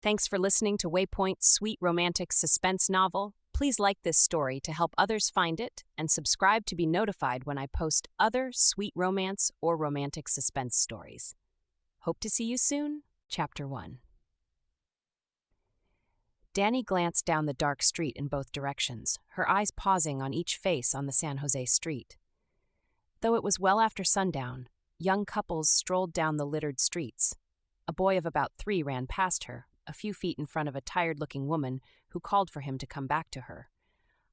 Thanks for listening to Waypoint's sweet romantic suspense novel. Please like this story to help others find it and subscribe to be notified when I post other sweet romance or romantic suspense stories. Hope to see you soon. Chapter 1. Dani glanced down the dark street in both directions, her eyes pausing on each face on the San Jose street. Though it was well after sundown, young couples strolled down the littered streets. A boy of about 3 ran past her, a few feet in front of a tired-looking woman who called for him to come back to her.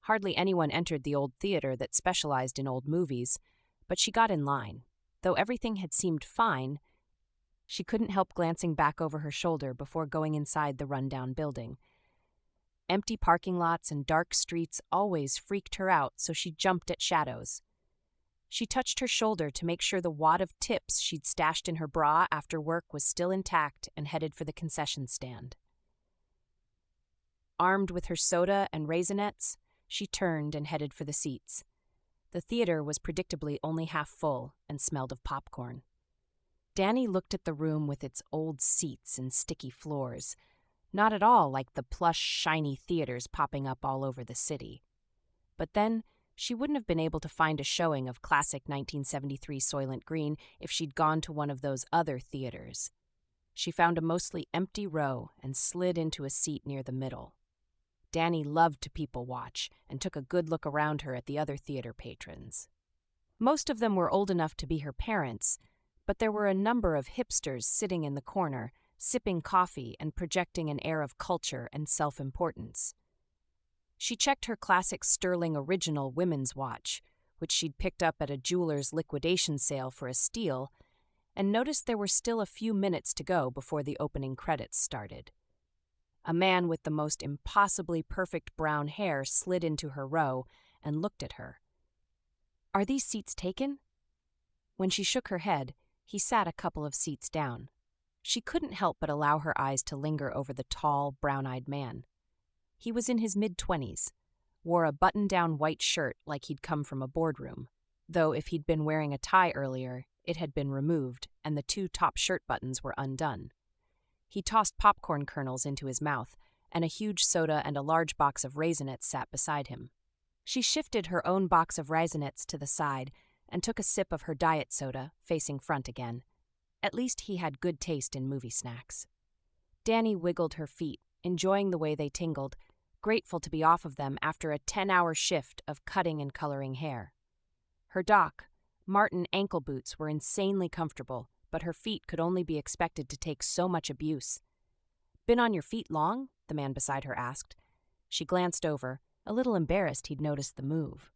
Hardly anyone entered the old theater that specialized in old movies, but she got in line. Though everything had seemed fine, she couldn't help glancing back over her shoulder before going inside the rundown building. Empty parking lots and dark streets always freaked her out, so she jumped at shadows. She touched her shoulder to make sure the wad of tips she'd stashed in her bra after work was still intact and headed for the concession stand. Armed with her soda and Raisinets, she turned and headed for the seats. The theater was predictably only half full and smelled of popcorn. Dani looked at the room with its old seats and sticky floors, not at all like the plush, shiny theaters popping up all over the city. But then, she wouldn't have been able to find a showing of classic 1973 Soylent Green if she'd gone to one of those other theaters. She found a mostly empty row and slid into a seat near the middle. Dani loved to people watch and took a good look around her at the other theater patrons. Most of them were old enough to be her parents, but there were a number of hipsters sitting in the corner, sipping coffee and projecting an air of culture and self-importance. She checked her classic sterling original women's watch, which she'd picked up at a jeweler's liquidation sale for a steal, and noticed there were still a few minutes to go before the opening credits started. A man with the most impossibly perfect brown hair slid into her row and looked at her. "Are these seats taken?" When she shook her head, he sat a couple of seats down. She couldn't help but allow her eyes to linger over the tall, brown-eyed man. He was in his mid-20s, wore a button-down white shirt like he'd come from a boardroom, though if he'd been wearing a tie earlier, it had been removed and the 2 top shirt buttons were undone. He tossed popcorn kernels into his mouth, and a huge soda and a large box of Raisinets sat beside him. She shifted her own box of Raisinets to the side and took a sip of her diet soda, facing front again. At least he had good taste in movie snacks. Dani wiggled her feet, enjoying the way they tingled, grateful to be off of them after a 10-hour shift of cutting and coloring hair. Her Doc Martin ankle boots were insanely comfortable, but her feet could only be expected to take so much abuse. "Been on your feet long?" the man beside her asked. She glanced over, a little embarrassed he'd noticed the move.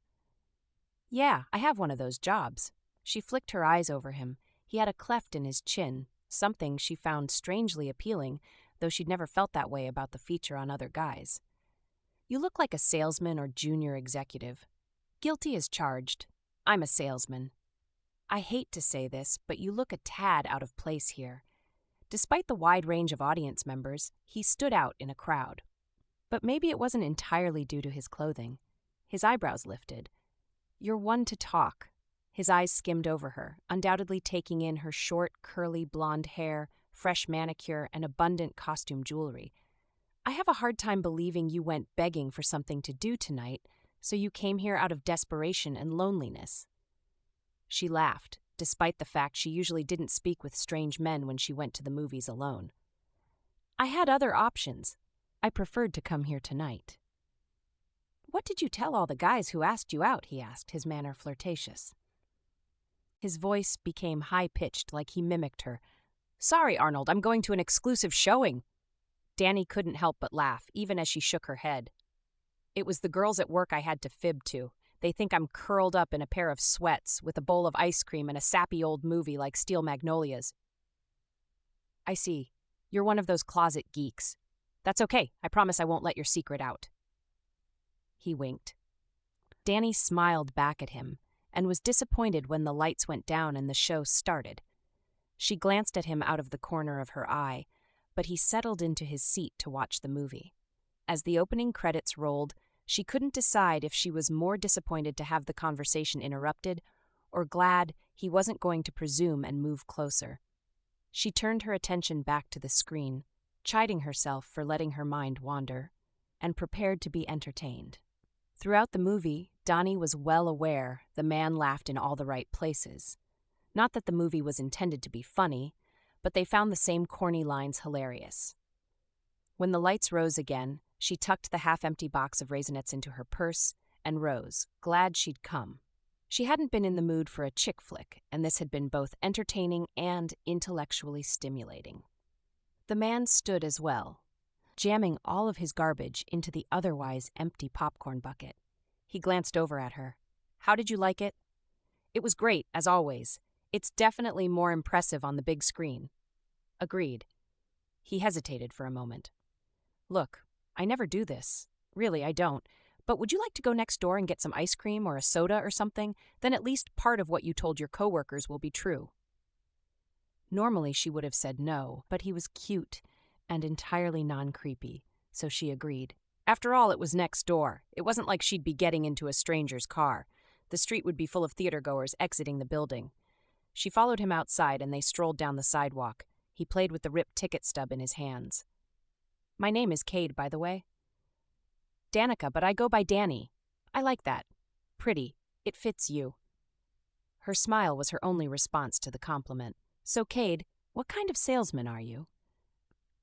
"Yeah, I have one of those jobs." She flicked her eyes over him. He had a cleft in his chin, something she found strangely appealing, though she'd never felt that way about the feature on other guys. "You look like a salesman or junior executive." "Guilty as charged. I'm a salesman." "I hate to say this, but you look a tad out of place here." Despite the wide range of audience members, he stood out in a crowd. But maybe it wasn't entirely due to his clothing. His eyebrows lifted. "You're one to talk." His eyes skimmed over her, undoubtedly taking in her short, curly blonde hair, fresh manicure, and abundant costume jewelry. "I have a hard time believing you went begging for something to do tonight, so you came here out of desperation and loneliness." She laughed, despite the fact she usually didn't speak with strange men when she went to the movies alone. "I had other options. I preferred to come here tonight." "What did you tell all the guys who asked you out?" he asked, his manner flirtatious. His voice became high-pitched like he mimicked her. "Sorry, Arnold, I'm going to an exclusive showing." Dani couldn't help but laugh, even as she shook her head. "It was the girls at work I had to fib to. They think I'm curled up in a pair of sweats with a bowl of ice cream and a sappy old movie like Steel Magnolias." "I see. You're one of those closet geeks. That's okay. I promise I won't let your secret out." He winked. Dani smiled back at him and was disappointed when the lights went down and the show started. She glanced at him out of the corner of her eye, but he settled into his seat to watch the movie. As the opening credits rolled, she couldn't decide if she was more disappointed to have the conversation interrupted or glad he wasn't going to presume and move closer. She turned her attention back to the screen. chiding herself for letting her mind wander, and prepared to be entertained. Throughout the movie, Dani was well aware the man laughed in all the right places. Not that the movie was intended to be funny, but they found the same corny lines hilarious. When the lights rose again, she tucked the half-empty box of Raisinets into her purse and rose, glad she'd come. She hadn't been in the mood for a chick flick, and this had been both entertaining and intellectually stimulating. The man stood as well, jamming all of his garbage into the otherwise empty popcorn bucket. He glanced over at her. "How did you like it?" "It was great, as always. It's definitely more impressive on the big screen." "Agreed." He hesitated for a moment. "Look, I never do this. Really, I don't. But would you like to go next door and get some ice cream or a soda or something? Then at least part of what you told your coworkers will be true." Normally she would have said no, but he was cute and entirely non-creepy, so she agreed. After all, it was next door. It wasn't like she'd be getting into a stranger's car. The street would be full of theatergoers exiting the building. She followed him outside and they strolled down the sidewalk. He played with the ripped ticket stub in his hands. "My name is Cade, by the way." "Danica, but I go by Dani. I like that. Pretty. It fits you." Her smile was her only response to the compliment. "So, Cade, what kind of salesman are you?"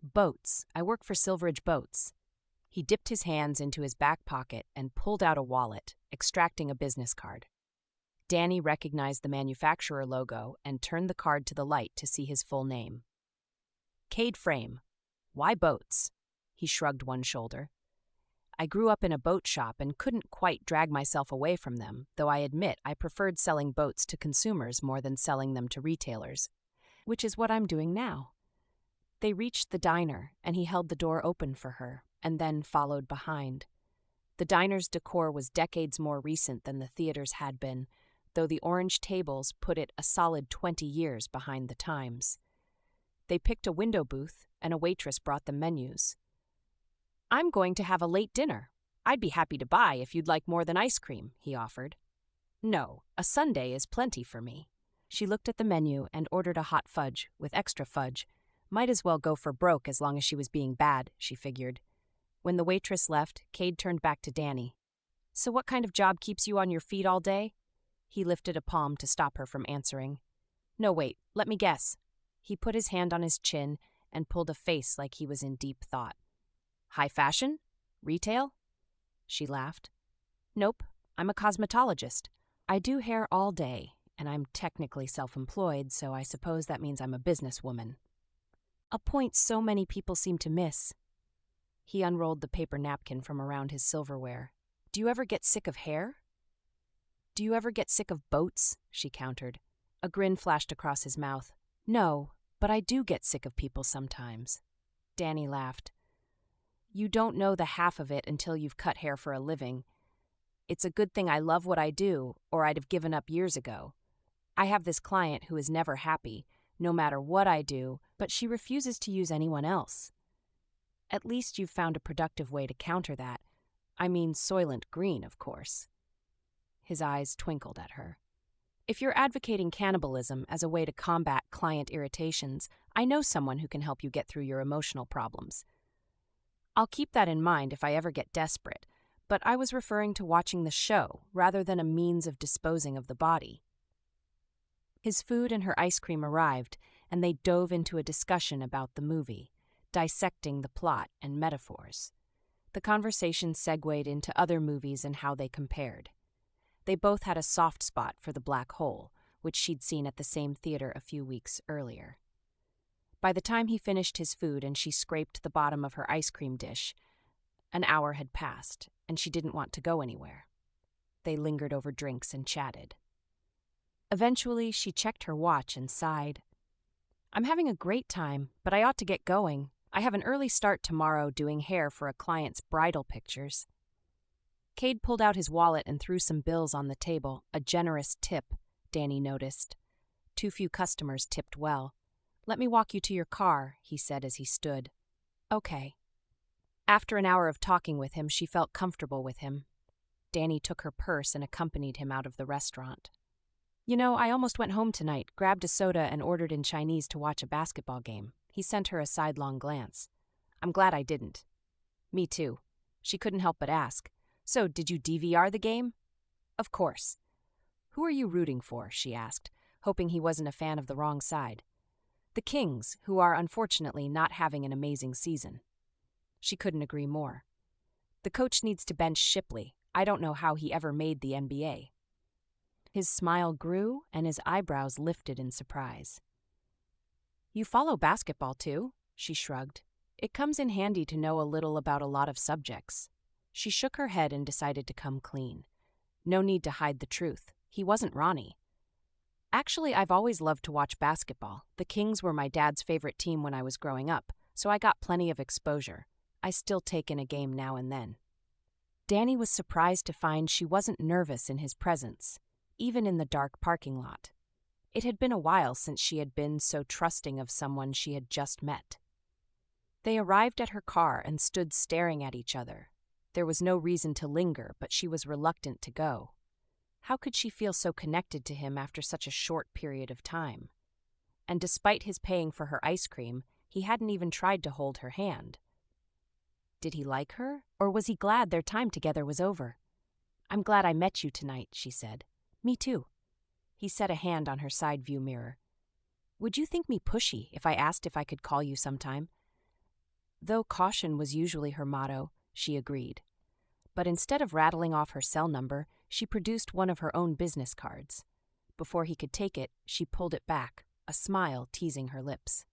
"Boats. I work for Silveridge Boats." He dipped his hands into his back pocket and pulled out a wallet, extracting a business card. Dani recognized the manufacturer logo and turned the card to the light to see his full name. "Cade Frame. Why boats?" He shrugged one shoulder. "I grew up in a boat shop and couldn't quite drag myself away from them, though I admit I preferred selling boats to consumers more than selling them to retailers, which is what I'm doing now." They reached the diner, and he held the door open for her, and then followed behind. The diner's decor was decades more recent than the theater's had been, though the orange tables put it a solid 20 years behind the times. They picked a window booth, and a waitress brought them menus. "I'm going to have a late dinner. I'd be happy to buy if you'd like more than ice cream," he offered. "No, a sundae is plenty for me." She looked at the menu and ordered a hot fudge with extra fudge. Might as well go for broke as long as she was being bad, she figured. When the waitress left, Cade turned back to Dani. "So what kind of job keeps you on your feet all day?" He lifted a palm to stop her from answering. "No, wait, let me guess." He put his hand on his chin and pulled a face like he was in deep thought. "High fashion? Retail?" She laughed. "Nope, I'm a cosmetologist. I do hair all day, and I'm technically self-employed, so I suppose that means I'm a businesswoman." A point so many people seem to miss. He unrolled the paper napkin from around his silverware. "Do you ever get sick of hair?" "Do you ever get sick of boats?" she countered. A grin flashed across his mouth. "No, but I do get sick of people sometimes." Dani laughed. "You don't know the half of it until you've cut hair for a living. It's a good thing I love what I do, or I'd have given up years ago. I have this client who is never happy, no matter what I do, but she refuses to use anyone else. At least you've found a productive way to counter that. I mean Soylent Green, of course." His eyes twinkled at her. "If you're advocating cannibalism as a way to combat client irritations, I know someone who can help you get through your emotional problems. I'll keep that in mind if I ever get desperate, but I was referring to watching the show rather than a means of disposing of the body." His food and her ice cream arrived, and they dove into a discussion about the movie, dissecting the plot and metaphors. The conversation segued into other movies and how they compared. They both had a soft spot for The Black Hole, which she'd seen at the same theater a few weeks earlier. By the time he finished his food and she scraped the bottom of her ice cream dish, an hour had passed, and she didn't want to go anywhere. They lingered over drinks and chatted. Eventually, she checked her watch and sighed. "I'm having a great time, but I ought to get going. I have an early start tomorrow doing hair for a client's bridal pictures." Cade pulled out his wallet and threw some bills on the table, a generous tip, Dani noticed. Too few customers tipped well. "Let me walk you to your car," he said as he stood. "Okay." After an hour of talking with him, she felt comfortable with him. Dani took her purse and accompanied him out of the restaurant. "You know, I almost went home tonight, grabbed a soda and ordered in Chinese to watch a basketball game." He sent her a sidelong glance. I'm glad I didn't. Me too. She couldn't help but ask. So, did you DVR the game? Of course. Who are you rooting for? She asked, hoping he wasn't a fan of the wrong side. The Kings, who are unfortunately not having an amazing season. She couldn't agree more. The coach needs to bench Shipley. I don't know how he ever made the NBA. His smile grew and his eyebrows lifted in surprise. You follow basketball too? She shrugged. It comes in handy to know a little about a lot of subjects. She shook her head and decided to come clean. No need to hide the truth. He wasn't Ronnie. Actually, I've always loved to watch basketball. The Kings were my dad's favorite team when I was growing up, so I got plenty of exposure. I still take in a game now and then. Dani was surprised to find she wasn't nervous in his presence, even in the dark parking lot. It had been a while since she had been so trusting of someone she had just met. They arrived at her car and stood staring at each other. There was no reason to linger, but she was reluctant to go. How could she feel so connected to him after such a short period of time? And despite his paying for her ice cream, he hadn't even tried to hold her hand. Did he like her, or was he glad their time together was over? I'm glad I met you tonight, she said. Me too. He set a hand on her side view mirror. Would you think me pushy if I asked if I could call you sometime? Though caution was usually her motto, she agreed. But instead of rattling off her cell number, she produced one of her own business cards. Before he could take it, she pulled it back, a smile teasing her lips.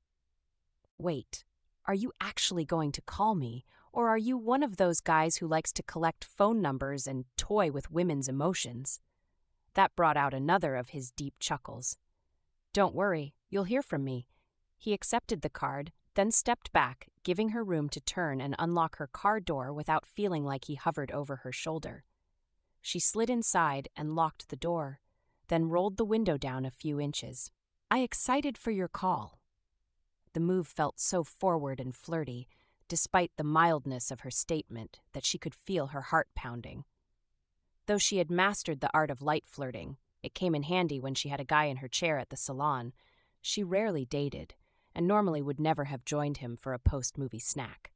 Wait, are you actually going to call me, or are you one of those guys who likes to collect phone numbers and toy with women's emotions? That brought out another of his deep chuckles. Don't worry, you'll hear from me. He accepted the card, then stepped back, giving her room to turn and unlock her car door without feeling like he hovered over her shoulder. She slid inside and locked the door, then rolled the window down a few inches. I'm excited for your call. The move felt so forward and flirty, despite the mildness of her statement, that she could feel her heart pounding. Though she had mastered the art of light flirting, it came in handy when she had a guy in her chair at the salon. She rarely dated, and normally would never have joined him for a post-movie snack.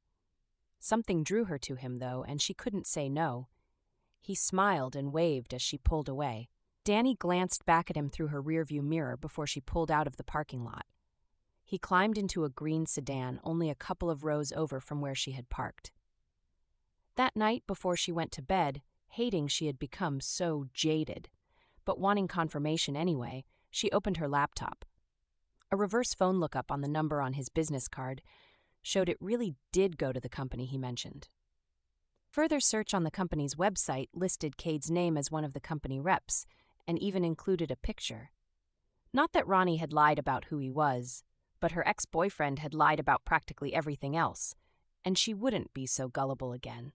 Something drew her to him, though, and she couldn't say no. He smiled and waved as she pulled away. Dani glanced back at him through her rearview mirror before she pulled out of the parking lot. He climbed into a green sedan only a couple of rows over from where she had parked. That night, before she went to bed, hating she had become so jaded, but wanting confirmation anyway, she opened her laptop. A reverse phone lookup on the number on his business card showed it really did go to the company he mentioned. Further search on the company's website listed Cade's name as one of the company reps, and even included a picture. Not that Ronnie had lied about who he was, but her ex-boyfriend had lied about practically everything else, and she wouldn't be so gullible again.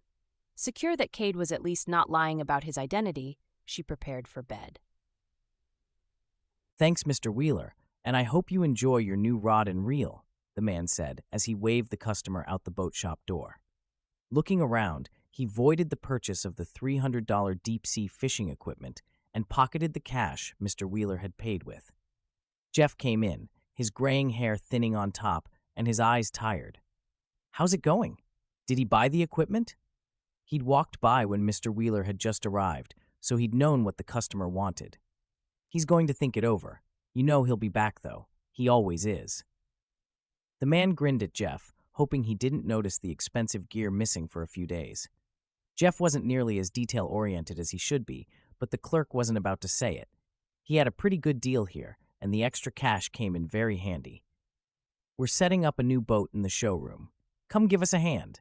Secure that Cade was at least not lying about his identity, she prepared for bed. Thanks, Mr. Wheeler, and I hope you enjoy your new rod and reel, the man said as he waved the customer out the boat shop door. Looking around, he voided the purchase of the $300 deep-sea fishing equipment and pocketed the cash Mr. Wheeler had paid with. Jeff came in, his graying hair thinning on top and his eyes tired. How's it going? Did he buy the equipment? He'd walked by when Mr. Wheeler had just arrived, so he'd known what the customer wanted. He's going to think it over. You know he'll be back, though. He always is. The man grinned at Jeff, hoping he didn't notice the expensive gear missing for a few days. Jeff wasn't nearly as detail-oriented as he should be, but the clerk wasn't about to say it. He had a pretty good deal here, and the extra cash came in very handy. We're setting up a new boat in the showroom. Come give us a hand.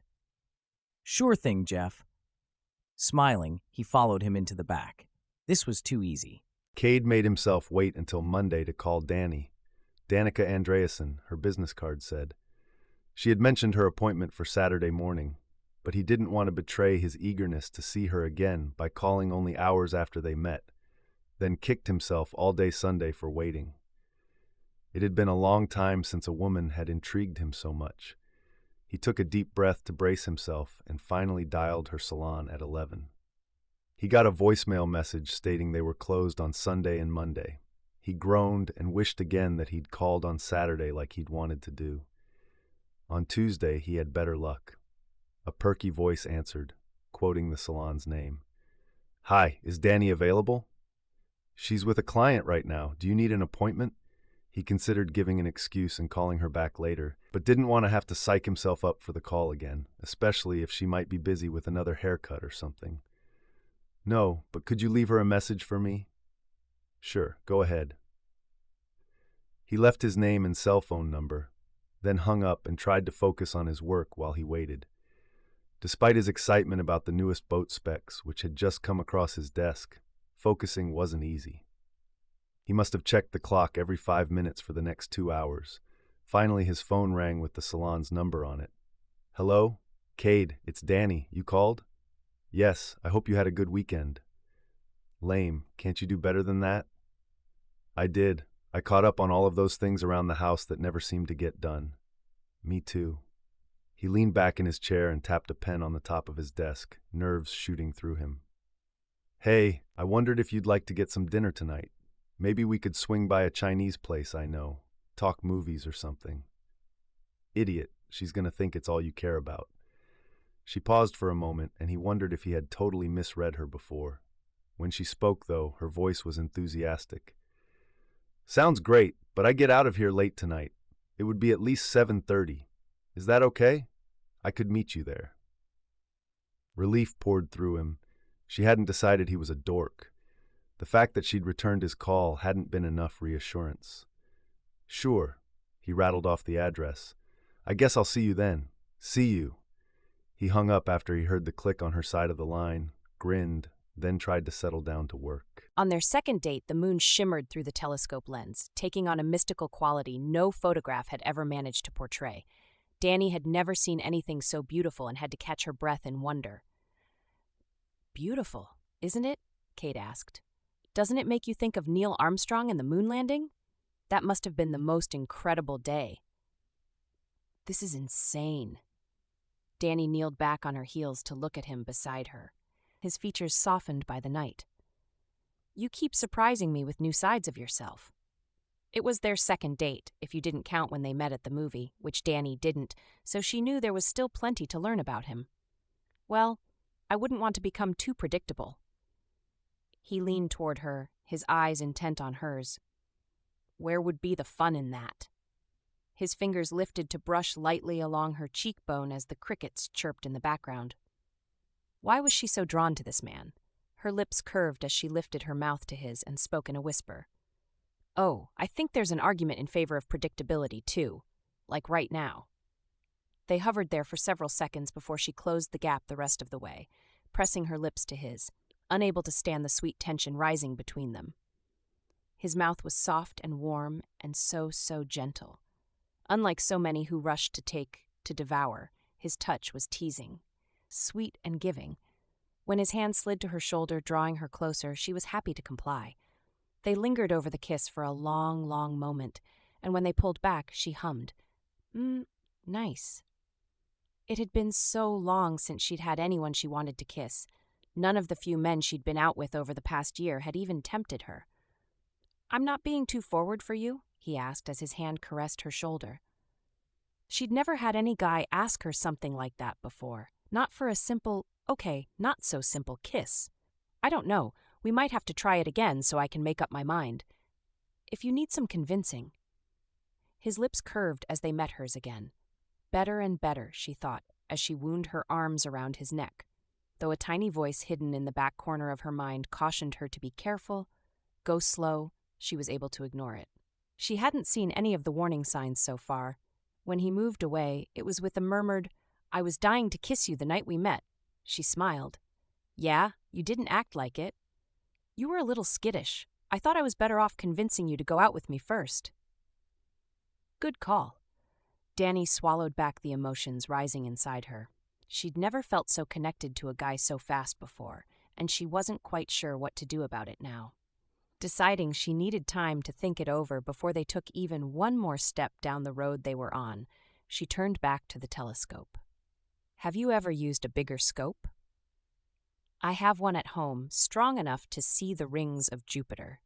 Sure thing, Jeff. Smiling, he followed him into the back. This was too easy. Cade made himself wait until Monday to call Dani. Danica Andreasen, her business card said. She had mentioned her appointment for Saturday morning, but he didn't want to betray his eagerness to see her again by calling only hours after they met, then kicked himself all day Sunday for waiting. It had been a long time since a woman had intrigued him so much. He took a deep breath to brace himself and finally dialed her salon at 11. He got a voicemail message stating they were closed on Sunday and Monday. He groaned and wished again that he'd called on Saturday like he'd wanted to do. On Tuesday, he had better luck. A perky voice answered, quoting the salon's name. "Hi, is Dani available?" "She's with a client right now. Do you need an appointment?" He considered giving an excuse and calling her back later, but didn't want to have to psych himself up for the call again, especially if she might be busy with another haircut or something. "No, but could you leave her a message for me?" "Sure, go ahead." He left his name and cell phone number, then hung up and tried to focus on his work while he waited. Despite his excitement about the newest boat specs, which had just come across his desk, focusing wasn't easy. He must have checked the clock every 5 minutes for the next 2 hours. Finally, his phone rang with the salon's number on it. "Hello? Cade, it's Dani. You called?" "Yes, I hope you had a good weekend." "Lame. Can't you do better than that?" "I did. I caught up on all of those things around the house that never seemed to get done." "Me too." He leaned back in his chair and tapped a pen on the top of his desk, nerves shooting through him. "Hey, I wondered if you'd like to get some dinner tonight. Maybe we could swing by a Chinese place I know, talk movies or something." Idiot, she's going to think it's all you care about. She paused for a moment, and he wondered if he had totally misread her before. When she spoke, though, her voice was enthusiastic. "Sounds great, but I get out of here late tonight. It would be at least 7:30. Is that okay? I could meet you there." Relief poured through him. She hadn't decided he was a dork. The fact that she'd returned his call hadn't been enough reassurance. "Sure." He rattled off the address. "I guess I'll see you then. See you." He hung up after he heard the click on her side of the line, grinned, then tried to settle down to work. On their second date, the moon shimmered through the telescope lens, taking on a mystical quality no photograph had ever managed to portray. Dani had never seen anything so beautiful and had to catch her breath in wonder. "Beautiful, isn't it?" Kate asked. "Doesn't it make you think of Neil Armstrong and the moon landing? That must have been the most incredible day." "This is insane." Dani kneeled back on her heels to look at him beside her, his features softened by the night. "You keep surprising me with new sides of yourself." It was their second date, if you didn't count when they met at the movie, which Dani didn't, so she knew there was still plenty to learn about him. "Well, I wouldn't want to become too predictable." He leaned toward her, his eyes intent on hers. Where would be the fun in that? His fingers lifted to brush lightly along her cheekbone as the crickets chirped in the background. Why was she so drawn to this man? Her lips curved as she lifted her mouth to his and spoke in a whisper. "Oh, I think there's an argument in favor of predictability, too. Like right now." They hovered there for several seconds before she closed the gap the rest of the way, pressing her lips to his, unable to stand the sweet tension rising between them. His mouth was soft and warm and so gentle. Unlike so many who rushed to devour, his touch was teasing, sweet and giving. When his hand slid to her shoulder, drawing her closer, she was happy to comply. They lingered over the kiss for a long moment, and when they pulled back, she hummed, "Nice." It had been so long since she'd had anyone she wanted to kiss. None of the few men she'd been out with over the past year had even tempted her. "I'm not being too forward for you?" he asked as his hand caressed her shoulder. She'd never had any guy ask her something like that before, not for a simple, okay, not so simple kiss. "I don't know. We might have to try it again so I can make up my mind. If you need some convincing." His lips curved as they met hers again. Better and better, she thought, as she wound her arms around his neck, though a tiny voice hidden in the back corner of her mind cautioned her to be careful, go slow. She was able to ignore it. She hadn't seen any of the warning signs so far. When he moved away, it was with a murmured, "I was dying to kiss you the night we met." She smiled. "Yeah, you didn't act like it. You were a little skittish. I thought I was better off convincing you to go out with me first." Good call. Dani swallowed back the emotions rising inside her. She'd never felt so connected to a guy so fast before, and she wasn't quite sure what to do about it now. Deciding she needed time to think it over before they took even one more step down the road they were on, she turned back to the telescope. "Have you ever used a bigger scope?" "I have one at home, strong enough to see the rings of Jupiter.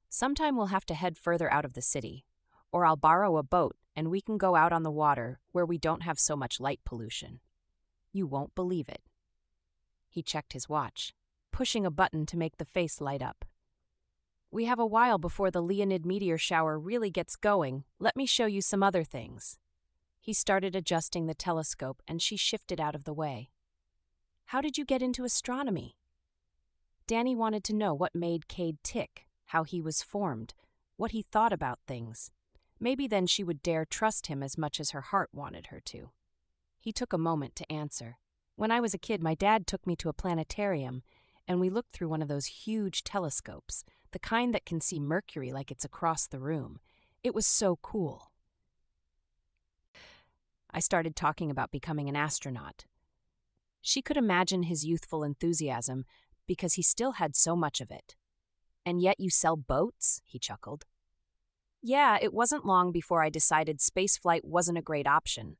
Sometime we'll have to head further out of the city, or I'll borrow a boat and we can go out on the water where we don't have so much light pollution. You won't believe it." He checked his watch, pushing a button to make the face light up. "We have a while before the Leonid meteor shower really gets going. Let me show you some other things." He started adjusting the telescope, and she shifted out of the way. "How did you get into astronomy?" Dani wanted to know what made Cade tick, how he was formed, what he thought about things. Maybe then she would dare trust him as much as her heart wanted her to. He took a moment to answer. "When I was a kid, my dad took me to a planetarium, and we looked through one of those huge telescopes, the kind that can see Mercury like it's across the room. It was so cool." I started talking about becoming an astronaut. She could imagine his youthful enthusiasm because he still had so much of it. "And yet you sell boats?" he chuckled. "Yeah, it wasn't long before I decided spaceflight wasn't a great option.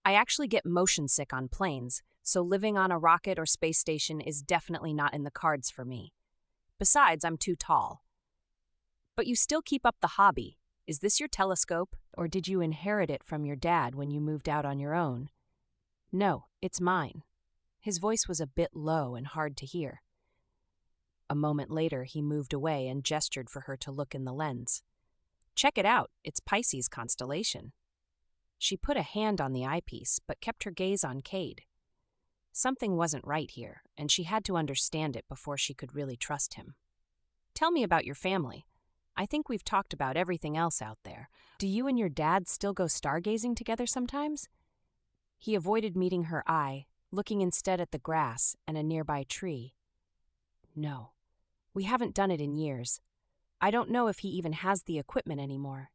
I actually get motion sick on planes, so living on a rocket or space station is definitely not in the cards for me. Besides, I'm too tall." "But you still keep up the hobby. Is this your telescope, or did you inherit it from your dad when you moved out on your own?" "No, it's mine." His voice was a bit low and hard to hear. A moment later, he moved away and gestured for her to look in the lens. "Check it out, it's Pisces constellation." She put a hand on the eyepiece, but kept her gaze on Cade. Something wasn't right here, and she had to understand it before she could really trust him. "Tell me about your family. I think we've talked about everything else out there. Do you and your dad still go stargazing together sometimes?" He avoided meeting her eye, looking instead at the grass and a nearby tree. "No, we haven't done it in years. I don't know if he even has the equipment anymore."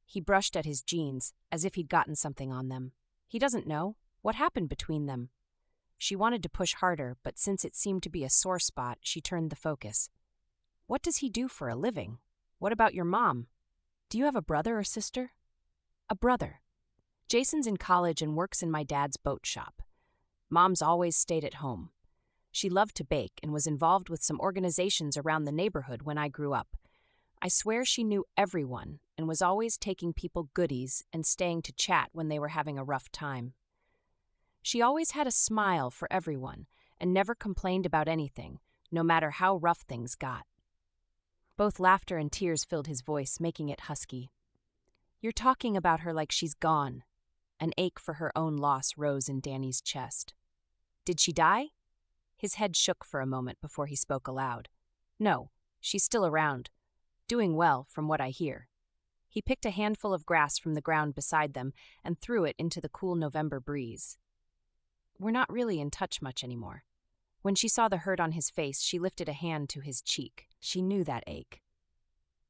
He brushed at his jeans, as if he'd gotten something on them. "He doesn't know. What happened between them?" She wanted to push harder, but since it seemed to be a sore spot, she turned the focus. "What does he do for a living? What about your mom? Do you have a brother or sister?" "A brother. Jason's in college and works in my dad's boat shop. Mom's always stayed at home. She loved to bake and was involved with some organizations around the neighborhood when I grew up. I swear she knew everyone and was always taking people goodies and staying to chat when they were having a rough time. She always had a smile for everyone and never complained about anything, no matter how rough things got." Both laughter and tears filled his voice, making it husky. "You're talking about her like she's gone." An ache for her own loss rose in Dani's chest. "Did she die?" His head shook for a moment before he spoke aloud. "No, she's still around. Doing well, from what I hear." He picked a handful of grass from the ground beside them and threw it into the cool November breeze. "We're not really in touch much anymore." When she saw the hurt on his face, she lifted a hand to his cheek. She knew that ache.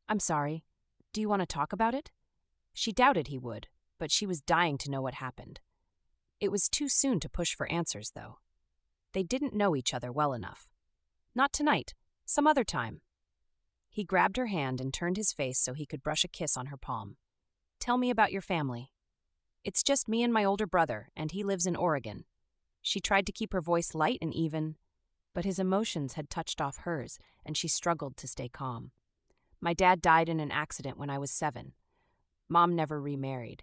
"I'm sorry. Do you want to talk about it?" She doubted he would, but she was dying to know what happened. It was too soon to push for answers, though. They didn't know each other well enough. "Not tonight. Some other time." He grabbed her hand and turned his face so he could brush a kiss on her palm. "Tell me about your family." "It's just me and my older brother, and he lives in Oregon." She tried to keep her voice light and even, but his emotions had touched off hers, and she struggled to stay calm. "My dad died in an accident when I was 7. Mom never remarried.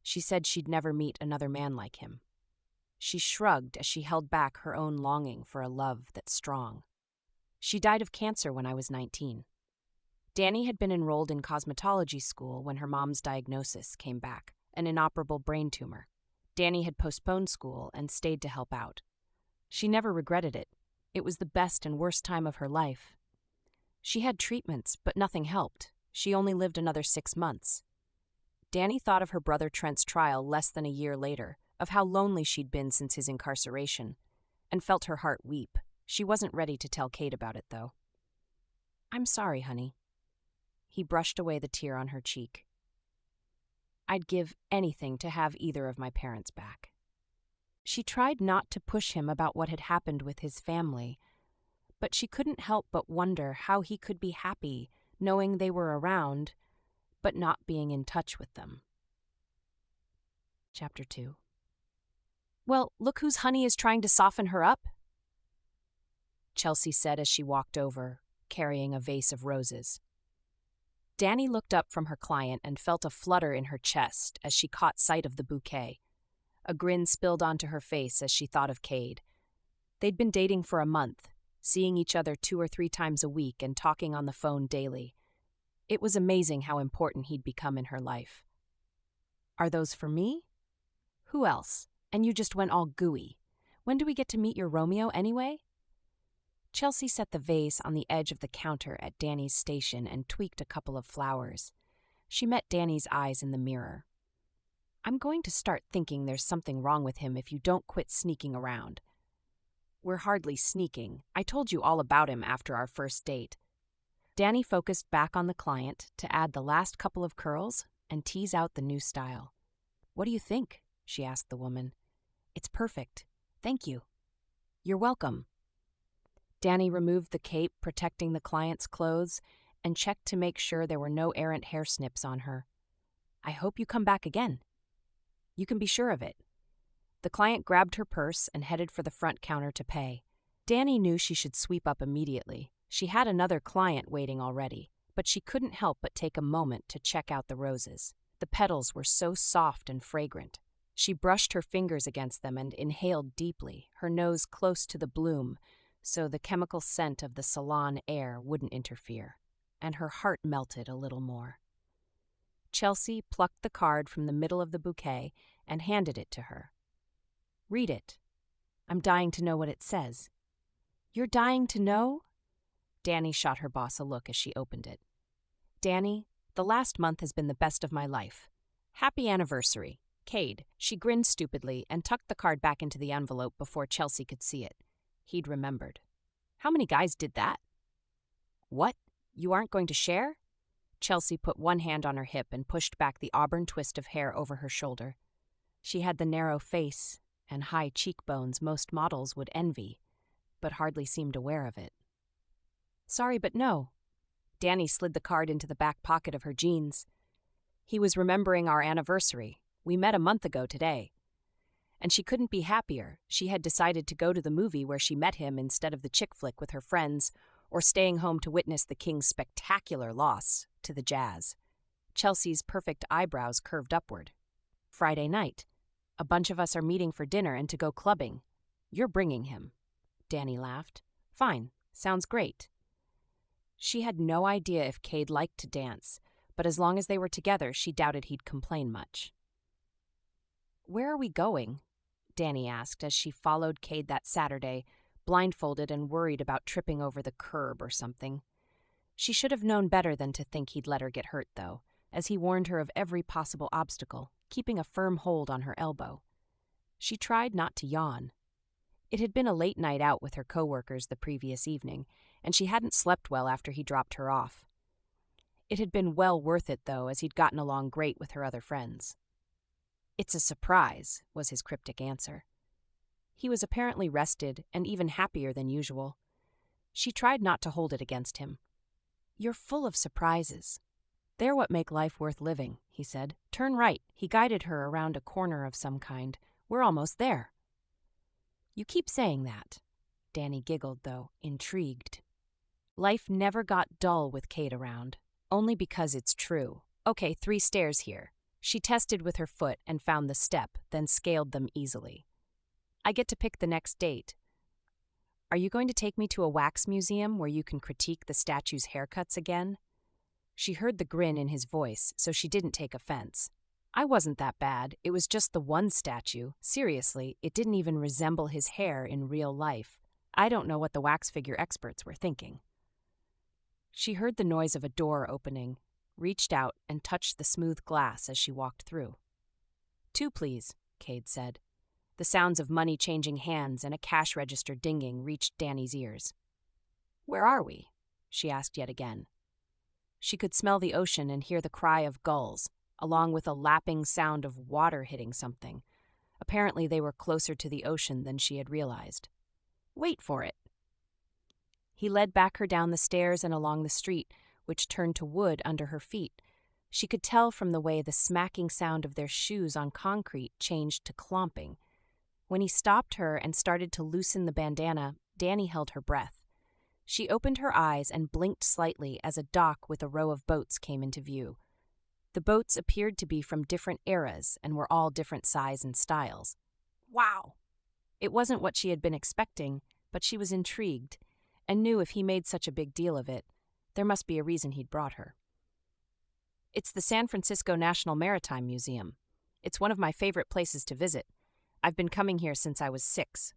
She said she'd never meet another man like him." She shrugged as she held back her own longing for a love that's strong. "She died of cancer when I was 19. Dani had been enrolled in cosmetology school when her mom's diagnosis came back, an inoperable brain tumor. Dani had postponed school and stayed to help out. She never regretted it. It was the best and worst time of her life. She had treatments, but nothing helped. She only lived another 6 months. Dani thought of her brother Trent's trial less than a year later, of how lonely she'd been since his incarceration, and felt her heart weep. She wasn't ready to tell Kate about it, though. "I'm sorry, honey." He brushed away the tear on her cheek. "I'd give anything to have either of my parents back." She tried not to push him about what had happened with his family, but she couldn't help but wonder how he could be happy knowing they were around, but not being in touch with them. Chapter 2. "Well, look whose honey is trying to soften her up," Chelsea said as she walked over, carrying a vase of roses. Dani looked up from her client and felt a flutter in her chest as she caught sight of the bouquet. A grin spilled onto her face as she thought of Cade. They'd been dating for a month, seeing each other 2 or 3 times a week and talking on the phone daily. It was amazing how important he'd become in her life. Are those for me? Who else? And you just went all gooey. When do we get to meet your Romeo anyway? Chelsea set the vase on the edge of the counter at Dani's station and tweaked a couple of flowers. She met Dani's eyes in the mirror. I'm going to start thinking there's something wrong with him if you don't quit sneaking around. We're hardly sneaking. I told you all about him after our first date. Dani focused back on the client to add the last couple of curls and tease out the new style. What do you think? She asked the woman. It's perfect. Thank you. You're welcome. Dani removed the cape protecting the client's clothes and checked to make sure there were no errant hair snips on her. I hope you come back again. You can be sure of it. The client grabbed her purse and headed for the front counter to pay. Dani knew she should sweep up immediately. She had another client waiting already, but she couldn't help but take a moment to check out the roses. The petals were so soft and fragrant. She brushed her fingers against them and inhaled deeply, her nose close to the bloom, so the chemical scent of the salon air wouldn't interfere, and her heart melted a little more. Chelsea plucked the card from the middle of the bouquet and handed it to her. Read it. I'm dying to know what it says. You're dying to know? Dani shot her boss a look as she opened it. Dani, the last month has been the best of my life. Happy anniversary. Cade. She grinned stupidly and tucked the card back into the envelope before Chelsea could see it. He'd remembered. How many guys did that? What? You aren't going to share? Chelsea put one hand on her hip and pushed back the auburn twist of hair over her shoulder. She had the narrow face and high cheekbones most models would envy, but hardly seemed aware of it. Sorry, but no. Dani slid the card into the back pocket of her jeans. He was remembering our anniversary. We met a month ago today. And she couldn't be happier. She had decided to go to the movie where she met him instead of the chick flick with her friends, or staying home to witness the King's spectacular loss to the Jazz. Chelsea's perfect eyebrows curved upward. Friday night. A bunch of us are meeting for dinner and to go clubbing. You're bringing him. Dani laughed. Fine. Sounds great. She had no idea if Cade liked to dance, but as long as they were together, she doubted he'd complain much. Where are we going? Dani asked as she followed Cade that Saturday, blindfolded and worried about tripping over the curb or something. She should have known better than to think he'd let her get hurt, though, as he warned her of every possible obstacle, keeping a firm hold on her elbow. She tried not to yawn. It had been a late night out with her coworkers the previous evening, and she hadn't slept well after he dropped her off. It had been well worth it, though, as he'd gotten along great with her other friends. It's a surprise, was his cryptic answer. He was apparently rested and even happier than usual. She tried not to hold it against him. You're full of surprises. They're what make life worth living, he said. Turn right. He guided her around a corner of some kind. We're almost there. You keep saying that. Dani giggled, though, intrigued. Life never got dull with Cade around, only because it's true. Okay, 3 stairs here. She tested with her foot and found the step, then scaled them easily. I get to pick the next date. Are you going to take me to a wax museum where you can critique the statue's haircuts again? She heard the grin in his voice, so she didn't take offense. I wasn't that bad. It was just the one statue. Seriously, it didn't even resemble his hair in real life. I don't know what the wax figure experts were thinking. She heard the noise of a door opening, reached out and touched the smooth glass as she walked through. 2, please, Cade said. The sounds of money changing hands and a cash register dinging reached Dani's ears. Where are we? She asked yet again. She could smell the ocean and hear the cry of gulls, along with a lapping sound of water hitting something. Apparently they were closer to the ocean than she had realized. Wait for it. He led back her down the stairs and along the street, which turned to wood under her feet. She could tell from the way the smacking sound of their shoes on concrete changed to clomping. When he stopped her and started to loosen the bandana, Dani held her breath. She opened her eyes and blinked slightly as a dock with a row of boats came into view. The boats appeared to be from different eras and were all different size and styles. Wow! It wasn't what she had been expecting, but she was intrigued and knew if he made such a big deal of it, there must be a reason he'd brought her. It's the San Francisco National Maritime Museum. It's one of my favorite places to visit. I've been coming here since I was 6.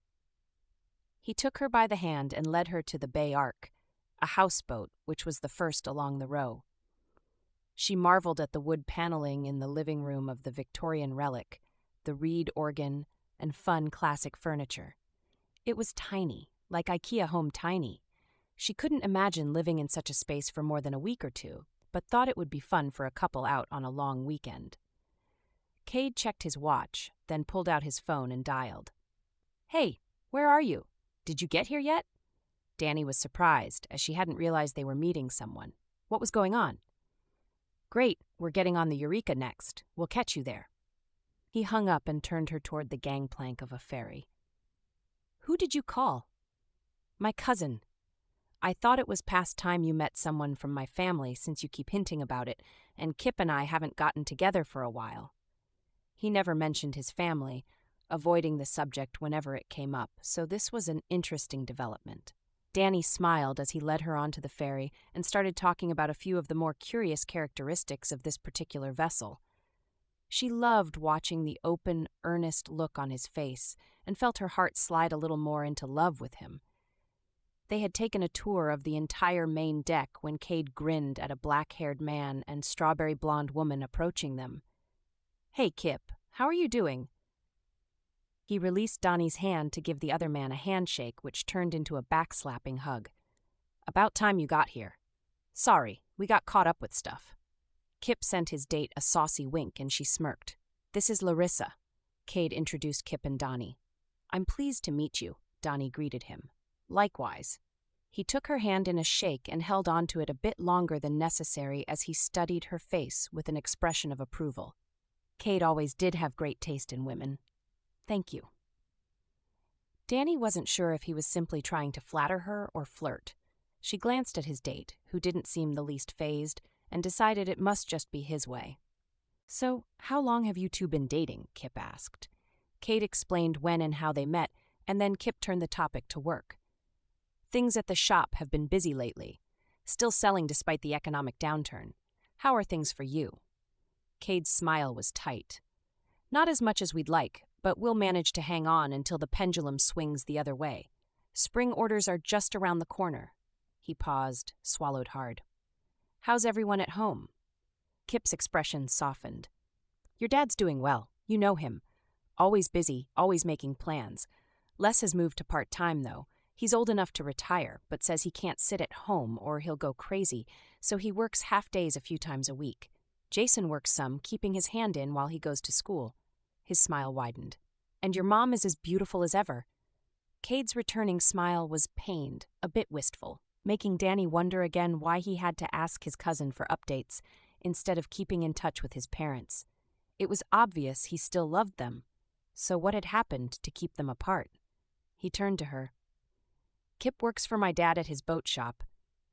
He took her by the hand and led her to the Bay Ark, a houseboat which was the first along the row. She marveled at the wood paneling in the living room of the Victorian relic, the reed organ, and fun classic furniture. It was tiny, like IKEA home tiny. She couldn't imagine living in such a space for more than a week or two, but thought it would be fun for a couple out on a long weekend. Cade checked his watch, then pulled out his phone and dialed. "Hey, where are you? Did you get here yet?" Dani was surprised, as she hadn't realized they were meeting someone. What was going on? "Great, we're getting on the Eureka next. We'll catch you there." He hung up and turned her toward the gangplank of a ferry. "Who did you call?" "My cousin. I thought it was past time you met someone from my family since you keep hinting about it, and Kip and I haven't gotten together for a while." He never mentioned his family, avoiding the subject whenever it came up, so this was an interesting development. Dani smiled as he led her onto the ferry and started talking about a few of the more curious characteristics of this particular vessel. She loved watching the open, earnest look on his face and felt her heart slide a little more into love with him. They had taken a tour of the entire main deck when Cade grinned at a black-haired man and strawberry blonde woman approaching them. "Hey, Kip, how are you doing?" He released Dani's hand to give the other man a handshake, which turned into a backslapping hug. "About time you got here. Sorry, we got caught up with stuff." Kip sent his date a saucy wink, and she smirked. "This is Larissa." Cade introduced Kip and Dani. "I'm pleased to meet you," Dani greeted him. "Likewise." He took her hand in a shake and held on to it a bit longer than necessary as he studied her face with an expression of approval. Cade always did have great taste in women. "Thank you." Dani wasn't sure if he was simply trying to flatter her or flirt. She glanced at his date, who didn't seem the least fazed, and decided it must just be his way. "So, how long have you two been dating?" Kip asked. Cade explained when and how they met, and then Kip turned the topic to work. "Things at the shop have been busy lately. Still selling despite the economic downturn. How are things for you?" Cade's smile was tight. "Not as much as we'd like, but we'll manage to hang on until the pendulum swings the other way. Spring orders are just around the corner." He paused, swallowed hard. "How's everyone at home?" Kip's expression softened. "Your dad's doing well. You know him. Always busy, always making plans. Les has moved to part-time, though. He's old enough to retire, but says he can't sit at home or he'll go crazy, so he works half-days a few times a week. Jason works some, keeping his hand in while he goes to school." His smile widened. "And your mom is as beautiful as ever." Cade's returning smile was pained, a bit wistful, making Dani wonder again why he had to ask his cousin for updates instead of keeping in touch with his parents. It was obvious he still loved them. So what had happened to keep them apart? He turned to her. "Kip works for my dad at his boat shop."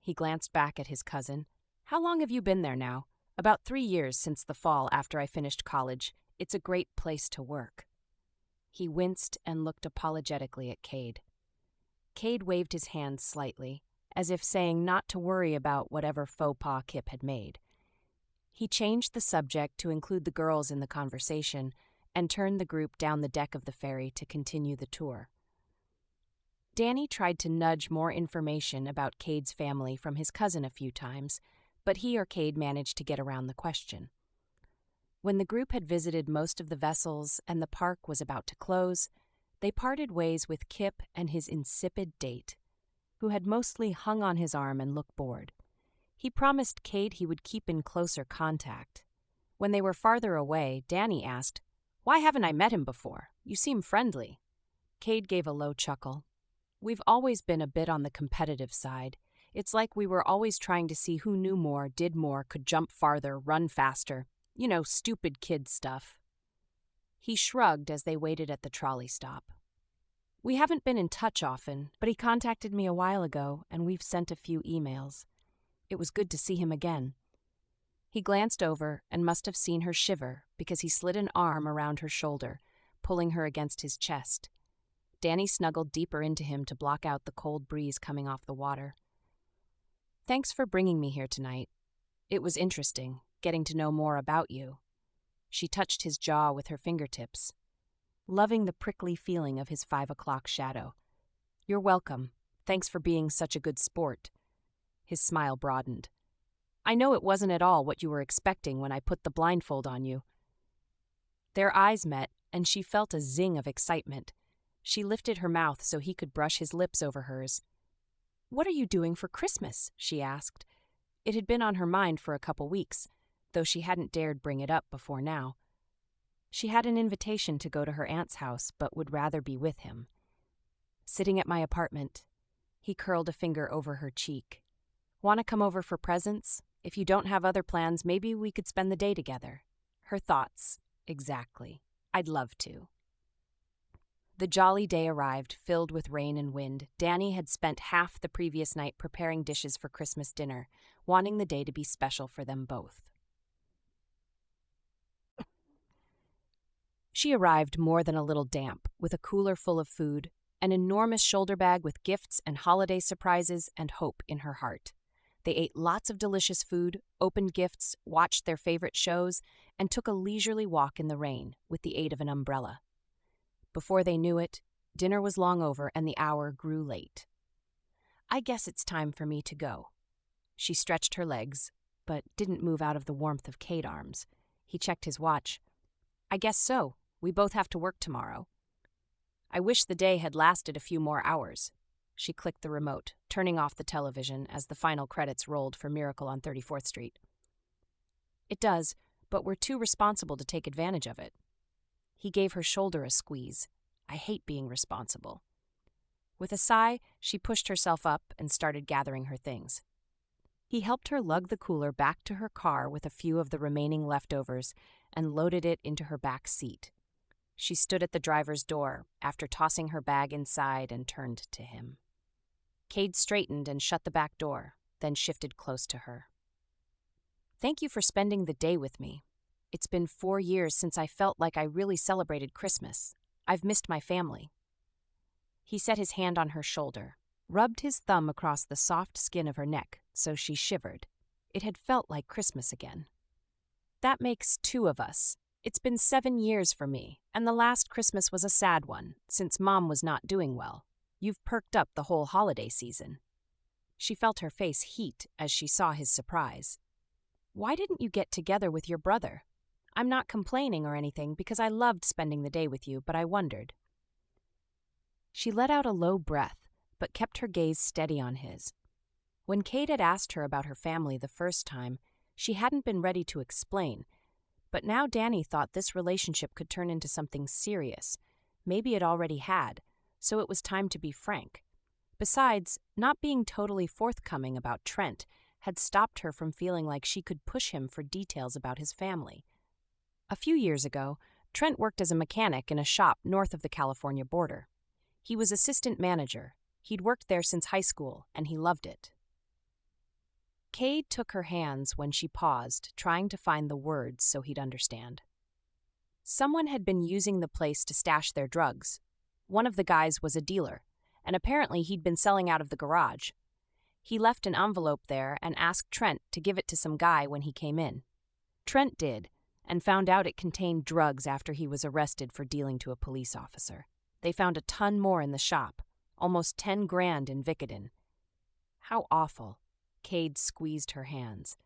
He glanced back at his cousin. "How long have you been there now?" "About 3 years since the fall after I finished college. It's a great place to work." He winced and looked apologetically at Cade. Cade waved his hand slightly, as if saying not to worry about whatever faux pas Kip had made. He changed the subject to include the girls in the conversation and turned the group down the deck of the ferry to continue the tour. Dani tried to nudge more information about Cade's family from his cousin a few times, but he or Cade managed to get around the question. When the group had visited most of the vessels and the park was about to close, they parted ways with Kip and his insipid date, who had mostly hung on his arm and looked bored. He promised Cade he would keep in closer contact. When they were farther away, Dani asked, "Why haven't I met him before? You seem friendly." Cade gave a low chuckle. "We've always been a bit on the competitive side. It's like we were always trying to see who knew more, did more, could jump farther, run faster. You know, stupid kid stuff." He shrugged as they waited at the trolley stop. We haven't been in touch often, but he contacted me a while ago, and we've sent a few emails. It was good to see him again. He glanced over and must have seen her shiver because he slid an arm around her shoulder, pulling her against his chest. Dani snuggled deeper into him to block out the cold breeze coming off the water. Thanks for bringing me here tonight. It was interesting, getting to know more about you. She touched his jaw with her fingertips, loving the prickly feeling of his 5 o'clock shadow. You're welcome. Thanks for being such a good sport. His smile broadened. I know it wasn't at all what you were expecting when I put the blindfold on you. Their eyes met, and she felt a zing of excitement. She lifted her mouth so he could brush his lips over hers. What are you doing for Christmas? She asked. It had been on her mind for a couple weeks, though she hadn't dared bring it up before now. She had an invitation to go to her aunt's house, but would rather be with him. Sitting at my apartment, he curled a finger over her cheek. Want to come over for presents? If you don't have other plans, maybe we could spend the day together. Her thoughts. Exactly. I'd love to. The jolly day arrived, filled with rain and wind. Dani had spent half the previous night preparing dishes for Christmas dinner, wanting the day to be special for them both. She arrived more than a little damp, with a cooler full of food, an enormous shoulder bag with gifts and holiday surprises, and hope in her heart. They ate lots of delicious food, opened gifts, watched their favorite shows, and took a leisurely walk in the rain with the aid of an umbrella. Before they knew it, dinner was long over and the hour grew late. I guess it's time for me to go. She stretched her legs, but didn't move out of the warmth of Cade's arms. He checked his watch. I guess so. We both have to work tomorrow. I wish the day had lasted a few more hours. She clicked the remote, turning off the television as the final credits rolled for Miracle on 34th Street. It does, but we're too responsible to take advantage of it. He gave her shoulder a squeeze. I hate being responsible. With a sigh, she pushed herself up and started gathering her things. He helped her lug the cooler back to her car with a few of the remaining leftovers and loaded it into her back seat. She stood at the driver's door after tossing her bag inside and turned to him. Cade straightened and shut the back door, then shifted close to her. Thank you for spending the day with me. It's been 4 years since I felt like I really celebrated Christmas. I've missed my family. He set his hand on her shoulder, rubbed his thumb across the soft skin of her neck so she shivered. It had felt like Christmas again. That makes 2 of us. It's been 7 years for me, and the last Christmas was a sad one, since Mom was not doing well. You've perked up the whole holiday season. She felt her face heat as she saw his surprise. Why didn't you get together with your brother? I'm not complaining or anything because I loved spending the day with you, but I wondered. She let out a low breath, but kept her gaze steady on his. When Cade had asked her about her family the first time, she hadn't been ready to explain, but now Dani thought this relationship could turn into something serious. Maybe it already had, so it was time to be frank. Besides, not being totally forthcoming about Trent had stopped her from feeling like she could push him for details about his family. A few years ago, Trent worked as a mechanic in a shop north of the California border. He was assistant manager. He'd worked there since high school, and he loved it. Cade took her hands when she paused, trying to find the words so he'd understand. Someone had been using the place to stash their drugs. One of the guys was a dealer, and apparently he'd been selling out of the garage. He left an envelope there and asked Trent to give it to some guy when he came in. Trent did, and found out it contained drugs after he was arrested for dealing to a police officer. They found a ton more in the shop, almost 10 grand in Vicodin. How awful. Cade squeezed her hands.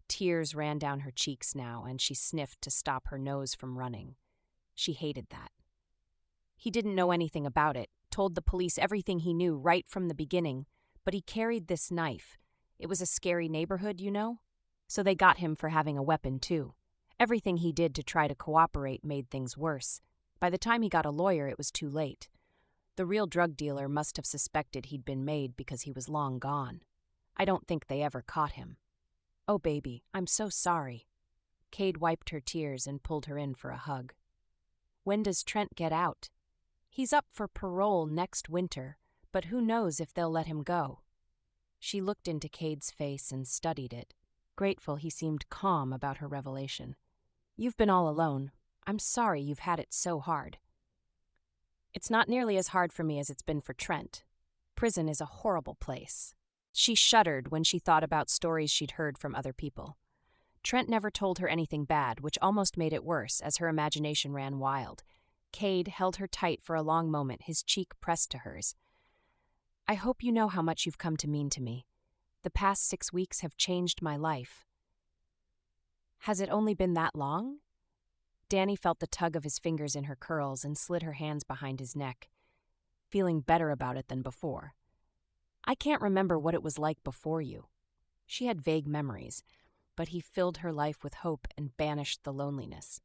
Tears ran down her cheeks now, and she sniffed to stop her nose from running. She hated that. He didn't know anything about it, told the police everything he knew right from the beginning, but he carried this knife. It was a scary neighborhood, you know? So they got him for having a weapon, too. Everything he did to try to cooperate made things worse. By the time he got a lawyer, it was too late. The real drug dealer must have suspected he'd been made because he was long gone. I don't think they ever caught him. Oh, baby, I'm so sorry. Cade wiped her tears and pulled her in for a hug. When does Trent get out? He's up for parole next winter, but who knows if they'll let him go. She looked into Cade's face and studied it, grateful he seemed calm about her revelation. You've been all alone. I'm sorry you've had it so hard. It's not nearly as hard for me as it's been for Trent. Prison is a horrible place. She shuddered when she thought about stories she'd heard from other people. Trent never told her anything bad, which almost made it worse as her imagination ran wild. Cade held her tight for a long moment, his cheek pressed to hers. I hope you know how much you've come to mean to me. The past 6 weeks have changed my life. Has it only been that long? Dani felt the tug of his fingers in her curls and slid her hands behind his neck, feeling better about it than before. I can't remember what it was like before you. She had vague memories, but he filled her life with hope and banished the loneliness.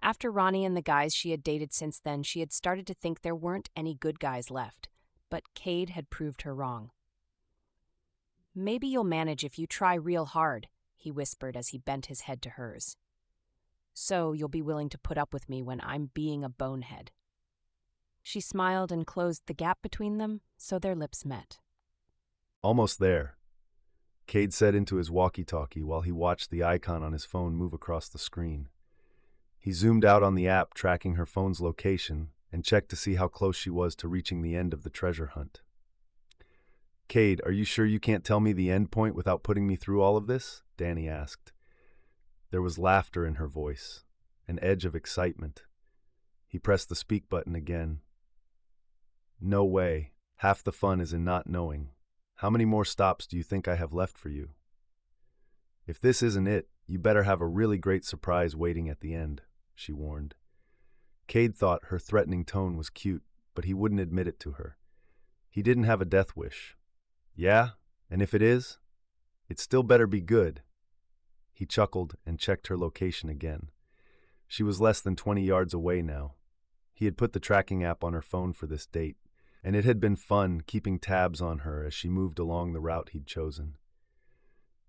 After Ronnie and the guys she had dated since then, she had started to think there weren't any good guys left, but Cade had proved her wrong. Maybe you'll manage if you try real hard, he whispered as he bent his head to hers. So you'll be willing to put up with me when I'm being a bonehead. She smiled and closed the gap between them, so their lips met. Almost there, Cade said into his walkie-talkie while he watched the icon on his phone move across the screen. He zoomed out on the app tracking her phone's location and checked to see how close she was to reaching the end of the treasure hunt. Cade, are you sure you can't tell me the end point without putting me through all of this? Dani asked. There was laughter in her voice, an edge of excitement. He pressed the speak button again. No way. Half the fun is in not knowing. How many more stops do you think I have left for you? If this isn't it, you better have a really great surprise waiting at the end, she warned. Cade thought her threatening tone was cute, but he wouldn't admit it to her. He didn't have a death wish. Yeah, and if it is, it still better be good. He chuckled and checked her location again. She was less than 20 yards away now. He had put the tracking app on her phone for this date, and it had been fun keeping tabs on her as she moved along the route he'd chosen.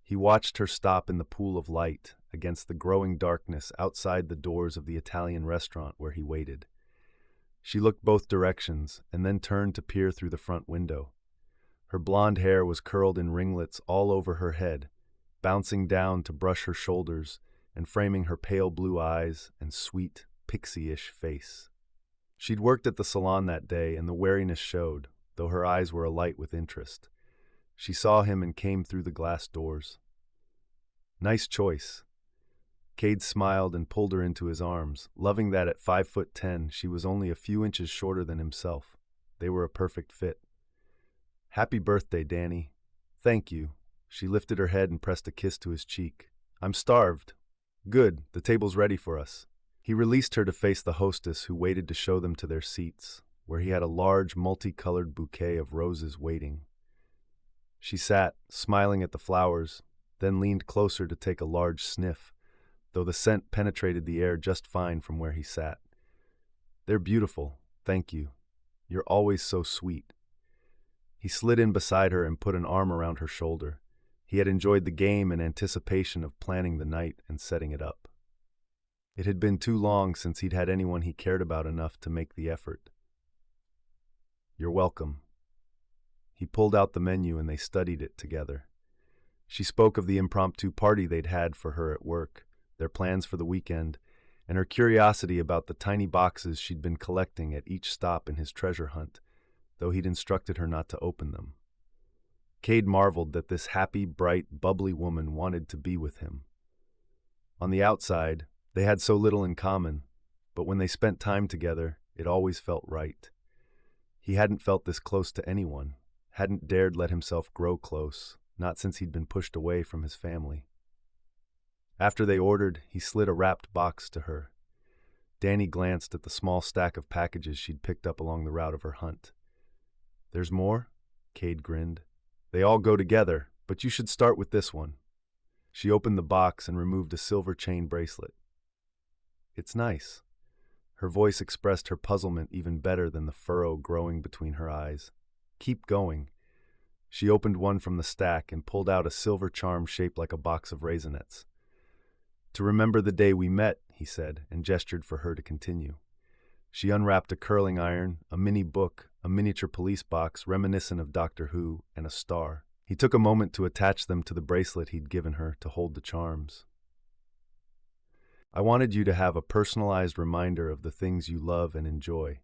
He watched her stop in the pool of light against the growing darkness outside the doors of the Italian restaurant where he waited. She looked both directions and then turned to peer through the front window. Her blonde hair was curled in ringlets all over her head, bouncing down to brush her shoulders and framing her pale blue eyes and sweet, pixie-ish face. She'd worked at the salon that day, and the wariness showed, though her eyes were alight with interest. She saw him and came through the glass doors. Nice choice. Cade smiled and pulled her into his arms, loving that at 5'10" she was only a few inches shorter than himself. They were a perfect fit. Happy birthday, Dani. Thank you. She lifted her head and pressed a kiss to his cheek. I'm starved. Good, the table's ready for us. He released her to face the hostess who waited to show them to their seats, where he had a large, multicolored bouquet of roses waiting. She sat, smiling at the flowers, then leaned closer to take a large sniff, though the scent penetrated the air just fine from where he sat. They're beautiful, thank you. You're always so sweet. He slid in beside her and put an arm around her shoulder. He had enjoyed the game and anticipation of planning the night and setting it up. It had been too long since he'd had anyone he cared about enough to make the effort. You're welcome. He pulled out the menu and they studied it together. She spoke of the impromptu party they'd had for her at work, their plans for the weekend, and her curiosity about the tiny boxes she'd been collecting at each stop in his treasure hunt, though he'd instructed her not to open them. Cade marveled that this happy, bright, bubbly woman wanted to be with him. On the outside, they had so little in common, but when they spent time together, it always felt right. He hadn't felt this close to anyone, hadn't dared let himself grow close, not since he'd been pushed away from his family. After they ordered, he slid a wrapped box to her. Dani glanced at the small stack of packages she'd picked up along the route of her hunt. There's more? Cade grinned. They all go together, but you should start with this one. She opened the box and removed a silver chain bracelet. It's nice. Her voice expressed her puzzlement even better than the furrow growing between her eyes. Keep going. She opened one from the stack and pulled out a silver charm shaped like a box of raisinets. To remember the day we met, he said, and gestured for her to continue. She unwrapped a curling iron, a mini book, a miniature police box reminiscent of Doctor Who, and a star. He took a moment to attach them to the bracelet he'd given her to hold the charms. I wanted you to have a personalized reminder of the things you love and enjoy.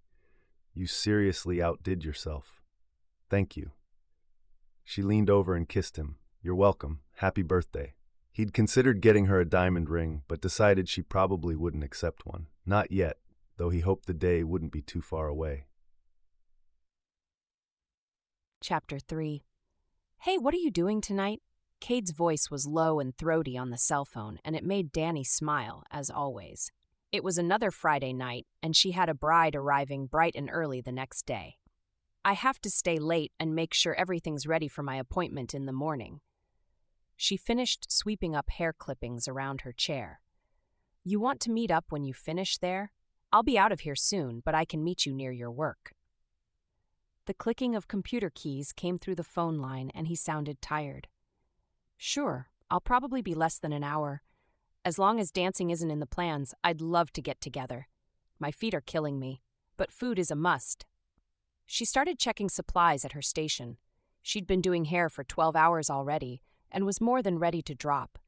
You seriously outdid yourself. Thank you. She leaned over and kissed him. You're welcome. Happy birthday. He'd considered getting her a diamond ring, but decided she probably wouldn't accept one. Not yet, though he hoped the day wouldn't be too far away. Chapter 3. Hey, what are you doing tonight? Cade's voice was low and throaty on the cell phone, and it made Dani smile, as always. It was another Friday night, and she had a bride arriving bright and early the next day. I have to stay late and make sure everything's ready for my appointment in the morning. She finished sweeping up hair clippings around her chair. You want to meet up when you finish there? I'll be out of here soon, but I can meet you near your work. The clicking of computer keys came through the phone line, and he sounded tired. Sure, I'll probably be less than an hour. As long as dancing isn't in the plans, I'd love to get together. My feet are killing me, but food is a must. She started checking supplies at her station. She'd been doing hair for 12 hours already and was more than ready to drop.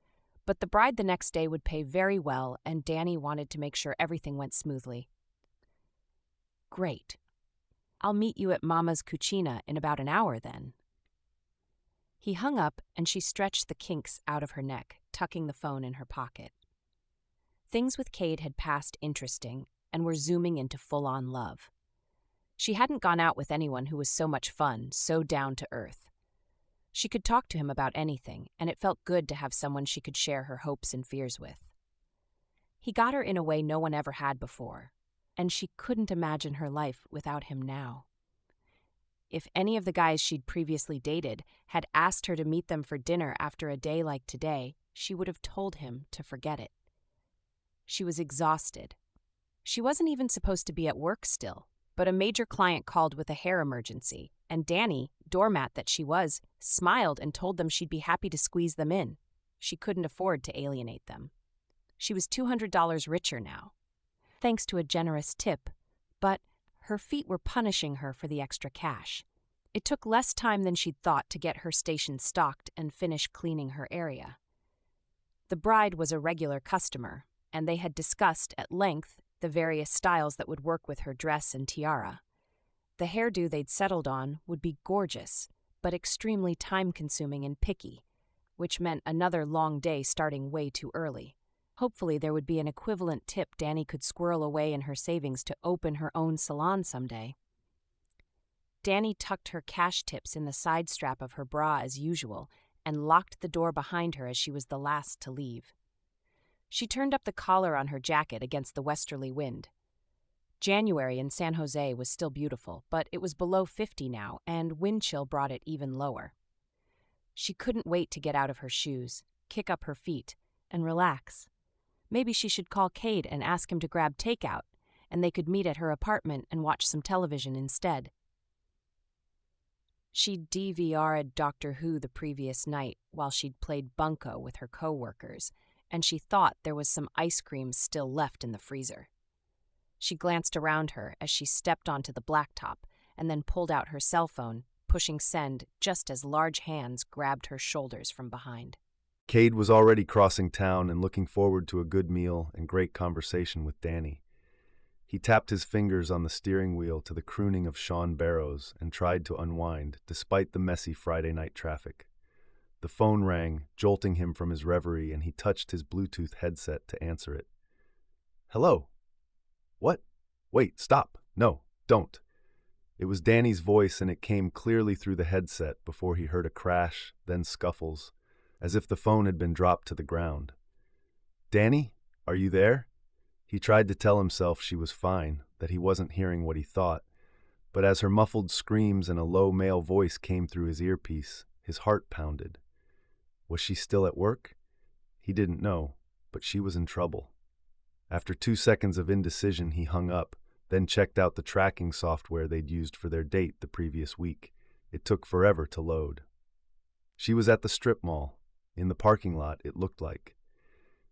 But the bride the next day would pay very well, and Dani wanted to make sure everything went smoothly. Great. I'll meet you at Mama's Cucina in about an hour then. He hung up, and she stretched the kinks out of her neck, tucking the phone in her pocket. Things with Cade had passed interesting and were zooming into full-on love. She hadn't gone out with anyone who was so much fun, so down to earth. She could talk to him about anything, and it felt good to have someone she could share her hopes and fears with. He got her in a way no one ever had before, and she couldn't imagine her life without him now. If any of the guys she'd previously dated had asked her to meet them for dinner after a day like today, she would have told him to forget it. She was exhausted. She wasn't even supposed to be at work still, but a major client called with a hair emergency, and Dani, doormat that she was, smiled and told them she'd be happy to squeeze them in. She couldn't afford to alienate them. She was $200 richer now, thanks to a generous tip, but her feet were punishing her for the extra cash. It took less time than she'd thought to get her station stocked and finish cleaning her area. The bride was a regular customer, and they had discussed at length the various styles that would work with her dress and tiara. The hairdo they'd settled on would be gorgeous, but extremely time-consuming and picky, which meant another long day starting way too early. Hopefully there would be an equivalent tip Dani could squirrel away in her savings to open her own salon someday. Dani tucked her cash tips in the side strap of her bra as usual and locked the door behind her as she was the last to leave. She turned up the collar on her jacket against the westerly wind. January in San Jose was still beautiful, but it was below 50 now, and wind chill brought it even lower. She couldn't wait to get out of her shoes, kick up her feet, and relax. Maybe she should call Cade and ask him to grab takeout, and they could meet at her apartment and watch some television instead. She'd DVR'd Doctor Who the previous night while she'd played bunco with her co-workers, and she thought there was some ice cream still left in the freezer. She glanced around her as she stepped onto the blacktop and then pulled out her cell phone, pushing send just as large hands grabbed her shoulders from behind. Cade was already crossing town and looking forward to a good meal and great conversation with Dani. He tapped his fingers on the steering wheel to the crooning of Sean Barrows and tried to unwind, despite the messy Friday night traffic. The phone rang, jolting him from his reverie, and he touched his Bluetooth headset to answer it. Hello? What? Wait, stop. No, don't. It was Dani's voice, and it came clearly through the headset before he heard a crash, then scuffles, as if the phone had been dropped to the ground. Dani, are you there? He tried to tell himself she was fine, that he wasn't hearing what he thought, but as her muffled screams and a low male voice came through his earpiece, his heart pounded. Was she still at work? He didn't know, but she was in trouble. After 2 seconds of indecision, he hung up, then checked out the tracking software they'd used for their date the previous week. It took forever to load. She was at the strip mall. In the parking lot, it looked like.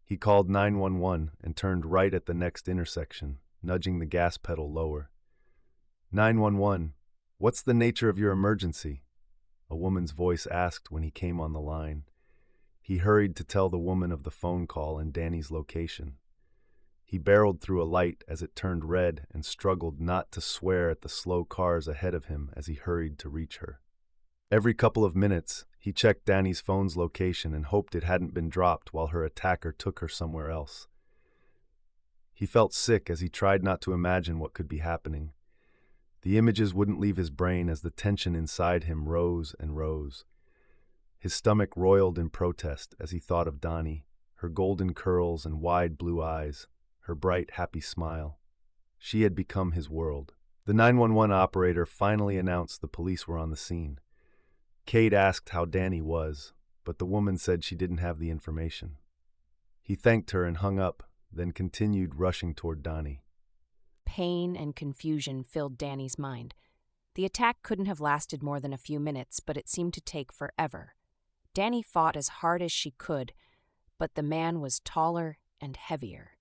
He called 911 and turned right at the next intersection, nudging the gas pedal lower. 911, what's the nature of your emergency? A woman's voice asked when he came on the line. He hurried to tell the woman of the phone call and Danny's location. He barreled through a light as it turned red and struggled not to swear at the slow cars ahead of him as he hurried to reach her. Every couple of minutes, he checked Danny's phone's location and hoped it hadn't been dropped while her attacker took her somewhere else. He felt sick as he tried not to imagine what could be happening. The images wouldn't leave his brain as the tension inside him rose and rose. His stomach roiled in protest as he thought of Dani, her golden curls and wide blue eyes, her bright, happy smile. She had become his world. The 911 operator finally announced the police were on the scene. Cade asked how Dani was, but the woman said she didn't have the information. He thanked her and hung up, then continued rushing toward Dani. Pain and confusion filled Danny's mind. The attack couldn't have lasted more than a few minutes, but it seemed to take forever. Dani fought as hard as she could, but the man was taller and heavier.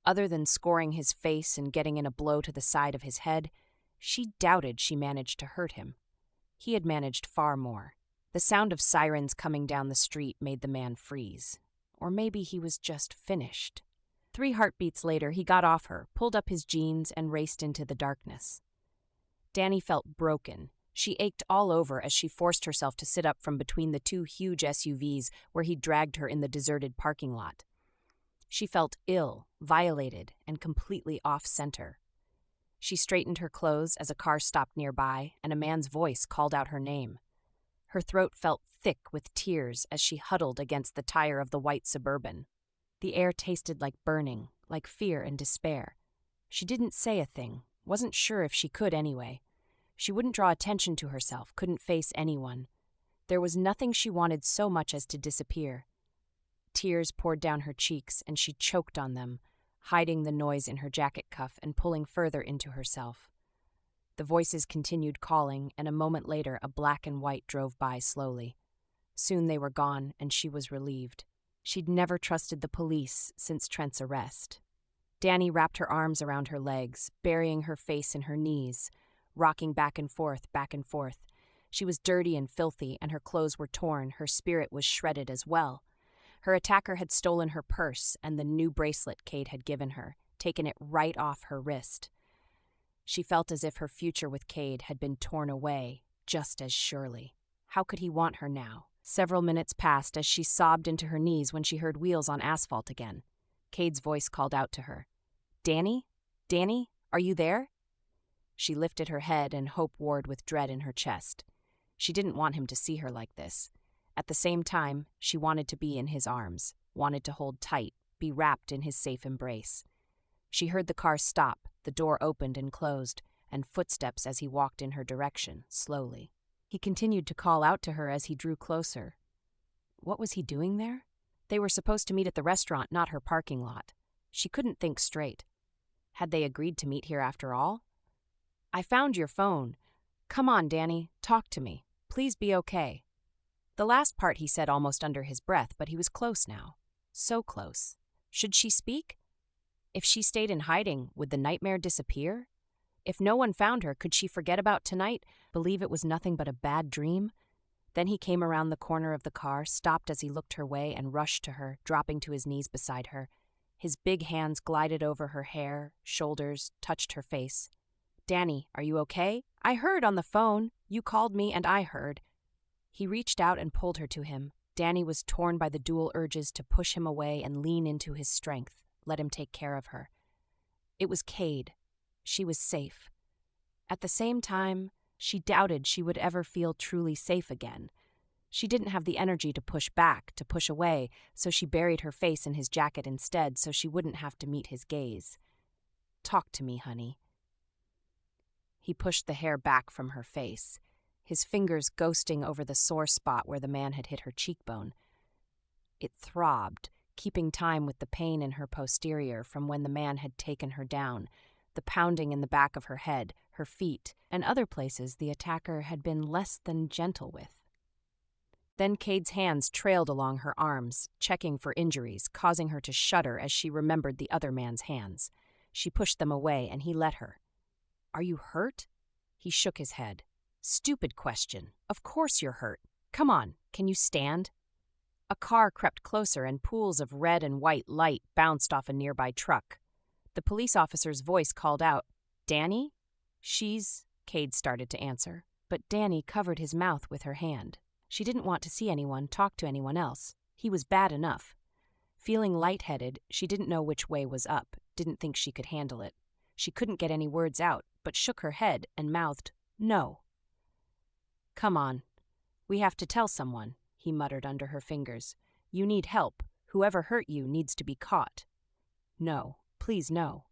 Other than scoring his face and getting in a blow to the side of his head, she doubted she managed to hurt him. He had managed far more. The sound of sirens coming down the street made the man freeze. Or maybe he was just finished. 3 heartbeats later, he got off her, pulled up his jeans, and raced into the darkness. Dani felt broken. She ached all over as she forced herself to sit up from between the 2 huge SUVs where he dragged her in the deserted parking lot. She felt ill, violated, and completely off-center. She straightened her clothes as a car stopped nearby, and a man's voice called out her name. Her throat felt thick with tears as she huddled against the tire of the white Suburban. The air tasted like burning, like fear and despair. She didn't say a thing, wasn't sure if she could anyway. She wouldn't draw attention to herself, couldn't face anyone. There was nothing she wanted so much as to disappear. Tears poured down her cheeks, and she choked on them, hiding the noise in her jacket cuff and pulling further into herself. The voices continued calling, and a moment later a black and white drove by slowly. Soon they were gone, and she was relieved. She'd never trusted the police since Trent's arrest. Dani wrapped her arms around her legs, burying her face in her knees, rocking back and forth, back and forth. She was dirty and filthy, and her clothes were torn. Her spirit was shredded as well. Her attacker had stolen her purse and the new bracelet Cade had given her, taken it right off her wrist. She felt as if her future with Cade had been torn away, just as surely. How could he want her now? Several minutes passed as she sobbed into her knees when she heard wheels on asphalt again. Cade's voice called out to her. "Dani? Dani? Are you there?" She lifted her head and hope warred with dread in her chest. She didn't want him to see her like this. At the same time, she wanted to be in his arms, wanted to hold tight, be wrapped in his safe embrace. She heard the car stop, the door opened and closed, and footsteps as he walked in her direction, slowly. He continued to call out to her as he drew closer. What was he doing there? They were supposed to meet at the restaurant, not her parking lot. She couldn't think straight. Had they agreed to meet here after all? "I found your phone. Come on, Dani, talk to me. Please be okay." The last part he said almost under his breath, but he was close now. So close. Should she speak? If she stayed in hiding, would the nightmare disappear? If no one found her, could she forget about tonight, believe it was nothing but a bad dream? Then he came around the corner of the car, stopped as he looked her way, and rushed to her, dropping to his knees beside her. His big hands glided over her hair, shoulders, touched her face. "Dani, are you okay? I heard on the phone. You called me and I heard." He reached out and pulled her to him. Dani was torn by the dual urges to push him away and lean into his strength, let him take care of her. It was Cade. She was safe. At the same time, she doubted she would ever feel truly safe again. She didn't have the energy to push back, to push away, so she buried her face in his jacket instead so she wouldn't have to meet his gaze. "Talk to me, honey." He pushed the hair back from her face, his fingers ghosting over the sore spot where the man had hit her cheekbone. It throbbed, keeping time with the pain in her posterior from when the man had taken her down, the pounding in the back of her head, her feet, and other places the attacker had been less than gentle with. Then Cade's hands trailed along her arms, checking for injuries, causing her to shudder as she remembered the other man's hands. She pushed them away, and he let her. "Are you hurt?" He shook his head. "Stupid question. Of course you're hurt. Come on, can you stand?" A car crept closer, and pools of red and white light bounced off a nearby truck. The police officer's voice called out, "Dani?" Cade started to answer, but Dani covered his mouth with her hand. She didn't want to see anyone talk to anyone else. He was bad enough. Feeling lightheaded, she didn't know which way was up, didn't think she could handle it. She couldn't get any words out, but shook her head and mouthed, "No." "Come on. We have to tell someone," he muttered under her fingers. "You need help. Whoever hurt you needs to be caught." "No, please no."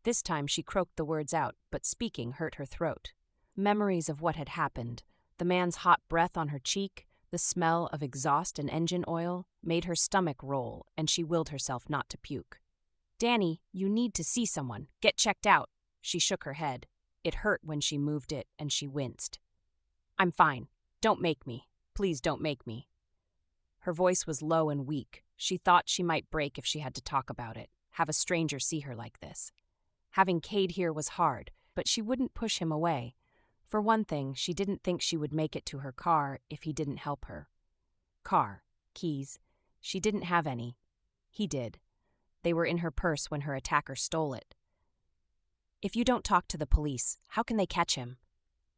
This time she croaked the words out, but speaking hurt her throat. Memories of what had happened, the man's hot breath on her cheek, the smell of exhaust and engine oil, made her stomach roll, and she willed herself not to puke. "Dani, you need to see someone. Get checked out." She shook her head. It hurt when she moved it, and she winced. "I'm fine. Don't make me. Please don't make me." Her voice was low and weak. She thought she might break if she had to talk about it, have a stranger see her like this. Having Cade here was hard, but she wouldn't push him away. For one thing, she didn't think she would make it to her car if he didn't help her. Car, keys. She didn't have any. He did. They were in her purse when her attacker stole it. "If you don't talk to the police, how can they catch him?"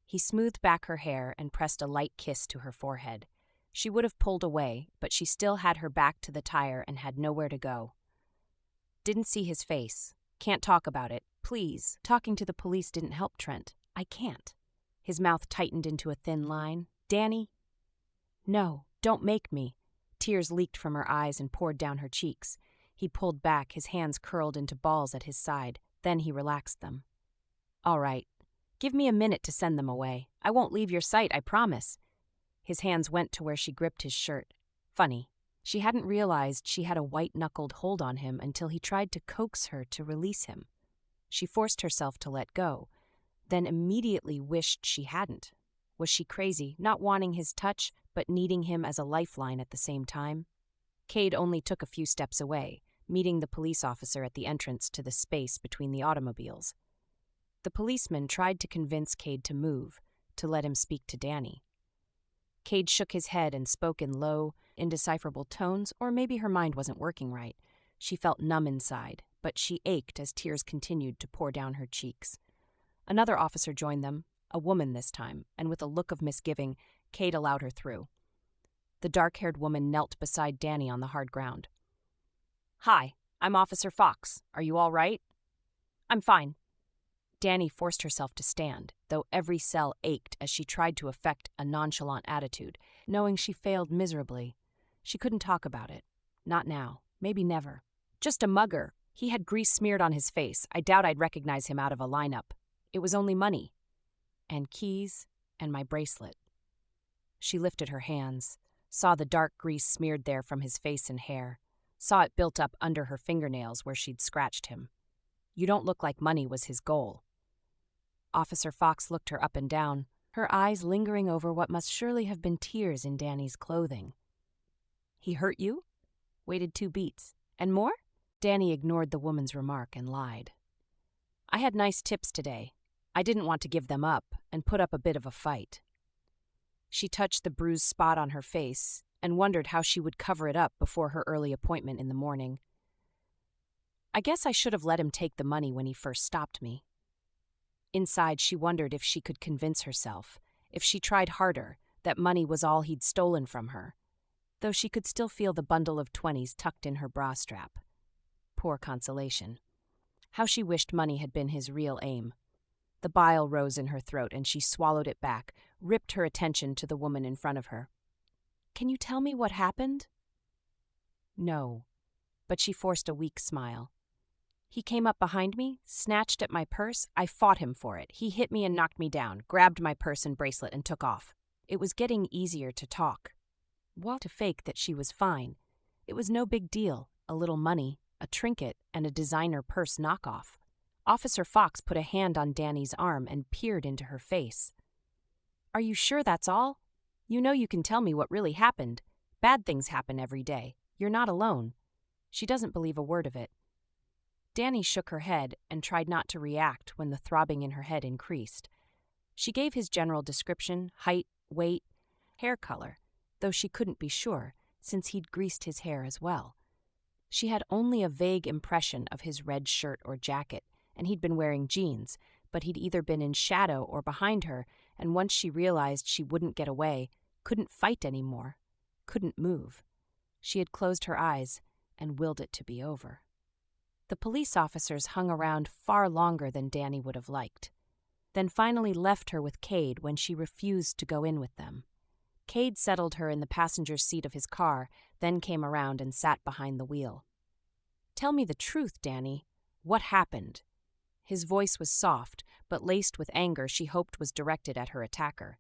He smoothed back her hair and pressed a light kiss to her forehead. She would have pulled away, but she still had her back to the tire and had nowhere to go. Didn't see his face. "Can't talk about it. Please." Talking to the police didn't help Trent. "I can't." His mouth tightened into a thin line. "Dani?" "No, don't make me." Tears leaked from her eyes and poured down her cheeks. He pulled back, his hands curled into balls at his side. Then he relaxed them. "All right. Give me a minute to send them away. I won't leave your sight, I promise." His hands went to where she gripped his shirt. Funny. She hadn't realized she had a white-knuckled hold on him until he tried to coax her to release him. She forced herself to let go, then immediately wished she hadn't. Was she crazy, not wanting his touch, but needing him as a lifeline at the same time? Cade only took a few steps away, meeting the police officer at the entrance to the space between the automobiles. The policeman tried to convince Cade to move, to let him speak to Dani. Cade shook his head and spoke in low, indecipherable tones, or maybe her mind wasn't working right. She felt numb inside, but she ached as tears continued to pour down her cheeks. Another officer joined them, a woman this time, and with a look of misgiving, Cade allowed her through. The dark-haired woman knelt beside Dani on the hard ground. "Hi, I'm Officer Fox. Are you all right?" "I'm fine." Dani forced herself to stand, though every cell ached as she tried to affect a nonchalant attitude, knowing she failed miserably. She couldn't talk about it. Not now. Maybe never. "Just a mugger. He had grease smeared on his face. I doubt I'd recognize him out of a lineup. It was only money. And keys, and my bracelet." She lifted her hands, saw the dark grease smeared there from his face and hair, saw it built up under her fingernails where she'd scratched him. "You don't look like money was his goal." Officer Fox looked her up and down, her eyes lingering over what must surely have been tears in Dani's clothing. "He hurt you?" Waited 2 beats. "And more?" Dani ignored the woman's remark and lied. "I had nice tips today. I didn't want to give them up and put up a bit of a fight." She touched the bruised spot on her face and wondered how she would cover it up before her early appointment in the morning. "I guess I should have let him take the money when he first stopped me." Inside, she wondered if she could convince herself, if she tried harder, that money was all he'd stolen from her, though she could still feel the bundle of 20s tucked in her bra strap. Poor consolation. How she wished money had been his real aim. The bile rose in her throat and she swallowed it back, ripped her attention to the woman in front of her. "Can you tell me what happened?" "No," but she forced a weak smile. "He came up behind me, snatched at my purse. I fought him for it. He hit me and knocked me down, grabbed my purse and bracelet and took off." It was getting easier to talk. What to fake that she was fine. It was no big deal, a little money, a trinket, and a designer purse knockoff. Officer Fox put a hand on Dani's arm and peered into her face. "Are you sure that's all? You know you can tell me what really happened. Bad things happen every day. You're not alone." She doesn't believe a word of it. Dani shook her head and tried not to react when the throbbing in her head increased. She gave his general description, height, weight, hair color, though she couldn't be sure, since he'd greased his hair as well. She had only a vague impression of his red shirt or jacket, and he'd been wearing jeans, but he'd either been in shadow or behind her, and once she realized she wouldn't get away, couldn't fight anymore, couldn't move. She had closed her eyes and willed it to be over. The police officers hung around far longer than Dani would have liked, then finally left her with Cade when she refused to go in with them. Cade settled her in the passenger's seat of his car, then came around and sat behind the wheel. "Tell me the truth, Dani. What happened?" His voice was soft, but laced with anger she hoped was directed at her attacker.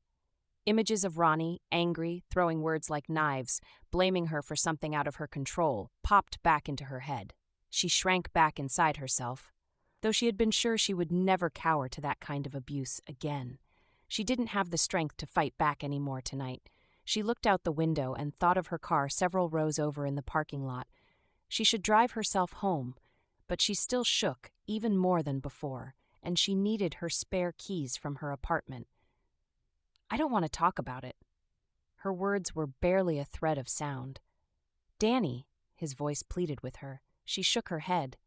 Images of Ronnie, angry, throwing words like knives, blaming her for something out of her control, popped back into her head. She shrank back inside herself, though she had been sure she would never cower to that kind of abuse again. She didn't have the strength to fight back anymore tonight. She looked out the window and thought of her car several rows over in the parking lot. She should drive herself home, but she still shook, even more than before, and she needed her spare keys from her apartment. "I don't want to talk about it." Her words were barely a thread of sound. "Dani," his voice pleaded with her. She shook her head.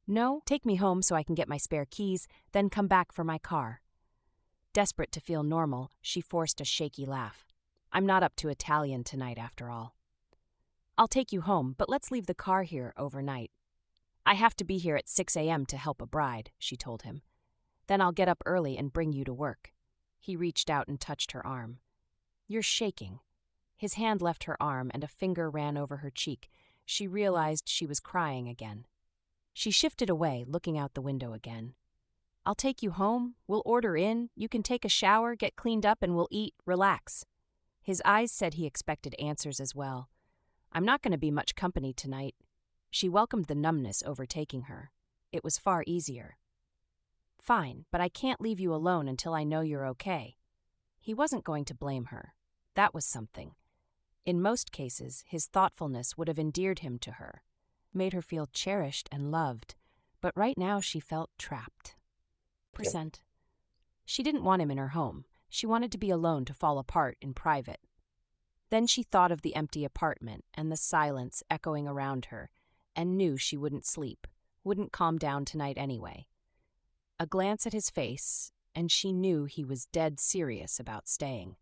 "No, take me home so I can get my spare keys, then come back for my car." Desperate to feel normal, she forced a shaky laugh. "I'm not up to Italian tonight, after all." "I'll take you home, but let's leave the car here overnight." "I have to be here at 6 a.m. to help a bride," she told him. "Then I'll get up early and bring you to work." He reached out and touched her arm. "You're shaking." His hand left her arm and a finger ran over her cheek. She realized she was crying again. She shifted away, looking out the window again. "I'll take you home. We'll order in. You can take a shower, get cleaned up, and we'll eat, relax." His eyes said he expected answers as well. "I'm not going to be much company tonight." She welcomed the numbness overtaking her. It was far easier. "Fine, but I can't leave you alone until I know you're okay." He wasn't going to blame her. That was something. In most cases, his thoughtfulness would have endeared him to her, made her feel cherished and loved, but right now she felt trapped. Percent. She didn't want him in her home. She wanted to be alone to fall apart in private. Then she thought of the empty apartment and the silence echoing around her, and knew she wouldn't sleep, wouldn't calm down tonight anyway. A glance at his face, and she knew he was dead serious about staying.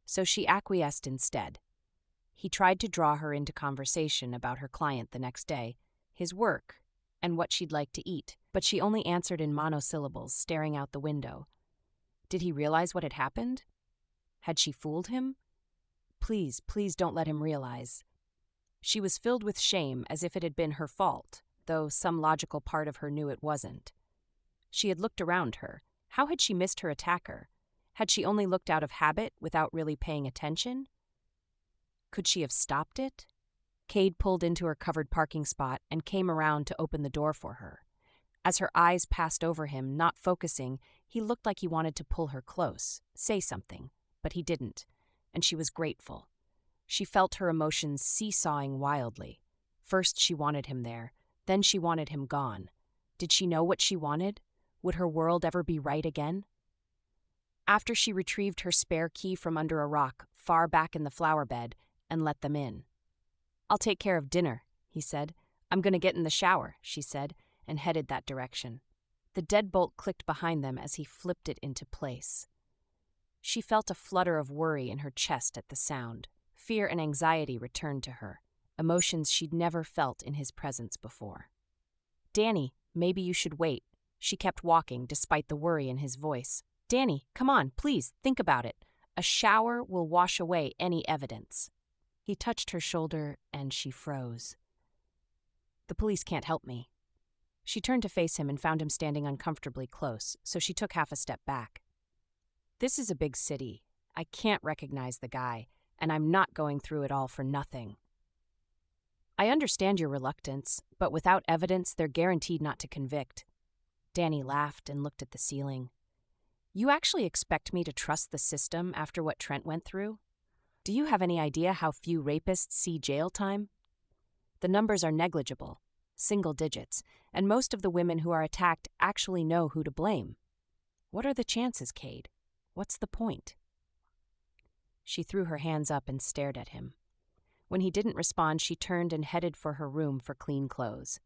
So she acquiesced instead. He tried to draw her into conversation about her client the next day, his work, and what she'd like to eat, but she only answered in monosyllables, staring out the window. Did he realize what had happened? Had she fooled him? Please, please don't let him realize. She was filled with shame as if it had been her fault, though some logical part of her knew it wasn't. She had looked around her. How had she missed her attacker? Had she only looked out of habit without really paying attention? Could she have stopped it? Cade pulled into her covered parking spot and came around to open the door for her. As her eyes passed over him, not focusing, he looked like he wanted to pull her close, say something, but he didn't, and she was grateful. She felt her emotions seesawing wildly. First she wanted him there, then she wanted him gone. Did she know what she wanted? Would her world ever be right again? After she retrieved her spare key from under a rock, far back in the flower bed, and let them in. "I'll take care of dinner," he said. "I'm going to get in the shower," she said, and headed that direction. The deadbolt clicked behind them as he flipped it into place. She felt a flutter of worry in her chest at the sound. Fear and anxiety returned to her, emotions she'd never felt in his presence before. "Dani, maybe you should wait." She kept walking, despite the worry in his voice. "Dani, come on, please, think about it. A shower will wash away any evidence." He touched her shoulder, and she froze. "The police can't help me." She turned to face him and found him standing uncomfortably close, so she took half a step back. "This is a big city. I can't recognize the guy, and I'm not going through it all for nothing." "I understand your reluctance, but without evidence, they're guaranteed not to convict." Dani laughed and looked at the ceiling. "You actually expect me to trust the system after what Trent went through? Do you have any idea how few rapists see jail time? The numbers are negligible. single digits, and most of the women who are attacked actually know who to blame. What are the chances, Cade? What's the point? She threw her hands up and stared at him. When he didn't respond, she turned and headed for her room for clean clothes.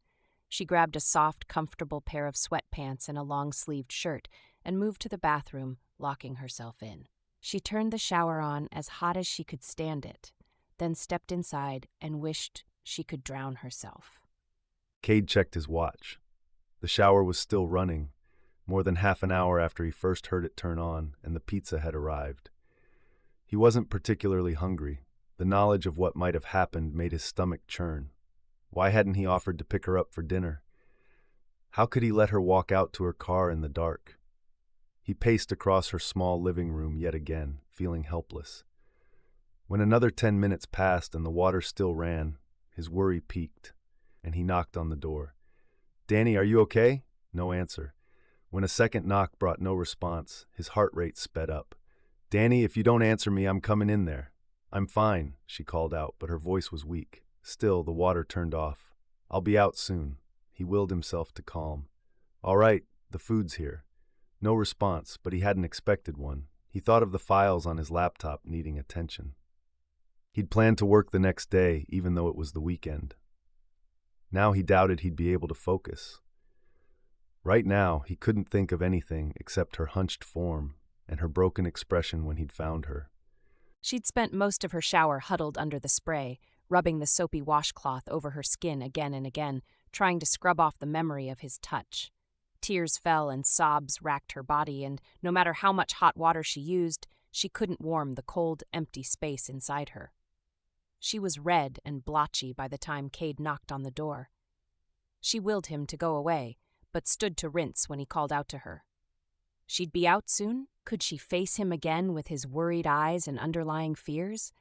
She grabbed a soft, comfortable pair of sweatpants and a long-sleeved shirt and moved to the bathroom, locking herself in. She turned the shower on as hot as she could stand it, then stepped inside and wished she could drown herself. Cade checked his watch. The shower was still running, more than half an hour after he first heard it turn on and the pizza had arrived. He wasn't particularly hungry. The knowledge of what might have happened made his stomach churn. Why hadn't he offered to pick her up for dinner? How could he let her walk out to her car in the dark? He paced across her small living room yet again, feeling helpless. When another 10 minutes passed and the water still ran, his worry peaked, and he knocked on the door. "Dani, are you okay?" No answer. When a second knock brought no response, his heart rate sped up. "Dani, if you don't answer me, I'm coming in there." "I'm fine," she called out, but her voice was weak. Still, the water turned off. "I'll be out soon." He willed himself to calm. "All right, the food's here." No response, but he hadn't expected one. He thought of the files on his laptop needing attention. He'd planned to work the next day, even though it was the weekend. Now he doubted he'd be able to focus. Right now, he couldn't think of anything except her hunched form and her broken expression when he'd found her. She'd spent most of her shower huddled under the spray, rubbing the soapy washcloth over her skin again and again, trying to scrub off the memory of his touch. Tears fell and sobs racked her body, and no matter how much hot water she used, she couldn't warm the cold, empty space inside her. She was red and blotchy by the time Cade knocked on the door. She willed him to go away, but stood to rinse when he called out to her. She'd be out soon? Could she face him again with his worried eyes and underlying fears?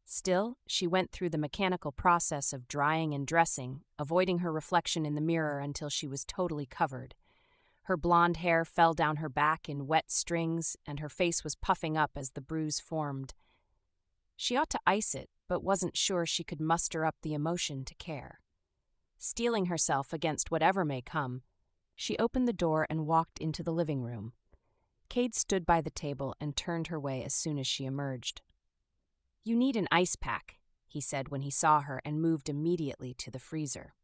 Still, she went through the mechanical process of drying and dressing, avoiding her reflection in the mirror until she was totally covered. Her blonde hair fell down her back in wet strings, and her face was puffing up as the bruise formed. She ought to ice it, but wasn't sure she could muster up the emotion to care. Steeling herself against whatever may come, she opened the door and walked into the living room. Cade stood by the table and turned her way as soon as she emerged. "You need an ice pack," he said when he saw her and moved immediately to the freezer.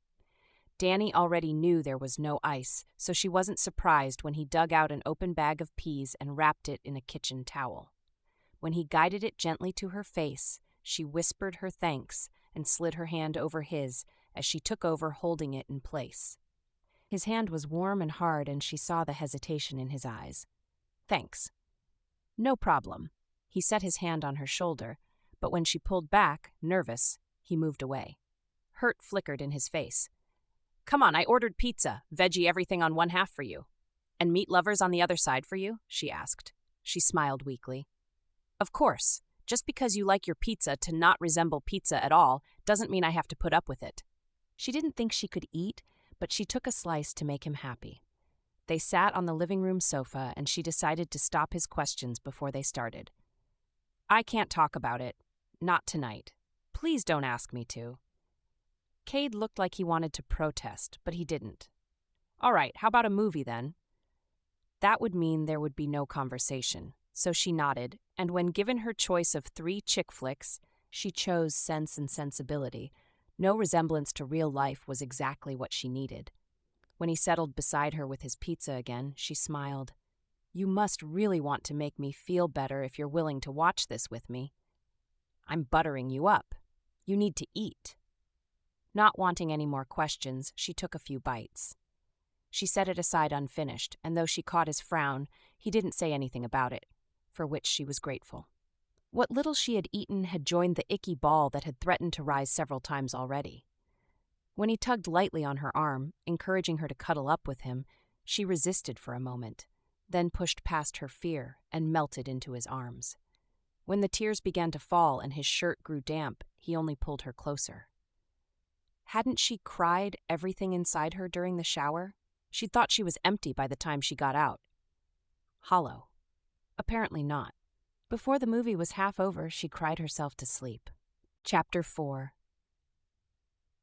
Dani already knew there was no ice, so she wasn't surprised when he dug out an open bag of peas and wrapped it in a kitchen towel. When he guided it gently to her face, she whispered her thanks and slid her hand over his as she took over holding it in place. His hand was warm and hard, and she saw the hesitation in his eyes. "Thanks." "No problem." He set his hand on her shoulder, but when she pulled back, nervous, he moved away. Hurt flickered in his face. "Come on, I ordered pizza, veggie everything on one half for you. And meat lovers on the other side for you?" she asked. She smiled weakly. "Of course. Just because you like your pizza to not resemble pizza at all doesn't mean I have to put up with it." She didn't think she could eat, but she took a slice to make him happy. They sat on the living room sofa, and she decided to stop his questions before they started. "I can't talk about it. Not tonight. Please don't ask me to." Cade looked like he wanted to protest, but he didn't. "All right, how about a movie then?" That would mean there would be no conversation, so she nodded, and when given her choice of 3 chick flicks, she chose Sense and Sensibility. No resemblance to real life was exactly what she needed. When he settled beside her with his pizza again, she smiled. "You must really want to make me feel better if you're willing to watch this with me." "I'm buttering you up. You need to eat." Not wanting any more questions, she took a few bites. She set it aside unfinished, and though she caught his frown, he didn't say anything about it, for which she was grateful. What little she had eaten had joined the icky ball that had threatened to rise several times already. When he tugged lightly on her arm, encouraging her to cuddle up with him, she resisted for a moment, then pushed past her fear and melted into his arms. When the tears began to fall and his shirt grew damp, he only pulled her closer. Hadn't she cried everything inside her during the shower? She'd thought she was empty by the time she got out. Hollow. Apparently not. Before the movie was half over, she cried herself to sleep. Chapter 4.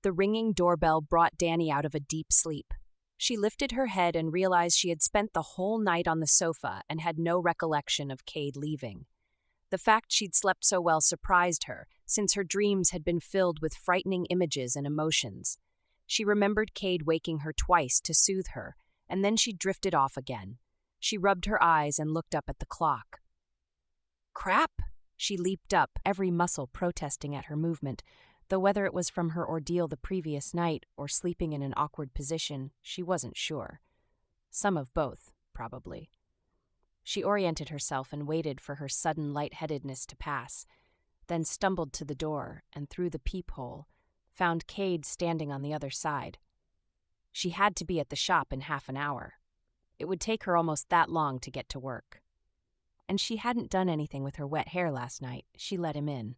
The ringing doorbell brought Dani out of a deep sleep. She lifted her head and realized she had spent the whole night on the sofa and had no recollection of Cade leaving. The fact she'd slept so well surprised her, since her dreams had been filled with frightening images and emotions. She remembered Cade waking her twice to soothe her, and then she drifted off again. She rubbed her eyes and looked up at the clock. Crap! She leaped up, every muscle protesting at her movement, though whether it was from her ordeal the previous night or sleeping in an awkward position, she wasn't sure. Some of both, probably. She oriented herself and waited for her sudden lightheadedness to pass, then stumbled to the door and through the peephole, found Cade standing on the other side. She had to be at the shop in half an hour. It would take her almost that long to get to work. And she hadn't done anything with her wet hair last night. She let him in.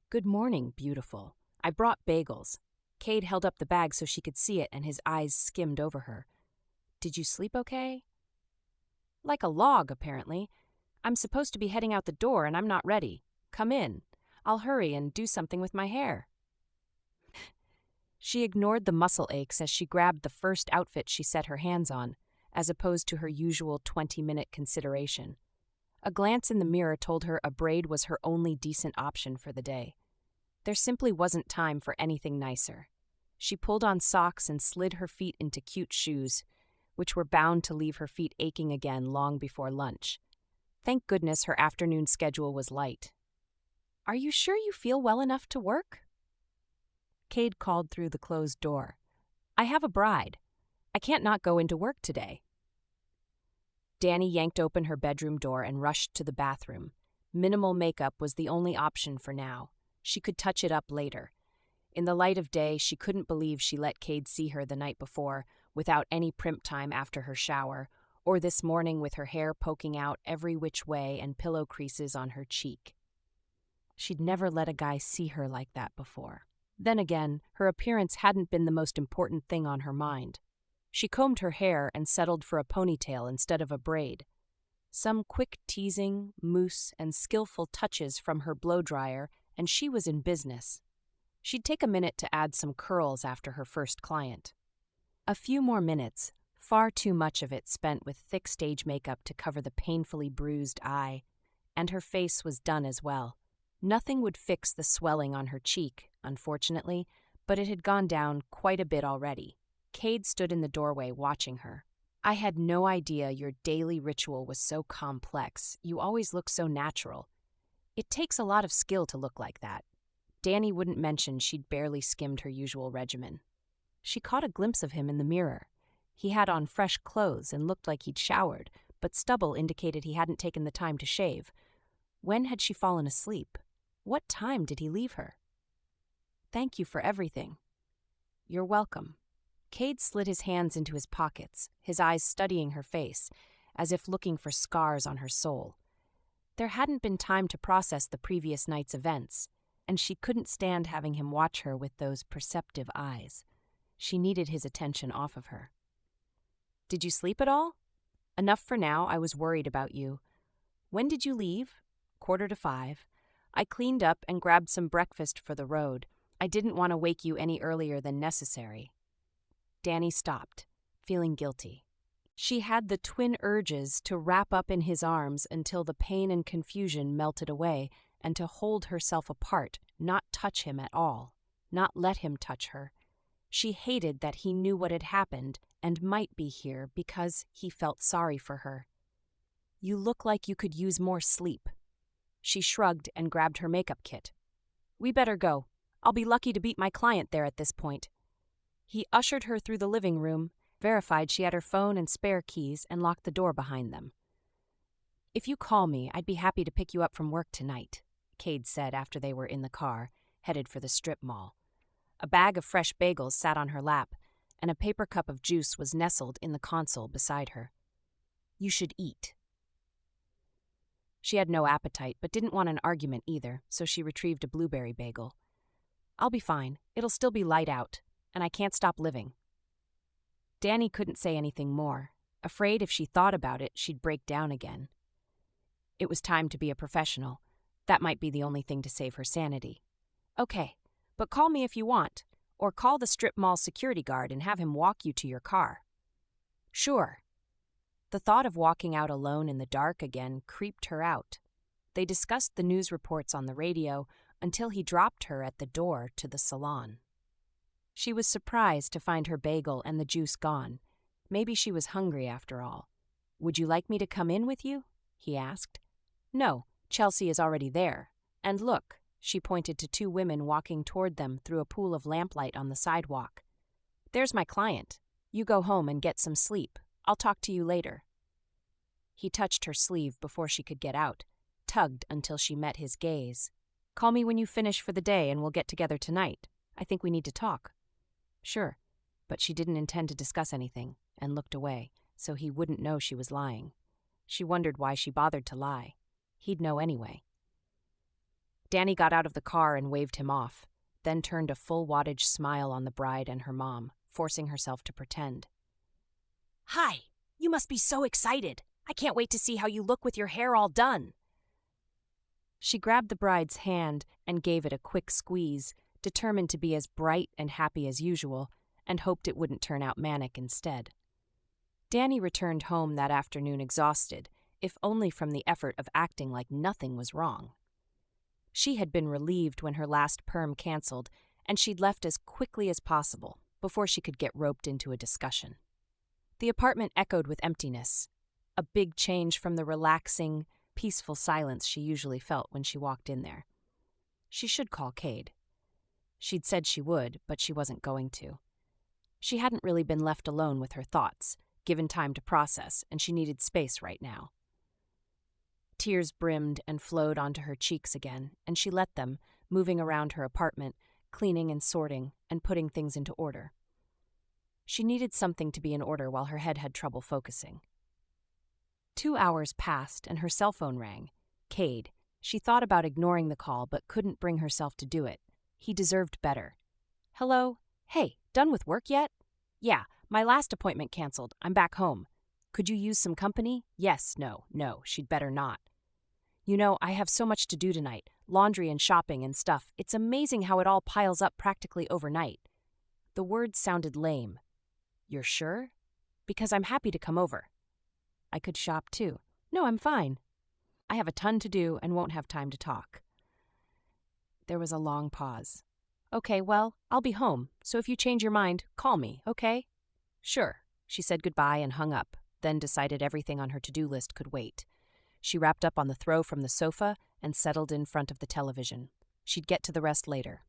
Good morning, beautiful. I brought bagels. Cade held up the bag so she could see it, and his eyes skimmed over her. Did you sleep okay? Like a log, apparently. I'm supposed to be heading out the door, and I'm not ready. Come in. I'll hurry and do something with my hair. She ignored the muscle aches as she grabbed the first outfit she set her hands on, as opposed to her usual 20-minute consideration. A glance in the mirror told her a braid was her only decent option for the day. There simply wasn't time for anything nicer. She pulled on socks and slid her feet into cute shoes, which were bound to leave her feet aching again long before lunch. Thank goodness her afternoon schedule was light. Are you sure you feel well enough to work? Cade called through the closed door. I have a bride. I can't not go into work today. Dani yanked open her bedroom door and rushed to the bathroom. Minimal makeup was the only option for now. She could touch it up later. In the light of day, she couldn't believe she let Cade see her the night before, without any primp time after her shower, or this morning with her hair poking out every which way and pillow creases on her cheek. She'd never let a guy see her like that before. Then again, her appearance hadn't been the most important thing on her mind. She combed her hair and settled for a ponytail instead of a braid. Some quick teasing, mousse, and skillful touches from her blow-dryer, and she was in business. She'd take a minute to add some curls after her first client. A few more minutes, far too much of it spent with thick stage makeup to cover the painfully bruised eye, and her face was done as well. Nothing would fix the swelling on her cheek, unfortunately, but it had gone down quite a bit already. Cade stood in the doorway watching her. I had no idea your daily ritual was so complex. You always look so natural. It takes a lot of skill to look like that. Dani wouldn't mention she'd barely skimmed her usual regimen. She caught a glimpse of him in the mirror. He had on fresh clothes and looked like he'd showered, but stubble indicated he hadn't taken the time to shave. When had she fallen asleep? What time did he leave her? Thank you for everything. You're welcome. Cade slid his hands into his pockets, his eyes studying her face, as if looking for scars on her soul. There hadn't been time to process the previous night's events, and she couldn't stand having him watch her with those perceptive eyes. She needed his attention off of her. Did you sleep at all? Enough for now. I was worried about you. When did you leave? 4:45. I cleaned up and grabbed some breakfast for the road. I didn't want to wake you any earlier than necessary. Dani stopped, feeling guilty. She had the twin urges to wrap up in his arms until the pain and confusion melted away, and to hold herself apart, not touch him at all, not let him touch her. She hated that he knew what had happened and might be here because he felt sorry for her. You look like you could use more sleep. She shrugged and grabbed her makeup kit. We better go. I'll be lucky to beat my client there at this point. He ushered her through the living room, verified she had her phone and spare keys, and locked the door behind them. If you call me, I'd be happy to pick you up from work tonight, Cade said after they were in the car, headed for the strip mall. A bag of fresh bagels sat on her lap, and a paper cup of juice was nestled in the console beside her. You should eat. She had no appetite, but didn't want an argument either, so she retrieved a blueberry bagel. I'll be fine. It'll still be light out, and I can't stop living. Dani couldn't say anything more, afraid if she thought about it, she'd break down again. It was time to be a professional. That might be the only thing to save her sanity. Okay, but call me if you want. Or call the strip mall security guard and have him walk you to your car. Sure. The thought of walking out alone in the dark again creeped her out. They discussed the news reports on the radio until he dropped her at the door to the salon. She was surprised to find her bagel and the juice gone. Maybe she was hungry after all. Would you like me to come in with you? He asked. No, Chelsea is already there. And look, she pointed to two women walking toward them through a pool of lamplight on the sidewalk. There's my client. You go home and get some sleep. I'll talk to you later. He touched her sleeve before she could get out, tugged until she met his gaze. Call me when you finish for the day and we'll get together tonight. I think we need to talk. Sure, but she didn't intend to discuss anything and looked away, so he wouldn't know she was lying. She wondered why she bothered to lie. He'd know anyway. Dani got out of the car and waved him off, then turned a full wattage smile on the bride and her mom, forcing herself to pretend. Hi, you must be so excited. I can't wait to see how you look with your hair all done. She grabbed the bride's hand and gave it a quick squeeze, determined to be as bright and happy as usual, and hoped it wouldn't turn out manic instead. Dani returned home that afternoon exhausted, if only from the effort of acting like nothing was wrong. She had been relieved when her last perm canceled, and she'd left as quickly as possible before she could get roped into a discussion. The apartment echoed with emptiness, a big change from the relaxing, peaceful silence she usually felt when she walked in there. She should call Cade. She'd said she would, but she wasn't going to. She hadn't really been left alone with her thoughts, given time to process, and she needed space right now. Tears brimmed and flowed onto her cheeks again, and she let them, moving around her apartment, cleaning and sorting, and putting things into order. She needed something to be in order while her head had trouble focusing. 2 hours passed and her cell phone rang. Cade. She thought about ignoring the call but couldn't bring herself to do it. He deserved better. Hello? Hey, done with work yet? Yeah, my last appointment canceled. I'm back home. Could you use some company? Yes, no, she'd better not. You know, I have so much to do tonight. Laundry and shopping and stuff. It's amazing how it all piles up practically overnight. The words sounded lame. You're sure? Because I'm happy to come over. I could shop too. No, I'm fine. I have a ton to do and won't have time to talk. There was a long pause. Okay, well, I'll be home, so if you change your mind, call me, okay? Sure. She said goodbye and hung up, then decided everything on her to-do list could wait. She wrapped up on the throw from the sofa and settled in front of the television. She'd get to the rest later.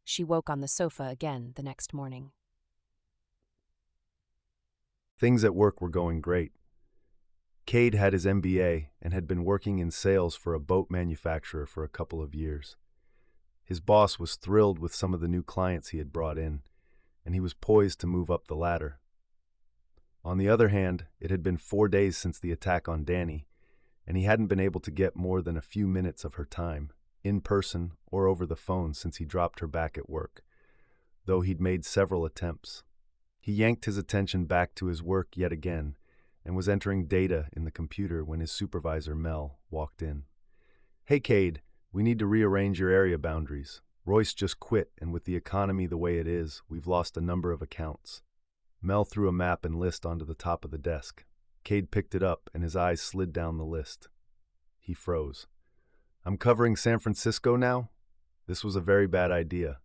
She woke on the sofa again the next morning. Things at work were going great. Cade had his MBA and had been working in sales for a boat manufacturer for a couple of years. His boss was thrilled with some of the new clients he had brought in, and he was poised to move up the ladder. On the other hand, it had been 4 days since the attack on Dani, and he hadn't been able to get more than a few minutes of her time, in person or over the phone since he dropped her back at work, though he'd made several attempts. He yanked his attention back to his work yet again, and was entering data in the computer when his supervisor, Mel, walked in. Hey, Cade, we need to rearrange your area boundaries. Royce just quit, and with the economy the way it is, we've lost a number of accounts. Mel threw a map and list onto the top of the desk. Cade picked it up, and his eyes slid down the list. He froze. I'm covering San Francisco now? This was a very bad idea.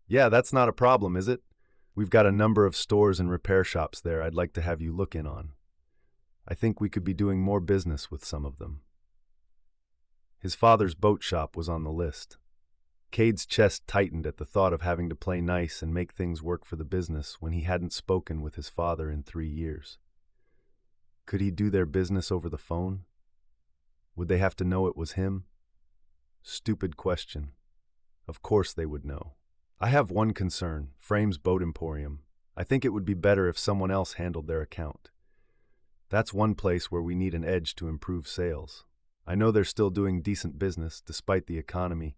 Yeah, that's not a problem, is it? We've got a number of stores and repair shops there I'd like to have you look in on. I think we could be doing more business with some of them. His father's boat shop was on the list. Cade's chest tightened at the thought of having to play nice and make things work for the business when he hadn't spoken with his father in 3 years. Could he do their business over the phone? Would they have to know it was him? Stupid question. Of course they would know. I have one concern, Frame's Boat Emporium. I think it would be better if someone else handled their account. That's one place where we need an edge to improve sales. I know they're still doing decent business despite the economy,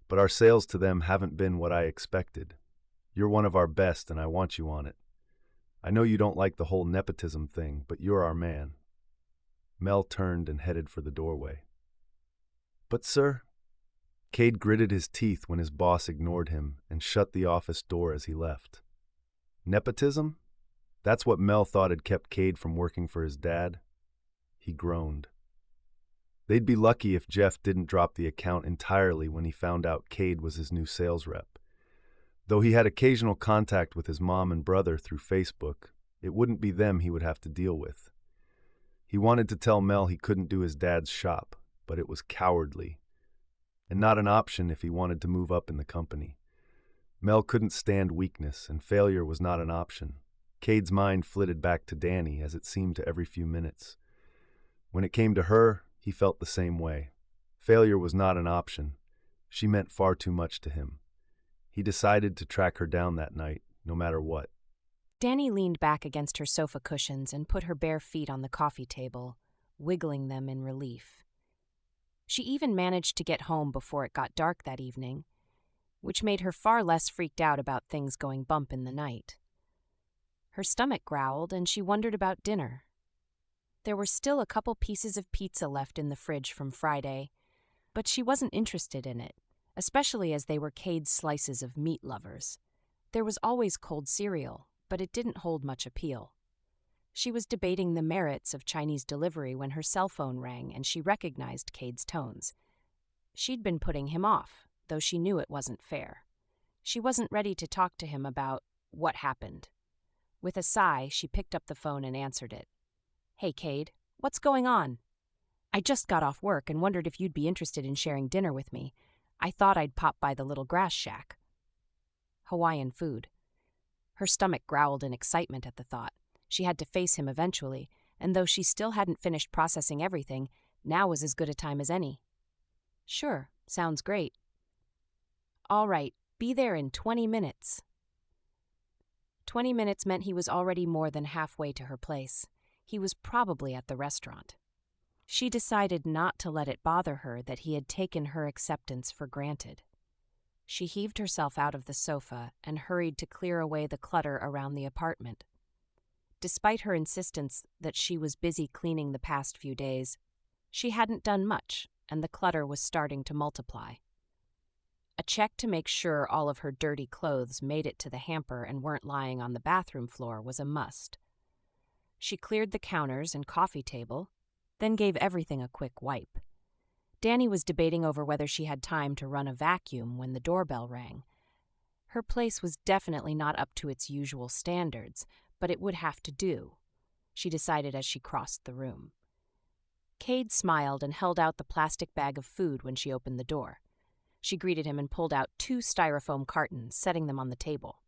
but our sales to them haven't been what I expected. You're one of our best and I want you on it. I know you don't like the whole nepotism thing, but you're our man. Mel turned and headed for the doorway. But sir, Cade gritted his teeth when his boss ignored him and shut the office door as he left. Nepotism? That's what Mel thought had kept Cade from working for his dad. He groaned. They'd be lucky if Jeff didn't drop the account entirely when he found out Cade was his new sales rep. Though he had occasional contact with his mom and brother through Facebook, it wouldn't be them he would have to deal with. He wanted to tell Mel he couldn't do his dad's shop, but it was cowardly, and not an option if he wanted to move up in the company. Mel couldn't stand weakness, and failure was not an option. Cade's mind flitted back to Dani, as it seemed to every few minutes. When it came to her, he felt the same way. Failure was not an option. She meant far too much to him. He decided to track her down that night, no matter what. Dani leaned back against her sofa cushions and put her bare feet on the coffee table, wiggling them in relief. She even managed to get home before it got dark that evening, which made her far less freaked out about things going bump in the night. Her stomach growled, and she wondered about dinner. There were still a couple pieces of pizza left in the fridge from Friday, but she wasn't interested in it, especially as they were Cade's slices of meat lovers. There was always cold cereal, but it didn't hold much appeal. She was debating the merits of Chinese delivery when her cell phone rang and she recognized Cade's tones. She'd been putting him off, though she knew it wasn't fair. She wasn't ready to talk to him about what happened. With a sigh, she picked up the phone and answered it. "Hey, Cade, what's going on?" "I just got off work and wondered if you'd be interested in sharing dinner with me. I thought I'd pop by the little grass shack." Hawaiian food. Her stomach growled in excitement at the thought. She had to face him eventually, and though she still hadn't finished processing everything, now was as good a time as any. "Sure, sounds great." "All right, be there in 20 minutes. 20 minutes meant he was already more than halfway to her place. He was probably at the restaurant. She decided not to let it bother her that he had taken her acceptance for granted. She heaved herself out of the sofa and hurried to clear away the clutter around the apartment. Despite her insistence that she was busy cleaning the past few days, she hadn't done much, and the clutter was starting to multiply. A check to make sure all of her dirty clothes made it to the hamper and weren't lying on the bathroom floor was a must. She cleared the counters and coffee table, then gave everything a quick wipe. Dani was debating over whether she had time to run a vacuum when the doorbell rang. Her place was definitely not up to its usual standards, but it would have to do, she decided as she crossed the room. Cade smiled and held out the plastic bag of food when she opened the door. She greeted him and pulled out 2 styrofoam cartons, setting them on the table.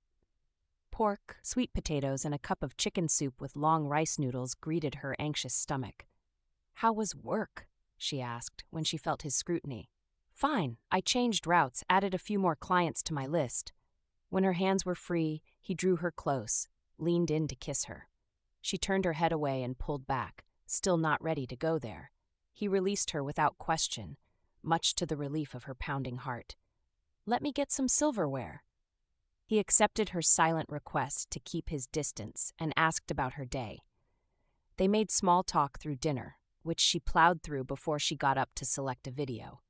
Pork, sweet potatoes, and a cup of chicken soup with long rice noodles greeted her anxious stomach. "How was work?" she asked when she felt his scrutiny. "Fine. I changed routes, added a few more clients to my list." When her hands were free, he drew her close, leaned in to kiss her. She turned her head away and pulled back, still not ready to go there. He released her without question, much to the relief of her pounding heart. "Let me get some silverware." He accepted her silent request to keep his distance and asked about her day. They made small talk through dinner, which she plowed through before she got up to select a video.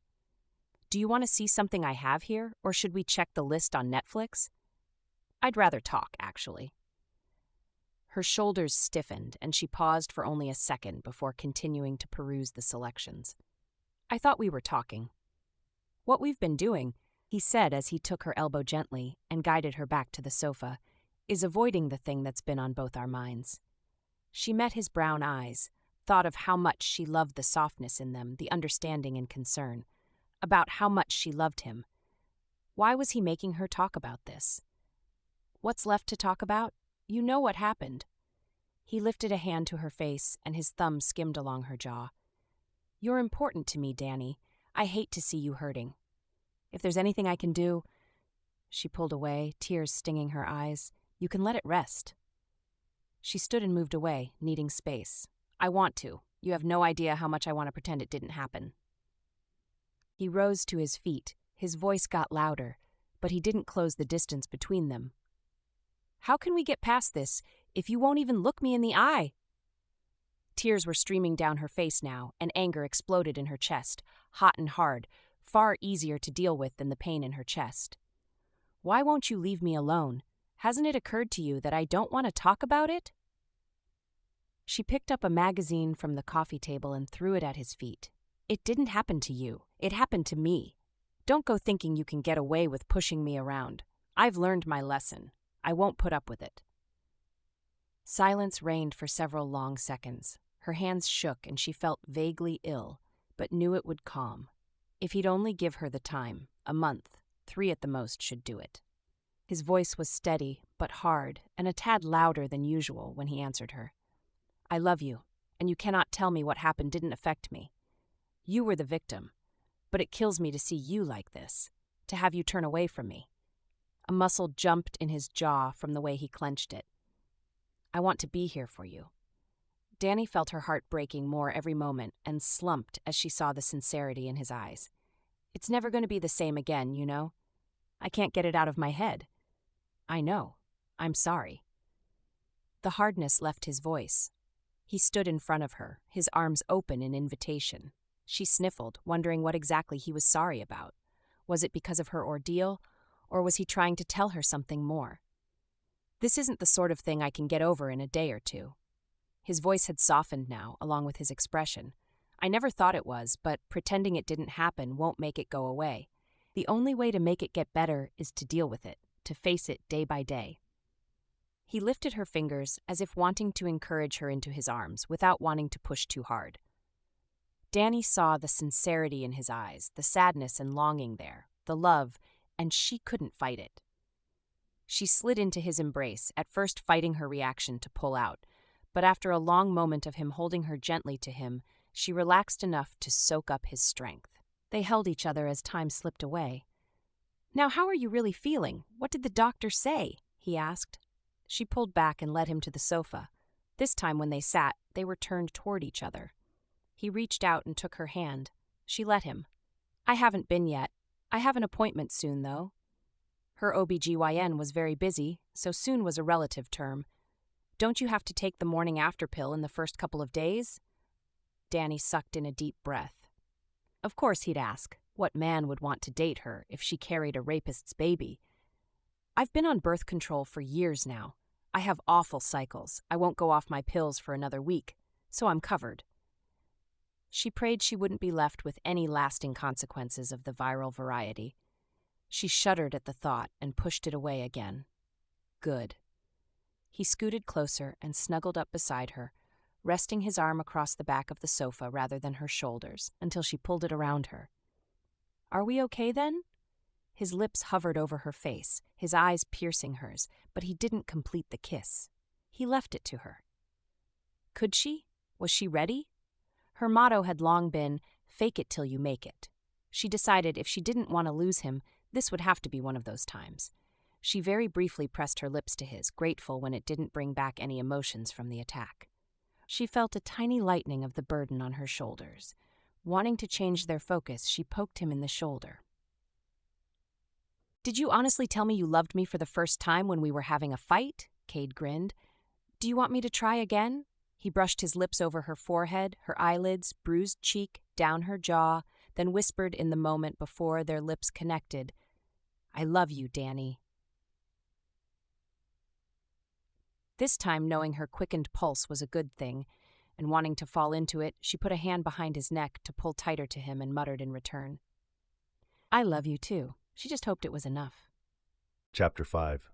"Do you want to see something I have here, or should we check the list on Netflix?" "I'd rather talk, actually." Her shoulders stiffened, and she paused for only a second before continuing to peruse the selections. "I thought we were talking." "What we've been doing," he said as he took her elbow gently and guided her back to the sofa, "is avoiding the thing that's been on both our minds." She met his brown eyes, thought of how much she loved the softness in them, the understanding and concern, about how much she loved him. Why was he making her talk about this? "What's left to talk about? You know what happened." He lifted a hand to her face, and his thumb skimmed along her jaw. "You're important to me, Dani. I hate to see you hurting. If there's anything I can do—" She pulled away, tears stinging her eyes. "You can let it rest." She stood and moved away, needing space. "I want to. You have no idea how much I want to pretend it didn't happen." He rose to his feet. His voice got louder, but he didn't close the distance between them. "How can we get past this if you won't even look me in the eye?" Tears were streaming down her face now, and anger exploded in her chest, hot and hard, far easier to deal with than the pain in her chest. "Why won't you leave me alone? Hasn't it occurred to you that I don't want to talk about it?" She picked up a magazine from the coffee table and threw it at his feet. "It didn't happen to you. It happened to me. Don't go thinking you can get away with pushing me around. I've learned my lesson. I won't put up with it." Silence reigned for several long seconds. Her hands shook and she felt vaguely ill, but knew it would calm. If he'd only give her the time, a month, 3 at the most should do it. His voice was steady, but hard, and a tad louder than usual when he answered her. "I love you, and you cannot tell me what happened didn't affect me. You were the victim, but it kills me to see you like this, to have you turn away from me." A muscle jumped in his jaw from the way he clenched it. "I want to be here for you." Dani felt her heart breaking more every moment and slumped as she saw the sincerity in his eyes. "It's never going to be the same again, you know. I can't get it out of my head." "I know. I'm sorry." The hardness left his voice. He stood in front of her, his arms open in invitation. She sniffled, wondering what exactly he was sorry about. Was it because of her ordeal, or was he trying to tell her something more? "This isn't the sort of thing I can get over in a day or two." His voice had softened now, along with his expression. "I never thought it was, but pretending it didn't happen won't make it go away. The only way to make it get better is to deal with it, to face it day by day." He lifted her fingers as if wanting to encourage her into his arms without wanting to push too hard. Dani saw the sincerity in his eyes, the sadness and longing there, the love, and she couldn't fight it. She slid into his embrace, at first fighting her reaction to pull out, but after a long moment of him holding her gently to him, she relaxed enough to soak up his strength. They held each other as time slipped away. "Now, how are you really feeling? What did the doctor say?" he asked. She pulled back and led him to the sofa. This time when they sat, they were turned toward each other. He reached out and took her hand. She let him. "I haven't been yet. I have an appointment soon, though." Her OBGYN was very busy, so soon was a relative term. "Don't you have to take the morning after pill in the first couple of days?" Dani sucked in a deep breath. Of course he'd ask. What man would want to date her if she carried a rapist's baby? "I've been on birth control for years now. I have awful cycles. I won't go off my pills for another week, so I'm covered." She prayed she wouldn't be left with any lasting consequences of the viral variety. She shuddered at the thought and pushed it away again. Good. He scooted closer and snuggled up beside her, resting his arm across the back of the sofa rather than her shoulders, until she pulled it around her. "Are we okay then?" His lips hovered over her face, his eyes piercing hers, but he didn't complete the kiss. He left it to her. Could she? Was she ready? Her motto had long been, "Fake it till you make it." She decided if she didn't want to lose him, this would have to be one of those times. She very briefly pressed her lips to his, grateful when it didn't bring back any emotions from the attack. She felt a tiny lightening of the burden on her shoulders. Wanting to change their focus, she poked him in the shoulder. "Did you honestly tell me you loved me for the first time when we were having a fight?" Cade grinned. "Do you want me to try again?" He brushed his lips over her forehead, her eyelids, bruised cheek, down her jaw, then whispered in the moment before their lips connected, "I love you, Dani." This time, knowing her quickened pulse was a good thing, and wanting to fall into it, she put a hand behind his neck to pull tighter to him and muttered in return, "I love you too." She just hoped it was enough. Chapter 5.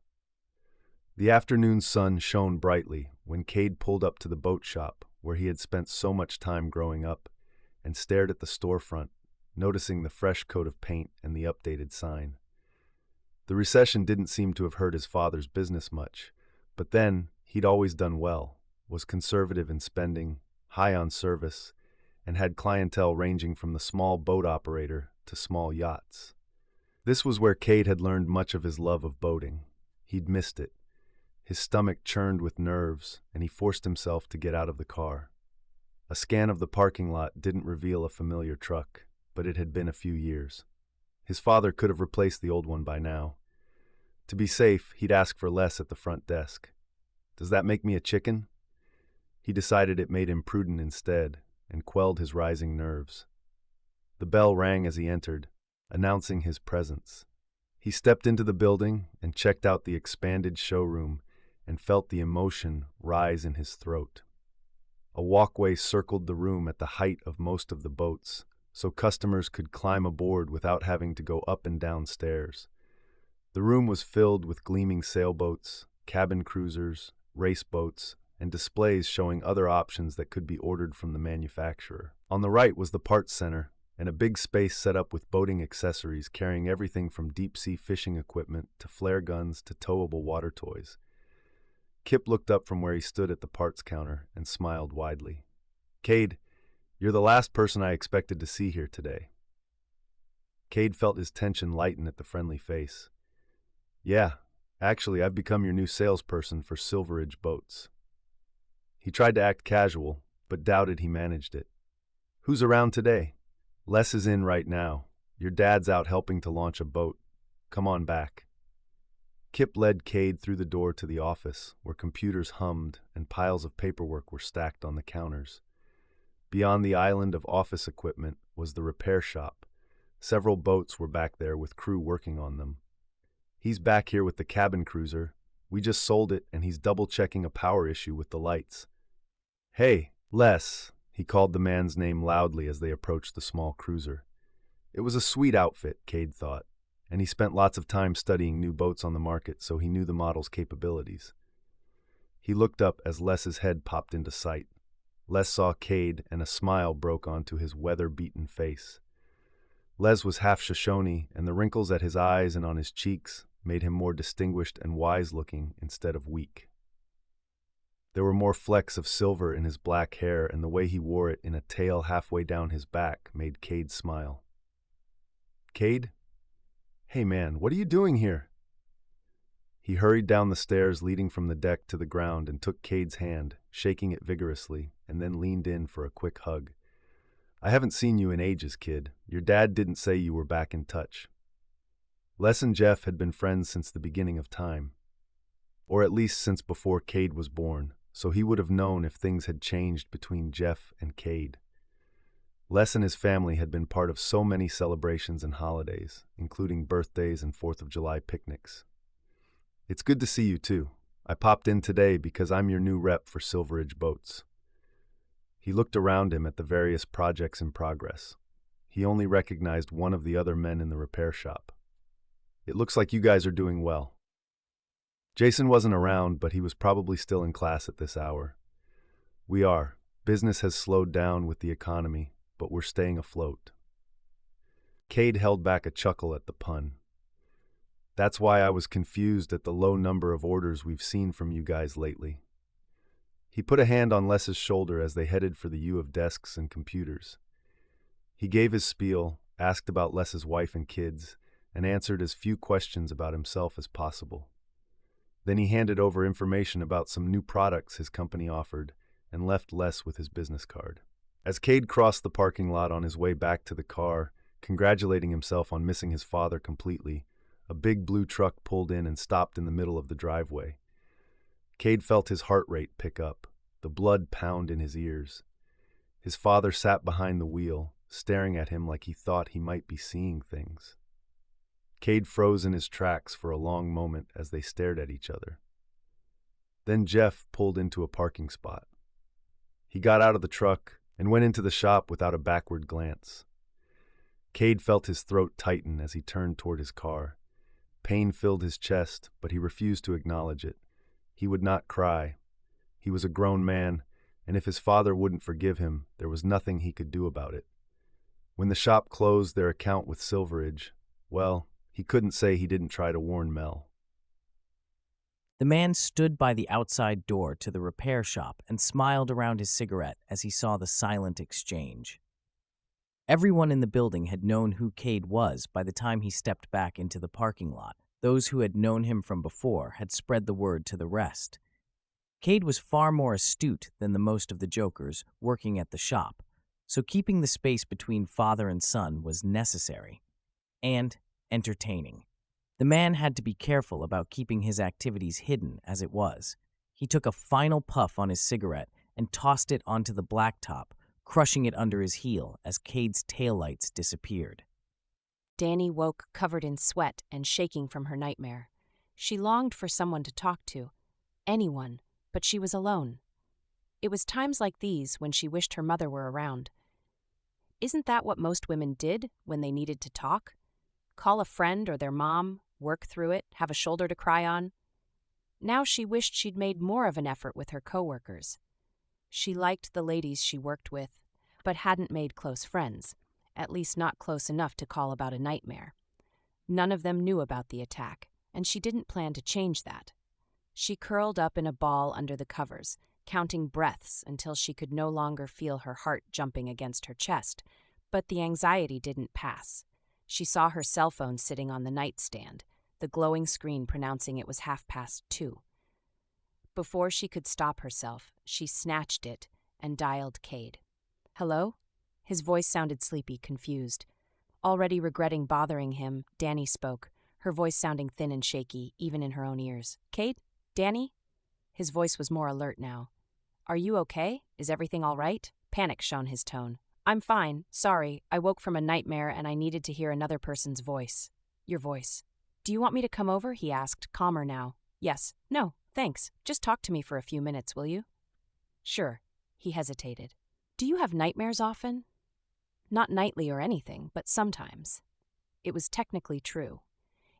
The afternoon sun shone brightly when Cade pulled up to the boat shop where he had spent so much time growing up and stared at the storefront, noticing the fresh coat of paint and the updated sign. The recession didn't seem to have hurt his father's business much, but then he'd always done well, was conservative in spending, high on service, and had clientele ranging from the small boat operator to small yachts. This was where Cade had learned much of his love of boating. He'd missed it. His stomach churned with nerves, and he forced himself to get out of the car. A scan of the parking lot didn't reveal a familiar truck, but it had been a few years. His father could have replaced the old one by now. To be safe, he'd ask for less at the front desk. Does that make me a chicken? He decided it made him prudent instead, and quelled his rising nerves. The bell rang as he entered, announcing his presence. He stepped into the building and checked out the expanded showroom and felt the emotion rise in his throat. A walkway circled the room at the height of most of the boats, so customers could climb aboard without having to go up and down stairs. The room was filled with gleaming sailboats, cabin cruisers, race boats, and displays showing other options that could be ordered from the manufacturer. On the right was the parts center, and a big space set up with boating accessories carrying everything from deep-sea fishing equipment to flare guns to towable water toys. Kip looked up from where he stood at the parts counter and smiled widely. "Cade, you're the last person I expected to see here today." Cade felt his tension lighten at the friendly face. "Yeah, actually, I've become your new salesperson for Silveridge Boats." He tried to act casual, but doubted he managed it. "Who's around today?" "Les is in right now. Your dad's out helping to launch a boat. Come on back." Kip led Cade through the door to the office, where computers hummed and piles of paperwork were stacked on the counters. Beyond the island of office equipment was the repair shop. Several boats were back there with crew working on them. "He's back here with the cabin cruiser. We just sold it and he's double-checking a power issue with the lights." "Hey, Les," he called the man's name loudly as they approached the small cruiser. It was a sweet outfit, Cade thought, and he spent lots of time studying new boats on the market, so he knew the model's capabilities. He looked up as Les's head popped into sight. Les saw Cade, and a smile broke onto his weather-beaten face. Les was half Shoshone, and the wrinkles at his eyes and on his cheeks made him more distinguished and wise-looking instead of weak. There were more flecks of silver in his black hair, and the way he wore it in a tail halfway down his back made Cade smile. "Cade? Hey man, what are you doing here?" He hurried down the stairs leading from the deck to the ground and took Cade's hand, shaking it vigorously, and then leaned in for a quick hug. "I haven't seen you in ages, kid. Your dad didn't say you were back in touch." Les and Jeff had been friends since the beginning of time, or at least since before Cade was born, so he would have known if things had changed between Jeff and Cade. Les and his family had been part of so many celebrations and holidays, including birthdays and 4th of July picnics. "It's good to see you too. I popped in today because I'm your new rep for Silveridge Boats." He looked around him at the various projects in progress. He only recognized one of the other men in the repair shop. "It looks like you guys are doing well." Jason wasn't around, but he was probably still in class at this hour. "We are. Business has slowed down with the economy, but we're staying afloat." Cade held back a chuckle at the pun. "That's why I was confused at the low number of orders we've seen from you guys lately." He put a hand on Les's shoulder as they headed for the U of desks and computers. He gave his spiel, asked about Les's wife and kids, and answered as few questions about himself as possible. Then he handed over information about some new products his company offered and left Les with his business card. As Cade crossed the parking lot on his way back to the car, congratulating himself on missing his father completely, a big blue truck pulled in and stopped in the middle of the driveway. Cade felt his heart rate pick up, the blood pound in his ears. His father sat behind the wheel, staring at him like he thought he might be seeing things. Cade froze in his tracks for a long moment as they stared at each other. Then Jeff pulled into a parking spot. He got out of the truck and went into the shop without a backward glance. Cade felt his throat tighten as he turned toward his car. Pain filled his chest, but he refused to acknowledge it. He would not cry. He was a grown man, and if his father wouldn't forgive him, there was nothing he could do about it. When the shop closed their account with Silveridge, well, he couldn't say he didn't try to warn Mel. The man stood by the outside door to the repair shop and smiled around his cigarette as he saw the silent exchange. Everyone in the building had known who Cade was by the time he stepped back into the parking lot. Those who had known him from before had spread the word to the rest. Cade was far more astute than the most of the jokers working at the shop, so keeping the space between father and son was necessary and entertaining. The man had to be careful about keeping his activities hidden as it was. He took a final puff on his cigarette and tossed it onto the blacktop, crushing it under his heel as Cade's taillights disappeared. Dani woke covered in sweat and shaking from her nightmare. She longed for someone to talk to, anyone, but she was alone. It was times like these when she wished her mother were around. Isn't that what most women did when they needed to talk? Call a friend or their mom, work through it, have a shoulder to cry on? Now she wished she'd made more of an effort with her coworkers. She liked the ladies she worked with, but hadn't made close friends, at least not close enough to call about a nightmare. None of them knew about the attack, and she didn't plan to change that. She curled up in a ball under the covers, counting breaths until she could no longer feel her heart jumping against her chest, but the anxiety didn't pass. She saw her cell phone sitting on the nightstand, the glowing screen pronouncing it was 2:30. Before she could stop herself, she snatched it and dialed Cade. "Hello?" His voice sounded sleepy, confused. Already regretting bothering him, Dani spoke, her voice sounding thin and shaky, even in her own ears. "Cade? Dani?" His voice was more alert now. "Are you okay? Is everything all right?" Panic shone his tone. "I'm fine. Sorry, I woke from a nightmare and I needed to hear another person's voice." "Your voice." "Do you want me to come over?" he asked, calmer now. "Yes. No, thanks. Just talk to me for a few minutes, will you?" "Sure." He hesitated. "Do you have nightmares often?" Not nightly or anything, but sometimes. It was technically true.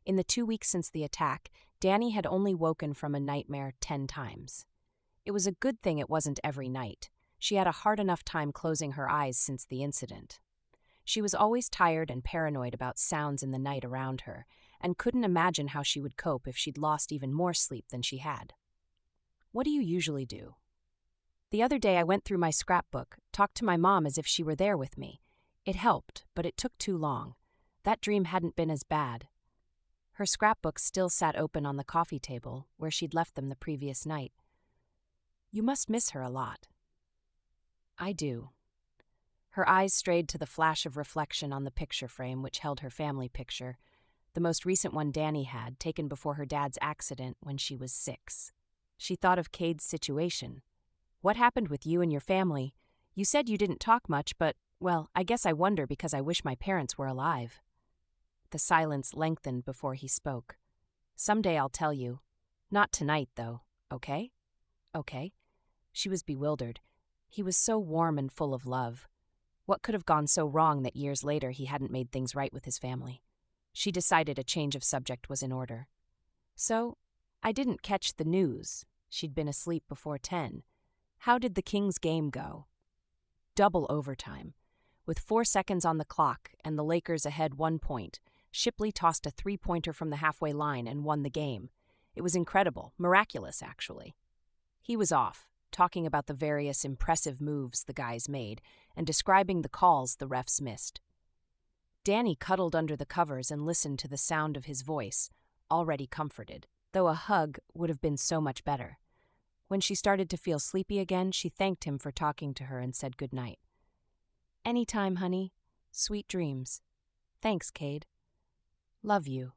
In the 2 weeks since the attack, Dani had only woken from a nightmare 10 times. It was a good thing it wasn't every night. She had a hard enough time closing her eyes since the incident. She was always tired and paranoid about sounds in the night around her, and couldn't imagine how she would cope if she'd lost even more sleep than she had. "What do you usually do?" "The other day I went through my scrapbook, talked to my mom as if she were there with me. It helped, but it took too long. That dream hadn't been as bad." Her scrapbooks still sat open on the coffee table, where she'd left them the previous night. "You must miss her a lot." "I do." Her eyes strayed to the flash of reflection on the picture frame which held her family picture, the most recent one Dani had, taken before her dad's accident when she was 6. She thought of Cade's situation. "What happened with you and your family? You said you didn't talk much, but, well, I guess I wonder because I wish my parents were alive." The silence lengthened before he spoke. "Someday I'll tell you. Not tonight, though, okay?" "Okay." She was bewildered. He was so warm and full of love. What could have gone so wrong that years later he hadn't made things right with his family? She decided a change of subject was in order. "So, I didn't catch the news." She'd been asleep before 10. "How did the Kings game go?" "Double overtime. With 4 seconds on the clock and the Lakers ahead 1 point, Shipley tossed a 3-pointer from the halfway line and won the game. It was incredible, miraculous, actually." He was off, talking about the various impressive moves the guys made and describing the calls the refs missed. Dani cuddled under the covers and listened to the sound of his voice, already comforted, though a hug would have been so much better. When she started to feel sleepy again, she thanked him for talking to her and said goodnight. "Anytime, honey. Sweet dreams." "Thanks, Cade." "Love you."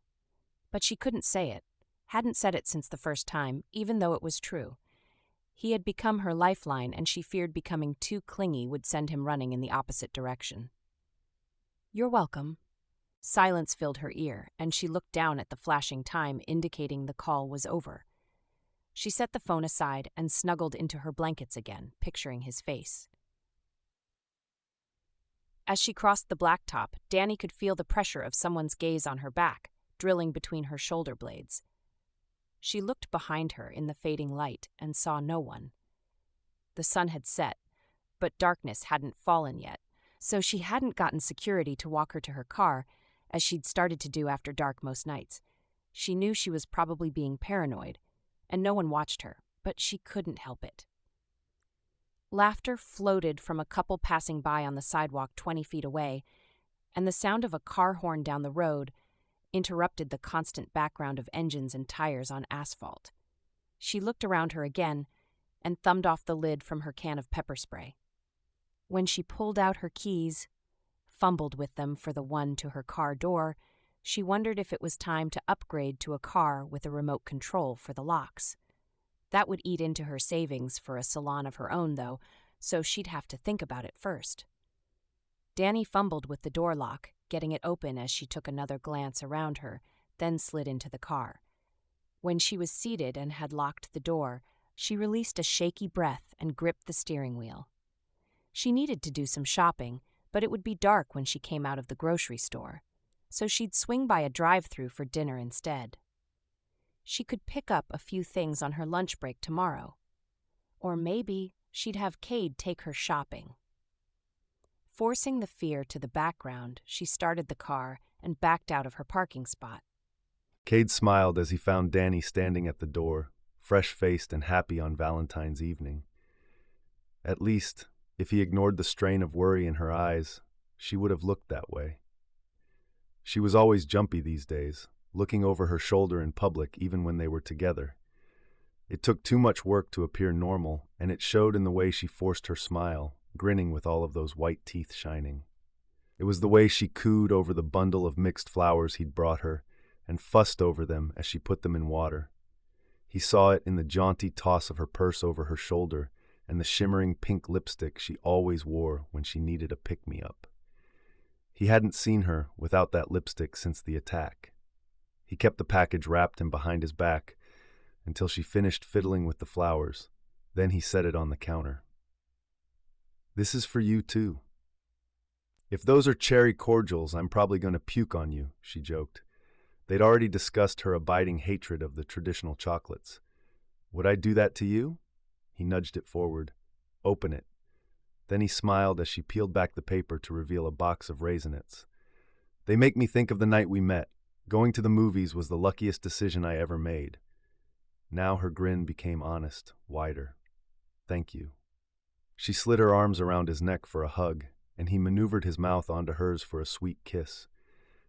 But she couldn't say it. Hadn't said it since the first time, even though it was true. He had become her lifeline, and she feared becoming too clingy would send him running in the opposite direction. "You're welcome." Silence filled her ear, and she looked down at the flashing time indicating the call was over. She set the phone aside and snuggled into her blankets again, picturing his face. As she crossed the blacktop, Dani could feel the pressure of someone's gaze on her back, drilling between her shoulder blades. She looked behind her in the fading light and saw no one. The sun had set, but darkness hadn't fallen yet, so she hadn't gotten security to walk her to her car, as she'd started to do after dark most nights. She knew she was probably being paranoid, and no one watched her, but she couldn't help it. Laughter floated from a couple passing by on the sidewalk 20 feet away, and the sound of a car horn down the road interrupted the constant background of engines and tires on asphalt. She looked around her again and thumbed off the lid from her can of pepper spray. When she pulled out her keys, fumbled with them for the one to her car door, she wondered if it was time to upgrade to a car with a remote control for the locks. That would eat into her savings for a salon of her own, though, so she'd have to think about it first. Dani fumbled with the door lock getting it open as she took another glance around her, then slid into the car. When she was seated and had locked the door, she released a shaky breath and gripped the steering wheel. She needed to do some shopping, but it would be dark when she came out of the grocery store, so she'd swing by a drive-thru for dinner instead. She could pick up a few things on her lunch break tomorrow. Or maybe she'd have Cade take her shopping. Forcing the fear to the background, she started the car and backed out of her parking spot. Cade smiled as he found Dani standing at the door, fresh-faced and happy on Valentine's evening. At least, if he ignored the strain of worry in her eyes, she would have looked that way. She was always jumpy these days, looking over her shoulder in public even when they were together. It took too much work to appear normal, and it showed in the way she forced her smile, grinning with all of those white teeth shining. It was the way she cooed over the bundle of mixed flowers he'd brought her, and fussed over them as she put them in water. He saw it in the jaunty toss of her purse over her shoulder and the shimmering pink lipstick she always wore when she needed a pick-me-up. He hadn't seen her without that lipstick since the attack. He kept the package wrapped and behind his back until she finished fiddling with the flowers. Then he set it on the counter. "This is for you, too." "If those are cherry cordials, I'm probably going to puke on you," she joked. They'd already discussed her abiding hatred of the traditional chocolates. "Would I do that to you?" He nudged it forward. "Open it." Then he smiled as she peeled back the paper to reveal a box of raisinets. "They make me think of the night we met. Going to the movies was the luckiest decision I ever made." Now her grin became honest, wider. "Thank you." She slid her arms around his neck for a hug, and he maneuvered his mouth onto hers for a sweet kiss.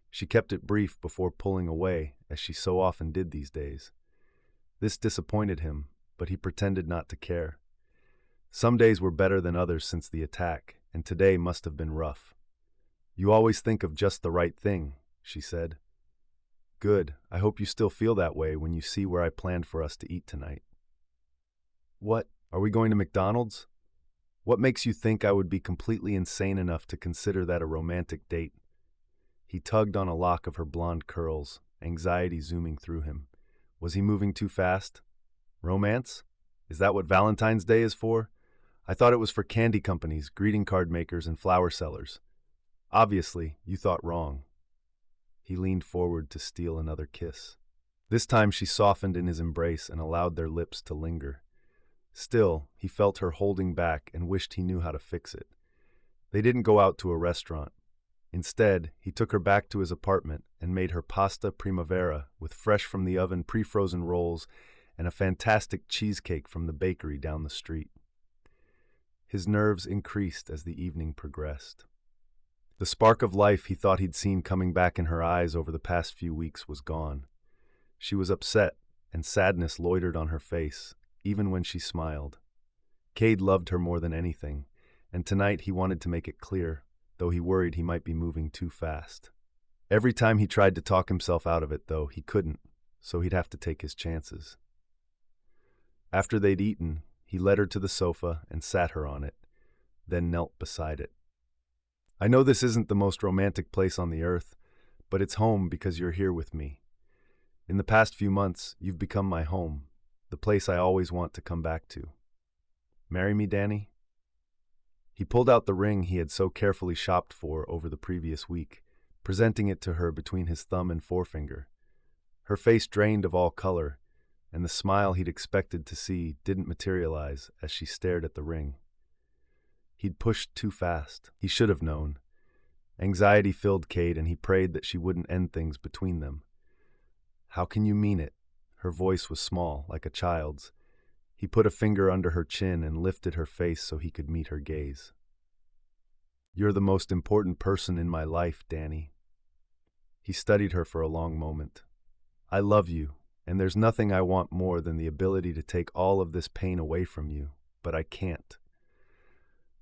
She kept it brief before pulling away, as she so often did these days. This disappointed him, but he pretended not to care. Some days were better than others since the attack, and today must have been rough. "You always think of just the right thing," she said. "Good. I hope you still feel that way when you see where I planned for us to eat tonight." "What? Are we going to McDonald's? What makes you think I would be completely insane enough to consider that a romantic date?" He tugged on a lock of her blonde curls, anxiety zooming through him. Was he moving too fast? Romance? Is that what Valentine's Day is for? I thought it was for candy companies, greeting card makers, and flower sellers. Obviously, you thought wrong. He leaned forward to steal another kiss. This time she softened in his embrace and allowed their lips to linger. Still, he felt her holding back and wished he knew how to fix it. They didn't go out to a restaurant. Instead, he took her back to his apartment and made her pasta primavera with fresh from the oven pre-frozen rolls and a fantastic cheesecake from the bakery down the street. His nerves increased as the evening progressed. The spark of life he thought he'd seen coming back in her eyes over the past few weeks was gone. She was upset, and sadness loitered on her face, even when she smiled. Cade loved her more than anything, and tonight he wanted to make it clear, though he worried he might be moving too fast. Every time he tried to talk himself out of it, though, he couldn't, so he'd have to take his chances. After they'd eaten, he led her to the sofa and sat her on it, then knelt beside it. "I know this isn't the most romantic place on the earth, but it's home because you're here with me. In the past few months, you've become my home, the place I always want to come back to. Marry me, Dani?" He pulled out the ring he had so carefully shopped for over the previous week, presenting it to her between his thumb and forefinger. Her face drained of all color, and the smile he'd expected to see didn't materialize as she stared at the ring. He'd pushed too fast. He should have known. Anxiety filled Cade, and he prayed that she wouldn't end things between them. "How can you mean it?" Her voice was small, like a child's. He put a finger under her chin and lifted her face so he could meet her gaze. "You're the most important person in my life, Dani." He studied her for a long moment. "I love you, and there's nothing I want more than the ability to take all of this pain away from you, but I can't.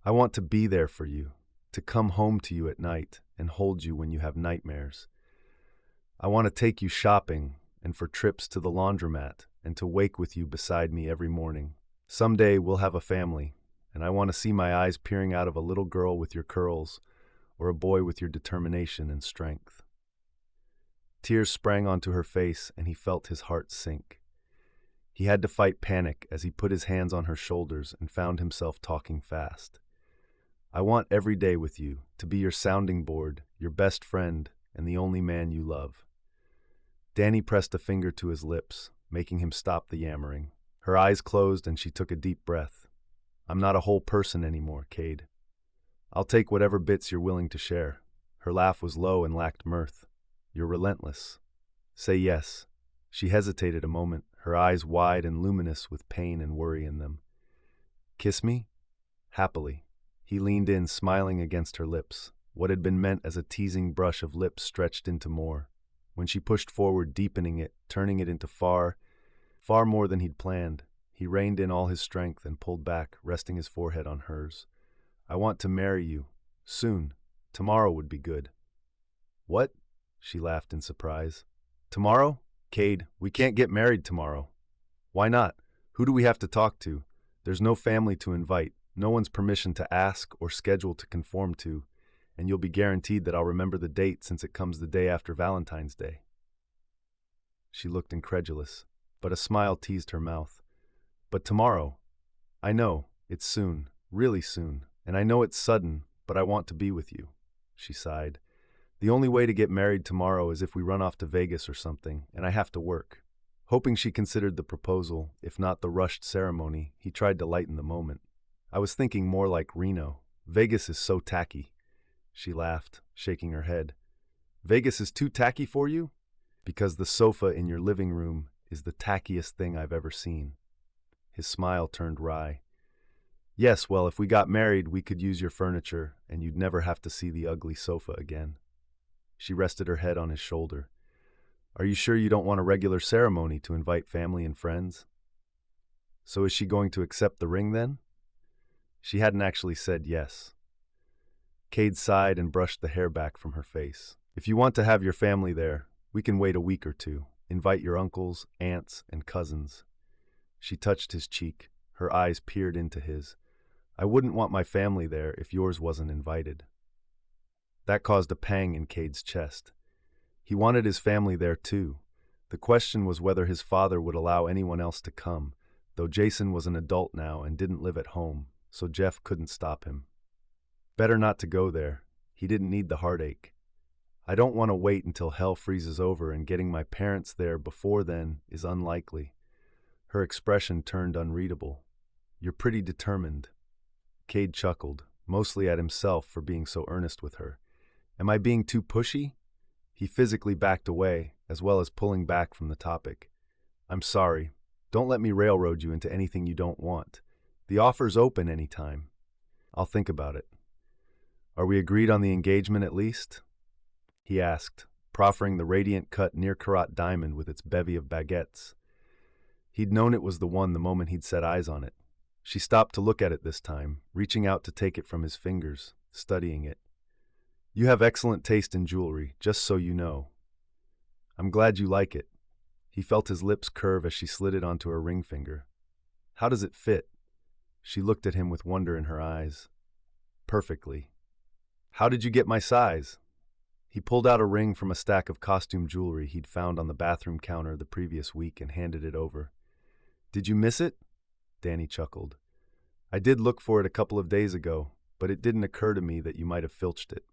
I want to be there for you, to come home to you at night and hold you when you have nightmares. I want to take you shopping and for trips to the laundromat and to wake with you beside me every morning. Someday we'll have a family, and I want to see my eyes peering out of a little girl with your curls, or a boy with your determination and strength? Tears sprang onto her face, and he felt his heart sink. He had to fight panic as he put his hands on her shoulders and found himself talking fast. I want every day with you, to be your sounding board, your best friend, and the only man you love. Dani pressed a finger to his lips, making him stop the yammering. Her eyes closed and she took a deep breath. I'm not a whole person anymore, Cade. I'll take whatever bits you're willing to share. Her laugh was low and lacked mirth. You're relentless. Say yes. She hesitated a moment, her eyes wide and luminous with pain and worry in them. Kiss me? Happily. He leaned in, smiling against her lips. What had been meant as a teasing brush of lips stretched into more. When she pushed forward, deepening it, turning it into far more than he'd planned, he reined in all his strength and pulled back, resting his forehead on hers. I want to marry you. Soon. Tomorrow would be good. What? She laughed in surprise. Tomorrow? Cade, we can't get married tomorrow. Why not? Who do we have to talk to? There's no family to invite, no one's permission to ask or schedule to conform to, and you'll be guaranteed that I'll remember the date since it comes the day after Valentine's Day. She looked incredulous, but a smile teased her mouth. But tomorrow? I know, it's soon, really soon, and I know it's sudden, but I want to be with you, she sighed. The only way to get married tomorrow is if we run off to Vegas or something, and I have to work. Hoping she considered the proposal, if not the rushed ceremony, he tried to lighten the moment. I was thinking more like Reno. Vegas is so tacky. She laughed, shaking her head. Vegas is too tacky for you? Because the sofa in your living room is the tackiest thing I've ever seen. His smile turned wry. Yes, well, if we got married, we could use your furniture, and you'd never have to see the ugly sofa again. She rested her head on his shoulder. Are you sure you don't want a regular ceremony to invite family and friends? So is she going to accept the ring then? She hadn't actually said yes. Cade sighed and brushed the hair back from her face. If you want to have your family there, we can wait a week or two. Invite your uncles, aunts, and cousins. She touched his cheek. Her eyes peered into his. I wouldn't want my family there if yours wasn't invited. That caused a pang in Cade's chest. He wanted his family there too. The question was whether his father would allow anyone else to come, though Jason was an adult now and didn't live at home, so Jeff couldn't stop him. Better not to go there. He didn't need the heartache. I don't want to wait until hell freezes over, and getting my parents there before then is unlikely. Her expression turned unreadable. You're pretty determined. Cade chuckled, mostly at himself for being so earnest with her. Am I being too pushy? He physically backed away, as well as pulling back from the topic. I'm sorry. Don't let me railroad you into anything you don't want. The offer's open any time. I'll think about it. Are we agreed on the engagement at least? He asked, proffering the radiant-cut near-carat diamond with its bevy of baguettes. He'd known it was the one the moment he'd set eyes on it. She stopped to look at it this time, reaching out to take it from his fingers, studying it. You have excellent taste in jewelry, just so you know. I'm glad you like it. He felt his lips curve as she slid it onto her ring finger. How does it fit? She looked at him with wonder in her eyes. Perfectly. How did you get my size? He pulled out a ring from a stack of costume jewelry he'd found on the bathroom counter the previous week and handed it over. Did you miss it? Dani chuckled. I did look for it a couple of days ago, but it didn't occur to me that you might have filched it.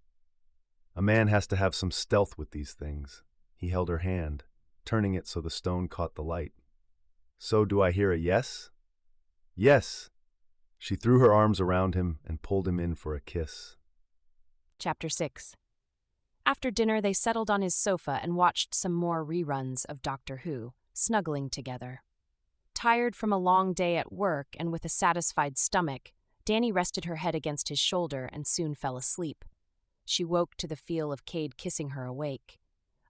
A man has to have some stealth with these things. He held her hand, turning it so the stone caught the light. So do I hear a yes? Yes. She threw her arms around him and pulled him in for a kiss. Chapter 6. After dinner, they settled on his sofa and watched some more reruns of Doctor Who, snuggling together. Tired from a long day at work and with a satisfied stomach, Dani rested her head against his shoulder and soon fell asleep. She woke to the feel of Cade kissing her awake.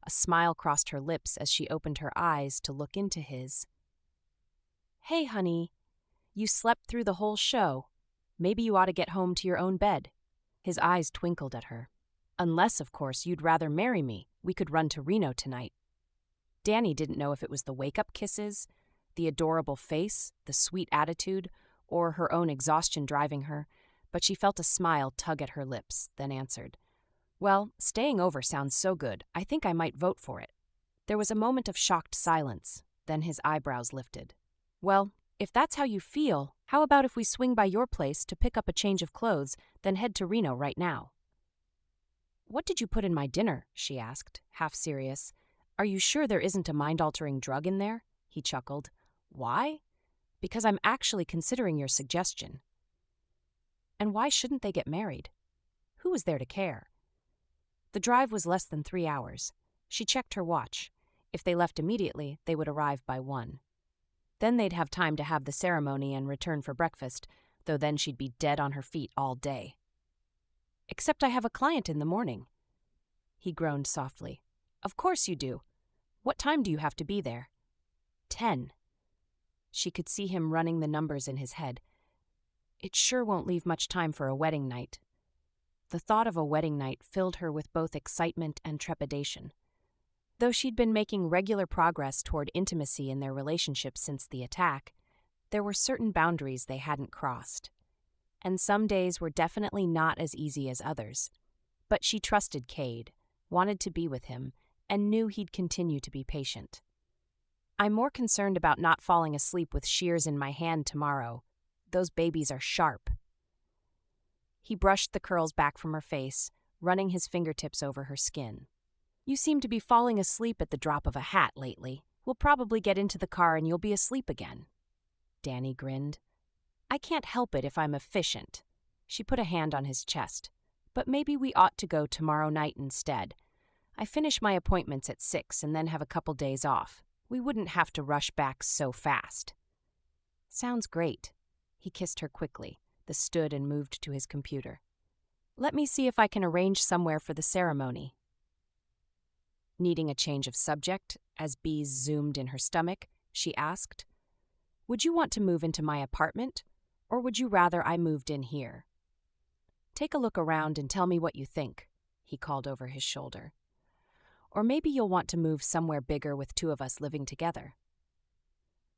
A smile crossed her lips as she opened her eyes to look into his. Hey, honey. You slept through the whole show. Maybe you ought to get home to your own bed. His eyes twinkled at her. Unless, of course, you'd rather marry me. We could run to Reno tonight. Dani didn't know if it was the wake-up kisses, the adorable face, the sweet attitude, or her own exhaustion driving her, but she felt a smile tug at her lips, then answered, Well, staying over sounds so good, I think I might vote for it. There was a moment of shocked silence, then his eyebrows lifted. Well, if that's how you feel, how about if we swing by your place to pick up a change of clothes, then head to Reno right now? What did you put in my dinner? She asked, half serious. Are you sure there isn't a mind-altering drug in there? He chuckled. Why? Because I'm actually considering your suggestion. And why shouldn't they get married? Who was there to care? The drive was less than 3 hours. She checked her watch. If they left immediately, they would arrive by 1. Then they'd have time to have the ceremony and return for breakfast, though then she'd be dead on her feet all day. Except I have a client in the morning. He groaned softly. Of course you do. What time do you have to be there? 10. She could see him running the numbers in his head. It sure won't leave much time for a wedding night. The thought of a wedding night filled her with both excitement and trepidation. Though she'd been making regular progress toward intimacy in their relationship since the attack, there were certain boundaries they hadn't crossed. And some days were definitely not as easy as others. But she trusted Cade, wanted to be with him, and knew he'd continue to be patient. I'm more concerned about not falling asleep with shears in my hand tomorrow. Those babies are sharp. He brushed the curls back from her face, running his fingertips over her skin. You seem to be falling asleep at the drop of a hat lately. We'll probably get into the car and you'll be asleep again. Dani grinned. I can't help it if I'm efficient. She put a hand on his chest. But maybe we ought to go tomorrow night instead. I finish my appointments at 6 and then have a couple days off. We wouldn't have to rush back so fast. Sounds great. He kissed her quickly, then stood and moved to his computer. Let me see if I can arrange somewhere for the ceremony. Needing a change of subject, as bees zoomed in her stomach, she asked, Would you want to move into my apartment, or would you rather I moved in here? Take a look around and tell me what you think, he called over his shoulder. Or maybe you'll want to move somewhere bigger with 2 of us living together.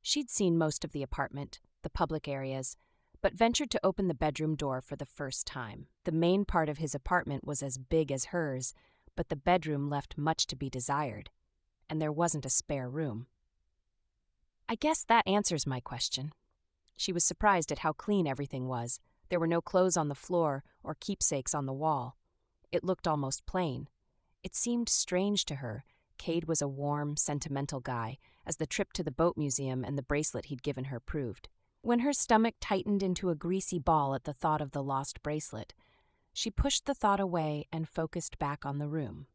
She'd seen most of the apartment, the public areas, but ventured to open the bedroom door for the first time. The main part of his apartment was as big as hers, but the bedroom left much to be desired, and there wasn't a spare room. I guess that answers my question. She was surprised at how clean everything was. There were no clothes on the floor or keepsakes on the wall. It looked almost plain. It seemed strange to her. Cade was a warm, sentimental guy, as the trip to the boat museum and the bracelet he'd given her proved. When her stomach tightened into a greasy ball at the thought of the lost bracelet, she pushed the thought away and focused back on the room.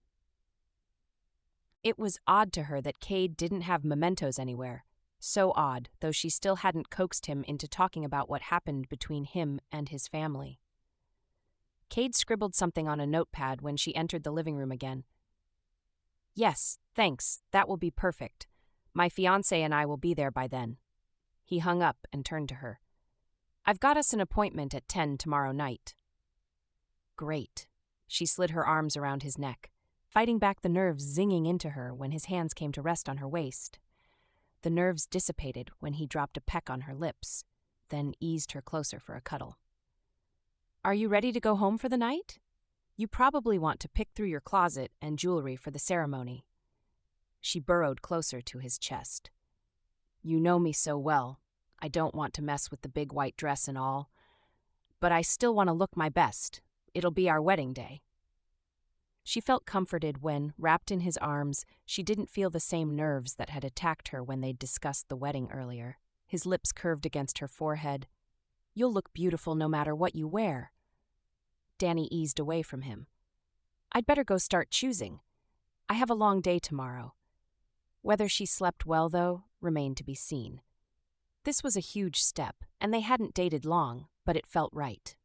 It was odd to her that Cade didn't have mementos anywhere. So odd, though she still hadn't coaxed him into talking about what happened between him and his family. Cade scribbled something on a notepad when she entered the living room again. Yes, thanks, that will be perfect. My fiancé and I will be there by then. He hung up and turned to her. I've got us an appointment at 10 tomorrow night. Great. She slid her arms around his neck, fighting back the nerves zinging into her when his hands came to rest on her waist. The nerves dissipated when he dropped a peck on her lips, then eased her closer for a cuddle. Are you ready to go home for the night? You probably want to pick through your closet and jewelry for the ceremony. She burrowed closer to his chest. You know me so well. I don't want to mess with the big white dress and all. But I still want to look my best. It'll be our wedding day. She felt comforted when, wrapped in his arms, she didn't feel the same nerves that had attacked her when they'd discussed the wedding earlier. His lips curved against her forehead. You'll look beautiful no matter what you wear. Dani eased away from him. I'd better go start choosing. I have a long day tomorrow. Whether she slept well, though, remained to be seen. This was a huge step, and they hadn't dated long, but it felt right.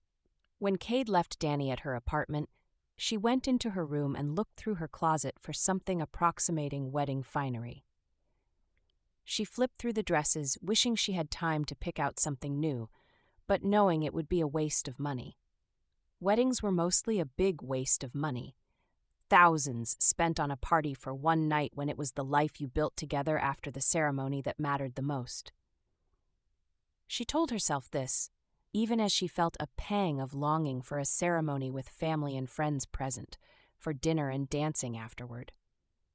When Cade left Dani at her apartment, she went into her room and looked through her closet for something approximating wedding finery. She flipped through the dresses, wishing she had time to pick out something new, but knowing it would be a waste of money. Weddings were mostly a big waste of money. Thousands spent on a party for one night when it was the life you built together after the ceremony that mattered the most. She told herself this, even as she felt a pang of longing for a ceremony with family and friends present, for dinner and dancing afterward,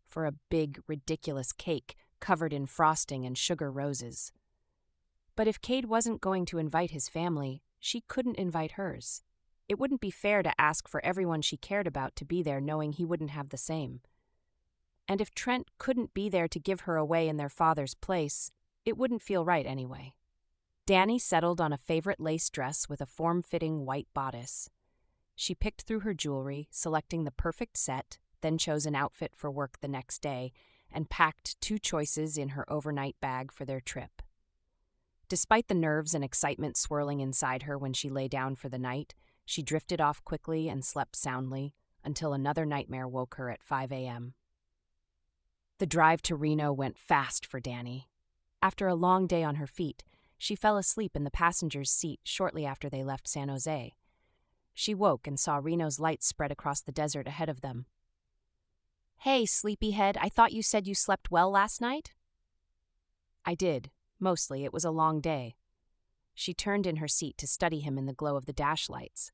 for a big, ridiculous cake covered in frosting and sugar roses. But if Cade wasn't going to invite his family, she couldn't invite hers. It wouldn't be fair to ask for everyone she cared about to be there knowing he wouldn't have the same. And if Trent couldn't be there to give her away in their father's place, it wouldn't feel right anyway. Dani settled on a favorite lace dress with a form-fitting white bodice. She picked through her jewelry, selecting the perfect set, then chose an outfit for work the next day, and packed 2 choices in her overnight bag for their trip. Despite the nerves and excitement swirling inside her when she lay down for the night, she drifted off quickly and slept soundly until another nightmare woke her at 5 a.m. The drive to Reno went fast for Dani. After a long day on her feet, she fell asleep in the passenger's seat shortly after they left San Jose. She woke and saw Reno's lights spread across the desert ahead of them. "Hey, sleepyhead, I thought you said you slept well last night?" "I did. Mostly, it was a long day." She turned in her seat to study him in the glow of the dash lights.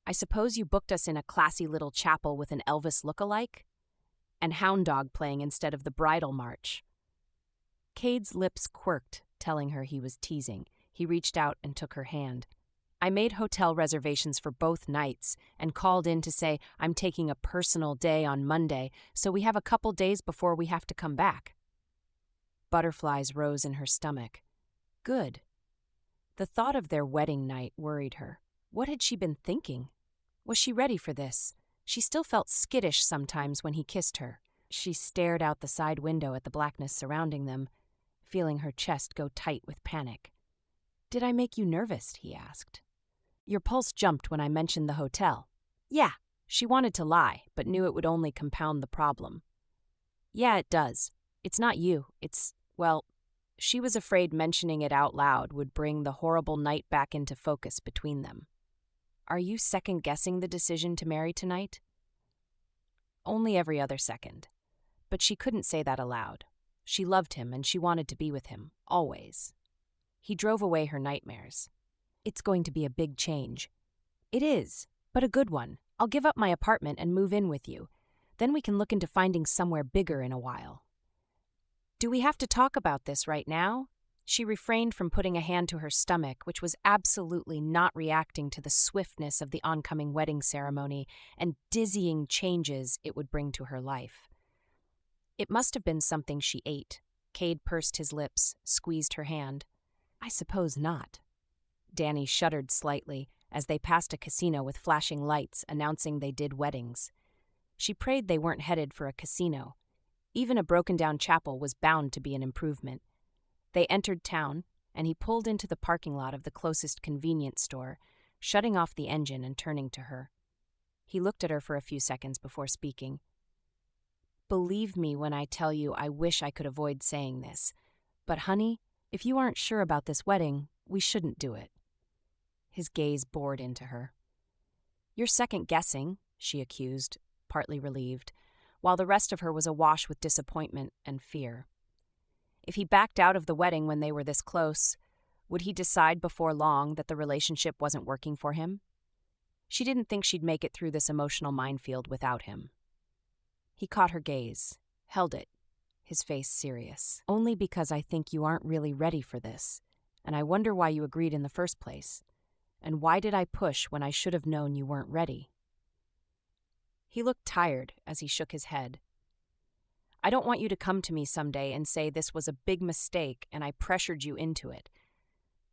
"I suppose you booked us in a classy little chapel with an Elvis look-alike? And hound dog playing instead of the bridal march." Cade's lips quirked, telling her he was teasing. He reached out and took her hand. "I made hotel reservations for both nights and called in to say I'm taking a personal day on Monday, so we have a couple days before we have to come back." Butterflies rose in her stomach. Good. The thought of their wedding night worried her. What had she been thinking? Was she ready for this? She still felt skittish sometimes when he kissed her. She stared out the side window at the blackness surrounding them, feeling her chest go tight with panic. "Did I make you nervous?" he asked. "Your pulse jumped when I mentioned the hotel." "Yeah." She wanted to lie, but knew it would only compound the problem. "Yeah, it does. It's not you. Well, she was afraid mentioning it out loud would bring the horrible night back into focus between them. "Are you second-guessing the decision to marry tonight?" Only every other second. But she couldn't say that aloud. She loved him and she wanted to be with him, always. He drove away her nightmares. "It's going to be a big change." "It is, but a good one. I'll give up my apartment and move in with you. Then we can look into finding somewhere bigger in a while." "Do we have to talk about this right now?" She refrained from putting a hand to her stomach, which was absolutely not reacting to the swiftness of the oncoming wedding ceremony and dizzying changes it would bring to her life. It must have been something she ate. Cade pursed his lips, squeezed her hand. "I suppose not." Dani shuddered slightly as they passed a casino with flashing lights announcing they did weddings. She prayed they weren't headed for a casino. Even a broken-down chapel was bound to be an improvement. They entered town, and he pulled into the parking lot of the closest convenience store, shutting off the engine and turning to her. He looked at her for a few seconds before speaking. "Believe me when I tell you I wish I could avoid saying this. But, honey, if you aren't sure about this wedding, we shouldn't do it." His gaze bored into her. "You're second-guessing," she accused, partly relieved, while the rest of her was awash with disappointment and fear. If he backed out of the wedding when they were this close, would he decide before long that the relationship wasn't working for him? She didn't think she'd make it through this emotional minefield without him. He caught her gaze, held it, his face serious. "Only because I think you aren't really ready for this, and I wonder why you agreed in the first place. And why did I push when I should have known you weren't ready?" He looked tired as he shook his head. "I don't want you to come to me someday and say this was a big mistake and I pressured you into it.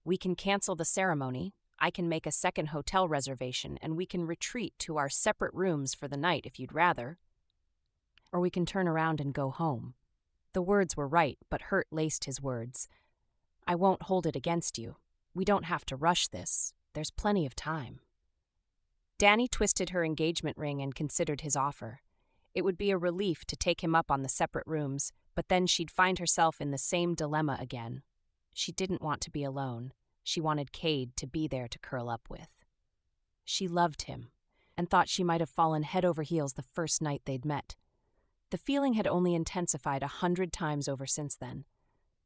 We can cancel the ceremony, I can make a second hotel reservation, and we can retreat to our separate rooms for the night if you'd rather. Or we can turn around and go home." The words were right, but hurt laced his words. "I won't hold it against you. We don't have to rush this. There's plenty of time." Dani twisted her engagement ring and considered his offer. It would be a relief to take him up on the separate rooms, but then she'd find herself in the same dilemma again. She didn't want to be alone. She wanted Cade to be there to curl up with. She loved him, and thought she might have fallen head over heels the first night they'd met. The feeling had only intensified 100 times over since then.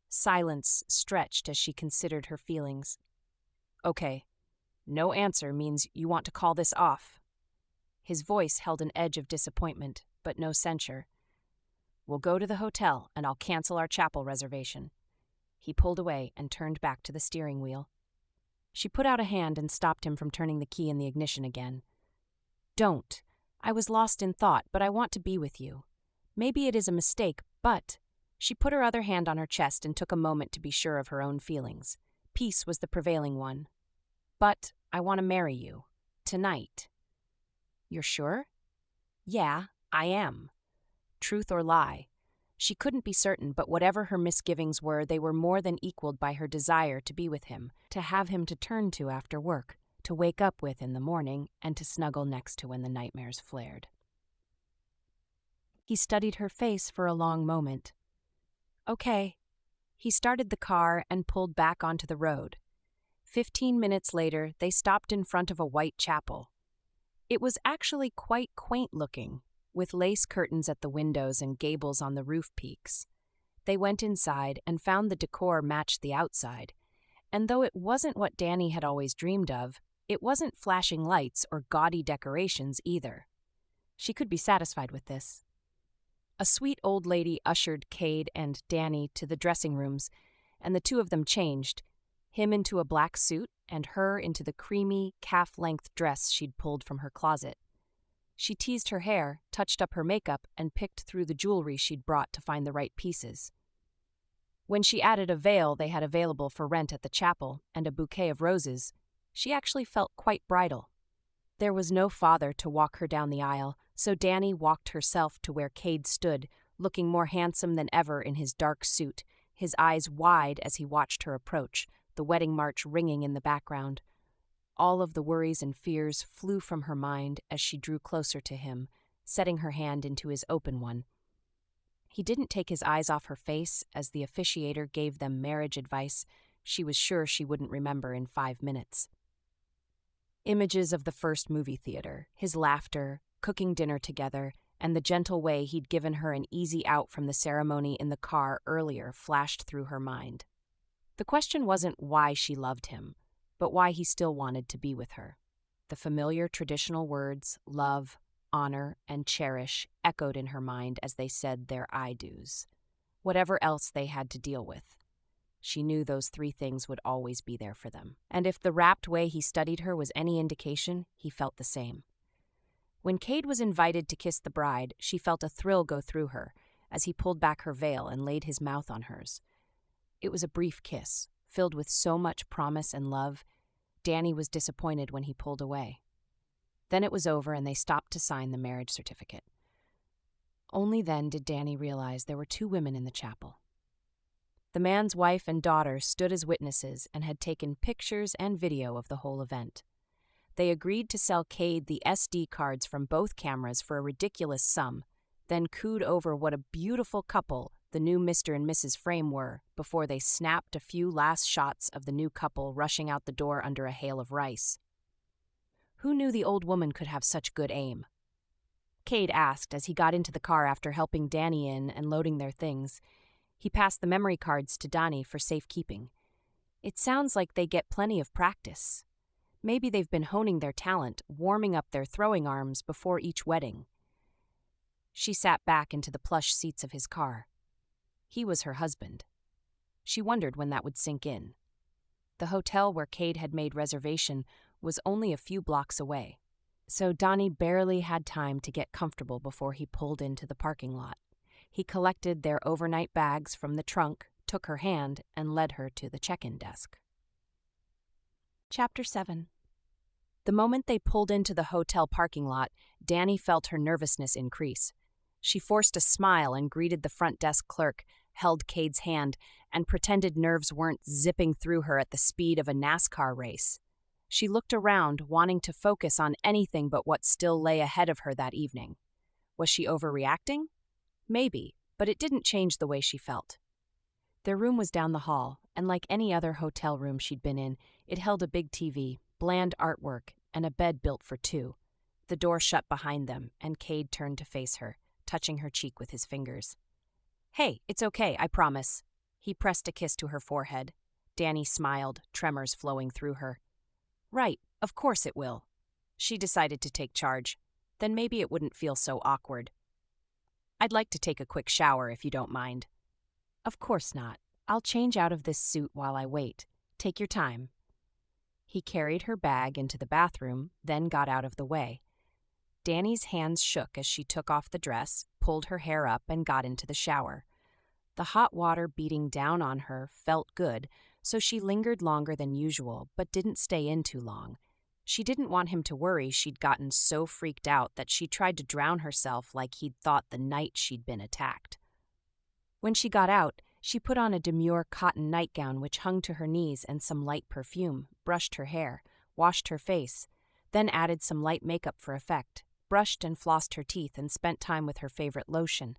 Silence stretched as she considered her feelings. "Okay. No answer means you want to call this off." His voice held an edge of disappointment, but no censure. "We'll go to the hotel, and I'll cancel our chapel reservation." He pulled away and turned back to the steering wheel. She put out a hand and stopped him from turning the key in the ignition again. "Don't. I was lost in thought, but I want to be with you. Maybe it is a mistake, but—" She put her other hand on her chest and took a moment to be sure of her own feelings. Peace was the prevailing one. "But I want to marry you. Tonight." "You're sure?" "Yeah, I am." Truth or lie? She couldn't be certain, but whatever her misgivings were, they were more than equaled by her desire to be with him, to have him to turn to after work, to wake up with in the morning, and to snuggle next to when the nightmares flared. He studied her face for a long moment. "Okay." He started the car and pulled back onto the road. 15 minutes later, they stopped in front of a white chapel. It was actually quite quaint-looking, with lace curtains at the windows and gables on the roof peaks. They went inside and found the decor matched the outside, and though it wasn't what Dani had always dreamed of, it wasn't flashing lights or gaudy decorations either. She could be satisfied with this. A sweet old lady ushered Cade and Dani to the dressing rooms, and the two of them changed, him into a black suit and her into the creamy, calf-length dress she'd pulled from her closet. She teased her hair, touched up her makeup, and picked through the jewelry she'd brought to find the right pieces. When she added a veil they had available for rent at the chapel and a bouquet of roses, she actually felt quite bridal. There was no father to walk her down the aisle, so Dani walked herself to where Cade stood, looking more handsome than ever in his dark suit, his eyes wide as he watched her approach, the wedding march ringing in the background. All of the worries and fears flew from her mind as she drew closer to him, setting her hand into his open one. He didn't take his eyes off her face as the officiator gave them marriage advice she was sure she wouldn't remember in 5 minutes. Images of the first movie theater, his laughter, cooking dinner together, and the gentle way he'd given her an easy out from the ceremony in the car earlier flashed through her mind. The question wasn't why she loved him, but why he still wanted to be with her. The familiar traditional words, love, honor, and cherish, echoed in her mind as they said their I do's. Whatever else they had to deal with. She knew those 3 things would always be there for them. And if the rapt way he studied her was any indication, he felt the same. When Cade was invited to kiss the bride, she felt a thrill go through her as he pulled back her veil and laid his mouth on hers. It was a brief kiss, filled with so much promise and love. Dani was disappointed when he pulled away. Then it was over and they stopped to sign the marriage certificate. Only then did Dani realize there were 2 women in the chapel. The man's wife and daughter stood as witnesses and had taken pictures and video of the whole event. They agreed to sell Cade the SD cards from both cameras for a ridiculous sum, then cooed over what a beautiful couple the new Mr. and Mrs. Frame were before they snapped a few last shots of the new couple rushing out the door under a hail of rice. Who knew the old woman could have such good aim? Cade asked as he got into the car after helping Dani in and loading their things. He passed the memory cards to Dani for safekeeping. It sounds like they get plenty of practice. Maybe they've been honing their talent, warming up their throwing arms before each wedding. She sat back into the plush seats of his car. He was her husband. She wondered when that would sink in. The hotel where Cade had made reservation was only a few blocks away, so Dani barely had time to get comfortable before he pulled into the parking lot. He collected their overnight bags from the trunk, took her hand, and led her to the check-in desk. Chapter 7. The moment they pulled into the hotel parking lot, Dani felt her nervousness increase. She forced a smile and greeted the front desk clerk, held Cade's hand, and pretended nerves weren't zipping through her at the speed of a NASCAR race. She looked around, wanting to focus on anything but what still lay ahead of her that evening. Was she overreacting? Maybe, but it didn't change the way she felt. Their room was down the hall, and like any other hotel room she'd been in, it held a big TV, bland artwork, and a bed built for 2. The door shut behind them, and Cade turned to face her, touching her cheek with his fingers. "Hey, it's okay, I promise." He pressed a kiss to her forehead. Dani smiled, tremors flowing through her. "Right, of course it will." She decided to take charge. then maybe it wouldn't feel so awkward. I'd like to take a quick shower if you don't mind. Of course not. I'll change out of this suit while I wait. Take your time. He carried her bag into the bathroom, then got out of the way. Dani's hands shook as she took off the dress, pulled her hair up, and got into the shower. The hot water beating down on her felt good, so she lingered longer than usual, but didn't stay in too long. She didn't want him to worry she'd gotten so freaked out that she tried to drown herself like he'd thought the night she'd been attacked. When she got out, she put on a demure cotton nightgown which hung to her knees and some light perfume, brushed her hair, washed her face, then added some light makeup for effect, brushed and flossed her teeth, and spent time with her favorite lotion.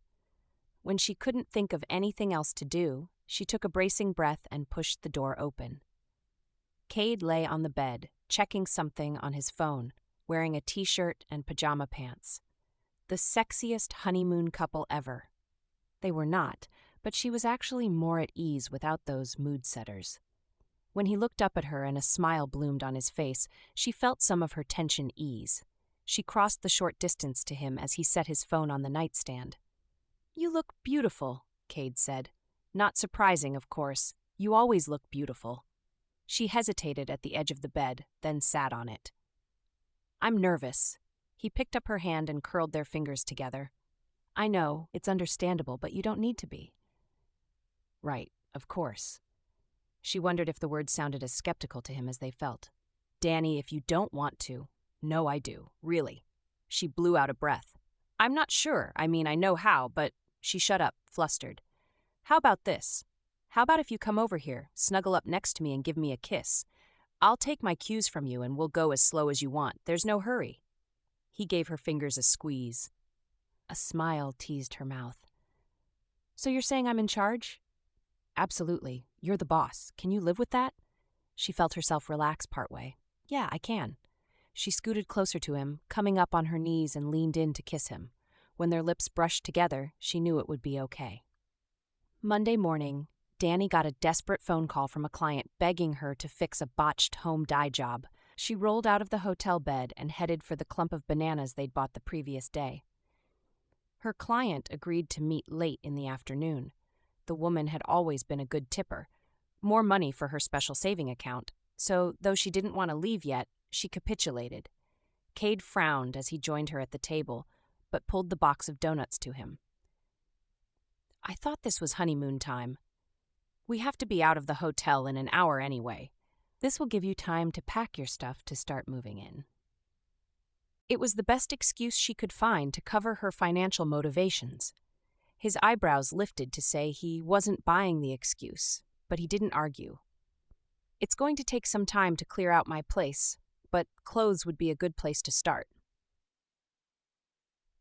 When she couldn't think of anything else to do, she took a bracing breath and pushed the door open. Cade lay on the bed, checking something on his phone, wearing a t-shirt and pajama pants. The sexiest honeymoon couple ever. They were not, but she was actually more at ease without those mood setters. When he looked up at her and a smile bloomed on his face, she felt some of her tension ease. She crossed the short distance to him as he set his phone on the nightstand. "You look beautiful," Cade said. "Not surprising, of course. You always look beautiful." She hesitated at the edge of the bed, then sat on it. "I'm nervous." He picked up her hand and curled their fingers together. "I know, it's understandable, but you don't need to be." "Right, of course." She wondered if the words sounded as skeptical to him as they felt. "Dani, if you don't want to." "No, I do, really." She blew out a breath. "I'm not sure. I mean, I know how, but..." She shut up, flustered. "How about this? How about if you come over here, snuggle up next to me and give me a kiss? I'll take my cues from you and we'll go as slow as you want. There's no hurry." He gave her fingers a squeeze. A smile teased her mouth. "So you're saying I'm in charge?" "Absolutely. You're the boss. Can you live with that?" She felt herself relax partway. "Yeah, I can." She scooted closer to him, coming up on her knees and leaned in to kiss him. When their lips brushed together, she knew it would be okay. Monday morning, Dani got a desperate phone call from a client begging her to fix a botched home dye job. She rolled out of the hotel bed and headed for the clump of bananas they'd bought the previous day. Her client agreed to meet late in the afternoon. The woman had always been a good tipper. More money for her special saving account, so though she didn't want to leave yet, she capitulated. Cade frowned as he joined her at the table, but pulled the box of donuts to him. "I thought this was honeymoon time. We have to be out of the hotel in an hour anyway. This will give you time to pack your stuff to start moving in." It was the best excuse she could find to cover her financial motivations. His eyebrows lifted to say he wasn't buying the excuse, but he didn't argue. "It's going to take some time to clear out my place, but clothes would be a good place to start."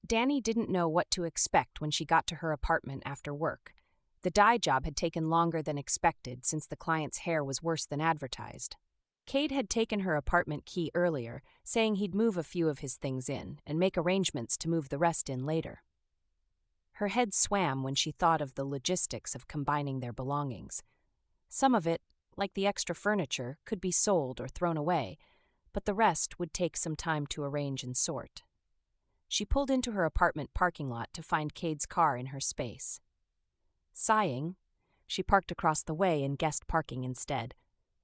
Dani didn't know what to expect when she got to her apartment after work. The dye job had taken longer than expected since the client's hair was worse than advertised. Cade had taken her apartment key earlier, saying he'd move a few of his things in and make arrangements to move the rest in later. Her head swam when she thought of the logistics of combining their belongings. Some of it, like the extra furniture, could be sold or thrown away, but the rest would take some time to arrange and sort. She pulled into her apartment parking lot to find Cade's car in her space. Sighing, she parked across the way in guest parking instead,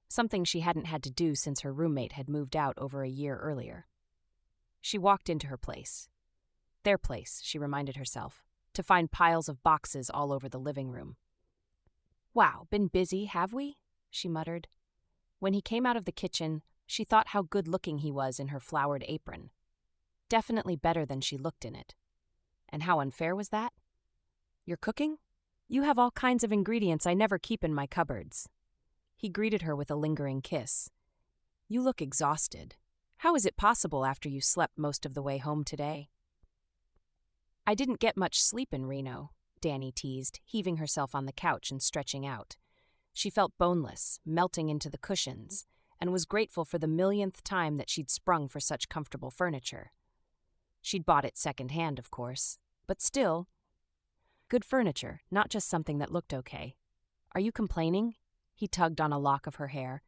something she hadn't had to do since her roommate had moved out over a year earlier. She walked into her place. Their place, she reminded herself, to find piles of boxes all over the living room. "Wow, been busy, have we?" she muttered. When he came out of the kitchen, she thought how good-looking he was in her flowered apron. Definitely better than she looked in it. And how unfair was that? "You're cooking? You have all kinds of ingredients I never keep in my cupboards." He greeted her with a lingering kiss. "You look exhausted. How is it possible after you slept most of the way home today?" "I didn't get much sleep in Reno," Dani teased, heaving herself on the couch and stretching out. She felt boneless, melting into the cushions, and was grateful for the millionth time that she'd sprung for such comfortable furniture. She'd bought it secondhand, of course, but still, good furniture, not just something that looked okay. "Are you complaining?" He tugged on a lock of her hair.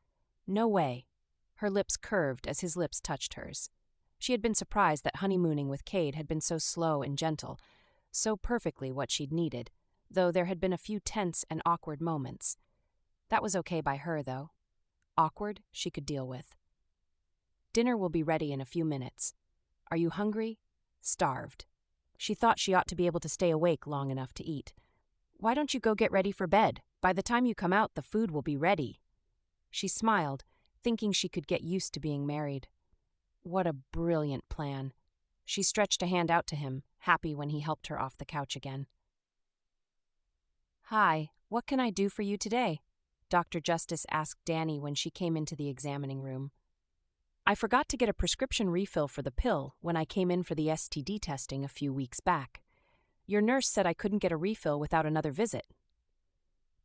"No way." Her lips curved as his lips touched hers. She had been surprised that honeymooning with Cade had been so slow and gentle, so perfectly what she'd needed, though there had been a few tense and awkward moments. That was okay by her, though. Awkward, she could deal with. Dinner will be ready in a few minutes. Are you hungry? Starved. She thought she ought to be able to stay awake long enough to eat. Why don't you go get ready for bed? By the time you come out, the food will be ready. She smiled, thinking she could get used to being married. What a brilliant plan. She stretched a hand out to him, happy when he helped her off the couch again. Hi, what can I do for you today? Dr. Justice asked Dani when she came into the examining room. I forgot to get a prescription refill for the pill when I came in for the STD testing a few weeks back. Your nurse said I couldn't get a refill without another visit.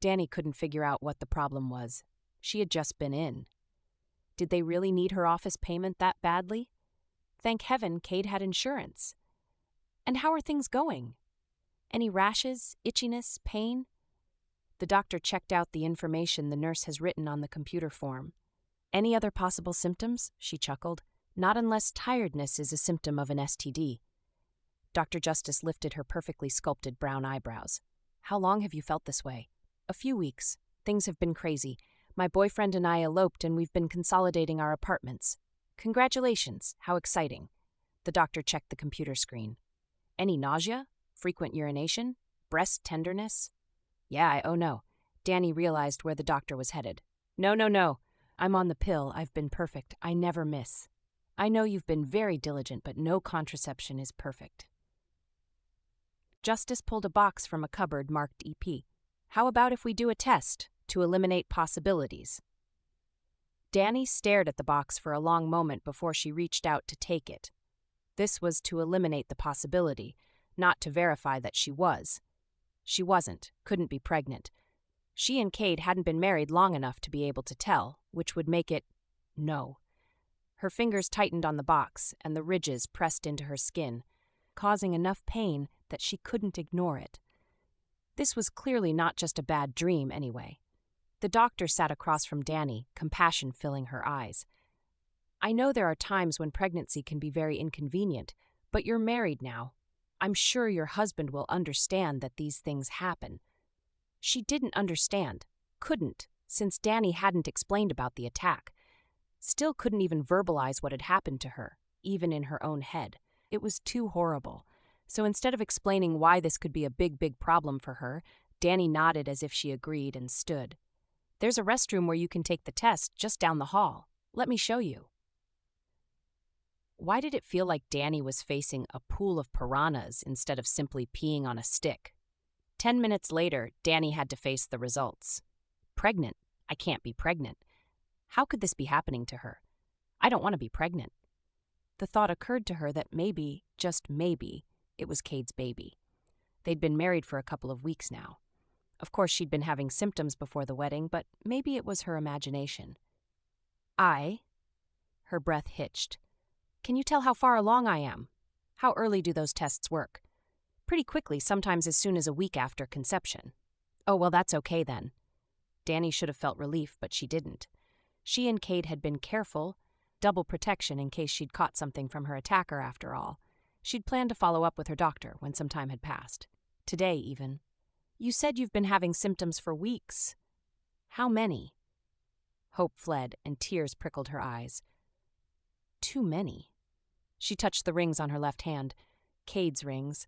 Dani couldn't figure out what the problem was. She had just been in. Did they really need her office payment that badly? Thank heaven Cade had insurance. And how are things going? Any rashes, itchiness, pain? The doctor checked out the information the nurse has written on the computer form. Any other possible symptoms? She chuckled. Not unless tiredness is a symptom of an STD. Dr. Justice lifted her perfectly sculpted brown eyebrows. How long have you felt this way? A few weeks. Things have been crazy. My boyfriend and I eloped and we've been consolidating our apartments. Congratulations. How exciting. The doctor checked the computer screen. Any nausea? Frequent urination? Breast tenderness? Yeah, oh no. Dani realized where the doctor was headed. No. I'm on the pill. I've been perfect. I never miss. I know you've been very diligent, but no contraception is perfect. Justice pulled a box from a cupboard marked EP. How about if we do a test to eliminate possibilities? Dani stared at the box for a long moment before she reached out to take it. This was to eliminate the possibility, not to verify that she was. She wasn't, couldn't be pregnant. She and Cade hadn't been married long enough to be able to tell, which would make it no. Her fingers tightened on the box, and the ridges pressed into her skin, causing enough pain that she couldn't ignore it. This was clearly not just a bad dream, anyway. The doctor sat across from Dani, compassion filling her eyes. I know there are times when pregnancy can be very inconvenient, but you're married now. I'm sure your husband will understand that these things happen. She didn't understand, couldn't, since Dani hadn't explained about the attack. Still couldn't even verbalize what had happened to her, even in her own head. It was too horrible. So instead of explaining why this could be a big problem for her, Dani nodded as if she agreed and stood. There's a restroom where you can take the test just down the hall. Let me show you. Why did it feel like Dani was facing a pool of piranhas instead of simply peeing on a stick? 10 minutes later, Dani had to face the results. Pregnant. I can't be pregnant. How could this be happening to her? I don't want to be pregnant. The thought occurred to her that maybe, just maybe, it was Cade's baby. They'd been married for a couple of weeks now. Of course, she'd been having symptoms before the wedding, but maybe it was her imagination. Her breath hitched. Can you tell how far along I am? How early do those tests work? Pretty quickly, sometimes as soon as a week after conception. Oh, well, that's okay then. Dani should have felt relief, but she didn't. She and Cade had been careful, double protection in case she'd caught something from her attacker after all. She'd planned to follow up with her doctor when some time had passed. Today, even. You said you've been having symptoms for weeks. How many? Hope fled, and tears prickled her eyes. Too many. She touched the rings on her left hand. Cade's rings.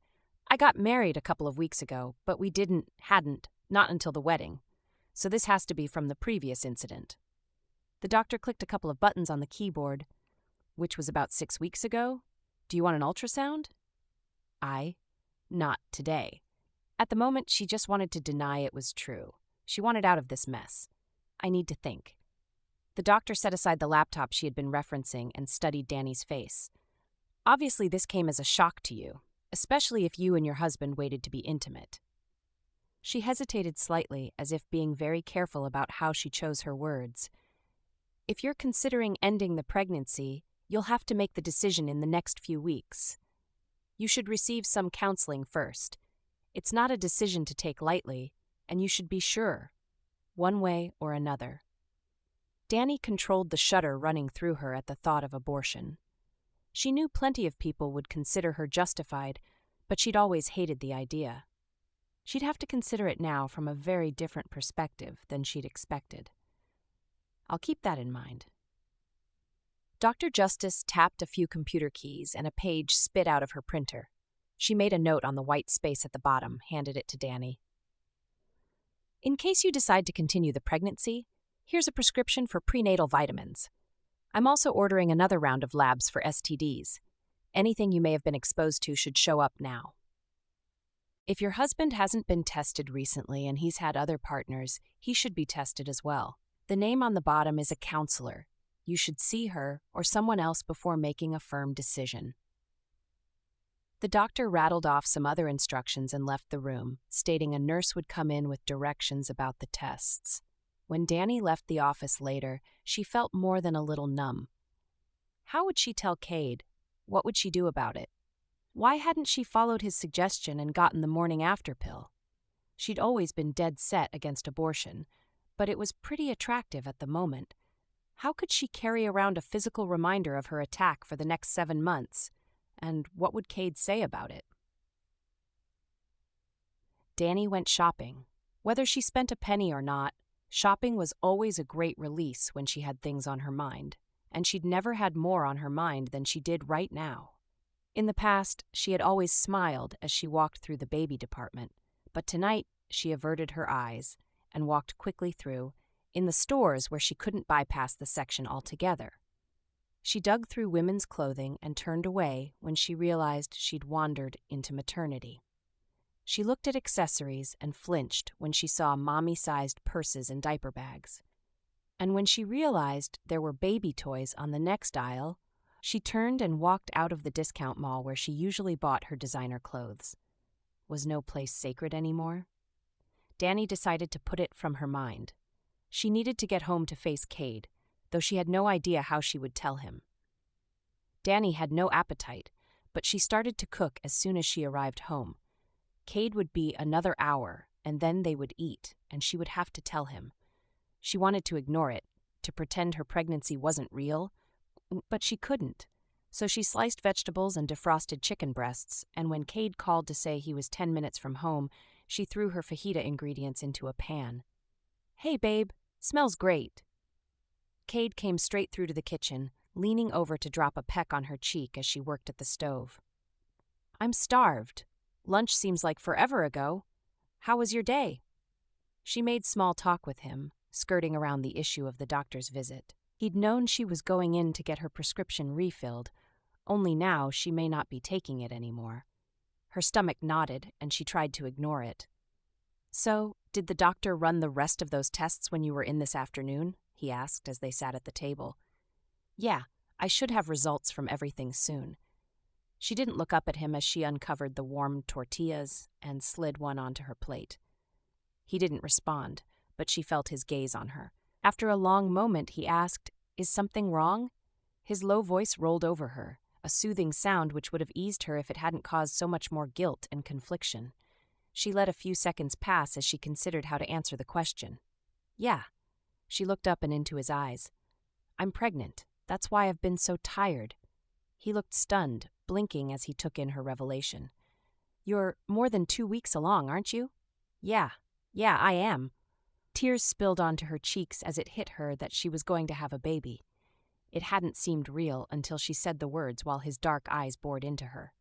I got married a couple of weeks ago, but we hadn't, not until the wedding. So this has to be from the previous incident. The doctor clicked a couple of buttons on the keyboard. Which was about 6 weeks ago? Do you want an ultrasound? Not today. At the moment, she just wanted to deny it was true. She wanted out of this mess. I need to think. The doctor set aside the laptop she had been referencing and studied Dani's face. Obviously, this came as a shock to you, especially if you and your husband waited to be intimate. She hesitated slightly, as if being very careful about how she chose her words. If you're considering ending the pregnancy, you'll have to make the decision in the next few weeks. You should receive some counseling first. It's not a decision to take lightly, and you should be sure, one way or another. Dani controlled the shudder running through her at the thought of abortion. She knew plenty of people would consider her justified, but she'd always hated the idea. She'd have to consider it now from a very different perspective than she'd expected. I'll keep that in mind. Dr. Justice tapped a few computer keys and a page spit out of her printer. She made a note on the white space at the bottom, handed it to Dani. In case you decide to continue the pregnancy, here's a prescription for prenatal vitamins. I'm also ordering another round of labs for STDs. Anything you may have been exposed to should show up now. If your husband hasn't been tested recently and he's had other partners, he should be tested as well. The name on the bottom is a counselor. You should see her or someone else before making a firm decision. The doctor rattled off some other instructions and left the room, stating a nurse would come in with directions about the tests. When Dani left the office later, she felt more than a little numb. How would she tell Cade? What would she do about it? Why hadn't she followed his suggestion and gotten the morning after pill? She'd always been dead set against abortion, but it was pretty attractive at the moment. How could she carry around a physical reminder of her attack for the next 7 months? And what would Cade say about it? Dani went shopping. Whether she spent a penny or not, shopping was always a great release when she had things on her mind, and she'd never had more on her mind than she did right now. In the past, she had always smiled as she walked through the baby department, but tonight she averted her eyes and walked quickly through, in the stores where she couldn't bypass the section altogether. She dug through women's clothing and turned away when she realized she'd wandered into maternity. She looked at accessories and flinched when she saw mommy-sized purses and diaper bags. And when she realized there were baby toys on the next aisle, she turned and walked out of the discount mall where she usually bought her designer clothes. Was no place sacred anymore? Dani decided to put it from her mind. She needed to get home to face Cade, though she had no idea how she would tell him. Dani had no appetite, but she started to cook as soon as she arrived home. Cade would be another hour, and then they would eat, and she would have to tell him. She wanted to ignore it, to pretend her pregnancy wasn't real, but she couldn't. So she sliced vegetables and defrosted chicken breasts, and when Cade called to say he was 10 minutes from home, she threw her fajita ingredients into a pan. "Hey, babe, smells great." Cade came straight through to the kitchen, leaning over to drop a peck on her cheek as she worked at the stove. "I'm starved. Lunch seems like forever ago. How was your day?" She made small talk with him, skirting around the issue of the doctor's visit. He'd known she was going in to get her prescription refilled, only now she may not be taking it anymore. Her stomach knotted, and she tried to ignore it. "So, did the doctor run the rest of those tests when you were in this afternoon?" he asked as they sat at the table. "Yeah, I should have results from everything soon." She didn't look up at him as she uncovered the warm tortillas and slid one onto her plate. He didn't respond, but she felt his gaze on her. After a long moment, he asked, "Is something wrong?" His low voice rolled over her, a soothing sound which would have eased her if it hadn't caused so much more guilt and confliction. She let a few seconds pass as she considered how to answer the question. "Yeah." She looked up and into his eyes. "I'm pregnant. That's why I've been so tired." He looked stunned, blinking as he took in her revelation. "You're more than 2 weeks along, aren't you?" Yeah, I am." Tears spilled onto her cheeks as it hit her that she was going to have a baby. It hadn't seemed real until she said the words while his dark eyes bored into her.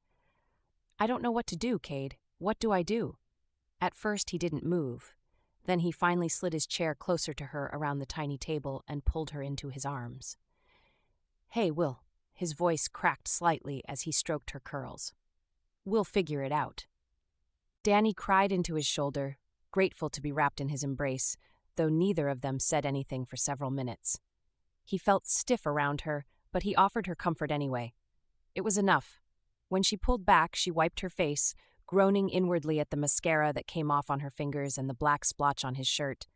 "I don't know what to do, Cade. What do I do?" At first he didn't move. Then he finally slid his chair closer to her around the tiny table and pulled her into his arms. "Hey, Will." His voice cracked slightly as he stroked her curls. "We'll figure it out." Dani cried into his shoulder, grateful to be wrapped in his embrace, though neither of them said anything for several minutes. He felt stiff around her, but he offered her comfort anyway. It was enough. When she pulled back, she wiped her face, groaning inwardly at the mascara that came off on her fingers and the black splotch on his shirt.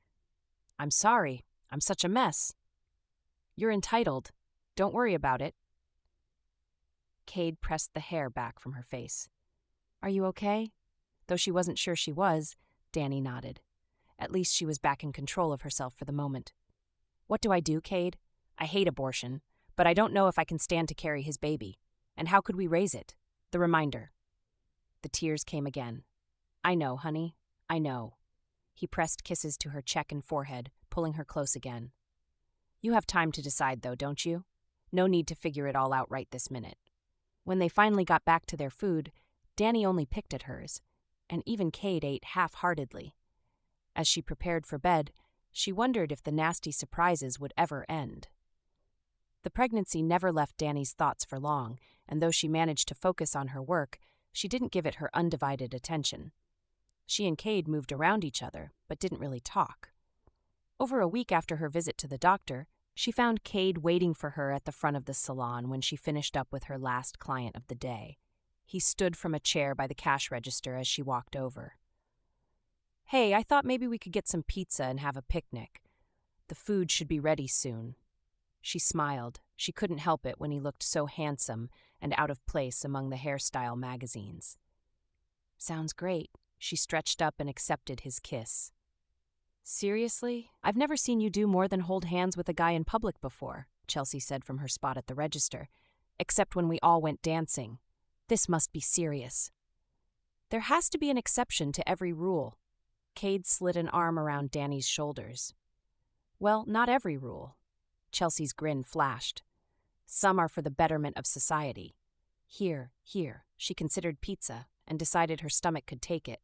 "I'm sorry. I'm such a mess." "You're entitled. Don't worry about it." Cade pressed the hair back from her face. "Are you okay?" Though she wasn't sure she was, Dani nodded. At least she was back in control of herself for the moment. "What do I do, Cade? I hate abortion, but I don't know if I can stand to carry his baby. And how could we raise it? The reminder. The tears came again. I know, honey. I know. He pressed kisses to her cheek and forehead, pulling her close again. You have time to decide, though, don't you? No need to figure it all out right this minute. When they finally got back to their food, Dani only picked at hers, and even Cade ate half-heartedly. As she prepared for bed, she wondered if the nasty surprises would ever end. The pregnancy never left Dani's thoughts for long, and though she managed to focus on her work, she didn't give it her undivided attention. She and Cade moved around each other, but didn't really talk. Over a week after her visit to the doctor, she found Cade waiting for her at the front of the salon when she finished up with her last client of the day. He stood from a chair by the cash register as she walked over. Hey, I thought maybe we could get some pizza and have a picnic. The food should be ready soon. She smiled. She couldn't help it when he looked so handsome and out of place among the hairstyle magazines. Sounds great. She stretched up and accepted his kiss. Seriously? I've never seen you do more than hold hands with a guy in public before, Chelsea said from her spot at the register, except when we all went dancing. This must be serious. There has to be an exception to every rule. Cade slid an arm around Dani's shoulders. Well, not every rule. Chelsea's grin flashed. Some are for the betterment of society. Here, she considered pizza and decided her stomach could take it,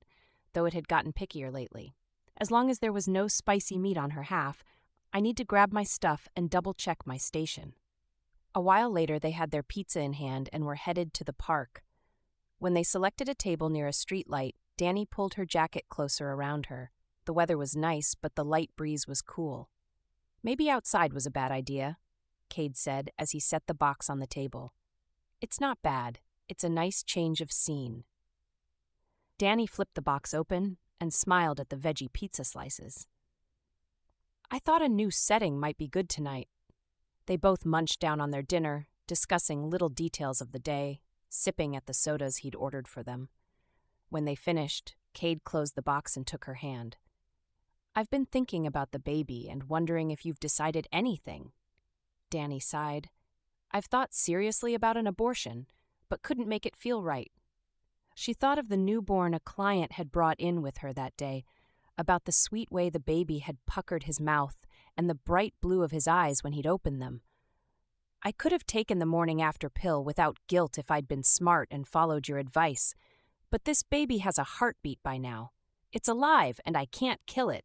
though it had gotten pickier lately. As long as there was no spicy meat on her half, I need to grab my stuff and double-check my station. A while later, they had their pizza in hand and were headed to the park. When they selected a table near a street light, Dani pulled her jacket closer around her. The weather was nice, but the light breeze was cool. Maybe outside was a bad idea, Cade said as he set the box on the table. It's not bad. It's a nice change of scene. Dani flipped the box open and smiled at the veggie pizza slices. I thought a new setting might be good tonight. They both munched down on their dinner, discussing little details of the day, sipping at the sodas he'd ordered for them. When they finished, Cade closed the box and took her hand. I've been thinking about the baby and wondering if you've decided anything. Dani sighed. I've thought seriously about an abortion, but couldn't make it feel right. She thought of the newborn a client had brought in with her that day, about the sweet way the baby had puckered his mouth and the bright blue of his eyes when he'd opened them. I could have taken the morning after pill without guilt if I'd been smart and followed your advice, but this baby has a heartbeat by now. It's alive, and I can't kill it.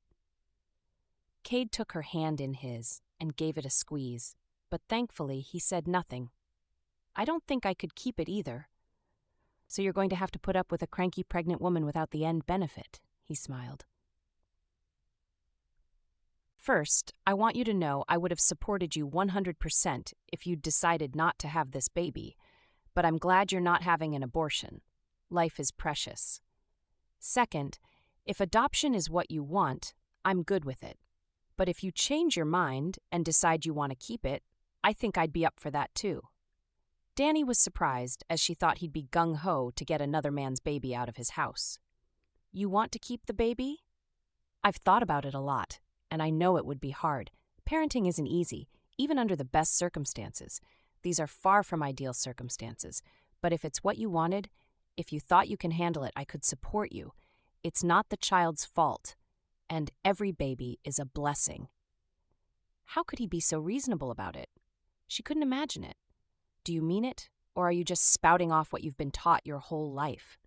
Cade took her hand in his and gave it a squeeze, but thankfully he said nothing. I don't think I could keep it either. So you're going to have to put up with a cranky pregnant woman without the end benefit, he smiled. First, I want you to know I would have supported you 100% if you'd decided not to have this baby, but I'm glad you're not having an abortion. Life is precious. Second, if adoption is what you want, I'm good with it. But if you change your mind and decide you want to keep it, I think I'd be up for that too. Dani was surprised as she thought he'd be gung-ho to get another man's baby out of his house. You want to keep the baby? I've thought about it a lot, and I know it would be hard. Parenting isn't easy, even under the best circumstances. These are far from ideal circumstances, but if it's what you wanted, if you thought you can handle it, I could support you. It's not the child's fault, and every baby is a blessing. How could he be so reasonable about it? She couldn't imagine it. Do you mean it, or are you just spouting off what you've been taught your whole life?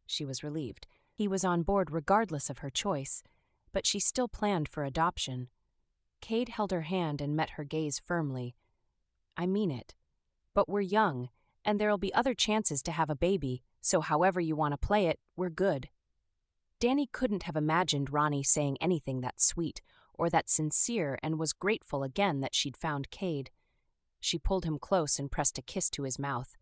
She was relieved. He was on board regardless of her choice, but she still planned for adoption. Cade held her hand and met her gaze firmly. I mean it. But we're young, and there'll be other chances to have a baby, so however you want to play it, we're good. Dani couldn't have imagined Ronnie saying anything that sweet or that sincere, and was grateful again that she'd found Cade. She pulled him close and pressed a kiss to his mouth.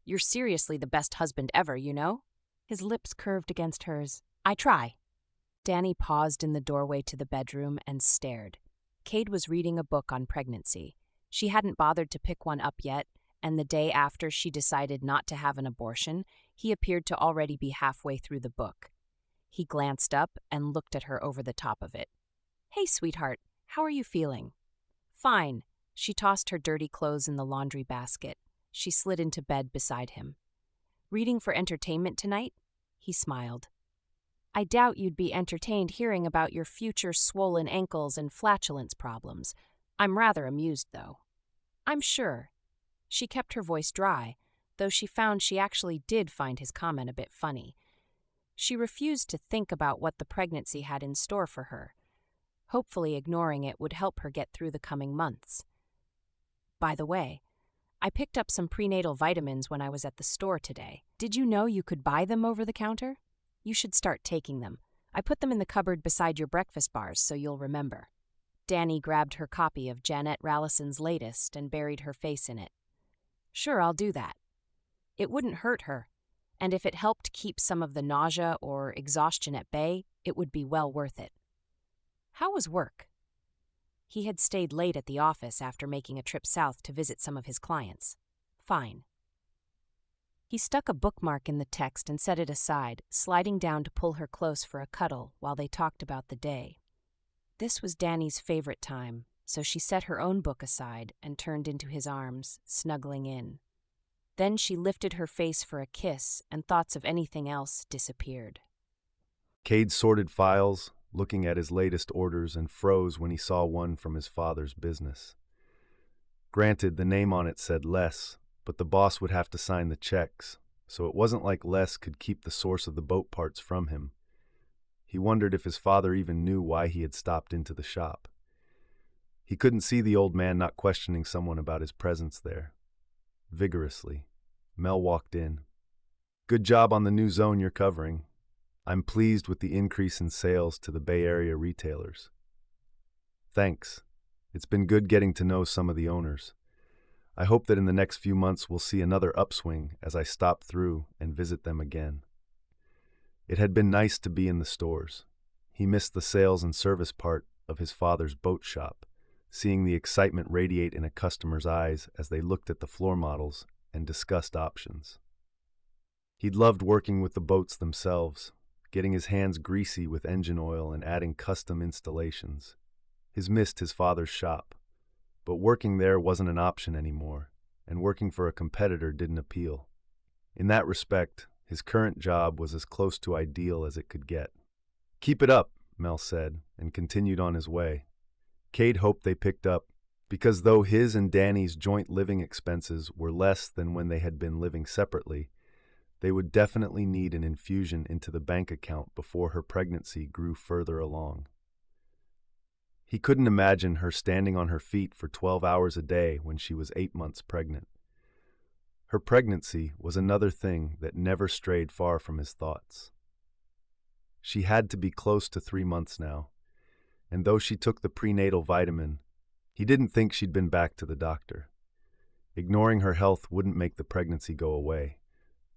You're seriously the best husband ever, you know? His lips curved against hers. I try. Dani paused in the doorway to the bedroom and stared. Cade was reading a book on pregnancy. She hadn't bothered to pick one up yet, and the day after she decided not to have an abortion, he appeared to already be halfway through the book. He glanced up and looked at her over the top of it. Hey, sweetheart, how are you feeling? Fine. She tossed her dirty clothes in the laundry basket. She slid into bed beside him. "Reading for entertainment tonight?" He smiled. "I doubt you'd be entertained hearing about your future swollen ankles and flatulence problems. I'm rather amused, though." "I'm sure." She kept her voice dry, though she found she actually did find his comment a bit funny. She refused to think about what the pregnancy had in store for her. Hopefully ignoring it would help her get through the coming months. "By the way, I picked up some prenatal vitamins when I was at the store today. Did you know you could buy them over the counter? You should start taking them. I put them in the cupboard beside your breakfast bars so you'll remember." Dani grabbed her copy of Janet Rallison's latest and buried her face in it. "Sure, I'll do that. It wouldn't hurt her, and if it helped keep some of the nausea or exhaustion at bay, it would be well worth it." "How was work?" He had stayed late at the office after making a trip south to visit some of his clients. "Fine." He stuck a bookmark in the text and set it aside, sliding down to pull her close for a cuddle while they talked about the day. This was Dani's favorite time, so she set her own book aside and turned into his arms, snuggling in. Then she lifted her face for a kiss, and thoughts of anything else disappeared. Cade sorted files, looking at his latest orders, and froze when he saw one from his father's business. Granted, the name on it said Les, but the boss would have to sign the checks, so it wasn't like Les could keep the source of the boat parts from him. He wondered if his father even knew why he had stopped into the shop. He couldn't see the old man not questioning someone about his presence there. Vigorously, Mel walked in. "Good job on the new zone you're covering. I'm pleased with the increase in sales to the Bay Area retailers." "Thanks. It's been good getting to know some of the owners. I hope that in the next few months we'll see another upswing as I stop through and visit them again." It had been nice to be in the stores. He missed the sales and service part of his father's boat shop, seeing the excitement radiate in a customer's eyes as they looked at the floor models and discussed options. He'd loved working with the boats themselves, getting his hands greasy with engine oil and adding custom installations. He's missed his father's shop, but working there wasn't an option anymore, and working for a competitor didn't appeal. In that respect, his current job was as close to ideal as it could get. "Keep it up," Mel said, and continued on his way. Cade hoped they picked up, because though his and Dani's joint living expenses were less than when they had been living separately, they would definitely need an infusion into the bank account before her pregnancy grew further along. He couldn't imagine her standing on her feet for 12 hours a day when she was 8 months pregnant. Her pregnancy was another thing that never strayed far from his thoughts. She had to be close to 3 months now, and though she took the prenatal vitamin, he didn't think she'd been back to the doctor. Ignoring her health wouldn't make the pregnancy go away,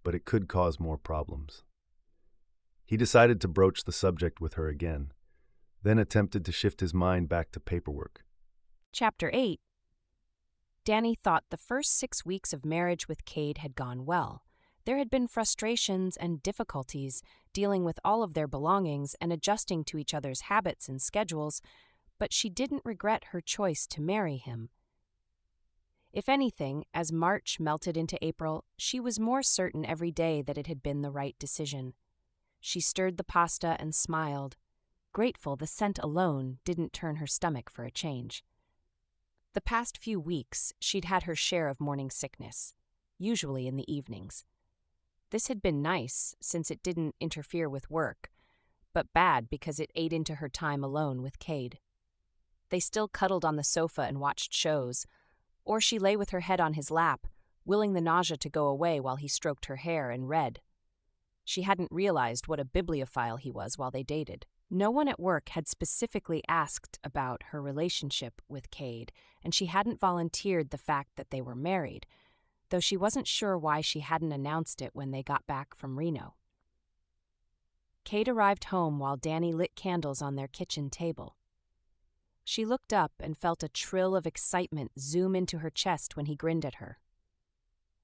but it could cause more problems. He decided to broach the subject with her again, then attempted to shift his mind back to paperwork. Chapter 8. Dani thought the first 6 weeks of marriage with Cade had gone well. There had been frustrations and difficulties dealing with all of their belongings and adjusting to each other's habits and schedules, but she didn't regret her choice to marry him. If anything, as March melted into April, she was more certain every day that it had been the right decision. She stirred the pasta and smiled, grateful the scent alone didn't turn her stomach for a change. The past few weeks, she'd had her share of morning sickness, usually in the evenings. This had been nice, since it didn't interfere with work, but bad because it ate into her time alone with Cade. They still cuddled on the sofa and watched shows, or she lay with her head on his lap, willing the nausea to go away while he stroked her hair and read. She hadn't realized what a bibliophile he was while they dated. No one at work had specifically asked about her relationship with Cade, and she hadn't volunteered the fact that they were married, though she wasn't sure why she hadn't announced it when they got back from Reno. Cade arrived home while Dani lit candles on their kitchen table. She looked up and felt a trill of excitement zoom into her chest when he grinned at her.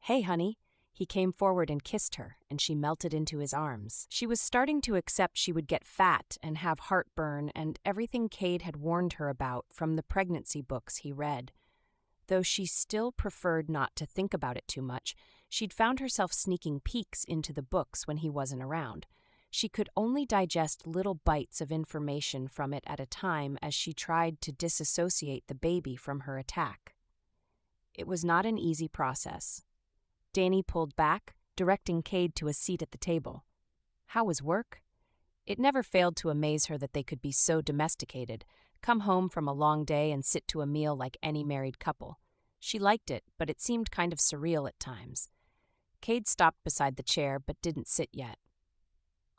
"Hey, honey." He came forward and kissed her, and she melted into his arms. She was starting to accept she would get fat and have heartburn and everything Cade had warned her about from the pregnancy books he read. Though she still preferred not to think about it too much, she'd found herself sneaking peeks into the books when he wasn't around. She could only digest little bites of information from it at a time as she tried to disassociate the baby from her attack. It was not an easy process. Dani pulled back, directing Cade to a seat at the table. How was work? It never failed to amaze her that they could be so domesticated, come home from a long day and sit to a meal like any married couple. She liked it, but it seemed kind of surreal at times. Cade stopped beside the chair, but didn't sit yet.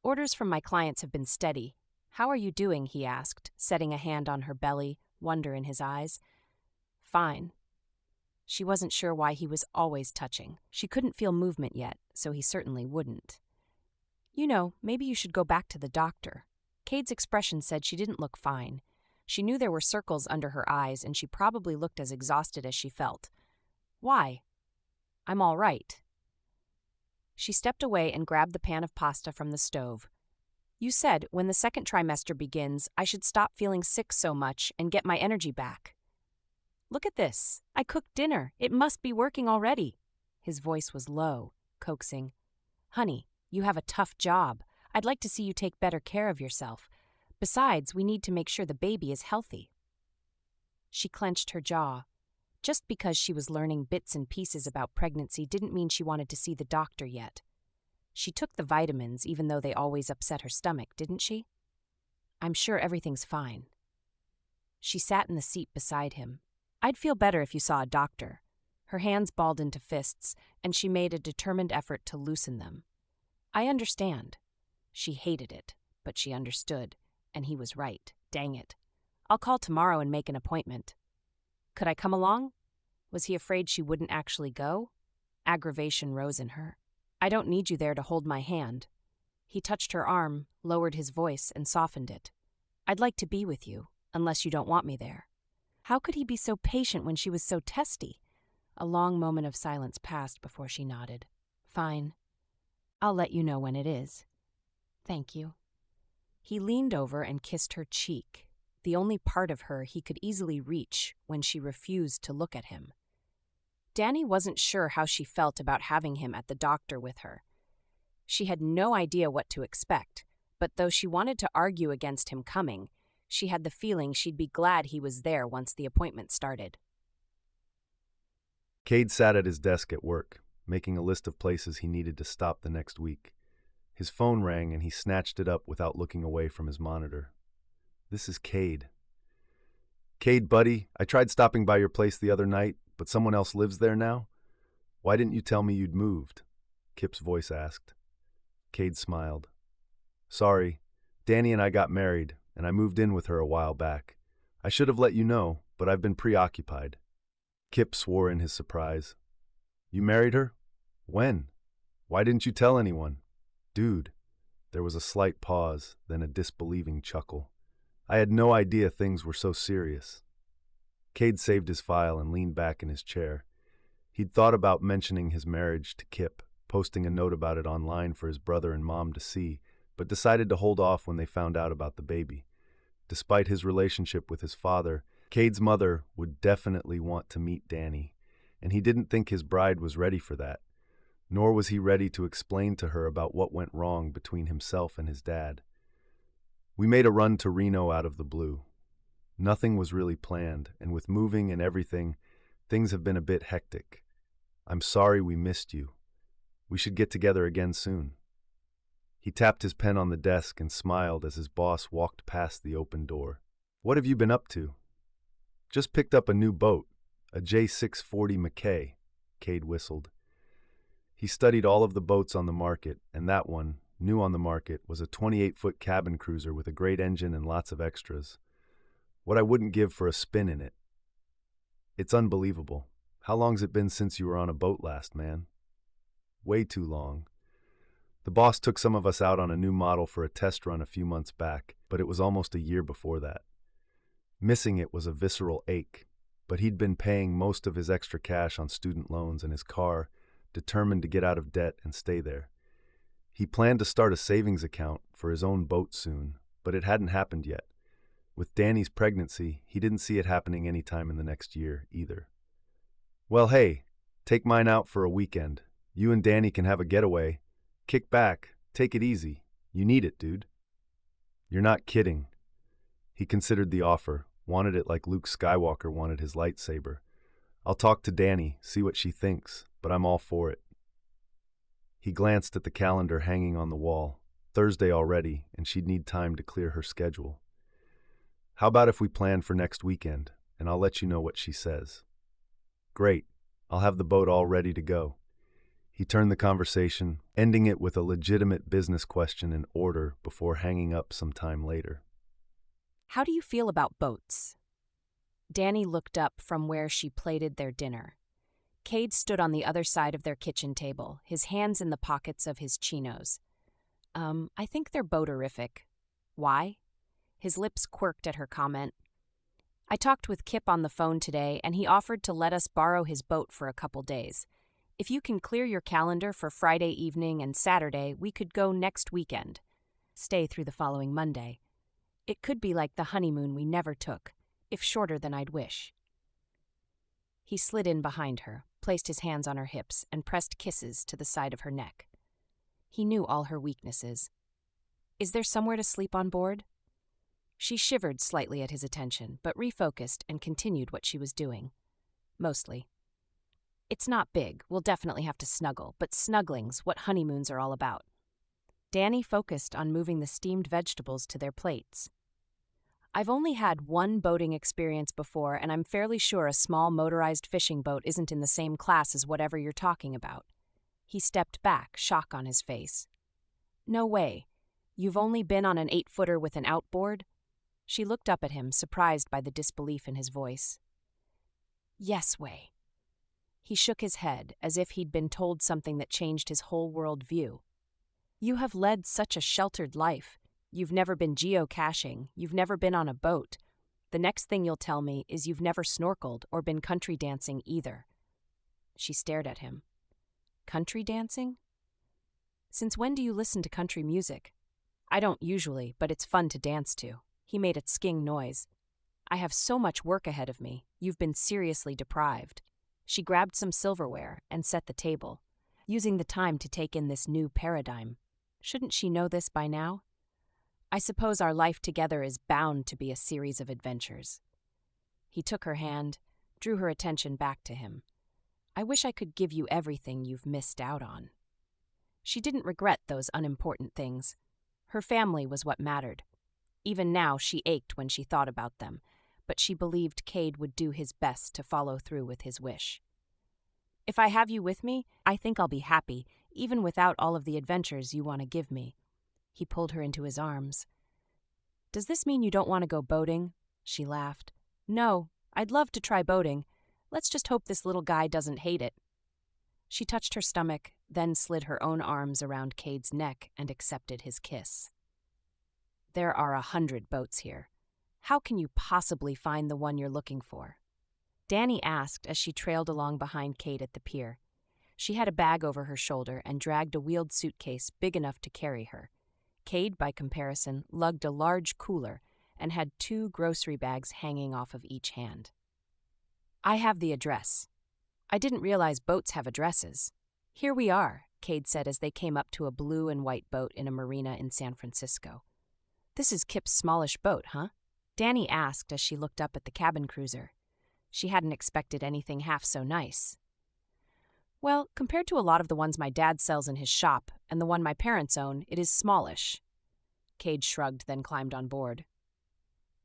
Orders from my clients have been steady. How are you doing? He asked, setting a hand on her belly, wonder in his eyes. Fine. She wasn't sure why he was always touching. She couldn't feel movement yet, so he certainly wouldn't. You know, maybe you should go back to the doctor. Cade's expression said she didn't look fine. She knew there were circles under her eyes, and she probably looked as exhausted as she felt. Why? I'm all right. She stepped away and grabbed the pan of pasta from the stove. You said when the second trimester begins, I should stop feeling sick so much and get my energy back. Look at this. I cooked dinner. It must be working already. His voice was low, coaxing. Honey, you have a tough job. I'd like to see you take better care of yourself. Besides, we need to make sure the baby is healthy. She clenched her jaw. Just because she was learning bits and pieces about pregnancy didn't mean she wanted to see the doctor yet. She took the vitamins, even though they always upset her stomach, didn't she? I'm sure everything's fine. She sat in the seat beside him. I'd feel better if you saw a doctor. Her hands balled into fists, and she made a determined effort to loosen them. I understand. She hated it, but she understood, and he was right. Dang it. I'll call tomorrow and make an appointment. Could I come along? Was he afraid she wouldn't actually go? Aggravation rose in her. I don't need you there to hold my hand. He touched her arm, lowered his voice, and softened it. I'd like to be with you, unless you don't want me there. How could he be so patient when she was so testy? A long moment of silence passed before she nodded. Fine. I'll let you know when it is. Thank you. He leaned over and kissed her cheek, the only part of her he could easily reach when she refused to look at him. Dani wasn't sure how she felt about having him at the doctor with her. She had no idea what to expect, but though she wanted to argue against him coming, she had the feeling she'd be glad he was there once the appointment started. Cade sat at his desk at work, making a list of places he needed to stop the next week. His phone rang and he snatched it up without looking away from his monitor. This is Cade. Cade, buddy, I tried stopping by your place the other night, but someone else lives there now? Why didn't you tell me you'd moved? Kip's voice asked. Cade smiled. Sorry, Dani and I got married, and I moved in with her a while back. I should have let you know, but I've been preoccupied. Kip swore in his surprise. You married her? When? Why didn't you tell anyone? Dude. There was a slight pause, then a disbelieving chuckle. I had no idea things were so serious. Cade saved his file and leaned back in his chair. He'd thought about mentioning his marriage to Kip, posting a note about it online for his brother and mom to see, but decided to hold off when they found out about the baby. Despite his relationship with his father, Cade's mother would definitely want to meet Dani, and he didn't think his bride was ready for that, nor was he ready to explain to her about what went wrong between himself and his dad. We made a run to Reno out of the blue. Nothing was really planned, and with moving and everything, things have been a bit hectic. I'm sorry we missed you. We should get together again soon. He tapped his pen on the desk and smiled as his boss walked past the open door. What have you been up to? Just picked up a new boat, a J640 McKay, Cade whistled. He studied all of the boats on the market, and that one, new on the market, was a 28-foot cabin cruiser with a great engine and lots of extras. What I wouldn't give for a spin in it. It's unbelievable. How long's it been since you were on a boat last, man? Way too long. The boss took some of us out on a new model for a test run a few months back, but it was almost a year before that. Missing it was a visceral ache, but he'd been paying most of his extra cash on student loans and his car, determined to get out of debt and stay there. He planned to start a savings account for his own boat soon, but it hadn't happened yet. With Dani's pregnancy, he didn't see it happening anytime in the next year either. Well, hey, take mine out for a weekend. You and Danny can have a getaway. Kick back, take it easy. You need it, dude. You're not kidding. He considered the offer, wanted it like Luke Skywalker wanted his lightsaber. I'll talk to Danny, see what she thinks, but I'm all for it. He glanced at the calendar hanging on the wall. Thursday already, and she'd need time to clear her schedule. How about if we plan for next weekend, and I'll let you know what she says. Great. I'll have the boat all ready to go. He turned the conversation, ending it with a legitimate business question in order before hanging up some time later. How do you feel about boats? Dani looked up from where she plated their dinner. Cade stood on the other side of their kitchen table, his hands in the pockets of his chinos. I think they're boaterific. Why? His lips quirked at her comment. I talked with Kip on the phone today, and he offered to let us borrow his boat for a couple days. If you can clear your calendar for Friday evening and Saturday, we could go next weekend. Stay through the following Monday. It could be like the honeymoon we never took, if shorter than I'd wish. He slid in behind her, placed his hands on her hips, and pressed kisses to the side of her neck. He knew all her weaknesses. Is there somewhere to sleep on board? She shivered slightly at his attention, but refocused and continued what she was doing. Mostly. It's not big, we'll definitely have to snuggle, but snuggling's what honeymoons are all about. Dani focused on moving the steamed vegetables to their plates. I've only had one boating experience before, and I'm fairly sure a small motorized fishing boat isn't in the same class as whatever you're talking about. He stepped back, shock on his face. No way. You've only been on an 8-footer with an outboard? She looked up at him, surprised by the disbelief in his voice. Yes, Way. He shook his head, as if he'd been told something that changed his whole world view. You have led such a sheltered life. You've never been geocaching. You've never been on a boat. The next thing you'll tell me is you've never snorkeled or been country dancing either. She stared at him. Country dancing? Since when do you listen to country music? I don't usually, but it's fun to dance to. He made a sking noise. I have so much work ahead of me. You've been seriously deprived. She grabbed some silverware and set the table, using the time to take in this new paradigm. Shouldn't she know this by now? I suppose our life together is bound to be a series of adventures. He took her hand, drew her attention back to him. I wish I could give you everything you've missed out on. She didn't regret those unimportant things. Her family was what mattered. Even now she ached when she thought about them, but she believed Cade would do his best to follow through with his wish. If I have you with me, I think I'll be happy, even without all of the adventures you want to give me. He pulled her into his arms. Does this mean you don't want to go boating? She laughed. No, I'd love to try boating. Let's just hope this little guy doesn't hate it. She touched her stomach, then slid her own arms around Cade's neck and accepted his kiss. There are 100 boats here. How can you possibly find the one you're looking for? Dani asked as she trailed along behind Cade at the pier. She had a bag over her shoulder and dragged a wheeled suitcase big enough to carry her. Cade, by comparison, lugged a large cooler and had 2 grocery bags hanging off of each hand. I have the address. I didn't realize boats have addresses. Here we are, Cade said as they came up to a blue and white boat in a marina in San Francisco. This is Kip's smallish boat, huh? Dani asked as she looked up at the cabin cruiser. She hadn't expected anything half so nice. Well, compared to a lot of the ones my dad sells in his shop and the one my parents own, it is smallish. Cade shrugged, then climbed on board.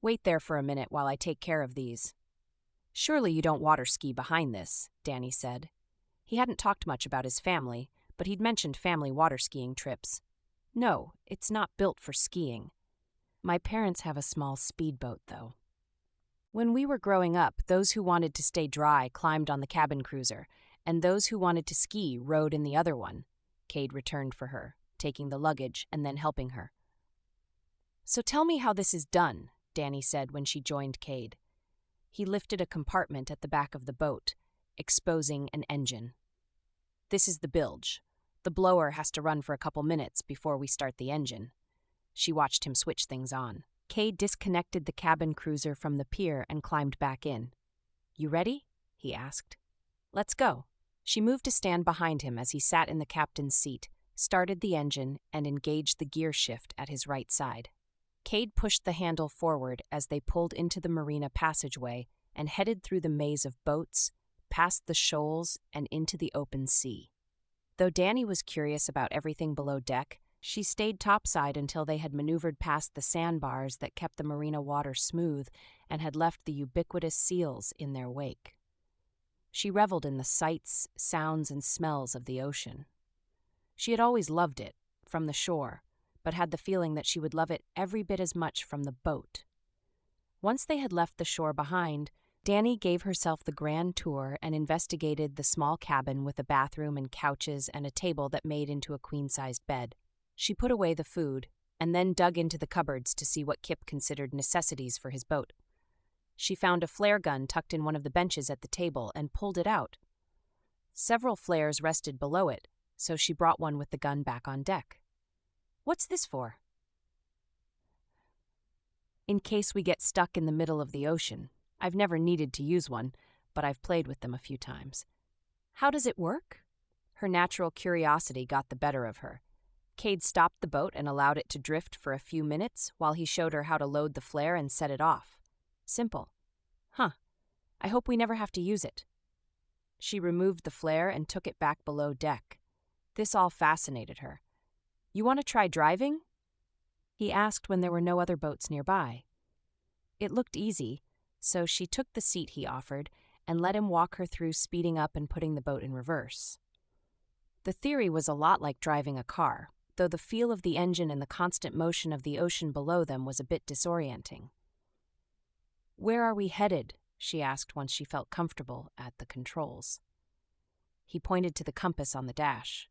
Wait there for a minute while I take care of these. Surely you don't water ski behind this, Dani said. He hadn't talked much about his family, but he'd mentioned family water skiing trips. No, it's not built for skiing. My parents have a small speedboat, though. When we were growing up, those who wanted to stay dry climbed on the cabin cruiser, and those who wanted to ski rode in the other one. Cade returned for her, taking the luggage and then helping her. So tell me how this is done, Dani said when she joined Cade. He lifted a compartment at the back of the boat, exposing an engine. This is the bilge. The blower has to run for a couple minutes before we start the engine. She watched him switch things on. Cade disconnected the cabin cruiser from the pier and climbed back in. You ready? He asked. Let's go. She moved to stand behind him as he sat in the captain's seat, started the engine, and engaged the gear shift at his right side. Cade pushed the handle forward as they pulled into the marina passageway and headed through the maze of boats, past the shoals, and into the open sea. Though Dani was curious about everything below deck, she stayed topside until they had maneuvered past the sandbars that kept the marina water smooth and had left the ubiquitous seals in their wake. She reveled in the sights, sounds, and smells of the ocean. She had always loved it, from the shore, but had the feeling that she would love it every bit as much from the boat. Once they had left the shore behind, Dani gave herself the grand tour and investigated the small cabin with a bathroom and couches and a table that made into a queen-sized bed. She put away the food and then dug into the cupboards to see what Kip considered necessities for his boat. She found a flare gun tucked in one of the benches at the table and pulled it out. Several flares rested below it, so she brought one with the gun back on deck. "What's this for?" "In case we get stuck in the middle of the ocean. I've never needed to use one, but I've played with them a few times." "How does it work?" Her natural curiosity got the better of her. Cade stopped the boat and allowed it to drift for a few minutes while he showed her how to load the flare and set it off. Simple. "Huh. I hope we never have to use it." She removed the flare and took it back below deck. This all fascinated her. "You want to try driving?" he asked when there were no other boats nearby. It looked easy, so she took the seat he offered and let him walk her through speeding up and putting the boat in reverse. The theory was a lot like driving a car, though the feel of the engine and the constant motion of the ocean below them was a bit disorienting. "Where are we headed?" she asked once she felt comfortable at the controls. He pointed to the compass on the dash.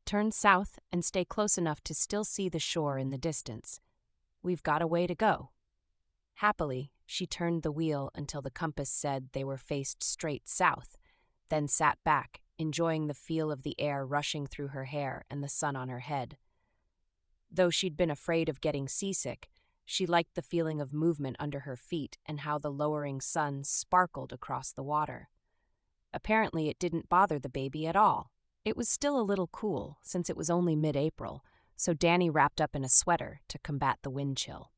"Turn south and stay close enough to still see the shore in the distance. We've got a way to go." Happily, she turned the wheel until the compass said they were faced straight south, then sat back, enjoying the feel of the air rushing through her hair and the sun on her head. Though she'd been afraid of getting seasick, she liked the feeling of movement under her feet and how the lowering sun sparkled across the water. Apparently, it didn't bother the baby at all. It was still a little cool, since it was only mid-April, so Dani wrapped up in a sweater to combat the wind chill.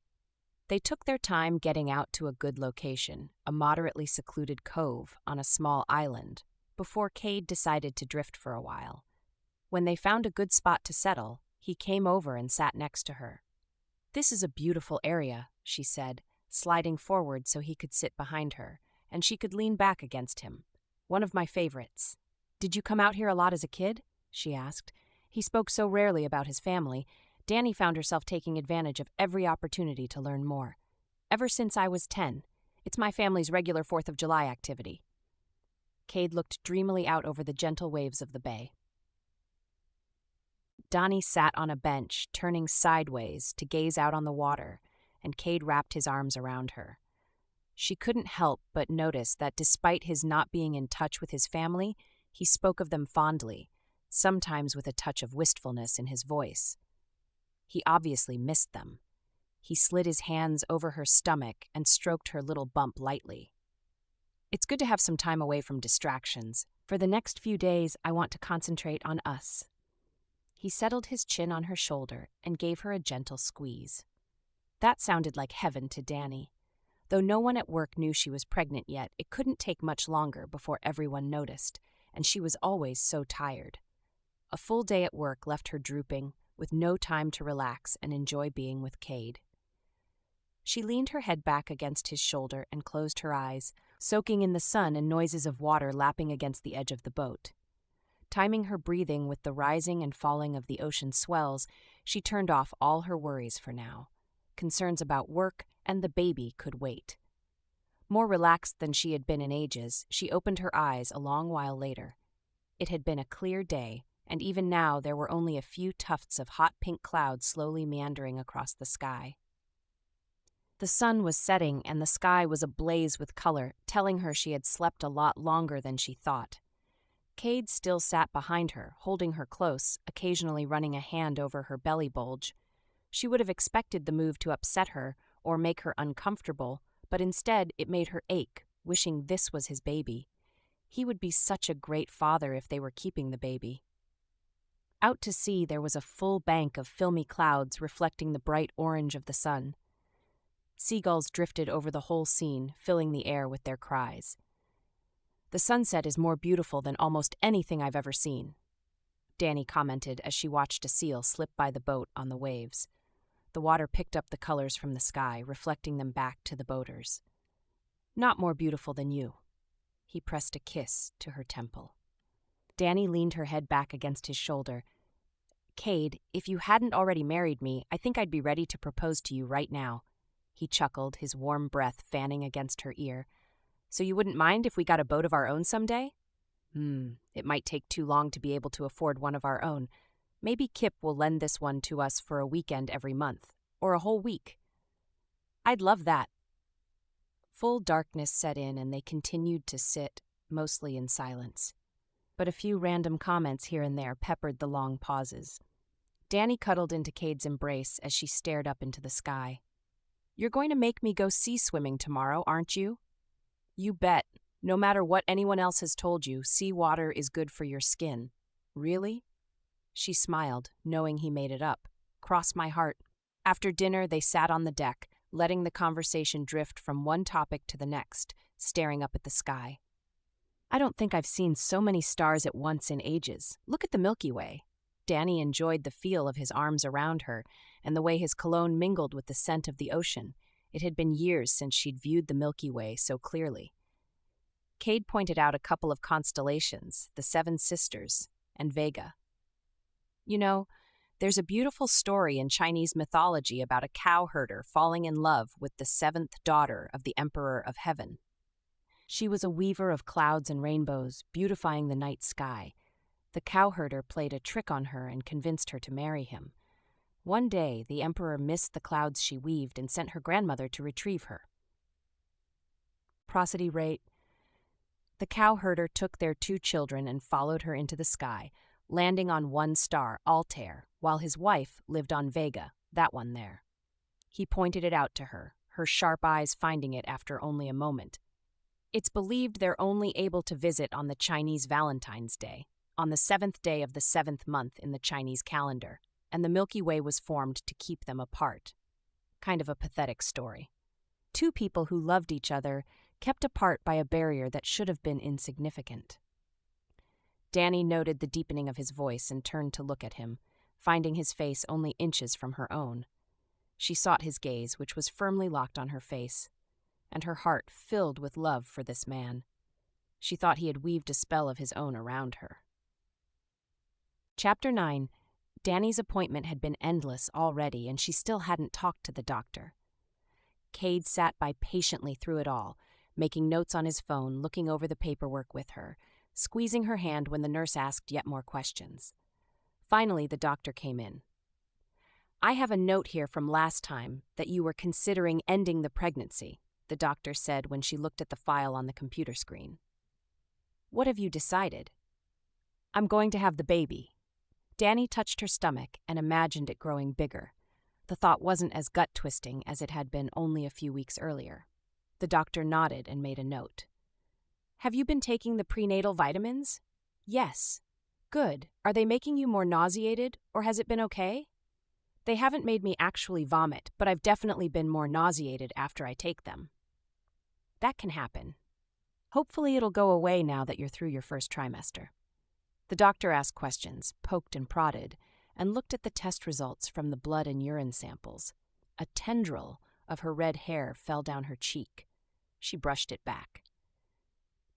They took their time getting out to a good location, a moderately secluded cove on a small island, before Cade decided to drift for a while. When they found a good spot to settle, he came over and sat next to her. "This is a beautiful area," she said, sliding forward so he could sit behind her, and she could lean back against him. "One of my favorites." "Did you come out here a lot as a kid?" she asked. He spoke so rarely about his family. Dani found herself taking advantage of every opportunity to learn more. "Ever since I was 10. It's my family's regular 4th of July activity." Cade looked dreamily out over the gentle waves of the bay. Dani sat on a bench, turning sideways to gaze out on the water, and Cade wrapped his arms around her. She couldn't help but notice that despite his not being in touch with his family, he spoke of them fondly, sometimes with a touch of wistfulness in his voice. He obviously missed them. He slid his hands over her stomach and stroked her little bump lightly. "It's good to have some time away from distractions. For the next few days, I want to concentrate on us." He settled his chin on her shoulder and gave her a gentle squeeze. That sounded like heaven to Dani. Though no one at work knew she was pregnant yet, it couldn't take much longer before everyone noticed, and she was always so tired. A full day at work left her drooping, with no time to relax and enjoy being with Cade. She leaned her head back against his shoulder and closed her eyes, soaking in the sun and noises of water lapping against the edge of the boat. Timing her breathing with the rising and falling of the ocean swells, she turned off all her worries for now. Concerns about work and the baby could wait. More relaxed than she had been in ages, she opened her eyes a long while later. It had been a clear day, and even now there were only a few tufts of hot pink clouds slowly meandering across the sky. The sun was setting and the sky was ablaze with color, telling her she had slept a lot longer than she thought. Cade still sat behind her, holding her close, occasionally running a hand over her belly bulge. She would have expected the move to upset her or make her uncomfortable, but instead it made her ache, wishing this was his baby. He would be such a great father if they were keeping the baby. Out to sea, there was a full bank of filmy clouds reflecting the bright orange of the sun. Seagulls drifted over the whole scene, filling the air with their cries. "The sunset is more beautiful than almost anything I've ever seen," Dani commented as she watched a seal slip by the boat on the waves. The water picked up the colors from the sky, reflecting them back to the boaters. "Not more beautiful than you." He pressed a kiss to her temple. Dani leaned her head back against his shoulder. "Cade, if you hadn't already married me, I think I'd be ready to propose to you right now." He chuckled, his warm breath fanning against her ear. "So you wouldn't mind if we got a boat of our own someday?" It might take too long to be able to afford one of our own. Maybe Kip will lend this one to us for a weekend every month, or a whole week." "I'd love that." Full darkness set in and they continued to sit, mostly in silence. But a few random comments here and there peppered the long pauses. Dani cuddled into Cade's embrace as she stared up into the sky. "You're going to make me go sea swimming tomorrow, aren't you?" "You bet. No matter what anyone else has told you, seawater is good for your skin." "Really?" She smiled, knowing he made it up. "Cross my heart." After dinner, they sat on the deck, letting the conversation drift from one topic to the next, staring up at the sky. "I don't think I've seen so many stars at once in ages. Look at the Milky Way." Dani enjoyed the feel of his arms around her and the way his cologne mingled with the scent of the ocean. It had been years since she'd viewed the Milky Way so clearly. Cade pointed out a couple of constellations, the Seven Sisters and Vega. "You know, there's a beautiful story in Chinese mythology about a cowherder falling in love with the seventh daughter of the Emperor of Heaven. She was a weaver of clouds and rainbows, beautifying the night sky. The cowherder played a trick on her and convinced her to marry him. One day, the emperor missed the clouds she weaved and sent her grandmother to retrieve her." Prosody rate. "The cowherder took their 2 children and followed her into the sky, landing on one star, Altair, while his wife lived on Vega, that one there." He pointed it out to her, her sharp eyes finding it after only a moment. "It's believed they're only able to visit on the Chinese Valentine's Day, on the 7th day of the 7th month in the Chinese calendar, and the Milky Way was formed to keep them apart." Kind of a pathetic story. 2 people who loved each other, kept apart by a barrier that should have been insignificant. Dani noted the deepening of his voice and turned to look at him, finding his face only inches from her own. She sought his gaze, which was firmly locked on her face, and her heart filled with love for this man. She thought he had weaved a spell of his own around her. Chapter 9. Dani's appointment had been endless already, and she still hadn't talked to the doctor. Cade sat by patiently through it all, making notes on his phone, looking over the paperwork with her, squeezing her hand when the nurse asked yet more questions. Finally, the doctor came in. "I have a note here from last time that you were considering ending the pregnancy," the doctor said when she looked at the file on the computer screen. "What have you decided?" "I'm going to have the baby." Dani touched her stomach and imagined it growing bigger. The thought wasn't as gut-twisting as it had been only a few weeks earlier. The doctor nodded and made a note. "Have you been taking the prenatal vitamins?" "Yes." "Good. Are they making you more nauseated, or has it been okay?" "They haven't made me actually vomit, but I've definitely been more nauseated after I take them." "That can happen. Hopefully it'll go away now that you're through your first trimester." The doctor asked questions, poked and prodded, and looked at the test results from the blood and urine samples. A tendril of her red hair fell down her cheek. She brushed it back.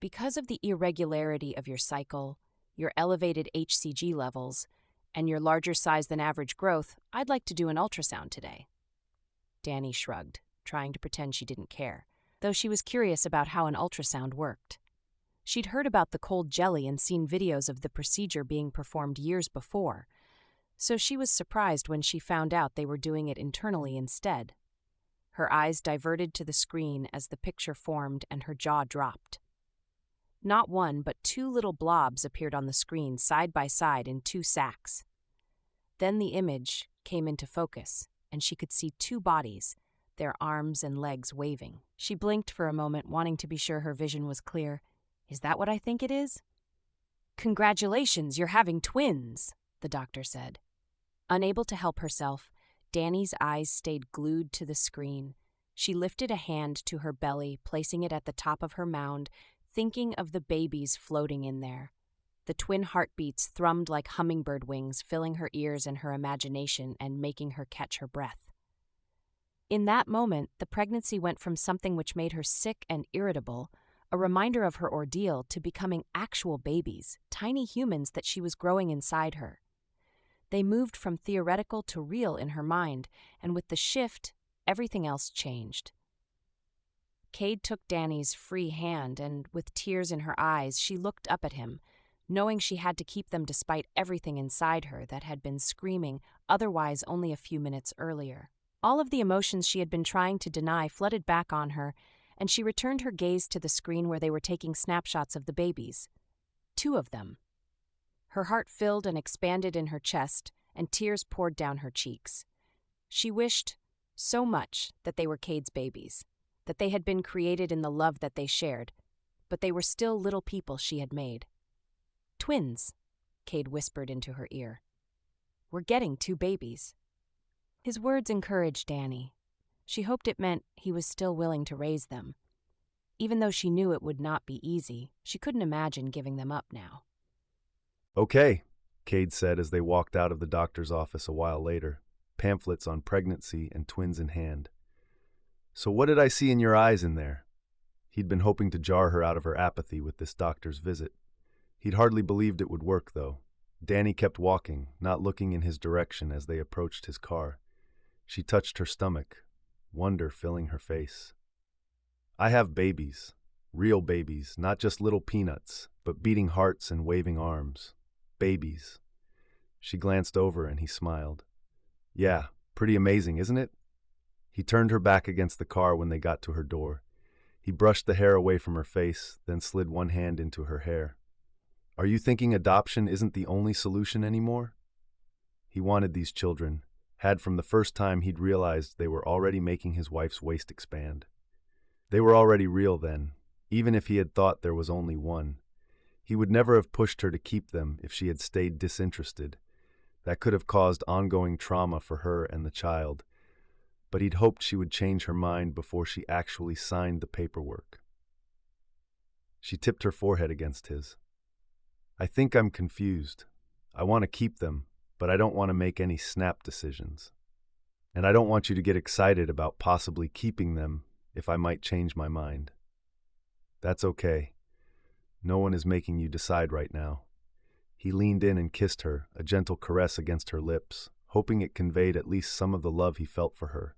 "Because of the irregularity of your cycle, your elevated HCG levels, and your larger size than average growth, I'd like to do an ultrasound today." Dani shrugged, trying to pretend she didn't care, though she was curious about how an ultrasound worked. She'd heard about the cold jelly and seen videos of the procedure being performed years before, so she was surprised when she found out they were doing it internally instead. Her eyes diverted to the screen as the picture formed and her jaw dropped. Not one, but 2 little blobs appeared on the screen side by side in 2 sacs. Then the image came into focus, and she could see 2 bodies, their arms and legs waving. She blinked for a moment, wanting to be sure her vision was clear. Is that what I think it is? Congratulations, you're having twins, the doctor said. Unable to help herself, Dani's eyes stayed glued to the screen. She lifted a hand to her belly, placing it at the top of her mound, thinking of the babies floating in there. The twin heartbeats thrummed like hummingbird wings, filling her ears and her imagination and making her catch her breath. In that moment, the pregnancy went from something which made her sick and irritable, a reminder of her ordeal, to becoming actual babies, tiny humans that she was growing inside her. They moved from theoretical to real in her mind, and with the shift, everything else changed. Cade took Dani's free hand, and with tears in her eyes, she looked up at him, knowing she had to keep them despite everything inside her that had been screaming otherwise only a few minutes earlier. All of the emotions she had been trying to deny flooded back on her, and she returned her gaze to the screen where they were taking snapshots of the babies. 2 of them. Her heart filled and expanded in her chest, and tears poured down her cheeks. She wished so much that they were Cade's babies, that they had been created in the love that they shared, but they were still little people she had made. Twins, Cade whispered into her ear. We're getting 2 babies. His words encouraged Dani. She hoped it meant he was still willing to raise them. Even though she knew it would not be easy, she couldn't imagine giving them up now. Okay, Cade said as they walked out of the doctor's office a while later, pamphlets on pregnancy and twins in hand. So what did I see in your eyes in there? He'd been hoping to jar her out of her apathy with this doctor's visit. He'd hardly believed it would work, though. Dani kept walking, not looking in his direction as they approached his car. She touched her stomach, wonder filling her face. I have babies, real babies, not just little peanuts, but beating hearts and waving arms. Babies. She glanced over and he smiled. Yeah, pretty amazing, isn't it? He turned her back against the car when they got to her door. He brushed the hair away from her face, then slid one hand into her hair. Are you thinking adoption isn't the only solution anymore? He wanted these children, had from the first time he'd realized they were already making his wife's waist expand. They were already real then, even if he had thought there was only one. He would never have pushed her to keep them if she had stayed disinterested. That could have caused ongoing trauma for her and the child, but he'd hoped she would change her mind before she actually signed the paperwork. She tipped her forehead against his. I think I'm confused. I want to keep them, but I don't want to make any snap decisions. And I don't want you to get excited about possibly keeping them if I might change my mind. That's okay. No one is making you decide right now. He leaned in and kissed her, a gentle caress against her lips, hoping it conveyed at least some of the love he felt for her.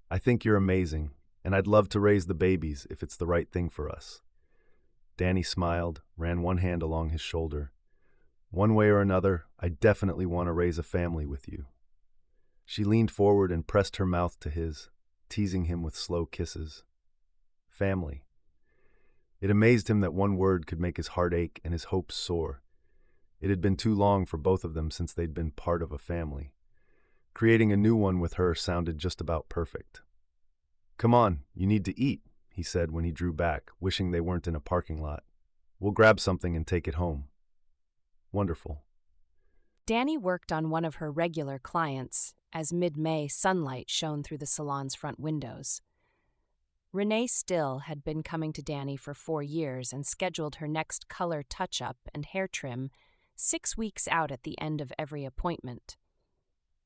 I think you're amazing, and I'd love to raise the babies if it's the right thing for us. Dani smiled, ran one hand along his shoulder. One way or another, I definitely want to raise a family with you. She leaned forward and pressed her mouth to his, teasing him with slow kisses. Family. It amazed him that one word could make his heart ache and his hopes soar. It had been too long for both of them since they'd been part of a family. Creating a new one with her sounded just about perfect. Come on, you need to eat, he said when he drew back, wishing they weren't in a parking lot. We'll grab something and take it home. Wonderful. Dani worked on one of her regular clients as mid-May sunlight shone through the salon's front windows. Renee Still had been coming to Dani for 4 years and scheduled her next color touch-up and hair trim 6 weeks out at the end of every appointment.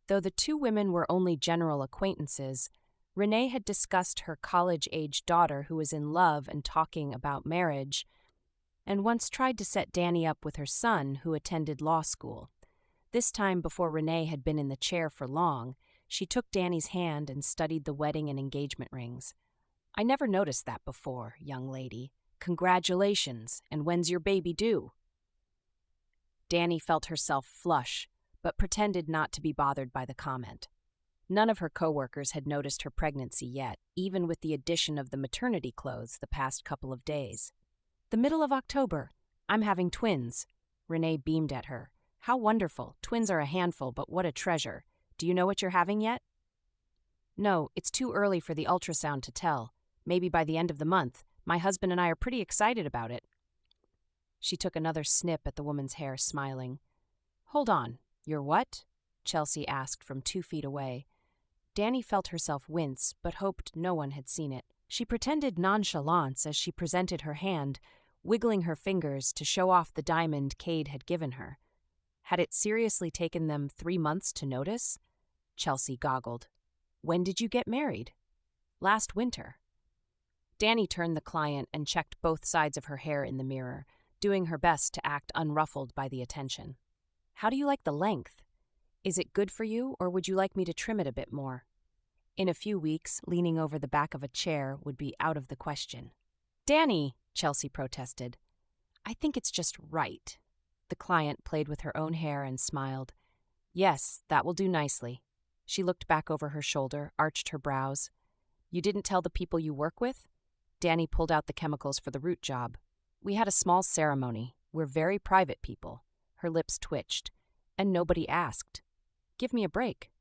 Though the 2 women were only general acquaintances, Renee had discussed her college-age daughter who was in love and talking about marriage, and once tried to set Dani up with her son who attended law school. This time, before Renee had been in the chair for long, she took Dani's hand and studied the wedding and engagement rings. I never noticed that before, young lady. Congratulations, and when's your baby due? Dani felt herself flush, but pretended not to be bothered by the comment. None of her coworkers had noticed her pregnancy yet, even with the addition of the maternity clothes the past couple of days. The middle of October. I'm having twins. Renee beamed at her. How wonderful. Twins are a handful, but what a treasure. Do you know what you're having yet? No, it's too early for the ultrasound to tell. Maybe by the end of the month. My husband and I are pretty excited about it. She took another snip at the woman's hair, smiling. "Hold on, you're what?" Chelsea asked from 2 feet away. Dani felt herself wince, but hoped no one had seen it. She pretended nonchalance as she presented her hand, wiggling her fingers to show off the diamond Cade had given her. Had it seriously taken them 3 months to notice? Chelsea goggled. "When did you get married?" "Last winter." Dani turned the client and checked both sides of her hair in the mirror, doing her best to act unruffled by the attention. "How do you like the length? Is it good for you, or would you like me to trim it a bit more?" In a few weeks, leaning over the back of a chair would be out of the question. "Dani," Chelsea protested, "I think it's just right." The client played with her own hair and smiled. "Yes, that will do nicely." She looked back over her shoulder, arched her brows. "You didn't tell the people you work with?" Dani pulled out the chemicals for the root job. "We had a small ceremony. We're very private people." Her lips twitched. "And nobody asked." "Give me a break."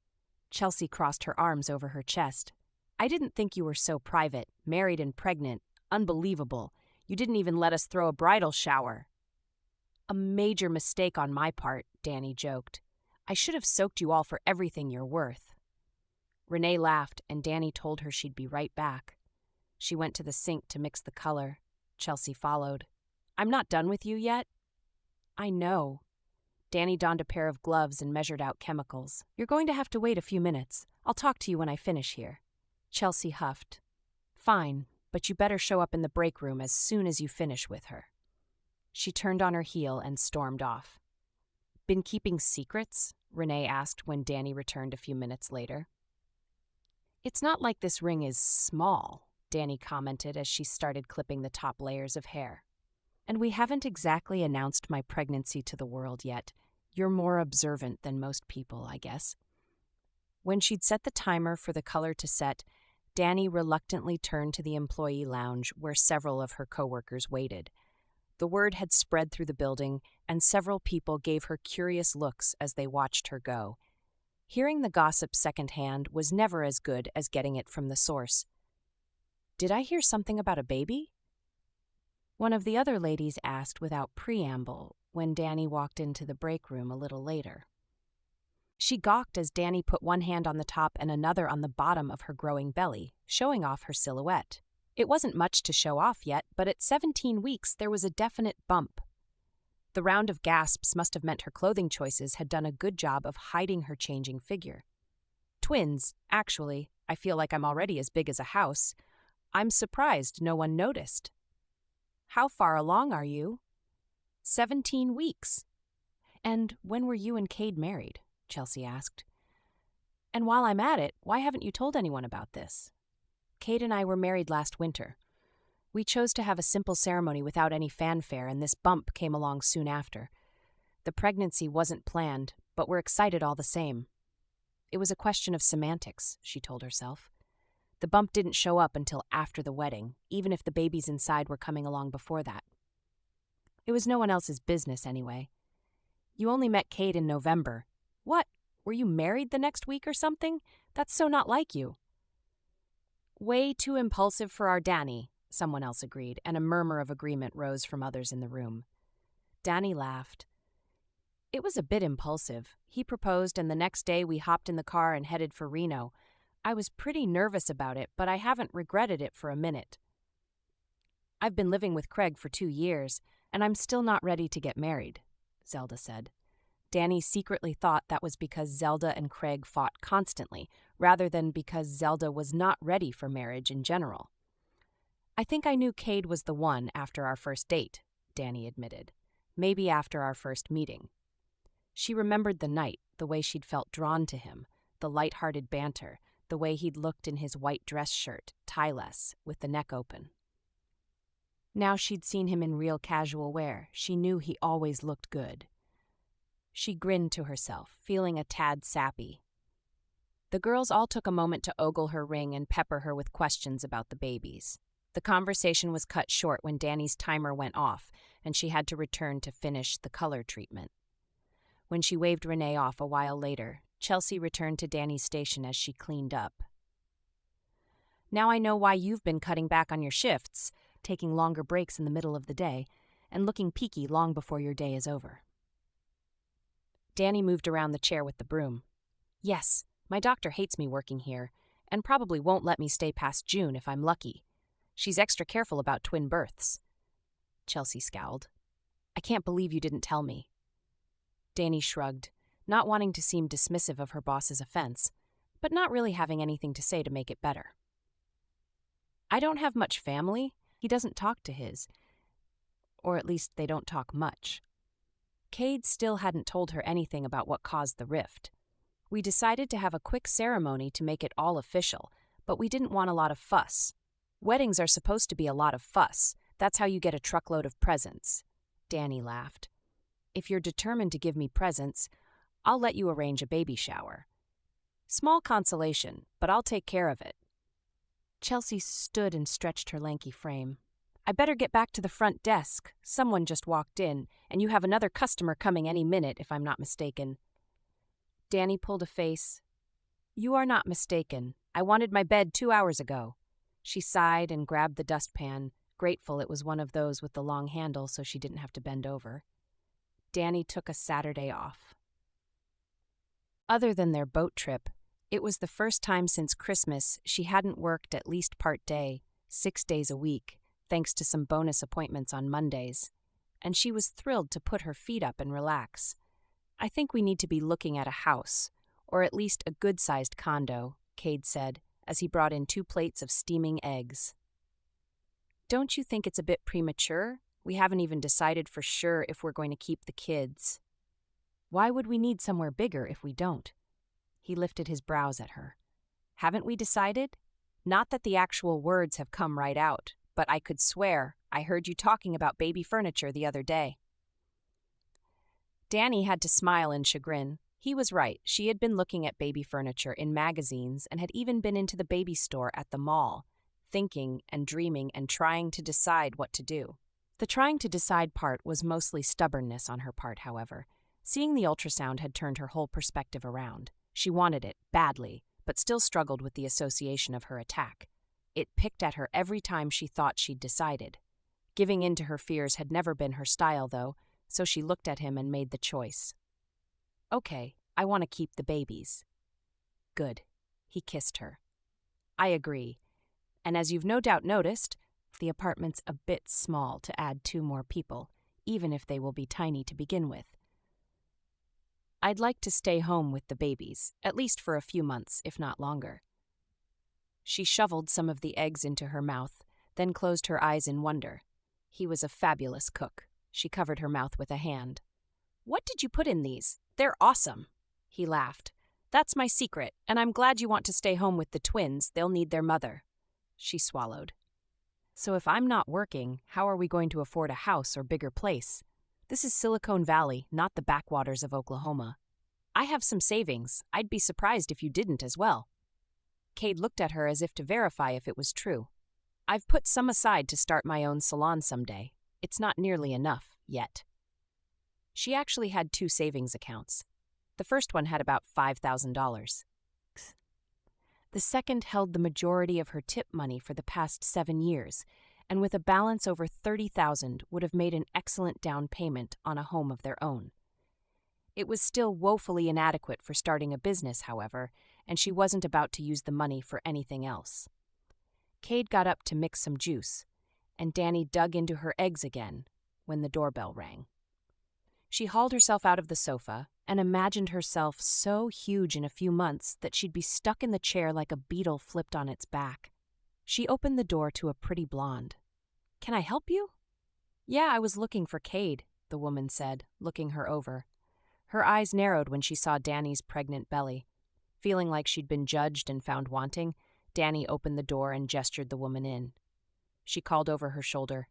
Chelsea crossed her arms over her chest. "I didn't think you were so private, married and pregnant. Unbelievable. You didn't even let us throw a bridal shower." "A major mistake on my part," Dani joked. "I should have soaked you all for everything you're worth." Renee laughed, and Dani told her she'd be right back. She went to the sink to mix the color. Chelsea followed. "I'm not done with you yet." "I know." Dani donned a pair of gloves and measured out chemicals. "You're going to have to wait a few minutes. I'll talk to you when I finish here." Chelsea huffed. "Fine, but you better show up in the break room as soon as you finish with her." She turned on her heel and stormed off. "Been keeping secrets?" Renee asked when Dani returned a few minutes later. "It's not like this ring is small," Dani commented as she started clipping the top layers of hair. "And we haven't exactly announced my pregnancy to the world yet. You're more observant than most people, I guess." When she'd set the timer for the color to set, Dani reluctantly turned to the employee lounge where several of her coworkers waited. The word had spread through the building, and several people gave her curious looks as they watched her go. Hearing the gossip secondhand was never as good as getting it from the source. "Did I hear something about a baby?" one of the other ladies asked without preamble when Dani walked into the break room a little later. She gawked as Dani put one hand on the top and another on the bottom of her growing belly, showing off her silhouette. It wasn't much to show off yet, but at 17 weeks there was a definite bump. The round of gasps must have meant her clothing choices had done a good job of hiding her changing figure. "Twins, actually. I feel like I'm already as big as a house. I'm surprised no one noticed." "How far along are you?" 17 weeks. "And when were you and Cade married?" Chelsea asked. "And while I'm at it, why haven't you told anyone about this?" "Cade and I were married last winter. We chose to have a simple ceremony without any fanfare, and this bump came along soon after. The pregnancy wasn't planned, but we're excited all the same." It was a question of semantics, she told herself. The bump didn't show up until after the wedding, even if the babies inside were coming along before that. It was no one else's business anyway. "You only met Cade in November. What? Were you married the next week or something? That's so not like you." "Way too impulsive for our Dani," someone else agreed, and a murmur of agreement rose from others in the room. Dani laughed. "It was a bit impulsive. He proposed, and the next day we hopped in the car and headed for Reno. I was pretty nervous about it, but I haven't regretted it for a minute. I've been living with Craig for 2 years, and I'm still not ready to get married," Zelda said. Dani secretly thought that was because Zelda and Craig fought constantly, rather than because Zelda was not ready for marriage in general. "I think I knew Cade was the one after our first date," Dani admitted. "Maybe after our first meeting." She remembered the night, the way she'd felt drawn to him, the light-hearted banter, the way he'd looked in his white dress shirt, tie-less, with the neck open. Now she'd seen him in real casual wear. She knew he always looked good. She grinned to herself, feeling a tad sappy. The girls all took a moment to ogle her ring and pepper her with questions about the babies. The conversation was cut short when Dani's timer went off, and she had to return to finish the color treatment. When she waved Renee off a while later, Chelsea returned to Dani's station as she cleaned up. "Now I know why you've been cutting back on your shifts, taking longer breaks in the middle of the day, and looking peaky long before your day is over. Dani moved around the chair with the broom. Yes, my doctor hates me working here, and probably won't let me stay past June if I'm lucky. She's extra careful about twin births. Chelsea scowled. I can't believe you didn't tell me. Dani shrugged, not wanting to seem dismissive of her boss's offense, but not really having anything to say to make it better. I don't have much family. He doesn't talk to his. Or at least they don't talk much. Cade still hadn't told her anything about what caused the rift. We decided to have a quick ceremony to make it all official, but we didn't want a lot of fuss. Weddings are supposed to be a lot of fuss. That's how you get a truckload of presents. Dani laughed. If you're determined to give me presents, I'll let you arrange a baby shower. Small consolation, but I'll take care of it. Chelsea stood and stretched her lanky frame. I better get back to the front desk. Someone just walked in, and you have another customer coming any minute, if I'm not mistaken. Dani pulled a face. You are not mistaken. I wanted my bed 2 hours ago. She sighed and grabbed the dustpan, grateful it was one of those with the long handle so she didn't have to bend over. Dani took a Saturday off. Other than their boat trip, it was the first time since Christmas she hadn't worked at least part-day, 6 days a week, thanks to some bonus appointments on Mondays, and she was thrilled to put her feet up and relax. I think we need to be looking at a house, or at least a good-sized condo, Cade said, as he brought in 2 plates of steaming eggs. Don't you think it's a bit premature? We haven't even decided for sure if we're going to keep the kids. Why would we need somewhere bigger if we don't? He lifted his brows at her. Haven't we decided? Not that the actual words have come right out, but I could swear I heard you talking about baby furniture the other day. Dani had to smile in chagrin. He was right. She had been looking at baby furniture in magazines and had even been into the baby store at the mall, thinking and dreaming and trying to decide what to do. The trying to decide part was mostly stubbornness on her part, however. Seeing the ultrasound had turned her whole perspective around. She wanted it, badly, but still struggled with the association of her attack. It picked at her every time she thought she'd decided. Giving in to her fears had never been her style, though, so she looked at him and made the choice. Okay, I want to keep the babies. Good. He kissed her. I agree. And as you've no doubt noticed, the apartment's a bit small to add 2 more people, even if they will be tiny to begin with. I'd like to stay home with the babies, at least for a few months, if not longer. She shoveled some of the eggs into her mouth, then closed her eyes in wonder. He was a fabulous cook. She covered her mouth with a hand. What did you put in these? They're awesome. He laughed. That's my secret, and I'm glad you want to stay home with the twins. They'll need their mother. She swallowed. So if I'm not working, how are we going to afford a house or bigger place? This is Silicon Valley, not the backwaters of Oklahoma. I have some savings. I'd be surprised if you didn't as well. Cade looked at her as if to verify if it was true. I've put some aside to start my own salon someday. It's not nearly enough, yet. She actually had 2 savings accounts. The first one had about $5,000. The second held the majority of her tip money for the past 7 years, and with a balance over $30,000 would have made an excellent down payment on a home of their own. It was still woefully inadequate for starting a business, however, and she wasn't about to use the money for anything else. Cade got up to mix some juice, and Dani dug into her eggs again when the doorbell rang. She hauled herself out of the sofa and imagined herself so huge in a few months that she'd be stuck in the chair like a beetle flipped on its back. She opened the door to a pretty blonde. Can I help you? Yeah, I was looking for Cade, the woman said, looking her over. Her eyes narrowed when she saw Dani's pregnant belly. Feeling like she'd been judged and found wanting, Dani opened the door and gestured the woman in. She called over her shoulder.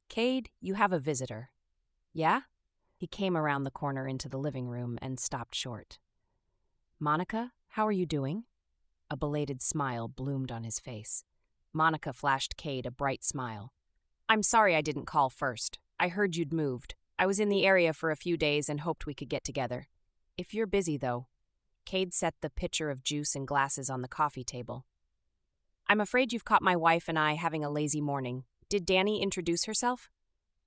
Cade, you have a visitor. Yeah? He came around the corner into the living room and stopped short. Monica, how are you doing? A belated smile bloomed on his face. Monica flashed Cade a bright smile. I'm sorry I didn't call first. I heard you'd moved. I was in the area for a few days and hoped we could get together. If you're busy, though. Cade set the pitcher of juice and glasses on the coffee table. I'm afraid you've caught my wife and I having a lazy morning. Did Dani introduce herself?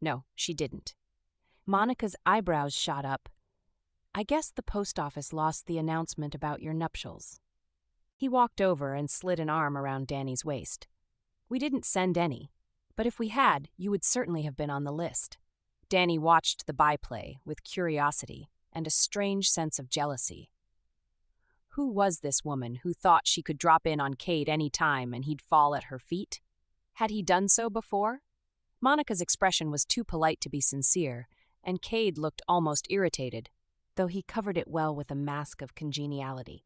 No, she didn't. Monica's eyebrows shot up. I guess the post office lost the announcement about your nuptials. He walked over and slid an arm around Dani's waist. We didn't send any, but if we had, you would certainly have been on the list. Dani watched the byplay with curiosity and a strange sense of jealousy. Who was this woman who thought she could drop in on Cade any time and he'd fall at her feet? Had he done so before? Monica's expression was too polite to be sincere, and Cade looked almost irritated, though he covered it well with a mask of congeniality.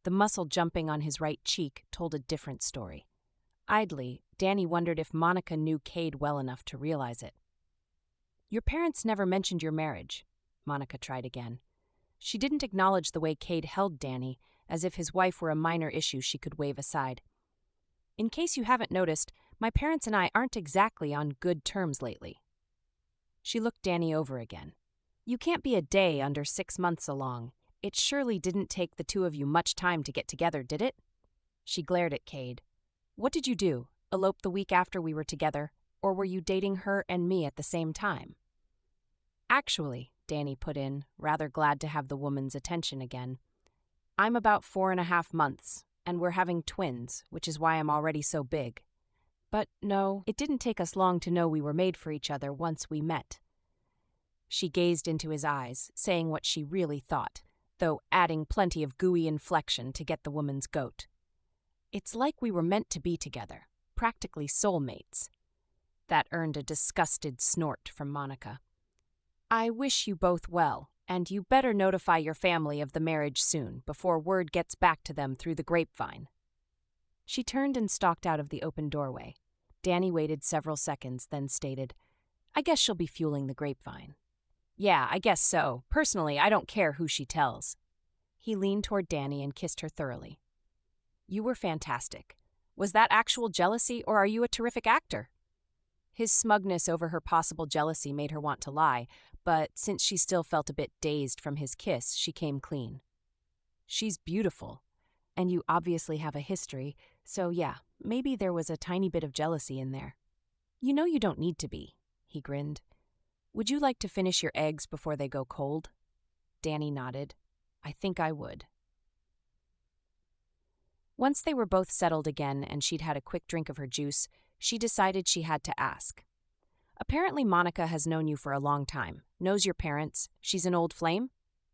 The muscle jumping on his right cheek told a different story. Idly, Dani wondered if Monica knew Cade well enough to realize it. Your parents never mentioned your marriage, Monica tried again. She didn't acknowledge the way Cade held Dani, as if his wife were a minor issue she could wave aside. In case you haven't noticed, my parents and I aren't exactly on good terms lately. She looked Dani over again. You can't be a day under 6 months along. It surely didn't take the two of you much time to get together, did it? She glared at Cade. What did you do? Elope the week after we were together? Or were you dating her and me at the same time? Actually, Dani put in, rather glad to have the woman's attention again, I'm about 4.5 months, and we're having twins, which is why I'm already so big. But no, it didn't take us long to know we were made for each other once we met. She gazed into his eyes, saying what she really thought, though adding plenty of gooey inflection to get the woman's goat. It's like we were meant to be together, practically soulmates. That earned a disgusted snort from Monica. I wish you both well, and you better notify your family of the marriage soon, before word gets back to them through the grapevine. She turned and stalked out of the open doorway. Dani waited several seconds, then stated, I guess she'll be fueling the grapevine. Yeah, I guess so. Personally, I don't care who she tells. He leaned toward Dani and kissed her thoroughly. You were fantastic. Was that actual jealousy, or are you a terrific actor? His smugness over her possible jealousy made her want to lie, but since she still felt a bit dazed from his kiss, she came clean. She's beautiful, and you obviously have a history, so yeah, maybe there was a tiny bit of jealousy in there. You know you don't need to be, he grinned. Would you like to finish your eggs before they go cold? Dani nodded. I think I would. Once they were both settled again and she'd had a quick drink of her juice, she decided she had to ask. Apparently Monica has known you for a long time, knows your parents, she's an old flame?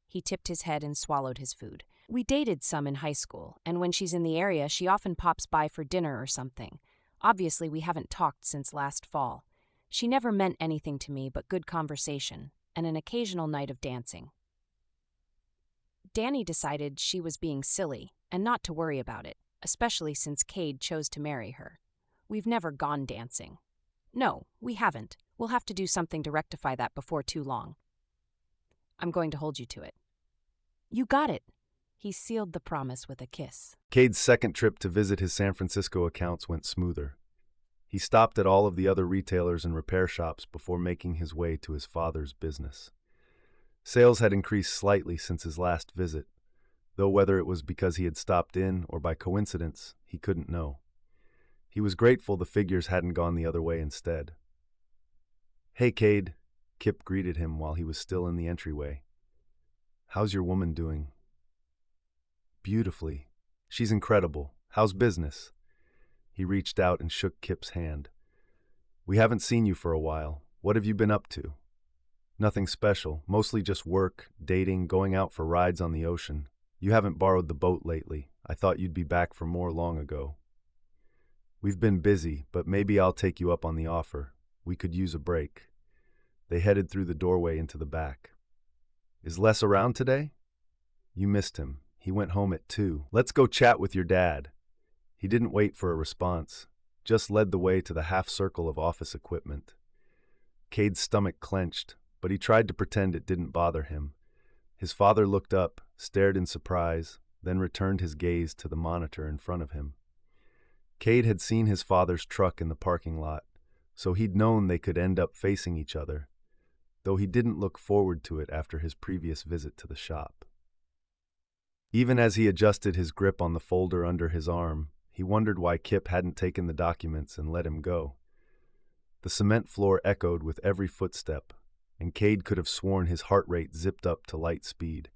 He tipped his head and swallowed his food. We dated some in high school, and when she's in the area, she often pops by for dinner or something. Obviously, we haven't talked since last fall. She never meant anything to me but good conversation, and an occasional night of dancing. Dani decided she was being silly, and not to worry about it, especially since Cade chose to marry her. We've never gone dancing. No, we haven't. We'll have to do something to rectify that before too long. I'm going to hold you to it. You got it. He sealed the promise with a kiss. Cade's second trip to visit his San Francisco accounts went smoother. He stopped at all of the other retailers and repair shops before making his way to his father's business. Sales had increased slightly since his last visit, though whether it was because he had stopped in or by coincidence, he couldn't know. He was grateful the figures hadn't gone the other way instead. Hey, Cade, Kip greeted him while he was still in the entryway. How's your woman doing? Beautifully. She's incredible. How's business? He reached out and shook Kip's hand. We haven't seen you for a while. What have you been up to? Nothing special, mostly just work, dating, going out for rides on the ocean. You haven't borrowed the boat lately. I thought you'd be back for more long ago. We've been busy, but maybe I'll take you up on the offer. We could use a break. They headed through the doorway into the back. Is Les around today? You missed him. He went home at 2. Let's go chat with your dad. He didn't wait for a response, just led the way to the half circle of office equipment. Cade's stomach clenched, but he tried to pretend it didn't bother him. His father looked up, stared in surprise, then returned his gaze to the monitor in front of him. Cade had seen his father's truck in the parking lot, so he'd known they could end up facing each other, though he didn't look forward to it after his previous visit to the shop. Even as he adjusted his grip on the folder under his arm, he wondered why Kip hadn't taken the documents and let him go. The cement floor echoed with every footstep, and Cade could have sworn his heart rate zipped up to light speed.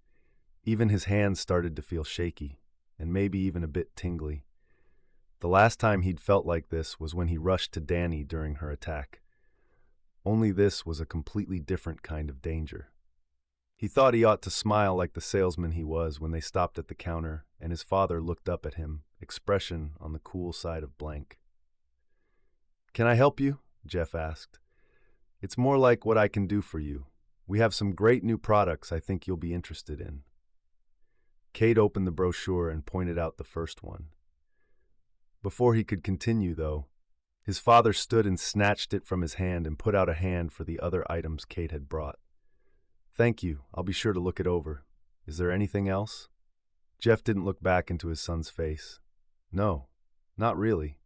Even his hands started to feel shaky, and maybe even a bit tingly. The last time he'd felt like this was when he rushed to Dani during her attack. Only this was a completely different kind of danger. He thought he ought to smile like the salesman he was when they stopped at the counter and his father looked up at him, expression on the cool side of blank. "Can I help you?" Jeff asked. "It's more like what I can do for you. We have some great new products I think you'll be interested in." Cade opened the brochure and pointed out the first one. Before he could continue, though, his father stood and snatched it from his hand and put out a hand for the other items Cade had brought. "Thank you. I'll be sure to look it over. Is there anything else?" Jeff didn't look back into his son's face. No, not really.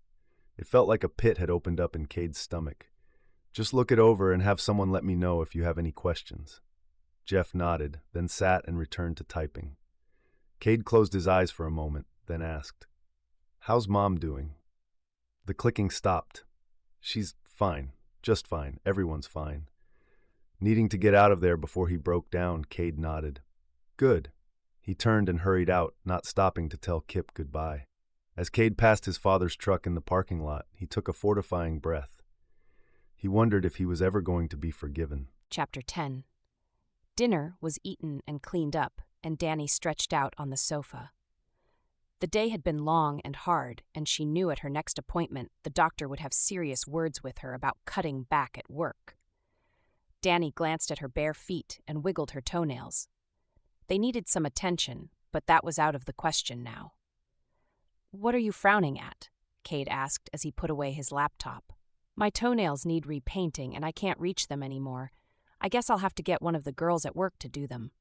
It felt like a pit had opened up in Cade's stomach. "Just look it over and have someone let me know if you have any questions." Jeff nodded, then sat and returned to typing. Cade closed his eyes for a moment, then asked, "How's Mom doing?" The clicking stopped. "She's fine. Just fine. Everyone's fine." Needing to get out of there before he broke down, Cade nodded. "Good." He turned and hurried out, not stopping to tell Kip goodbye. As Cade passed his father's truck in the parking lot, he took a fortifying breath. He wondered if he was ever going to be forgiven. Chapter 10. Dinner was eaten and cleaned up, and Dani stretched out on the sofa. The day had been long and hard, and she knew at her next appointment the doctor would have serious words with her about cutting back at work. Dani glanced at her bare feet and wiggled her toenails. They needed some attention, but that was out of the question now. "What are you frowning at?" Cade asked as he put away his laptop. "My toenails need repainting and I can't reach them anymore. I guess I'll have to get one of the girls at work to do them."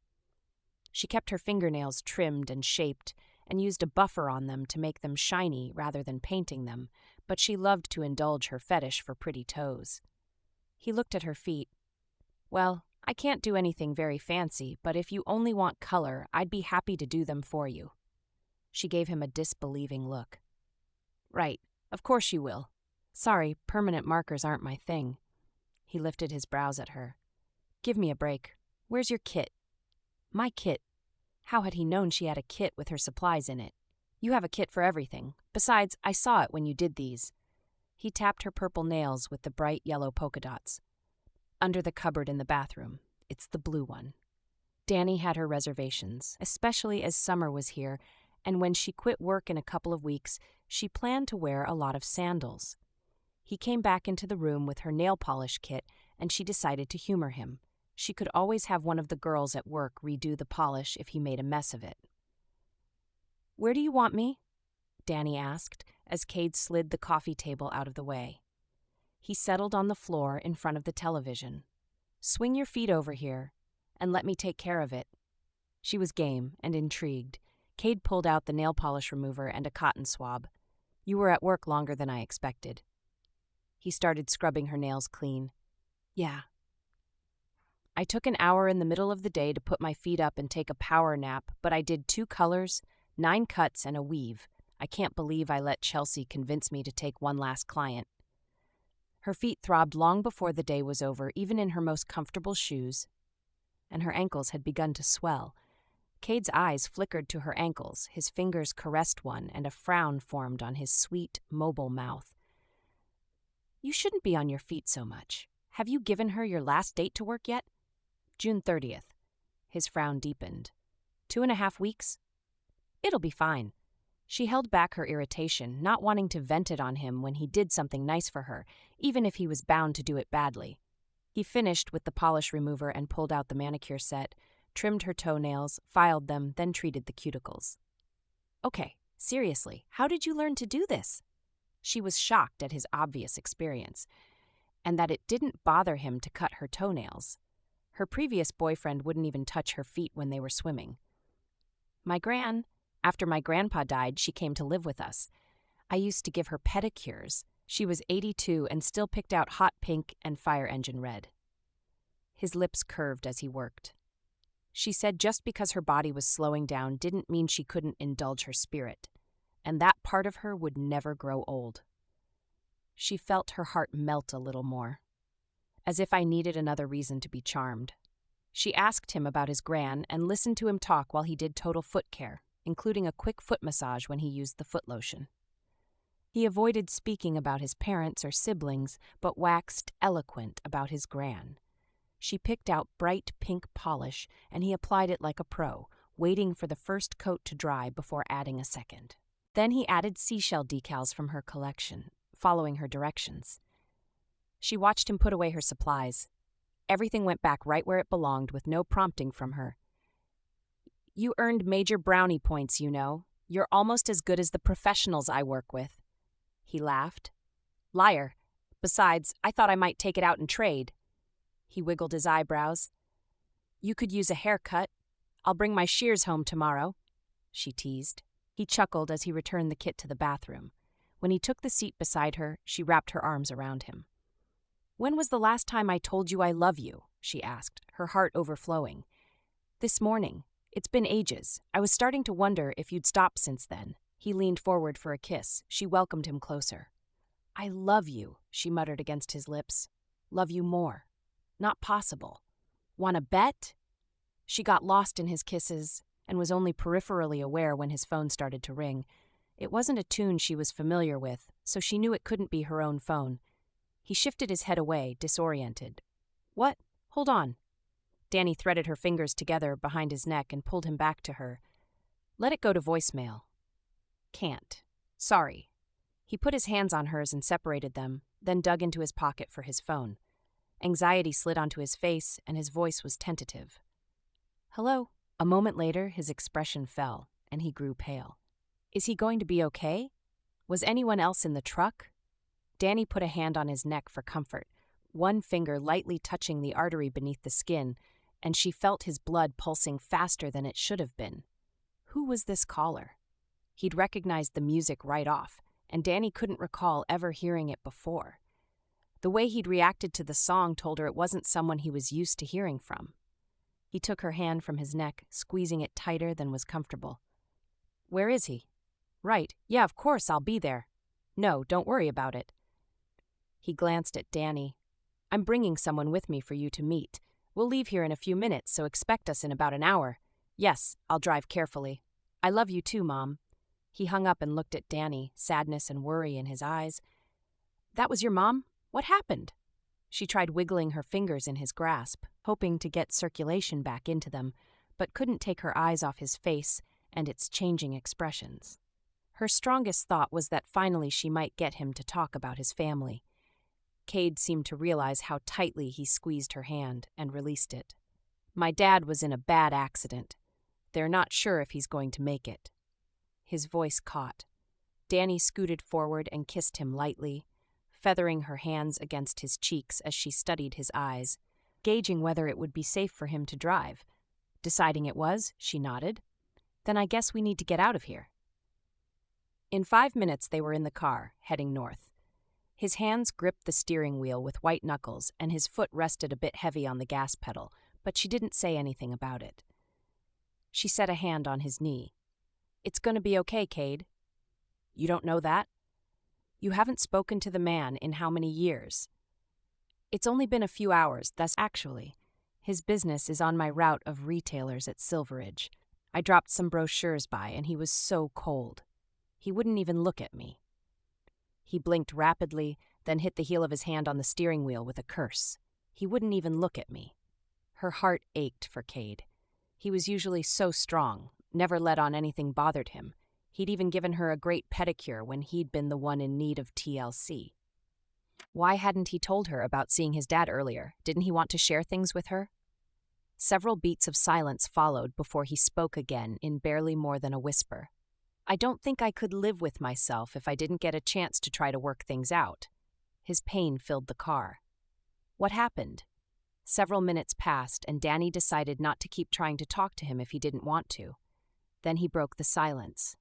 She kept her fingernails trimmed and shaped and used a buffer on them to make them shiny rather than painting them, but she loved to indulge her fetish for pretty toes. He looked at her feet. "Well, I can't do anything very fancy, but if you only want color, I'd be happy to do them for you." She gave him a disbelieving look. "Right, of course you will. Sorry, permanent markers aren't my thing." He lifted his brows at her. "Give me a break. Where's your kit?" "My kit?" How had he known she had a kit with her supplies in it? "You have a kit for everything. Besides, I saw it when you did these." He tapped her purple nails with the bright yellow polka dots. "Under the cupboard in the bathroom. It's the blue one." Dani had her reservations, especially as summer was here, and when she quit work in a couple of weeks, she planned to wear a lot of sandals. He came back into the room with her nail polish kit, and she decided to humor him. She could always have one of the girls at work redo the polish if he made a mess of it. "Where do you want me?" Dani asked, as Cade slid the coffee table out of the way. He settled on the floor in front of the television. "Swing your feet over here, and let me take care of it." She was game and intrigued. Cade pulled out the nail polish remover and a cotton swab. "You were at work longer than I expected." He started scrubbing her nails clean. "Yeah. I took an hour in the middle of the day to put my feet up and take a power nap, but I did 2 colors, 9 cuts, and a weave. I can't believe I let Chelsea convince me to take one last client." Her feet throbbed long before the day was over, even in her most comfortable shoes, and her ankles had begun to swell. Cade's eyes flickered to her ankles, his fingers caressed one, and a frown formed on his sweet, mobile mouth. "You shouldn't be on your feet so much. Have you given her your last date to work yet?" "June 30th. His frown deepened. 2.5 weeks? "It'll be fine." She held back her irritation, not wanting to vent it on him when he did something nice for her, even if he was bound to do it badly. He finished with the polish remover and pulled out the manicure set, trimmed her toenails, filed them, then treated the cuticles. "Okay, seriously, how did you learn to do this?" She was shocked at his obvious experience, and that it didn't bother him to cut her toenails. Her previous boyfriend wouldn't even touch her feet when they were swimming. After my grandpa died, she came to live with us. I used to give her pedicures. She was 82 and still picked out hot pink and fire engine red." His lips curved as he worked. She said just because her body was slowing down didn't mean she couldn't indulge her spirit, and that part of her would never grow old. She felt her heart melt a little more, as if I needed another reason to be charmed. She asked him about his gran and listened to him talk while he did total foot care, including a quick foot massage when he used the foot lotion. He avoided speaking about his parents or siblings, but waxed eloquent about his gran. She picked out bright pink polish, and he applied it like a pro, waiting for the first coat to dry before adding a second. Then he added seashell decals from her collection, following her directions. She watched him put away her supplies. Everything went back right where it belonged with no prompting from her. "You earned major brownie points, you know. You're almost as good as the professionals I work with." He laughed. "Liar. Besides, I thought I might take it out and trade." He wiggled his eyebrows. "You could use a haircut. I'll bring my shears home tomorrow," she teased. He chuckled as he returned the kit to the bathroom. When he took the seat beside her, she wrapped her arms around him. "When was the last time I told you I love you?" she asked, her heart overflowing. "This morning. It's been ages. I was starting to wonder if you'd stopped since then." He leaned forward for a kiss. She welcomed him closer. "I love you," she muttered against his lips. "Love you more. Not possible. Wanna bet?" She got lost in his kisses and was only peripherally aware when his phone started to ring. It wasn't a tune she was familiar with, so she knew it couldn't be her own phone. He shifted his head away, disoriented. "What? Hold on." Dani threaded her fingers together behind his neck and pulled him back to her. "Let it go to voicemail." "Can't. Sorry." He put his hands on hers and separated them, then dug into his pocket for his phone. Anxiety slid onto his face, and his voice was tentative. "Hello?" A moment later, his expression fell, and he grew pale. "Is he going to be okay? Was anyone else in the truck?" Dani put a hand on his neck for comfort, one finger lightly touching the artery beneath the skin, and she felt his blood pulsing faster than it should have been. Who was this caller? He'd recognized the music right off, and Dani couldn't recall ever hearing it before. The way he'd reacted to the song told her it wasn't someone he was used to hearing from. He took her hand from his neck, squeezing it tighter than was comfortable. "Where is he?" "Right, yeah, of course, I'll be there." "No, don't worry about it." He glanced at Dani. "I'm bringing someone with me for you to meet. We'll leave here in a few minutes, so expect us in about an hour. Yes, I'll drive carefully. I love you too, Mom." He hung up and looked at Dani, sadness and worry in his eyes. "That was your mom? What happened?" She tried wiggling her fingers in his grasp, hoping to get circulation back into them, but couldn't take her eyes off his face and its changing expressions. Her strongest thought was that finally she might get him to talk about his family. Cade seemed to realize how tightly he squeezed her hand and released it. "My dad was in a bad accident. They're not sure if he's going to make it." His voice caught. Dani scooted forward and kissed him lightly, feathering her hands against his cheeks as she studied his eyes, gauging whether it would be safe for him to drive. Deciding it was, she nodded. "Then I guess we need to get out of here." In 5 minutes they were in the car, heading north. His hands gripped the steering wheel with white knuckles, and his foot rested a bit heavy on the gas pedal, but she didn't say anything about it. She set a hand on his knee. "It's going to be okay, Cade." "You don't know that?" "You haven't spoken to the man in how many years?" "It's only been a few hours, thus actually. His business is on my route of retailers at Silveridge. I dropped some brochures by, and he was so cold. He wouldn't even look at me." He blinked rapidly, then hit the heel of his hand on the steering wheel with a curse. "He wouldn't even look at me." Her heart ached for Cade. He was usually so strong, never let on anything bothered him. He'd even given her a great pedicure when he'd been the one in need of TLC. Why hadn't he told her about seeing his dad earlier? Didn't he want to share things with her? Several beats of silence followed before he spoke again in barely more than a whisper. "I don't think I could live with myself if I didn't get a chance to try to work things out." His pain filled the car. "What happened?" Several minutes passed, and Dani decided not to keep trying to talk to him if he didn't want to. Then he broke the silence.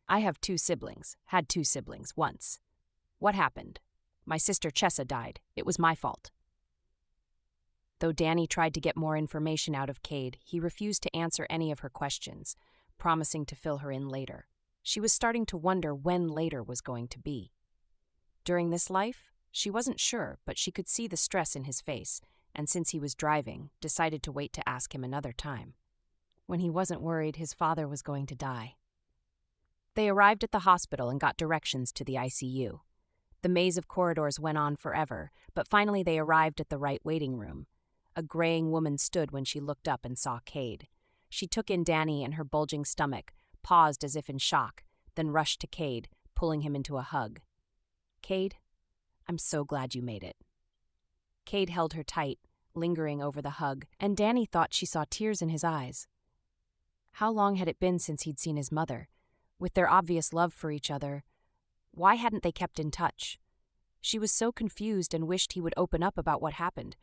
"I have 2 siblings. Had 2 siblings, once." "What happened?" "My sister Chessa died. It was my fault." Though Dani tried to get more information out of Cade, he refused to answer any of her questions, promising to fill her in later. She was starting to wonder when later was going to be. During this life, she wasn't sure, but she could see the stress in his face, and since he was driving, decided to wait to ask him another time. When he wasn't worried his father was going to die. They arrived at the hospital and got directions to the ICU. The maze of corridors went on forever, but finally they arrived at the right waiting room. A graying woman stood when she looked up and saw Cade. She took in Dani and her bulging stomach, paused as if in shock, then rushed to Cade, pulling him into a hug. "Cade, I'm so glad you made it." Cade held her tight, lingering over the hug, and Dani thought she saw tears in his eyes. How long had it been since he'd seen his mother? With their obvious love for each other, why hadn't they kept in touch? She was so confused and wished he would open up about what happened.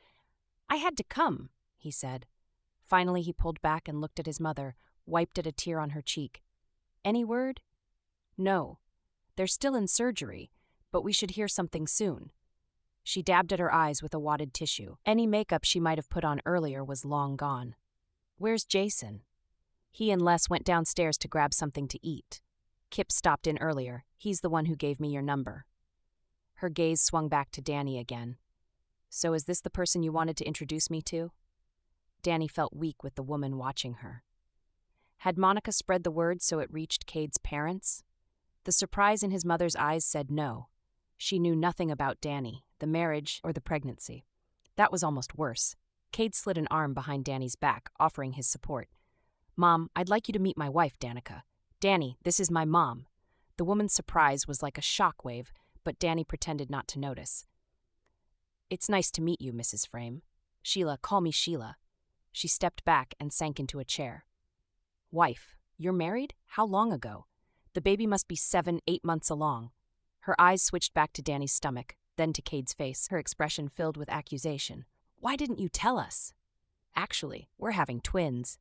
"I had to come," he said. Finally, he pulled back and looked at his mother, wiped at a tear on her cheek. "Any word?" "No. They're still in surgery, but we should hear something soon." She dabbed at her eyes with a wadded tissue. Any makeup she might have put on earlier was long gone. "Where's Jason?" "He and Les went downstairs to grab something to eat. Kip stopped in earlier. He's the one who gave me your number." Her gaze swung back to Dani again. "So is this the person you wanted to introduce me to?" Dani felt weak with the woman watching her. Had Monica spread the word so it reached Cade's parents? The surprise in his mother's eyes said no. She knew nothing about Dani, the marriage, or the pregnancy. That was almost worse. Cade slid an arm behind Dani's back, offering his support. "Mom, I'd like you to meet my wife, Danica. Dani, this is my mom." The woman's surprise was like a shockwave, but Dani pretended not to notice. "It's nice to meet you, Mrs. Frame. Sheila, call me Sheila." She stepped back and sank into a chair. "Wife, you're married? How long ago? The baby must be 7-8 months along." Her eyes switched back to Dani's stomach, then to Cade's face, her expression filled with accusation. "Why didn't you tell us?" "Actually, we're having twins."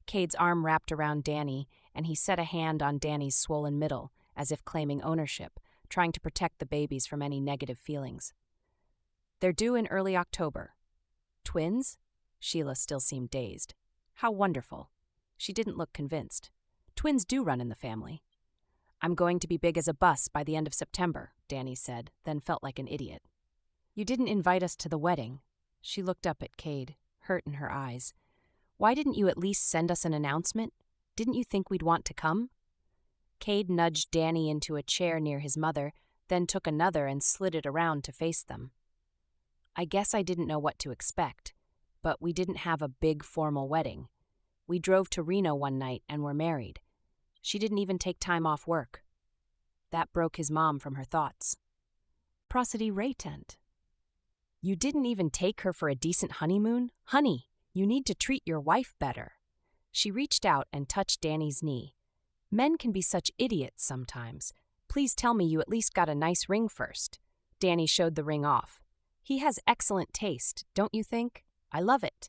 Cade's arm wrapped around Dani, and he set a hand on Dani's swollen middle, as if claiming ownership, trying to protect the babies from any negative feelings. "They're due in early October." "Twins?" Sheila still seemed dazed. "How wonderful." She didn't look convinced. "Twins do run in the family." "I'm going to be big as a bus by the end of September," Dani said, then felt like an idiot. "You didn't invite us to the wedding." She looked up at Cade, hurt in her eyes. "Why didn't you at least send us an announcement? Didn't you think we'd want to come?" Cade nudged Dani into a chair near his mother, then took another and slid it around to face them. "I guess I didn't know what to expect, but we didn't have a big formal wedding. We drove to Reno one night and were married. She didn't even take time off work." That broke his mom from her thoughts. "Prosody Raytent. You didn't even take her for a decent honeymoon? Honey, you need to treat your wife better." She reached out and touched Dani's knee. "Men can be such idiots sometimes. Please tell me you at least got a nice ring first." Dani showed the ring off. "He has excellent taste, don't you think? I love it."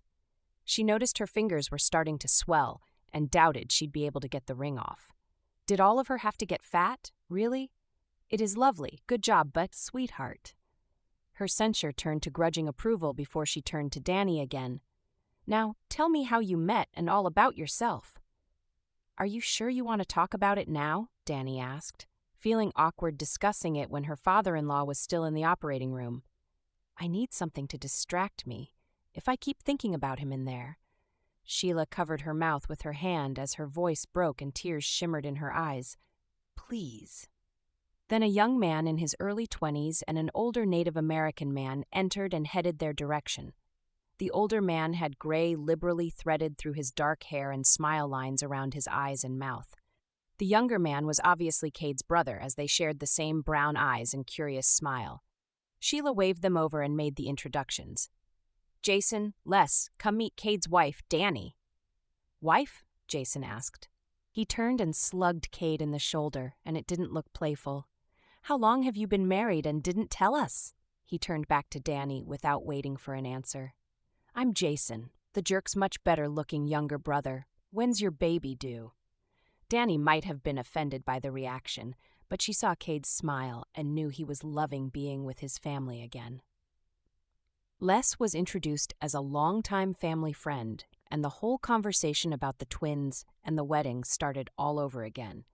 She noticed her fingers were starting to swell and doubted she'd be able to get the ring off. Did all of her have to get fat? Really? "It is lovely. Good job, but sweetheart." Her censure turned to grudging approval before she turned to Dani again. "Now, tell me how you met and all about yourself." "Are you sure you want to talk about it now?" Dani asked, feeling awkward discussing it when her father-in-law was still in the operating room. "I need something to distract me. If I keep thinking about him in there." Sheila covered her mouth with her hand as her voice broke and tears shimmered in her eyes. "Please." Then a young man in his early 20s and an older Native American man entered and headed their direction. The older man had gray liberally threaded through his dark hair and smile lines around his eyes and mouth. The younger man was obviously Cade's brother, as they shared the same brown eyes and curious smile. Sheila waved them over and made the introductions. "Jason, Les, come meet Cade's wife, Dani." "Wife?" Jason asked. He turned and slugged Cade in the shoulder, and it didn't look playful. "How long have you been married and didn't tell us?" He turned back to Dani without waiting for an answer. "I'm Jason, the jerk's much better-looking younger brother. When's your baby due?" Dani might have been offended by the reaction, but she saw Cade's smile and knew he was loving being with his family again. Les was introduced as a longtime family friend, and the whole conversation about the twins and the wedding started all over again.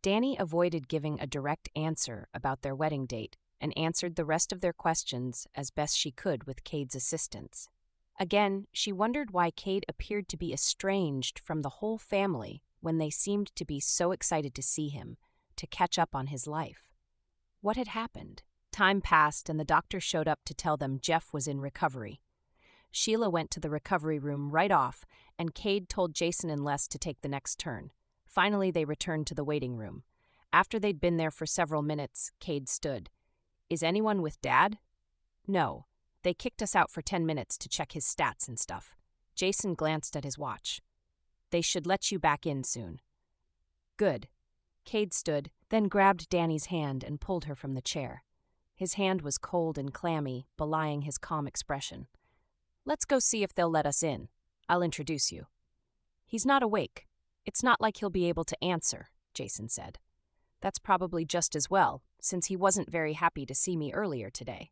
Dani avoided giving a direct answer about their wedding date and answered the rest of their questions as best she could with Cade's assistance. Again, she wondered why Cade appeared to be estranged from the whole family when they seemed to be so excited to see him, to catch up on his life. What had happened? Time passed and the doctor showed up to tell them Jeff was in recovery. Sheila went to the recovery room right off, and Cade told Jason and Les to take the next turn. Finally, they returned to the waiting room. After they'd been there for several minutes, Cade stood. "Is anyone with Dad?" "No. They kicked us out for 10 minutes to check his stats and stuff." Jason glanced at his watch. "They should let you back in soon." "Good." Cade stood, then grabbed Dani's hand and pulled her from the chair. His hand was cold and clammy, belying his calm expression. "Let's go see if they'll let us in. I'll introduce you." "He's not awake. It's not like he'll be able to answer," Jason said. "That's probably just as well, since he wasn't very happy to see me earlier today."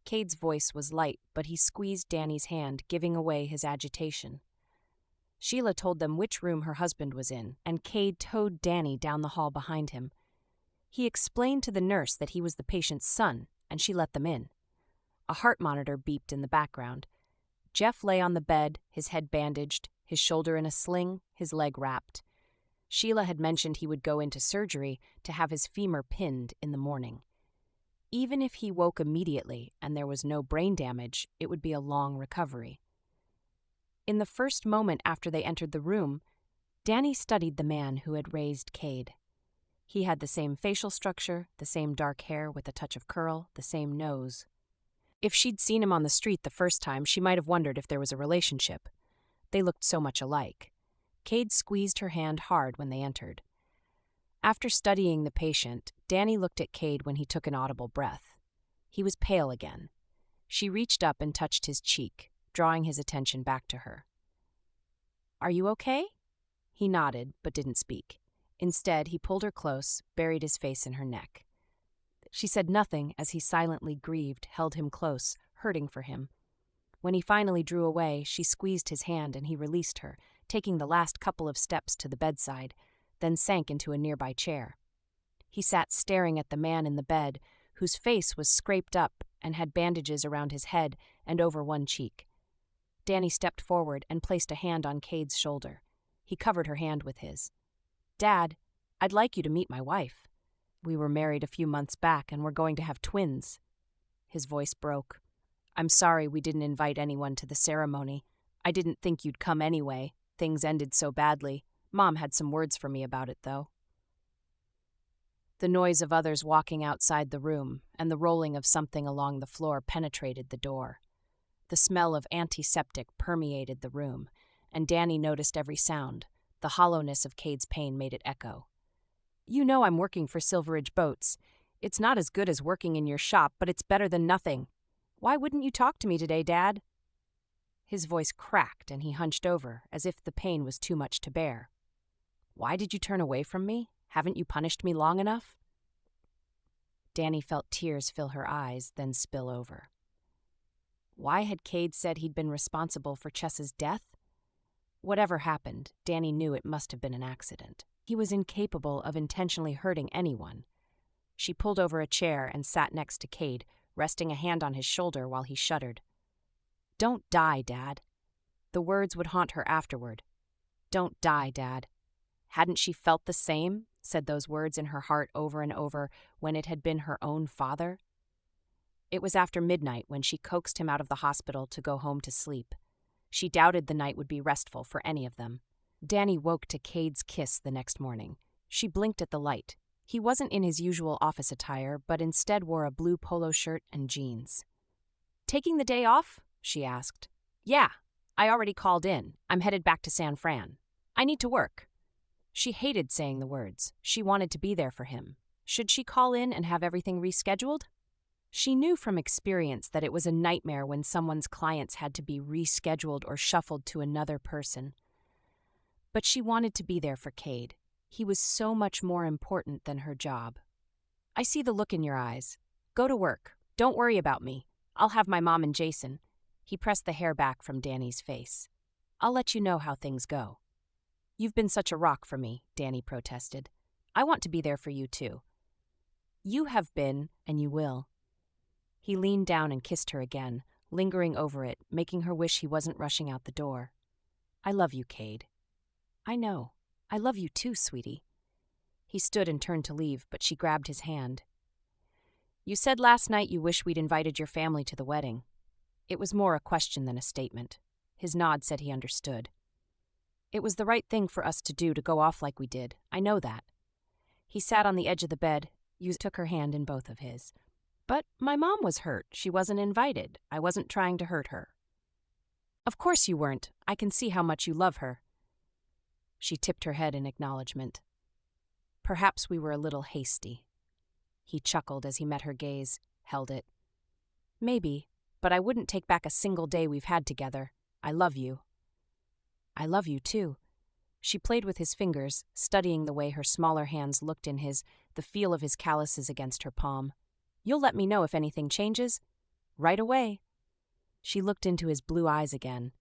Cade's voice was light, but he squeezed Dani's hand, giving away his agitation. Sheila told them which room her husband was in, and Cade towed Dani down the hall behind him. He explained to the nurse that he was the patient's son, and she let them in. A heart monitor beeped in the background. Jeff lay on the bed, his head bandaged, his shoulder in a sling, his leg wrapped. Sheila had mentioned he would go into surgery to have his femur pinned in the morning. Even if he woke immediately and there was no brain damage, it would be a long recovery. In the first moment after they entered the room, Dani studied the man who had raised Cade. He had the same facial structure, the same dark hair with a touch of curl, the same nose. If she'd seen him on the street the first time, she might have wondered if there was a relationship. They looked so much alike. Cade squeezed her hand hard when they entered. After studying the patient, Dani looked at Cade when he took an audible breath. He was pale again. She reached up and touched his cheek, drawing his attention back to her. "Are you okay?" He nodded, but didn't speak. Instead, he pulled her close, buried his face in her neck. She said nothing as he silently grieved, held him close, hurting for him. When he finally drew away, she squeezed his hand and he released her, taking the last couple of steps to the bedside, then sank into a nearby chair. He sat staring at the man in the bed, whose face was scraped up and had bandages around his head and over one cheek. Dani stepped forward and placed a hand on Cade's shoulder. He covered her hand with his. "Dad, I'd like you to meet my wife. We were married a few months back and we're going to have twins." His voice broke. "I'm sorry we didn't invite anyone to the ceremony. I didn't think you'd come anyway. Things ended so badly. Mom had some words for me about it, though." The noise of others walking outside the room and the rolling of something along the floor penetrated the door. The smell of antiseptic permeated the room, and Dani noticed every sound. The hollowness of Cade's pain made it echo. "You know I'm working for Silveridge Boats. It's not as good as working in your shop, but it's better than nothing. Why wouldn't you talk to me today, Dad?" His voice cracked and he hunched over, as if the pain was too much to bear. "Why did you turn away from me? Haven't you punished me long enough?" Dani felt tears fill her eyes, then spill over. Why had Cade said he'd been responsible for Chess's death? Whatever happened, Dani knew it must have been an accident. He was incapable of intentionally hurting anyone. She pulled over a chair and sat next to Cade, resting a hand on his shoulder while he shuddered. "Don't die, Dad." The words would haunt her afterward. "Don't die, Dad." Hadn't she felt the same, said those words in her heart over and over, when it had been her own father? It was after midnight when she coaxed him out of the hospital to go home to sleep. She doubted the night would be restful for any of them. Dani woke to Cade's kiss the next morning. She blinked at the light. He wasn't in his usual office attire, but instead wore a blue polo shirt and jeans. "Taking the day off?" she asked. "Yeah, I already called in. I'm headed back to San Fran. I need to work." She hated saying the words. She wanted to be there for him. Should she call in and have everything rescheduled? She knew from experience that it was a nightmare when someone's clients had to be rescheduled or shuffled to another person. But she wanted to be there for Cade. He was so much more important than her job. "I see the look in your eyes. Go to work. Don't worry about me. I'll have my mom and Jason." He pressed the hair back from Dani's face. "I'll let you know how things go." "You've been such a rock for me," Dani protested. "I want to be there for you, too." You have been, and you will. He leaned down and kissed her again, lingering over it, making her wish he wasn't rushing out the door. I love you, Cade. I know. I love you too, sweetie. He stood and turned to leave, but she grabbed his hand. You said last night you wish we'd invited your family to the wedding. It was more a question than a statement. His nod said he understood. It was the right thing for us to do to go off like we did. I know that. He sat on the edge of the bed. You took her hand in both of his. But my mom was hurt. She wasn't invited. I wasn't trying to hurt her. Of course you weren't. I can see how much you love her. She tipped her head in acknowledgement. Perhaps we were a little hasty. He chuckled as he met her gaze, held it. Maybe, but I wouldn't take back a single day we've had together. I love you. I love you too. She played with his fingers, studying the way her smaller hands looked in his, the feel of his calluses against her palm. You'll let me know if anything changes? Right away. She looked into his blue eyes again.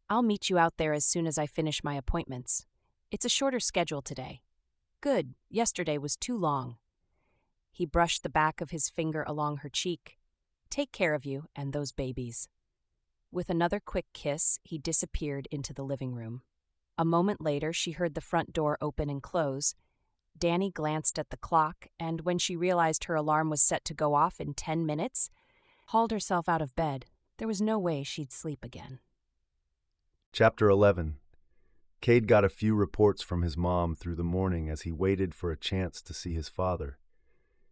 I'll meet you out there as soon as I finish my appointments. It's a shorter schedule today. Good. Yesterday was too long. He brushed the back of his finger along her cheek. Take care of you and those babies. With another quick kiss, he disappeared into the living room. A moment later, she heard the front door open and close. Dani glanced at the clock, and when she realized her alarm was set to go off in 10 minutes, hauled herself out of bed. There was no way she'd sleep again. Chapter 11. Cade got a few reports from his mom through the morning as he waited for a chance to see his father.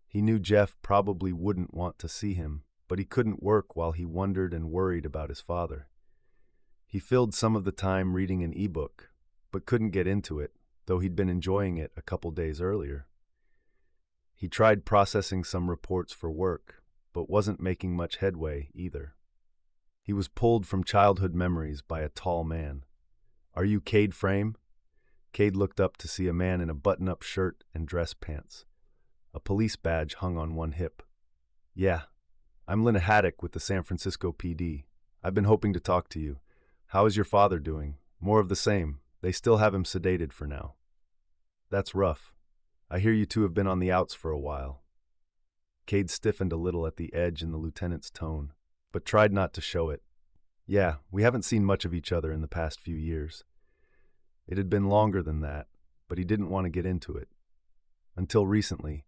He knew Jeff probably wouldn't want to see him, but he couldn't work while he wondered and worried about his father. He filled some of the time reading an ebook, but couldn't get into it, though he'd been enjoying it a couple days earlier. He tried processing some reports for work, but wasn't making much headway either. He was pulled from childhood memories by a tall man. Are you Cade Frame? Cade looked up to see a man in a button-up shirt and dress pants. A police badge hung on one hip. Yeah, I'm Lynn Haddock with the San Francisco PD. I've been hoping to talk to you. How is your father doing? More of the same. They still have him sedated for now. That's rough. I hear you two have been on the outs for a while. Cade stiffened a little at the edge in the lieutenant's tone, but tried not to show it. Yeah, we haven't seen much of each other in the past few years. It had been longer than that, but he didn't want to get into it. Until recently.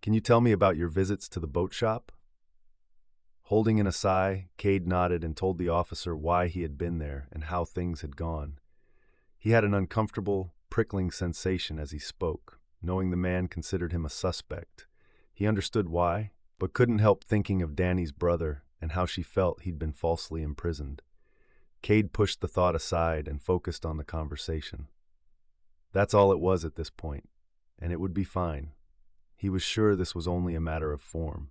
Can you tell me about your visits to the boat shop? Holding in a sigh, Cade nodded and told the officer why he had been there and how things had gone. He had an uncomfortable, prickling sensation as he spoke, knowing the man considered him a suspect. He understood why, but couldn't help thinking of Dani's brother and how she felt he'd been falsely imprisoned. Cade pushed the thought aside and focused on the conversation. That's all it was at this point, and it would be fine. He was sure this was only a matter of form.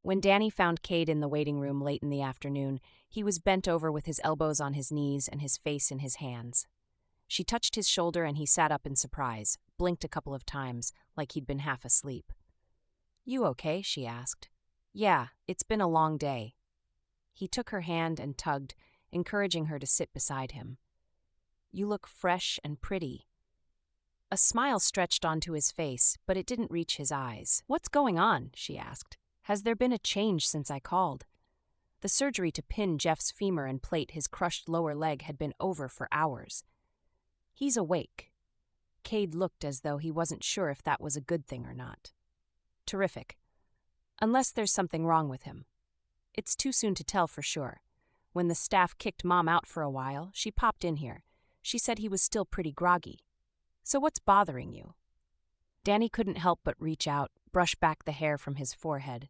When Dani found Cade in the waiting room late in the afternoon, he was bent over with his elbows on his knees and his face in his hands. She touched his shoulder and he sat up in surprise, blinked a couple of times, like he'd been half asleep. You okay? She asked. Yeah, it's been a long day. He took her hand and tugged, encouraging her to sit beside him. You look fresh and pretty. A smile stretched onto his face, but it didn't reach his eyes. What's going on? She asked. Has there been a change since I called? The surgery to pin Jeff's femur and plate his crushed lower leg had been over for hours. He's awake. Cade looked as though he wasn't sure if that was a good thing or not. Terrific. Unless there's something wrong with him. It's too soon to tell for sure. When the staff kicked Mom out for a while, she popped in here. She said he was still pretty groggy. So what's bothering you? Dani couldn't help but reach out, brush back the hair from his forehead.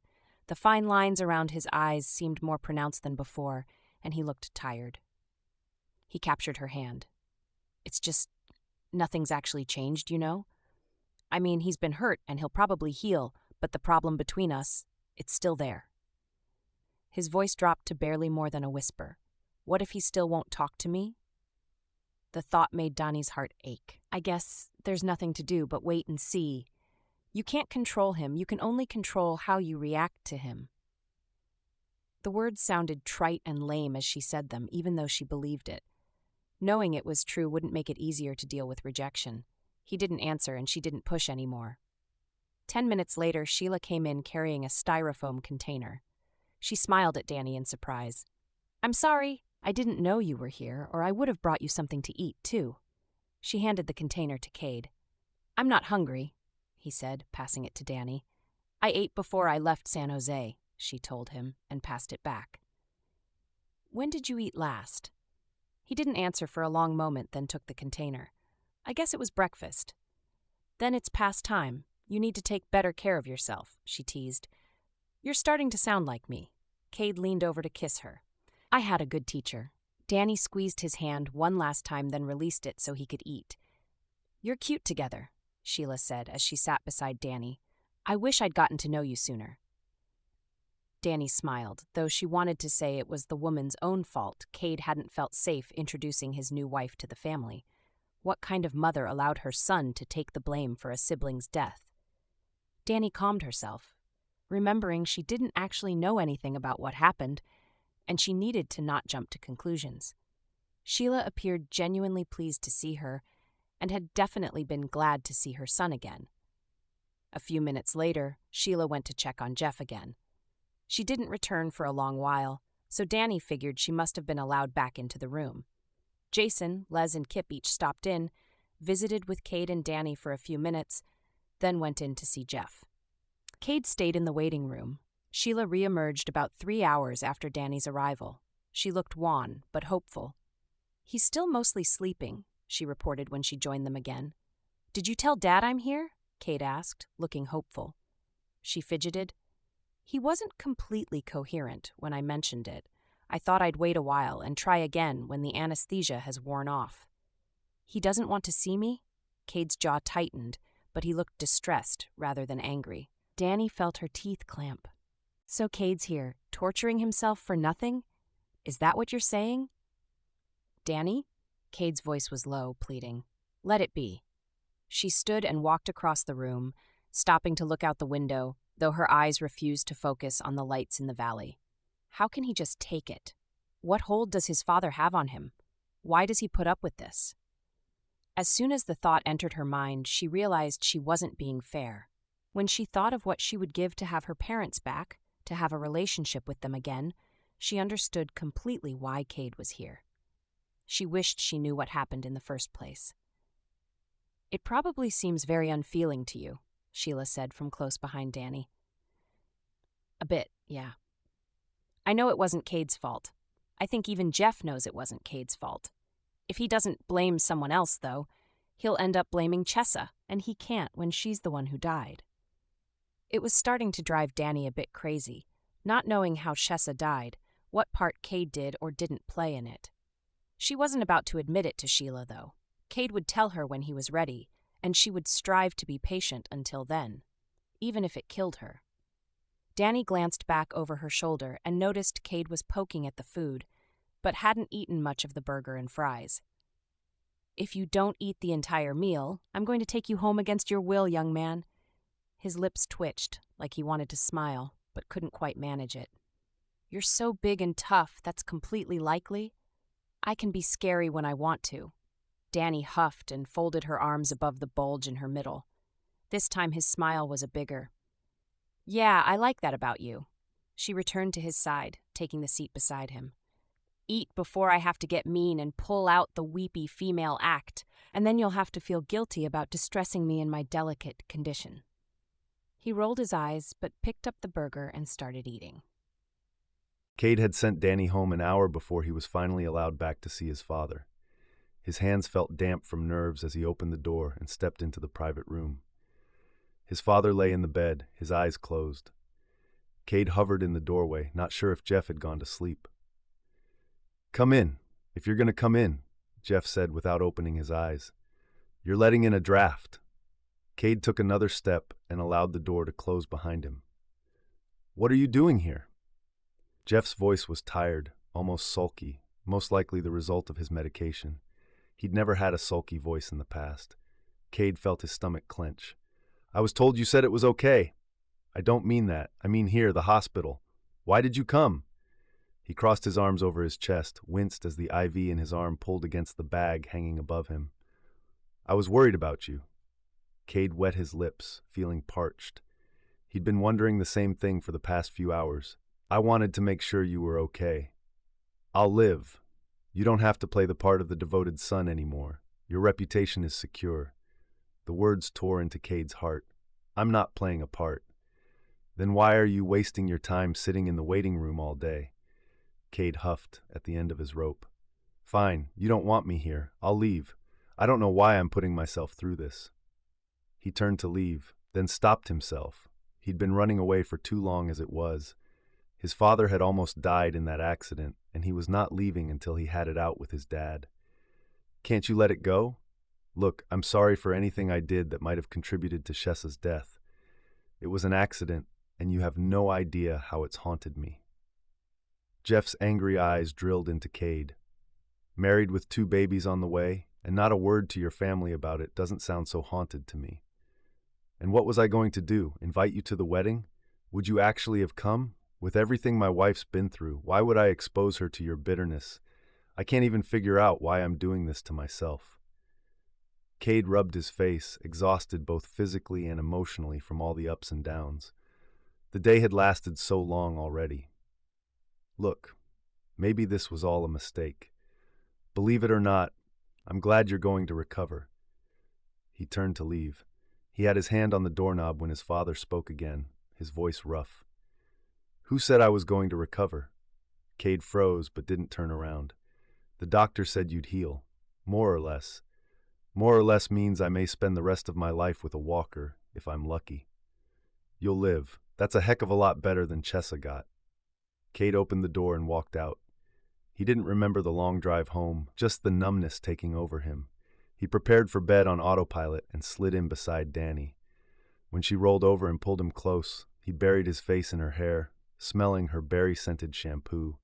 The fine lines around his eyes seemed more pronounced than before, and he looked tired. He captured her hand. It's just, nothing's actually changed, you know? I mean, he's been hurt and he'll probably heal, but the problem between us, it's still there. His voice dropped to barely more than a whisper. What if he still won't talk to me? The thought made Dani's heart ache. I guess there's nothing to do but wait and see. You can't control him, you can only control how you react to him. The words sounded trite and lame as she said them, even though she believed it. Knowing it was true wouldn't make it easier to deal with rejection. He didn't answer and she didn't push anymore. 10 minutes later, Sheila came in carrying a styrofoam container. She smiled at Dani in surprise. "I'm sorry, I didn't know you were here, or I would have brought you something to eat, too." She handed the container to Cade. "I'm not hungry," he said, passing it to Dani. "I ate before I left San Jose," she told him, and passed it back. "When did you eat last?" He didn't answer for a long moment, then took the container. "I guess it was breakfast." "Then it's past time. You need to take better care of yourself," she teased. "You're starting to sound like me." Cade leaned over to kiss her. "I had a good teacher." Dani squeezed his hand one last time, then released it so he could eat. "You're cute together," Sheila said as she sat beside Dani. "I wish I'd gotten to know you sooner." Dani smiled, though she wanted to say it was the woman's own fault Cade hadn't felt safe introducing his new wife to the family. What kind of mother allowed her son to take the blame for a sibling's death? Dani calmed herself, remembering she didn't actually know anything about what happened, and she needed to not jump to conclusions. Sheila appeared genuinely pleased to see her, and had definitely been glad to see her son again. A few minutes later, Sheila went to check on Jeff again. She didn't return for a long while, so Dani figured she must have been allowed back into the room. Jason, Les, and Kip each stopped in, visited with Cade and Dani for a few minutes, then went in to see Jeff. Cade stayed in the waiting room. Sheila reemerged about 3 hours after Dani's arrival. She looked wan, but hopeful. "He's still mostly sleeping," she reported when she joined them again. "Did you tell Dad I'm here?" Cade asked, looking hopeful. She fidgeted. "He wasn't completely coherent when I mentioned it. I thought I'd wait a while and try again when the anesthesia has worn off." "He doesn't want to see me?" Cade's jaw tightened, but he looked distressed rather than angry. Dani felt her teeth clamp. "So Cade's here, torturing himself for nothing? Is that what you're saying?" "Dani?" Cade's voice was low, pleading. "Let it be." She stood and walked across the room, stopping to look out the window, though her eyes refused to focus on the lights in the valley. How can he just take it? What hold does his father have on him? Why does he put up with this? As soon as the thought entered her mind, she realized she wasn't being fair. When she thought of what she would give to have her parents back, to have a relationship with them again, she understood completely why Cade was here. She wished she knew what happened in the first place. "It probably seems very unfeeling to you," Sheila said from close behind Dani. "A bit, yeah. I know it wasn't Cade's fault. I think even Jeff knows it wasn't Cade's fault. If he doesn't blame someone else, though, he'll end up blaming Chessa, and he can't when she's the one who died." It was starting to drive Dani a bit crazy, not knowing how Chessa died, what part Cade did or didn't play in it. She wasn't about to admit it to Sheila, though. Cade would tell her when he was ready, and she would strive to be patient until then, even if it killed her. Dani glanced back over her shoulder and noticed Cade was poking at the food, but hadn't eaten much of the burger and fries. "If you don't eat the entire meal, I'm going to take you home against your will, young man." His lips twitched, like he wanted to smile, but couldn't quite manage it. "You're so big and tough, that's completely likely. I can be scary when I want to." Dani huffed and folded her arms above the bulge in her middle. This time his smile was a bigger. "Yeah, I like that about you." She returned to his side, taking the seat beside him. "Eat before I have to get mean and pull out the weepy female act, and then you'll have to feel guilty about distressing me in my delicate condition." He rolled his eyes, but picked up the burger and started eating. Cade had sent Dani home an hour before he was finally allowed back to see his father. His hands felt damp from nerves as he opened the door and stepped into the private room. His father lay in the bed, his eyes closed. Cade hovered in the doorway, not sure if Jeff had gone to sleep. "Come in, if you're going to come in," Jeff said without opening his eyes. "You're letting in a draft." Cade took another step and allowed the door to close behind him. "What are you doing here?" Jeff's voice was tired, almost sulky, most likely the result of his medication. He'd never had a sulky voice in the past. Cade felt his stomach clench. "I was told you said it was okay." "I don't mean that. I mean here, the hospital. Why did you come?" He crossed his arms over his chest, winced as the IV in his arm pulled against the bag hanging above him. "I was worried about you." Cade wet his lips, feeling parched. He'd been wondering the same thing for the past few hours. I wanted to make sure you were okay. I'll live. You don't have to play the part of the devoted son anymore. Your reputation is secure. The words tore into Cade's heart. I'm not playing a part. Then why are you wasting your time sitting in the waiting room all day? Cade huffed at the end of his rope. Fine, you don't want me here. I'll leave. I don't know why I'm putting myself through this. He turned to leave, then stopped himself. He'd been running away for too long as it was. His father had almost died in that accident, and he was not leaving until he had it out with his dad. Can't you let it go? Look, I'm sorry for anything I did that might have contributed to Shessa's death. It was an accident, and you have no idea how it's haunted me. Jeff's angry eyes drilled into Cade. Married with 2 babies on the way, and not a word to your family about it doesn't sound so haunted to me. And what was I going to do, invite you to the wedding? Would you actually have come? With everything my wife's been through, why would I expose her to your bitterness? I can't even figure out why I'm doing this to myself. Cade rubbed his face, exhausted both physically and emotionally from all the ups and downs. The day had lasted so long already. Look, maybe this was all a mistake. Believe it or not, I'm glad you're going to recover. He turned to leave. He had his hand on the doorknob when his father spoke again, his voice rough. Who said I was going to recover? Cade froze but didn't turn around. The doctor said you'd heal. More or less. More or less means I may spend the rest of my life with a walker, if I'm lucky. You'll live. That's a heck of a lot better than Chessa got. Cade opened the door and walked out. He didn't remember the long drive home, just the numbness taking over him. He prepared for bed on autopilot and slid in beside Dani. When she rolled over and pulled him close, he buried his face in her hair, smelling her berry-scented shampoo.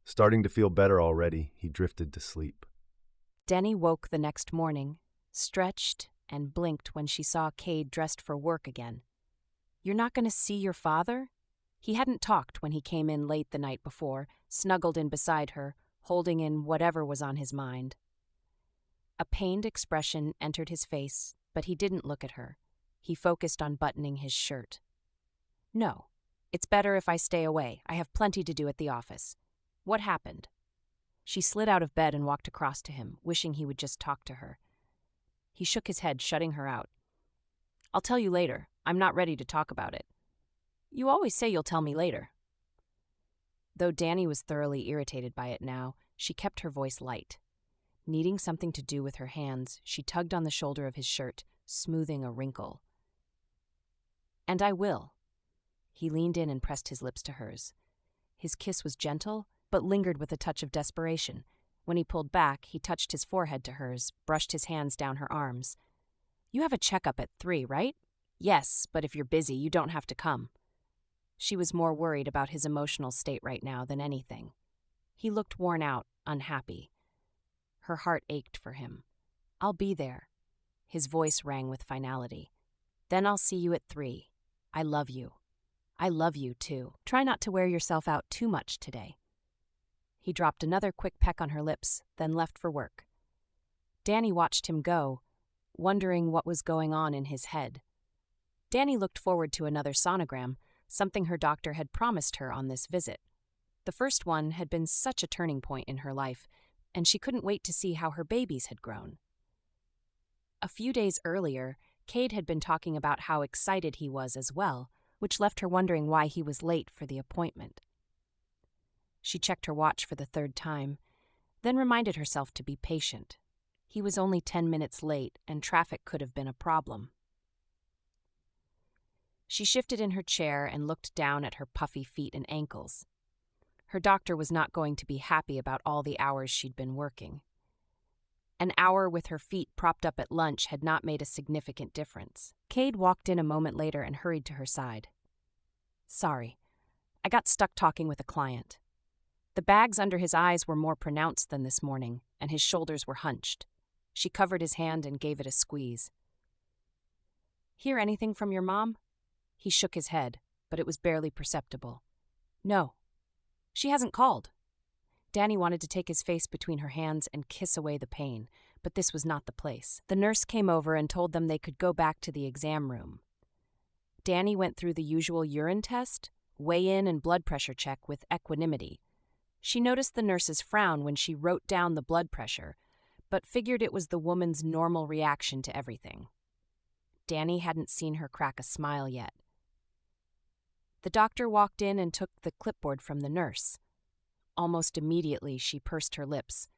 Starting to feel better already, he drifted to sleep. Dani woke the next morning, stretched, and blinked when she saw Cade dressed for work again. You're not going to see your father? He hadn't talked when he came in late the night before, snuggled in beside her, holding in whatever was on his mind. A pained expression entered his face, but he didn't look at her. He focused on buttoning his shirt. No, it's better if I stay away. I have plenty to do at the office. What happened? She slid out of bed and walked across to him, wishing he would just talk to her. He shook his head, shutting her out. I'll tell you later. I'm not ready to talk about it. You always say you'll tell me later. Though Dani was thoroughly irritated by it now, she kept her voice light. Needing something to do with her hands, she tugged on the shoulder of his shirt, smoothing a wrinkle. And I will. He leaned in and pressed his lips to hers. His kiss was gentle, but lingered with a touch of desperation. When he pulled back, he touched his forehead to hers, brushed his hands down her arms. You have a checkup at 3, right? Yes, but if you're busy, you don't have to come. She was more worried about his emotional state right now than anything. He looked worn out, unhappy. Her heart ached for him. I'll be there. His voice rang with finality. Then I'll see you at 3. I love you. I love you, too. Try not to wear yourself out too much today. He dropped another quick peck on her lips, then left for work. Dani watched him go, wondering what was going on in his head. Dani looked forward to another sonogram, something her doctor had promised her on this visit. The first one had been such a turning point in her life, and she couldn't wait to see how her babies had grown. A few days earlier, Cade had been talking about how excited he was as well, which left her wondering why he was late for the appointment. She checked her watch for the 3rd time, then reminded herself to be patient. He was only 10 minutes late, and traffic could have been a problem. She shifted in her chair and looked down at her puffy feet and ankles. Her doctor was not going to be happy about all the hours she'd been working. An hour with her feet propped up at lunch had not made a significant difference. Cade walked in a moment later and hurried to her side. Sorry, I got stuck talking with a client. The bags under his eyes were more pronounced than this morning, and his shoulders were hunched. She covered his hand and gave it a squeeze. Hear anything from your mom? He shook his head, but it was barely perceptible. No. She hasn't called. Dani wanted to take his face between her hands and kiss away the pain, but this was not the place. The nurse came over and told them they could go back to the exam room. Dani went through the usual urine test, weigh-in and blood pressure check with equanimity. She noticed the nurse's frown when she wrote down the blood pressure, but figured it was the woman's normal reaction to everything. Dani hadn't seen her crack a smile yet. The doctor walked in and took the clipboard from the nurse. Almost immediately, she pursed her lips.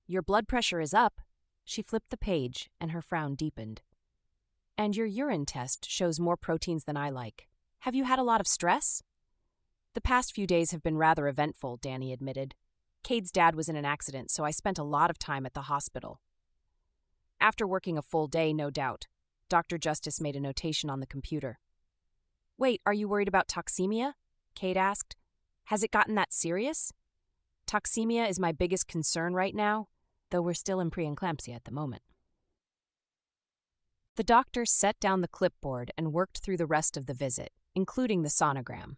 "Your blood pressure is up." She flipped the page, and her frown deepened. "And your urine test shows more proteins than I like. Have you had a lot of stress?" "The past few days have been rather eventful," Dani admitted. "Cade's dad was in an accident, so I spent a lot of time at the hospital." After working a full day, no doubt. Dr. Justice made a notation on the computer. "Wait, are you worried about toxemia?" Cade asked. "Has it gotten that serious?" "Toxemia is my biggest concern right now, though we're still in preeclampsia at the moment." The doctor set down the clipboard and worked through the rest of the visit, including the sonogram.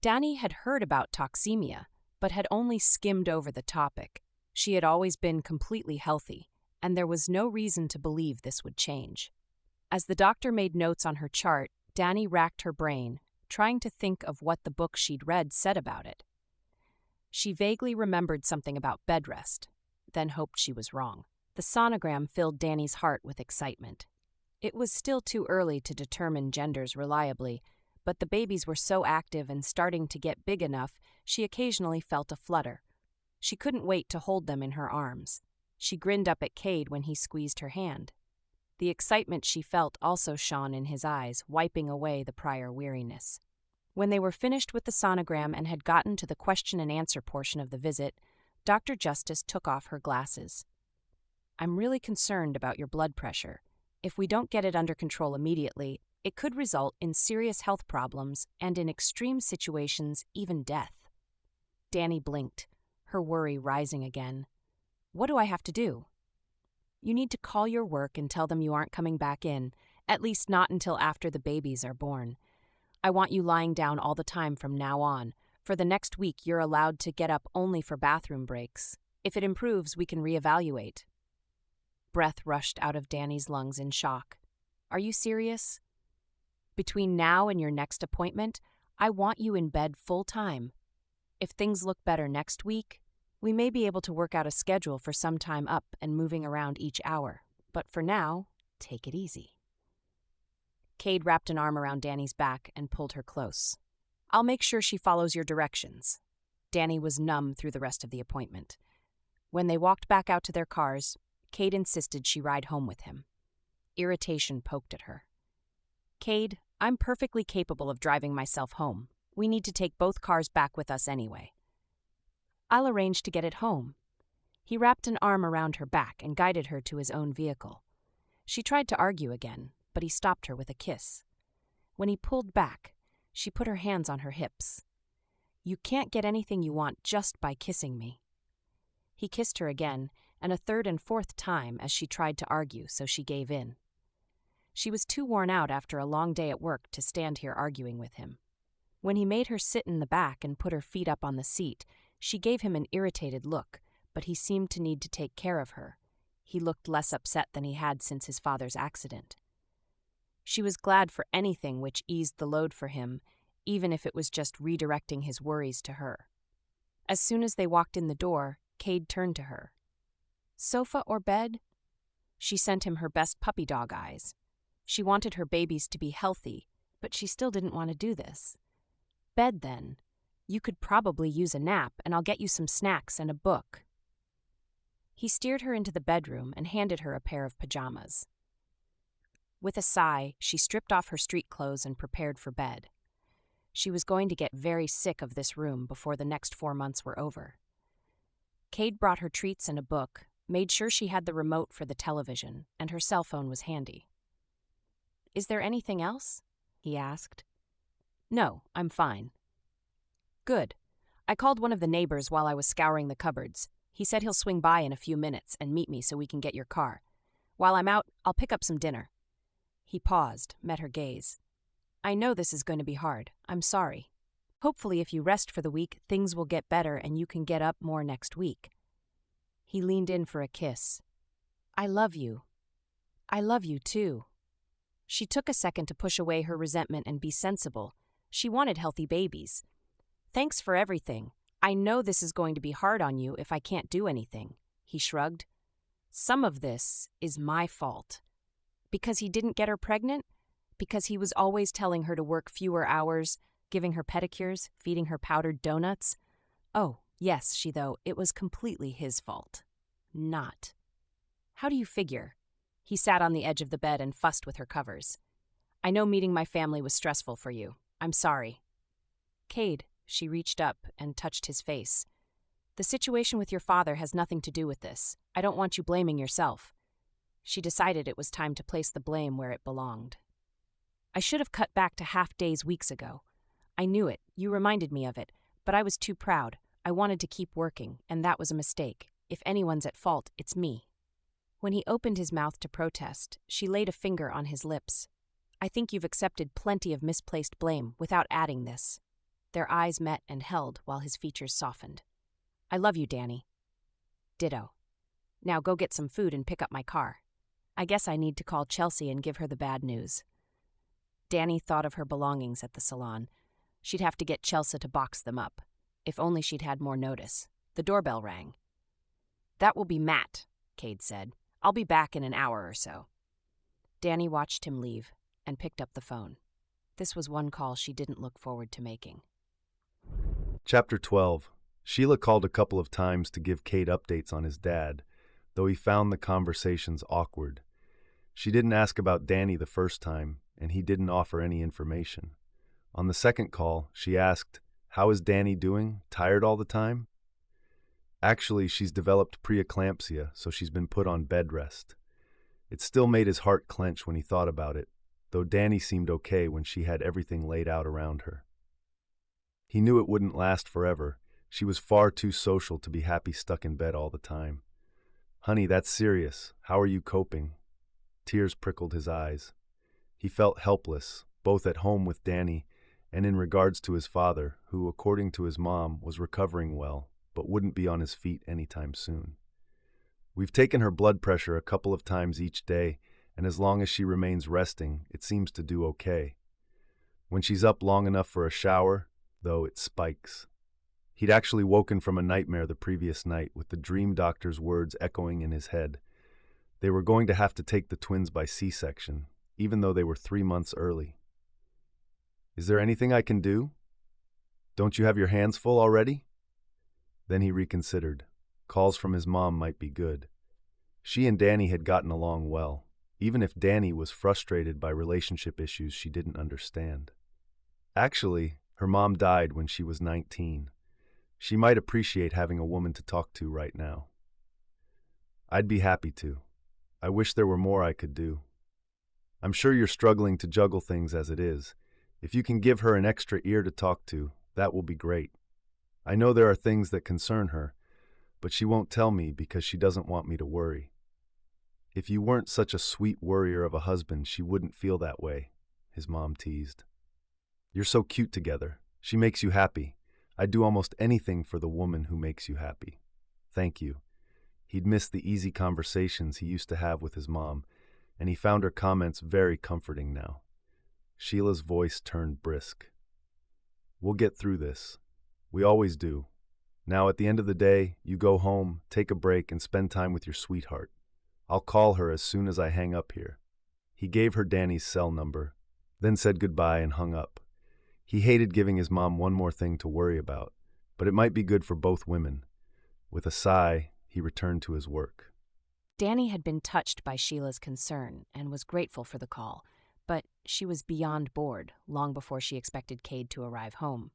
Dani had heard about toxemia, but had only skimmed over the topic. She had always been completely healthy, and there was no reason to believe this would change. As the doctor made notes on her chart, Dani racked her brain, trying to think of what the book she'd read said about it. She vaguely remembered something about bed rest, then hoped she was wrong. The sonogram filled Dani's heart with excitement. It was still too early to determine genders reliably, but the babies were so active and starting to get big enough, she occasionally felt a flutter. She couldn't wait to hold them in her arms. She grinned up at Cade when he squeezed her hand. The excitement she felt also shone in his eyes, wiping away the prior weariness. When they were finished with the sonogram and had gotten to the question and answer portion of the visit, Dr. Justice took off her glasses. "I'm really concerned about your blood pressure. If we don't get it under control immediately, it could result in serious health problems and in extreme situations, even death." Dani blinked, her worry rising again. "What do I have to do?" "You need to call your work and tell them you aren't coming back in, at least not until after the babies are born. I want you lying down all the time from now on. For the next week, you're allowed to get up only for bathroom breaks. If it improves, we can reevaluate." Breath rushed out of Dani's lungs in shock. "Are you serious? Between now and your next appointment, I want you in bed full time. If things look better next week, we may be able to work out a schedule for some time up and moving around each hour. But for now, take it easy." Cade wrapped an arm around Dani's back and pulled her close. "I'll make sure she follows your directions." Dani was numb through the rest of the appointment. When they walked back out to their cars, Cade insisted she ride home with him. Irritation poked at her. "Cade, I'm perfectly capable of driving myself home. We need to take both cars back with us anyway." "I'll arrange to get it home." He wrapped an arm around her back and guided her to his own vehicle. She tried to argue again, but he stopped her with a kiss. When he pulled back, she put her hands on her hips. "You can't get anything you want just by kissing me." He kissed her again, and a third and fourth time as she tried to argue, so she gave in. She was too worn out after a long day at work to stand here arguing with him. When he made her sit in the back and put her feet up on the seat, she gave him an irritated look, but he seemed to need to take care of her. He looked less upset than he had since his father's accident. She was glad for anything which eased the load for him, even if it was just redirecting his worries to her. As soon as they walked in the door, Cade turned to her. "Sofa or bed?" She sent him her best puppy dog eyes. She wanted her babies to be healthy, but she still didn't want to do this. "Bed, then. You could probably use a nap, and I'll get you some snacks and a book." He steered her into the bedroom and handed her a pair of pajamas. With a sigh, she stripped off her street clothes and prepared for bed. She was going to get very sick of this room before the next 4 months were over. Cade brought her treats and a book, made sure she had the remote for the television, and her cell phone was handy. "Is there anything else?" he asked. "No, I'm fine." "Good. I called one of the neighbors while I was scouring the cupboards. He said he'll swing by in a few minutes and meet me so we can get your car. While I'm out, I'll pick up some dinner." He paused, met her gaze. "I know this is going to be hard. I'm sorry. Hopefully if you rest for the week, things will get better and you can get up more next week." He leaned in for a kiss. I love you. I love you too. She took a second to push away her resentment and be sensible. She wanted healthy babies. Thanks for everything. I know this is going to be hard on you if I can't do anything. He shrugged. Some of this is my fault. Because he didn't get her pregnant? Because he was always telling her to work fewer hours, giving her pedicures, feeding her powdered donuts? Oh, yes, it was completely his fault. Not. How do you figure? He sat on the edge of the bed and fussed with her covers. I know meeting my family was stressful for you. I'm sorry. Cade, she reached up and touched his face. The situation with your father has nothing to do with this. I don't want you blaming yourself. She decided it was time to place the blame where it belonged. I should have cut back to half days weeks ago. I knew it, you reminded me of it, but I was too proud. I wanted to keep working, and that was a mistake. If anyone's at fault, it's me. When he opened his mouth to protest, she laid a finger on his lips. I think you've accepted plenty of misplaced blame without adding this. Their eyes met and held while his features softened. I love you, Dani. Ditto. Now go get some food and pick up my car. I guess I need to call Chelsea and give her the bad news. Dani thought of her belongings at the salon. She'd have to get Chelsea to box them up. If only she'd had more notice. The doorbell rang. That will be Matt, Cade said. I'll be back in an hour or so. Dani watched him leave and picked up the phone. This was one call she didn't look forward to making. Chapter 12. Sheila called a couple of times to give Cade updates on his dad, though he found the conversations awkward. She didn't ask about Dani the first time, and he didn't offer any information. On the second call, she asked, "How is Dani doing? Tired all the time?" Actually, she's developed preeclampsia, so she's been put on bed rest. It still made his heart clench when he thought about it, though Dani seemed okay when she had everything laid out around her. He knew it wouldn't last forever. She was far too social to be happy stuck in bed all the time. "Honey, that's serious. How are you coping?" Tears prickled his eyes. He felt helpless, both at home with Dani and in regards to his father, who, according to his mom, was recovering well, but wouldn't be on his feet anytime soon. "We've taken her blood pressure a couple of times each day, and as long as she remains resting, it seems to do okay. When she's up long enough for a shower, though, it spikes." He'd actually woken from a nightmare the previous night with the dream doctor's words echoing in his head. They were going to have to take the twins by C-section, even though they were 3 months early. "Is there anything I can do? Don't you have your hands full already?" Then he reconsidered. Calls from his mom might be good. She and Dani had gotten along well, even if Dani was frustrated by relationship issues she didn't understand. Actually, her mom died when she was 19. She might appreciate having a woman to talk to right now. "I'd be happy to. I wish there were more I could do. I'm sure you're struggling to juggle things as it is. If you can give her an extra ear to talk to, that will be great. I know there are things that concern her, but she won't tell me because she doesn't want me to worry. If you weren't such a sweet worrier of a husband, she wouldn't feel that way," his mom teased. "You're so cute together. She makes you happy. I'd do almost anything for the woman who makes you happy. Thank you." He'd missed the easy conversations he used to have with his mom, and he found her comments very comforting now. Sheila's voice turned brisk. "We'll get through this. We always do. Now, at the end of the day, you go home, take a break, and spend time with your sweetheart. I'll call her as soon as I hang up here." He gave her Dani's cell number, then said goodbye and hung up. He hated giving his mom one more thing to worry about, but it might be good for both women. With a sigh, he returned to his work. Dani had been touched by Sheila's concern and was grateful for the call, but she was beyond bored long before she expected Cade to arrive home.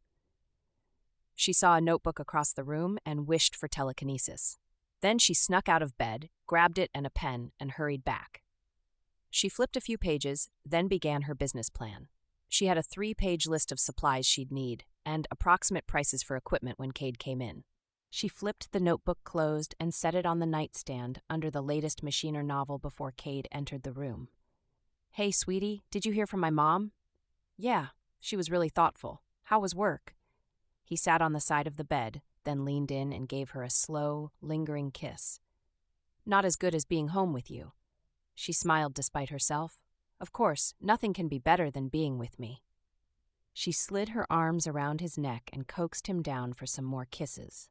She saw a notebook across the room and wished for telekinesis. Then she snuck out of bed, grabbed it and a pen, and hurried back. She flipped a few pages, then began her business plan. She had a 3-page list of supplies she'd need and approximate prices for equipment when Cade came in. She flipped the notebook closed and set it on the nightstand under the latest Machiner novel before Cade entered the room. "Hey, sweetie, did you hear from my mom?" "Yeah, she was really thoughtful. How was work?" He sat on the side of the bed, then leaned in and gave her a slow, lingering kiss. Not as good as being home with you. She smiled despite herself. Of course, nothing can be better than being with me. She slid her arms around his neck and coaxed him down for some more kisses.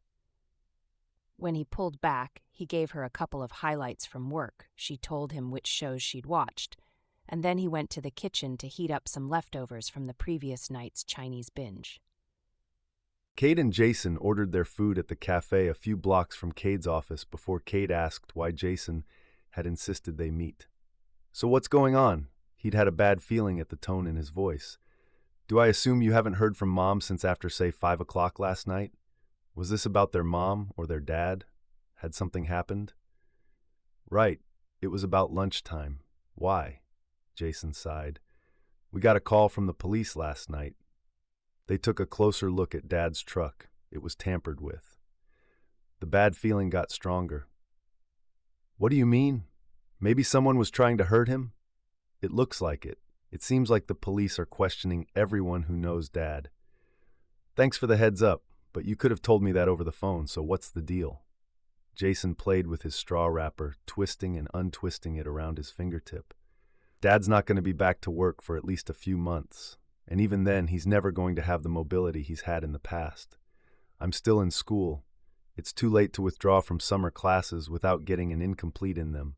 When he pulled back, he gave her a couple of highlights from work. She told him which shows she'd watched, and then he went to the kitchen to heat up some leftovers from the previous night's Chinese binge. Cade and Jason ordered their food at the cafe a few blocks from Cade's office before Cade asked why Jason had insisted they meet. "So what's going on?" He'd had a bad feeling at the tone in his voice. "Do I assume you haven't heard from Mom since after, say, 5 o'clock last night? Was this about their mom or their dad? Had something happened?" "Right. It was about lunchtime. Why?" Jason sighed. "We got a call from the police last night. They took a closer look at Dad's truck. It was tampered with." The bad feeling got stronger. "What do you mean? Maybe someone was trying to hurt him?" "It looks like it. It seems like the police are questioning everyone who knows Dad." "Thanks for the heads up, but you could have told me that over the phone, so what's the deal?" Jason played with his straw wrapper, twisting and untwisting it around his fingertip. "Dad's not going to be back to work for at least a few months, and even then he's never going to have the mobility he's had in the past. I'm still in school. It's too late to withdraw from summer classes without getting an incomplete in them.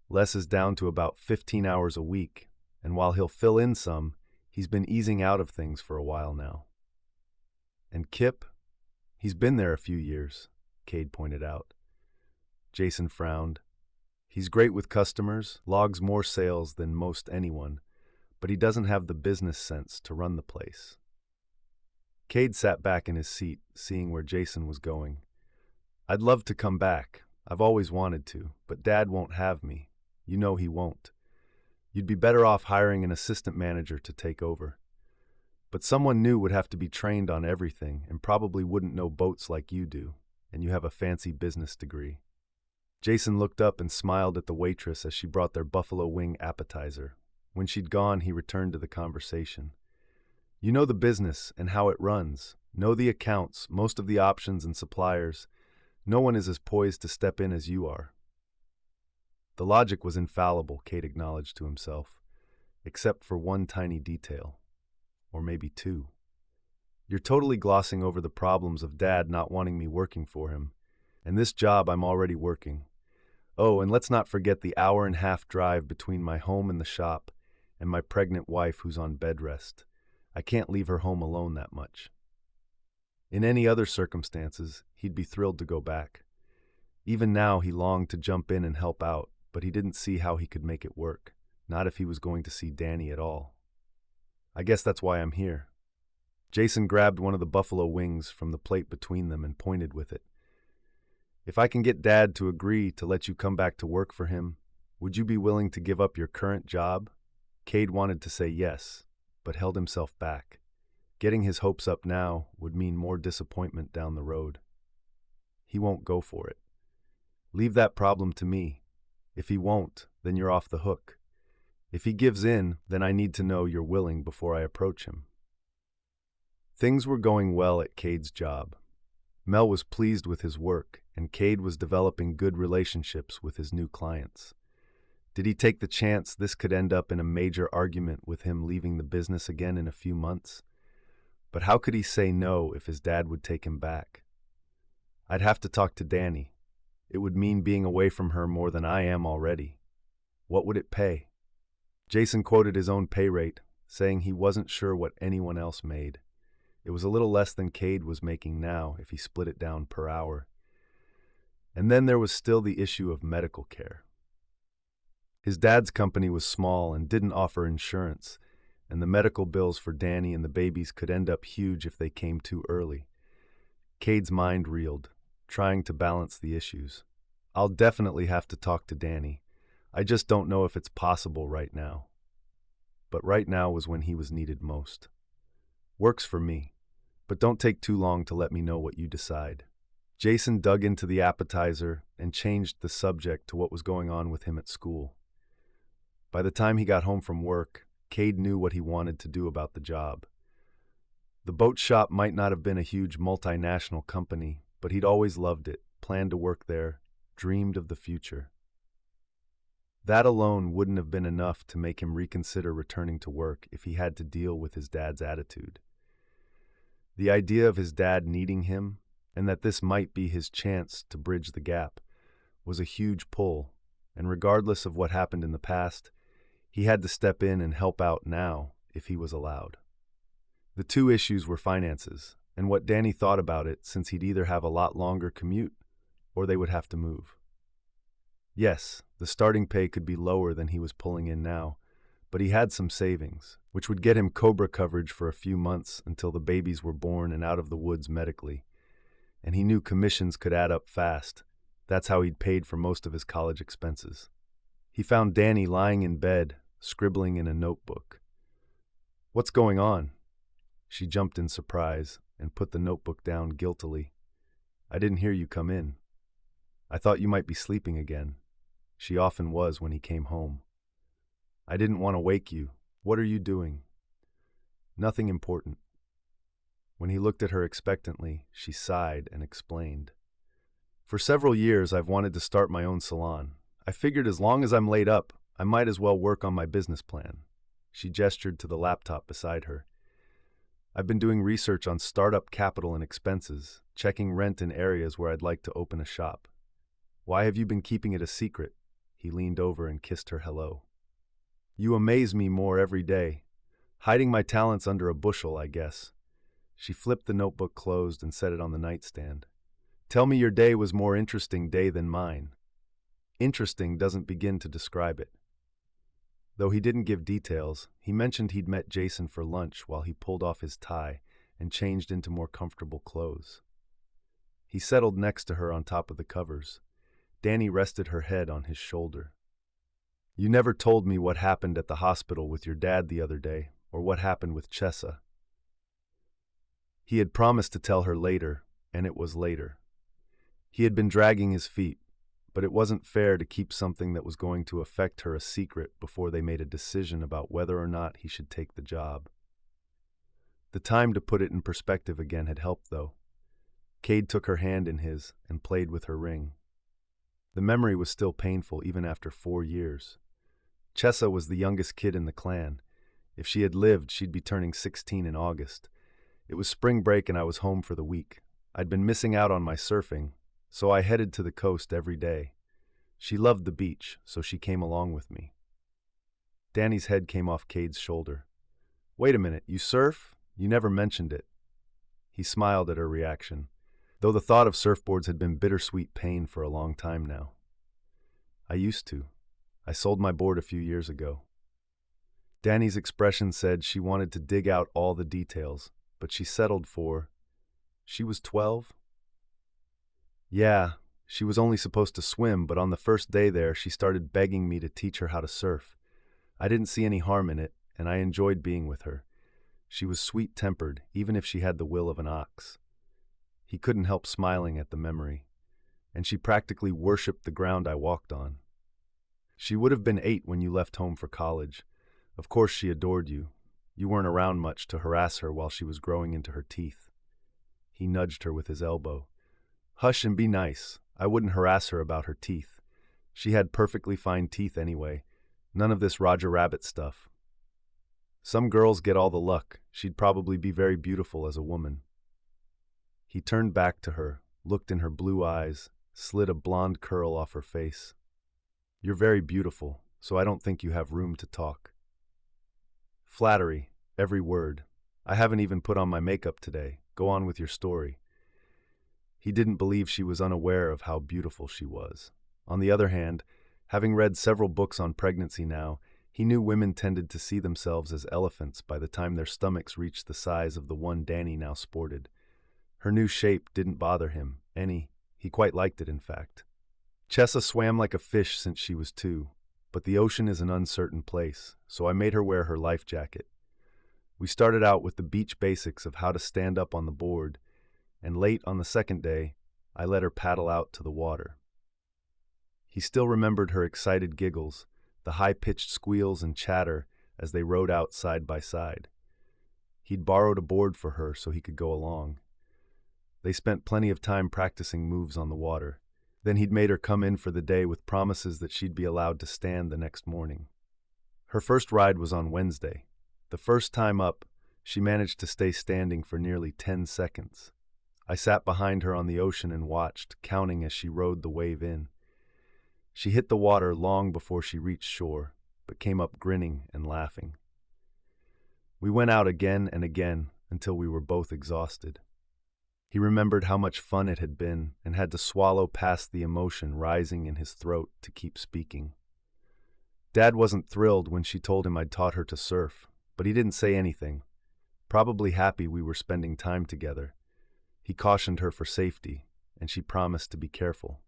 Les is down to about 15 hours a week, and while he'll fill in some, he's been easing out of things for a while now." "And Kip? He's been there a few years," Cade pointed out. Jason frowned. "He's great with customers, logs more sales than most anyone, but he doesn't have the business sense to run the place." Cade sat back in his seat, seeing where Jason was going. "I'd love to come back. I've always wanted to, but Dad won't have me. You know he won't. You'd be better off hiring an assistant manager to take over. But someone new would have to be trained on everything and probably wouldn't know boats like you do, and you have a fancy business degree." Jason looked up and smiled at the waitress as she brought their buffalo wing appetizer. When she'd gone, he returned to the conversation. "You know the business and how it runs, know the accounts, most of the options and suppliers. No one is as poised to step in as you are." The logic was infallible, Cade acknowledged to himself, except for one tiny detail. Or maybe two. "You're totally glossing over the problems of Dad not wanting me working for him. And this job I'm already working. Oh, and let's not forget the hour-and-a-half drive between my home and the shop, and my pregnant wife who's on bed rest. I can't leave her home alone that much." In any other circumstances, he'd be thrilled to go back. Even now, he longed to jump in and help out, but he didn't see how he could make it work, not if he was going to see Dani at all. "I guess that's why I'm here." Jason grabbed one of the buffalo wings from the plate between them and pointed with it. "If I can get Dad to agree to let you come back to work for him, would you be willing to give up your current job?" Cade wanted to say yes, but held himself back. Getting his hopes up now would mean more disappointment down the road. "He won't go for it. Leave that problem to me. If he won't, then you're off the hook. If he gives in, then I need to know you're willing before I approach him." Things were going well at Cade's job. Mel was pleased with his work, and Cade was developing good relationships with his new clients. Did he take the chance this could end up in a major argument with him leaving the business again in a few months? But how could he say no if his dad would take him back? "I'd have to talk to Dani. It would mean being away from her more than I am already. What would it pay?" Jason quoted his own pay rate, saying he wasn't sure what anyone else made. It was a little less than Cade was making now if he split it down per hour. And then there was still the issue of medical care. His dad's company was small and didn't offer insurance, and the medical bills for Dani and the babies could end up huge if they came too early. Cade's mind reeled, trying to balance the issues. "I'll definitely have to talk to Dani. I just don't know if it's possible right now." But right now was when he was needed most. "Works for me, but don't take too long to let me know what you decide." Jason dug into the appetizer and changed the subject to what was going on with him at school. By the time he got home from work, Cade knew what he wanted to do about the job. The boat shop might not have been a huge multinational company, but he'd always loved it, planned to work there, dreamed of the future. That alone wouldn't have been enough to make him reconsider returning to work if he had to deal with his dad's attitude. The idea of his dad needing him, and that this might be his chance to bridge the gap, was a huge pull, and regardless of what happened in the past, he had to step in and help out now if he was allowed. The two issues were finances, and what Dani thought about it, since he'd either have a lot longer commute or they would have to move. Yes, the starting pay could be lower than he was pulling in now, but he had some savings, which would get him COBRA coverage for a few months until the babies were born and out of the woods medically. And he knew commissions could add up fast. That's how he'd paid for most of his college expenses. He found Dani lying in bed, scribbling in a notebook. "What's going on?" She jumped in surprise and put the notebook down guiltily. "I didn't hear you come in. I thought you might be sleeping again." She often was when he came home. "I didn't want to wake you. What are you doing?" "Nothing important." When he looked at her expectantly, she sighed and explained. "For several years, I've wanted to start my own salon. I figured as long as I'm laid up, I might as well work on my business plan." She gestured to the laptop beside her. "I've been doing research on startup capital and expenses, checking rent in areas where I'd like to open a shop." "Why have you been keeping it a secret?" He leaned over and kissed her hello. "You amaze me more every day. Hiding my talents under a bushel, I guess." She flipped the notebook closed and set it on the nightstand. "Tell me your day was more interesting day than mine." Interesting doesn't begin to describe it. Though he didn't give details, he mentioned he'd met Jason for lunch while he pulled off his tie and changed into more comfortable clothes. He settled next to her on top of the covers. Dani rested her head on his shoulder. "You never told me what happened at the hospital with your dad the other day, or what happened with Chessa." He had promised to tell her later, and it was later. He had been dragging his feet, but it wasn't fair to keep something that was going to affect her a secret before they made a decision about whether or not he should take the job. The time to put it in perspective again had helped, though. Cade took her hand in his and played with her ring. The memory was still painful even after 4 years. Chessa was the youngest kid in the clan. If she had lived, she'd be turning 16 in August. It was spring break and I was home for the week. I'd been missing out on my surfing, so I headed to the coast every day. She loved the beach, so she came along with me. Dani's head came off Cade's shoulder. "Wait a minute, you surf? You never mentioned it." He smiled at her reaction, though the thought of surfboards had been bittersweet pain for a long time now. "I used to. I sold my board a few years ago." Dani's expression said she wanted to dig out all the details, but she settled for, "She was 12? "Yeah, she was only supposed to swim, but on the first day there, she started begging me to teach her how to surf. I didn't see any harm in it, and I enjoyed being with her. She was sweet-tempered, even if she had the will of an ox." He couldn't help smiling at the memory. "And she practically worshipped the ground I walked on." "She would have been 8 when you left home for college. Of course she adored you. You weren't around much to harass her while she was growing into her teeth." He nudged her with his elbow. "Hush and be nice. I wouldn't harass her about her teeth. She had perfectly fine teeth anyway. None of this Roger Rabbit stuff. Some girls get all the luck. She'd probably be very beautiful as a woman." He turned back to her, looked in her blue eyes, slid a blonde curl off her face. "You're very beautiful, so I don't think you have room to talk." "Flattery, every word. I haven't even put on my makeup today. Go on with your story." He didn't believe she was unaware of how beautiful she was. On the other hand, having read several books on pregnancy now, he knew women tended to see themselves as elephants by the time their stomachs reached the size of the one Dani now sported. Her new shape didn't bother him any. He quite liked it, in fact. Chessa swam like a fish since she was 2, but the ocean is an uncertain place, so I made her wear her life jacket. We started out with the beach basics of how to stand up on the board, and late on the second day, I let her paddle out to the water. He still remembered her excited giggles, the high-pitched squeals and chatter as they rowed out side by side. He'd borrowed a board for her so he could go along. They spent plenty of time practicing moves on the water. Then he'd made her come in for the day with promises that she'd be allowed to stand the next morning. Her first ride was on Wednesday. The first time up, she managed to stay standing for nearly 10 seconds. I sat behind her on the ocean and watched, counting as she rode the wave in. She hit the water long before she reached shore, but came up grinning and laughing. We went out again and again until we were both exhausted. He remembered how much fun it had been and had to swallow past the emotion rising in his throat to keep speaking. Dad wasn't thrilled when she told him I'd taught her to surf, but he didn't say anything, probably happy we were spending time together. He cautioned her for safety, and she promised to be careful.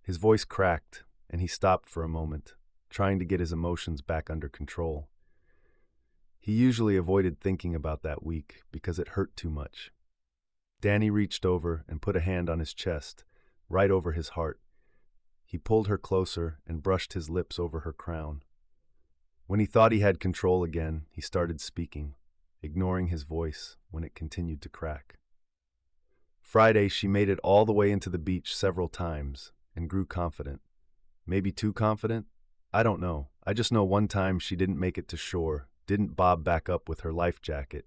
His voice cracked, and he stopped for a moment, trying to get his emotions back under control. He usually avoided thinking about that week because it hurt too much. Dani reached over and put a hand on his chest, right over his heart. He pulled her closer and brushed his lips over her crown. When he thought he had control again, he started speaking, ignoring his voice when it continued to crack. Friday, she made it all the way into the beach several times and grew confident. Maybe too confident? I don't know. I just know one time she didn't make it to shore, didn't bob back up with her life jacket.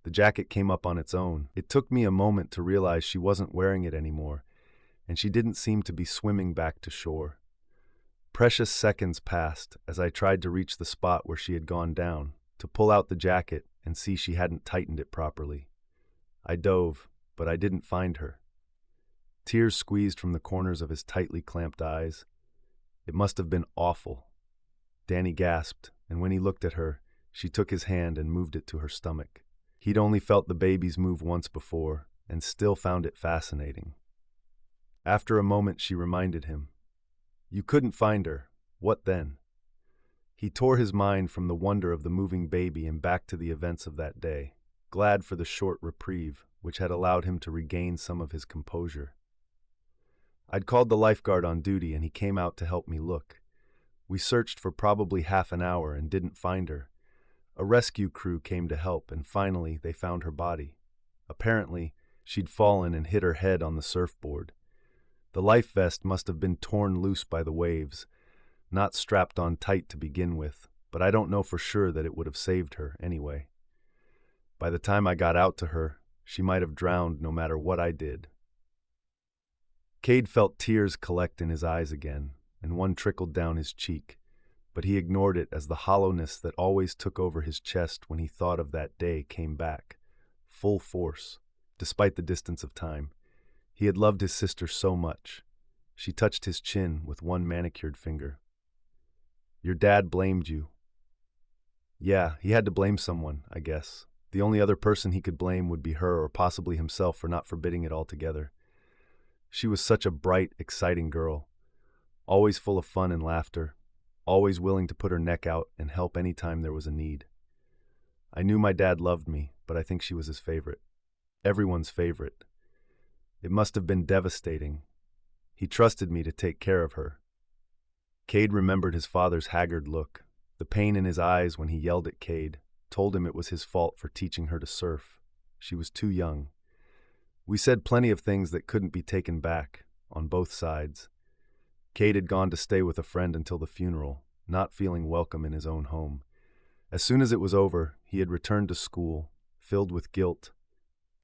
The jacket came up on its own. It took me a moment to realize she wasn't wearing it anymore, and she didn't seem to be swimming back to shore. Precious seconds passed as I tried to reach the spot where she had gone down, to pull out the jacket and see she hadn't tightened it properly. I dove, but I didn't find her. Tears squeezed from the corners of his tightly clamped eyes. It must have been awful. Dani gasped, and when he looked at her, she took his hand and moved it to her stomach. He'd only felt the babies move once before, and still found it fascinating. After a moment, she reminded him, "You couldn't find her. What then?" He tore his mind from the wonder of the moving baby and back to the events of that day, glad for the short reprieve, which had allowed him to regain some of his composure. I'd called the lifeguard on duty, and he came out to help me look. We searched for probably half an hour and didn't find her. A rescue crew came to help, and finally they found her body. Apparently, she'd fallen and hit her head on the surfboard. The life vest must have been torn loose by the waves, not strapped on tight to begin with, but I don't know for sure that it would have saved her anyway. By the time I got out to her, she might have drowned no matter what I did. Cade felt tears collect in his eyes again, and one trickled down his cheek, but he ignored it as the hollowness that always took over his chest when he thought of that day came back, full force, despite the distance of time. He had loved his sister so much. She touched his chin with one manicured finger. "Your dad blamed you." Yeah, he had to blame someone, I guess. The only other person he could blame would be her or possibly himself for not forbidding it altogether. She was such a bright, exciting girl, always full of fun and laughter, always willing to put her neck out and help any time there was a need. I knew my dad loved me, but I think she was his favorite. Everyone's favorite. It must have been devastating. He trusted me to take care of her. Cade remembered his father's haggard look, the pain in his eyes when he yelled at Cade, told him it was his fault for teaching her to surf. She was too young. We said plenty of things that couldn't be taken back, on both sides. Cade had gone to stay with a friend until the funeral, not feeling welcome in his own home. As soon as it was over, he had returned to school, filled with guilt,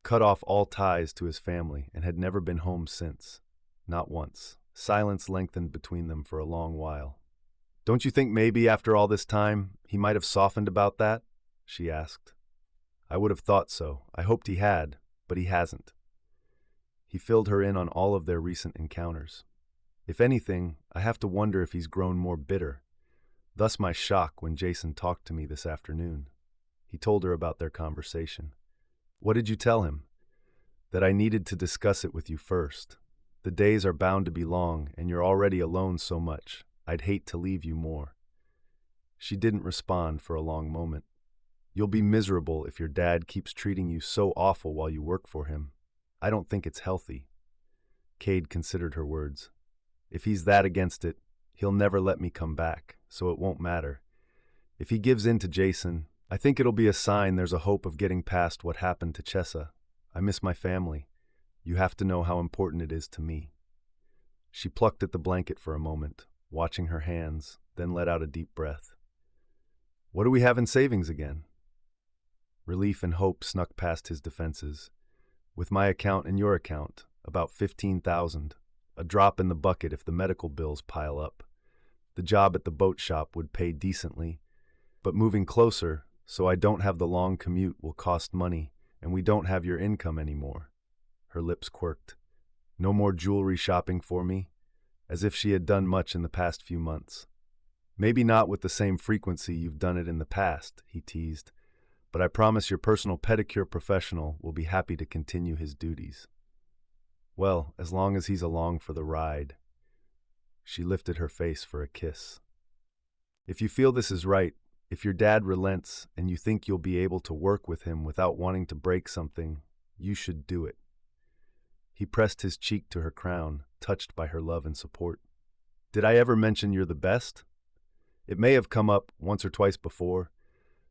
cut off all ties to his family, and had never been home since. Not once. Silence lengthened between them for a long while. "Don't you think maybe, after all this time, he might have softened about that?" she asked. I would have thought so. I hoped he had, but he hasn't. He filled her in on all of their recent encounters. If anything, I have to wonder if he's grown more bitter. Thus my shock when Jason talked to me this afternoon. He told her about their conversation. "What did you tell him?" "That I needed to discuss it with you first. The days are bound to be long, and you're already alone so much. I'd hate to leave you more." She didn't respond for a long moment. "You'll be miserable if your dad keeps treating you so awful while you work for him. I don't think it's healthy." Cade considered her words. "If he's that against it, he'll never let me come back, so it won't matter. If he gives in to Jason, I think it'll be a sign there's a hope of getting past what happened to Chessa. I miss my family. You have to know how important it is to me." She plucked at the blanket for a moment, watching her hands, then let out a deep breath. What do we have in savings again? Relief and hope snuck past his defenses. With my account and your account, about 15,000. A drop in the bucket if the medical bills pile up. The job at the boat shop would pay decently, but moving closer, so I don't have the long commute, will cost money, and we don't have your income anymore. Her lips quirked. No more jewelry shopping for me, as if she had done much in the past few months. Maybe not with the same frequency you've done it in the past, he teased, but I promise your personal pedicure professional will be happy to continue his duties. Well, as long as he's along for the ride. She lifted her face for a kiss. If you feel this is right, if your dad relents and you think you'll be able to work with him without wanting to break something, you should do it. He pressed his cheek to her crown, touched by her love and support. Did I ever mention you're the best? It may have come up once or twice before.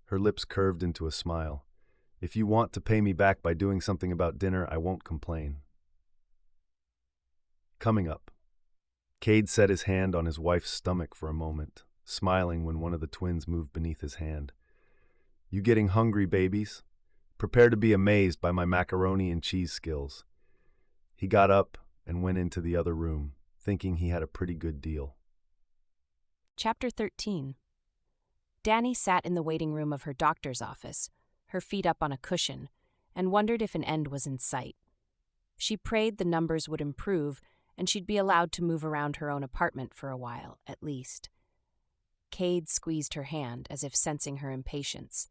Her lips curved into a smile. If you want to pay me back by doing something about dinner, I won't complain. Coming up. Cade set his hand on his wife's stomach for a moment, smiling when one of the twins moved beneath his hand. You getting hungry, babies? Prepare to be amazed by my macaroni and cheese skills. He got up and went into the other room, thinking he had a pretty good deal. Chapter 13. Dani sat in the waiting room of her doctor's office, her feet up on a cushion, and wondered if an end was in sight. She prayed the numbers would improve and she'd be allowed to move around her own apartment for a while, at least. Cade squeezed her hand as if sensing her impatience.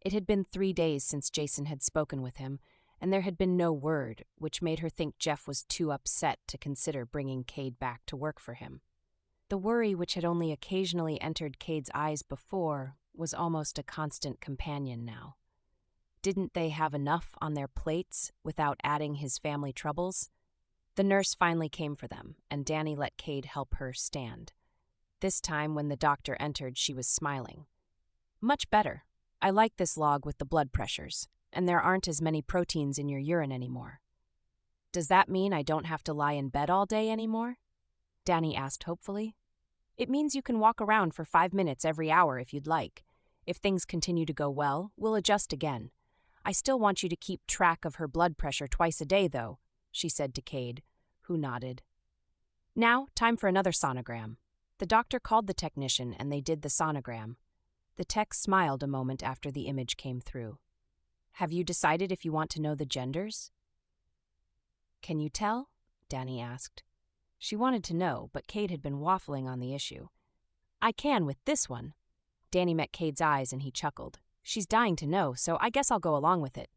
It had been 3 days since Jason had spoken with him, and there had been no word, which made her think Jeff was too upset to consider bringing Cade back to work for him. The worry which had only occasionally entered Cade's eyes before was almost a constant companion now. Didn't they have enough on their plates without adding his family troubles? The nurse finally came for them, and Dani let Cade help her stand. This time, when the doctor entered, she was smiling. Much better. I like this log with the blood pressures, and there aren't as many proteins in your urine anymore. Does that mean I don't have to lie in bed all day anymore? Dani asked hopefully. It means you can walk around for 5 minutes every hour if you'd like. If things continue to go well, we'll adjust again. I still want you to keep track of her blood pressure twice a day, though, she said to Cade, who nodded. Now, time for another sonogram. The doctor called the technician and they did the sonogram. The tech smiled a moment after the image came through. Have you decided if you want to know the genders? Can you tell? Dani asked. She wanted to know, but Cade had been waffling on the issue. I can with this one. Dani met Cade's eyes and he chuckled. She's dying to know, so I guess I'll go along with it.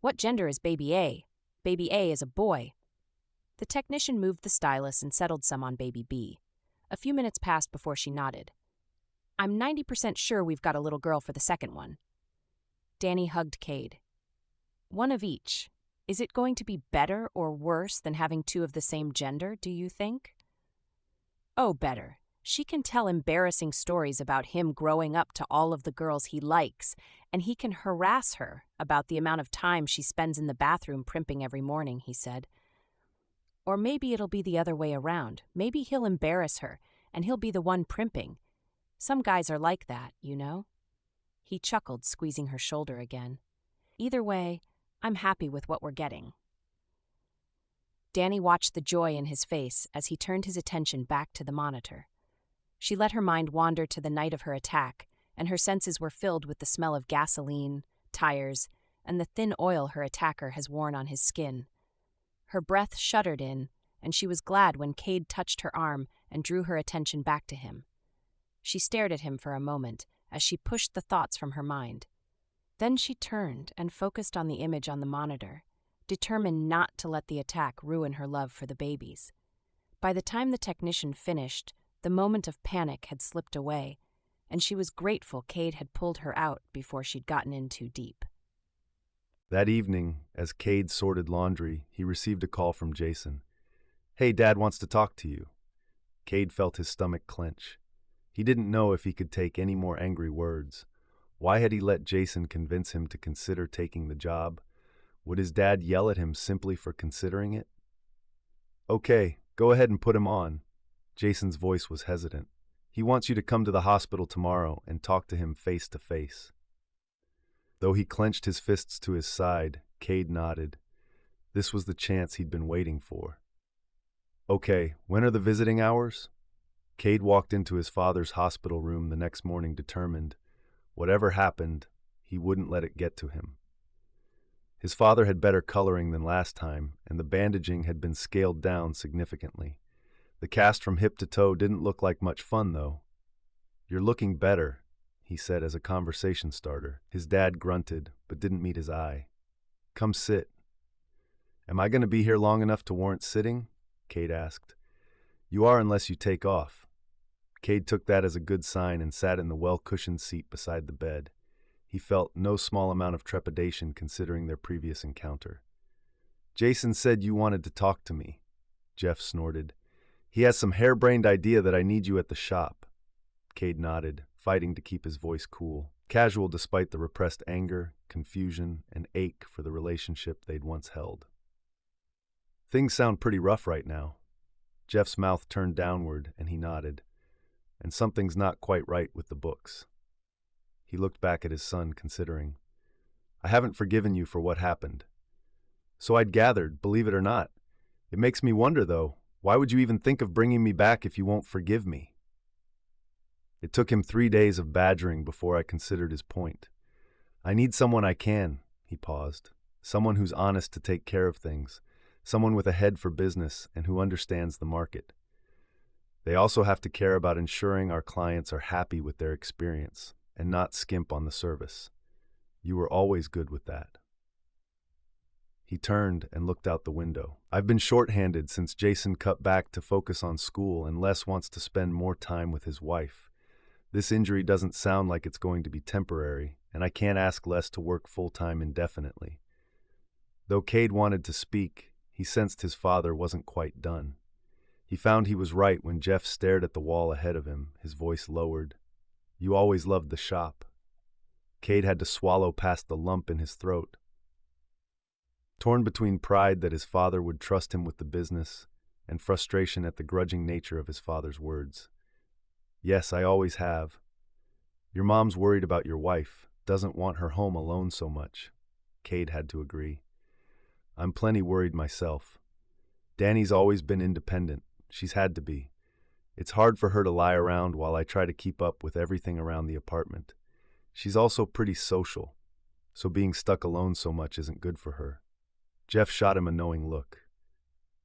What gender is baby A? Baby A is a boy. The technician moved the stylus and settled some on baby B. A few minutes passed before she nodded. I'm 90% sure we've got a little girl for the second one. Dani hugged Cade. One of each. Is it going to be better or worse than having 2 of the same gender, do you think? Oh, better. She can tell embarrassing stories about him growing up to all of the girls he likes, and he can harass her about the amount of time she spends in the bathroom primping every morning, he said. Or maybe it'll be the other way around. Maybe he'll embarrass her, and he'll be the one primping. Some guys are like that, you know? He chuckled, squeezing her shoulder again. Either way, I'm happy with what we're getting. Dani watched the joy in his face as he turned his attention back to the monitor. She let her mind wander to the night of her attack, and her senses were filled with the smell of gasoline, tires, and the thin oil her attacker has worn on his skin. Her breath shuddered in, and she was glad when Cade touched her arm and drew her attention back to him. She stared at him for a moment as she pushed the thoughts from her mind. Then she turned and focused on the image on the monitor, determined not to let the attack ruin her love for the babies. By the time the technician finished, the moment of panic had slipped away, and she was grateful Cade had pulled her out before she'd gotten in too deep. That evening, as Cade sorted laundry, he received a call from Jason. Hey, Dad wants to talk to you. Cade felt his stomach clench. He didn't know if he could take any more angry words. Why had he let Jason convince him to consider taking the job? Would his dad yell at him simply for considering it? Okay, Go ahead and put him on. Jason's voice was hesitant. He wants you to come to the hospital tomorrow and talk to him face to face. Though he clenched his fists to his side, Cade nodded. This was the chance he'd been waiting for. Okay, when are the visiting hours? Cade walked into his father's hospital room the next morning determined, whatever happened, he wouldn't let it get to him. His father had better coloring than last time, and the bandaging had been scaled down significantly. The cast from hip to toe didn't look like much fun, though. You're looking better, he said as a conversation starter. His dad grunted, but didn't meet his eye. Come sit. Am I going to be here long enough to warrant sitting? Cade asked. You are unless you take off. Cade took that as a good sign and sat in the well-cushioned seat beside the bed. He felt no small amount of trepidation considering their previous encounter. Jason said you wanted to talk to me, Jeff snorted. He has some harebrained idea that I need you at the shop. Cade nodded, fighting to keep his voice cool, casual despite the repressed anger, confusion, and ache for the relationship they'd once held. Things sound pretty rough right now. Jeff's mouth turned downward, and he nodded. And something's not quite right with the books. He looked back at his son, considering. I haven't forgiven you for what happened. So I'd gathered, believe it or not. It makes me wonder, though, why would you even think of bringing me back if you won't forgive me? It took him 3 days of badgering before I considered his point. I need someone I can, he paused. Someone who's honest to take care of things. Someone with a head for business and who understands the market. They also have to care about ensuring our clients are happy with their experience and not skimp on the service. You were always good with that. He turned and looked out the window. I've been short-handed since Jason cut back to focus on school and Les wants to spend more time with his wife. This injury doesn't sound like it's going to be temporary, and I can't ask Les to work full-time indefinitely. Though Cade wanted to speak, he sensed his father wasn't quite done. He found he was right when Jeff stared at the wall ahead of him, his voice lowered. You always loved the shop. Cade had to swallow past the lump in his throat. Torn between pride that his father would trust him with the business and frustration at the grudging nature of his father's words. Yes, I always have. Your mom's worried about your wife, doesn't want her home alone so much. Cade had to agree. I'm plenty worried myself. Dani's always been independent. She's had to be. It's hard for her to lie around while I try to keep up with everything around the apartment. She's also pretty social, so being stuck alone so much isn't good for her. Jeff shot him a knowing look.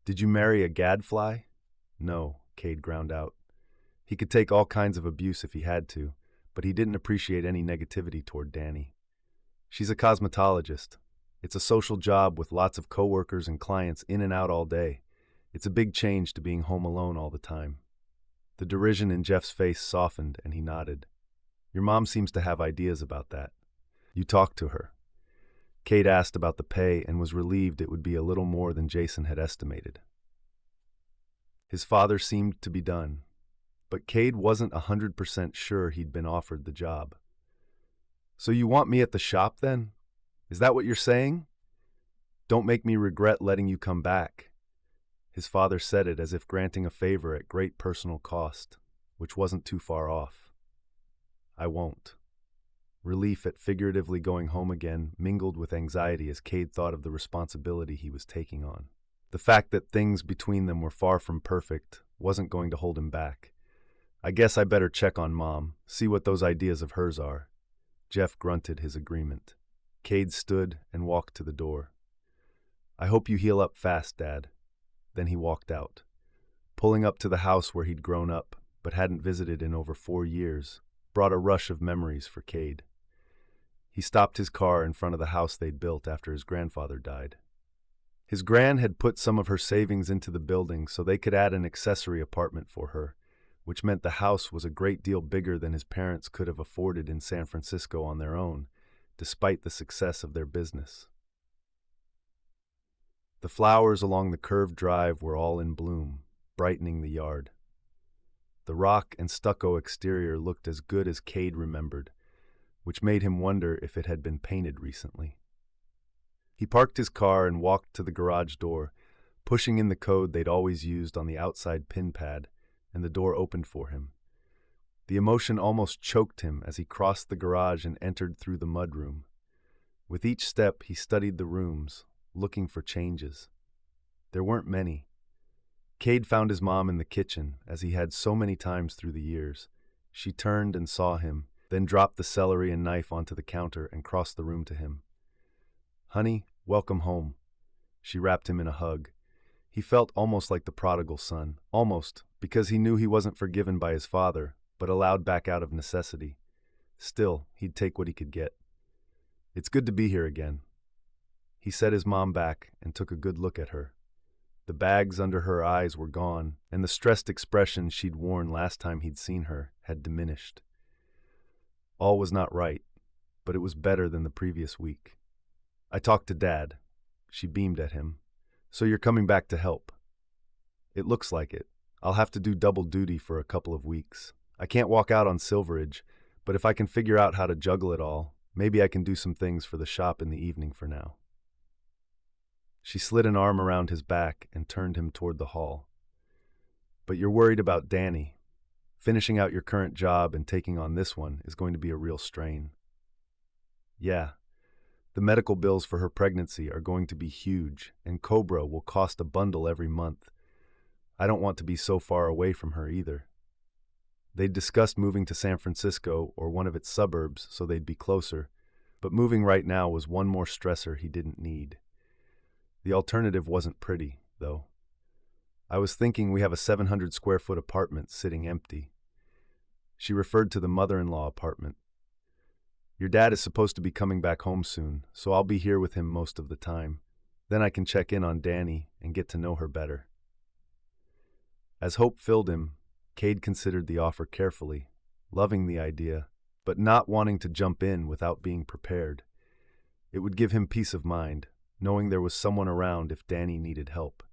Did you marry a gadfly? No, Cade ground out. He could take all kinds of abuse if he had to, but he didn't appreciate any negativity toward Dani. She's a cosmetologist. It's a social job with lots of coworkers and clients in and out all day. It's a big change to being home alone all the time. The derision in Jeff's face softened and he nodded. Your mom seems to have ideas about that. You talked to her. Cade asked about the pay and was relieved it would be a little more than Jason had estimated. His father seemed to be done, but Cade wasn't 100% sure he'd been offered the job. So you want me at the shop then? Is that what you're saying? Don't make me regret letting you come back. His father said it as if granting a favor at great personal cost, which wasn't too far off. I won't. Relief at figuratively going home again mingled with anxiety as Cade thought of the responsibility he was taking on. The fact that things between them were far from perfect wasn't going to hold him back. I guess I better check on Mom, see what those ideas of hers are. Jeff grunted his agreement. Cade stood and walked to the door. I hope you heal up fast, Dad. Then he walked out. Pulling up to the house where he'd grown up, but hadn't visited in over 4 years, brought a rush of memories for Cade. He stopped his car in front of the house they'd built after his grandfather died. His gran had put some of her savings into the building so they could add an accessory apartment for her, which meant the house was a great deal bigger than his parents could have afforded in San Francisco on their own, despite the success of their business. The flowers along the curved drive were all in bloom, brightening the yard. The rock and stucco exterior looked as good as Cade remembered, which made him wonder if it had been painted recently. He parked his car and walked to the garage door, pushing in the code they'd always used on the outside pin pad, and the door opened for him. The emotion almost choked him as he crossed the garage and entered through the mudroom. With each step, he studied the rooms, looking for changes. There weren't many. Cade found his mom in the kitchen, as he had so many times through the years. She turned and saw him, then dropped the celery and knife onto the counter and crossed the room to him. "Honey, welcome home." She wrapped him in a hug. He felt almost like the prodigal son, almost, because he knew he wasn't forgiven by his father, but allowed back out of necessity. Still, he'd take what he could get. "It's good to be here again." He set his mom back and took a good look at her. The bags under her eyes were gone, and the stressed expression she'd worn last time he'd seen her had diminished. All was not right, but it was better than the previous week. "I talked to Dad." She beamed at him. "So you're coming back to help?" "It looks like it. I'll have to do double duty for a couple of weeks. I can't walk out on Silveridge, but if I can figure out how to juggle it all, maybe I can do some things for the shop in the evening for now." She slid an arm around his back and turned him toward the hall. "But you're worried about Dani. Finishing out your current job and taking on this one is going to be a real strain." "Yeah. The medical bills for her pregnancy are going to be huge, and Cobra will cost a bundle every month. I don't want to be so far away from her either." They'd discussed moving to San Francisco or one of its suburbs so they'd be closer, but moving right now was one more stressor he didn't need. The alternative wasn't pretty, though. "I was thinking we have a 700 square foot apartment sitting empty." She referred to the mother-in-law apartment. "Your dad is supposed to be coming back home soon, so I'll be here with him most of the time. Then I can check in on Dani and get to know her better." As hope filled him, Cade considered the offer carefully, loving the idea, but not wanting to jump in without being prepared. It would give him peace of mind, knowing there was someone around if Dani needed help.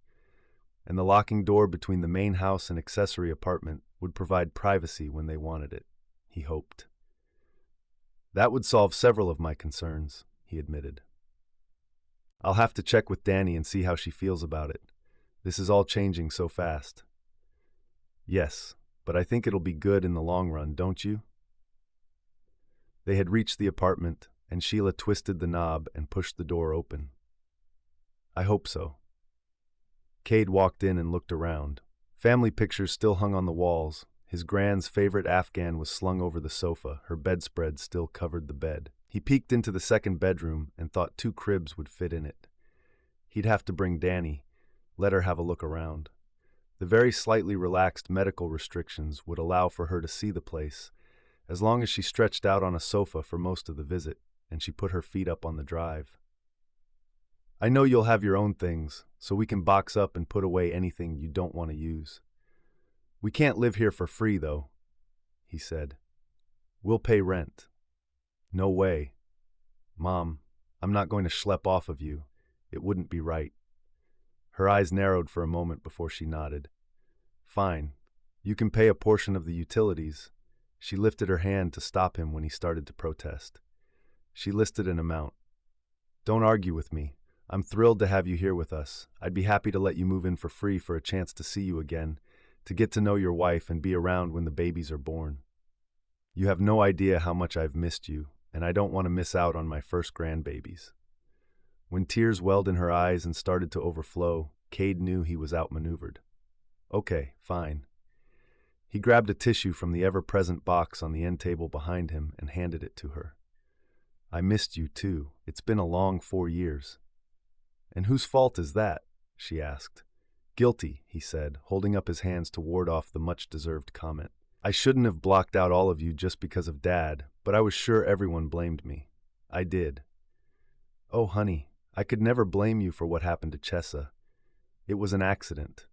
And the locking door between the main house and accessory apartment would provide privacy when they wanted it, he hoped. "That would solve several of my concerns," he admitted. "I'll have to check with Dani and see how she feels about it. This is all changing so fast." "Yes, but I think it'll be good in the long run, don't you?" They had reached the apartment, and Sheila twisted the knob and pushed the door open. "I hope so." Cade walked in and looked around. Family pictures still hung on the walls. His grand's favorite Afghan was slung over the sofa. Her bedspread still covered the bed. He peeked into the second bedroom and thought 2 cribs would fit in it. He'd have to bring Dani, let her have a look around. The very slightly relaxed medical restrictions would allow for her to see the place, as long as she stretched out on a sofa for most of the visit, and she put her feet up on the drive. "I know you'll have your own things, so we can box up and put away anything you don't want to use. We can't live here for free, though," he said. "We'll pay rent." "No way. Mom, I'm not going to schlep off of you. It wouldn't be right." Her eyes narrowed for a moment before she nodded. "Fine. You can pay a portion of the utilities." She lifted her hand to stop him when he started to protest. She listed an amount. "Don't argue with me. I'm thrilled to have you here with us. I'd be happy to let you move in for free for a chance to see you again, to get to know your wife and be around when the babies are born. You have no idea how much I've missed you, and I don't want to miss out on my first grandbabies." When tears welled in her eyes and started to overflow, Cade knew he was outmaneuvered. "Okay, fine." He grabbed a tissue from the ever-present box on the end table behind him and handed it to her. "I missed you, too. It's been a long 4 years." "And whose fault is that?" she asked. "Guilty," he said, holding up his hands to ward off the much-deserved comment. "I shouldn't have blocked out all of you just because of Dad, but I was sure everyone blamed me. I did." "Oh, honey, I could never blame you for what happened to Chessa. It was an accident."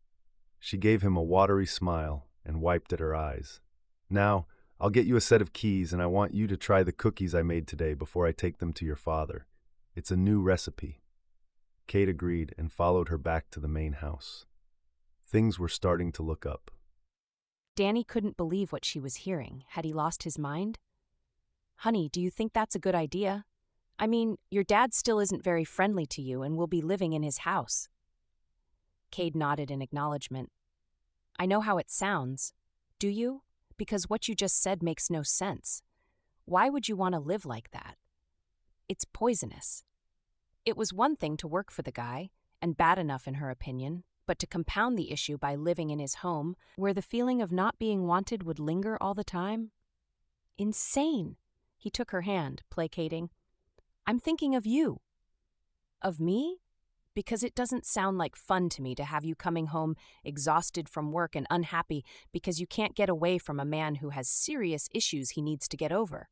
She gave him a watery smile and wiped at her eyes. "Now, I'll get you a set of keys, and I want you to try the cookies I made today before I take them to your father. It's a new recipe." Kate agreed and followed her back to the main house. Things were starting to look up. Dani couldn't believe what she was hearing. Had he lost his mind? "Honey, do you think that's a good idea? I mean, your dad still isn't very friendly to you and will be living in his house." Cade nodded in acknowledgement. I know how it sounds. Do you? Because what you just said makes no sense. Why would you want to live like that? It's poisonous. It was one thing to work for the guy, and bad enough in her opinion, but to compound the issue by living in his home, where the feeling of not being wanted would linger all the time? Insane. He took her hand, placating. I'm thinking of you. Of me? Because it doesn't sound like fun to me to have you coming home exhausted from work and unhappy because you can't get away from a man who has serious issues he needs to get over.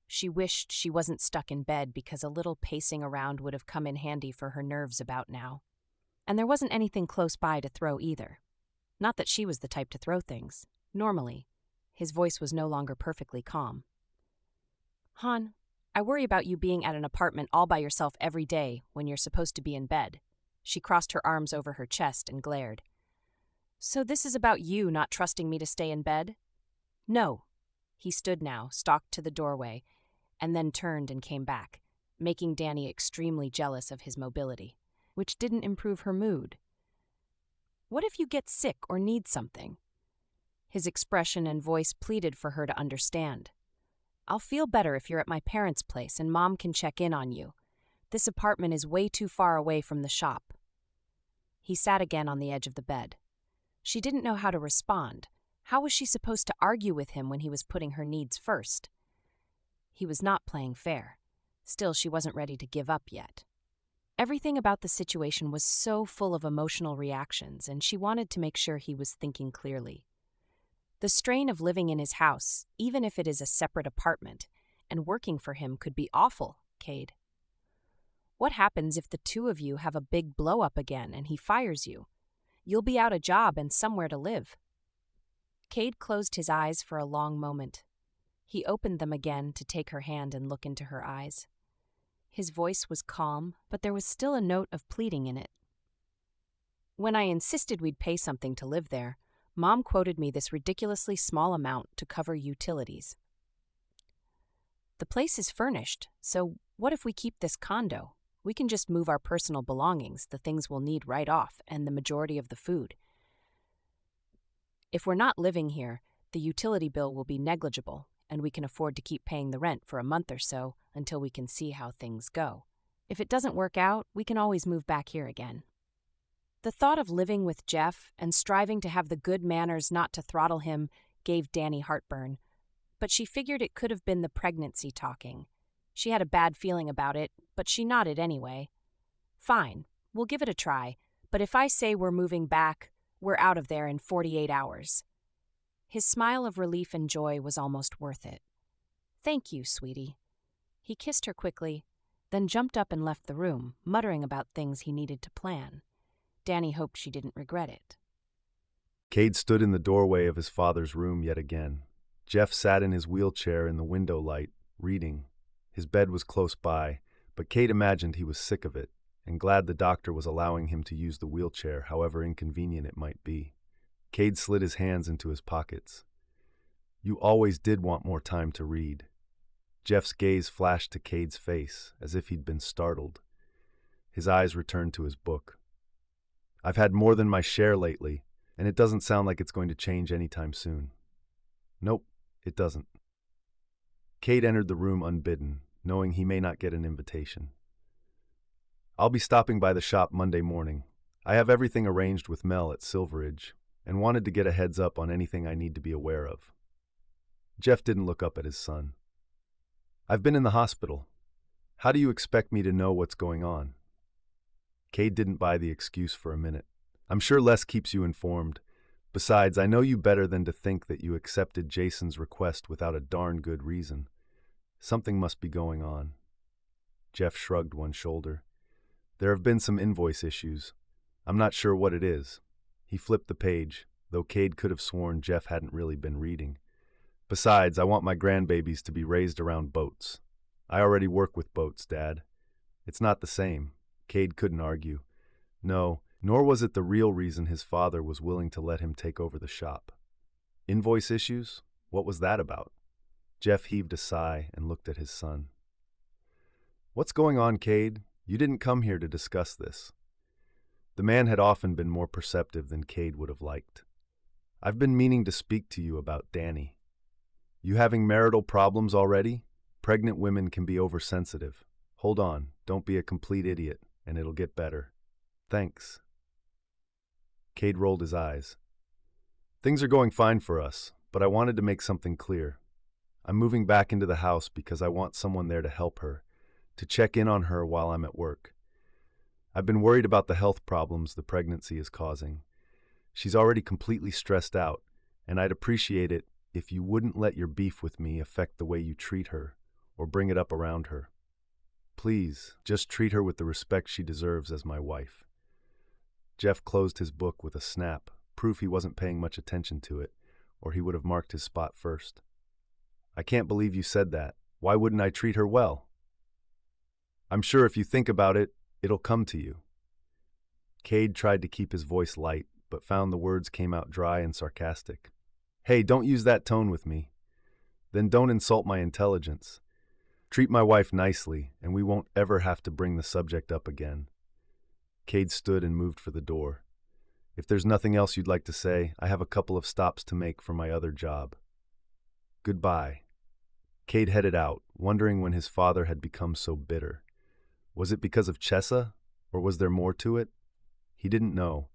She wished she wasn't stuck in bed because a little pacing around would have come in handy for her nerves about now. And there wasn't anything close by to throw either. Not that she was the type to throw things. Normally. His voice was no longer perfectly calm. Hon, I worry about you being at an apartment all by yourself every day when you're supposed to be in bed. She crossed her arms over her chest and glared. So this is about you not trusting me to stay in bed? No. He stood now, stalked to the doorway, and then turned and came back, making Dani extremely jealous of his mobility, which didn't improve her mood. What if you get sick or need something? His expression and voice pleaded for her to understand. I'll feel better if you're at my parents' place and Mom can check in on you. This apartment is way too far away from the shop. He sat again on the edge of the bed. She didn't know how to respond. How was she supposed to argue with him when he was putting her needs first? He was not playing fair. Still, she wasn't ready to give up yet. Everything about the situation was so full of emotional reactions, and she wanted to make sure he was thinking clearly. The strain of living in his house, even if it is a separate apartment, and working for him could be awful, Cade. What happens if the two of you have a big blow-up again and he fires you? You'll be out a job and somewhere to live. Cade closed his eyes for a long moment. He opened them again to take her hand and look into her eyes. His voice was calm, but there was still a note of pleading in it. When I insisted we'd pay something to live there, Mom quoted me this ridiculously small amount to cover utilities. The place is furnished, so what if we keep this condo? We can just move our personal belongings, the things we'll need right off, and the majority of the food. If we're not living here, the utility bill will be negligible, and we can afford to keep paying the rent for a month or so until we can see how things go. If it doesn't work out, we can always move back here again. The thought of living with Jeff and striving to have the good manners not to throttle him gave Dani heartburn, but she figured it could have been the pregnancy talking. She had a bad feeling about it, but she nodded anyway. Fine, we'll give it a try, but if I say we're moving back, we're out of there in 48 hours. His smile of relief and joy was almost worth it. Thank you, sweetie. He kissed her quickly, then jumped up and left the room, muttering about things he needed to plan. Dani hoped she didn't regret it. Cade stood in the doorway of his father's room yet again. Jeff sat in his wheelchair in the window light, reading. His bed was close by, but Cade imagined he was sick of it, and glad the doctor was allowing him to use the wheelchair, however inconvenient it might be. Cade slid his hands into his pockets. You always did want more time to read. Jeff's gaze flashed to Cade's face, as if he'd been startled. His eyes returned to his book. I've had more than my share lately, and it doesn't sound like it's going to change anytime soon. Nope, it doesn't. Cade entered the room unbidden, knowing he may not get an invitation. I'll be stopping by the shop Monday morning. I have everything arranged with Mel at Silveridge, and wanted to get a heads up on anything I need to be aware of. Jeff didn't look up at his son. I've been in the hospital. How do you expect me to know what's going on? Cade didn't buy the excuse for a minute. I'm sure Les keeps you informed. Besides, I know you better than to think that you accepted Jason's request without a darn good reason. Something must be going on. Jeff shrugged one shoulder. There have been some invoice issues. I'm not sure what it is. He flipped the page, though Cade could have sworn Jeff hadn't really been reading. Besides, I want my grandbabies to be raised around boats. I already work with boats, Dad. It's not the same. Cade couldn't argue. No, nor was it the real reason his father was willing to let him take over the shop. Invoice issues? What was that about? Jeff heaved a sigh and looked at his son. What's going on, Cade? You didn't come here to discuss this. The man had often been more perceptive than Cade would have liked. "I've been meaning to speak to you about Dani. You having marital problems already? Pregnant women can be oversensitive. Hold on, don't be a complete idiot, and it'll get better. Thanks." Cade rolled his eyes. "Things are going fine for us, but I wanted to make something clear. I'm moving back into the house because I want someone there to help her, to check in on her while I'm at work. I've been worried about the health problems the pregnancy is causing. She's already completely stressed out, and I'd appreciate it if you wouldn't let your beef with me affect the way you treat her or bring it up around her. Please, just treat her with the respect she deserves as my wife." Jeff closed his book with a snap, proof he wasn't paying much attention to it, or he would have marked his spot first. "I can't believe you said that. Why wouldn't I treat her well? I'm sure if you think about it, it'll come to you." Cade tried to keep his voice light, but found the words came out dry and sarcastic. "Hey, don't use that tone with me. Then don't insult my intelligence. Treat my wife nicely, and we won't ever have to bring the subject up again." Cade stood and moved for the door. "If there's nothing else you'd like to say, I have a couple of stops to make for my other job. Goodbye." Cade headed out, wondering when his father had become so bitter. Was it because of Chessa, or was there more to it? He didn't know,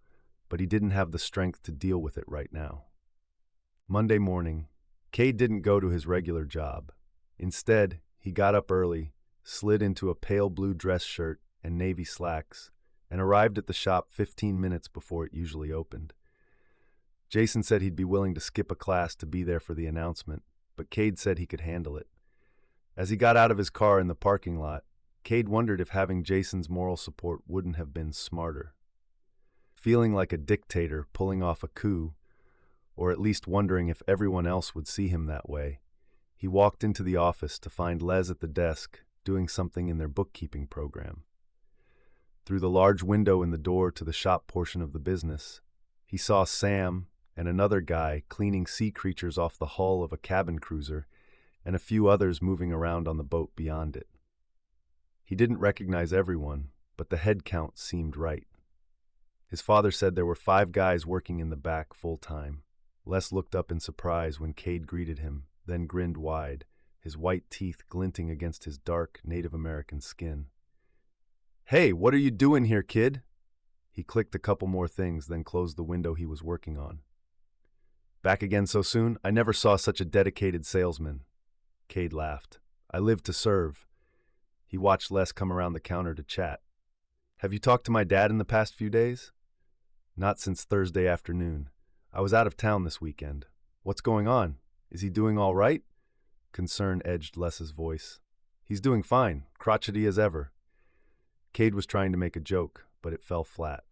but he didn't have the strength to deal with it right now. Monday morning, Cade didn't go to his regular job. Instead, he got up early, slid into a pale blue dress shirt and navy slacks, and arrived at the shop 15 minutes before it usually opened. Jason said he'd be willing to skip a class to be there for the announcement, but Cade said he could handle it. As he got out of his car in the parking lot, Cade wondered if having Jason's moral support wouldn't have been smarter. Feeling like a dictator pulling off a coup, or at least wondering if everyone else would see him that way, he walked into the office to find Les at the desk doing something in their bookkeeping program. Through the large window in the door to the shop portion of the business, he saw Sam and another guy cleaning sea creatures off the hull of a cabin cruiser and a few others moving around on the boat beyond it. He didn't recognize everyone, but the head count seemed right. His father said there were 5 guys working in the back full-time. Les looked up in surprise when Cade greeted him, then grinned wide, his white teeth glinting against his dark Native American skin. "Hey, what are you doing here, kid?" He clicked a couple more things, then closed the window he was working on. "Back again so soon? I never saw such a dedicated salesman." Cade laughed. "I live to serve." He watched Les come around the counter to chat. "Have you talked to my dad in the past few days?" "Not since Thursday afternoon. I was out of town this weekend. What's going on? Is he doing all right?" Concern edged Les's voice. "He's doing fine, crotchety as ever." Cade was trying to make a joke, but it fell flat.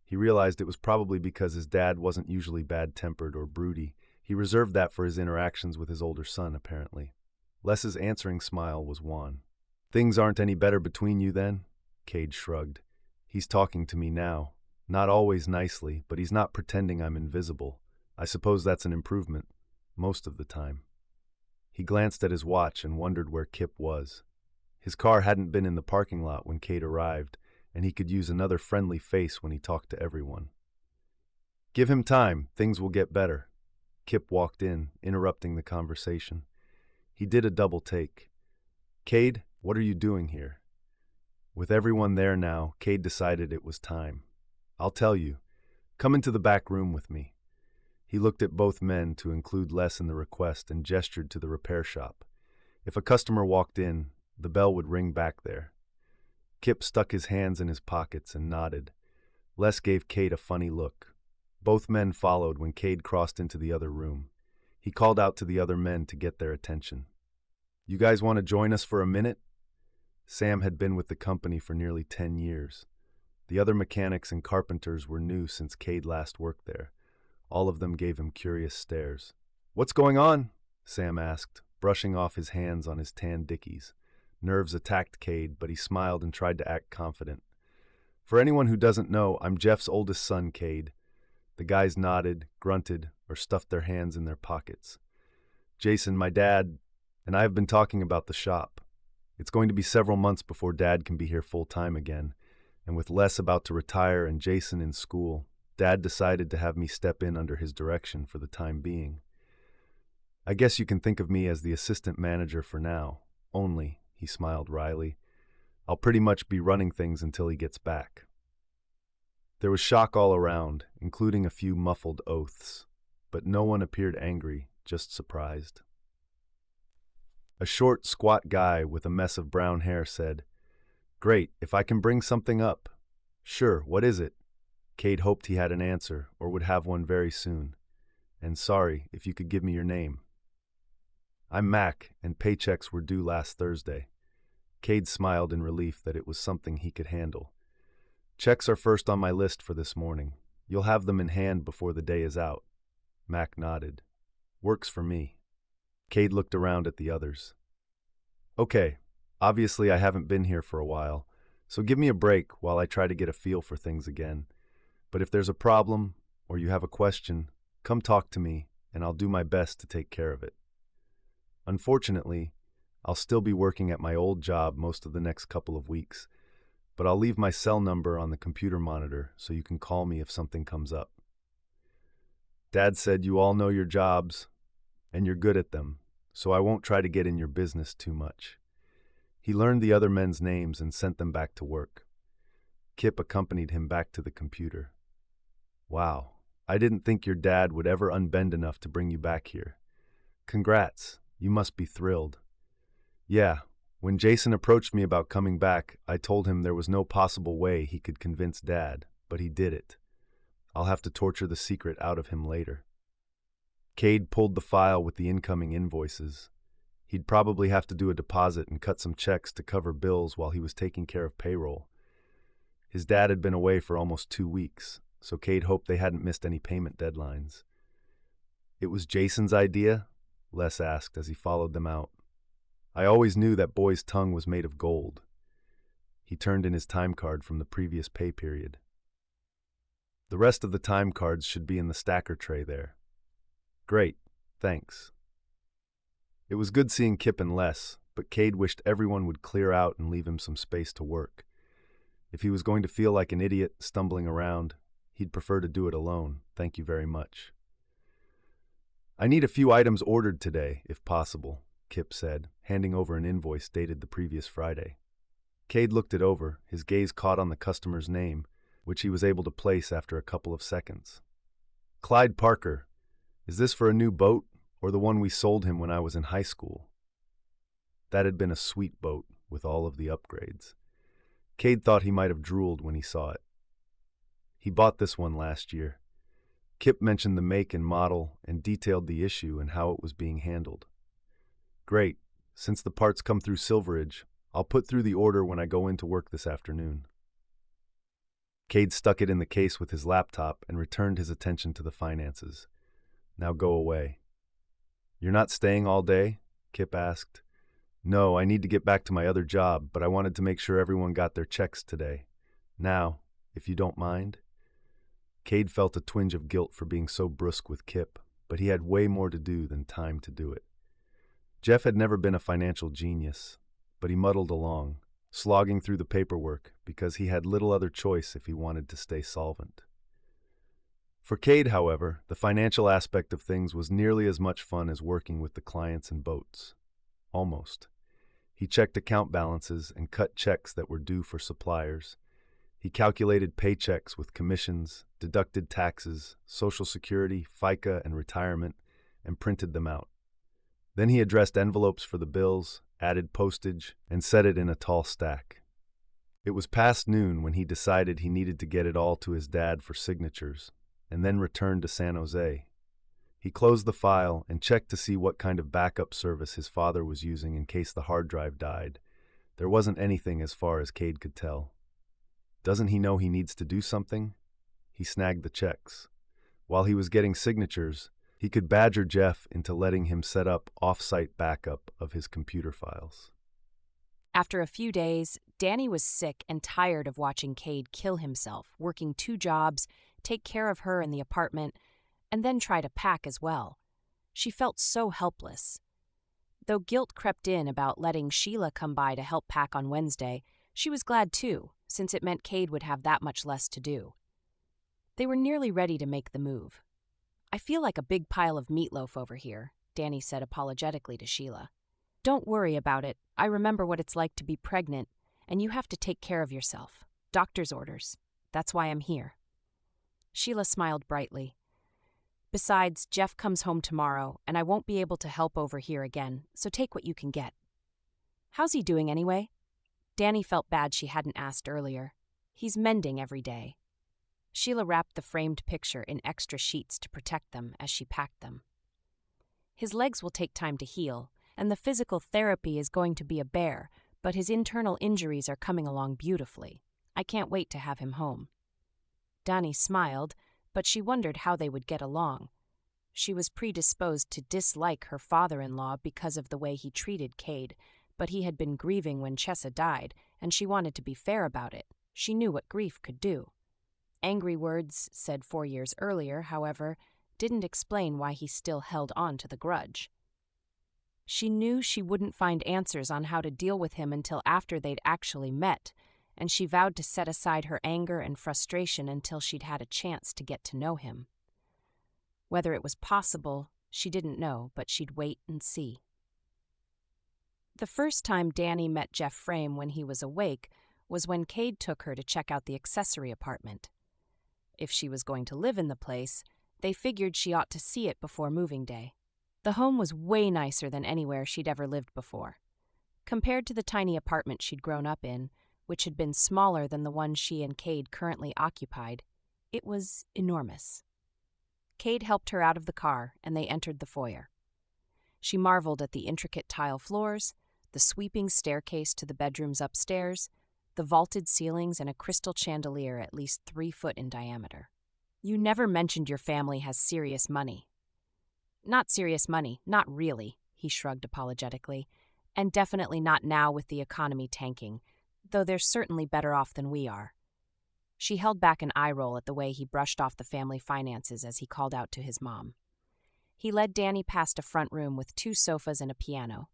He realized it was probably because his dad wasn't usually bad-tempered or broody. He reserved that for his interactions with his older son, apparently. Les's answering smile was wan. "Things aren't any better between you, then?" Cade shrugged. "He's talking to me now. Not always nicely, but he's not pretending I'm invisible. I suppose that's an improvement. Most of the time." He glanced at his watch and wondered where Kip was. His car hadn't been in the parking lot when Cade arrived, and he could use another friendly face when he talked to everyone. "Give him time. Things will get better." Kip walked in, interrupting the conversation. He did a double take. "Cade, what are you doing here?" With everyone there now, Cade decided it was time. "I'll tell you. Come into the back room with me." He looked at both men to include Les in the request and gestured to the repair shop. If a customer walked in, the bell would ring back there. Kip stuck his hands in his pockets and nodded. Les gave Cade a funny look. Both men followed when Cade crossed into the other room. He called out to the other men to get their attention. "You guys want to join us for a minute?" Sam had been with the company for nearly 10 years. The other mechanics and carpenters were new since Cade last worked there. All of them gave him curious stares. "What's going on?" Sam asked, brushing off his hands on his tan dickies. Nerves attacked Cade, but he smiled and tried to act confident. "For anyone who doesn't know, I'm Jeff's oldest son, Cade." The guys nodded, grunted, or stuffed their hands in their pockets. "Jason, my dad, and I have been talking about the shop. It's going to be several months before Dad can be here full-time again, and with Les about to retire and Jason in school, Dad decided to have me step in under his direction for the time being. I guess you can think of me as the assistant manager for now, only, he smiled wryly, I'll pretty much be running things until he gets back. There was shock all around, including a few muffled oaths, but no one appeared angry, just surprised. A short, squat guy with a mess of brown hair said, "Great, if I can bring something up." "Sure, what is it?" Cade hoped he had an answer, or would have one very soon. "And sorry, if you could give me your name." "I'm Mac, and paychecks were due last Thursday." Cade smiled in relief that it was something he could handle. "Checks are first on my list for this morning. You'll have them in hand before the day is out." Mac nodded. "Works for me." Cade looked around at the others. "Okay, obviously I haven't been here for a while, so give me a break while I try to get a feel for things again. But if there's a problem, or you have a question, come talk to me, and I'll do my best to take care of it. Unfortunately, I'll still be working at my old job most of the next couple of weeks, but I'll leave my cell number on the computer monitor so you can call me if something comes up." "Dad said you all know your jobs, and you're good at them, so I won't try to get in your business too much." He learned the other men's names and sent them back to work. Kip accompanied him back to the computer. "Wow, I didn't think your dad would ever unbend enough to bring you back here. Congrats, you must be thrilled." "Yeah, when Jason approached me about coming back, I told him there was no possible way he could convince Dad, but he did it. I'll have to torture the secret out of him later." Cade pulled the file with the incoming invoices. He'd probably have to do a deposit and cut some checks to cover bills while he was taking care of payroll. His dad had been away for almost 2 weeks, so Cade hoped they hadn't missed any payment deadlines. "It was Jason's idea?" Les asked as he followed them out. "I always knew that boy's tongue was made of gold." He turned in his time card from the previous pay period. "The rest of the time cards should be in the stacker tray there." "Great, thanks." It was good seeing Kip and Les, but Cade wished everyone would clear out and leave him some space to work. If he was going to feel like an idiot stumbling around, he'd prefer to do it alone, thank you very much. "I need a few items ordered today, if possible," Kip said, handing over an invoice dated the previous Friday. Cade looked it over, his gaze caught on the customer's name, which he was able to place after a couple of seconds. "Clyde Parker. Is this for a new boat, or the one we sold him when I was in high school?" That had been a sweet boat, with all of the upgrades. Cade thought he might have drooled when he saw it. "He bought this one last year." Kip mentioned the make and model and detailed the issue and how it was being handled. "Great. Since the parts come through Silveridge, I'll put through the order when I go into work this afternoon." Cade stuck it in the case with his laptop and returned his attention to the finances. "Now go away." "You're not staying all day?" Kip asked. "No, I need to get back to my other job, but I wanted to make sure everyone got their checks today. Now, if you don't mind." Cade felt a twinge of guilt for being so brusque with Kip, but he had way more to do than time to do it. Jeff had never been a financial genius, but he muddled along, slogging through the paperwork because he had little other choice if he wanted to stay solvent. For Cade, however, the financial aspect of things was nearly as much fun as working with the clients and boats. Almost. He checked account balances and cut checks that were due for suppliers. He calculated paychecks with commissions, deducted taxes, Social Security, FICA, and retirement, and printed them out. Then he addressed envelopes for the bills, added postage, and set it in a tall stack. It was past noon when he decided he needed to get it all to his dad for signatures, and then returned to San Jose. He closed the file and checked to see what kind of backup service his father was using in case the hard drive died. There wasn't anything as far as Cade could tell. Doesn't he know he needs to do something? He snagged the checks. While he was getting signatures, he could badger Jeff into letting him set up off-site backup of his computer files. After a few days, Dani was sick and tired of watching Cade kill himself, working 2 jobs, take care of her in the apartment, and then try to pack as well. She felt so helpless. Though guilt crept in about letting Sheila come by to help pack on Wednesday, She was glad too, since it meant Cade would have that much less to do. They were nearly ready to make the move. "I feel like a big pile of meatloaf over here," Dani said apologetically to Sheila. "Don't worry about it. I remember what it's like to be pregnant, and you have to take care of yourself. Doctor's orders. That's why I'm here." Sheila smiled brightly. "Besides, Jeff comes home tomorrow, and I won't be able to help over here again, so take what you can get." "How's he doing anyway?" Dani felt bad she hadn't asked earlier. "He's mending every day." Sheila wrapped the framed picture in extra sheets to protect them as she packed them. "His legs will take time to heal, and the physical therapy is going to be a bear, but his internal injuries are coming along beautifully. I can't wait to have him home." Dani smiled, but she wondered how they would get along. She was predisposed to dislike her father-in-law because of the way he treated Cade, but he had been grieving when Chessa died, and she wanted to be fair about it. She knew what grief could do. Angry words, said 4 years earlier, however, didn't explain why he still held on to the grudge. She knew she wouldn't find answers on how to deal with him until after they'd actually met, and she vowed to set aside her anger and frustration until she'd had a chance to get to know him. Whether it was possible, she didn't know, but she'd wait and see. The first time Dani met Jeff Frame when he was awake was when Cade took her to check out the accessory apartment. If she was going to live in the place, they figured she ought to see it before moving day. The home was way nicer than anywhere she'd ever lived before. Compared to the tiny apartment she'd grown up in, which had been smaller than the one she and Cade currently occupied, it was enormous. Cade helped her out of the car, and they entered the foyer. She marveled at the intricate tile floors, the sweeping staircase to the bedrooms upstairs, the vaulted ceilings, and a crystal chandelier at least 3 foot in diameter. "You never mentioned your family has serious money." "Not serious money, not really," he shrugged apologetically, "and definitely not now with the economy tanking, though they're certainly better off than we are." She held back an eye roll at the way he brushed off the family finances as he called out to his mom. He led Dani past a front room with 2 sofas and a piano.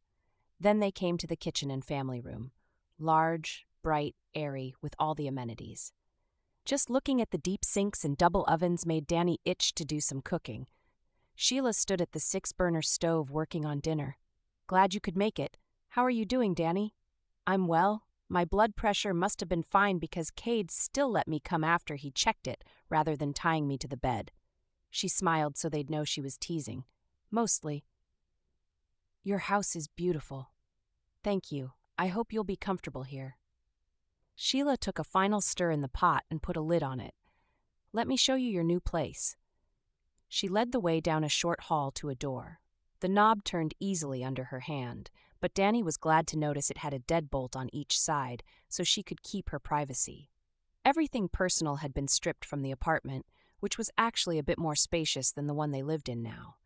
Then they came to the kitchen and family room, large, bright, airy, with all the amenities. Just looking at the deep sinks and double ovens made Dani itch to do some cooking. Sheila stood at the 6-burner stove working on dinner. "Glad you could make it. How are you doing, Dani?" "I'm well. My blood pressure must have been fine because Cade still let me come after he checked it rather than tying me to the bed." She smiled so they'd know she was teasing. "Mostly." "Your house is beautiful." "Thank you. I hope you'll be comfortable here." Sheila took a final stir in the pot and put a lid on it. "Let me show you your new place." She led the way down a short hall to a door. The knob turned easily under her hand, but Dani was glad to notice it had a deadbolt on each side so she could keep her privacy. Everything personal had been stripped from the apartment, which was actually a bit more spacious than the one they lived in now.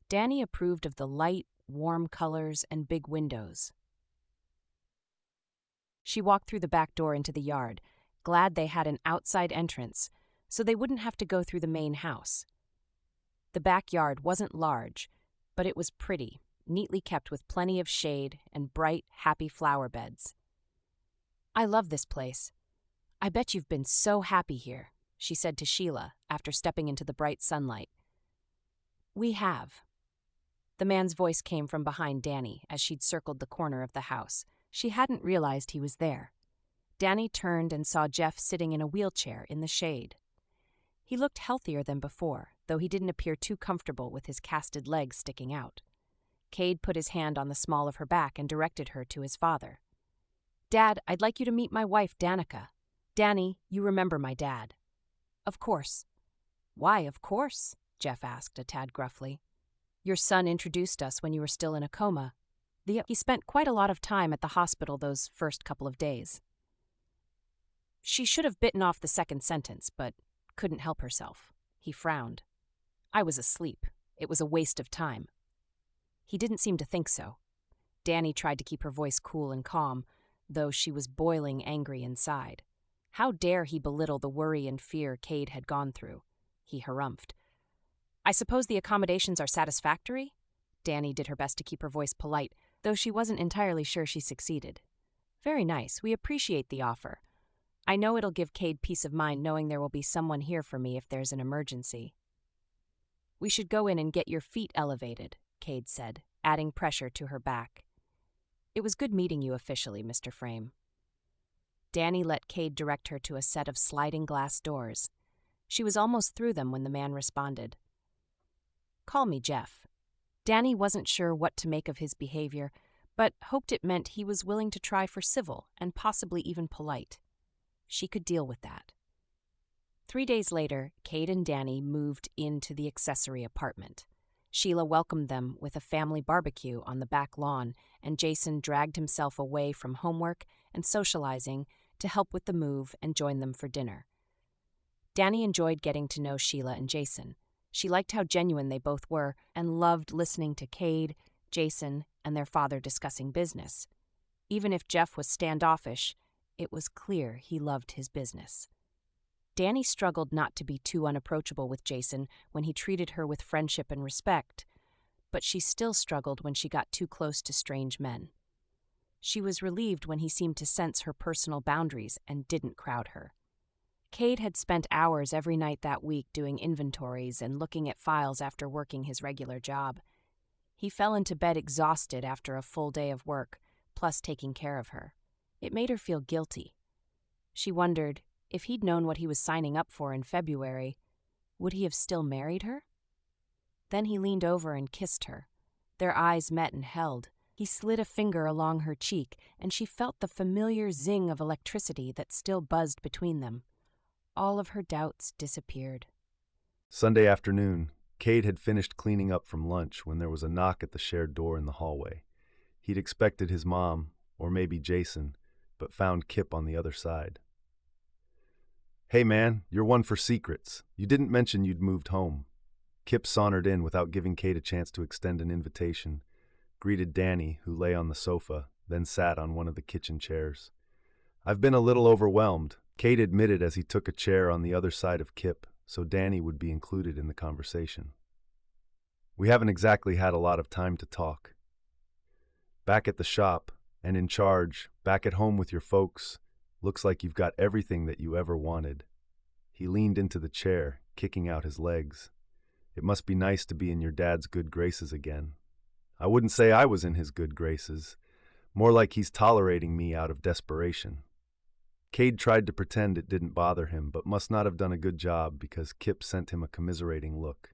Dani approved of the light, warm colors and big windows. She walked through the back door into the yard, glad they had an outside entrance, so they wouldn't have to go through the main house. The backyard wasn't large, but it was pretty, neatly kept with plenty of shade and bright, happy flower beds. "I love this place. I bet you've been so happy here," she said to Sheila after stepping into the bright sunlight. "We have." The man's voice came from behind Dani as she'd circled the corner of the house. She hadn't realized he was there. Dani turned and saw Jeff sitting in a wheelchair in the shade. He looked healthier than before, though he didn't appear too comfortable with his casted legs sticking out. Cade put his hand on the small of her back and directed her to his father. "Dad, I'd like you to meet my wife, Danica. Dani, you remember my dad." "Of course." "Why, of course?" Jeff asked, a tad gruffly. "Your son introduced us when you were still in a coma. He spent quite a lot of time at the hospital those first couple of days." She should have bitten off the second sentence, but couldn't help herself. He frowned. "I was asleep. It was a waste of time." He didn't seem to think so. Dani tried to keep her voice cool and calm, though she was boiling angry inside. How dare he belittle the worry and fear Cade had gone through? He harumphed. "I suppose the accommodations are satisfactory?" Dani did her best to keep her voice polite, though she wasn't entirely sure she succeeded. Very nice. We appreciate the offer. I know it'll give Cade peace of mind knowing there will be someone here for me if there's an emergency. We should go in and get your feet elevated, Cade said, adding pressure to her back. It was good meeting you officially, Mr. Frame. Dani let Cade direct her to a set of sliding glass doors. She was almost through them when the man responded. Call me Jeff. Dani wasn't sure what to make of his behavior, but hoped it meant he was willing to try for civil and possibly even polite. She could deal with that. 3 days later, Cade and Dani moved into the accessory apartment. Sheila welcomed them with a family barbecue on the back lawn, and Jason dragged himself away from homework and socializing to help with the move and join them for dinner. Dani enjoyed getting to know Sheila and Jason. She liked how genuine they both were and loved listening to Cade, Jason, and their father discussing business. Even if Jeff was standoffish, it was clear he loved his business. Dani struggled not to be too unapproachable with Jason when he treated her with friendship and respect, but she still struggled when she got too close to strange men. She was relieved when he seemed to sense her personal boundaries and didn't crowd her. Cade had spent hours every night that week doing inventories and looking at files after working his regular job. He fell into bed exhausted after a full day of work, plus taking care of her. It made her feel guilty. She wondered, if he'd known what he was signing up for in February, would he have still married her? Then he leaned over and kissed her. Their eyes met and held. He slid a finger along her cheek, and she felt the familiar zing of electricity that still buzzed between them. All of her doubts disappeared. Sunday afternoon, Cade had finished cleaning up from lunch when there was a knock at the shared door in the hallway. He'd expected his mom, or maybe Jason, but found Kip on the other side. Hey man, you're one for secrets. You didn't mention you'd moved home. Kip sauntered in without giving Cade a chance to extend an invitation, greeted Dani, who lay on the sofa, then sat on one of the kitchen chairs. I've been a little overwhelmed, Cade admitted as he took a chair on the other side of Kip, so Dani would be included in the conversation. We haven't exactly had a lot of time to talk. Back at the shop, and in charge, back at home with your folks, looks like you've got everything that you ever wanted. He leaned into the chair, kicking out his legs. It must be nice to be in your dad's good graces again. I wouldn't say I was in his good graces. More like he's tolerating me out of desperation. Cade tried to pretend it didn't bother him, but must not have done a good job because Kip sent him a commiserating look.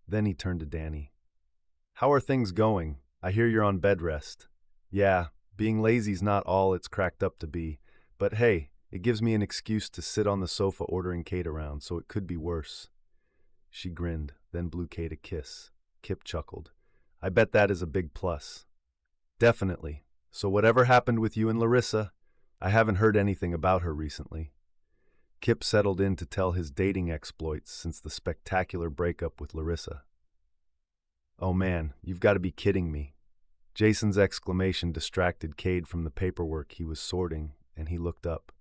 Then he turned to Dani. How are things going? I hear you're on bed rest. Yeah, being lazy's not all it's cracked up to be. But hey, it gives me an excuse to sit on the sofa ordering Cade around, so it could be worse. She grinned, then blew Cade a kiss. Kip chuckled. I bet that is a big plus. Definitely. So whatever happened with you and Larissa, I haven't heard anything about her recently. Kip settled in to tell his dating exploits since the spectacular breakup with Larissa. Oh man, you've got to be kidding me. Jason's exclamation distracted Cade from the paperwork he was sorting, and he looked up.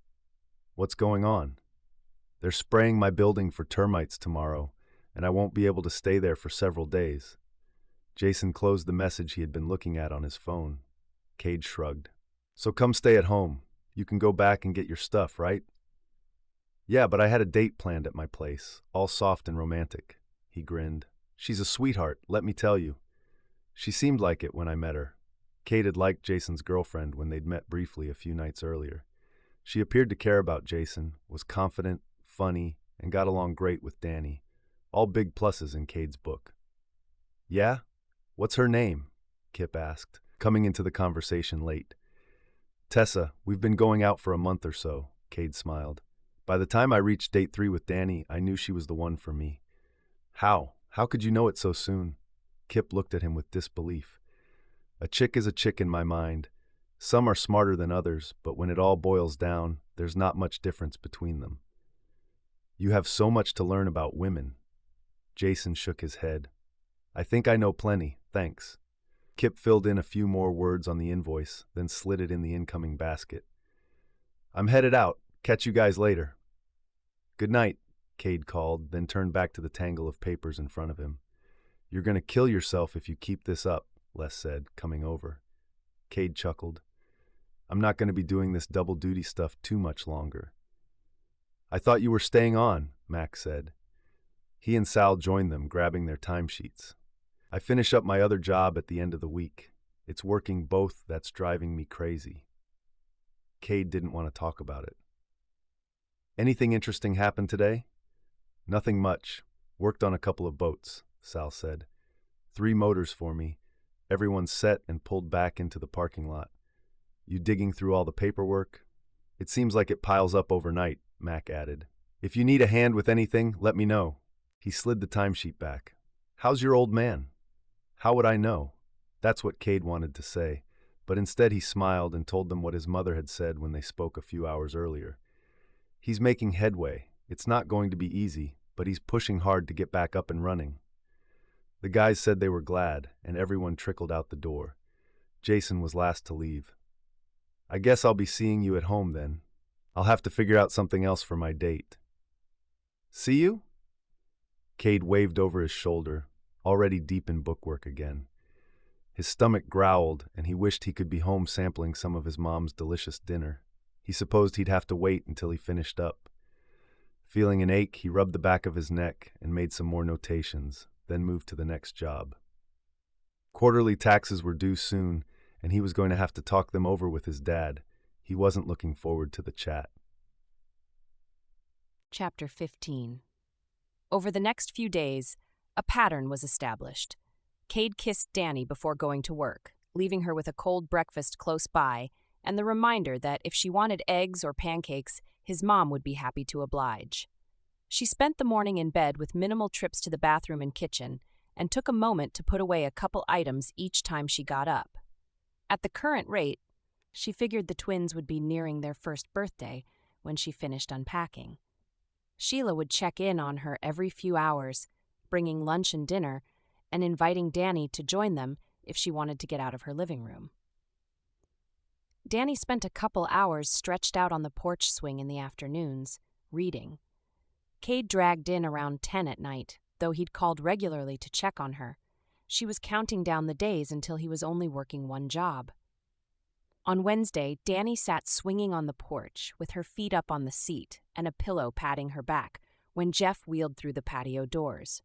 What's going on? They're spraying my building for termites tomorrow, and I won't be able to stay there for several days. Jason closed the message he had been looking at on his phone. Cade shrugged. So come stay at home. You can go back and get your stuff, right? Yeah, but I had a date planned at my place, all soft and romantic. He grinned. She's a sweetheart, let me tell you. She seemed like it when I met her. Cade had liked Jason's girlfriend when they'd met briefly a few nights earlier. She appeared to care about Jason, was confident, funny, and got along great with Dani. All big pluses in Cade's book. Yeah? What's her name? Kip asked, coming into the conversation late. Tessa, we've been going out for a month or so, Cade smiled. By the time I reached date 3 with Dani, I knew she was the one for me. How? How could you know it so soon? Kip looked at him with disbelief. A chick is a chick in my mind. Some are smarter than others, but when it all boils down, there's not much difference between them. You have so much to learn about women. Jason shook his head. I think I know plenty, thanks. Kip filled in a few more words on the invoice, then slid it in the incoming basket. I'm headed out. Catch you guys later. Good night, Cade called, then turned back to the tangle of papers in front of him. You're going to kill yourself if you keep this up, Les said, coming over. Cade chuckled. I'm not going to be doing this double duty stuff too much longer. I thought you were staying on, Mac said. He and Sal joined them, grabbing their timesheets. I finish up my other job at the end of the week. It's working both that's driving me crazy. Cade didn't want to talk about it. Anything interesting happened today? Nothing much. Worked on a couple of boats, Sal said. 3 motors for me. Everyone's set and pulled back into the parking lot. You digging through all the paperwork? It seems like it piles up overnight, Mac added. If you need a hand with anything, let me know. He slid the timesheet back. How's your old man? How would I know? That's what Cade wanted to say, but instead he smiled and told them what his mother had said when they spoke a few hours earlier. He's making headway. It's not going to be easy, but he's pushing hard to get back up and running. The guys said they were glad, and everyone trickled out the door. Jason was last to leave. I guess I'll be seeing you at home then. I'll have to figure out something else for my date. See you? Cade waved over his shoulder, already deep in bookwork again. His stomach growled, and he wished he could be home sampling some of his mom's delicious dinner. He supposed he'd have to wait until he finished up. Feeling an ache, he rubbed the back of his neck and made some more notations, then moved to the next job. Quarterly taxes were due soon, and he was going to have to talk them over with his dad. He wasn't looking forward to the chat. Chapter 15. Over the next few days, a pattern was established. Cade kissed Dani before going to work, leaving her with a cold breakfast close by and the reminder that if she wanted eggs or pancakes, his mom would be happy to oblige. She spent the morning in bed with minimal trips to the bathroom and kitchen and took a moment to put away a couple items each time she got up. At the current rate, she figured the twins would be nearing their first birthday when she finished unpacking. Sheila would check in on her every few hours, bringing lunch and dinner, and inviting Dani to join them if she wanted to get out of her living room. Dani spent a couple hours stretched out on the porch swing in the afternoons, reading. Cade dragged in around 10 at night, though he'd called regularly to check on her. She was counting down the days until he was only working one job. On Wednesday, Dani sat swinging on the porch with her feet up on the seat and a pillow patting her back when Jeff wheeled through the patio doors.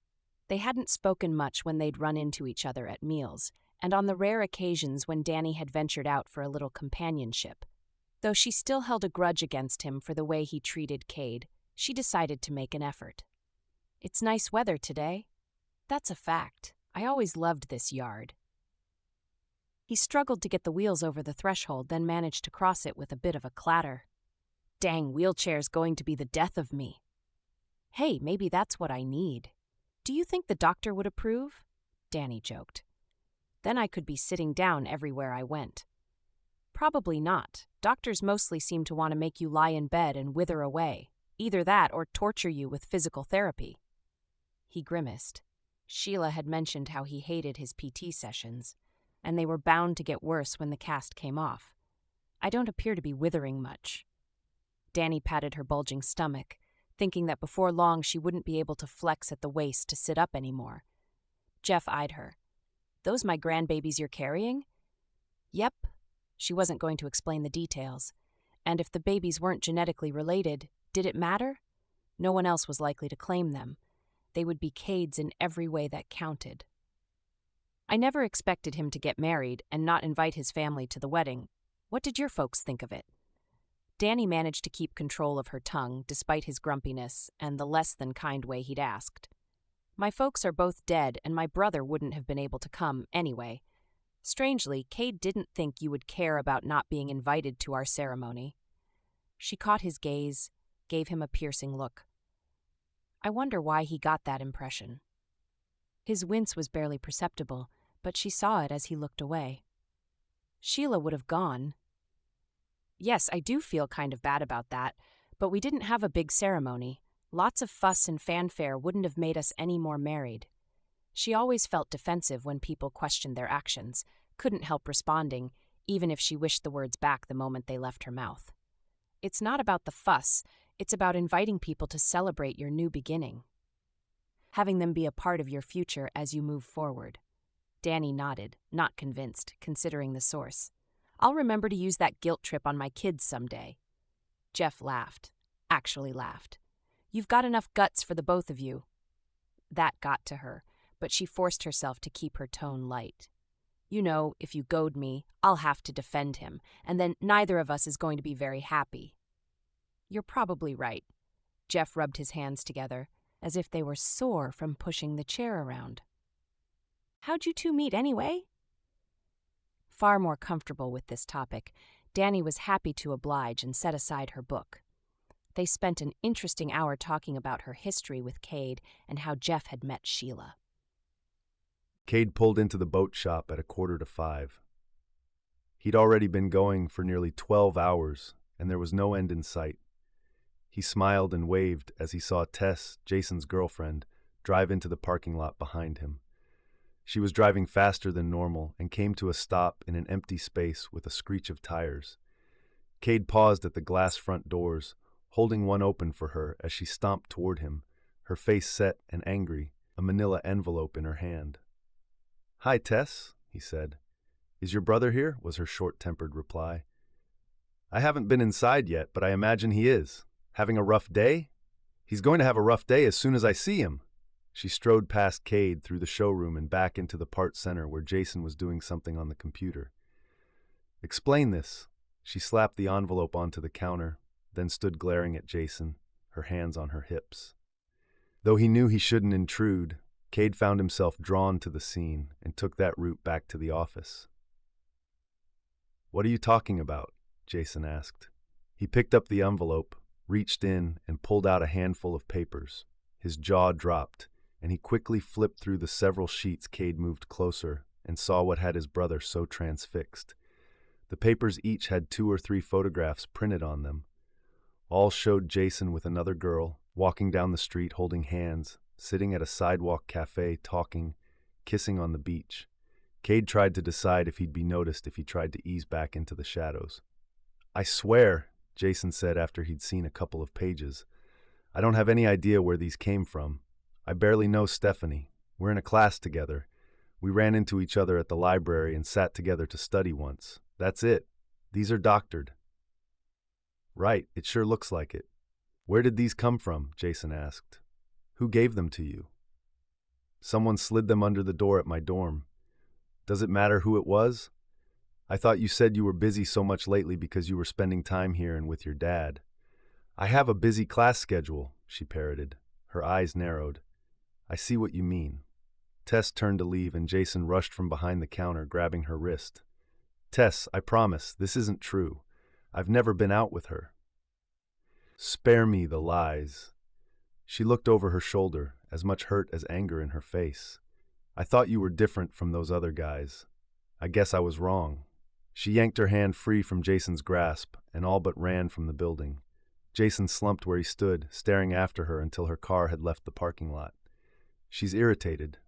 They hadn't spoken much when they'd run into each other at meals, and on the rare occasions when Dani had ventured out for a little companionship. Though she still held a grudge against him for the way he treated Cade, she decided to make an effort. "It's nice weather today." "That's a fact. I always loved this yard." He struggled to get the wheels over the threshold, then managed to cross it with a bit of a clatter. "Dang, wheelchair's going to be the death of me." "Hey, maybe that's what I need." "Do you think the doctor would approve?" Dani joked. "Then I could be sitting down everywhere I went." "Probably not. Doctors mostly seem to want to make you lie in bed and wither away. Either that or torture you with physical therapy." He grimaced. Sheila had mentioned how he hated his PT sessions, and they were bound to get worse when the cast came off. "I don't appear to be withering much." Dani patted her bulging stomach, thinking that before long she wouldn't be able to flex at the waist to sit up anymore. Jeff eyed her. "Those my grandbabies you're carrying?" "Yep." She wasn't going to explain the details. And if the babies weren't genetically related, did it matter? No one else was likely to claim them. They would be Cade's in every way that counted. "I never expected him to get married and not invite his family to the wedding. What did your folks think of it?" Dani managed to keep control of her tongue, despite his grumpiness and the less-than-kind way he'd asked. "My folks are both dead, and my brother wouldn't have been able to come anyway. Strangely, Cade didn't think you would care about not being invited to our ceremony." She caught his gaze, gave him a piercing look. "I wonder why he got that impression." His wince was barely perceptible, but she saw it as he looked away. "Sheila would have gone." "Yes, I do feel kind of bad about that, but we didn't have a big ceremony. Lots of fuss and fanfare wouldn't have made us any more married." She always felt defensive when people questioned their actions, couldn't help responding, even if she wished the words back the moment they left her mouth. "It's not about the fuss, it's about inviting people to celebrate your new beginning. Having them be a part of your future as you move forward." Dani nodded, not convinced, considering the source. I'll remember to use that guilt trip on my kids someday. Jeff laughed. Actually laughed. You've got enough guts for the both of you. That got to her, but she forced herself to keep her tone light. You know, if you goad me, I'll have to defend him, and then neither of us is going to be very happy. You're probably right. Jeff rubbed his hands together, as if they were sore from pushing the chair around. How'd you two meet anyway? Far more comfortable with this topic, Dani was happy to oblige and set aside her book. They spent an interesting hour talking about her history with Cade and how Jeff had met Sheila. Cade pulled into the boat shop at 4:45. He'd already been going for nearly 12 hours, and there was no end in sight. He smiled and waved as he saw Tess, Jason's girlfriend, drive into the parking lot behind him. She was driving faster than normal and came to a stop in an empty space with a screech of tires. Cade paused at the glass front doors, holding one open for her as she stomped toward him, her face set and angry, a manila envelope in her hand. "Hi, Tess," he said. "Is your brother here?" was her short-tempered reply. "I haven't been inside yet, but I imagine he is. Having a rough day?" "He's going to have a rough day as soon as I see him." She strode past Cade through the showroom and back into the parts center where Jason was doing something on the computer. "Explain this." She slapped the envelope onto the counter, then stood glaring at Jason, her hands on her hips. Though he knew he shouldn't intrude, Cade found himself drawn to the scene and took that route back to the office. "What are you talking about?" Jason asked. He picked up the envelope, reached in, and pulled out a handful of papers. His jaw dropped, and he quickly flipped through the several sheets. Cade moved closer and saw what had his brother so transfixed. The papers each had 2 or 3 photographs printed on them. All showed Jason with another girl, walking down the street holding hands, sitting at a sidewalk cafe talking, kissing on the beach. Cade tried to decide if he'd be noticed if he tried to ease back into the shadows. "I swear," Jason said after he'd seen a couple of pages, "I don't have any idea where these came from. I barely know Stephanie. We're in a class together. We ran into each other at the library and sat together to study once. That's it. These are doctored." "Right, it sure looks like it. Where did these come from?" Jason asked. "Who gave them to you?" "Someone slid them under the door at my dorm. Does it matter who it was? I thought you said you were busy so much lately because you were spending time here and with your dad." "I have a busy class schedule," she parroted. Her eyes narrowed. "I see what you mean." Tess turned to leave and Jason rushed from behind the counter, grabbing her wrist. "Tess, I promise, this isn't true. I've never been out with her." "Spare me the lies." She looked over her shoulder, as much hurt as anger in her face. "I thought you were different from those other guys. I guess I was wrong." She yanked her hand free from Jason's grasp and all but ran from the building. Jason slumped where he stood, staring after her until her car had left the parking lot. "She's irritated."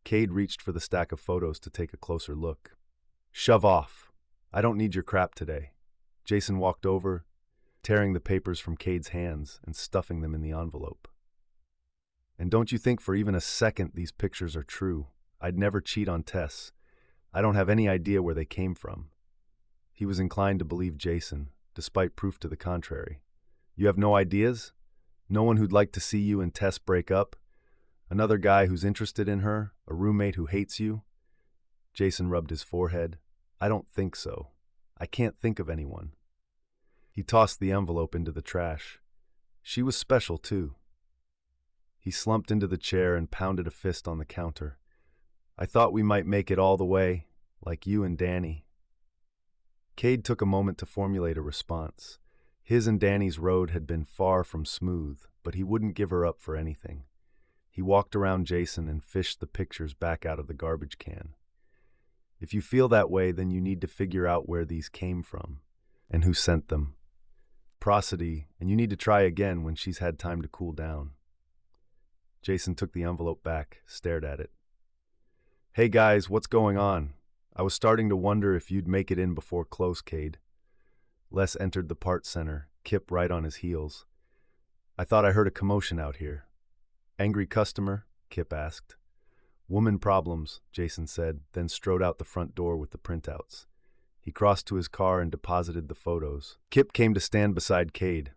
Cade reached for the stack of photos to take a closer look. "Shove off. I don't need your crap today." Jason walked over, tearing the papers from Cade's hands and stuffing them in the envelope. "And don't you think for even a second these pictures are true. I'd never cheat on Tess. I don't have any idea where they came from." He was inclined to believe Jason, despite proof to the contrary. "You have no ideas? No one who'd like to see you and Tess break up? Another guy who's interested in her? A roommate who hates you?" Jason rubbed his forehead. "I don't think so. I can't think of anyone." He tossed the envelope into the trash. She was special, too. He slumped into the chair and pounded a fist on the counter. "I thought we might make it all the way, like you and Dani." Cade took a moment to formulate a response. His and Dani's road had been far from smooth, but he wouldn't give her up for anything. He walked around Jason and fished the pictures back out of the garbage can. "If you feel that way, then you need to figure out where these came from and who sent them. Prosody, and you need to try again when she's had time to cool down." Jason took the envelope back, stared at it. "Hey guys, what's going on? I was starting to wonder if you'd make it in before close, Cade." Les entered the parts center, Kip right on his heels. "I thought I heard a commotion out here." "Angry customer?" Kip asked. "Woman problems," Jason said, then strode out the front door with the printouts. He crossed to his car and deposited the photos. Kip came to stand beside Cade.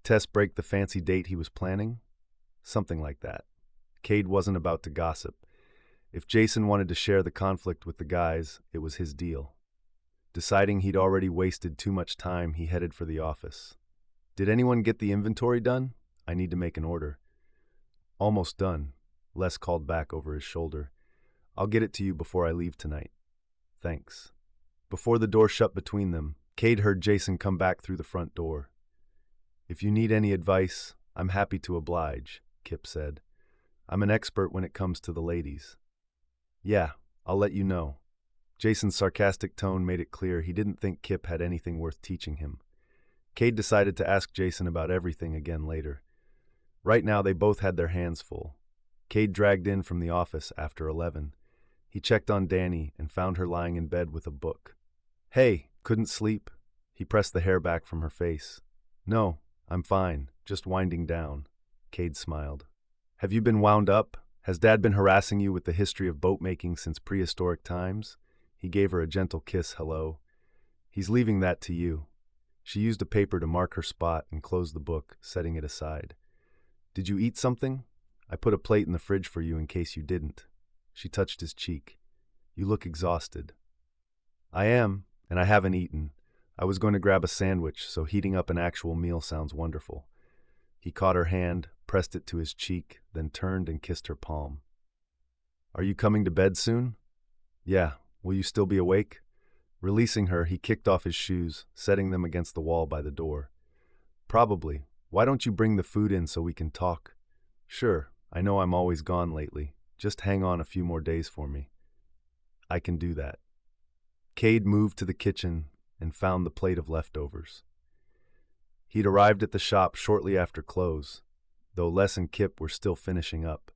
Tess break the fancy date he was planning? Something like that. Cade wasn't about to gossip. If Jason wanted to share the conflict with the guys, it was his deal. Deciding he'd already wasted too much time, he headed for the office. Did anyone get the inventory done? I need to make an order. Almost done, Les called back over his shoulder. I'll get it to you before I leave tonight. Thanks. Before the door shut between them, Cade heard Jason come back through the front door. If you need any advice, I'm happy to oblige, Kip said. I'm an expert when it comes to the ladies. Yeah, I'll let you know. Jason's sarcastic tone made it clear he didn't think Kip had anything worth teaching him. Cade decided to ask Jason about everything again later. Right now, they both had their hands full. Cade dragged in from the office after 11. He checked on Dani and found her lying in bed with a book. Hey, couldn't sleep? He pressed the hair back from her face. No, I'm fine, just winding down. Cade smiled. Have you been wound up? Has Dad been harassing you with the history of boat making since prehistoric times? He gave her a gentle kiss hello. He's leaving that to you. She used a paper to mark her spot and closed the book, setting it aside. Did you eat something? I put a plate in the fridge for you in case you didn't. She touched his cheek. You look exhausted. I am, and I haven't eaten. I was going to grab a sandwich, so heating up an actual meal sounds wonderful. He caught her hand, pressed it to his cheek, then turned and kissed her palm. Are you coming to bed soon? Yeah. Will you still be awake? Releasing her, he kicked off his shoes, setting them against the wall by the door. Probably. Why don't you bring the food in so we can talk? Sure. I know I'm always gone lately. Just hang on a few more days for me. I can do that. Cade moved to the kitchen and found the plate of leftovers. He'd arrived at the shop shortly after close, though Les and Kip were still finishing up.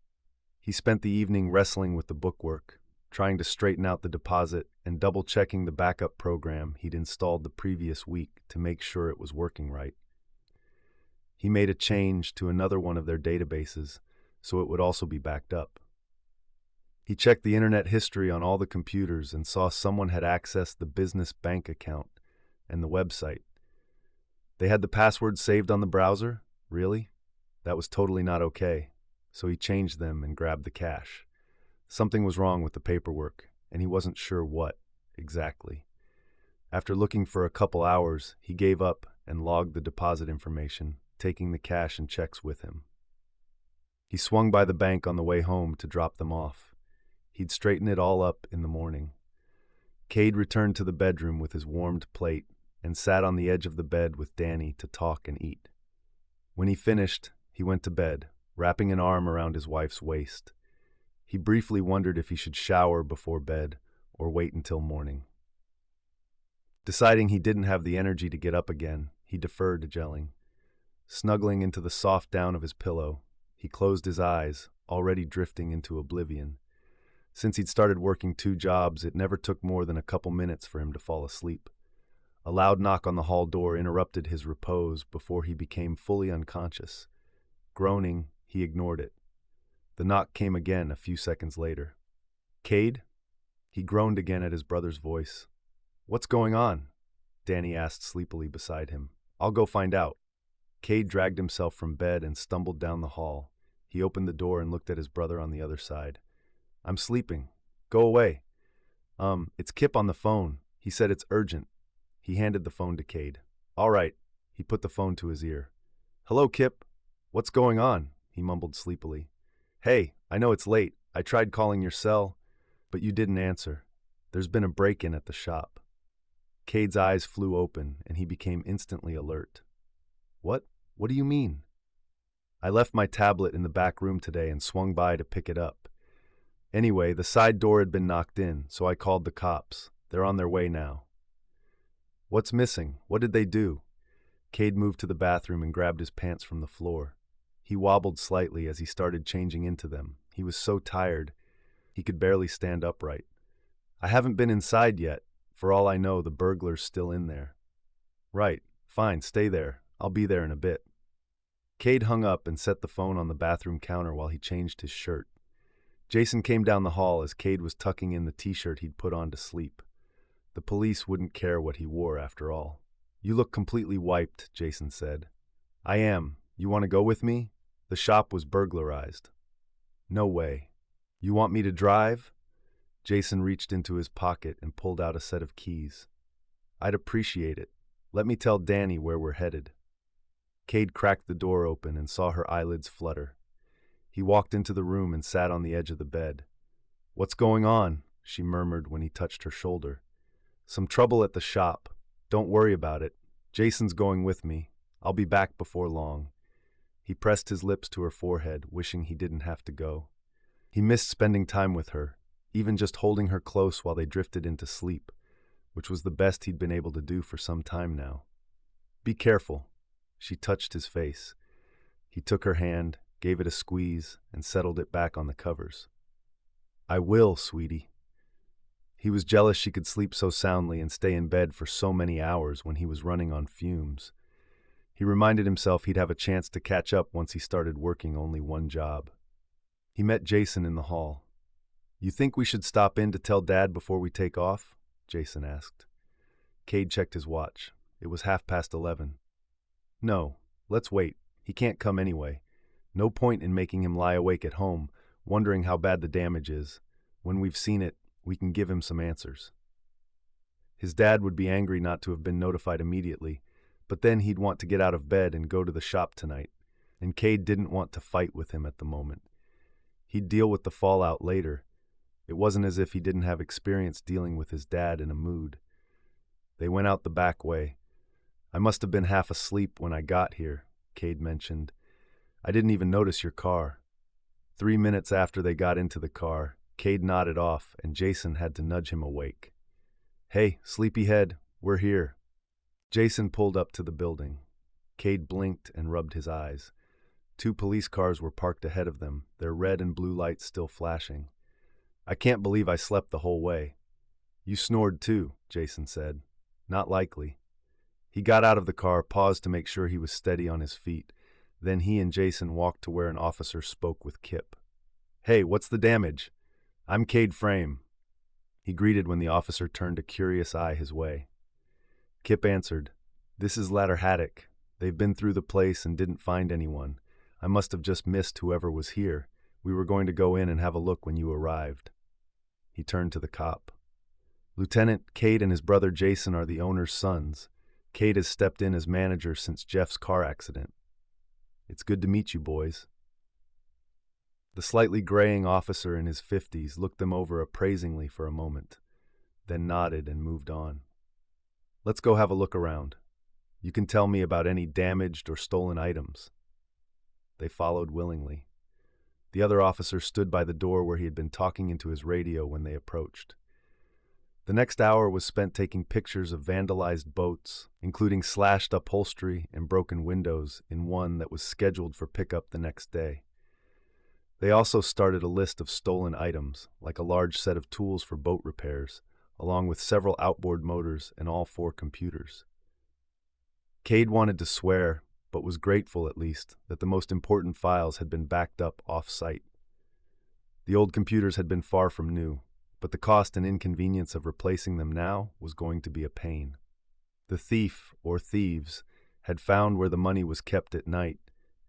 He spent the evening wrestling with the bookwork, trying to straighten out the deposit and double-checking the backup program he'd installed the previous week to make sure it was working right. He made a change to another one of their databases so it would also be backed up. He checked the internet history on all the computers and saw someone had accessed the business bank account and the website. They had the password saved on the browser? Really? That was totally not okay, so he changed them and grabbed the cash. Something was wrong with the paperwork, and he wasn't sure what exactly. After looking for a couple hours, he gave up and logged the deposit information, taking the cash and checks with him. He swung by the bank on the way home to drop them off. He'd straighten it all up in the morning. Cade returned to the bedroom with his warmed plate and sat on the edge of the bed with Dani to talk and eat. When he finished, he went to bed, wrapping an arm around his wife's waist. He briefly wondered if he should shower before bed or wait until morning. Deciding he didn't have the energy to get up again, he deferred to gelling. Snuggling into the soft down of his pillow, he closed his eyes, already drifting into oblivion. Since he'd started working 2 jobs, it never took more than a couple minutes for him to fall asleep. A loud knock on the hall door interrupted his repose before he became fully unconscious. Groaning, he ignored it. The knock came again a few seconds later. Cade? He groaned again at his brother's voice. What's going on? Dani asked sleepily beside him. I'll go find out. Cade dragged himself from bed and stumbled down the hall. He opened the door and looked at his brother on the other side. I'm sleeping. Go away. It's Kip on the phone. He said it's urgent. He handed the phone to Cade. All right. He put the phone to his ear. Hello, Kip. What's going on? He mumbled sleepily. Hey, I know it's late. I tried calling your cell, but you didn't answer. There's been a break-in at the shop. Cade's eyes flew open, and he became instantly alert. What? What do you mean? I left my tablet in the back room today and swung by to pick it up. Anyway, the side door had been knocked in, so I called the cops. They're on their way now. What's missing? What did they do? Cade moved to the bathroom and grabbed his pants from the floor. He wobbled slightly as he started changing into them. He was so tired, he could barely stand upright. I haven't been inside yet. For all I know, the burglar's still in there. Right. Fine, stay there. I'll be there in a bit. Cade hung up and set the phone on the bathroom counter while he changed his shirt. Jason came down the hall as Cade was tucking in the t-shirt he'd put on to sleep. The police wouldn't care what he wore after all. You look completely wiped, Jason said. I am. You want to go with me? The shop was burglarized. No way. You want me to drive? Jason reached into his pocket and pulled out a set of keys. I'd appreciate it. Let me tell Dani where we're headed. Cade cracked the door open and saw her eyelids flutter. He walked into the room and sat on the edge of the bed. What's going on? She murmured when he touched her shoulder. Some trouble at the shop. Don't worry about it. Jason's going with me. I'll be back before long. He pressed his lips to her forehead, wishing he didn't have to go. He missed spending time with her, even just holding her close while they drifted into sleep, which was the best he'd been able to do for some time now. Be careful. She touched his face. He took her hand, gave it a squeeze, and settled it back on the covers. I will, sweetie. He was jealous she could sleep so soundly and stay in bed for so many hours when he was running on fumes. He reminded himself he'd have a chance to catch up once he started working only one job. He met Jason in the hall. You think we should stop in to tell Dad before we take off? Jason asked. Cade checked his watch. It was 11:30. No, let's wait. He can't come anyway. No point in making him lie awake at home, wondering how bad the damage is. When we've seen it, we can give him some answers. His dad would be angry not to have been notified immediately, but then he'd want to get out of bed and go to the shop tonight, and Cade didn't want to fight with him at the moment. He'd deal with the fallout later. It wasn't as if he didn't have experience dealing with his dad in a mood. They went out the back way. I must have been half asleep when I got here, Cade mentioned. I didn't even notice your car. 3 minutes after they got into the car, Cade nodded off and Jason had to nudge him awake. Hey, sleepyhead, we're here. Jason pulled up to the building. Cade blinked and rubbed his eyes. 2 police cars were parked ahead of them, their red and blue lights still flashing. I can't believe I slept the whole way. You snored too, Jason said. Not likely. He got out of the car, paused to make sure he was steady on his feet. Then he and Jason walked to where an officer spoke with Kip. Hey, what's the damage? I'm Cade Frame. He greeted when the officer turned a curious eye his way. Kip answered, This is Ladder Haddock. They've been through the place and didn't find anyone. I must have just missed whoever was here. We were going to go in and have a look when you arrived. He turned to the cop. Lieutenant, Cade and his brother Jason are the owner's sons. Cade has stepped in as manager since Jeff's car accident. It's good to meet you, boys. The slightly graying officer in his 50s looked them over appraisingly for a moment, then nodded and moved on. Let's go have a look around. You can tell me about any damaged or stolen items. They followed willingly. The other officer stood by the door where he had been talking into his radio when they approached. The next hour was spent taking pictures of vandalized boats, including slashed upholstery and broken windows in one that was scheduled for pickup the next day. They also started a list of stolen items, like a large set of tools for boat repairs, along with several outboard motors and all 4 computers. Cade wanted to swear, but was grateful at least that the most important files had been backed up off-site. The old computers had been far from new, but the cost and inconvenience of replacing them now was going to be a pain. The thief, or thieves, had found where the money was kept at night,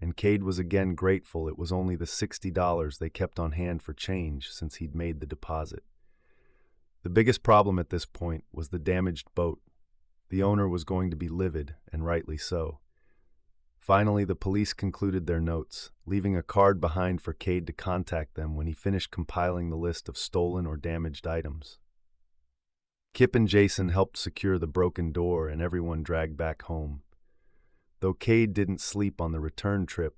and Cade was again grateful it was only the $60 they kept on hand for change since he'd made the deposit. The biggest problem at this point was the damaged boat. The owner was going to be livid, and rightly so. Finally, the police concluded their notes, leaving a card behind for Cade to contact them when he finished compiling the list of stolen or damaged items. Kip and Jason helped secure the broken door and everyone dragged back home. Though Cade didn't sleep on the return trip,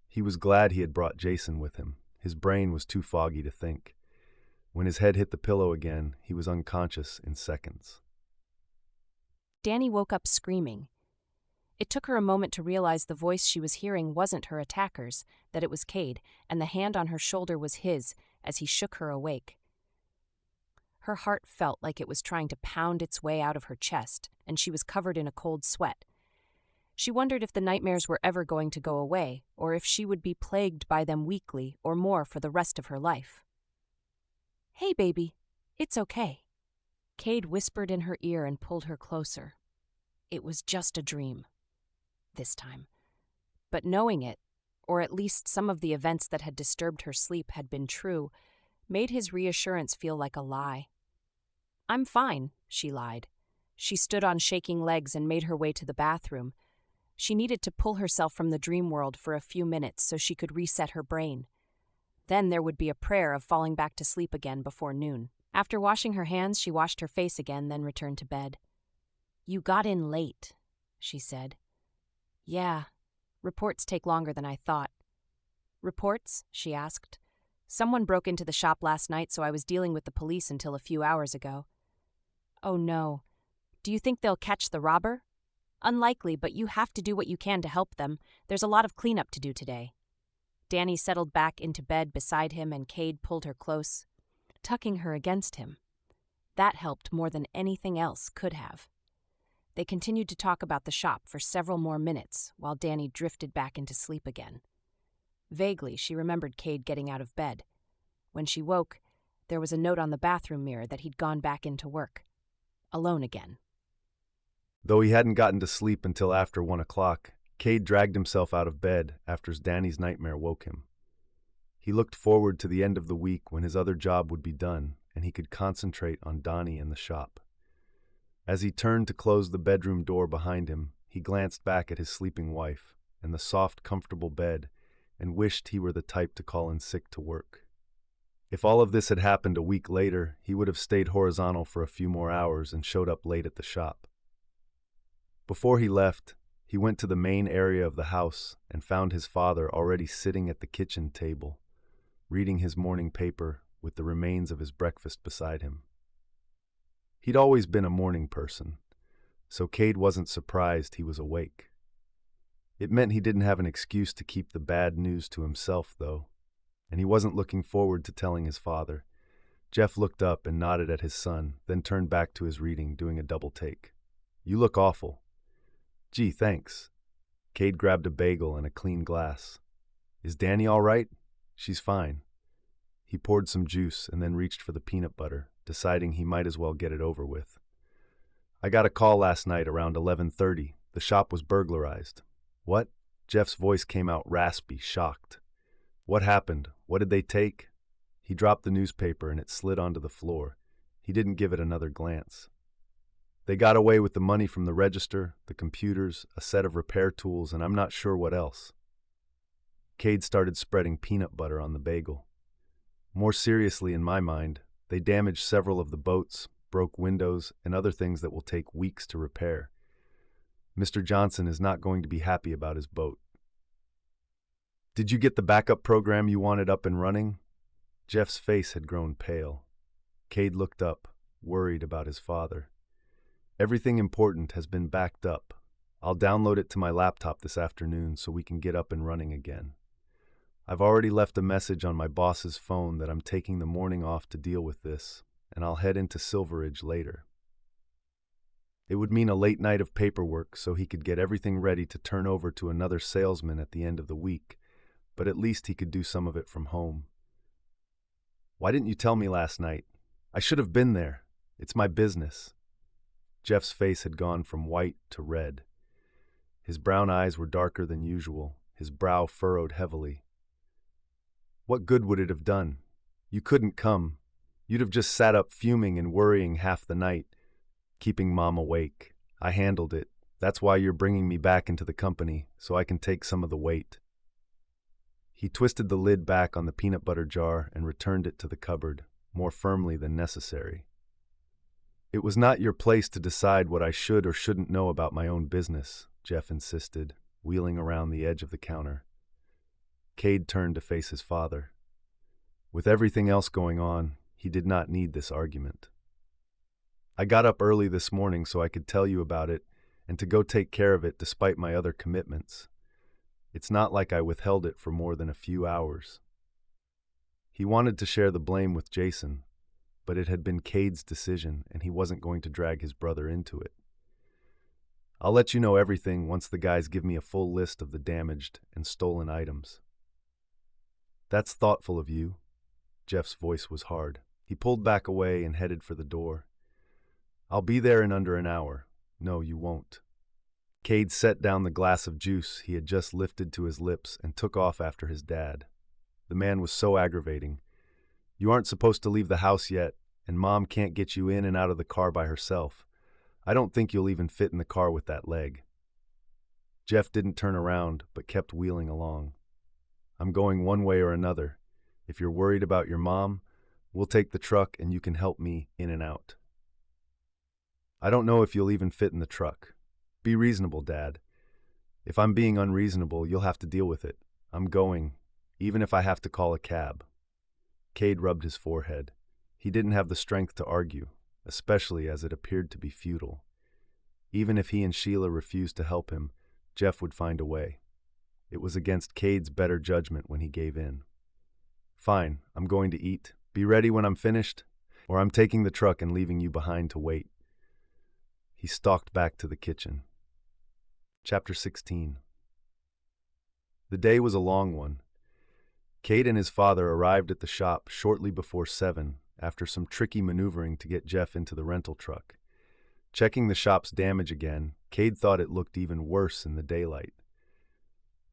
he was glad he had brought Jason with him. His brain was too foggy to think. When his head hit the pillow again, he was unconscious in seconds. Dani woke up screaming. It took her a moment to realize the voice she was hearing wasn't her attacker's, that it was Cade, and the hand on her shoulder was his as he shook her awake. Her heart felt like it was trying to pound its way out of her chest, and she was covered in a cold sweat. She wondered if the nightmares were ever going to go away, or if she would be plagued by them weekly or more for the rest of her life. "Hey, baby, it's okay." Cade whispered in her ear and pulled her closer. It was just a dream. This time. But knowing it, or at least some of the events that had disturbed her sleep had been true, made his reassurance feel like a lie. "I'm fine," she lied. She stood on shaking legs and made her way to the bathroom. She needed to pull herself from the dream world for a few minutes so she could reset her brain. Then there would be a prayer of falling back to sleep again before noon. After washing her hands, she washed her face again, then returned to bed. "You got in late," she said. "Yeah. Reports take longer than I thought." "Reports?" she asked. "Someone broke into the shop last night, so I was dealing with the police until a few hours ago." "Oh no. Do you think they'll catch the robber?" "Unlikely, but you have to do what you can to help them. There's a lot of cleanup to do today." Dani settled back into bed beside him and Cade pulled her close, tucking her against him. That helped more than anything else could have. They continued to talk about the shop for several more minutes while Dani drifted back into sleep again. Vaguely, she remembered Cade getting out of bed. When she woke, there was a note on the bathroom mirror that he'd gone back into work. Alone again. Though he hadn't gotten to sleep until after 1 o'clock, Cade dragged himself out of bed after Dani's nightmare woke him. He looked forward to the end of the week when his other job would be done and he could concentrate on Dani and the shop. As he turned to close the bedroom door behind him, he glanced back at his sleeping wife and the soft, comfortable bed and wished he were the type to call in sick to work. If all of this had happened a week later, he would have stayed horizontal for a few more hours and showed up late at the shop. Before he left, he went to the main area of the house and found his father already sitting at the kitchen table, reading his morning paper with the remains of his breakfast beside him. He'd always been a morning person, so Cade wasn't surprised he was awake. It meant he didn't have an excuse to keep the bad news to himself, though, and he wasn't looking forward to telling his father. Jeff looked up and nodded at his son, then turned back to his reading, doing a double take. "You look awful." "Gee, thanks." Cade grabbed a bagel and a clean glass. "Is Dani all right?" "She's fine." He poured some juice and then reached for the peanut butter, deciding he might as well get it over with. "I got a call last night around 11:30. The shop was burglarized." "What?" Jeff's voice came out raspy, shocked. "What happened? What did they take?" He dropped the newspaper and it slid onto the floor. He didn't give it another glance. "They got away with the money from the register, the computers, a set of repair tools, and I'm not sure what else." Cade started spreading peanut butter on the bagel. "More seriously, in my mind, they damaged several of the boats, broke windows, and other things that will take weeks to repair. Mr. Johnson is not going to be happy about his boat." "Did you get the backup program you wanted up and running?" Jeff's face had grown pale. Cade looked up, worried about his father. "Everything important has been backed up. I'll download it to my laptop this afternoon so we can get up and running again. I've already left a message on my boss's phone that I'm taking the morning off to deal with this, and I'll head into Silveridge later." It would mean a late night of paperwork so he could get everything ready to turn over to another salesman at the end of the week, but at least he could do some of it from home. "Why didn't you tell me last night? I should have been there. It's my business." Jeff's face had gone from white to red. His brown eyes were darker than usual, his brow furrowed heavily. "What good would it have done? You couldn't come. You'd have just sat up fuming and worrying half the night, keeping Mom awake. I handled it. That's why you're bringing me back into the company, so I can take some of the weight." He twisted the lid back on the peanut butter jar and returned it to the cupboard, more firmly than necessary. "It was not your place to decide what I should or shouldn't know about my own business," Jeff insisted, wheeling around the edge of the counter. Cade turned to face his father. With everything else going on, he did not need this argument. "I got up early this morning so I could tell you about it and to go take care of it despite my other commitments. It's not like I withheld it for more than a few hours." He wanted to share the blame with Jason, but it had been Cade's decision and he wasn't going to drag his brother into it. "I'll let you know everything once the guys give me a full list of the damaged and stolen items." "That's thoughtful of you." Jeff's voice was hard. He pulled back away and headed for the door. I'll be there in under an hour. No, you won't. Cade set down the glass of juice he had just lifted to his lips and took off after his dad. The man was so aggravating. You aren't supposed to leave the house yet, and Mom can't get you in and out of the car by herself. I don't think you'll even fit in the car with that leg. Jeff didn't turn around, but kept wheeling along. I'm going one way or another. If you're worried about your mom, we'll take the truck and you can help me in and out. I don't know if you'll even fit in the truck. Be reasonable, Dad. If I'm being unreasonable, you'll have to deal with it. I'm going, even if I have to call a cab. Cade rubbed his forehead. He didn't have the strength to argue, especially as it appeared to be futile. Even if he and Sheila refused to help him, Jeff would find a way. It was against Cade's better judgment when he gave in. Fine, I'm going to eat. Be ready when I'm finished, or I'm taking the truck and leaving you behind to wait. He stalked back to the kitchen. Chapter 16. The day was a long one. Cade and his father arrived at the shop shortly before 7 after some tricky maneuvering to get Jeff into the rental truck. Checking the shop's damage again, Cade thought it looked even worse in the daylight.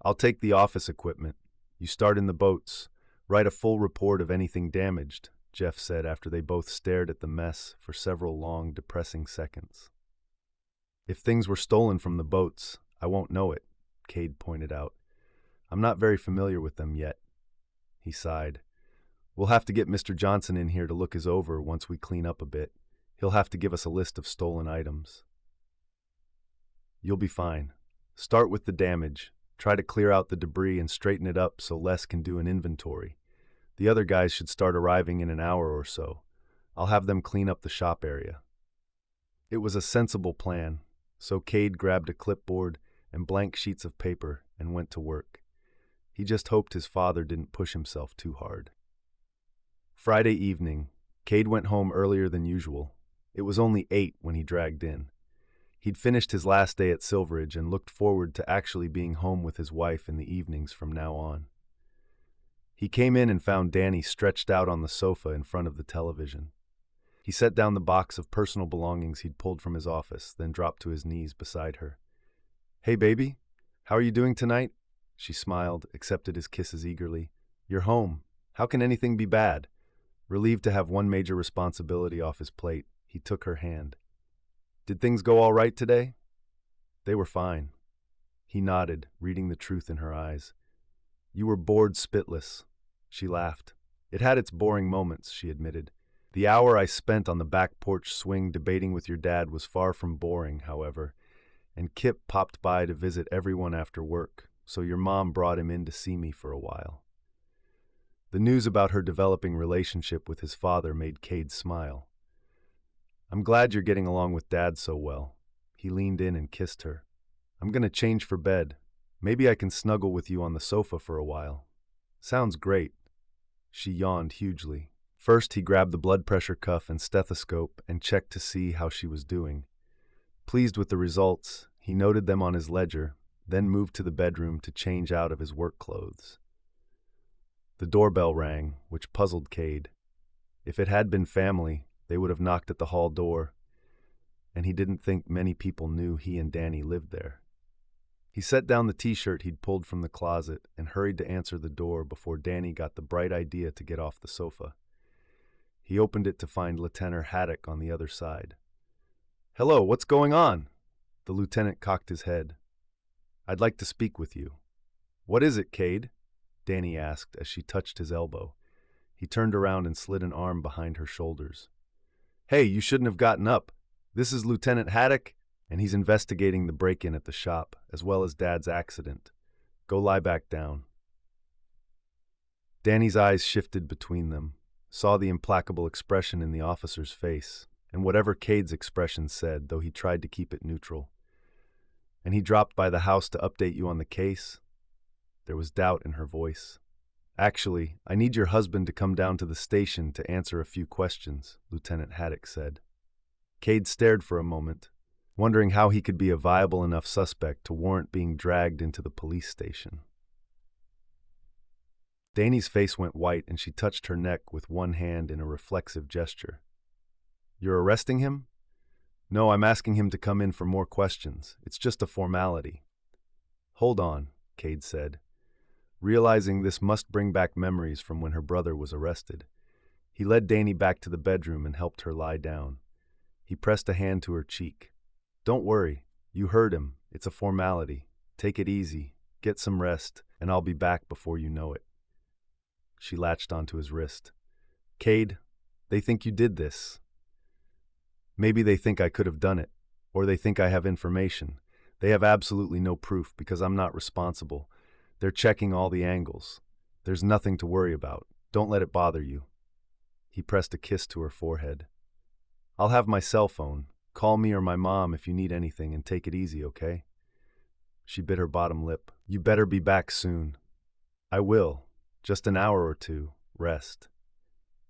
I'll take the office equipment. You start in the boats. Write a full report of anything damaged, Jeff said after they both stared at the mess for several long, depressing seconds. If things were stolen from the boats, I won't know it, Cade pointed out. I'm not very familiar with them yet. He sighed. We'll have to get Mr. Johnson in here to look us over once we clean up a bit. He'll have to give us a list of stolen items. You'll be fine. Start with the damage. Try to clear out the debris and straighten it up so Les can do an inventory. The other guys should start arriving in an hour or so. I'll have them clean up the shop area. It was a sensible plan, so Cade grabbed a clipboard and blank sheets of paper and went to work. He just hoped his father didn't push himself too hard. Friday evening, Cade went home earlier than usual. It was only 8 when he dragged in. He'd finished his last day at Silveridge and looked forward to actually being home with his wife in the evenings from now on. He came in and found Dani stretched out on the sofa in front of the television. He set down the box of personal belongings he'd pulled from his office, then dropped to his knees beside her. Hey, baby, how are you doing tonight? She smiled, accepted his kisses eagerly. You're home. How can anything be bad? Relieved to have one major responsibility off his plate, he took her hand. Did things go all right today? They were fine. He nodded, reading the truth in her eyes. You were bored spitless. She laughed. It had its boring moments, she admitted. The hour I spent on the back porch swing debating with your dad was far from boring, however, and Kip popped by to visit everyone after work, so your mom brought him in to see me for a while. The news about her developing relationship with his father made Cade smile. I'm glad you're getting along with Dad so well. He leaned in and kissed her. I'm going to change for bed. Maybe I can snuggle with you on the sofa for a while. Sounds great. She yawned hugely. First, he grabbed the blood pressure cuff and stethoscope and checked to see how she was doing. Pleased with the results, he noted them on his ledger, then moved to the bedroom to change out of his work clothes. The doorbell rang, which puzzled Cade. If it had been family, they would have knocked at the hall door, and he didn't think many people knew he and Dani lived there. He set down the t-shirt he'd pulled from the closet and hurried to answer the door before Dani got the bright idea to get off the sofa. He opened it to find Lieutenant Haddock on the other side. Hello, what's going on? The lieutenant cocked his head. I'd like to speak with you. What is it, Cade? Dani asked as she touched his elbow. He turned around and slid an arm behind her shoulders. Hey, you shouldn't have gotten up. This is Lieutenant Haddock, and he's investigating the break-in at the shop, as well as Dad's accident. Go lie back down. Dani's eyes shifted between them, saw the implacable expression in the officer's face, and whatever Cade's expression said, though he tried to keep it neutral. And he dropped by the house to update you on the case? There was doubt in her voice. Actually, I need your husband to come down to the station to answer a few questions, Lieutenant Haddock said. Cade stared for a moment, wondering how he could be a viable enough suspect to warrant being dragged into the police station. Dani's face went white and she touched her neck with one hand in a reflexive gesture. You're arresting him? No, I'm asking him to come in for more questions. It's just a formality. Hold on, Cade said, realizing this must bring back memories from when her brother was arrested. He led Dani back to the bedroom and helped her lie down. He pressed a hand to her cheek. Don't worry, you heard him. It's a formality. Take it easy, get some rest, and I'll be back before you know it. She latched onto his wrist. Cade, they think you did this. Maybe they think I could have done it, or they think I have information. They have absolutely no proof because I'm not responsible. They're checking all the angles. There's nothing to worry about. Don't let it bother you. He pressed a kiss to her forehead. I'll have my cell phone. Call me or my mom if you need anything and take it easy, okay? She bit her bottom lip. You better be back soon. I will. Just an hour or two. Rest.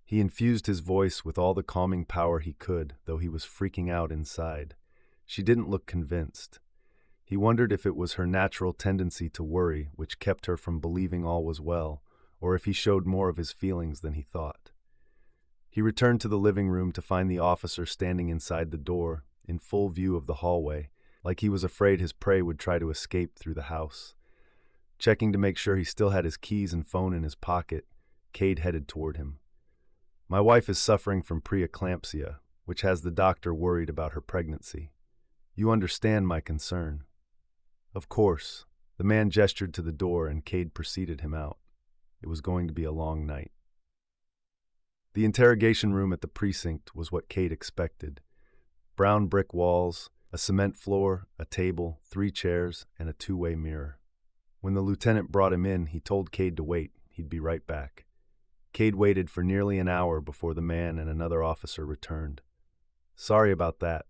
He infused his voice with all the calming power he could, though he was freaking out inside. She didn't look convinced. He wondered if it was her natural tendency to worry which kept her from believing all was well, or if he showed more of his feelings than he thought. He returned to the living room to find the officer standing inside the door, in full view of the hallway, like he was afraid his prey would try to escape through the house. Checking to make sure he still had his keys and phone in his pocket, Cade headed toward him. My wife is suffering from preeclampsia, which has the doctor worried about her pregnancy. You understand my concern. Of course. The man gestured to the door and Cade preceded him out. It was going to be a long night. The interrogation room at the precinct was what Cade expected. Brown brick walls, a cement floor, a table, 3 chairs, and a two-way mirror. When the lieutenant brought him in, he told Cade to wait. He'd be right back. Cade waited for nearly an hour before the man and another officer returned. Sorry about that.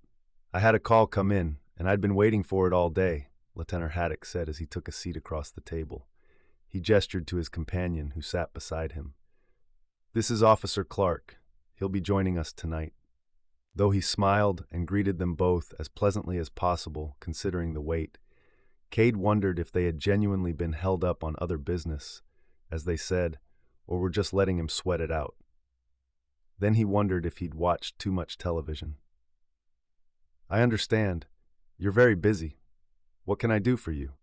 I had a call come in, and I'd been waiting for it all day, Lieutenant Haddock said as he took a seat across the table. He gestured to his companion, who sat beside him. This is Officer Clark. He'll be joining us tonight. Though he smiled and greeted them both as pleasantly as possible, considering the wait, Cade wondered if they had genuinely been held up on other business, as they said, or were just letting him sweat it out. Then he wondered if he'd watched too much television. I understand. You're very busy. What can I do for you?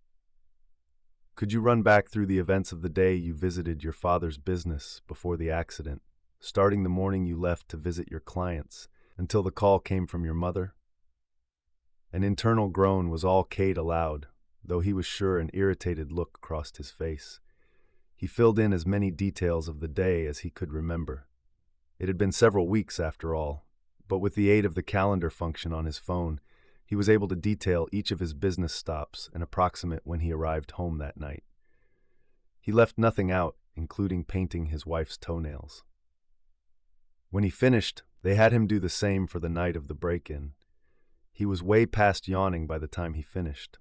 Could you run back through the events of the day you visited your father's business before the accident, starting the morning you left to visit your clients, until the call came from your mother? An internal groan was all Cade allowed, though he was sure an irritated look crossed his face. He filled in as many details of the day as he could remember. It had been several weeks after all, but with the aid of the calendar function on his phone, he was able to detail each of his business stops and approximate when he arrived home that night. He left nothing out, including painting his wife's toenails. When he finished, they had him do the same for the night of the break-in. He was way past yawning by the time he finished.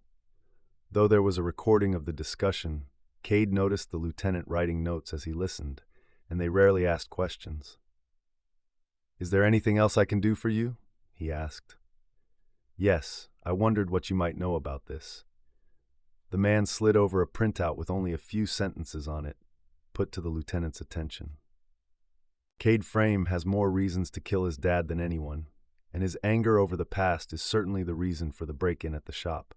Though there was a recording of the discussion, Cade noticed the lieutenant writing notes as he listened, and they rarely asked questions. Is there anything else I can do for you? He asked. Yes, I wondered what you might know about this. The man slid over a printout with only a few sentences on it, put to the lieutenant's attention. Cade Frame has more reasons to kill his dad than anyone, and his anger over the past is certainly the reason for the break-in at the shop.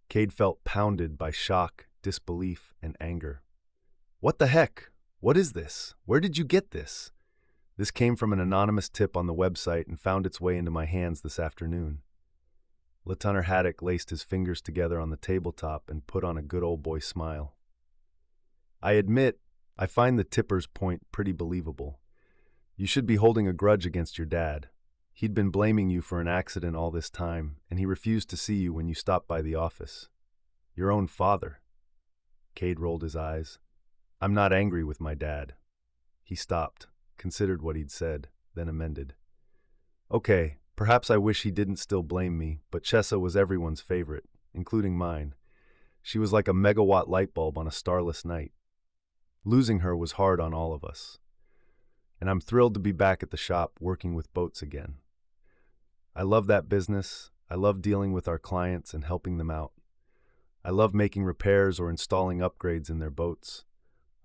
Cade felt pounded by shock, disbelief, and anger. What the heck? What is this? Where did you get this? This came from an anonymous tip on the website and found its way into my hands this afternoon. Lieutenant Haddock laced his fingers together on the tabletop and put on a good old boy smile. I admit, I find the tipper's point pretty believable. You should be holding a grudge against your dad. He'd been blaming you for an accident all this time, and he refused to see you when you stopped by the office. Your own father. Cade rolled his eyes. I'm not angry with my dad. He stopped, considered what he'd said, then amended. Okay, perhaps I wish he didn't still blame me, but Chessa was everyone's favorite, including mine. She was like a megawatt light bulb on a starless night. Losing her was hard on all of us. And I'm thrilled to be back at the shop working with boats again. I love that business. I love dealing with our clients and helping them out. I love making repairs or installing upgrades in their boats.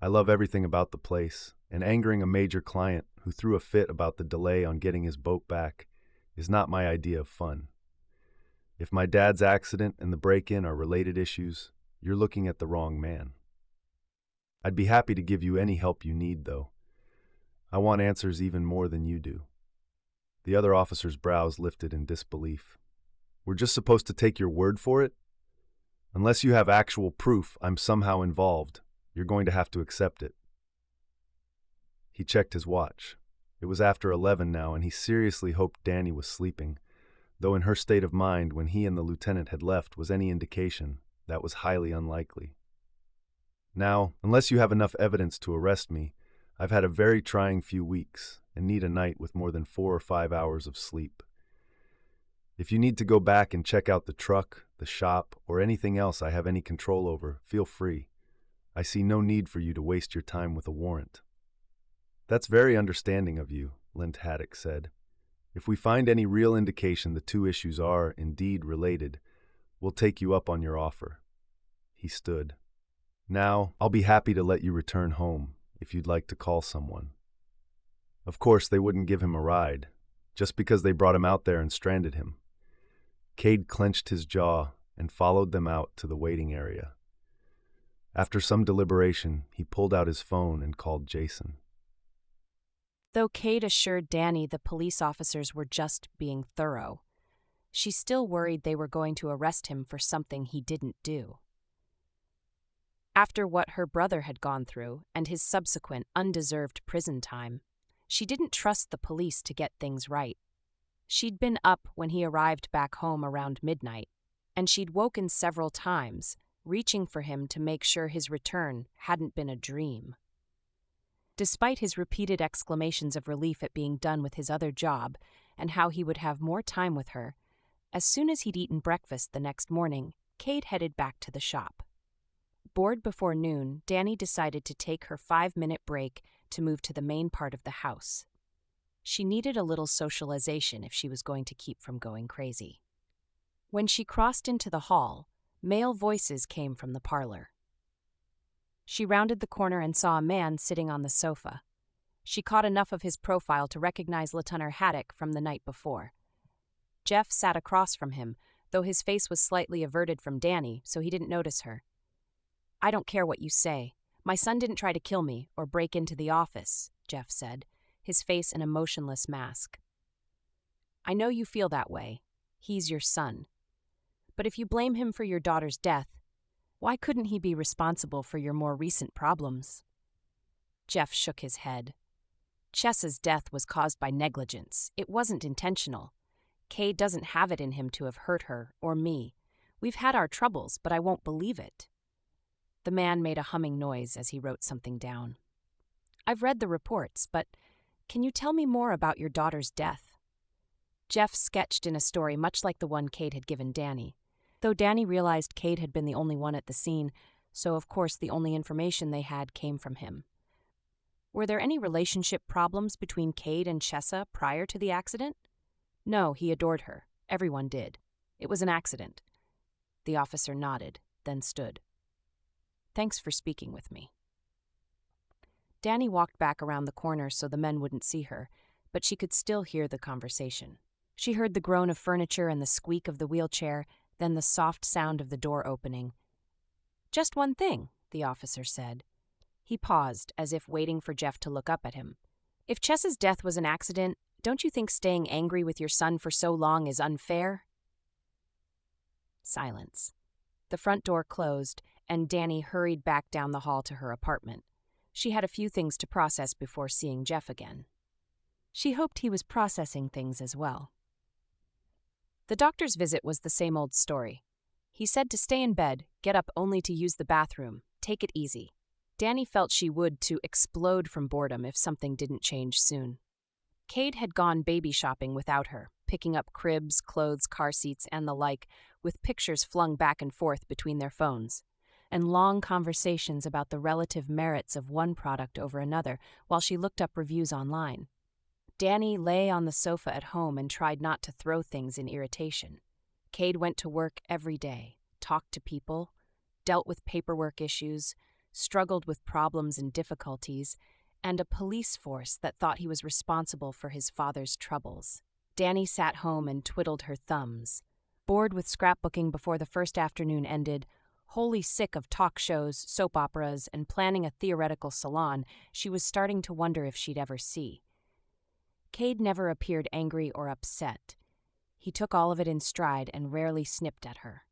I love everything about the place, and angering a major client who threw a fit about the delay on getting his boat back is not my idea of fun. If my dad's accident and the break-in are related issues, you're looking at the wrong man. I'd be happy to give you any help you need, though. I want answers even more than you do." The other officer's brows lifted in disbelief. "We're just supposed to take your word for it? Unless you have actual proof I'm somehow involved, you're going to have to accept it." He checked his watch. It was after 11 now, and he seriously hoped Dani was sleeping, though in her state of mind when he and the lieutenant had left was any indication, that was highly unlikely. "Now, unless you have enough evidence to arrest me, I've had a very trying few weeks and need a night with more than 4 or 5 hours of sleep. If you need to go back and check out the truck, the shop, or anything else I have any control over, feel free. I see no need for you to waste your time with a warrant." "That's very understanding of you," Lint Haddock said. "If we find any real indication the two issues are, indeed, related, we'll take you up on your offer." He stood. "Now, I'll be happy to let you return home, if you'd like to call someone." Of course, they wouldn't give him a ride, just because they brought him out there and stranded him. Cade clenched his jaw and followed them out to the waiting area. After some deliberation, he pulled out his phone and called Jason. Though Cade assured Dani the police officers were just being thorough, she still worried they were going to arrest him for something he didn't do. After what her brother had gone through and his subsequent undeserved prison time, she didn't trust the police to get things right. She'd been up when he arrived back home around midnight, and she'd woken several times, reaching for him to make sure his return hadn't been a dream. Despite his repeated exclamations of relief at being done with his other job and how he would have more time with her, as soon as he'd eaten breakfast the next morning, Cade headed back to the shop. Bored before noon, Dani decided to take her 5-minute break to move to the main part of the house. She needed a little socialization if she was going to keep from going crazy. When she crossed into the hall, male voices came from the parlor. She rounded the corner and saw a man sitting on the sofa. She caught enough of his profile to recognize Lieutenant Haddock from the night before. Jeff sat across from him, though his face was slightly averted from Dani, so he didn't notice her. "I don't care what you say. My son didn't try to kill me or break into the office," Jeff said, his face an emotionless mask. "I know you feel that way. He's your son. But if you blame him for your daughter's death, why couldn't he be responsible for your more recent problems?" Jeff shook his head. "Chessa's death was caused by negligence. It wasn't intentional. Cade doesn't have it in him to have hurt her or me. We've had our troubles, but I won't believe it." The man made a humming noise as he wrote something down. "I've read the reports, but can you tell me more about your daughter's death?" Jeff sketched in a story much like the one Cade had given Dani, though Dani realized Cade had been the only one at the scene, so of course the only information they had came from him. Were there any relationship problems between Cade and Chessa prior to the accident? No, he adored her. Everyone did. It was an accident. The officer nodded, then stood. "Thanks for speaking with me." Dani walked back around the corner so the men wouldn't see her, but she could still hear the conversation. She heard the groan of furniture and the squeak of the wheelchair, then the soft sound of the door opening. "Just one thing," the officer said. He paused, as if waiting for Jeff to look up at him. "If Chessa's death was an accident, don't you think staying angry with your son for so long is unfair?" Silence. The front door closed, and Dani hurried back down the hall to her apartment. She had a few things to process before seeing Jeff again. She hoped he was processing things as well. The doctor's visit was the same old story. He said to stay in bed, get up only to use the bathroom, take it easy. Dani felt she would to explode from boredom if something didn't change soon. Cade had gone baby shopping without her, picking up cribs, clothes, car seats, and the like, with pictures flung back and forth between their phones, and long conversations about the relative merits of one product over another while she looked up reviews online. Dani lay on the sofa at home and tried not to throw things in irritation. Cade went to work every day, talked to people, dealt with paperwork issues, struggled with problems and difficulties, and a police force that thought he was responsible for his father's troubles. Dani sat home and twiddled her thumbs. Bored with scrapbooking before the first afternoon ended, wholly sick of talk shows, soap operas, and planning a theoretical salon, she was starting to wonder if she'd ever see. Cade never appeared angry or upset. He took all of it in stride and rarely snipped at her.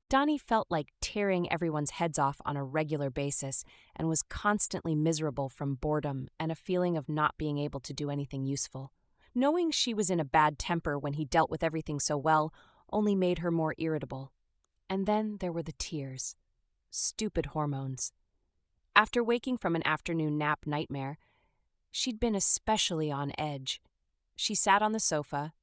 Dani felt like tearing everyone's heads off on a regular basis and was constantly miserable from boredom and a feeling of not being able to do anything useful. Knowing she was in a bad temper when he dealt with everything so well only made her more irritable. And then there were the tears. Stupid hormones. After waking from an afternoon nap nightmare, she'd been especially on edge. She sat on the sofa,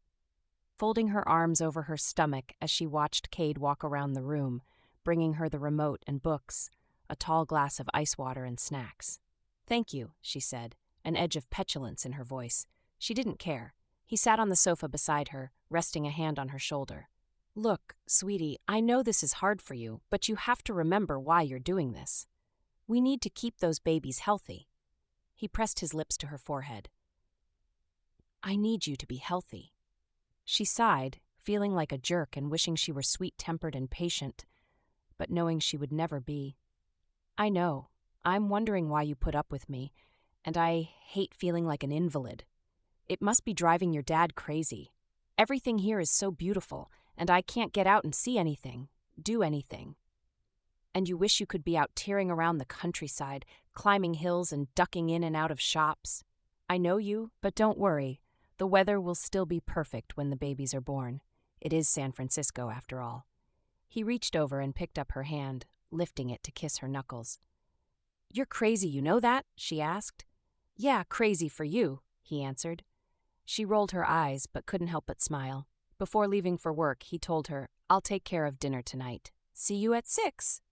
folding her arms over her stomach as she watched Cade walk around the room, bringing her the remote and books, a tall glass of ice water and snacks. "Thank you," she said, an edge of petulance in her voice. She didn't care. He sat on the sofa beside her, resting a hand on her shoulder. "Look, sweetie, I know this is hard for you, but you have to remember why you're doing this. We need to keep those babies healthy." He pressed his lips to her forehead. "I need you to be healthy." She sighed, feeling like a jerk and wishing she were sweet-tempered and patient, but knowing she would never be. "I know. I'm wondering why you put up with me, and I hate feeling like an invalid. It must be driving your dad crazy. Everything here is so beautiful, and I can't get out and see anything, do anything. And you wish you could be out tearing around the countryside, climbing hills and ducking in and out of shops. I know you, but don't worry. The weather will still be perfect when the babies are born. It is San Francisco, after all." He reached over and picked up her hand, lifting it to kiss her knuckles. "You're crazy, you know that?" she asked. "Yeah, crazy for you," he answered. She rolled her eyes, but couldn't help but smile. Before leaving for work, he told her, "I'll take care of dinner tonight. See you at 6."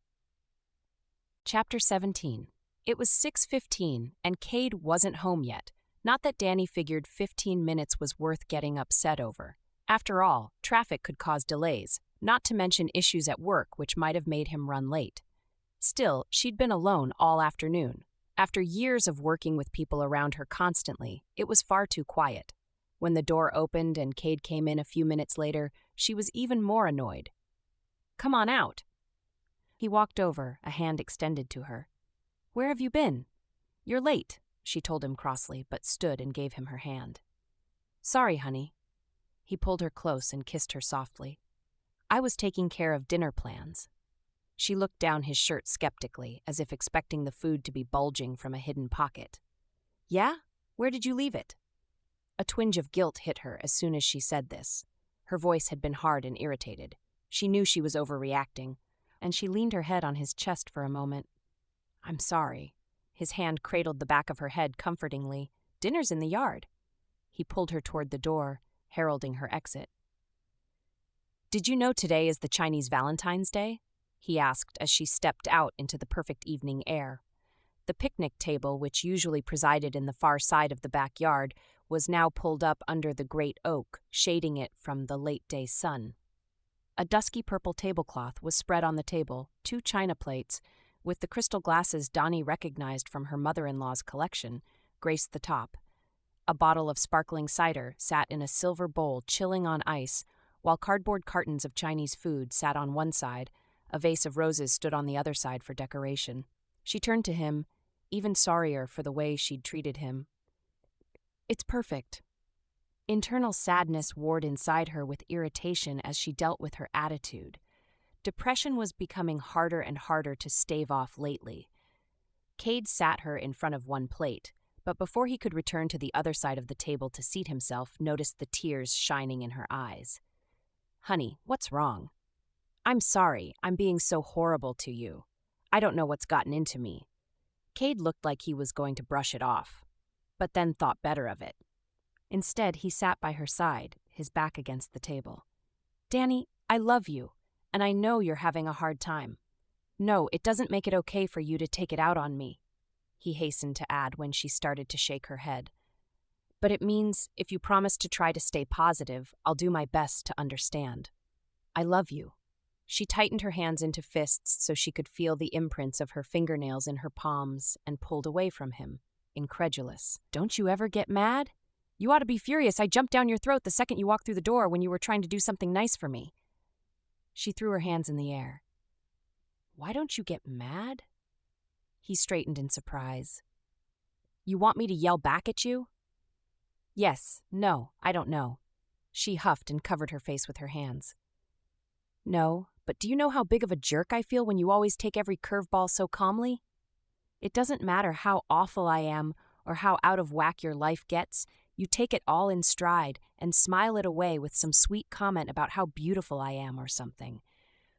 Chapter 17. It was 6:15, and Cade wasn't home yet. Not that Dani figured 15 minutes was worth getting upset over. After all, traffic could cause delays, not to mention issues at work which might have made him run late. Still, she'd been alone all afternoon. After years of working with people around her constantly, it was far too quiet. When the door opened and Cade came in a few minutes later, she was even more annoyed. "Come on out." He walked over, a hand extended to her. "Where have you been?" "You're late," she told him crossly, but stood and gave him her hand. "Sorry, honey." He pulled her close and kissed her softly. "I was taking care of dinner plans." She looked down his shirt skeptically, as if expecting the food to be bulging from a hidden pocket. "Yeah? Where did you leave it?" A twinge of guilt hit her as soon as she said this. Her voice had been hard and irritated. She knew she was overreacting, and she leaned her head on his chest for a moment. "I'm sorry." His hand cradled the back of her head comfortingly. "Dinner's in the yard." He pulled her toward the door, heralding her exit. "Did you know today is the Chinese Valentine's Day?" he asked as she stepped out into the perfect evening air. The picnic table, which usually presided in the far side of the backyard, was now pulled up under the great oak, shading it from the late-day sun. A dusky purple tablecloth was spread on the table, 2 china plates, with the crystal glasses Dani recognized from her mother-in-law's collection, graced the top. A bottle of sparkling cider sat in a silver bowl chilling on ice, while cardboard cartons of Chinese food sat on one side. A vase of roses stood on the other side for decoration. She turned to him, even sorrier for the way she'd treated him. "It's perfect." Internal sadness warred inside her with irritation as she dealt with her attitude. Depression was becoming harder and harder to stave off lately. Cade sat her in front of one plate, but before he could return to the other side of the table to seat himself, noticed the tears shining in her eyes. "Honey, what's wrong?" "I'm sorry, I'm being so horrible to you. I don't know what's gotten into me." Cade looked like he was going to brush it off, but then thought better of it. Instead, he sat by her side, his back against the table. "Dani, I love you, and I know you're having a hard time. No, it doesn't make it okay for you to take it out on me," he hastened to add when she started to shake her head. "But it means if you promise to try to stay positive, I'll do my best to understand. I love you." She tightened her hands into fists so she could feel the imprints of her fingernails in her palms and pulled away from him, incredulous. "Don't you ever get mad?" You ought to be furious. I jumped down your throat the second you walked through the door when you were trying to do something nice for me. She threw her hands in the air. Why don't you get mad? He straightened in surprise. You want me to yell back at you? Yes, no, I don't know. She huffed and covered her face with her hands. No, but do you know how big of a jerk I feel when you always take every curveball so calmly? It doesn't matter how awful I am or how out of whack your life gets, you take it all in stride and smile it away with some sweet comment about how beautiful I am or something.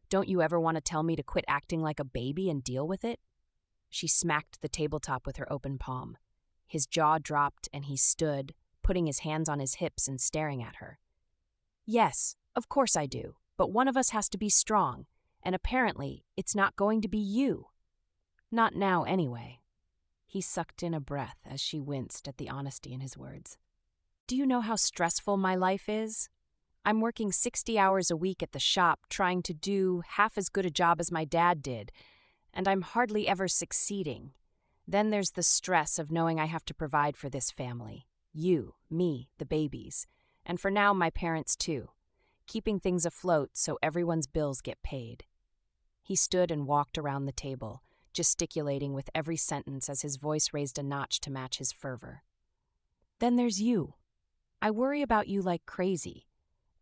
Don't you ever want to tell me to quit acting like a baby and deal with it? She smacked the tabletop with her open palm. His jaw dropped and he stood, putting his hands on his hips and staring at her. Yes, of course I do, but one of us has to be strong, and apparently it's not going to be you. Not now, anyway. He sucked in a breath as she winced at the honesty in his words. Do you know how stressful my life is? I'm working 60 hours a week at the shop trying to do half as good a job as my dad did, and I'm hardly ever succeeding. Then there's the stress of knowing I have to provide for this family. You, me, the babies, and for now my parents too, keeping things afloat so everyone's bills get paid. He stood and walked around the table, gesticulating with every sentence as his voice raised a notch to match his fervor. Then there's you. I worry about you like crazy.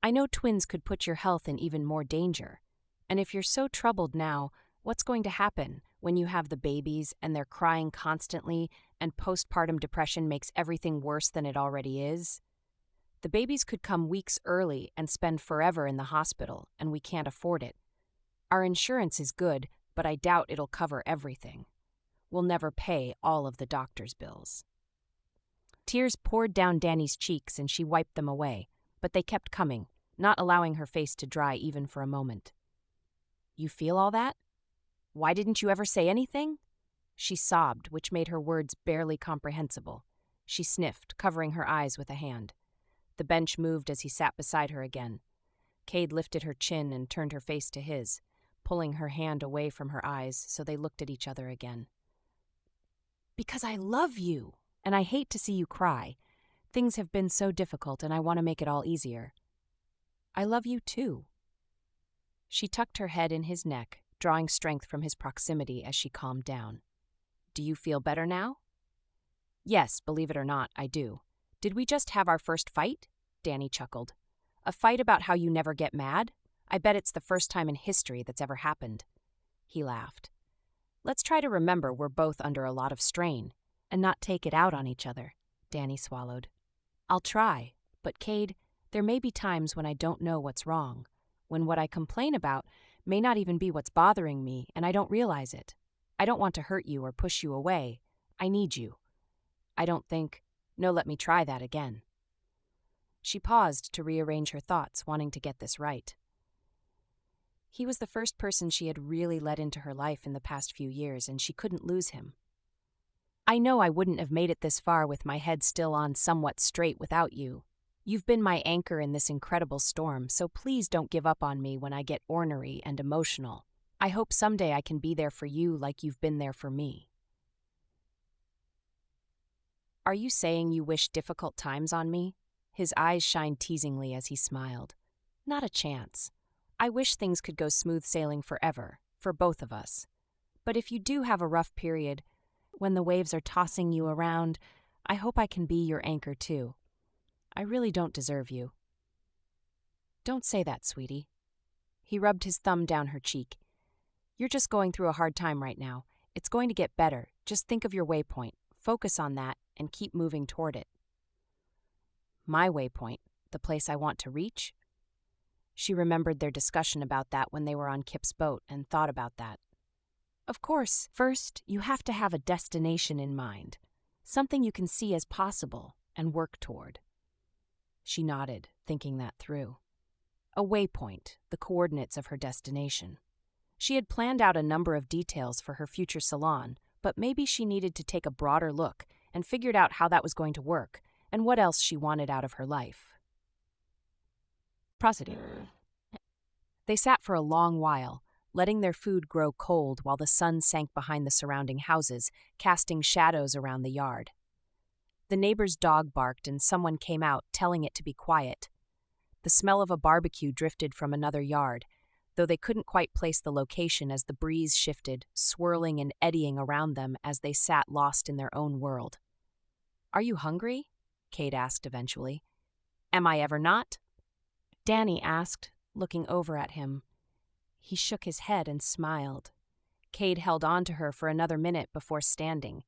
I know twins could put your health in even more danger. And if you're so troubled now, what's going to happen when you have the babies and they're crying constantly and postpartum depression makes everything worse than it already is? The babies could come weeks early and spend forever in the hospital, and we can't afford it. Our insurance is good, but I doubt it'll cover everything. We'll never pay all of the doctor's bills. Tears poured down Dani's cheeks and she wiped them away, but they kept coming, not allowing her face to dry even for a moment. You feel all that? Why didn't you ever say anything? She sobbed, which made her words barely comprehensible. She sniffed, covering her eyes with a hand. The bench moved as he sat beside her again. Cade lifted her chin and turned her face to his, pulling her hand away from her eyes so they looked at each other again. Because I love you, and I hate to see you cry. Things have been so difficult and I want to make it all easier. I love you too. She tucked her head in his neck, drawing strength from his proximity as she calmed down. Do you feel better now? Yes, believe it or not, I do. Did we just have our first fight? Dani chuckled. A fight about how you never get mad? I bet it's the first time in history that's ever happened. He laughed. Let's try to remember we're both under a lot of strain and not take it out on each other. Dani swallowed. I'll try, but Cade, there may be times when I don't know what's wrong, when what I complain about may not even be what's bothering me and I don't realize it. I don't want to hurt you or push you away. I need you. I don't think, no, let me try that again. She paused to rearrange her thoughts, wanting to get this right. He was the first person she had really let into her life in the past few years, and she couldn't lose him. I know I wouldn't have made it this far with my head still on somewhat straight without you. You've been my anchor in this incredible storm, so please don't give up on me when I get ornery and emotional. I hope someday I can be there for you like you've been there for me. Are you saying you wish difficult times on me? His eyes shined teasingly as he smiled. Not a chance. I wish things could go smooth sailing forever, for both of us. But if you do have a rough period, when the waves are tossing you around, I hope I can be your anchor too. I really don't deserve you. Don't say that, sweetie. He rubbed his thumb down her cheek. You're just going through a hard time right now. It's going to get better. Just think of your waypoint. Focus on that and keep moving toward it. My waypoint, the place I want to reach? She remembered their discussion about that when they were on Kip's boat and thought about that. Of course, first, you have to have a destination in mind, something you can see as possible and work toward. She nodded, thinking that through. A waypoint, the coordinates of her destination. She had planned out a number of details for her future salon, but maybe she needed to take a broader look and figured out how that was going to work and what else she wanted out of her life. Prosody. They sat for a long while, letting their food grow cold while the sun sank behind the surrounding houses, casting shadows around the yard. The neighbor's dog barked and someone came out, telling it to be quiet. The smell of a barbecue drifted from another yard, though they couldn't quite place the location as the breeze shifted, swirling and eddying around them as they sat lost in their own world. "Are you hungry?" Cade asked eventually. "Am I ever not?" Dani asked, looking over at him. He shook his head and smiled. Cade held on to her for another minute before standing.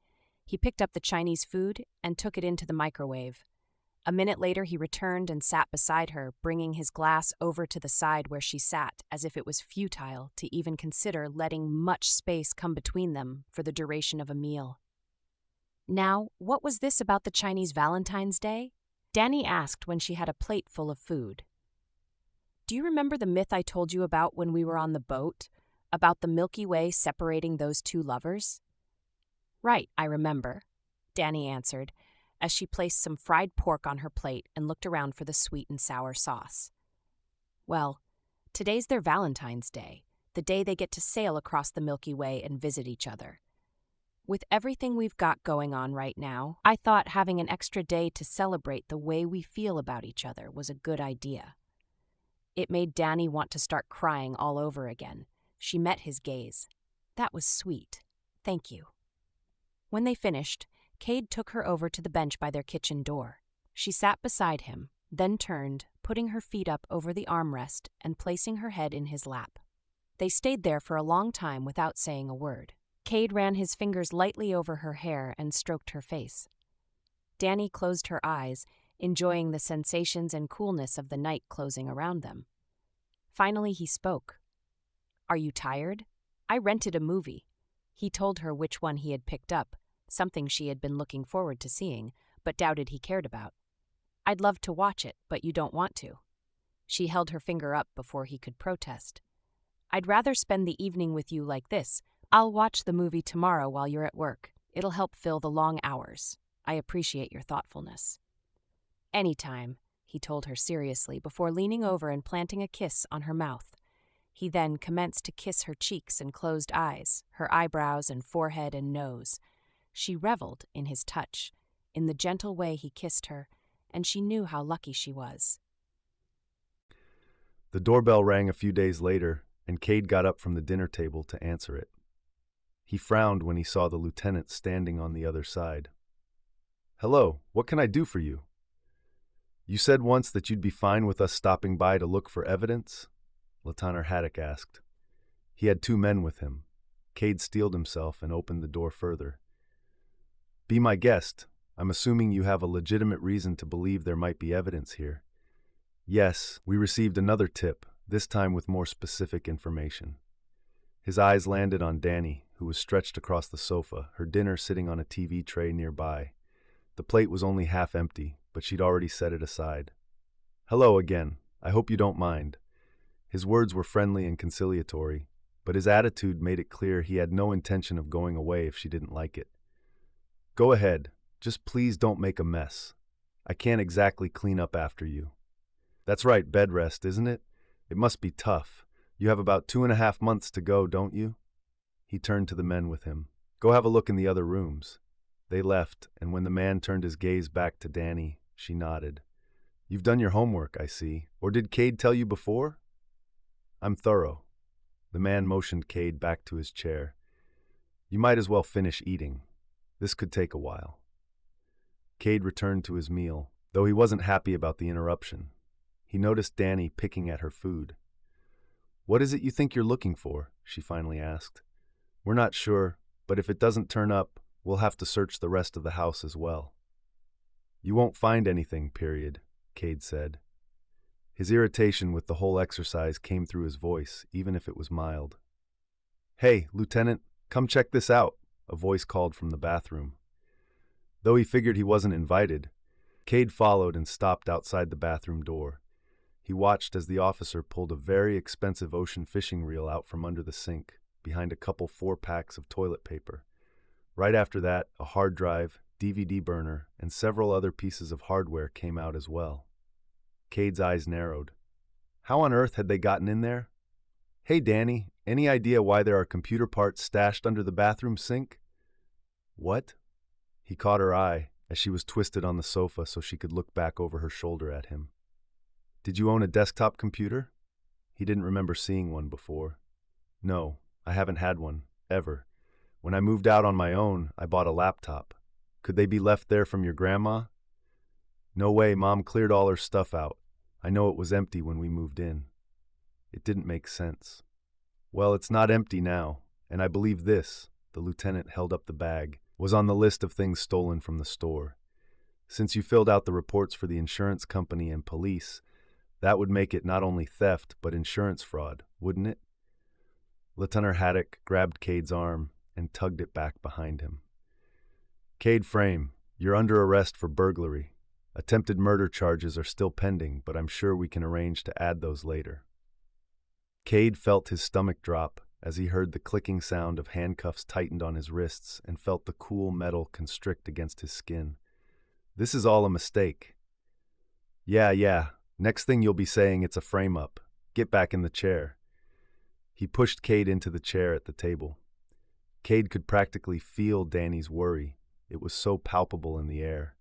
He picked up the Chinese food and took it into the microwave. A minute later, he returned and sat beside her, bringing his glass over to the side where she sat, as if it was futile to even consider letting much space come between them for the duration of a meal. "Now, what was this about the Chinese Valentine's Day?" Dani asked when she had a plate full of food. "Do you remember the myth I told you about when we were on the boat, about the Milky Way separating those two lovers?" "Right, I remember," Dani answered, as she placed some fried pork on her plate and looked around for the sweet and sour sauce. "Well, today's their Valentine's Day, the day they get to sail across the Milky Way and visit each other. With everything we've got going on right now, I thought having an extra day to celebrate the way we feel about each other was a good idea." It made Dani want to start crying all over again. She met his gaze. "That was sweet. Thank you." When they finished, Cade took her over to the bench by their kitchen door. She sat beside him, then turned, putting her feet up over the armrest and placing her head in his lap. They stayed there for a long time without saying a word. Cade ran his fingers lightly over her hair and stroked her face. Dani closed her eyes, enjoying the sensations and coolness of the night closing around them. Finally, he spoke. "Are you tired? I rented a movie." He told her which one he had picked up, something she had been looking forward to seeing, but doubted he cared about. "I'd love to watch it, but you don't want to." She held her finger up before he could protest. "I'd rather spend the evening with you like this. I'll watch the movie tomorrow while you're at work. It'll help fill the long hours. I appreciate your thoughtfulness." "Anytime," he told her seriously before leaning over and planting a kiss on her mouth. He then commenced to kiss her cheeks and closed eyes, her eyebrows and forehead and nose. She reveled in his touch, in the gentle way he kissed her, and she knew how lucky she was. The doorbell rang a few days later, and Cade got up from the dinner table to answer it. He frowned when he saw the lieutenant standing on the other side. "Hello, what can I do for you?" "You said once that you'd be fine with us stopping by to look for evidence?" Lieutenant Haddock asked. He had 2 men with him. Cade steeled himself and opened the door further. "Be my guest. I'm assuming you have a legitimate reason to believe there might be evidence here." "Yes, we received another tip, this time with more specific information." His eyes landed on Dani, who was stretched across the sofa, her dinner sitting on a TV tray nearby. The plate was only half empty, but she'd already set it aside. "Hello again. I hope you don't mind." His words were friendly and conciliatory, but his attitude made it clear he had no intention of going away if she didn't like it. "Go ahead. Just please don't make a mess. I can't exactly clean up after you." "That's right, bed rest, isn't it? It must be tough. You have about 2.5 months to go, don't you?" He turned to the men with him. "Go have a look in the other rooms." They left, and when the man turned his gaze back to Dani, she nodded. "You've done your homework, I see. Or did Cade tell you before?" "I'm thorough." The man motioned Cade back to his chair. "You might as well finish eating. This could take a while." Cade returned to his meal, though he wasn't happy about the interruption. He noticed Dani picking at her food. "What is it you think you're looking for?" she finally asked. "We're not sure, but if it doesn't turn up, we'll have to search the rest of the house as well." "You won't find anything, period," Cade said. His irritation with the whole exercise came through his voice, even if it was mild. "Hey, Lieutenant, come check this out," a voice called from the bathroom. Though he figured he wasn't invited, Cade followed and stopped outside the bathroom door. He watched as the officer pulled a very expensive ocean fishing reel out from under the sink, behind a couple 4-packs of toilet paper. Right after that, a hard drive, DVD burner, and several other pieces of hardware came out as well. Cade's eyes narrowed. How on earth had they gotten in there? "Hey, Dani, any idea why there are computer parts stashed under the bathroom sink?" "What?" He caught her eye, as she was twisted on the sofa so she could look back over her shoulder at him. "Did you own a desktop computer?" He didn't remember seeing one before. "No, I haven't had one, ever. When I moved out on my own, I bought a laptop. Could they be left there from your grandma?" "No way, Mom cleared all her stuff out. I know it was empty when we moved in." It didn't make sense. "Well, it's not empty now, and I believe this," the lieutenant held up the bag, "was on the list of things stolen from the store. Since you filled out the reports for the insurance company and police, that would make it not only theft, but insurance fraud, wouldn't it?" Lieutenant Haddock grabbed Cade's arm and tugged it back behind him. "Cade Frame, you're under arrest for burglary. Attempted murder charges are still pending, but I'm sure we can arrange to add those later." Cade felt his stomach drop as he heard the clicking sound of handcuffs tightened on his wrists and felt the cool metal constrict against his skin. "This is all a mistake." Yeah. Next thing you'll be saying it's a frame-up. Get back in the chair." He pushed Cade into the chair at the table. Cade could practically feel Danny's worry. It was so palpable in the air.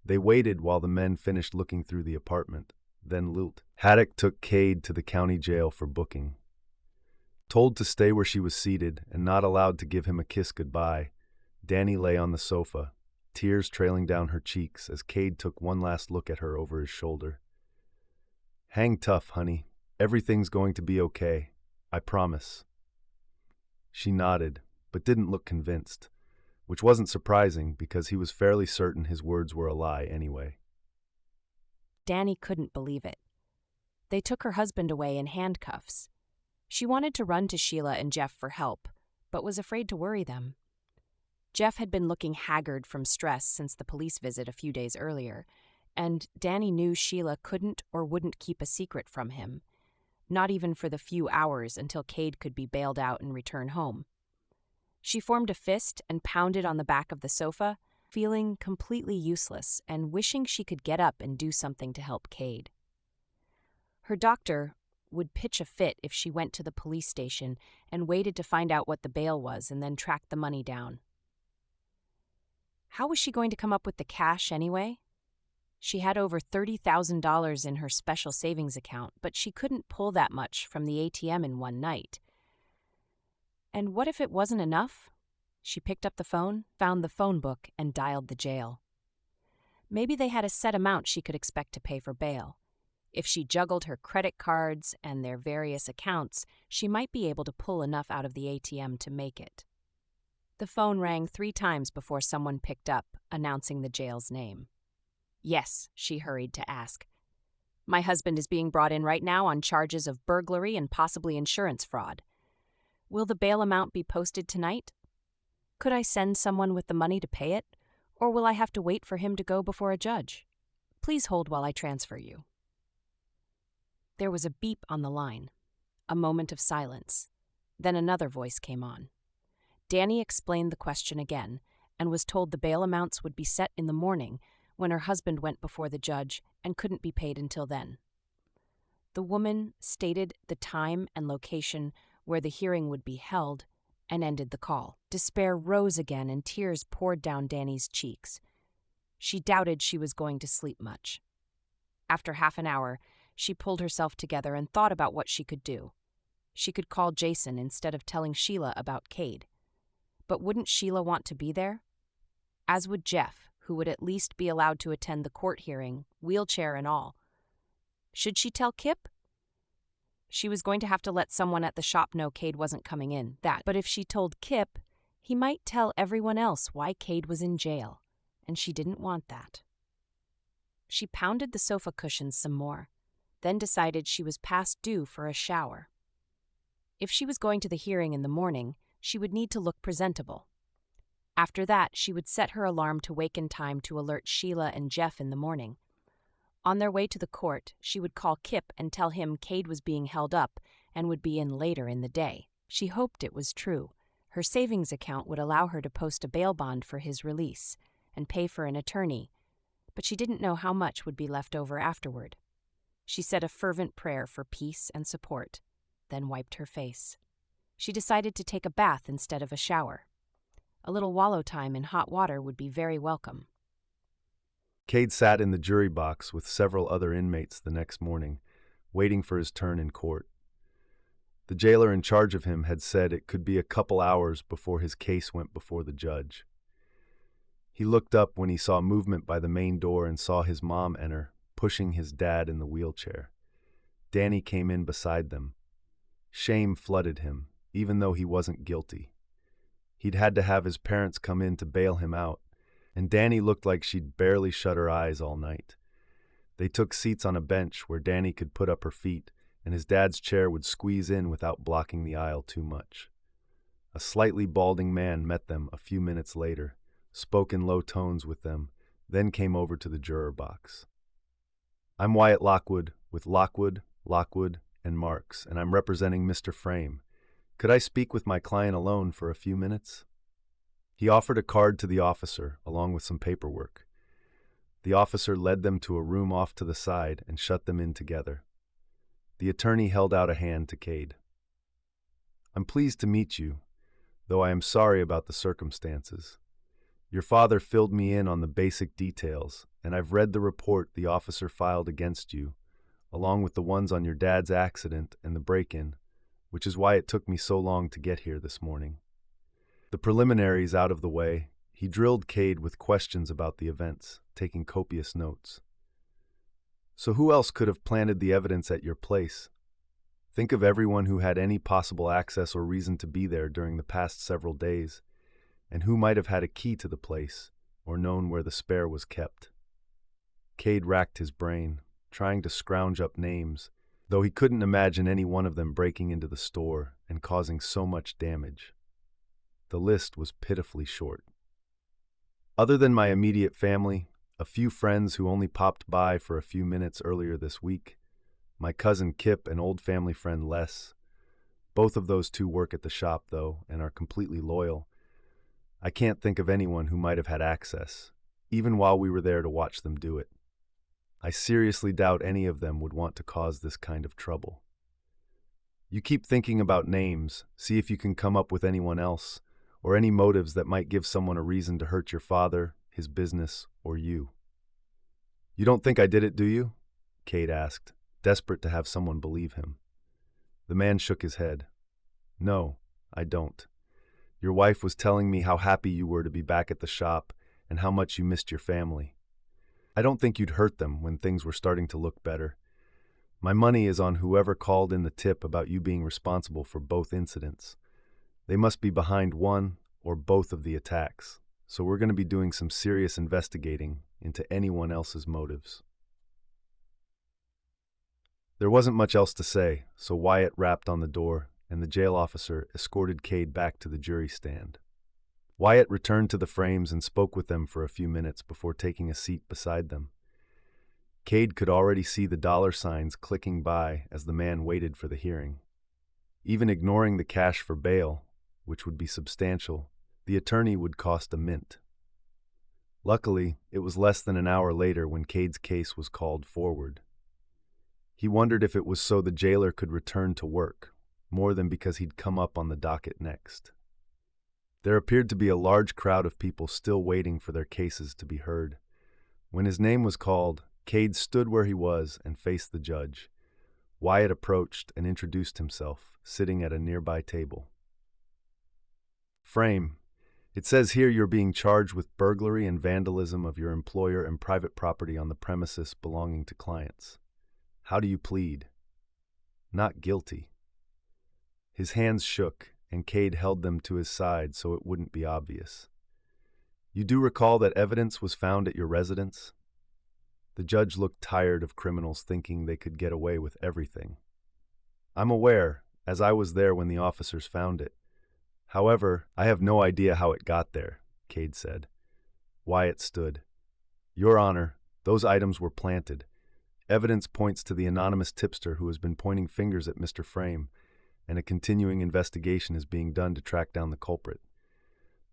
They waited while the men finished looking through the apartment. Then Haddock took Cade to the county jail for booking. Told to stay where she was seated and not allowed to give him a kiss goodbye, Danny lay on the sofa, tears trailing down her cheeks as Cade took one last look at her over his shoulder. "Hang tough, honey. Everything's going to be okay. I promise." She nodded, but didn't look convinced, which wasn't surprising because he was fairly certain his words were a lie anyway. Danny couldn't believe it. They took her husband away in handcuffs. She wanted to run to Sheila and Jeff for help, but was afraid to worry them. Jeff had been looking haggard from stress since the police visit a few days earlier, and Danny knew Sheila couldn't or wouldn't keep a secret from him, not even for the few hours until Cade could be bailed out and return home. She formed a fist and pounded on the back of the sofa, feeling completely useless and wishing she could get up and do something to help Cade. Her doctor would pitch a fit if she went to the police station and waited to find out what the bail was and then tracked the money down. How was she going to come up with the cash anyway? She had over $30,000 in her special savings account, but she couldn't pull that much from the ATM in one night. And what if it wasn't enough? She picked up the phone, found the phone book, and dialed the jail. Maybe they had a set amount she could expect to pay for bail. If she juggled her credit cards and their various accounts, she might be able to pull enough out of the ATM to make it. The phone rang 3 times before someone picked up, announcing the jail's name. "Yes," she hurried to ask. "My husband is being brought in right now on charges of burglary and possibly insurance fraud. Will the bail amount be posted tonight? Could I send someone with the money to pay it, or will I have to wait for him to go before a judge? Please hold while I transfer you." There was a beep on the line, a moment of silence. Then another voice came on. Danny explained the question again and was told the bail amounts would be set in the morning when her husband went before the judge and couldn't be paid until then. The woman stated the time and location where the hearing would be held and ended the call. Despair rose again and tears poured down Danny's cheeks. She doubted she was going to sleep much. After half an hour, she pulled herself together and thought about what she could do. She could call Jason instead of telling Sheila about Cade. But wouldn't Sheila want to be there? As would Jeff, who would at least be allowed to attend the court hearing, wheelchair and all. Should she tell Kip? She was going to have to let someone at the shop know Cade wasn't coming in, but if she told Kip, he might tell everyone else why Cade was in jail, and she didn't want that. She pounded the sofa cushions some more, then decided she was past due for a shower. If she was going to the hearing in the morning, she would need to look presentable. After that, she would set her alarm to wake in time to alert Sheila and Jeff in the morning. On their way to the court, she would call Kip and tell him Cade was being held up and would be in later in the day. She hoped it was true. Her savings account would allow her to post a bail bond for his release and pay for an attorney, but she didn't know how much would be left over afterward. She said a fervent prayer for peace and support, then wiped her face. She decided to take a bath instead of a shower. A little wallow time in hot water would be very welcome. Cade sat in the jury box with several other inmates the next morning, waiting for his turn in court. The jailer in charge of him had said it could be a couple hours before his case went before the judge. He looked up when he saw movement by the main door and saw his mom enter, pushing his dad in the wheelchair. Dani came in beside them. Shame flooded him, even though he wasn't guilty. He'd had to have his parents come in to bail him out, and Dani looked like she'd barely shut her eyes all night. They took seats on a bench where Dani could put up her feet, and his dad's chair would squeeze in without blocking the aisle too much. A slightly balding man met them a few minutes later, spoke in low tones with them, then came over to the juror box. "I'm Wyatt Lockwood with Lockwood, and Marks, and I'm representing Mr. Frame. Could I speak with my client alone for a few minutes?" He offered a card to the officer, along with some paperwork. The officer led them to a room off to the side and shut them in together. The attorney held out a hand to Cade. "I'm pleased to meet you, though I am sorry about the circumstances. Your father filled me in on the basic details, and I've read the report the officer filed against you, along with the ones on your dad's accident and the break-in, which is why it took me so long to get here this morning." The preliminaries out of the way, he drilled Cade with questions about the events, taking copious notes. "So who else could have planted the evidence at your place? Think of everyone who had any possible access or reason to be there during the past several days, and who might have had a key to the place or known where the spare was kept." Cade racked his brain, trying to scrounge up names, though he couldn't imagine any one of them breaking into the store and causing so much damage. The list was pitifully short. "Other than my immediate family, a few friends who only popped by for a few minutes earlier this week, my cousin Kip and old family friend Les. Both of those two work at the shop, though, and are completely loyal. I can't think of anyone who might have had access, even while we were there to watch them do it. I seriously doubt any of them would want to cause this kind of trouble. You keep thinking about names, see if you can come up with anyone else, or any motives that might give someone a reason to hurt your father, his business, or you." "You don't think I did it, do you?" Cade asked, desperate to have someone believe him. The man shook his head. "No, I don't. Your wife was telling me how happy you were to be back at the shop and how much you missed your family. I don't think you'd hurt them when things were starting to look better. My money is on whoever called in the tip about you being responsible for both incidents. They must be behind one or both of the attacks, so we're going to be doing some serious investigating into anyone else's motives." There wasn't much else to say, so Wyatt rapped on the door, and the jail officer escorted Cade back to the jury stand. Wyatt returned to the Frames and spoke with them for a few minutes before taking a seat beside them. Cade could already see the dollar signs clicking by as the man waited for the hearing. Even ignoring the cash for bail, which would be substantial, the attorney would cost a mint. Luckily, it was less than an hour later when Cade's case was called forward. He wondered if it was so the jailer could return to work, more than because he'd come up on the docket next. There appeared to be a large crowd of people still waiting for their cases to be heard. When his name was called, Cade stood where he was and faced the judge. Wyatt approached and introduced himself, sitting at a nearby table. "Frame, it says here you're being charged with burglary and vandalism of your employer and private property on the premises belonging to clients. How do you plead?" "Not guilty." His hands shook, and Cade held them to his side so it wouldn't be obvious. "You do recall that evidence was found at your residence?" The judge looked tired of criminals thinking they could get away with everything. "I'm aware, as I was there when the officers found it. However, I have no idea how it got there," Cade said. Wyatt stood. "Your Honor, those items were planted. Evidence points to the anonymous tipster who has been pointing fingers at Mr. Frame, and a continuing investigation is being done to track down the culprit.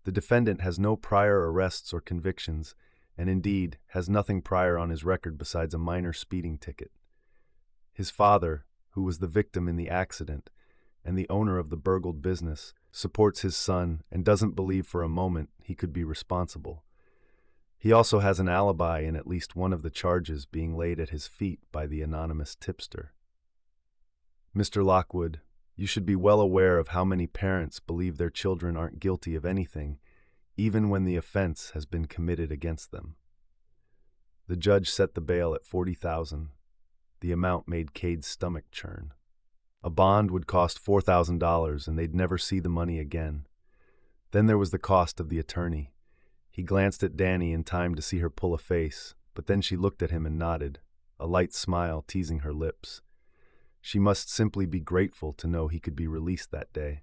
The defendant has no prior arrests or convictions, and indeed has nothing prior on his record besides a minor speeding ticket. His father, who was the victim in the accident and the owner of the burgled business, supports his son and doesn't believe for a moment he could be responsible. He also has an alibi in at least one of the charges being laid at his feet by the anonymous tipster. Mr. Lockwood, you should be well aware of how many parents believe their children aren't guilty of anything, even when the offense has been committed against them. The judge set the bail at $40,000. The amount made Cade's stomach churn. A bond would cost $4,000 and they'd never see the money again. Then there was the cost of the attorney. He glanced at Dani in time to see her pull a face, but then she looked at him and nodded, a light smile teasing her lips. She must simply be grateful to know he could be released that day.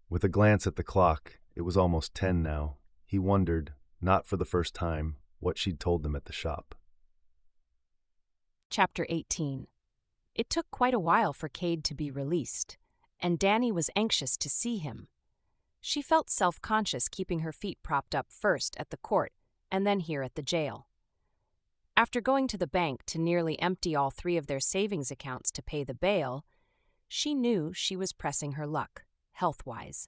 With a glance at the clock, it was almost 10 now. He wondered, not for the first time, what she'd told them at the shop. Chapter 18. It took quite a while for Cade to be released, and Dani was anxious to see him. She felt self-conscious keeping her feet propped up first at the court and then here at the jail. After going to the bank to nearly empty all 3 of their savings accounts to pay the bail, she knew she was pressing her luck, health-wise.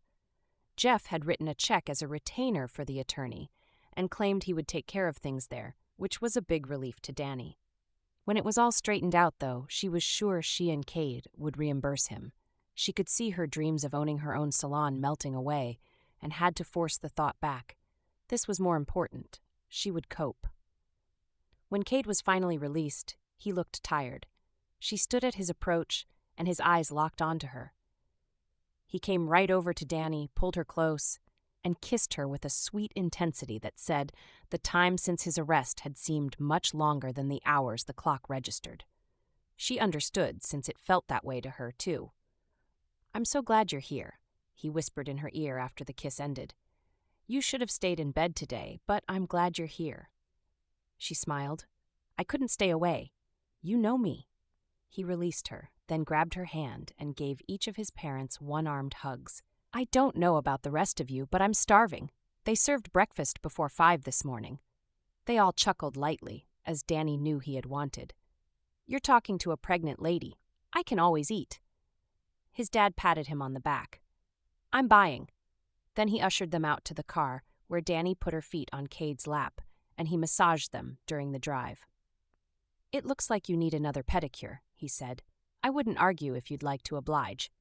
Jeff had written a check as a retainer for the attorney and claimed he would take care of things there, which was a big relief to Dani. When it was all straightened out, though, she was sure she and Cade would reimburse him. She could see her dreams of owning her own salon melting away and had to force the thought back. This was more important. She would cope. When Cade was finally released, he looked tired. She stood at his approach, and his eyes locked onto her. He came right over to Dani, pulled her close, and kissed her with a sweet intensity that said the time since his arrest had seemed much longer than the hours the clock registered. She understood, since it felt that way to her, too. "I'm so glad you're here," he whispered in her ear after the kiss ended. "You should have stayed in bed today, but I'm glad you're here." She smiled. "I couldn't stay away. You know me." He released her, then grabbed her hand and gave each of his parents one-armed hugs. "I don't know about the rest of you, but I'm starving. They served breakfast before 5 this morning." They all chuckled lightly, as Dani knew he had wanted. "You're talking to a pregnant lady. I can always eat." His dad patted him on the back. "I'm buying." Then he ushered them out to the car, where Dani put her feet on Cade's lap, and he massaged them during the drive. "It looks like you need another pedicure," he said. "I wouldn't argue if you'd like to oblige.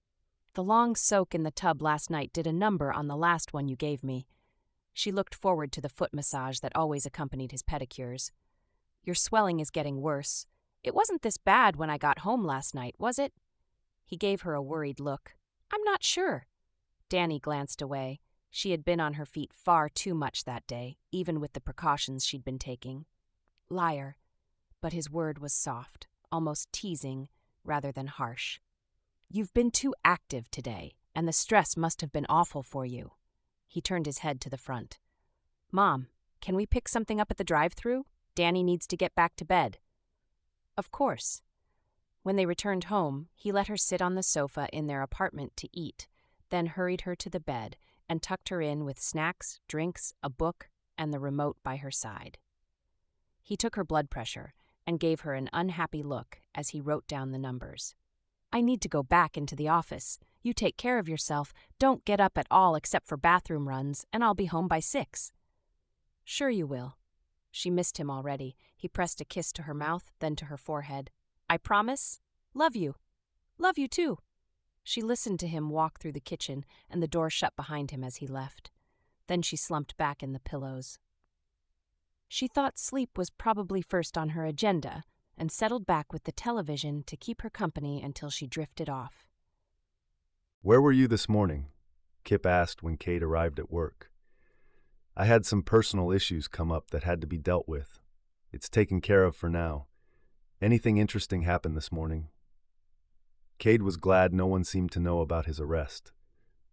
The long soak in the tub last night did a number on the last one you gave me." She looked forward to the foot massage that always accompanied his pedicures. "Your swelling is getting worse. It wasn't this bad when I got home last night, was it?" He gave her a worried look. "I'm not sure." Dani glanced away. She had been on her feet far too much that day, even with the precautions she'd been taking. Liar. But his word was soft, almost teasing, rather than harsh. "You've been too active today, and the stress must have been awful for you." He turned his head to the front. "Mom, can we pick something up at the drive-thru? Dani needs to get back to bed." "Of course." When they returned home, he let her sit on the sofa in their apartment to eat, then hurried her to the bed and tucked her in with snacks, drinks, a book, and the remote by her side. He took her blood pressure and gave her an unhappy look as he wrote down the numbers. "I need to go back into the office. You take care of yourself, don't get up at all except for bathroom runs, and I'll be home by 6. "Sure you will." She missed him already. He pressed a kiss to her mouth, then to her forehead. "I promise. Love you. Love you too." She listened to him walk through the kitchen, and the door shut behind him as he left. Then she slumped back in the pillows. She thought sleep was probably first on her agenda, and settled back with the television to keep her company until she drifted off. "Where were you this morning?" Kip asked when Cade arrived at work. "I had some personal issues come up that had to be dealt with. It's taken care of for now. Anything interesting happened this morning?" Cade was glad no one seemed to know about his arrest.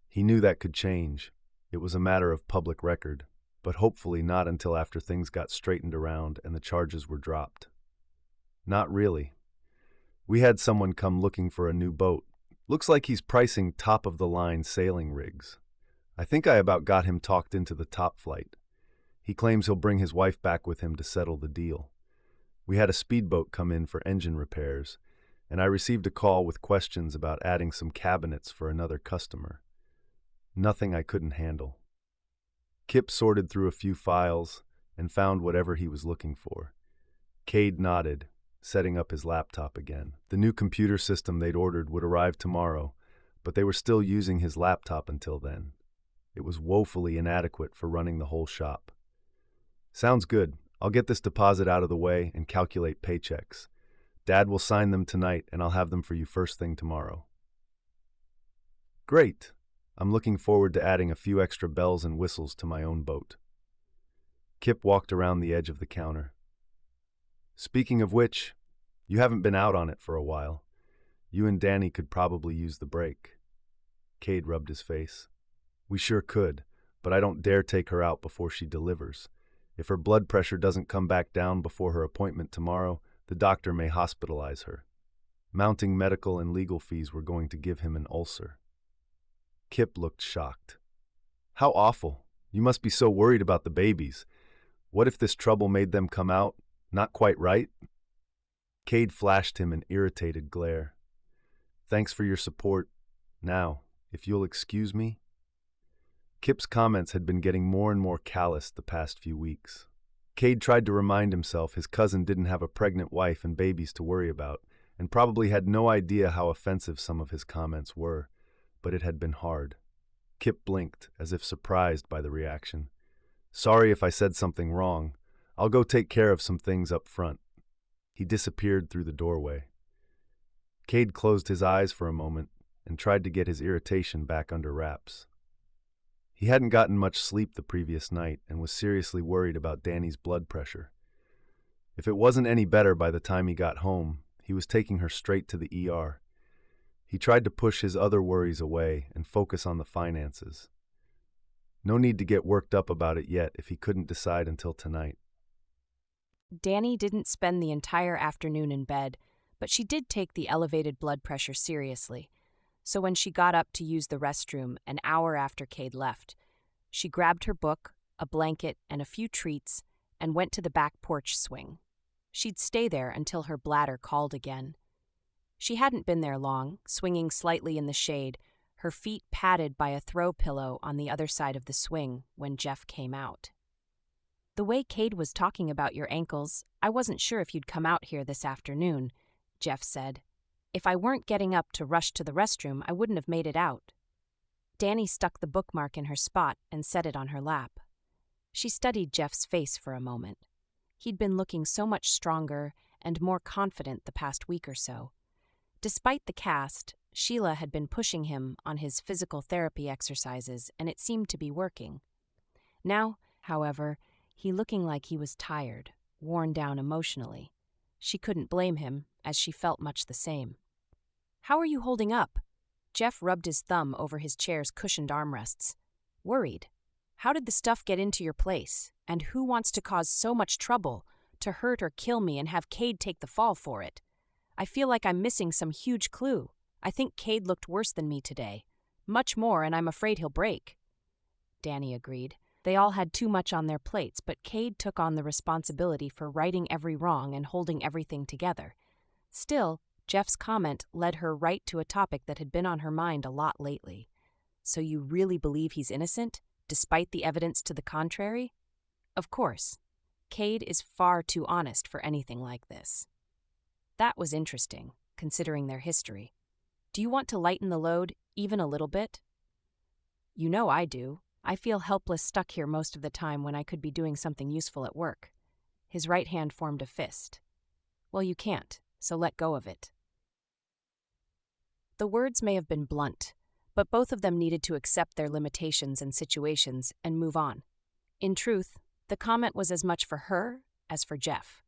He knew that could change. It was a matter of public record, but hopefully not until after things got straightened around and the charges were dropped. "Not really. We had someone come looking for a new boat. Looks like he's pricing top-of-the-line sailing rigs. I think I about got him talked into the top flight. He claims he'll bring his wife back with him to settle the deal. We had a speedboat come in for engine repairs, and I received a call with questions about adding some cabinets for another customer. Nothing I couldn't handle." Kip sorted through a few files and found whatever he was looking for. Cade nodded, setting up his laptop again. The new computer system they'd ordered would arrive tomorrow, but they were still using his laptop until then. It was woefully inadequate for running the whole shop. Sounds good. I'll get this deposit out of the way and calculate paychecks. Dad will sign them tonight, and I'll have them for you first thing tomorrow. Great. I'm looking forward to adding a few extra bells and whistles to my own boat. Kip walked around the edge of the counter. Speaking of which, you haven't been out on it for a while. You and Dani could probably use the break. Cade rubbed his face. We sure could, but I don't dare take her out before she delivers. If her blood pressure doesn't come back down before her appointment tomorrow, the doctor may hospitalize her. Mounting medical and legal fees were going to give him an ulcer. Kip looked shocked. How awful. You must be so worried about the babies. What if this trouble made them come out not quite right? Cade flashed him an irritated glare. Thanks for your support. Now, if you'll excuse me. Kip's comments had been getting more and more callous the past few weeks. Cade tried to remind himself his cousin didn't have a pregnant wife and babies to worry about, and probably had no idea how offensive some of his comments were, but it had been hard. Kip blinked, as if surprised by the reaction. Sorry if I said something wrong. I'll go take care of some things up front. He disappeared through the doorway. Cade closed his eyes for a moment and tried to get his irritation back under wraps. He hadn't gotten much sleep the previous night and was seriously worried about Dani's blood pressure. If it wasn't any better by the time he got home, he was taking her straight to the ER. He tried to push his other worries away and focus on the finances. No need to get worked up about it yet if he couldn't decide until tonight. Dani didn't spend the entire afternoon in bed, but she did take the elevated blood pressure seriously. So when she got up to use the restroom an hour after Cade left, she grabbed her book, a blanket, and a few treats, and went to the back porch swing. She'd stay there until her bladder called again. She hadn't been there long, swinging slightly in the shade, her feet padded by a throw pillow on the other side of the swing when Jeff came out. The way Cade was talking about your ankles, I wasn't sure if you'd come out here this afternoon, Jeff said. If I weren't getting up to rush to the restroom, I wouldn't have made it out. Dani stuck the bookmark in her spot and set it on her lap. She studied Jeff's face for a moment. He'd been looking so much stronger and more confident the past week or so. Despite the cast, Sheila had been pushing him on his physical therapy exercises, and it seemed to be working. Now, however, he looking like he was tired, worn down emotionally. She couldn't blame him, as she felt much the same. How are you holding up? Jeff rubbed his thumb over his chair's cushioned armrests. Worried. How did the stuff get into your place? And who wants to cause so much trouble, to hurt or kill me and have Cade take the fall for it? I feel like I'm missing some huge clue. I think Cade looked worse than me today. Much more, and I'm afraid he'll break. Dani agreed. They all had too much on their plates, but Cade took on the responsibility for righting every wrong and holding everything together. Still, Jeff's comment led her right to a topic that had been on her mind a lot lately. So you really believe he's innocent, despite the evidence to the contrary? Of course. Cade is far too honest for anything like this. That was interesting, considering their history. Do you want to lighten the load, even a little bit? You know I do. I feel helpless stuck here most of the time when I could be doing something useful at work. His right hand formed a fist. Well, you can't, so let go of it. The words may have been blunt, but both of them needed to accept their limitations and situations and move on. In truth, the comment was as much for her as for Jeff.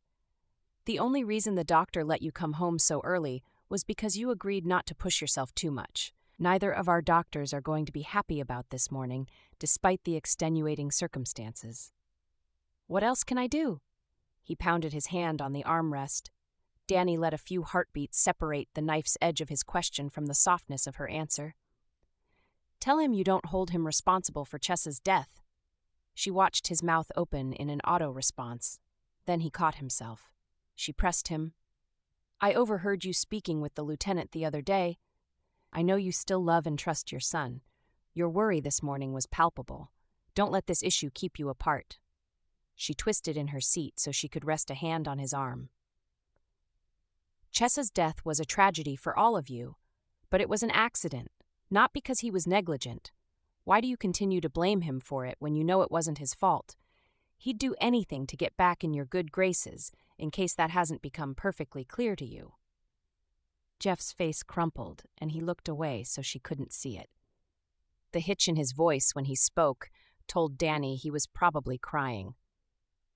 The only reason the doctor let you come home so early was because you agreed not to push yourself too much. Neither of our doctors are going to be happy about this morning, despite the extenuating circumstances. What else can I do? He pounded his hand on the armrest. Dani let a few heartbeats separate the knife's edge of his question from the softness of her answer. Tell him you don't hold him responsible for Chessa's death. She watched his mouth open in an auto-response. Then he caught himself. She pressed him. I overheard you speaking with the lieutenant the other day. I know you still love and trust your son. Your worry this morning was palpable. Don't let this issue keep you apart. She twisted in her seat so she could rest a hand on his arm. Chessa's death was a tragedy for all of you, but it was an accident, not because he was negligent. Why do you continue to blame him for it when you know it wasn't his fault? He'd do anything to get back in your good graces, in case that hasn't become perfectly clear to you. Jeff's face crumpled, and he looked away so she couldn't see it. The hitch in his voice when he spoke told Dani he was probably crying.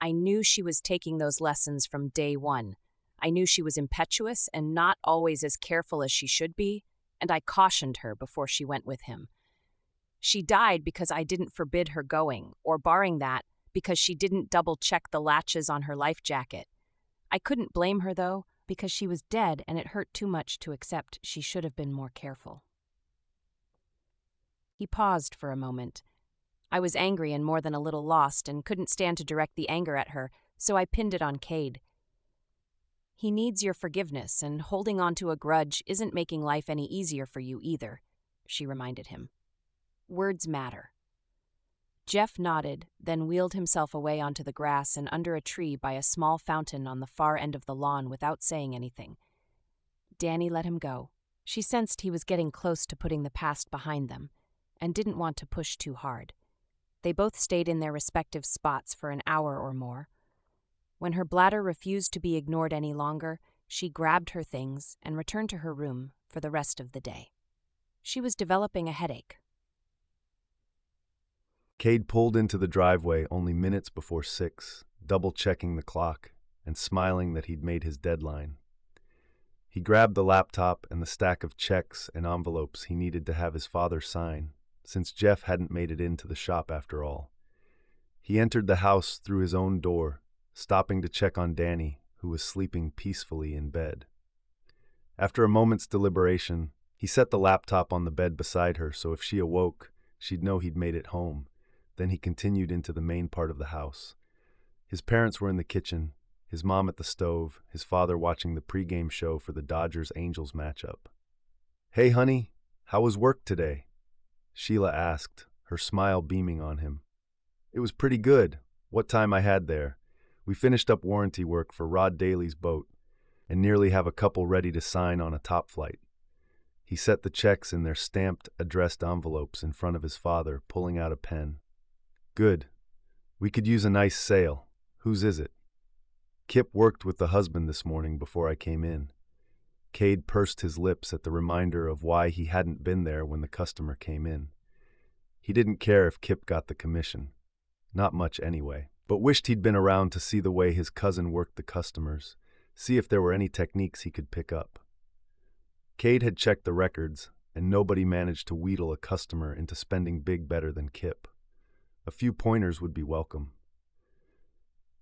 I knew she was taking those lessons from day one. I knew she was impetuous and not always as careful as she should be, and I cautioned her before she went with him. She died because I didn't forbid her going, or barring that, because she didn't double-check the latches on her life jacket. I couldn't blame her, though, because she was dead and it hurt too much to accept she should have been more careful. He paused for a moment. I was angry and more than a little lost and couldn't stand to direct the anger at her, so I pinned it on Cade. He needs your forgiveness, and holding on to a grudge isn't making life any easier for you either, she reminded him. Words matter. Jeff nodded, then wheeled himself away onto the grass and under a tree by a small fountain on the far end of the lawn without saying anything. Dani let him go. She sensed he was getting close to putting the past behind them, and didn't want to push too hard. They both stayed in their respective spots for an hour or more. When her bladder refused to be ignored any longer, she grabbed her things and returned to her room for the rest of the day. She was developing a headache. Cade pulled into the driveway only minutes before 6, double-checking the clock and smiling that he'd made his deadline. He grabbed the laptop and the stack of checks and envelopes he needed to have his father sign, since Jeff hadn't made it into the shop after all. He entered the house through his own door, stopping to check on Dani, who was sleeping peacefully in bed. After a moment's deliberation, he set the laptop on the bed beside her so if she awoke, she'd know he'd made it home. Then he continued into the main part of the house. His parents were in the kitchen, his mom at the stove, his father watching the pregame show for the Dodgers-Angels matchup. "Hey, honey, how was work today?" Sheila asked, her smile beaming on him. "It was pretty good. What time I had there. We finished up warranty work for Rod Daly's boat and nearly have a couple ready to sign on a top flight." He set the checks in their stamped, addressed envelopes in front of his father, pulling out a pen. "Good. We could use a nice sail. Whose is it?" "Kip worked with the husband this morning before I came in." Cade pursed his lips at the reminder of why he hadn't been there when the customer came in. He didn't care if Kip got the commission. Not much anyway, but wished he'd been around to see the way his cousin worked the customers, see if there were any techniques he could pick up. Cade had checked the records, and nobody managed to wheedle a customer into spending big better than Kip. A few pointers would be welcome.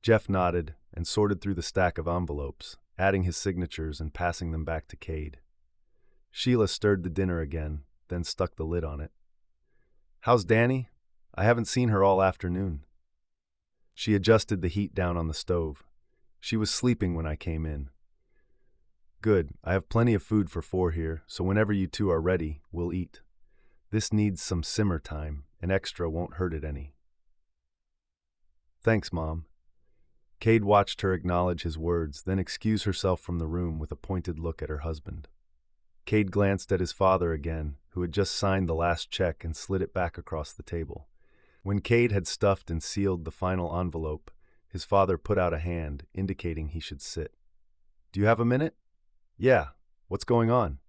Jeff nodded and sorted through the stack of envelopes, adding his signatures and passing them back to Cade. Sheila stirred the dinner again, then stuck the lid on it. "How's Dani? I haven't seen her all afternoon." She adjusted the heat down on the stove. "She was sleeping when I came in." "Good. I have plenty of food for 4 here, so whenever you two are ready, we'll eat. This needs some simmer time, and extra won't hurt it any." "Thanks, Mom." Cade watched her acknowledge his words, then excuse herself from the room with a pointed look at her husband. Cade glanced at his father again, who had just signed the last check and slid it back across the table. When Cade had stuffed and sealed the final envelope, his father put out a hand, indicating he should sit. "Do you have a minute?" "Yeah. What's going on?"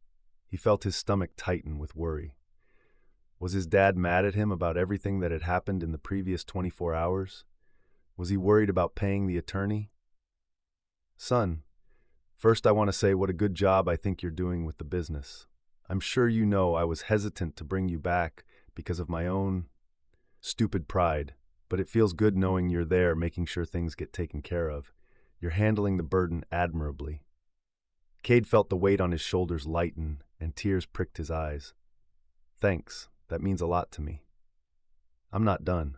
He felt his stomach tighten with worry. Was his dad mad at him about everything that had happened in the previous 24 hours? Was he worried about paying the attorney? "Son, first I want to say what a good job I think you're doing with the business. I'm sure you know I was hesitant to bring you back because of my own stupid pride, but it feels good knowing you're there making sure things get taken care of. You're handling the burden admirably." Cade felt the weight on his shoulders lighten, and tears pricked his eyes. "Thanks. That means a lot to me. I'm not done."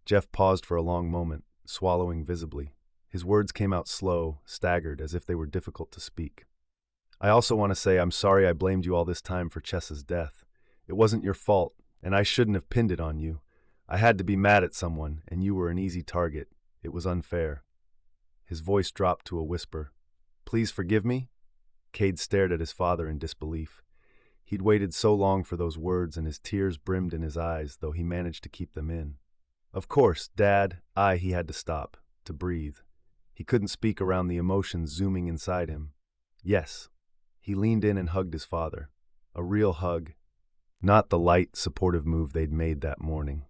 Jeff paused for a long moment, swallowing visibly. His words came out slow, staggered, as if they were difficult to speak. "I also want to say I'm sorry I blamed you all this time for Chessa's death. It wasn't your fault, and I shouldn't have pinned it on you. I had to be mad at someone, and you were an easy target. It was unfair." His voice dropped to a whisper. "Please forgive me?" Cade stared at his father in disbelief. He'd waited so long for those words, and his tears brimmed in his eyes, though he managed to keep them in. "Of course, Dad." He had to stop, to breathe. He couldn't speak around the emotions zooming inside him. "Yes." He leaned in and hugged his father. A real hug, not the light, supportive move they'd made that morning.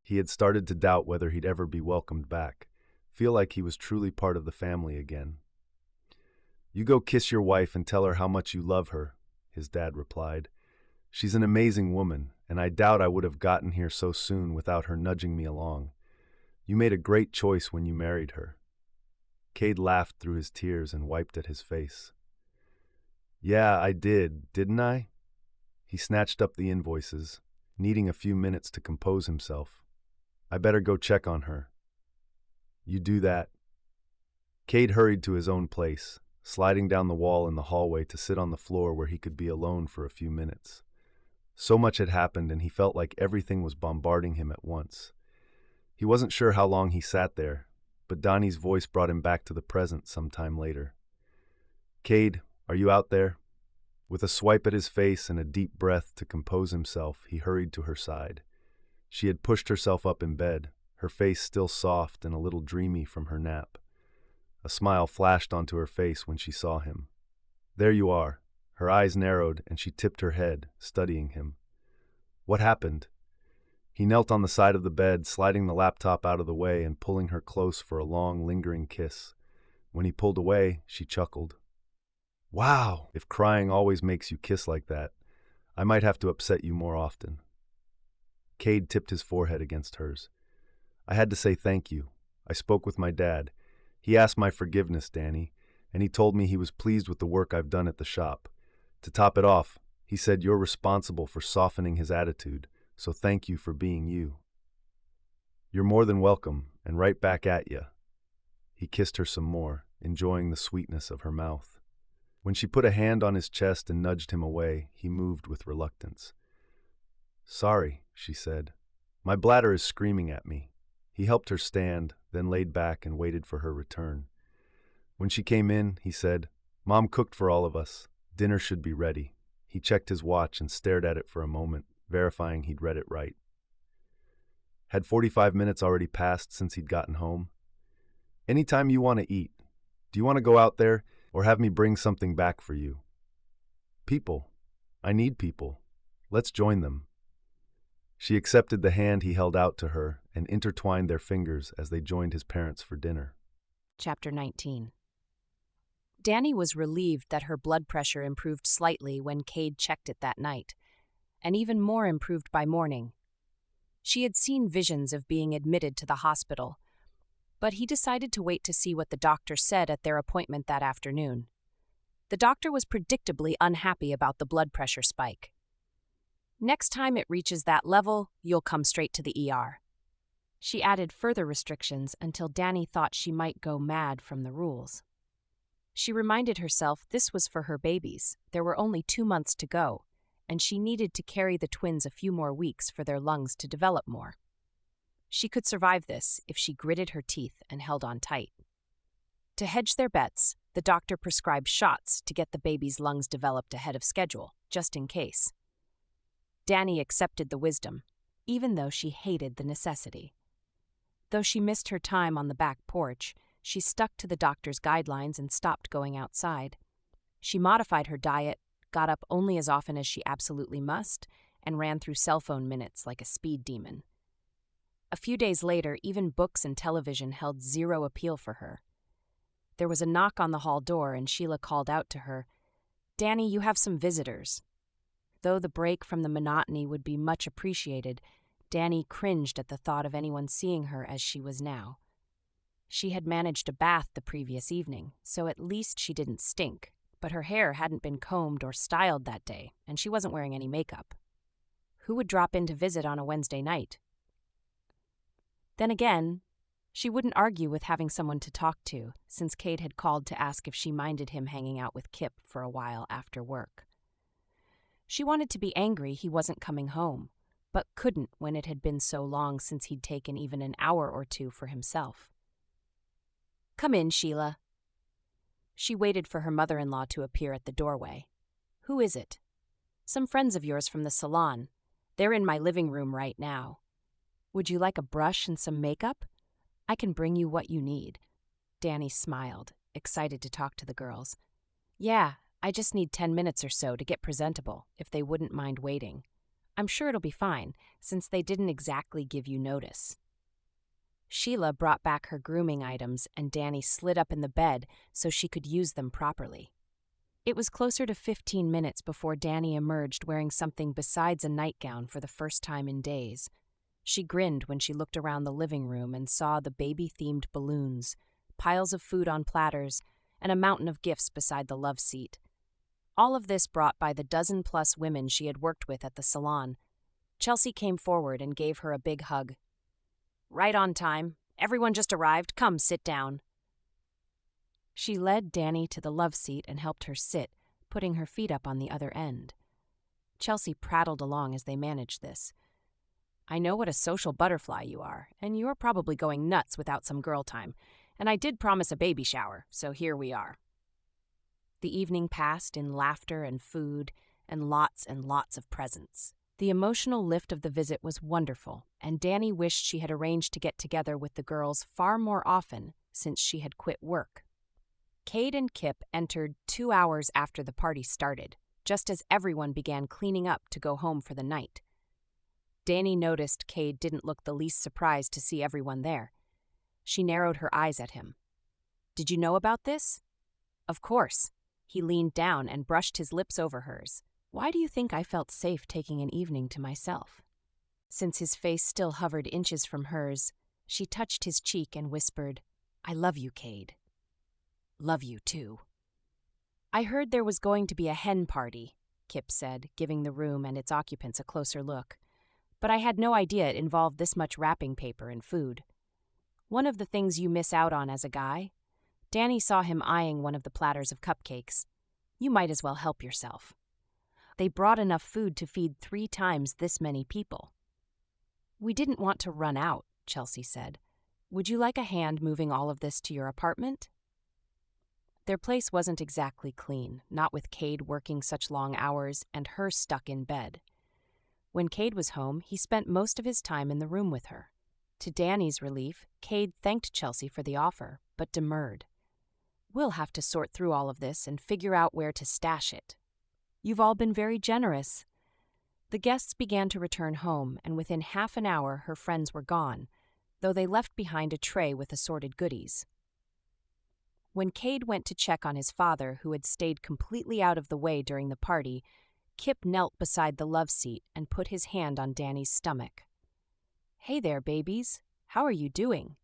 He had started to doubt whether he'd ever be welcomed back, feel like he was truly part of the family again. "You go kiss your wife and tell her how much you love her," his dad replied. "She's an amazing woman, and I doubt I would have gotten here so soon without her nudging me along. You made a great choice when you married her." Cade laughed through his tears and wiped at his face. "Yeah, I did, didn't I?" He snatched up the invoices, needing a few minutes to compose himself. "I better go check on her." "You do that." Cade hurried to his own place, sliding down the wall in the hallway to sit on the floor where he could be alone for a few minutes. So much had happened, and he felt like everything was bombarding him at once. He wasn't sure how long he sat there, but Donnie's voice brought him back to the present some time later. "Cade, are you out there?" With a swipe at his face and a deep breath to compose himself, he hurried to her side. She had pushed herself up in bed, her face still soft and a little dreamy from her nap. A smile flashed onto her face when she saw him. "There you are." Her eyes narrowed, and she tipped her head, studying him. "What happened?" He knelt on the side of the bed, sliding the laptop out of the way and pulling her close for a long, lingering kiss. When he pulled away, she chuckled. "Wow! If crying always makes you kiss like that, I might have to upset you more often." Cade tipped his forehead against hers. "I had to say thank you. I spoke with my dad. He asked my forgiveness, Dani, and he told me he was pleased with the work I've done at the shop. To top it off, he said you're responsible for softening his attitude, so thank you for being you." "You're more than welcome, and right back at ya." He kissed her some more, enjoying the sweetness of her mouth. When she put a hand on his chest and nudged him away, he moved with reluctance. "Sorry," she said. "My bladder is screaming at me." He helped her stand, then laid back and waited for her return. When she came in, he said, "Mom cooked for all of us. Dinner should be ready." He checked his watch and stared at it for a moment, verifying he'd read it right. Had 45 minutes already passed since he'd gotten home? "Anytime you want to eat. Do you want to go out there, or have me bring something back for you?" "People. I need people. Let's join them." She accepted the hand he held out to her and intertwined their fingers as they joined his parents for dinner. Chapter 19. Dani was relieved that her blood pressure improved slightly when Cade checked it that night, and even more improved by morning. She had seen visions of being admitted to the hospital, but he decided to wait to see what the doctor said at their appointment that afternoon. The doctor was predictably unhappy about the blood pressure spike. "Next time it reaches that level, you'll come straight to the ER." She added further restrictions until Dani thought she might go mad from the rules. She reminded herself this was for her babies. There were only 2 months to go, and she needed to carry the twins a few more weeks for their lungs to develop more. She could survive this if she gritted her teeth and held on tight. To hedge their bets, the doctor prescribed shots to get the baby's lungs developed ahead of schedule, just in case. Dani accepted the wisdom, even though she hated the necessity. Though she missed her time on the back porch, she stuck to the doctor's guidelines and stopped going outside. She modified her diet, got up only as often as she absolutely must, and ran through cell phone minutes like a speed demon. A few days later, even books and television held zero appeal for her. There was a knock on the hall door, and Sheila called out to her, "Dani, you have some visitors." Though the break from the monotony would be much appreciated, Dani cringed at the thought of anyone seeing her as she was now. She had managed a bath the previous evening, so at least she didn't stink, but her hair hadn't been combed or styled that day, and she wasn't wearing any makeup. Who would drop in to visit on a Wednesday night? Then again, she wouldn't argue with having someone to talk to, since Cade had called to ask if she minded him hanging out with Kip for a while after work. She wanted to be angry he wasn't coming home, but couldn't when it had been so long since he'd taken even an hour or two for himself. "Come in, Sheila." She waited for her mother-in-law to appear at the doorway. "Who is it?" "Some friends of yours from the salon. They're in my living room right now. Would you like a brush and some makeup? I can bring you what you need." Dani smiled, excited to talk to the girls. "Yeah, I just need 10 minutes or so to get presentable, if they wouldn't mind waiting. I'm sure it'll be fine, since they didn't exactly give you notice." Sheila brought back her grooming items, and Dani slid up in the bed so she could use them properly. It was closer to 15 minutes before Dani emerged wearing something besides a nightgown for the first time in days. She grinned when she looked around the living room and saw the baby-themed balloons, piles of food on platters, and a mountain of gifts beside the love seat. All of this brought by the dozen-plus women she had worked with at the salon. Chelsea came forward and gave her a big hug. "Right on time. Everyone just arrived. Come, sit down." She led Dani to the love seat and helped her sit, putting her feet up on the other end. Chelsea prattled along as they managed this. "I know what a social butterfly you are, and you're probably going nuts without some girl time. And I did promise a baby shower, so here we are." The evening passed in laughter and food and lots of presents. The emotional lift of the visit was wonderful, and Dani wished she had arranged to get together with the girls far more often since she had quit work. Cade and Kip entered 2 hours after the party started, just as everyone began cleaning up to go home for the night. Dani noticed Cade didn't look the least surprised to see everyone there. She narrowed her eyes at him. "Did you know about this?" "Of course." He leaned down and brushed his lips over hers. "Why do you think I felt safe taking an evening to myself?" Since his face still hovered inches from hers, she touched his cheek and whispered, "I love you, Cade." "Love you, too." "I heard there was going to be a hen party," Kip said, giving the room and its occupants a closer look. "But I had no idea it involved this much wrapping paper and food. One of the things you miss out on as a guy." Dani saw him eyeing one of the platters of cupcakes. "You might as well help yourself. They brought enough food to feed 3 times this many people." "We didn't want to run out," Chelsea said. "Would you like a hand moving all of this to your apartment?" Their place wasn't exactly clean, not with Cade working such long hours and her stuck in bed. When Cade was home, he spent most of his time in the room with her. To Dani's relief, Cade thanked Chelsea for the offer, but demurred. "We'll have to sort through all of this and figure out where to stash it." "You've all been very generous." The guests began to return home, and within half an hour her friends were gone, though they left behind a tray with assorted goodies. When Cade went to check on his father, who had stayed completely out of the way during the party, Kip knelt beside the love seat and put his hand on Dani's stomach. "Hey there, babies. How are you doing?"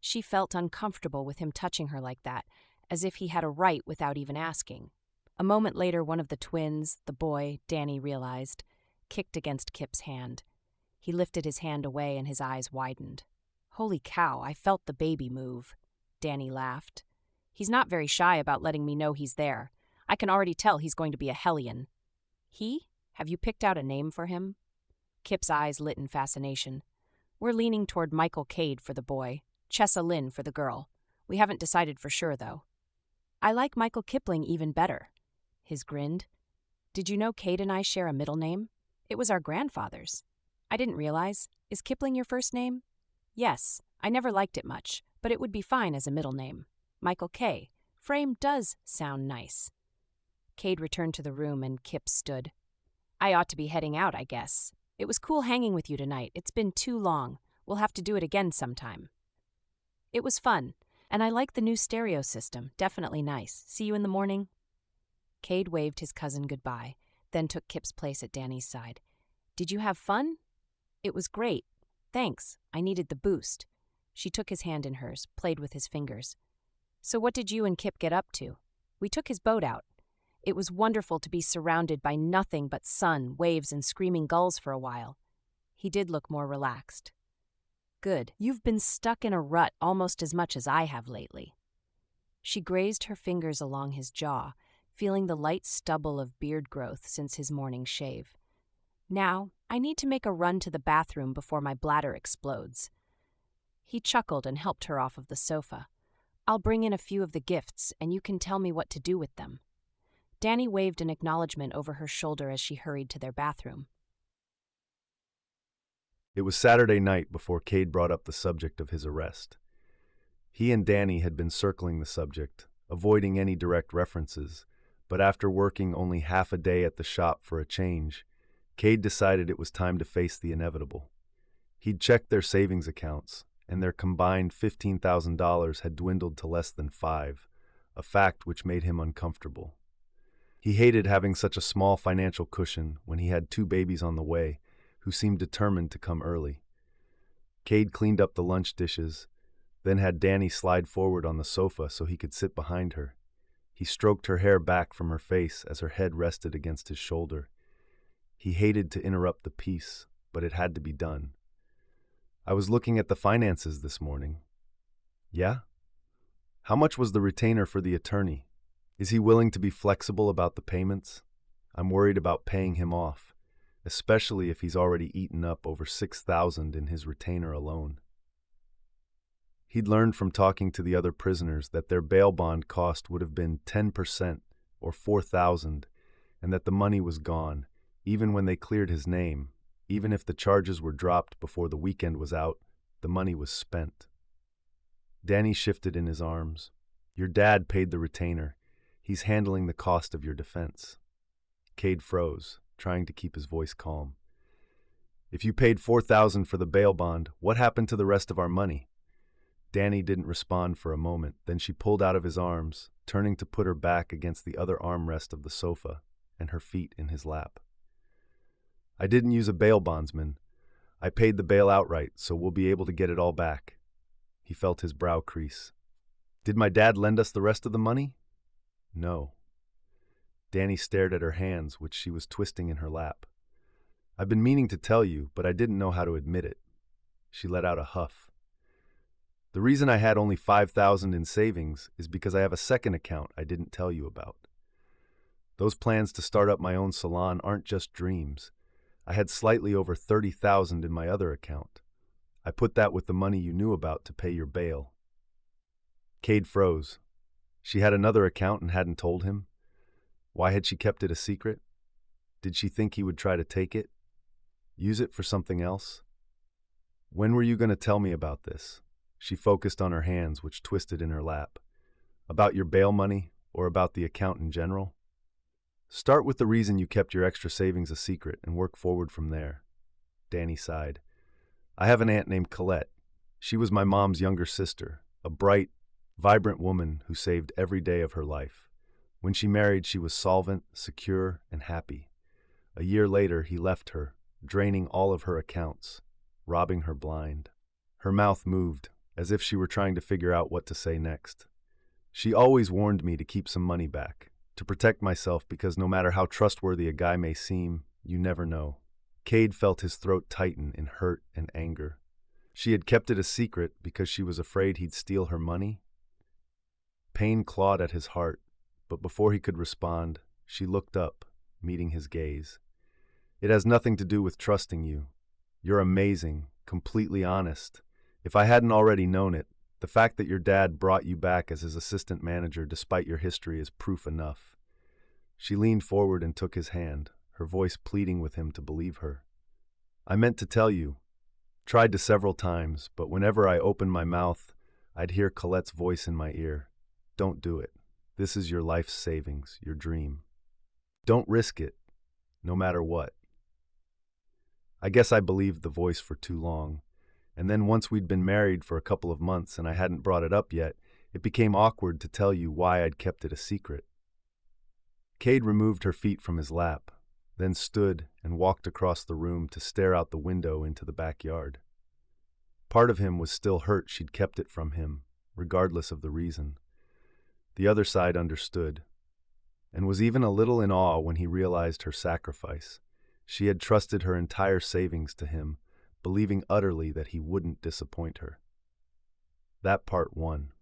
She felt uncomfortable with him touching her like that, as if he had a right without even asking. A moment later, one of the twins, the boy, Dani realized, kicked against Kip's hand. He lifted his hand away and his eyes widened. "Holy cow, I felt the baby move." Dani laughed. "He's not very shy about letting me know he's there. I can already tell he's going to be a hellion." "He? Have you picked out a name for him?" Kip's eyes lit in fascination. "We're leaning toward Michael Cade for the boy, Chessa Lynn for the girl. We haven't decided for sure, though." "I like Michael Kipling even better." His grinned. "Did you know Cade and I share a middle name? It was our grandfather's." "I didn't realize. Is Kipling your first name?" "Yes. I never liked it much, but it would be fine as a middle name. Michael K. Frame does sound nice." Cade returned to the room and Kip stood. "I ought to be heading out, I guess. It was cool hanging with you tonight. It's been too long. We'll have to do it again sometime." "It was fun, and I like the new stereo system. Definitely nice. See you in the morning." Cade waved his cousin goodbye, then took Kip's place at Dani's side. "Did you have fun?" "It was great. Thanks. I needed the boost." She took his hand in hers, played with his fingers. "So what did you and Kip get up to?" "We took his boat out. It was wonderful to be surrounded by nothing but sun, waves, and screaming gulls for a while." He did look more relaxed. "Good. You've been stuck in a rut almost as much as I have lately." She grazed her fingers along his jaw, feeling the light stubble of beard growth since his morning shave. "Now, I need to make a run to the bathroom before my bladder explodes. He chuckled and helped her off of the sofa. I'll bring in a few of the gifts, and you can tell me what to do with them. Dani waved an acknowledgement over her shoulder as she hurried to their bathroom. It was Saturday night before Cade brought up the subject of his arrest. He and Dani had been circling the subject, avoiding any direct references, but after working only half a day at the shop for a change, Cade decided it was time to face the inevitable. He'd checked their savings accounts, and their combined $15,000 had dwindled to less than $5,000, a fact which made him uncomfortable. He hated having such a small financial cushion when he had 2 babies on the way, who seemed determined to come early. Cade cleaned up the lunch dishes, then had Dani slide forward on the sofa so he could sit behind her. He stroked her hair back from her face as her head rested against his shoulder. He hated to interrupt the peace, but it had to be done. I was looking at the finances this morning. Yeah? How much was the retainer for the attorney? Is he willing to be flexible about the payments? I'm worried about paying him off, especially if he's already eaten up over $6,000 in his retainer alone. He'd learned from talking to the other prisoners that their bail bond cost would have been 10% or $4,000, and that the money was gone, even when they cleared his name. Even if the charges were dropped before the weekend was out, the money was spent. Dani shifted in his arms. Your dad paid the retainer. He's handling the cost of your defense. Cade froze, trying to keep his voice calm. If you paid $4,000 for the bail bond, what happened to the rest of our money? Dani didn't respond for a moment, then she pulled out of his arms, turning to put her back against the other armrest of the sofa and her feet in his lap. I didn't use a bail bondsman. I paid the bail outright, so we'll be able to get it all back. He felt his brow crease. Did my dad lend us the rest of the money? No. Dani stared at her hands, which she was twisting in her lap. I've been meaning to tell you, but I didn't know how to admit it. She let out a huff. The reason I had only $5,000 in savings is because I have a second account I didn't tell you about. Those plans to start up my own salon aren't just dreams. I had slightly over $30,000 in my other account. I put that with the money you knew about to pay your bail. Cade froze. She had another account and hadn't told him? Why had she kept it a secret? Did she think he would try to take it? Use it for something else? When were you going to tell me about this? She focused on her hands, which twisted in her lap. About your bail money, or about the account in general? Start with the reason you kept your extra savings a secret and work forward from there. Dani sighed. I have an aunt named Colette. She was my mom's younger sister, a bright, vibrant woman who saved every day of her life. When she married, she was solvent, secure, and happy. A year later, he left her, draining all of her accounts, robbing her blind. Her mouth moved, as if she were trying to figure out what to say next. She always warned me to keep some money back, to protect myself because no matter how trustworthy a guy may seem, you never know. Cade felt his throat tighten in hurt and anger. She had kept it a secret because she was afraid he'd steal her money? Pain clawed at his heart, but before he could respond, she looked up, meeting his gaze. It has nothing to do with trusting you. You're amazing, completely honest. If I hadn't already known it, the fact that your dad brought you back as his assistant manager despite your history is proof enough. She leaned forward and took his hand, her voice pleading with him to believe her. I meant to tell you. Tried to several times, but whenever I opened my mouth, I'd hear Colette's voice in my ear. Don't do it. This is your life's savings, your dream. Don't risk it, no matter what. I guess I believed the voice for too long, and then once we'd been married for a couple of months and I hadn't brought it up yet, it became awkward to tell you why I'd kept it a secret. Cade removed her feet from his lap, then stood and walked across the room to stare out the window into the backyard. Part of him was still hurt she'd kept it from him, regardless of the reason. The other side understood, and was even a little in awe when he realized her sacrifice. She had trusted her entire savings to him, believing utterly that he wouldn't disappoint her. That part won.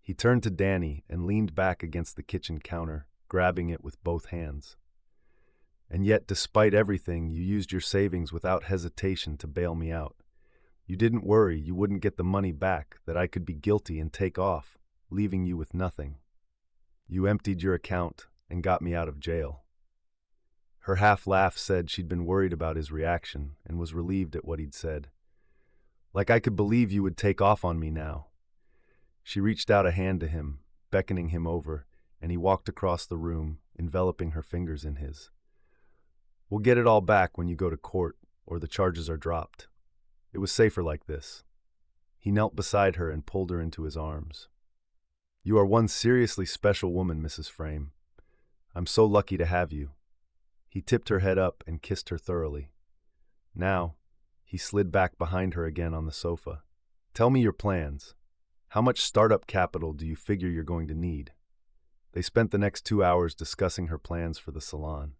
He turned to Dani and leaned back against the kitchen counter, grabbing it with both hands. And yet, despite everything, you used your savings without hesitation to bail me out. You didn't worry you wouldn't get the money back, that I could be guilty and take off, leaving you with nothing. You emptied your account and got me out of jail." Her half-laugh said she'd been worried about his reaction and was relieved at what he'd said. "Like I could believe you would take off on me now." She reached out a hand to him, beckoning him over, and he walked across the room, enveloping her fingers in his. "We'll get it all back when you go to court, or the charges are dropped. It was safer like this." He knelt beside her and pulled her into his arms. "You are one seriously special woman, Mrs. Frame. I'm so lucky to have you." He tipped her head up and kissed her thoroughly. Now, he slid back behind her again on the sofa. "Tell me your plans. How much startup capital do you figure you're going to need?" They spent the next 2 hours discussing her plans for the salon.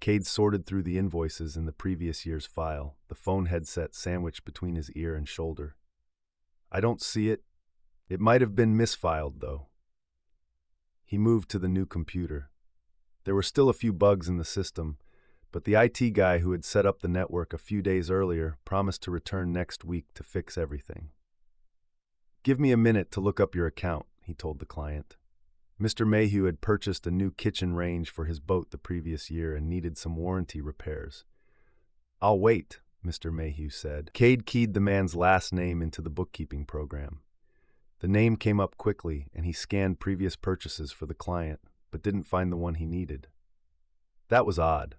Cade sorted through the invoices in the previous year's file, the phone headset sandwiched between his ear and shoulder. "I don't see it. It might have been misfiled, though." He moved to the new computer. There were still a few bugs in the system, but the IT guy who had set up the network a few days earlier promised to return next week to fix everything. "Give me a minute to look up your account," he told the client. Mr. Mayhew had purchased a new kitchen range for his boat the previous year and needed some warranty repairs. "I'll wait," Mr. Mayhew said. Cade keyed the man's last name into the bookkeeping program. The name came up quickly, and he scanned previous purchases for the client, but didn't find the one he needed. That was odd.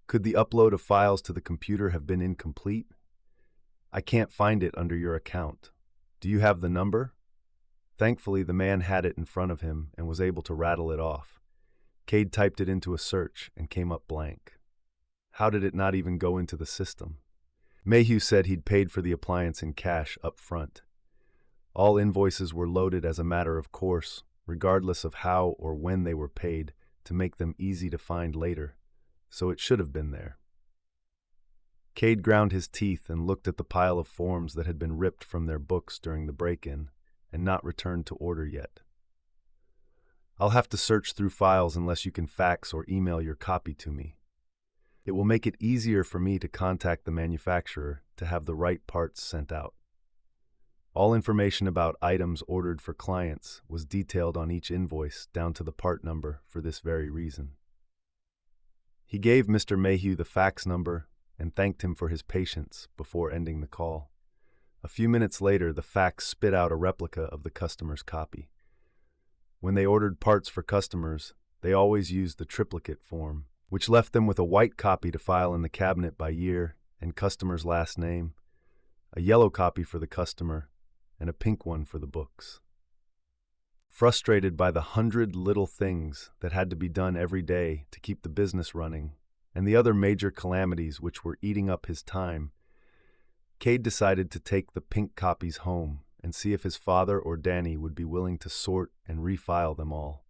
Could the upload of files to the computer have been incomplete? "I can't find it under your account. Do you have the number?" Thankfully, the man had it in front of him and was able to rattle it off. Cade typed it into a search and came up blank. How did it not even go into the system? Mayhew said he'd paid for the appliance in cash up front. All invoices were loaded as a matter of course, regardless of how or when they were paid, to make them easy to find later, so it should have been there. Cade ground his teeth and looked at the pile of forms that had been ripped from their books during the break-in and not returned to order yet. "I'll have to search through files unless you can fax or email your copy to me. It will make it easier for me to contact the manufacturer to have the right parts sent out." All information about items ordered for clients was detailed on each invoice down to the part number for this very reason. He gave Mr. Mayhew the fax number and thanked him for his patience before ending the call. A few minutes later, the fax spit out a replica of the customer's copy. When they ordered parts for customers, they always used the triplicate form, which left them with a white copy to file in the cabinet by year and customer's last name, a yellow copy for the customer, and a pink one for the books. Frustrated by the 100 little things that had to be done every day to keep the business running, and the other major calamities which were eating up his time, Cade decided to take the pink copies home and see if his father or Dani would be willing to sort and refile them all.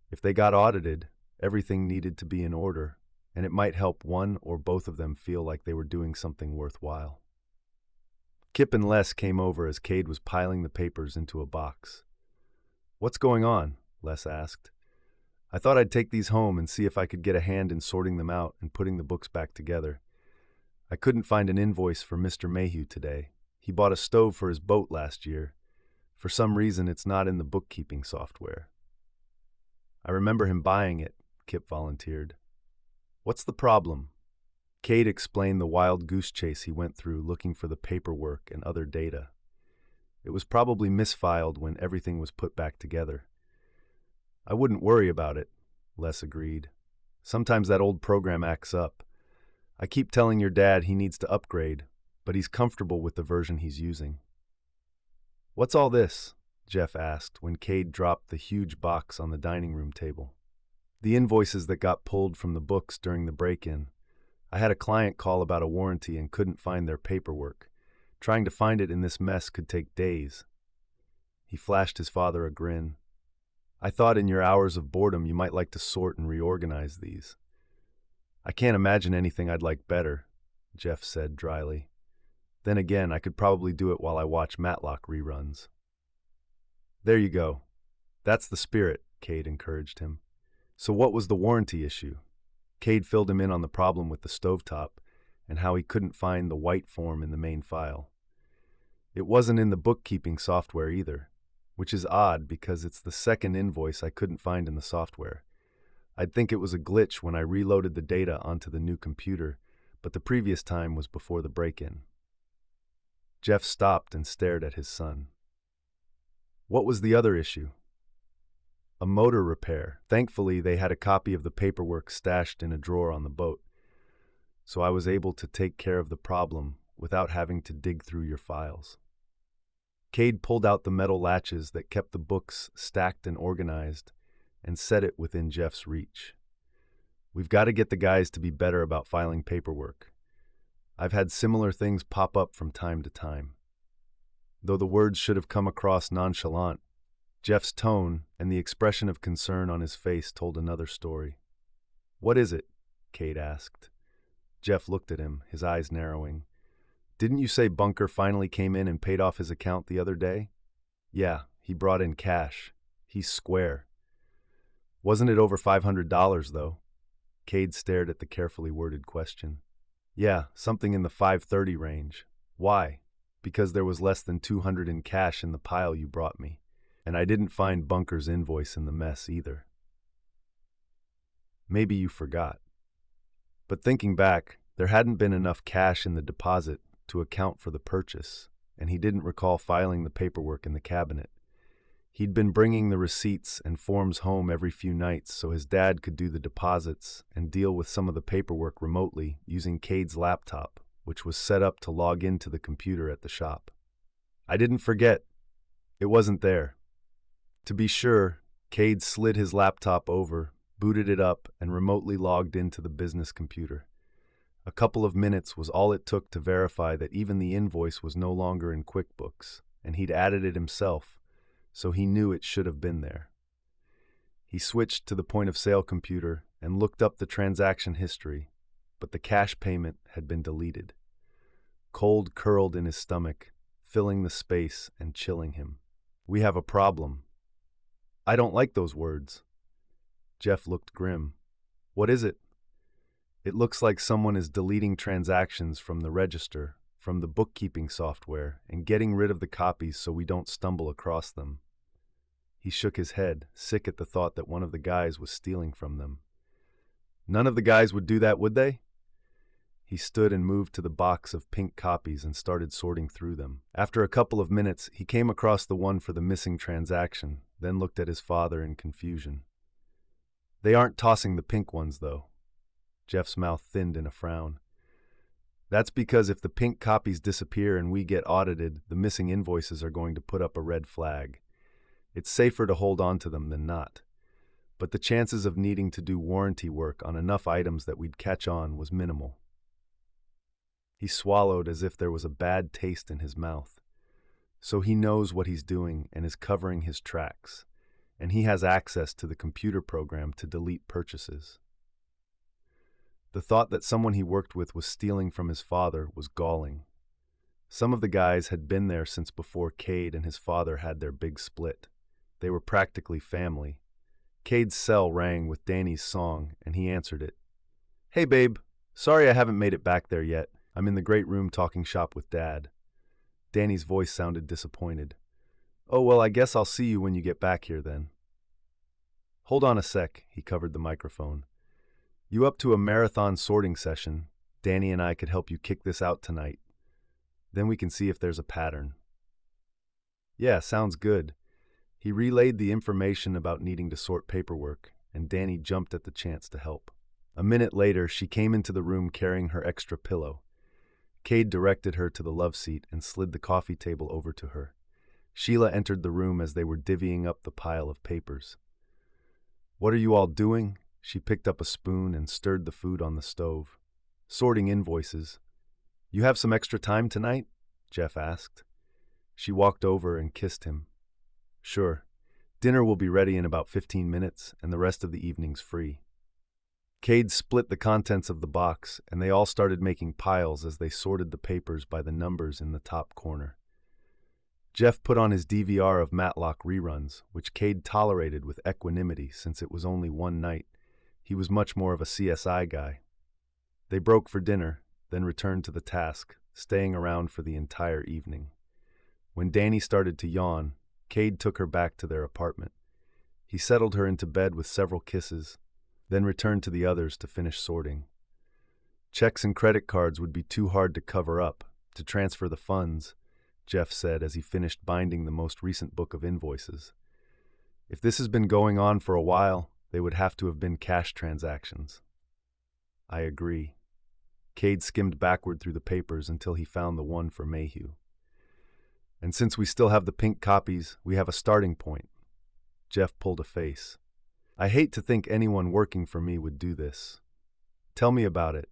If they got audited, everything needed to be in order, and it might help one or both of them feel like they were doing something worthwhile. Kip and Les came over as Cade was piling the papers into a box. "What's going on?" Les asked. "I thought I'd take these home and see if I could get a hand in sorting them out and putting the books back together. I couldn't find an invoice for Mr. Mayhew today. He bought a stove for his boat last year. For some reason, it's not in the bookkeeping software." "I remember him buying it," Kip volunteered. "What's the problem?" Cade explained the wild goose chase he went through looking for the paperwork and other data. It was probably misfiled when everything was put back together. "I wouldn't worry about it," Les agreed. "Sometimes that old program acts up. I keep telling your dad he needs to upgrade, but he's comfortable with the version he's using." "What's all this?" Jeff asked when Cade dropped the huge box on the dining room table. "The invoices that got pulled from the books during the break-in. I had a client call about a warranty and couldn't find their paperwork. Trying to find it in this mess could take days." He flashed his father a grin. "I thought in your hours of boredom you might like to sort and reorganize these." "I can't imagine anything I'd like better," Jeff said dryly. "Then again, I could probably do it while I watch Matlock reruns." "There you go. That's the spirit," Cade encouraged him. "So what was the warranty issue?" Cade filled him in on the problem with the stovetop and how he couldn't find the white form in the main file. It wasn't in the bookkeeping software either, which is odd because it's the second invoice I couldn't find in the software. I'd think it was a glitch when I reloaded the data onto the new computer, but the previous time was before the break-in. Jeff stopped and stared at his son. What was the other issue? A motor repair. Thankfully, they had a copy of the paperwork stashed in a drawer on the boat, so I was able to take care of the problem without having to dig through your files. Cade pulled out the metal latches that kept the books stacked and organized and set it within Jeff's reach. We've got to get the guys to be better about filing paperwork. I've had similar things pop up from time to time. Though the words should have come across nonchalant, Jeff's tone and the expression of concern on his face told another story. What is it? Cade asked. Jeff looked at him, his eyes narrowing. Didn't you say Bunker finally came in and paid off his account the other day? Yeah, he brought in cash. He's square. Wasn't it over $500, though? Cade stared at the carefully worded question. Yeah, something in the 530 range. Why? Because there was less than $200 in cash in the pile you brought me, and I didn't find Bunker's invoice in the mess either. Maybe you forgot. But thinking back, there hadn't been enough cash in the deposit to account for the purchase, and he didn't recall filing the paperwork in the cabinet. He'd been bringing the receipts and forms home every few nights so his dad could do the deposits and deal with some of the paperwork remotely using Cade's laptop, which was set up to log into the computer at the shop. I didn't forget. It wasn't there. To be sure, Cade slid his laptop over, booted it up, and remotely logged into the business computer. A couple of minutes was all it took to verify that even the invoice was no longer in QuickBooks, and he'd added it himself, so he knew it should have been there. He switched to the point-of-sale computer and looked up the transaction history, but the cash payment had been deleted. Cold curled in his stomach, filling the space and chilling him. We have a problem. I don't like those words. Jeff looked grim. What is it? It looks like someone is deleting transactions from the register, from the bookkeeping software, and getting rid of the copies so we don't stumble across them. He shook his head, sick at the thought that one of the guys was stealing from them. None of the guys would do that, would they? He stood and moved to the box of pink copies and started sorting through them. After a couple of minutes, he came across the one for the missing transaction, then looked at his father in confusion. They aren't tossing the pink ones, though. Jeff's mouth thinned in a frown. That's because if the pink copies disappear and we get audited, the missing invoices are going to put up a red flag. It's safer to hold on to them than not. But the chances of needing to do warranty work on enough items that we'd catch on was minimal. He swallowed as if there was a bad taste in his mouth. So he knows what he's doing and is covering his tracks, and he has access to the computer program to delete purchases. The thought that someone he worked with was stealing from his father was galling. Some of the guys had been there since before Cade and his father had their big split. They were practically family. Cade's cell rang with Danny's song, and he answered it. Hey, babe. Sorry I haven't made it back there yet. I'm in the great room talking shop with Dad. Danny's voice sounded disappointed. Oh, well, I guess I'll see you when you get back here then. Hold on a sec, he covered the microphone. You up to a marathon sorting session? Danny and I could help you kick this out tonight. Then we can see if there's a pattern. Yeah, sounds good. He relayed the information about needing to sort paperwork, and Danny jumped at the chance to help. A minute later, she came into the room carrying her extra pillow. Cade directed her to the love seat and slid the coffee table over to her. Sheila entered the room as they were divvying up the pile of papers. What are you all doing? She picked up a spoon and stirred the food on the stove. Sorting invoices. You have some extra time tonight? Jeff asked. She walked over and kissed him. Sure. Dinner will be ready in about 15 minutes, and the rest of the evening's free. Cade split the contents of the box, and they all started making piles as they sorted the papers by the numbers in the top corner. Jeff put on his DVR of Matlock reruns, which Cade tolerated with equanimity since it was only one night, He was much more of a CSI guy. They broke for dinner, then returned to the task, staying around for the entire evening. When Dani started to yawn, Cade took her back to their apartment. He settled her into bed with several kisses, then returned to the others to finish sorting. Checks and credit cards would be too hard to cover up, to transfer the funds, Jeff said as he finished binding the most recent book of invoices. If this has been going on for a while, they would have to have been cash transactions. I agree. Cade skimmed backward through the papers until he found the one for Mayhew. And since we still have the pink copies, we have a starting point. Jeff pulled a face. I hate to think anyone working for me would do this. Tell me about it.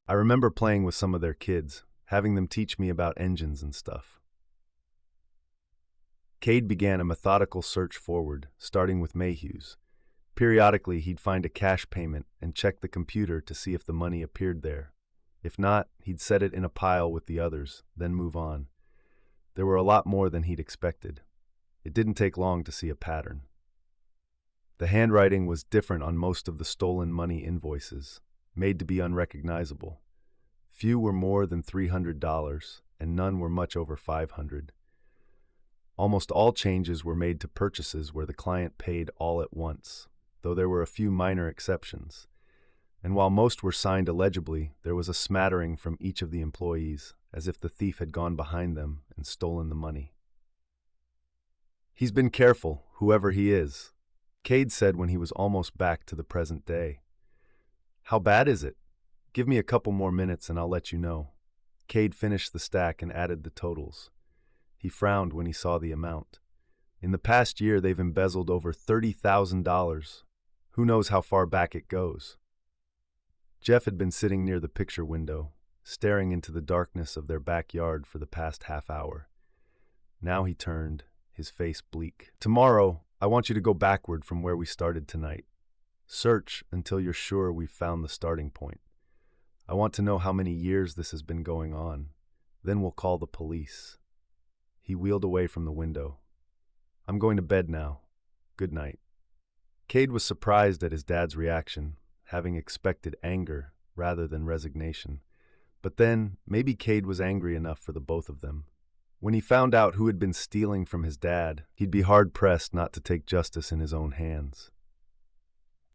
I remember playing with some of their kids, having them teach me about engines and stuff. Cade began a methodical search forward, starting with Mayhew's. Periodically, he'd find a cash payment and check the computer to see if the money appeared there. If not, he'd set it in a pile with the others, then move on. There were a lot more than he'd expected. It didn't take long to see a pattern. The handwriting was different on most of the stolen money invoices, made to be unrecognizable. Few were more than $300, and none were much over $500. Almost all changes were made to purchases where the client paid all at once, though there were a few minor exceptions. And while most were signed illegibly, there was a smattering from each of the employees, as if the thief had gone behind them and stolen the money. He's been careful, whoever he is, Cade said when he was almost back to the present day. How bad is it? Give me a couple more minutes and I'll let you know. Cade finished the stack and added the totals. He frowned when he saw the amount. In the past year, they've embezzled over $30,000. Who knows how far back it goes? Jeff had been sitting near the picture window, staring into the darkness of their backyard for the past half hour. Now he turned, his face bleak. Tomorrow, I want you to go backward from where we started tonight. Search until you're sure we've found the starting point. I want to know how many years this has been going on. Then we'll call the police. He wheeled away from the window. I'm going to bed now. Good night. Cade was surprised at his dad's reaction, having expected anger rather than resignation. But then, maybe Cade was angry enough for the both of them. When he found out who had been stealing from his dad, he'd be hard-pressed not to take justice in his own hands.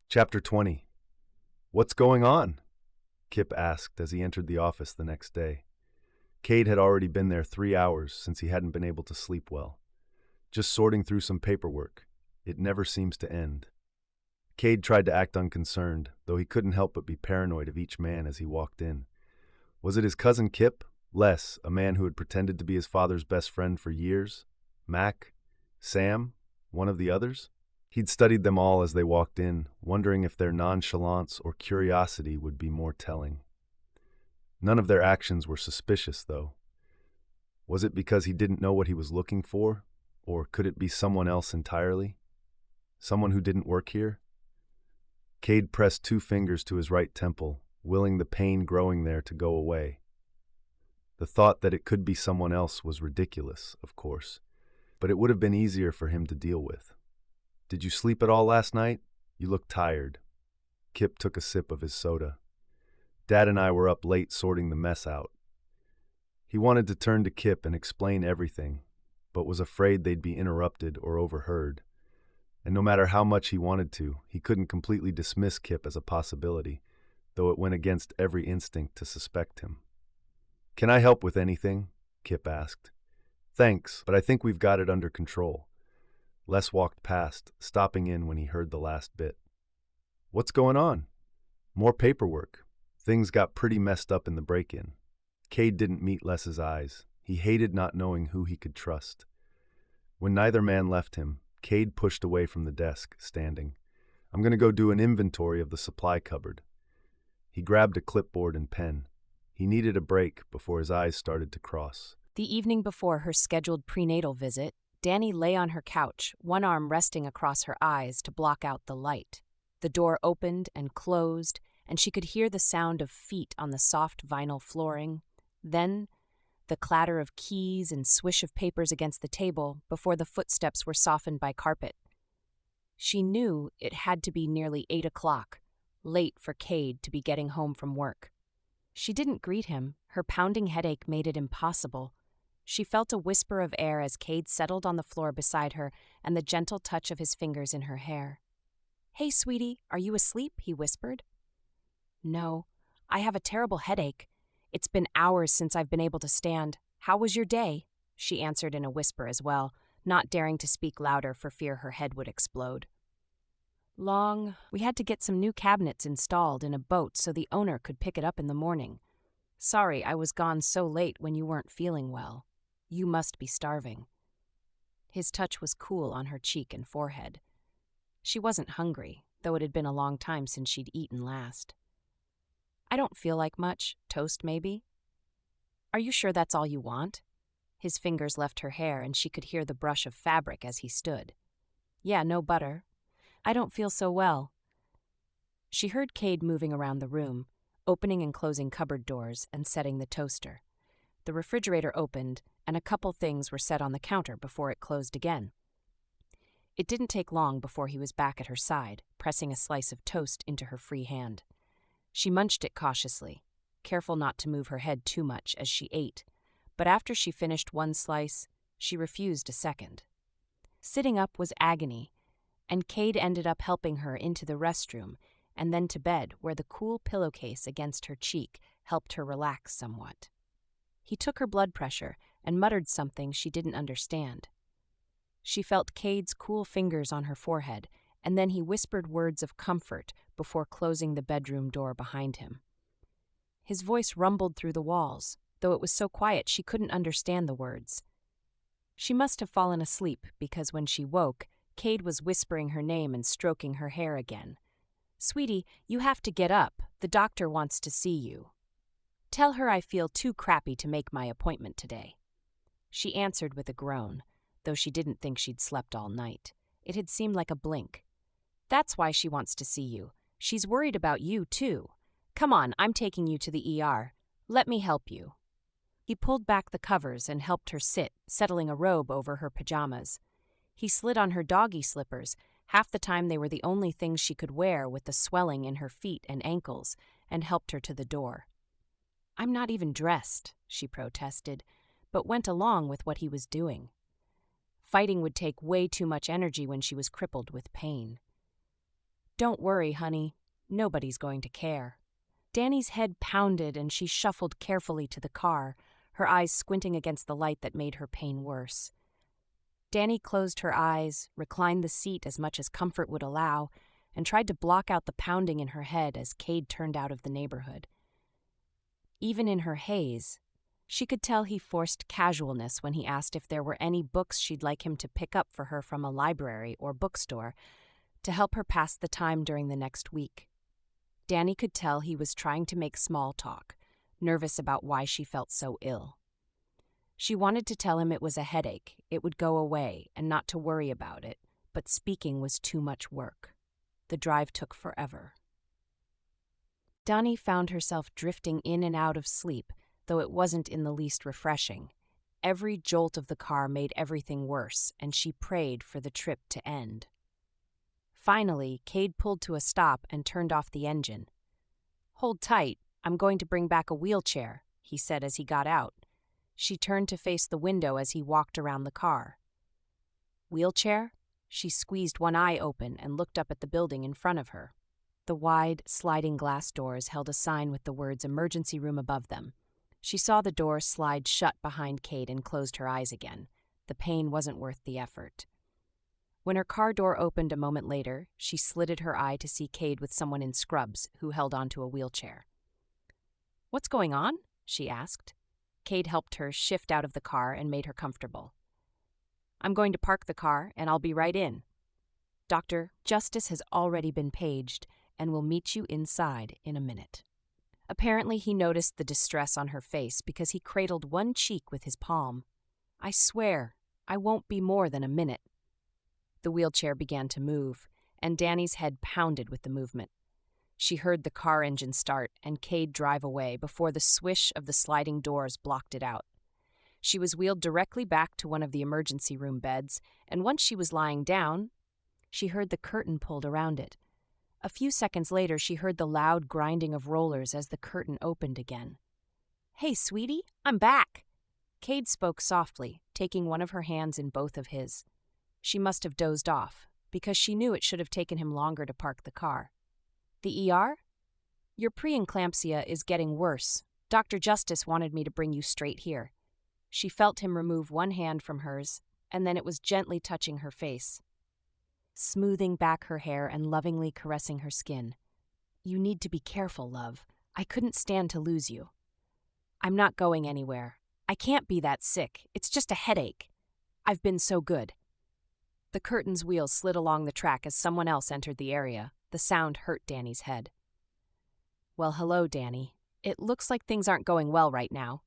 Chapter 20. What's going on? Kip asked as he entered the office the next day. Cade had already been there 3 hours since he hadn't been able to sleep well. Just sorting through some paperwork. It never seems to end. Cade tried to act unconcerned, though he couldn't help but be paranoid of each man as he walked in. Was it his cousin Kip? Les, a man who had pretended to be his father's best friend for years? Mac? Sam? One of the others? He'd studied them all as they walked in, wondering if their nonchalance or curiosity would be more telling. None of their actions were suspicious, though. Was it because he didn't know what he was looking for? Or could it be someone else entirely? Someone who didn't work here? Cade pressed 2 fingers to his right temple, willing the pain growing there to go away. The thought that it could be someone else was ridiculous, of course, but it would have been easier for him to deal with. Did you sleep at all last night? You look tired. Kip took a sip of his soda. Dad and I were up late sorting the mess out. He wanted to turn to Kip and explain everything, but was afraid they'd be interrupted or overheard. And no matter how much he wanted to, he couldn't completely dismiss Kip as a possibility, though it went against every instinct to suspect him. Can I help with anything? Kip asked. Thanks, but I think we've got it under control. Les walked past, stopping in when he heard the last bit. What's going on? More paperwork. Things got pretty messed up in the break-in. Cade didn't meet Les's eyes. He hated not knowing who he could trust. When neither man left him, Cade pushed away from the desk, standing. I'm going to go do an inventory of the supply cupboard. He grabbed a clipboard and pen. He needed a break before his eyes started to cross. The evening before her scheduled prenatal visit, Dani lay on her couch, one arm resting across her eyes to block out the light. The door opened and closed, and she could hear the sound of feet on the soft vinyl flooring. Then, the clatter of keys and swish of papers against the table before the footsteps were softened by carpet. She knew it had to be nearly 8 o'clock, late for Cade to be getting home from work. She didn't greet him. Her pounding headache made it impossible. She felt a whisper of air as Cade settled on the floor beside her and the gentle touch of his fingers in her hair. "Hey, sweetie, are you asleep?" he whispered. "No, I have a terrible headache. It's been hours since I've been able to stand. How was your day?" she answered in a whisper as well, not daring to speak louder for fear her head would explode. "Long. We had to get some new cabinets installed in a boat so the owner could pick it up in the morning. Sorry I was gone so late when you weren't feeling well. You must be starving." His touch was cool on her cheek and forehead. She wasn't hungry, though it had been a long time since she'd eaten last. "I don't feel like much. Toast, maybe?" "Are you sure that's all you want?" His fingers left her hair and she could hear the brush of fabric as he stood. "Yeah, no butter. I don't feel so well." She heard Cade moving around the room, opening and closing cupboard doors and setting the toaster. The refrigerator opened, and a couple things were set on the counter before it closed again. It didn't take long before he was back at her side, pressing a slice of toast into her free hand. She munched it cautiously, careful not to move her head too much as she ate, but after she finished one slice, she refused a second. Sitting up was agony, and Cade ended up helping her into the restroom and then to bed, where the cool pillowcase against her cheek helped her relax somewhat. He took her blood pressure and muttered something she didn't understand. She felt Cade's cool fingers on her forehead, and then he whispered words of comfort before closing the bedroom door behind him. His voice rumbled through the walls, though it was so quiet she couldn't understand the words. She must have fallen asleep because when she woke, Cade was whispering her name and stroking her hair again. "Sweetie, you have to get up. The doctor wants to see you. Tell her I feel too crappy to make my appointment today." She answered with a groan, though she didn't think she'd slept all night. It had seemed like a blink. "That's why she wants to see you. She's worried about you, too. Come on, I'm taking you to the ER. Let me help you." He pulled back the covers and helped her sit, settling a robe over her pajamas. He slid on her doggy slippers. Half the time they were the only things she could wear with the swelling in her feet and ankles, and helped her to the door. "I'm not even dressed," she protested, but went along with what he was doing. Fighting would take way too much energy when she was crippled with pain. "Don't worry, honey. Nobody's going to care." Dani's head pounded and she shuffled carefully to the car, her eyes squinting against the light that made her pain worse. Dani closed her eyes, reclined the seat as much as comfort would allow, and tried to block out the pounding in her head as Cade turned out of the neighborhood. Even in her haze, she could tell he forced casualness when he asked if there were any books she'd like him to pick up for her from a library or bookstore to help her pass the time during the next week. Dani could tell he was trying to make small talk, nervous about why she felt so ill. She wanted to tell him it was a headache, it would go away, and not to worry about it, but speaking was too much work. The drive took forever. Dani found herself drifting in and out of sleep, though it wasn't in the least refreshing. Every jolt of the car made everything worse, and she prayed for the trip to end. Finally, Cade pulled to a stop and turned off the engine. "Hold tight, I'm going to bring back a wheelchair," he said as he got out. She turned to face the window as he walked around the car. "Wheelchair?" She squeezed one eye open and looked up at the building in front of her. The wide, sliding glass doors held a sign with the words emergency room above them. She saw the door slide shut behind Cade and closed her eyes again. The pain wasn't worth the effort. When her car door opened a moment later, she slitted her eye to see Cade with someone in scrubs who held onto a wheelchair. "What's going on?" she asked. Cade helped her shift out of the car and made her comfortable. "I'm going to park the car, and I'll be right in. Doctor, Justice has already been paged and will meet you inside in a minute." Apparently he noticed the distress on her face because he cradled one cheek with his palm. "I swear, I won't be more than a minute." The wheelchair began to move, and Dani's head pounded with the movement. She heard the car engine start and Cade drive away before the swish of the sliding doors blocked it out. She was wheeled directly back to one of the emergency room beds, and once she was lying down, She heard the curtain pulled around it. A few seconds later, she heard the loud grinding of rollers as the curtain opened again. "Hey, sweetie, I'm back." Cade spoke softly, taking one of her hands in both of his. She must have dozed off, because she knew it should have taken him longer to park the car. "The ER? Your preeclampsia is getting worse. Dr. Justice wanted me to bring you straight here." She felt him remove one hand from hers, and then it was gently touching her face, smoothing back her hair and lovingly caressing her skin. "You need to be careful, love. I couldn't stand to lose you." "I'm not going anywhere. I can't be that sick. It's just a headache. I've been so good." The curtain's wheels slid along the track as someone else entered the area. The sound hurt Danny's head. "Well, hello, Danny. It looks like things aren't going well right now."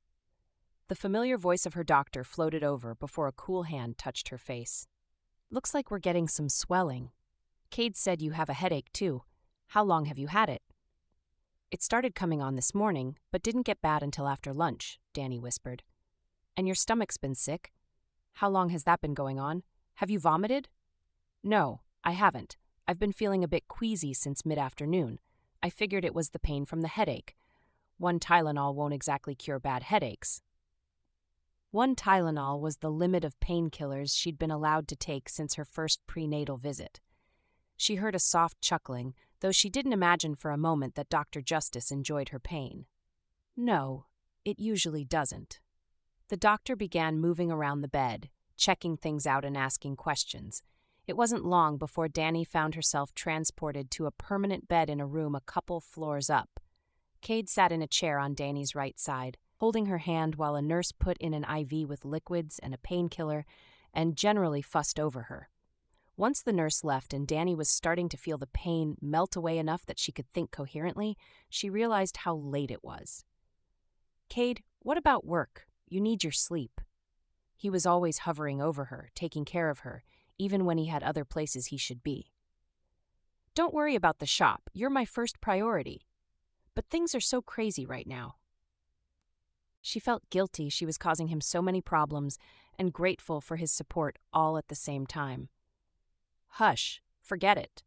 The familiar voice of her doctor floated over before a cool hand touched her face. "Looks like we're getting some swelling. Cade said you have a headache, too. How long have you had it?" "It started coming on this morning, but didn't get bad until after lunch," Danny whispered. "And your stomach's been sick? How long has that been going on? Have you vomited?" "No, I haven't. I've been feeling a bit queasy since mid-afternoon. I figured it was the pain from the headache. One Tylenol won't exactly cure bad headaches." One Tylenol was the limit of painkillers she'd been allowed to take since her first prenatal visit. She heard a soft chuckling, though she didn't imagine for a moment that Dr. Justice enjoyed her pain. "No, it usually doesn't." The doctor began moving around the bed, checking things out and asking questions. It wasn't long before Danny found herself transported to a permanent bed in a room a couple floors up. Cade sat in a chair on Danny's right side, holding her hand while a nurse put in an IV with liquids and a painkiller and generally fussed over her. Once the nurse left and Danny was starting to feel the pain melt away enough that she could think coherently, she realized how late it was. "Cade, what about work? You need your sleep." He was always hovering over her, taking care of her, even when he had other places he should be. "Don't worry about the shop. You're my first priority. But things are so crazy right now." She felt guilty she was causing him so many problems and grateful for his support all at the same time. "Hush, forget it."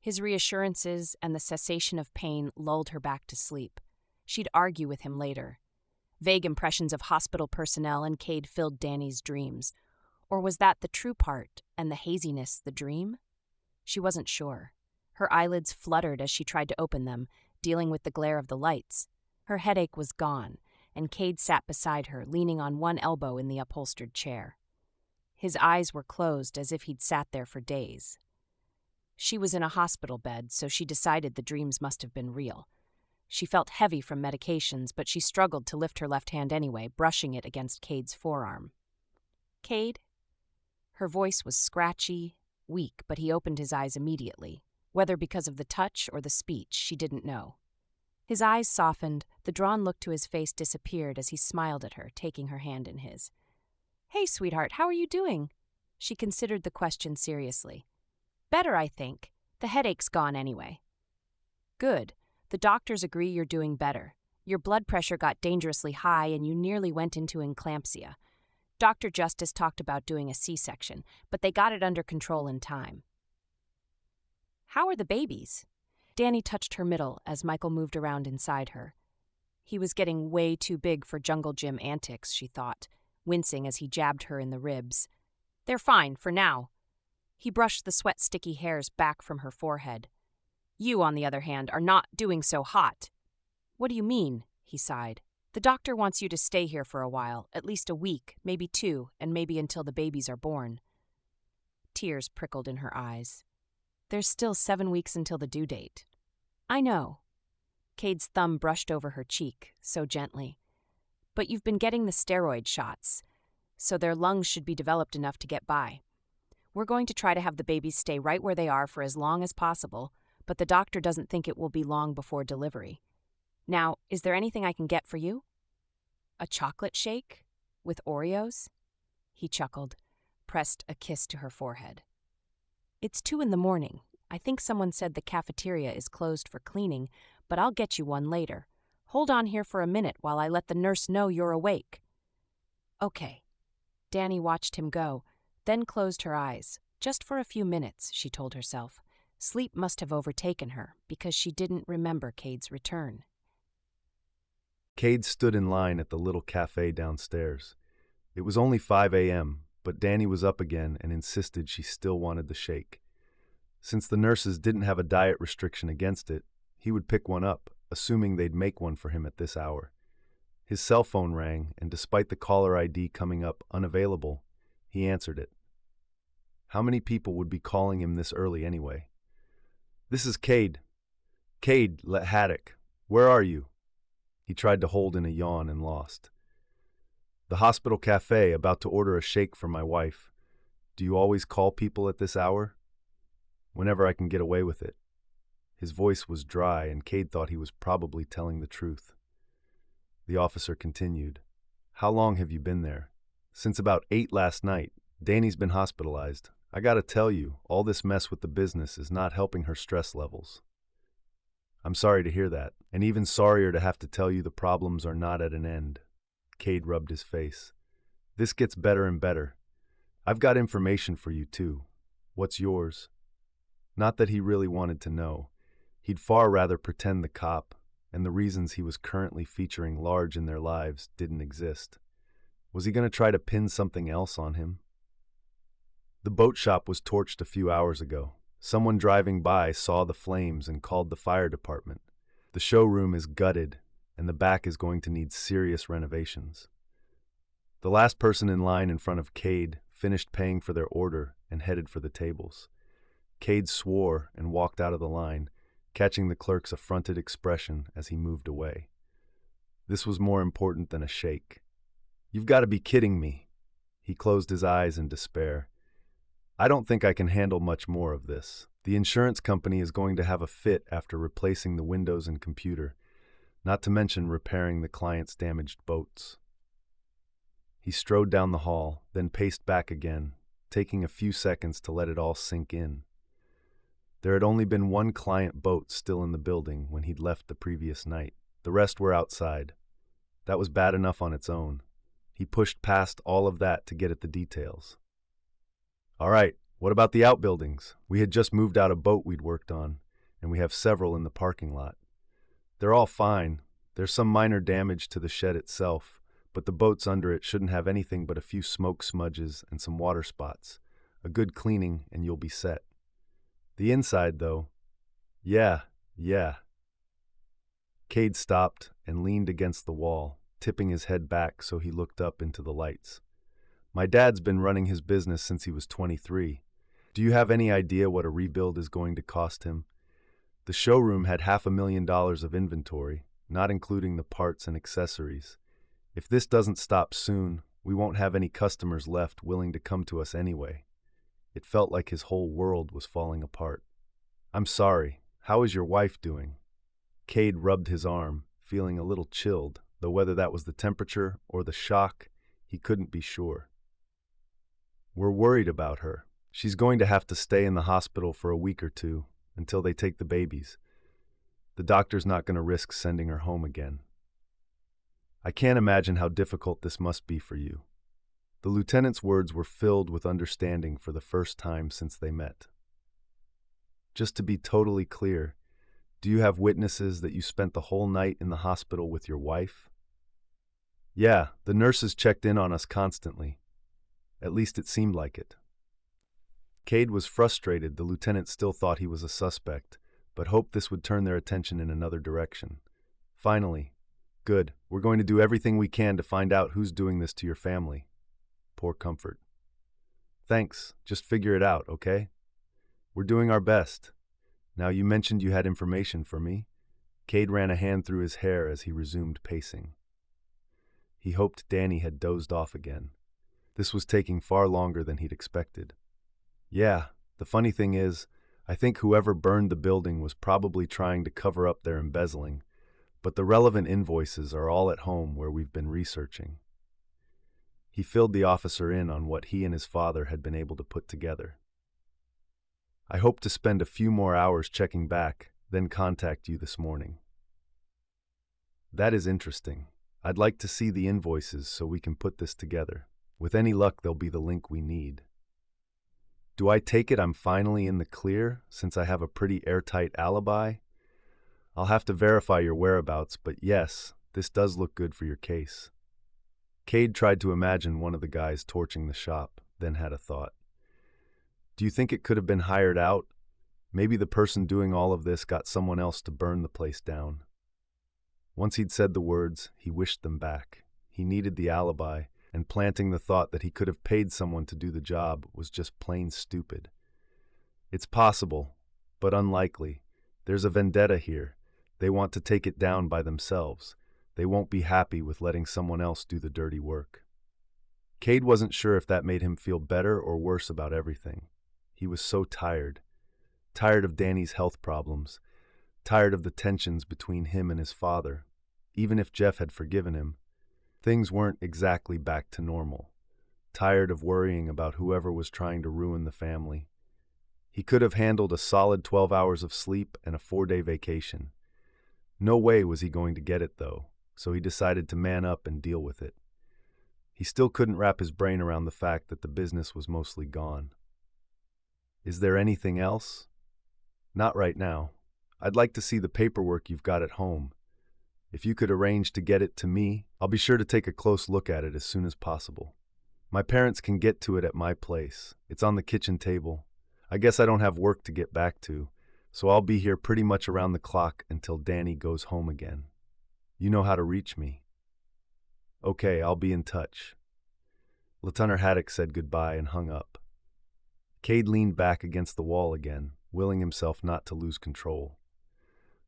His reassurances and the cessation of pain lulled her back to sleep. She'd argue with him later. Vague impressions of hospital personnel and Cade filled Danny's dreams. Or was that the true part and the haziness the dream? She wasn't sure. Her eyelids fluttered as she tried to open them, dealing with the glare of the lights. Her headache was gone, and Cade sat beside her, leaning on one elbow in the upholstered chair. His eyes were closed as if he'd sat there for days. She was in a hospital bed, so she decided the dreams must have been real. She felt heavy from medications, but she struggled to lift her left hand anyway, brushing it against Cade's forearm. "Cade?" Her voice was scratchy, weak, but he opened his eyes immediately. Whether because of the touch or the speech, she didn't know. His eyes softened, the drawn look to his face disappeared as he smiled at her, taking her hand in his. "Hey, sweetheart, how are you doing?" She considered the question seriously. "Better, I think. The headache's gone anyway." "Good. The doctors agree you're doing better. Your blood pressure got dangerously high and you nearly went into eclampsia. Dr. Justice talked about doing a C-section, but they got it under control in time." "How are the babies?" Danny touched her middle as Michael moved around inside her. He was getting way too big for jungle gym antics, she thought, wincing as he jabbed her in the ribs. "They're fine, for now." He brushed the sweat-sticky hairs back from her forehead. "You, on the other hand, are not doing so hot." "What do you mean?" he sighed. "The doctor wants you to stay here for a while, at least a week, maybe 2, and maybe until the babies are born." Tears prickled in her eyes. "There's still 7 weeks until the due date." "I know." Cade's thumb brushed over her cheek, so gently. "But you've been getting the steroid shots, so their lungs should be developed enough to get by. We're going to try to have the babies stay right where they are for as long as possible, but the doctor doesn't think it will be long before delivery. Now, is there anything I can get for you?" "A chocolate shake? With Oreos?" He chuckled, pressed a kiss to her forehead. "It's 2 a.m. I think someone said the cafeteria is closed for cleaning, but I'll get you one later. Hold on here for a minute while I let the nurse know you're awake." "Okay." Danny watched him go, then closed her eyes. Just for a few minutes, she told herself. Sleep must have overtaken her because she didn't remember Cade's return. Cade stood in line at the little cafe downstairs. It was only 5 a.m., but Dani was up again and insisted she still wanted the shake. Since the nurses didn't have a diet restriction against it, he would pick one up, assuming they'd make one for him at this hour. His cell phone rang, and despite the caller ID coming up unavailable, he answered it. How many people would be calling him this early anyway? "This is Cade. Cade, Haddock. Where are you?" He tried to hold in a yawn and lost. "The hospital cafe, about to order a shake for my wife. Do you always call people at this hour?" "Whenever I can get away with it." His voice was dry, and Cade thought he was probably telling the truth. The officer continued. "How long have you been there?" "Since about 8 last night. Dani's been hospitalized. I gotta tell you, all this mess with the business is not helping her stress levels." "I'm sorry to hear that, and even sorrier to have to tell you the problems are not at an end." Cade rubbed his face. "This gets better and better. I've got information for you, too. What's yours?" Not that he really wanted to know. He'd far rather pretend the cop and the reasons he was currently featuring large in their lives didn't exist. Was he going to try to pin something else on him? The boat shop was torched a few hours ago. Someone driving by saw the flames and called the fire department. The showroom is gutted, and the back is going to need serious renovations. The last person in line in front of Cade finished paying for their order and headed for the tables. Cade swore and walked out of the line, catching the clerk's affronted expression as he moved away. This was more important than a shake. "You've got to be kidding me." He closed his eyes in despair. "I don't think I can handle much more of this. The insurance company is going to have a fit after replacing the windows and computer, not to mention repairing the client's damaged boats." He strode down the hall, then paced back again, taking a few seconds to let it all sink in. There had only been one client boat still in the building when he'd left the previous night. The rest were outside. That was bad enough on its own. He pushed past all of that to get at the details. "All right, what about the outbuildings? We had just moved out a boat we'd worked on, and we have several in the parking lot. They're all fine. There's some minor damage to the shed itself, but the boats under it shouldn't have anything but a few smoke smudges and some water spots. A good cleaning and you'll be set. The inside, though, yeah. Cade stopped and leaned against the wall, tipping his head back so he looked up into the lights. "My dad's been running his business since he was 23. Do you have any idea what a rebuild is going to cost him? The showroom had $500,000 of inventory, not including the parts and accessories. If this doesn't stop soon, we won't have any customers left willing to come to us anyway." It felt like his whole world was falling apart. "I'm sorry. How is your wife doing?" Cade rubbed his arm, feeling a little chilled, though whether that was the temperature or the shock, he couldn't be sure. "We're worried about her. She's going to have to stay in the hospital for a week or two until they take the babies. The doctor's not going to risk sending her home again." "I can't imagine how difficult this must be for you." The lieutenant's words were filled with understanding for the first time since they met. "Just to be totally clear, do you have witnesses that you spent the whole night in the hospital with your wife?" "Yeah, the nurses checked in on us constantly. At least it seemed like it." Cade was frustrated. The lieutenant still thought he was a suspect, but hoped this would turn their attention in another direction. Finally, "Good, we're going to do everything we can to find out who's doing this to your family." Poor comfort. "Thanks, just figure it out, okay? We're doing our best. Now, you mentioned you had information for me." Cade ran a hand through his hair as he resumed pacing. He hoped Dani had dozed off again. This was taking far longer than he'd expected. "Yeah, the funny thing is, I think whoever burned the building was probably trying to cover up their embezzling, but the relevant invoices are all at home where we've been researching." He filled the officer in on what he and his father had been able to put together. "I hope to spend a few more hours checking back, then contact you this morning." "That is interesting. I'd like to see the invoices so we can put this together. With any luck, they'll be the link we need." Do I take it I'm finally in the clear since I have a pretty airtight alibi? I'll have to verify your whereabouts, but yes, this does look good for your case. Cade tried to imagine one of the guys torching the shop, then had a thought. Do you think it could have been hired out? Maybe the person doing all of this got someone else to burn the place down. Once he'd said the words, he wished them back. He needed the alibi, and planting the thought that he could have paid someone to do the job was just plain stupid. It's possible, but unlikely. There's a vendetta here. They want to take it down by themselves. They won't be happy with letting someone else do the dirty work. Cade wasn't sure if that made him feel better or worse about everything. He was so tired. Tired of Danny's health problems. Tired of the tensions between him and his father. Even if Jeff had forgiven him, things weren't exactly back to normal. Tired of worrying about whoever was trying to ruin the family. He could have handled a solid 12 hours of sleep and a 4-day vacation. No way was he going to get it, though, so he decided to man up and deal with it. He still couldn't wrap his brain around the fact that the business was mostly gone. Is there anything else? Not right now. I'd like to see the paperwork you've got at home. If you could arrange to get it to me, I'll be sure to take a close look at it as soon as possible. My parents can get to it at my place. It's on the kitchen table. I guess I don't have work to get back to, so I'll be here pretty much around the clock until Danny goes home again. You know how to reach me. Okay, I'll be in touch. Lieutenant Haddock said goodbye and hung up. Cade leaned back against the wall again, willing himself not to lose control.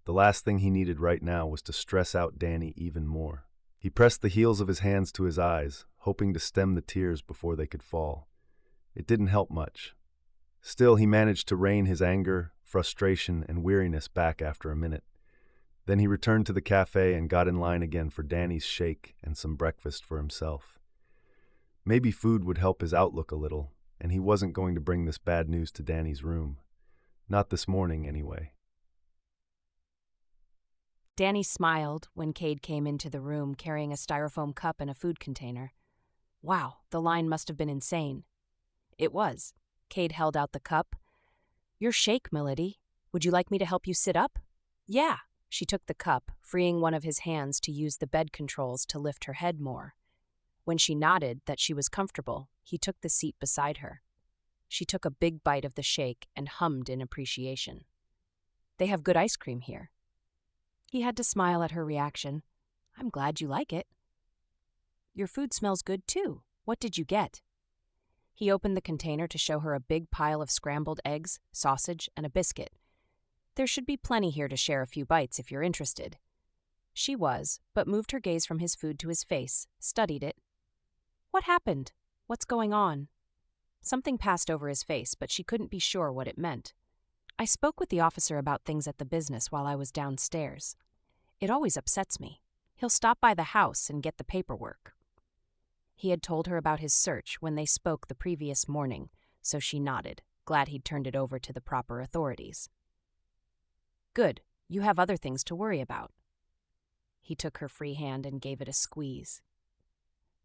The last thing he needed right now was to stress out Danny even more. He pressed the heels of his hands to his eyes, hoping to stem the tears before they could fall. It didn't help much. Still, he managed to rein his anger, frustration, and weariness back after a minute. Then he returned to the cafe and got in line again for Danny's shake and some breakfast for himself. Maybe food would help his outlook a little, and he wasn't going to bring this bad news to Danny's room. Not this morning, anyway. Danny smiled when Cade came into the room carrying a styrofoam cup and a food container. Wow, the line must have been insane. It was. Cade held out the cup. Your shake, Milady. Would you like me to help you sit up? Yeah. She took the cup, freeing one of his hands to use the bed controls to lift her head more. When she nodded that she was comfortable, he took the seat beside her. She took a big bite of the shake and hummed in appreciation. They have good ice cream here. He had to smile at her reaction. I'm glad you like it. Your food smells good too. What did you get? He opened the container to show her a big pile of scrambled eggs, sausage, and a biscuit. There should be plenty here to share a few bites if you're interested. She was, but moved her gaze from his food to his face, studied it. What happened? What's going on? Something passed over his face, but she couldn't be sure what it meant. I spoke with the officer about things at the business while I was downstairs. It always upsets me. He'll stop by the house and get the paperwork. He had told her about his search when they spoke the previous morning, so she nodded, glad he'd turned it over to the proper authorities. Good, you have other things to worry about. He took her free hand and gave it a squeeze.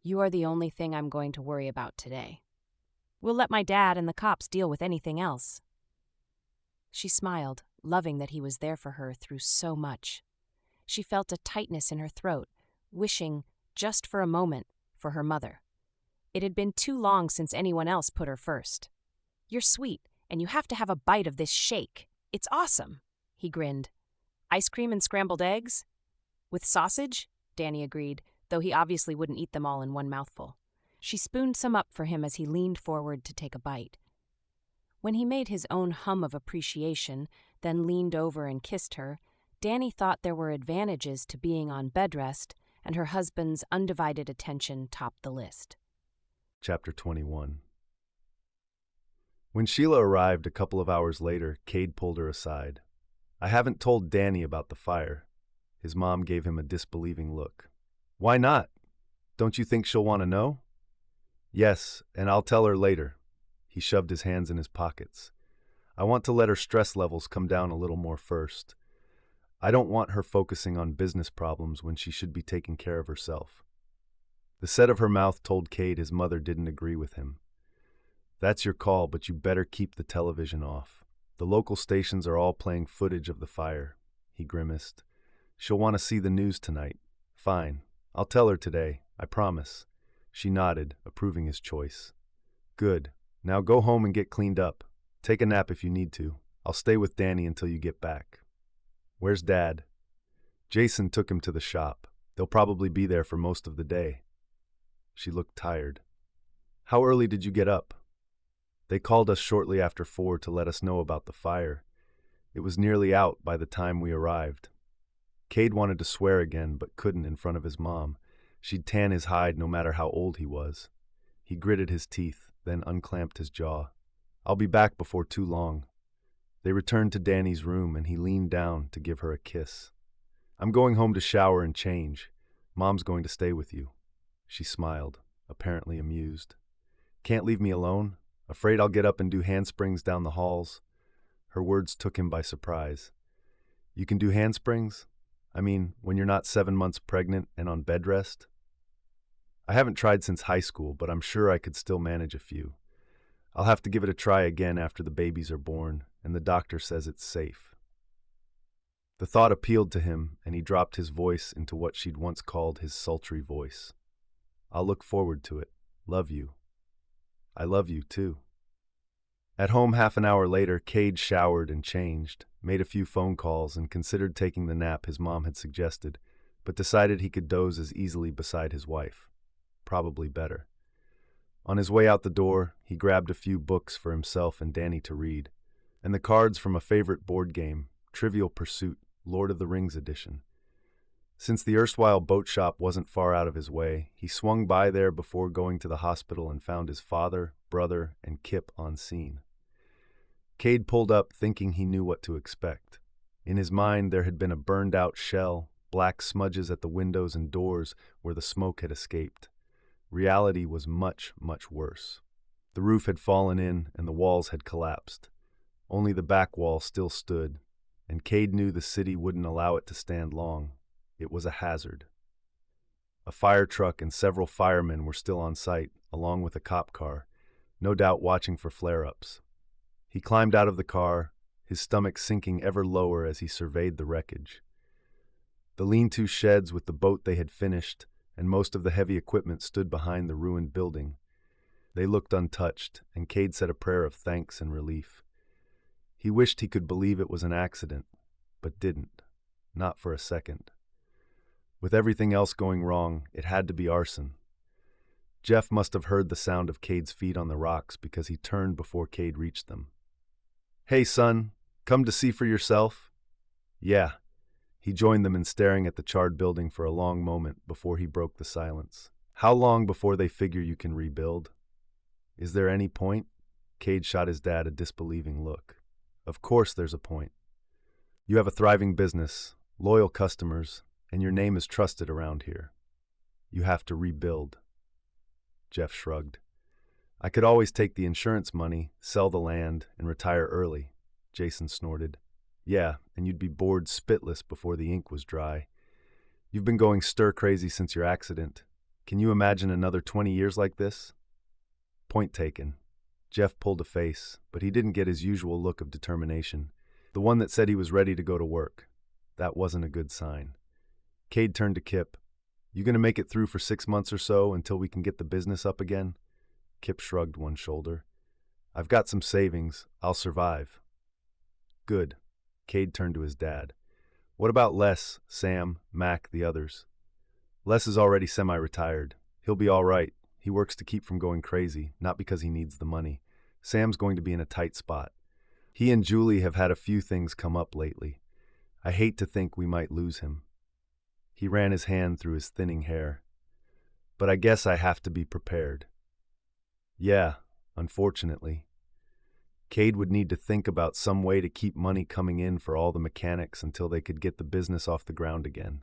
You are the only thing I'm going to worry about today. We'll let my dad and the cops deal with anything else. She smiled, loving that he was there for her through so much. She felt a tightness in her throat, wishing, just for a moment, for her mother. It had been too long since anyone else put her first. You're sweet, and you have to have a bite of this shake. It's awesome, he grinned. Ice cream and scrambled eggs? With sausage? Danny agreed, though he obviously wouldn't eat them all in one mouthful. She spooned some up for him as he leaned forward to take a bite. When he made his own hum of appreciation, then leaned over and kissed her, Danny thought there were advantages to being on bed rest, and her husband's undivided attention topped the list. Chapter 21. When Sheila arrived a couple of hours later, Cade pulled her aside. I haven't told Danny about the fire. His mom gave him a disbelieving look. Why not? Don't you think she'll want to know? Yes, and I'll tell her later. He shoved his hands in his pockets. I want to let her stress levels come down a little more first. I don't want her focusing on business problems when she should be taking care of herself. The set of her mouth told Cade his mother didn't agree with him. That's your call, but you better keep the television off. The local stations are all playing footage of the fire, he grimaced. She'll want to see the news tonight. Fine. I'll tell her today, I promise. She nodded, approving his choice. Good. Now go home and get cleaned up. Take a nap if you need to. I'll stay with Dani until you get back. Where's Dad? Jason took him to the shop. They'll probably be there for most of the day. She looked tired. How early did you get up? They called us shortly after 4 to let us know about the fire. It was nearly out by the time we arrived. Cade wanted to swear again, but couldn't in front of his mom. She'd tan his hide no matter how old he was. He gritted his teeth, then unclamped his jaw. I'll be back before too long. They returned to Dani's room, and he leaned down to give her a kiss. I'm going home to shower and change. Mom's going to stay with you. She smiled, apparently amused. Can't leave me alone? Afraid I'll get up and do handsprings down the halls? Her words took him by surprise. You can do handsprings? I mean, when you're not 7 months pregnant and on bed rest? I haven't tried since high school, but I'm sure I could still manage a few. I'll have to give it a try again after the babies are born, and the doctor says it's safe. The thought appealed to him, and he dropped his voice into what she'd once called his sultry voice. I'll look forward to it. Love you. I love you, too. At home half an hour later, Cade showered and changed, made a few phone calls, and considered taking the nap his mom had suggested, but decided he could doze as easily beside his wife. Probably better. On his way out the door, he grabbed a few books for himself and Dani to read, and the cards from a favorite board game, Trivial Pursuit, Lord of the Rings edition. Since the erstwhile boat shop wasn't far out of his way, he swung by there before going to the hospital and found his father, brother, and Kip on scene. Cade pulled up thinking he knew what to expect. In his mind, there had been a burned-out shell, black smudges at the windows and doors where the smoke had escaped. Reality was much, much worse. The roof had fallen in and the walls had collapsed. Only the back wall still stood, and Cade knew the city wouldn't allow it to stand long. It was a hazard. A fire truck and several firemen were still on site, along with a cop car, no doubt watching for flare-ups. He climbed out of the car, his stomach sinking ever lower as he surveyed the wreckage. The lean-to sheds with the boat they had finished and most of the heavy equipment stood behind the ruined building. They looked untouched, and Cade said a prayer of thanks and relief. He wished he could believe it was an accident, but didn't. Not for a second. With everything else going wrong, it had to be arson. Jeff must have heard the sound of Cade's feet on the rocks because he turned before Cade reached them. "Hey, son, come to see for yourself?" "Yeah." He joined them in staring at the charred building for a long moment before he broke the silence. "How long before they figure you can rebuild?" "Is there any point?" Cade shot his dad a disbelieving look. "Of course there's a point. You have a thriving business, loyal customers, and your name is trusted around here. You have to rebuild." Jeff shrugged. "I could always take the insurance money, sell the land, and retire early," Jason snorted. "Yeah, and you'd be bored spitless before the ink was dry. You've been going stir-crazy since your accident. Can you imagine another 20 years like this?" Point taken. Jeff pulled a face, but he didn't get his usual look of determination, the one that said he was ready to go to work. That wasn't a good sign. Cade turned to Kip. "You gonna make it through for 6 months or so until we can get the business up again?" Kip shrugged one shoulder. "I've got some savings. I'll survive." "Good." Cade turned to his dad. "What about Les, Sam, Mac, the others?" "Les is already semi-retired. He'll be all right. He works to keep from going crazy, not because he needs the money. Sam's going to be in a tight spot. He and Julie have had a few things come up lately. I hate to think we might lose him." He ran his hand through his thinning hair. "But I guess I have to be prepared." "Yeah, unfortunately." Cade would need to think about some way to keep money coming in for all the mechanics until they could get the business off the ground again.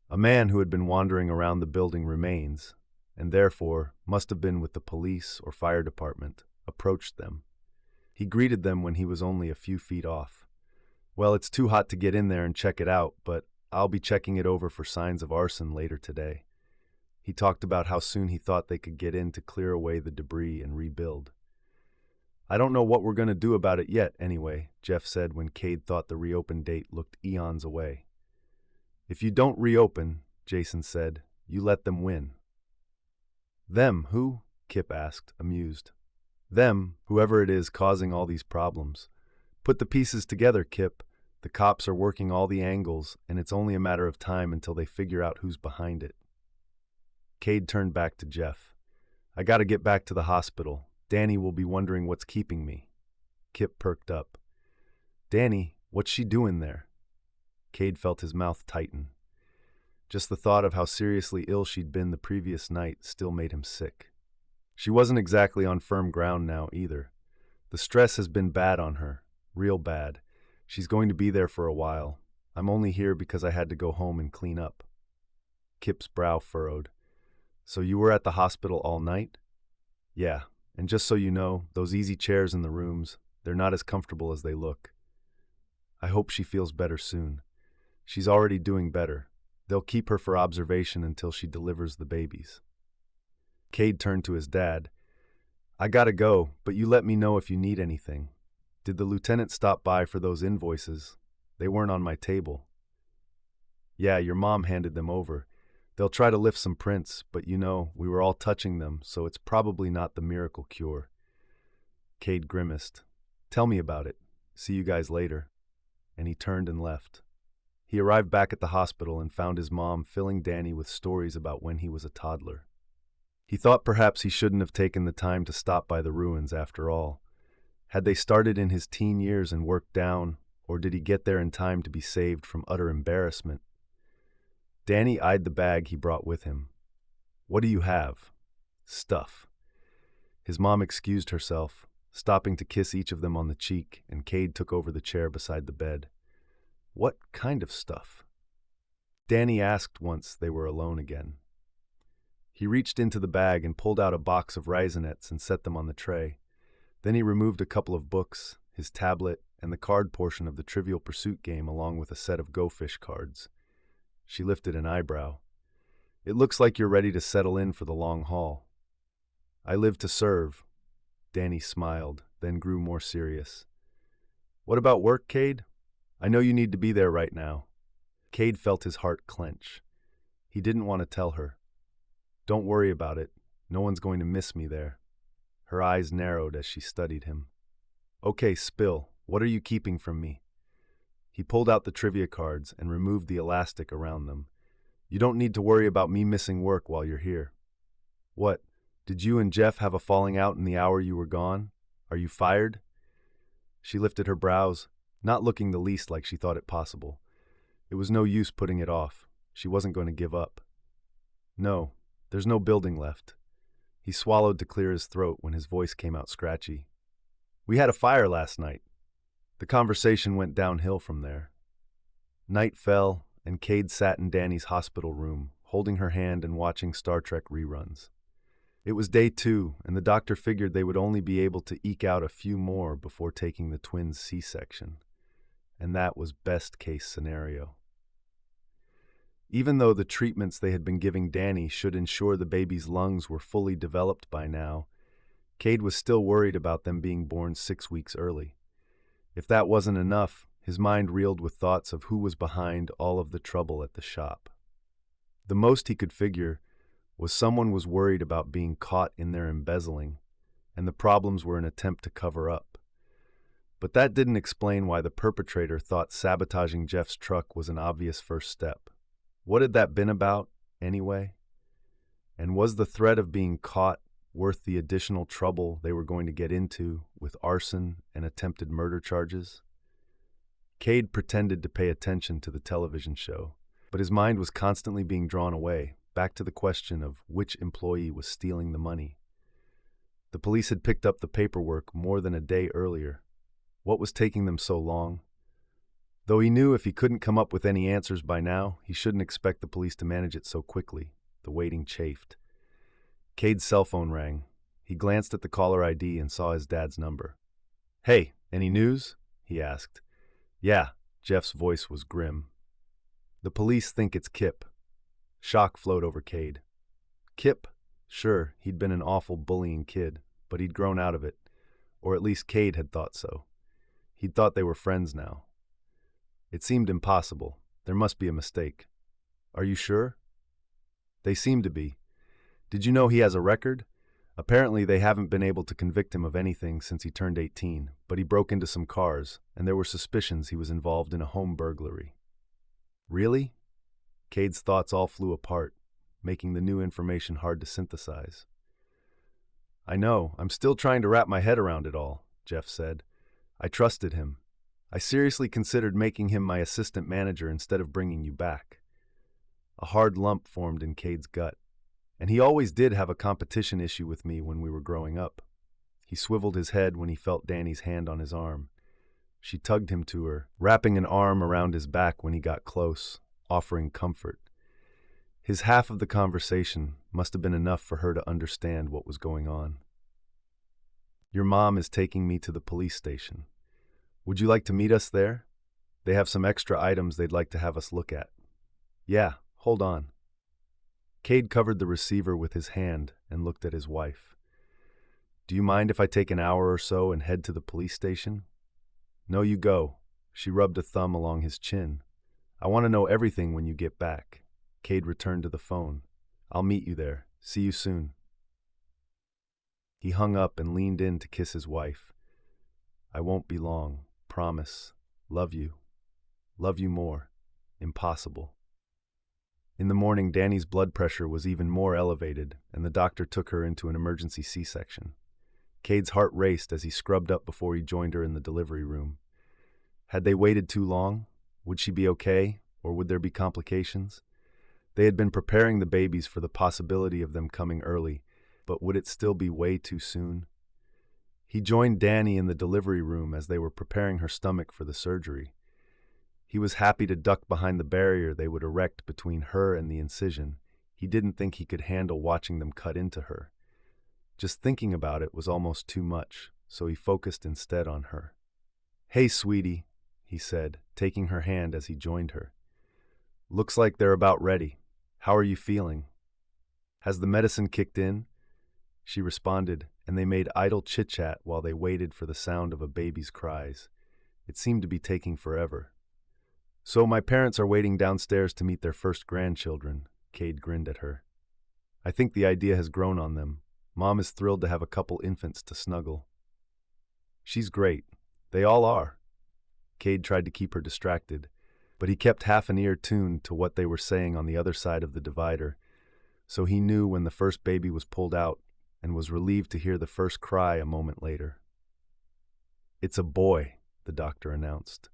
A man who had been wandering around the building remains, and therefore must have been with the police or fire department, approached them. He greeted them when he was only a few feet off. "Well, it's too hot to get in there and check it out, but I'll be checking it over for signs of arson later today." He talked about how soon he thought they could get in to clear away the debris and rebuild. "I don't know what we're going to do about it yet, anyway," Jeff said when Cade thought the reopen date looked eons away. "If you don't reopen," Jason said, "you let them win." "Them, who?" Kip asked, amused. "Them, whoever it is causing all these problems. Put the pieces together, Kip. The cops are working all the angles, and it's only a matter of time until they figure out who's behind it." Cade turned back to Jeff. "I gotta get back to the hospital. Dani will be wondering what's keeping me." Kip perked up. "Dani, what's she doing there?" Cade felt his mouth tighten. Just the thought of how seriously ill she'd been the previous night still made him sick. She wasn't exactly on firm ground now, either. The stress has been bad on her, real bad. She's going to be there for a while. I'm only here because I had to go home and clean up. Kip's brow furrowed. "So you were at the hospital all night?" "Yeah, and just so you know, those easy chairs in the rooms, they're not as comfortable as they look. I hope she feels better soon. She's already doing better. They'll keep her for observation until she delivers the babies." Cade turned to his dad. "I gotta go, but you let me know if you need anything. Did the lieutenant stop by for those invoices? They weren't on my table." "Yeah, your mom handed them over. They'll try to lift some prints, but you know, we were all touching them, so it's probably not the miracle cure." Cade grimaced. "Tell me about it. See you guys later." And he turned and left. He arrived back at the hospital and found his mom filling Dani with stories about when he was a toddler. He thought perhaps he shouldn't have taken the time to stop by the ruins after all. Had they started in his teen years and worked down, or did he get there in time to be saved from utter embarrassment? Dani eyed the bag he brought with him. "What do you have?" "Stuff." His mom excused herself, stopping to kiss each of them on the cheek, and Cade took over the chair beside the bed. "What kind of stuff?" Dani asked once they were alone again. He reached into the bag and pulled out a box of raisinets and set them on the tray. Then he removed a couple of books, his tablet, and the card portion of the Trivial Pursuit game along with a set of Go Fish cards. She lifted an eyebrow. "It looks like you're ready to settle in for the long haul." "I live to serve." Dani smiled, then grew more serious. "What about work, Cade? I know you need to be there right now." Cade felt his heart clench. He didn't want to tell her. "Don't worry about it. No one's going to miss me there." Her eyes narrowed as she studied him. "Okay, spill. What are you keeping from me?" He pulled out the trivia cards and removed the elastic around them. "You don't need to worry about me missing work while you're here." "What? Did you and Jeff have a falling out in the hour you were gone? Are you fired?" She lifted her brows, not looking the least like she thought it possible. It was no use putting it off. She wasn't going to give up. "No, there's no building left." He swallowed to clear his throat when his voice came out scratchy. "We had a fire last night." The conversation went downhill from there. Night fell, and Cade sat in Dani's hospital room, holding her hand and watching Star Trek reruns. It was day 2, and the doctor figured they would only be able to eke out a few more before taking the twins' C-section. And that was best-case scenario. Even though the treatments they had been giving Dani should ensure the baby's lungs were fully developed by now, Cade was still worried about them being born 6 weeks early. If that wasn't enough, his mind reeled with thoughts of who was behind all of the trouble at the shop. The most he could figure was someone was worried about being caught in their embezzling, and the problems were an attempt to cover up. But that didn't explain why the perpetrator thought sabotaging Jeff's truck was an obvious first step. What had that been about, anyway? And was the threat of being caught worth the additional trouble they were going to get into with arson and attempted murder charges? Cade pretended to pay attention to the television show, but his mind was constantly being drawn away, back to the question of which employee was stealing the money. The police had picked up the paperwork more than a day earlier. What was taking them so long? Though he knew if he couldn't come up with any answers by now, he shouldn't expect the police to manage it so quickly. The waiting chafed. Cade's cell phone rang. He glanced at the caller ID and saw his dad's number. "Hey, any news?" he asked. "Yeah," Jeff's voice was grim. "The police think it's Kip." Shock flowed over Cade. Kip, sure, he'd been an awful bullying kid, but he'd grown out of it. Or at least Cade had thought so. He'd thought they were friends now. It seemed impossible. There must be a mistake. Are you sure? They seem to be. Did you know he has a record? Apparently they haven't been able to convict him of anything since he turned 18, but he broke into some cars, and there were suspicions he was involved in a home burglary. Really? Cade's thoughts all flew apart, making the new information hard to synthesize. I know, I'm still trying to wrap my head around it all, Jeff said. I trusted him. I seriously considered making him my assistant manager instead of bringing you back. A hard lump formed in Cade's gut. And he always did have a competition issue with me when we were growing up. He swiveled his head when he felt Dani's hand on his arm. She tugged him to her, wrapping an arm around his back when he got close, offering comfort. His half of the conversation must have been enough for her to understand what was going on. Your mom is taking me to the police station. Would you like to meet us there? They have some extra items they'd like to have us look at. Yeah, hold on. Cade covered the receiver with his hand and looked at his wife. Do you mind if I take an hour or so and head to the police station? No, you go. She rubbed a thumb along his chin. I want to know everything when you get back. Cade returned to the phone. I'll meet you there. See you soon. He hung up and leaned in to kiss his wife. I won't be long. Promise. Love you. Love you more. Impossible. In the morning, Dani's blood pressure was even more elevated, and the doctor took her into an emergency C-section. Cade's heart raced as he scrubbed up before he joined her in the delivery room. Had they waited too long? Would she be okay, or would there be complications? They had been preparing the babies for the possibility of them coming early, but would it still be way too soon? He joined Dani in the delivery room as they were preparing her stomach for the surgery. He was happy to duck behind the barrier they would erect between her and the incision. He didn't think he could handle watching them cut into her. Just thinking about it was almost too much, so he focused instead on her. Hey, sweetie, he said, taking her hand as he joined her. Looks like they're about ready. How are you feeling? Has the medicine kicked in? She responded, and they made idle chit-chat while they waited for the sound of a baby's cries. It seemed to be taking forever. So my parents are waiting downstairs to meet their first grandchildren, Cade grinned at her. I think the idea has grown on them. Mom is thrilled to have a couple infants to snuggle. She's great. They all are. Cade tried to keep her distracted, but he kept half an ear tuned to what they were saying on the other side of the divider, so he knew when the first baby was pulled out and was relieved to hear the first cry a moment later. It's a boy, the doctor announced.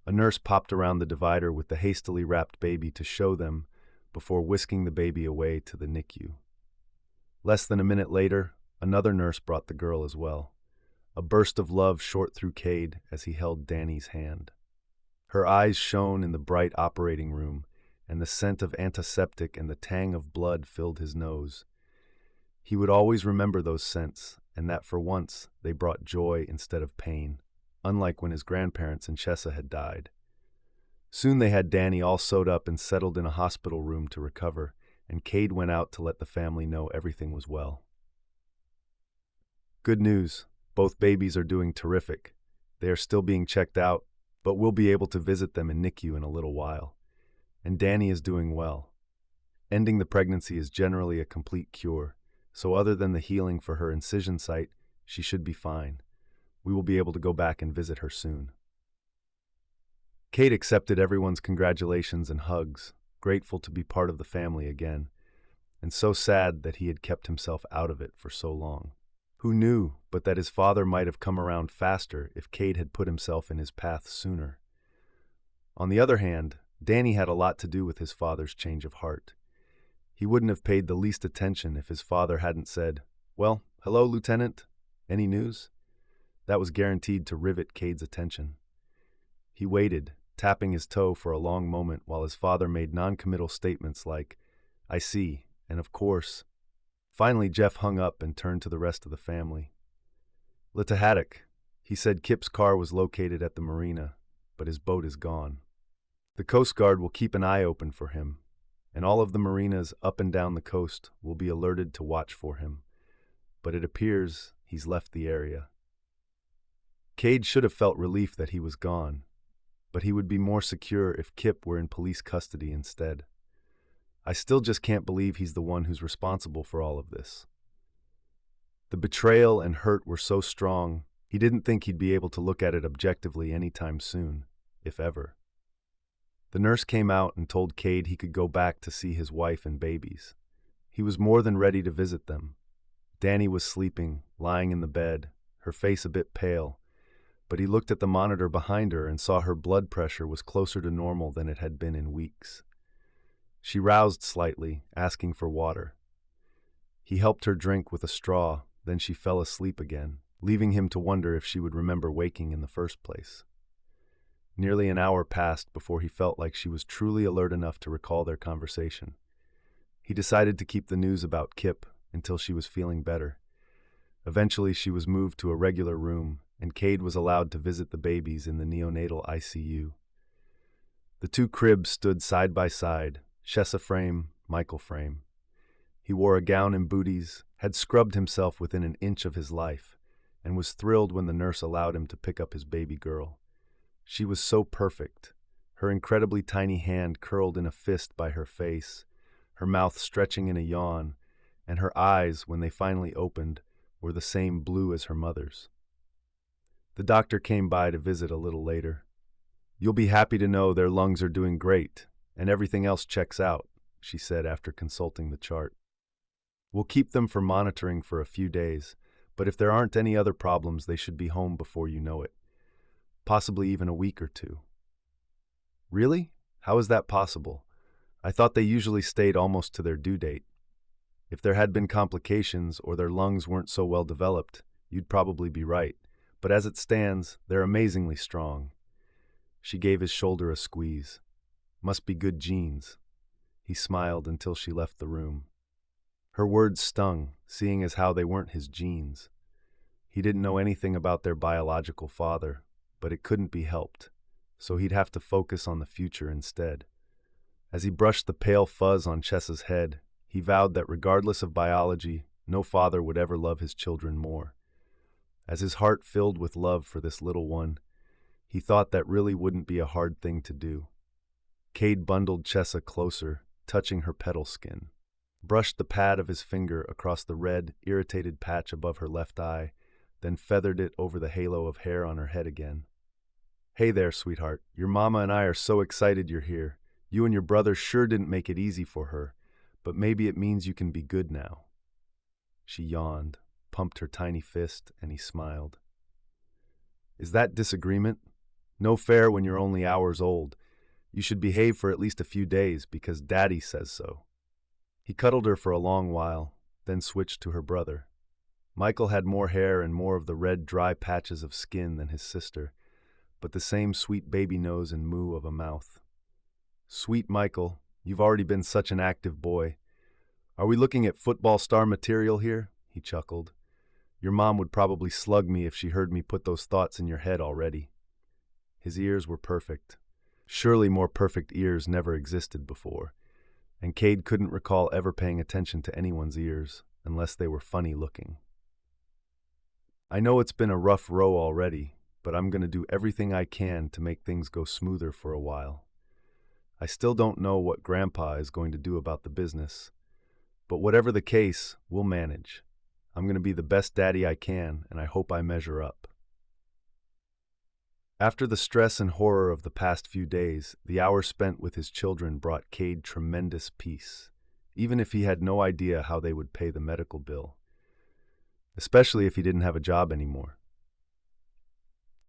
A nurse popped around the divider with the hastily wrapped baby to show them before whisking the baby away to the NICU. Less than a minute later, another nurse brought the girl as well. A burst of love shot through Cade as he held Dani's hand. Her eyes shone in the bright operating room, and the scent of antiseptic and the tang of blood filled his nose. He would always remember those scents, and that for once they brought joy instead of pain, unlike when his grandparents and Chessa had died. Soon they had Dani all sewed up and settled in a hospital room to recover, and Cade went out to let the family know everything was well. Good news, both babies are doing terrific. They are still being checked out, but we'll be able to visit them in NICU in a little while. And Dani is doing well. Ending the pregnancy is generally a complete cure, so other than the healing for her incision site, she should be fine. We will be able to go back and visit her soon. Cade accepted everyone's congratulations and hugs, grateful to be part of the family again, and so sad that he had kept himself out of it for so long. Who knew but that his father might have come around faster if Cade had put himself in his path sooner? On the other hand, Dani had a lot to do with his father's change of heart. He wouldn't have paid the least attention if his father hadn't said, "Well, hello, Lieutenant. Any news?" That was guaranteed to rivet Cade's attention. He waited, tapping his toe for a long moment while his father made non-committal statements like, "I see," and "of course." Finally, Jeff hung up and turned to the rest of the family. "Haddock, he said Kip's car was located at the marina, but his boat is gone. The Coast Guard will keep an eye open for him. and all of the marinas up and down the coast will be alerted to watch for him. But it appears he's left the area. Cade should have felt relief that he was gone, but he would be more secure if Kip were in police custody instead. I still just can't believe he's the one who's responsible for all of this. The betrayal and hurt were so strong, he didn't think he'd be able to look at it objectively anytime soon, if ever. The nurse came out and told Cade he could go back to see his wife and babies. He was more than ready to visit them. Dani was sleeping, lying in the bed, her face a bit pale, but he looked at the monitor behind her and saw her blood pressure was closer to normal than it had been in weeks. She roused slightly, asking for water. He helped her drink with a straw, then she fell asleep again, leaving him to wonder if she would remember waking in the first place. Nearly an hour passed before he felt like she was truly alert enough to recall their conversation. He decided to keep the news about Kip until she was feeling better. Eventually, she was moved to a regular room, and Cade was allowed to visit the babies in the neonatal ICU. The two cribs stood side by side, Chessa frame, Michael frame. He wore a gown and booties, had scrubbed himself within an inch of his life, and was thrilled when the nurse allowed him to pick up his baby girl. She was so perfect, her incredibly tiny hand curled in a fist by her face, her mouth stretching in a yawn, and her eyes, when they finally opened, were the same blue as her mother's. The doctor came by to visit a little later. "You'll be happy to know their lungs are doing great, and everything else checks out," she said after consulting the chart. "We'll keep them for monitoring for a few days, but if there aren't any other problems, they should be home before you know it. Possibly even a week or two." "Really? How is that possible? I thought they usually stayed almost to their due date. If there had been complications or their lungs weren't so well developed, you'd probably be right. But as it stands, they're amazingly strong." She gave his shoulder a squeeze. "Must be good genes." He smiled until she left the room. Her words stung, seeing as how they weren't his genes. He didn't know anything about their biological father, but it couldn't be helped, so he'd have to focus on the future instead. As he brushed the pale fuzz on Chessa's head, he vowed that regardless of biology, no father would ever love his children more. As his heart filled with love for this little one, he thought that really wouldn't be a hard thing to do. Cade bundled Chessa closer, touching her petal skin, brushed the pad of his finger across the red, irritated patch above her left eye, then feathered it over the halo of hair on her head again. "Hey there, sweetheart. Your mama and I are so excited you're here. You and your brother sure didn't make it easy for her, but maybe it means you can be good now." She yawned, pumped her tiny fist, and he smiled. "Is that disagreement? No fair when you're only hours old. You should behave for at least a few days because Daddy says so." He cuddled her for a long while, then switched to her brother. Michael had more hair and more of the red, dry patches of skin than his sister, but the same sweet baby nose and moo of a mouth. "Sweet Michael, you've already been such an active boy. Are we looking at football star material here?" he chuckled. "Your mom would probably slug me if she heard me put those thoughts in your head already." His ears were perfect. Surely more perfect ears never existed before, and Cade couldn't recall ever paying attention to anyone's ears unless they were funny looking. "I know it's been a rough row already, but I'm going to do everything I can to make things go smoother for a while. I still don't know what Grandpa is going to do about the business, but whatever the case, we'll manage. I'm going to be the best daddy I can, and I hope I measure up." After the stress and horror of the past few days, the hours spent with his children brought Cade tremendous peace, even if he had no idea how they would pay the medical bill, especially if he didn't have a job anymore.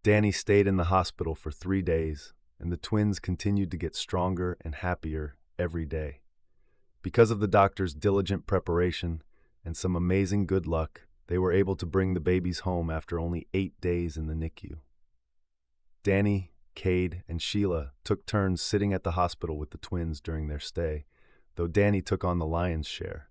Dani stayed in the hospital for 3 days, and the twins continued to get stronger and happier every day. Because of the doctor's diligent preparation and some amazing good luck, they were able to bring the babies home after only 8 days in the NICU. Dani, Cade, and Sheila took turns sitting at the hospital with the twins during their stay, though Dani took on the lion's share.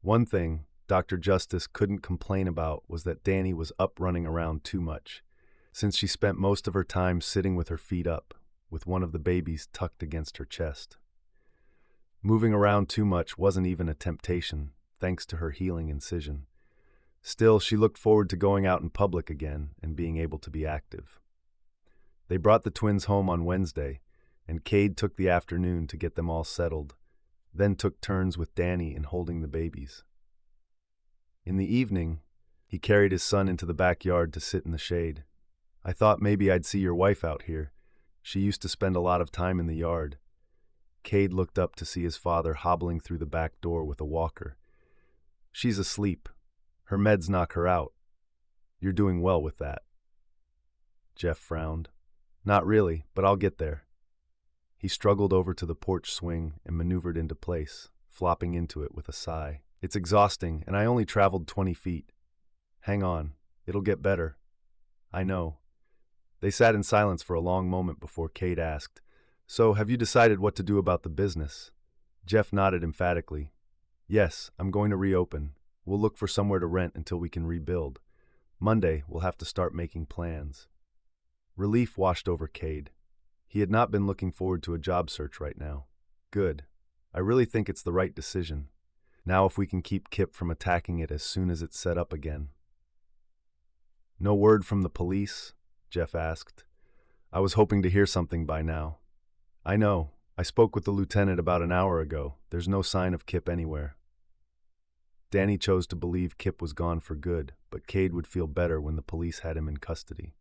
One thing Dr. Justice couldn't complain about was that Dani was up running around too much, since she spent most of her time sitting with her feet up, with one of the babies tucked against her chest. Moving around too much wasn't even a temptation, thanks to her healing incision. Still, she looked forward to going out in public again and being able to be active. They brought the twins home on Wednesday, and Cade took the afternoon to get them all settled, then took turns with Dani in holding the babies. In the evening, he carried his son into the backyard to sit in the shade. "I thought maybe I'd see your wife out here. She used to spend a lot of time in the yard." Cade looked up to see his father hobbling through the back door with a walker. "She's asleep. Her meds knock her out. You're doing well with that." Jeff frowned. "Not really, but I'll get there." He struggled over to the porch swing and maneuvered into place, flopping into it with a sigh. "It's exhausting, and I only traveled 20 feet. Hang on, it'll get better." "I know." They sat in silence for a long moment before Cade asked, "So, have you decided what to do about the business?" Jeff nodded emphatically. "Yes, I'm going to reopen. We'll look for somewhere to rent until we can rebuild. Monday, we'll have to start making plans." Relief washed over Cade. He had not been looking forward to a job search right now. "Good. I really think it's the right decision. Now if we can keep Kip from attacking it as soon as it's set up again." "No word from the police?" Jeff asked. "I was hoping to hear something by now." "I know. I spoke with the lieutenant about an hour ago. There's no sign of Kip anywhere." Dani chose to believe Kip was gone for good, but Cade would feel better when the police had him in custody.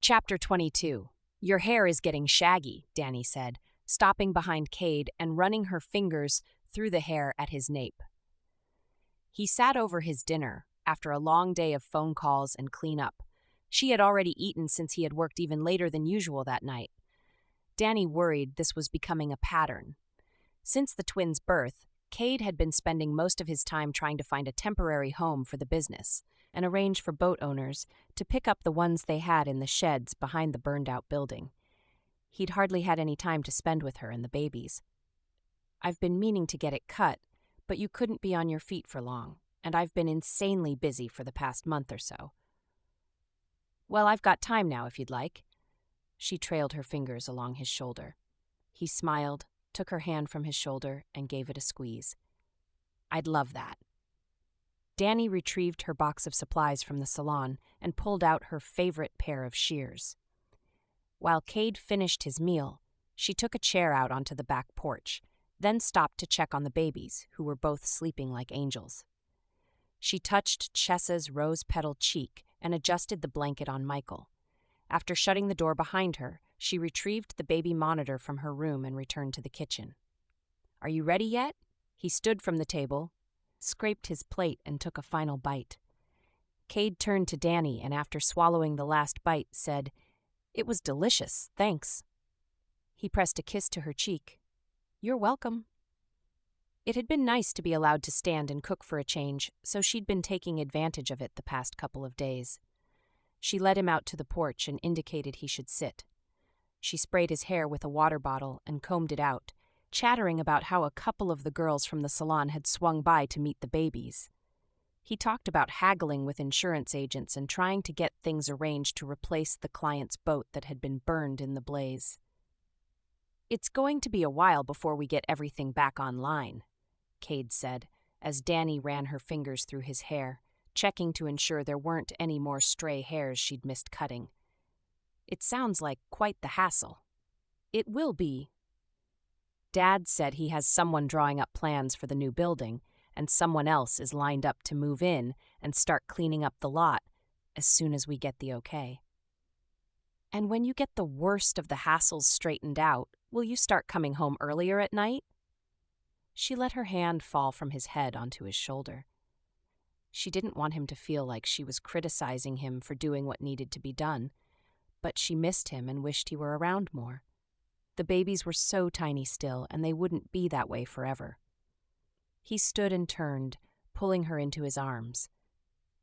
Chapter 22. Your hair is getting shaggy, Dani said, stopping behind Cade and running her fingers through the hair at his nape. He sat over his dinner after a long day of phone calls and cleanup. She had already eaten since he had worked even later than usual that night. Dani worried this was becoming a pattern. Since the twins' birth, Cade had been spending most of his time trying to find a temporary home for the business and arrange for boat owners to pick up the ones they had in the sheds behind the burned-out building. He'd hardly had any time to spend with her and the babies. "I've been meaning to get it cut, but you couldn't be on your feet for long, and I've been insanely busy for the past month or so." "Well, I've got time now if you'd like." She trailed her fingers along his shoulder. He smiled, took her hand from his shoulder, and gave it a squeeze. "I'd love that." Dani retrieved her box of supplies from the salon and pulled out her favorite pair of shears. While Cade finished his meal, she took a chair out onto the back porch, then stopped to check on the babies, who were both sleeping like angels. She touched Chessa's rose-petal cheek and adjusted the blanket on Michael. After shutting the door behind her, she retrieved the baby monitor from her room and returned to the kitchen. "Are you ready yet?" He stood from the table, scraped his plate, and took a final bite. Cade turned to Dani and, after swallowing the last bite, said, "It was delicious, thanks." He pressed a kiss to her cheek. "You're welcome." It had been nice to be allowed to stand and cook for a change, so she'd been taking advantage of it the past couple of days. She led him out to the porch and indicated he should sit. She sprayed his hair with a water bottle and combed it out, chattering about how a couple of the girls from the salon had swung by to meet the babies. He talked about haggling with insurance agents and trying to get things arranged to replace the client's boat that had been burned in the blaze. "It's going to be a while before we get everything back online," Cade said, as Dani ran her fingers through his hair, checking to ensure there weren't any more stray hairs she'd missed cutting. "It sounds like quite the hassle." "It will be." Dad said he has someone drawing up plans for the new building, and someone else is lined up to move in and start cleaning up the lot as soon as we get the okay. "And when you get the worst of the hassles straightened out, will you start coming home earlier at night?" She let her hand fall from his head onto his shoulder. She didn't want him to feel like she was criticizing him for doing what needed to be done, but she missed him and wished he were around more. The babies were so tiny still, and they wouldn't be that way forever. He stood and turned, pulling her into his arms.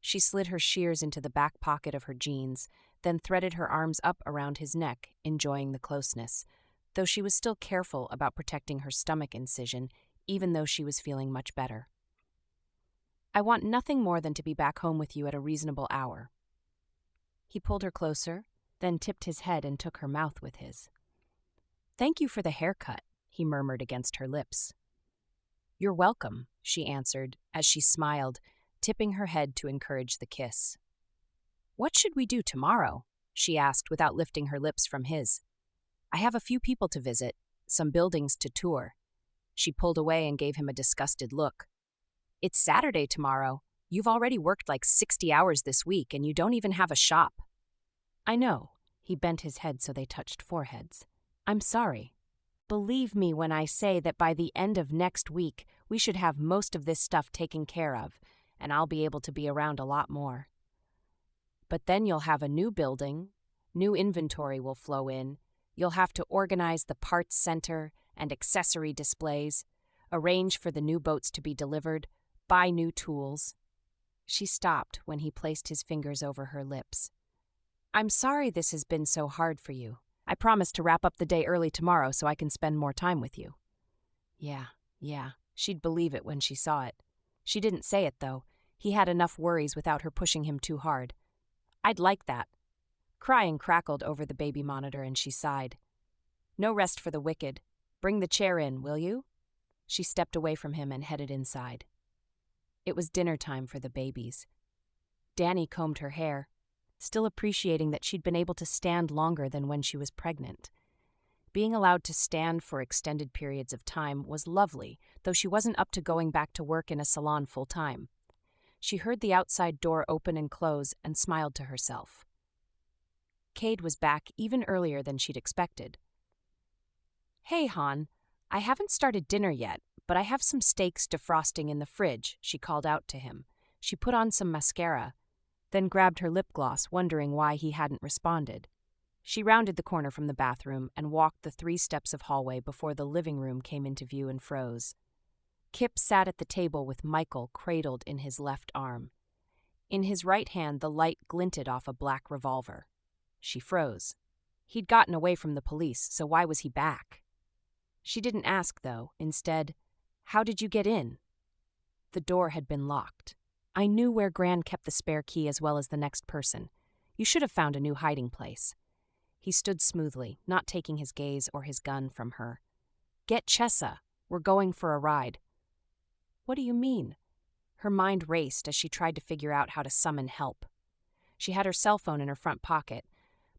She slid her shears into the back pocket of her jeans, then threaded her arms up around his neck, enjoying the closeness, though she was still careful about protecting her stomach incision, even though she was feeling much better. "I want nothing more than to be back home with you at a reasonable hour." He pulled her closer, then tipped his head and took her mouth with his. "Thank you for the haircut," he murmured against her lips. You're welcome, she answered as she smiled, tipping her head to encourage the kiss. What should we do tomorrow? She asked without lifting her lips from his. I have a few people to visit, some buildings to tour. She pulled away and gave him a disgusted look. It's Saturday tomorrow. You've already worked like 60 hours this week and you don't even have a shop. I know. He bent his head so they touched foreheads. I'm sorry. Believe me when I say that by the end of next week, we should have most of this stuff taken care of, and I'll be able to be around a lot more. But then you'll have a new building, new inventory will flow in, you'll have to organize the parts center and accessory displays, arrange for the new boats to be delivered, buy new tools. She stopped when he placed his fingers over her lips. I'm sorry this has been so hard for you. I promise to wrap up the day early tomorrow so I can spend more time with you. Yeah, she'd believe it when she saw it. She didn't say it, though. He had enough worries without her pushing him too hard. I'd like that. Crying crackled over the baby monitor and she sighed. No rest for the wicked. Bring the chair in, will you? She stepped away from him and headed inside. It was dinner time for the babies. Dani combed her hair, still appreciating that she'd been able to stand longer than when she was pregnant. Being allowed to stand for extended periods of time was lovely, though she wasn't up to going back to work in a salon full-time. She heard the outside door open and close and smiled to herself. Cade was back even earlier than she'd expected. Hey, Han, I haven't started dinner yet, but I have some steaks defrosting in the fridge, she called out to him. She put on some mascara, then grabbed her lip gloss, wondering why he hadn't responded. She rounded the corner from the bathroom and walked the 3 steps of hallway before the living room came into view and froze. Kip sat at the table with Michael cradled in his left arm. In his right hand, the light glinted off a black revolver. She froze. He'd gotten away from the police, so why was he back? She didn't ask, though. Instead, how did you get in? The door had been locked. I knew where Gran kept the spare key as well as the next person. You should have found a new hiding place. He stood smoothly, not taking his gaze or his gun from her. Get Chessa. We're going for a ride. What do you mean? Her mind raced as she tried to figure out how to summon help. She had her cell phone in her front pocket,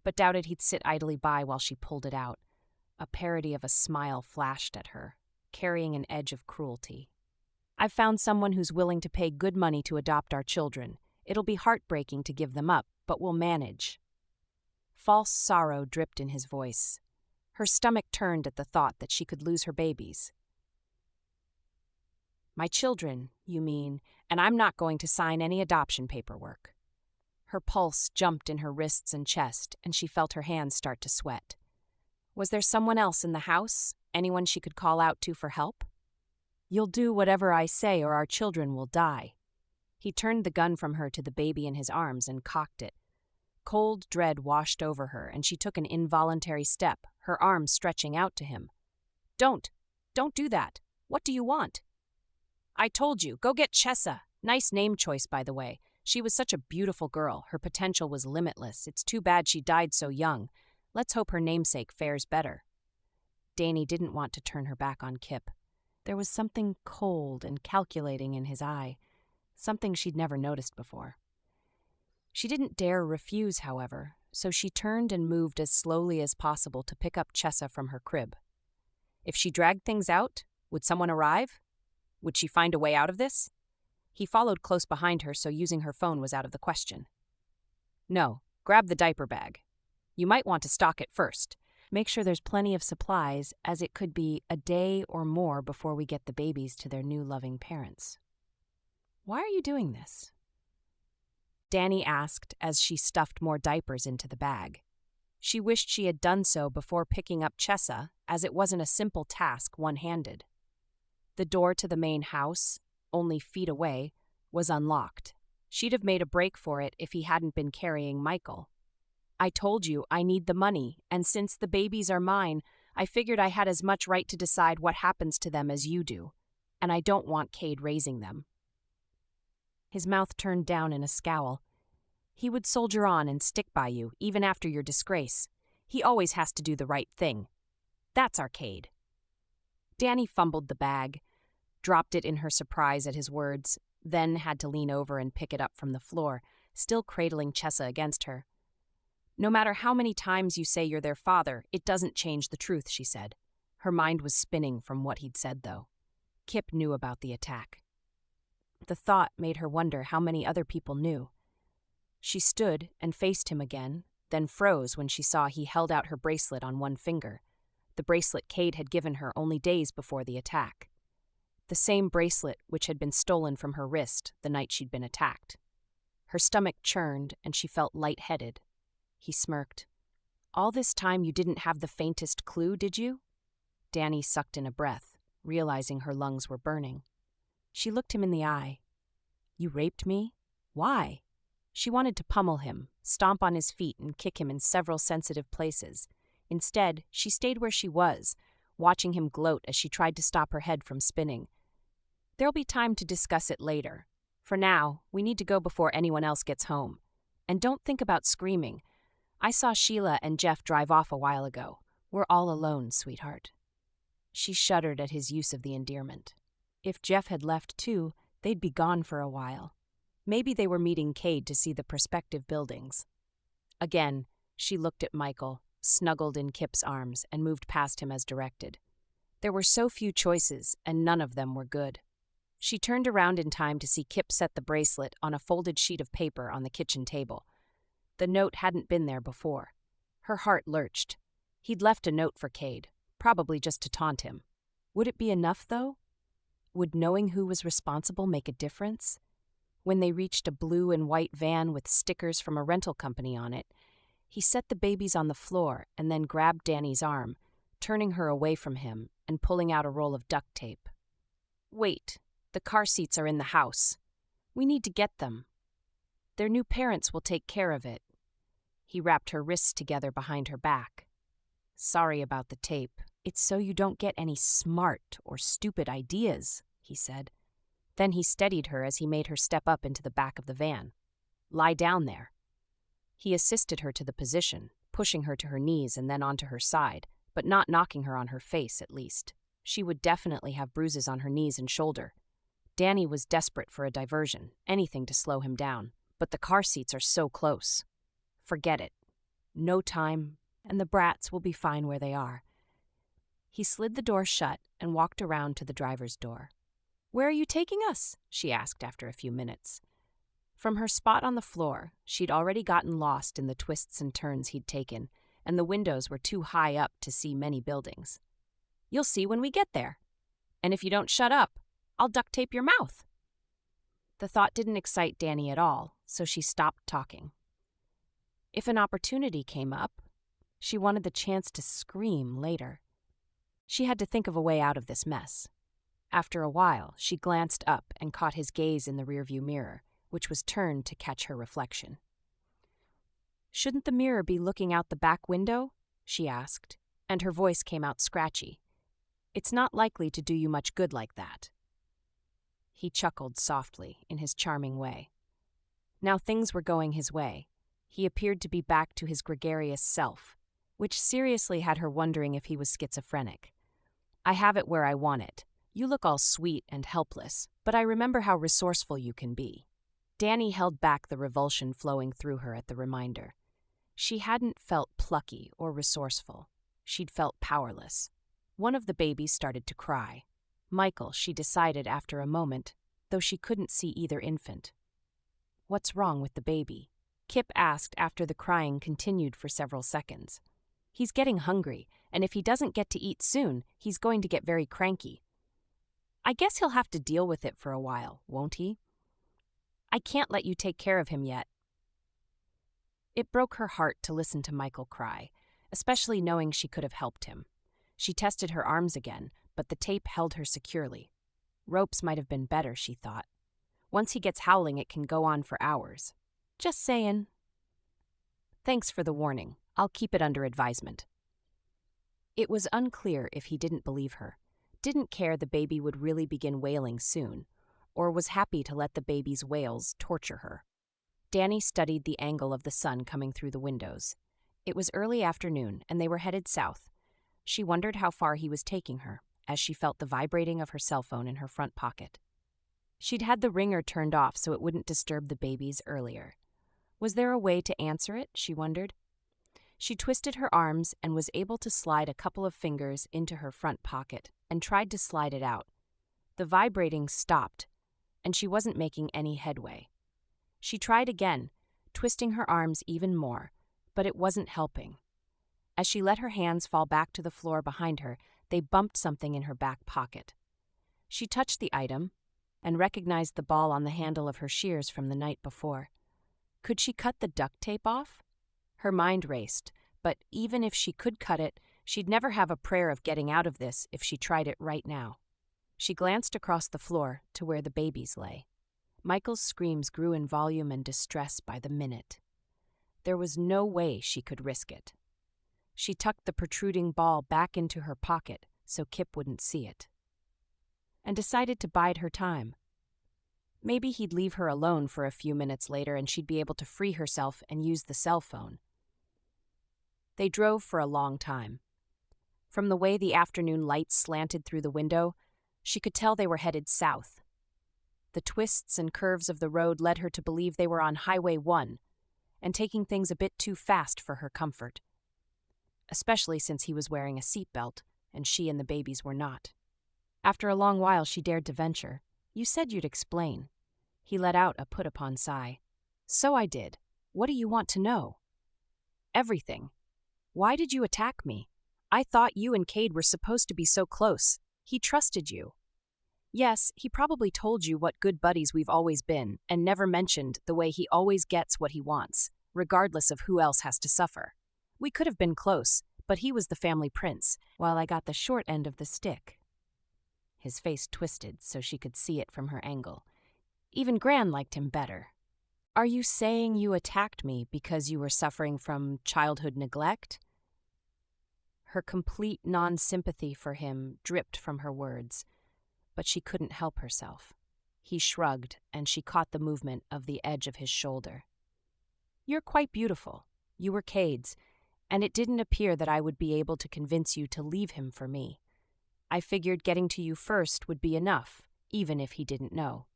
but doubted he'd sit idly by while she pulled it out. A parody of a smile flashed at her, carrying an edge of cruelty. I've found someone who's willing to pay good money to adopt our children. It'll be heartbreaking to give them up, but we'll manage. False sorrow dripped in his voice. Her stomach turned at the thought that she could lose her babies. My children, you mean, and I'm not going to sign any adoption paperwork. Her pulse jumped in her wrists and chest, and she felt her hands start to sweat. Was there someone else in the house? Anyone she could call out to for help? You'll do whatever I say or our children will die. He turned the gun from her to the baby in his arms and cocked it. Cold dread washed over her, and she took an involuntary step, her arms stretching out to him. Don't do that. What do you want? I told you, go get Chessa. Nice name choice, by the way. She was such a beautiful girl. Her potential was limitless. It's too bad she died so young. Let's hope her namesake fares better. Dani didn't want to turn her back on Kip. There was something cold and calculating in his eye, something she'd never noticed before. She didn't dare refuse, however, so she turned and moved as slowly as possible to pick up Chessa from her crib. If she dragged things out, would someone arrive? Would she find a way out of this? He followed close behind her, so using her phone was out of the question. No, grab the diaper bag. You might want to stock it first. Make sure there's plenty of supplies, as it could be a day or more before we get the babies to their new loving parents. Why are you doing this? Dani asked as she stuffed more diapers into the bag. She wished she had done so before picking up Chessa, as it wasn't a simple task one-handed. The door to the main house, only feet away, was unlocked. She'd have made a break for it if he hadn't been carrying Michael. I told you I need the money, and since the babies are mine, I figured I had as much right to decide what happens to them as you do, and I don't want Cade raising them. His mouth turned down in a scowl. He would soldier on and stick by you, even after your disgrace. He always has to do the right thing. That's our Cade. Dani fumbled the bag, dropped it in her surprise at his words, then had to lean over and pick it up from the floor, still cradling Chessa against her. "No matter how many times you say you're their father, it doesn't change the truth," she said. Her mind was spinning from what he'd said, though. Kip knew about the attack. The thought made her wonder how many other people knew. She stood and faced him again, then froze when she saw he held out her bracelet on one finger, the bracelet Cade had given her only days before the attack. The same bracelet which had been stolen from her wrist the night she'd been attacked. Her stomach churned and she felt lightheaded. He smirked. "All this time you didn't have the faintest clue, did you?" Dani sucked in a breath, realizing her lungs were burning. She looked him in the eye. "You raped me? Why?" She wanted to pummel him, stomp on his feet and kick him in several sensitive places. Instead, she stayed where she was, watching him gloat as she tried to stop her head from spinning. "There'll be time to discuss it later. For now, we need to go before anyone else gets home. And don't think about screaming. I saw Sheila and Jeff drive off a while ago. We're all alone, sweetheart." She shuddered at his use of the endearment. If Jeff had left too, they'd be gone for a while. Maybe they were meeting Cade to see the prospective buildings. Again, she looked at Michael, snuggled in Kip's arms, and moved past him as directed. There were so few choices, and none of them were good. She turned around in time to see Kip set the bracelet on a folded sheet of paper on the kitchen table. The note hadn't been there before. Her heart lurched. He'd left a note for Cade, probably just to taunt him. Would it be enough, though? Would knowing who was responsible make a difference? When they reached a blue and white van with stickers from a rental company on it, he set the babies on the floor and then grabbed Dani's arm, turning her away from him and pulling out a roll of duct tape. "Wait, the car seats are in the house. We need to get them. Their new parents will take care of it." He wrapped her wrists together behind her back. "Sorry about the tape. It's so you don't get any smart or stupid ideas," he said. Then he steadied her as he made her step up into the back of the van. "Lie down there." He assisted her to the position, pushing her to her knees and then onto her side, but not knocking her on her face, at least. She would definitely have bruises on her knees and shoulder. Dani was desperate for a diversion, anything to slow him down, but the car seats are so close. Forget it. No time, and the brats will be fine where they are. He slid the door shut and walked around to the driver's door. "Where are you taking us?" she asked after a few minutes. From her spot on the floor, she'd already gotten lost in the twists and turns he'd taken, and the windows were too high up to see many buildings. "You'll see when we get there. And if you don't shut up, I'll duct tape your mouth." The thought didn't excite Dani at all, so she stopped talking. If an opportunity came up, she wanted the chance to scream later. She had to think of a way out of this mess. After a while, she glanced up and caught his gaze in the rearview mirror, which was turned to catch her reflection. "Shouldn't the mirror be looking out the back window?" she asked, and her voice came out scratchy. "It's not likely to do you much good like that." He chuckled softly, in his charming way. Now things were going his way. He appeared to be back to his gregarious self, which seriously had her wondering if he was schizophrenic. "I have it where I want it. You look all sweet and helpless, but I remember how resourceful you can be." Dani held back the revulsion flowing through her at the reminder. She hadn't felt plucky or resourceful. She'd felt powerless. One of the babies started to cry. Michael, she decided after a moment, though she couldn't see either infant. "What's wrong with the baby?" Kip asked after the crying continued for several seconds. "He's getting hungry, and if he doesn't get to eat soon, he's going to get very cranky. I guess he'll have to deal with it for a while, won't he? I can't let you take care of him yet." It broke her heart to listen to Michael cry, especially knowing she could have helped him. She tested her arms again, but the tape held her securely. Ropes might have been better, she thought. Once he gets howling, it can go on for hours. "Just saying." "Thanks for the warning. I'll keep it under advisement." It was unclear if he didn't believe her, didn't care the baby would really begin wailing soon, or was happy to let the baby's wails torture her. Dani studied the angle of the sun coming through the windows. It was early afternoon, and they were headed south. She wondered how far he was taking her, as she felt the vibrating of her cell phone in her front pocket. She'd had the ringer turned off so it wouldn't disturb the babies earlier. Was there a way to answer it, she wondered? She twisted her arms and was able to slide a couple of fingers into her front pocket and tried to slide it out. The vibrating stopped, and she wasn't making any headway. She tried again, twisting her arms even more, but it wasn't helping. As she let her hands fall back to the floor behind her, they bumped something in her back pocket. She touched the item and recognized the ball on the handle of her shears from the night before. Could she cut the duct tape off? Her mind raced, but even if she could cut it, she'd never have a prayer of getting out of this if she tried it right now. She glanced across the floor to where the babies lay. Michael's screams grew in volume and distress by the minute. There was no way she could risk it. She tucked the protruding ball back into her pocket so Kip wouldn't see it, and decided to bide her time. Maybe he'd leave her alone for a few minutes later and she'd be able to free herself and use the cell phone. They drove for a long time. From the way the afternoon lights slanted through the window, she could tell they were headed south. The twists and curves of the road led her to believe they were on Highway 1 and taking things a bit too fast for her comfort, especially since he was wearing a seatbelt and she and the babies were not. After a long while, she dared to venture. "You said you'd explain." He let out a put-upon sigh. "So I did. What do you want to know?" "Everything. Why did you attack me? I thought you and Cade were supposed to be so close. He trusted you." "Yes, he probably told you what good buddies we've always been, and never mentioned the way he always gets what he wants, regardless of who else has to suffer. We could have been close, but he was the family prince, while I got the short end of the stick." His face twisted so she could see it from her angle. Even Gran liked him better. "Are you saying you attacked me because you were suffering from childhood neglect?" Her complete non-sympathy for him dripped from her words, but she couldn't help herself. He shrugged, and she caught the movement of the edge of his shoulder. "You're quite beautiful. You were Cade's, and it didn't appear that I would be able to convince you to leave him for me. I figured getting to you first would be enough, even if he didn't know.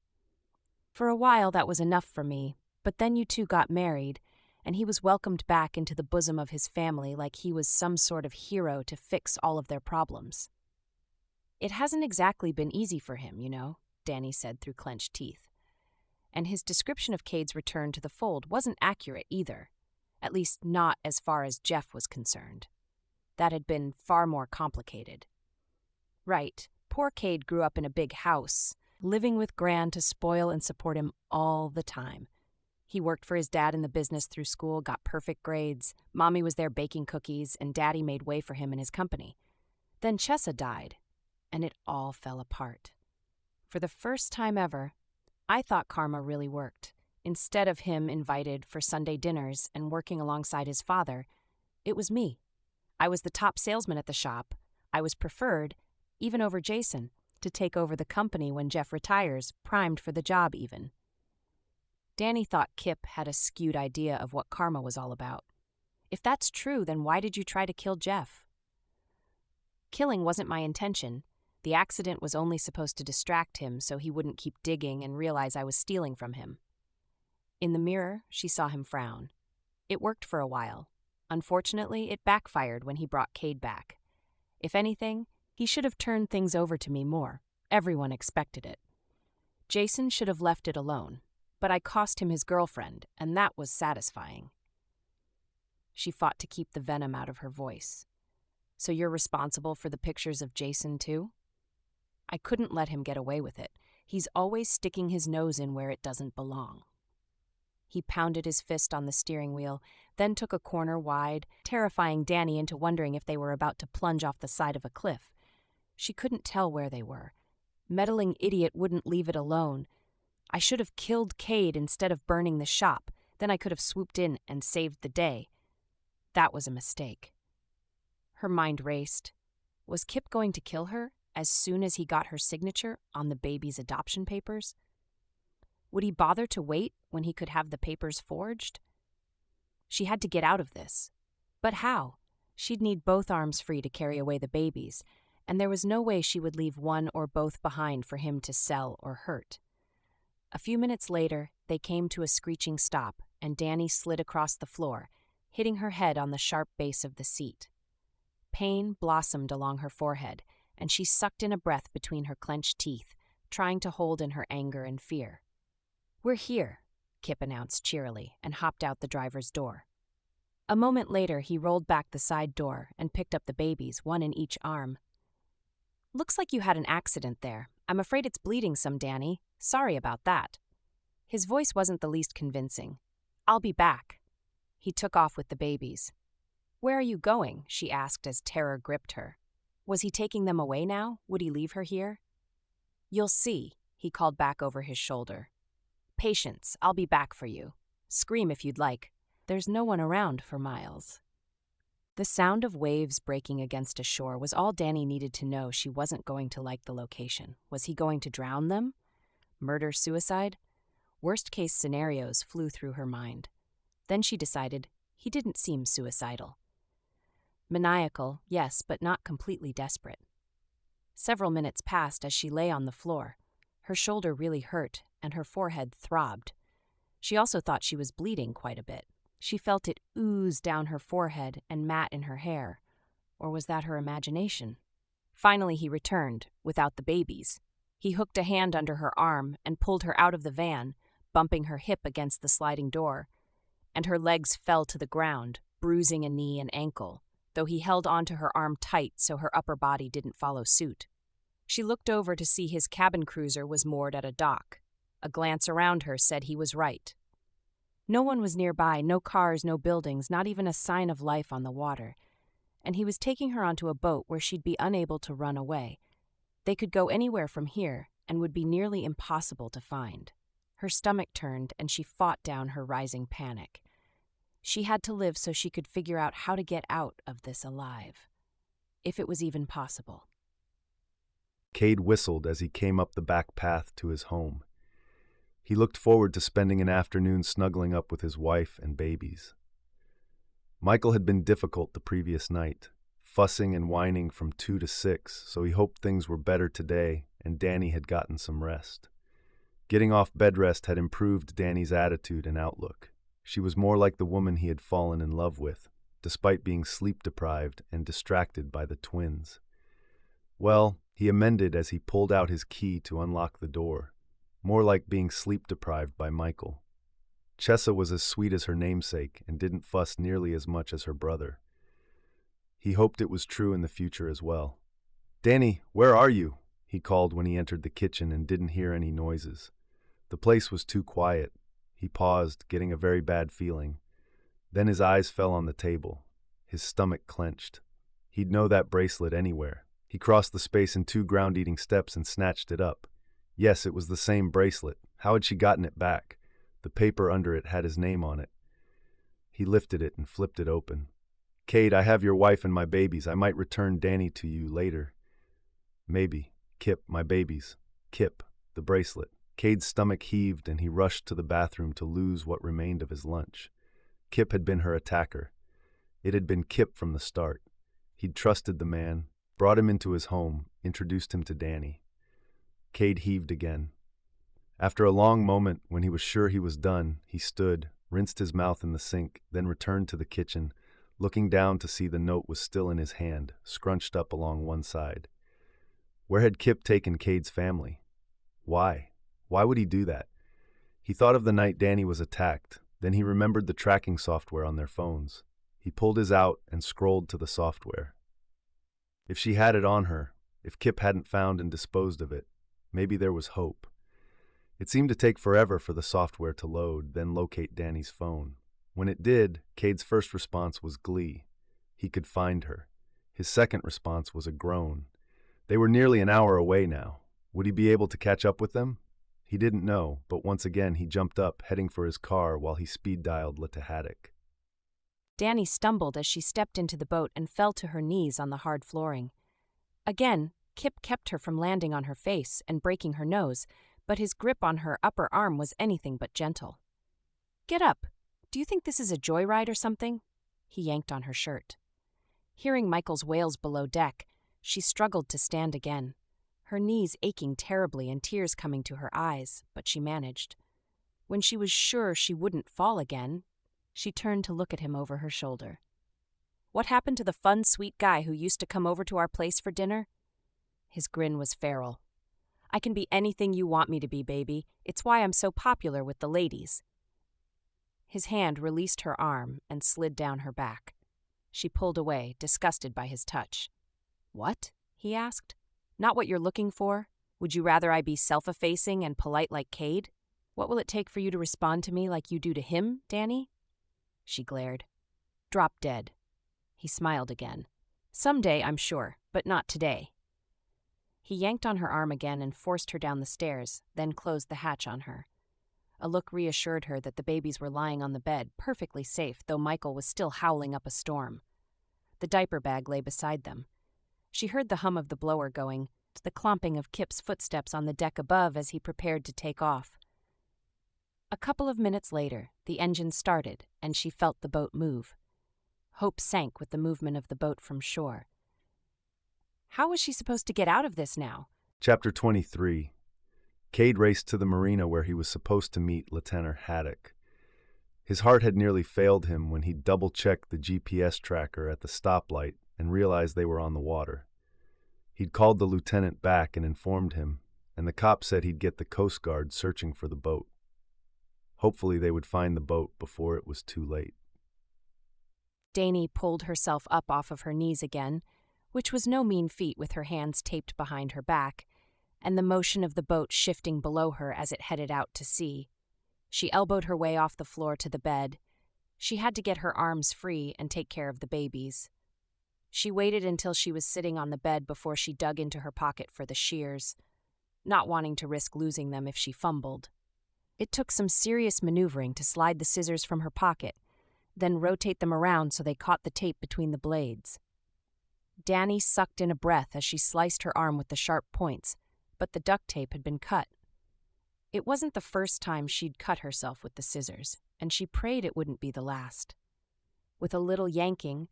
For a while that was enough for me, but then you two got married, and he was welcomed back into the bosom of his family like he was some sort of hero to fix all of their problems. It hasn't exactly been easy for him, you know," Dani said through clenched teeth. And his description of Cade's return to the fold wasn't accurate either, at least not as far as Jeff was concerned. That had been far more complicated. Right, poor Cade grew up in a big house, living with Gran to spoil and support him all the time. He worked for his dad in the business through school, got perfect grades, Mommy was there baking cookies, and Daddy made way for him in his company. Then Chessa died, and it all fell apart. For the first time ever, I thought karma really worked. Instead of him invited for Sunday dinners and working alongside his father, it was me. I was the top salesman at the shop. I was preferred, even over Jason, to take over the company when Jeff retires, primed for the job even. Dani thought Kip had a skewed idea of what karma was all about. If that's true, then why did you try to kill Jeff? Killing wasn't my intention. The accident was only supposed to distract him so he wouldn't keep digging and realize I was stealing from him. In the mirror, she saw him frown. It worked for a while. Unfortunately, it backfired when he brought Cade back. If anything, he should have turned things over to me more. Everyone expected it. Jason should have left it alone, but I cost him his girlfriend, and that was satisfying. She fought to keep the venom out of her voice. "So you're responsible for the pictures of Jason, too?" I couldn't let him get away with it. He's always sticking his nose in where it doesn't belong. He pounded his fist on the steering wheel, then took a corner wide, terrifying Dani into wondering if they were about to plunge off the side of a cliff. She couldn't tell where they were. Meddling idiot wouldn't leave it alone. I should have killed Cade instead of burning the shop. Then I could have swooped in and saved the day. That was a mistake. Her mind raced. Was Kip going to kill her as soon as he got her signature on the baby's adoption papers? Would he bother to wait when he could have the papers forged? She had to get out of this. But how? She'd need both arms free to carry away the babies, and there was no way she would leave one or both behind for him to sell or hurt. A few minutes later, they came to a screeching stop, and Dani slid across the floor, hitting her head on the sharp base of the seat. Pain blossomed along her forehead, and she sucked in a breath between her clenched teeth, trying to hold in her anger and fear. "We're here," Kip announced cheerily, and hopped out the driver's door. A moment later, he rolled back the side door and picked up the babies, one in each arm. "Looks like you had an accident there. I'm afraid it's bleeding some, Dani. Sorry about that." His voice wasn't the least convincing. "I'll be back." He took off with the babies. "Where are you going?" she asked as terror gripped her. Was he taking them away now? Would he leave her here? "You'll see," he called back over his shoulder. "Patience, I'll be back for you. Scream if you'd like. There's no one around for miles." The sound of waves breaking against a shore was all Dani needed to know she wasn't going to like the location. Was he going to drown them? Murder, suicide? Worst-case scenarios flew through her mind. Then she decided he didn't seem suicidal. Maniacal, yes, but not completely desperate. Several minutes passed as she lay on the floor. Her shoulder really hurt, and her forehead throbbed. She also thought she was bleeding quite a bit. She felt it ooze down her forehead and mat in her hair. Or was that her imagination? Finally he returned, without the babies. He hooked a hand under her arm and pulled her out of the van, bumping her hip against the sliding door, and her legs fell to the ground, bruising a knee and ankle, though he held onto her arm tight so her upper body didn't follow suit. She looked over to see his cabin cruiser was moored at a dock. A glance around her said he was right. No one was nearby, no cars, no buildings, not even a sign of life on the water. And he was taking her onto a boat where she'd be unable to run away. They could go anywhere from here and would be nearly impossible to find. Her stomach turned and she fought down her rising panic. She had to live so she could figure out how to get out of this alive. If it was even possible. Cade whistled as he came up the back path to his home. He looked forward to spending an afternoon snuggling up with his wife and babies. Michael had been difficult the previous night, fussing and whining from 2 to 6, so he hoped things were better today and Dani had gotten some rest. Getting off bed rest had improved Dani's attitude and outlook. She was more like the woman he had fallen in love with, despite being sleep-deprived and distracted by the twins. Well, he amended as he pulled out his key to unlock the door. More like being sleep-deprived by Michael. Chessa was as sweet as her namesake and didn't fuss nearly as much as her brother. He hoped it was true in the future as well. "Dani, where are you?" he called when he entered the kitchen and didn't hear any noises. The place was too quiet. He paused, getting a very bad feeling. Then his eyes fell on the table. His stomach clenched. He'd know that bracelet anywhere. He crossed the space in 2 ground-eating steps and snatched it up. Yes, it was the same bracelet. How had she gotten it back? The paper under it had his name on it. He lifted it and flipped it open. "Cade, I have your wife and my babies. I might return Dani to you later." "Maybe. Kip, my babies. Kip, the bracelet." Cade's stomach heaved and he rushed to the bathroom to lose what remained of his lunch. Kip had been her attacker. It had been Kip from the start. He'd trusted the man, brought him into his home, introduced him to Dani. Cade heaved again. After a long moment, when he was sure he was done, he stood, rinsed his mouth in the sink, then returned to the kitchen, looking down to see the note was still in his hand, scrunched up along one side. Where had Kip taken Cade's family? Why? Why would he do that? He thought of the night Dani was attacked, then he remembered the tracking software on their phones. He pulled his out and scrolled to the software. If she had it on her, if Kip hadn't found and disposed of it, maybe there was hope. It seemed to take forever for the software to load, then locate Dani's phone. When it did, Cade's first response was glee. He could find her. His second response was a groan. They were nearly an hour away now. Would he be able to catch up with them? He didn't know, but once again he jumped up, heading for his car while he speed-dialed Haddock. Dani stumbled as she stepped into the boat and fell to her knees on the hard flooring. Again, Kip kept her from landing on her face and breaking her nose, but his grip on her upper arm was anything but gentle. "Get up. Do you think this is a joyride or something?" He yanked on her shirt. Hearing Michael's wails below deck, She struggled to stand again, her knees aching terribly and tears coming to her eyes, but she managed. When she was sure she wouldn't fall again, she turned to look at him over her shoulder. "What happened to the fun, sweet guy who used to come over to our place for dinner?" His grin was feral. "I can be anything you want me to be, baby. It's why I'm so popular with the ladies." His hand released her arm and slid down her back. She pulled away, disgusted by his touch. "What?" he asked. "Not what you're looking for? Would you rather I be self-effacing and polite like Cade? What will it take for you to respond to me like you do to him, Dani?" She glared. "Drop dead." He smiled again. "Someday, I'm sure, but not today." He yanked on her arm again and forced her down the stairs, then closed the hatch on her. A look reassured her that the babies were lying on the bed, perfectly safe, though Michael was still howling up a storm. The diaper bag lay beside them. She heard the hum of the blower going, the clomping of Kip's footsteps on the deck above as he prepared to take off. A couple of minutes later, the engine started, and she felt the boat move. Hope sank with the movement of the boat from shore. How was she supposed to get out of this now? Chapter 23. Cade raced to the marina where he was supposed to meet Lieutenant Haddock. His heart had nearly failed him when he double-checked the GPS tracker at the stoplight and realized they were on the water. He'd called the lieutenant back and informed him, and the cop said he'd get the Coast Guard searching for the boat. Hopefully they would find the boat before it was too late. Dani pulled herself up off of her knees again, which was no mean feat with her hands taped behind her back, and the motion of the boat shifting below her as it headed out to sea. She elbowed her way off the floor to the bed. She had to get her arms free and take care of the babies. She waited until she was sitting on the bed before she dug into her pocket for the shears, not wanting to risk losing them if she fumbled. It took some serious maneuvering to slide the scissors from her pocket, then rotate them around so they caught the tape between the blades. Dani sucked in a breath as she sliced her arm with the sharp points, but the duct tape had been cut. It wasn't the first time she'd cut herself with the scissors, and she prayed it wouldn't be the last. With a little yanking,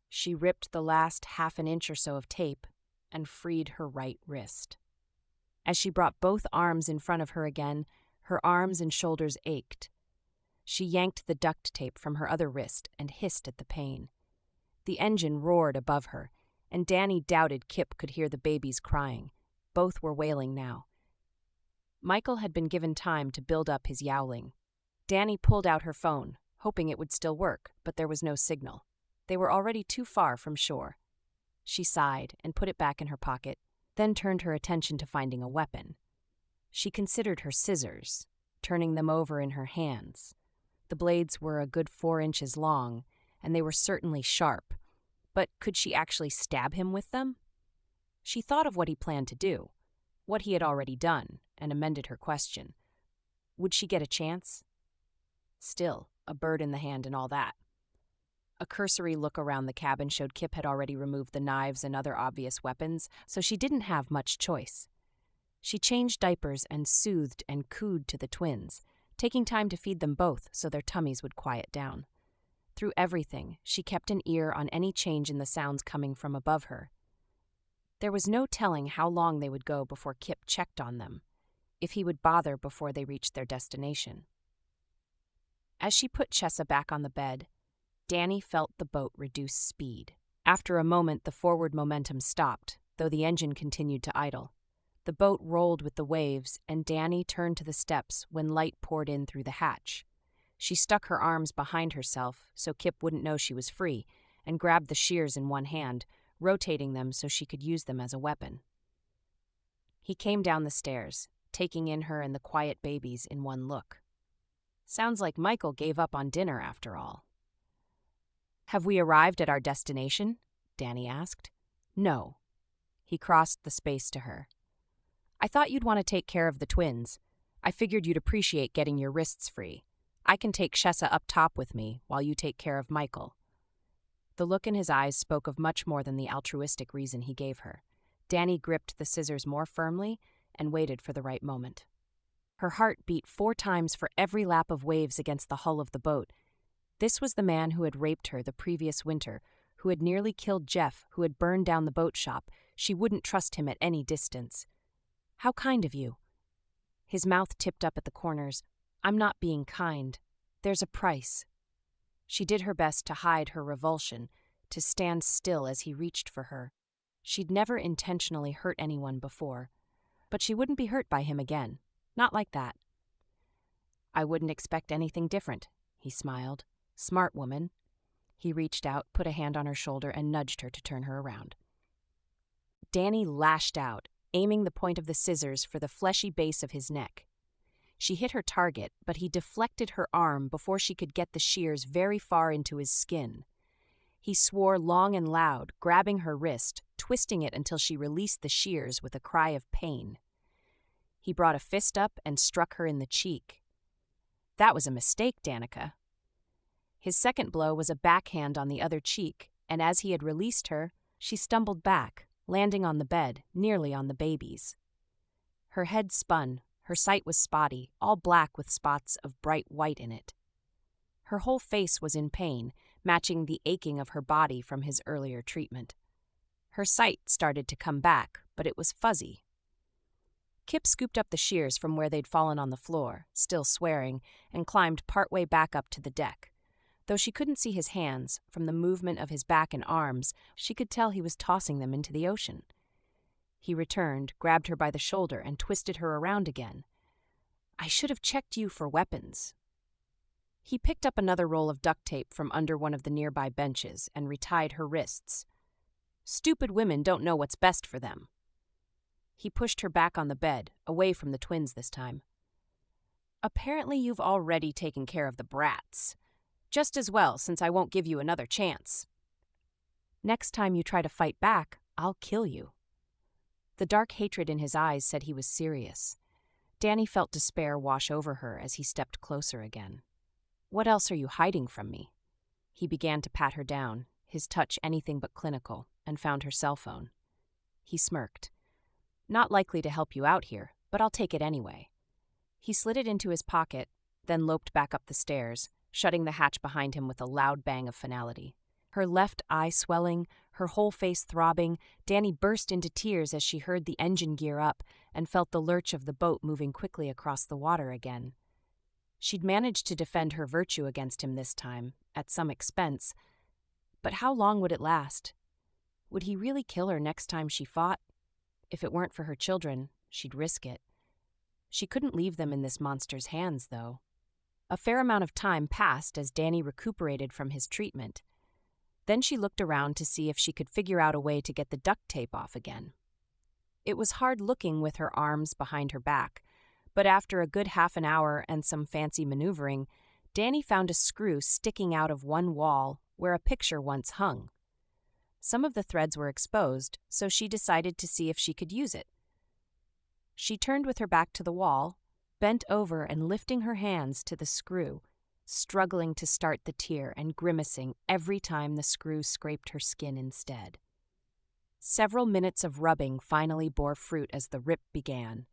she ripped the last half an inch or so of tape and freed her right wrist. As she brought both arms in front of her again, her arms and shoulders ached. She yanked the duct tape from her other wrist and hissed at the pain. The engine roared above her, and Dani doubted Kip could hear the babies crying. Both were wailing now. Michael had been given time to build up his yowling. Dani pulled out her phone, hoping it would still work, but there was no signal. They were already too far from shore. She sighed and put it back in her pocket, then turned her attention to finding a weapon. She considered her scissors, turning them over in her hands. The blades were a good 4 inches long, and they were certainly sharp. But could she actually stab him with them? She thought of what he planned to do, what he had already done, and amended her question. Would she get a chance? Still, a bird in the hand and all that. A cursory look around the cabin showed Kip had already removed the knives and other obvious weapons, so she didn't have much choice. She changed diapers and soothed and cooed to the twins, taking time to feed them both so their tummies would quiet down. Through everything, she kept an ear on any change in the sounds coming from above her. There was no telling how long they would go before Kip checked on them, if he would bother before they reached their destination. As she put Chessa back on the bed, Dani felt the boat reduce speed. After a moment, the forward momentum stopped, though the engine continued to idle. The boat rolled with the waves, and Dani turned to the steps when light poured in through the hatch. She stuck her arms behind herself so Kip wouldn't know she was free, and grabbed the shears in one hand, rotating them so she could use them as a weapon. He came down the stairs, taking in her and the quiet babies in one look. Sounds like Michael gave up on dinner after all. "Have we arrived at our destination?" Dani asked. "No." He crossed the space to her. "I thought you'd want to take care of the twins. I figured you'd appreciate getting your wrists free. I can take Chessa up top with me while you take care of Michael." The look in his eyes spoke of much more than the altruistic reason he gave her. Dani gripped the scissors more firmly and waited for the right moment. Her heart beat 4 times for every lap of waves against the hull of the boat. This was the man who had raped her the previous winter, who had nearly killed Jeff, who had burned down the boat shop, She wouldn't trust him at any distance. "How kind of you." His mouth tipped up at the corners. "I'm not being kind. There's a price." She did her best to hide her revulsion, to stand still as he reached for her. She'd never intentionally hurt anyone before, but she wouldn't be hurt by him again. Not like that. "I wouldn't expect anything different," he smiled. "Smart woman." He reached out, put a hand on her shoulder, and nudged her to turn her around. Dani lashed out, aiming the point of the scissors for the fleshy base of his neck. She hit her target, but he deflected her arm before she could get the shears very far into his skin. He swore long and loud, grabbing her wrist, twisting it until she released the shears with a cry of pain. He brought a fist up and struck her in the cheek. "That was a mistake, Danica." His second blow was a backhand on the other cheek, and as he had released her, she stumbled back, landing on the bed, nearly on the baby's. Her head spun, her sight was spotty, all black with spots of bright white in it. Her whole face was in pain, matching the aching of her body from his earlier treatment. Her sight started to come back, but it was fuzzy. Kip scooped up the shears from where they'd fallen on the floor, still swearing, and climbed partway back up to the deck. Though she couldn't see his hands, from the movement of his back and arms, she could tell he was tossing them into the ocean. He returned, grabbed her by the shoulder, and twisted her around again. "I should have checked you for weapons." He picked up another roll of duct tape from under one of the nearby benches and retied her wrists. "Stupid women don't know what's best for them." He pushed her back on the bed, away from the twins this time. "Apparently you've already taken care of the brats. Just as well, since I won't give you another chance. Next time you try to fight back, I'll kill you." The dark hatred in his eyes said he was serious. Dani felt despair wash over her as he stepped closer again. "What else are you hiding from me?" He began to pat her down, his touch anything but clinical, and found her cell phone. He smirked. "Not likely to help you out here, but I'll take it anyway." He slid it into his pocket, then loped back up the stairs, shutting the hatch behind him with a loud bang of finality. Her left eye swelling, her whole face throbbing, Dani burst into tears as she heard the engine gear up and felt the lurch of the boat moving quickly across the water again. She'd managed to defend her virtue against him this time, at some expense. But how long would it last? Would he really kill her next time she fought? If it weren't for her children, she'd risk it. She couldn't leave them in this monster's hands, though. A fair amount of time passed as Dani recuperated from his treatment. Then she looked around to see if she could figure out a way to get the duct tape off again. It was hard looking with her arms behind her back, but after a good half an hour and some fancy maneuvering, Dani found a screw sticking out of one wall where a picture once hung. Some of the threads were exposed, so she decided to see if she could use it. She turned with her back to the wall, bent over and lifting her hands to the screw, struggling to start the tear and grimacing every time the screw scraped her skin instead. Several minutes of rubbing finally bore fruit as the rip began.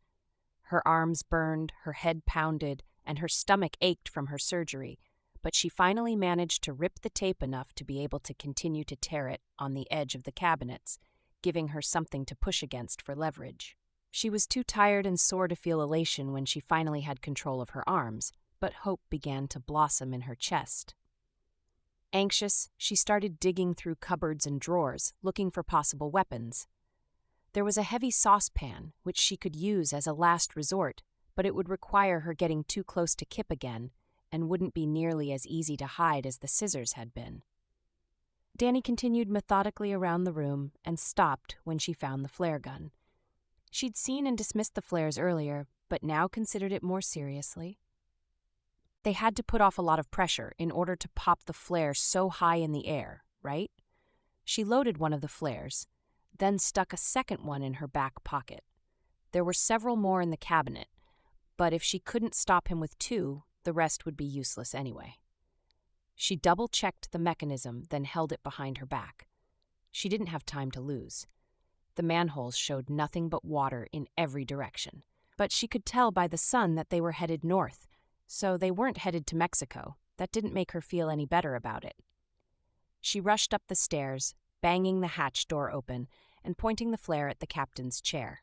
Her arms burned, her head pounded, and her stomach ached from her surgery, but she finally managed to rip the tape enough to be able to continue to tear it on the edge of the cabinets, giving her something to push against for leverage. She was too tired and sore to feel elation when she finally had control of her arms, but hope began to blossom in her chest. Anxious, she started digging through cupboards and drawers, looking for possible weapons. There was a heavy saucepan, which she could use as a last resort, but it would require her getting too close to Kip again, and wouldn't be nearly as easy to hide as the scissors had been. Dani continued methodically around the room and stopped when she found the flare gun. She'd seen and dismissed the flares earlier, but now considered it more seriously. They had to put off a lot of pressure in order to pop the flare so high in the air, right? She loaded one of the flares, then stuck a second one in her back pocket. There were several more in the cabinet, but if she couldn't stop him with two, the rest would be useless anyway. She double-checked the mechanism, then held it behind her back. She didn't have time to lose. The manholes showed nothing but water in every direction, but she could tell by the sun that they were headed north, so they weren't headed to Mexico. That didn't make her feel any better about it. She rushed up the stairs, banging the hatch door open, and pointing the flare at the captain's chair.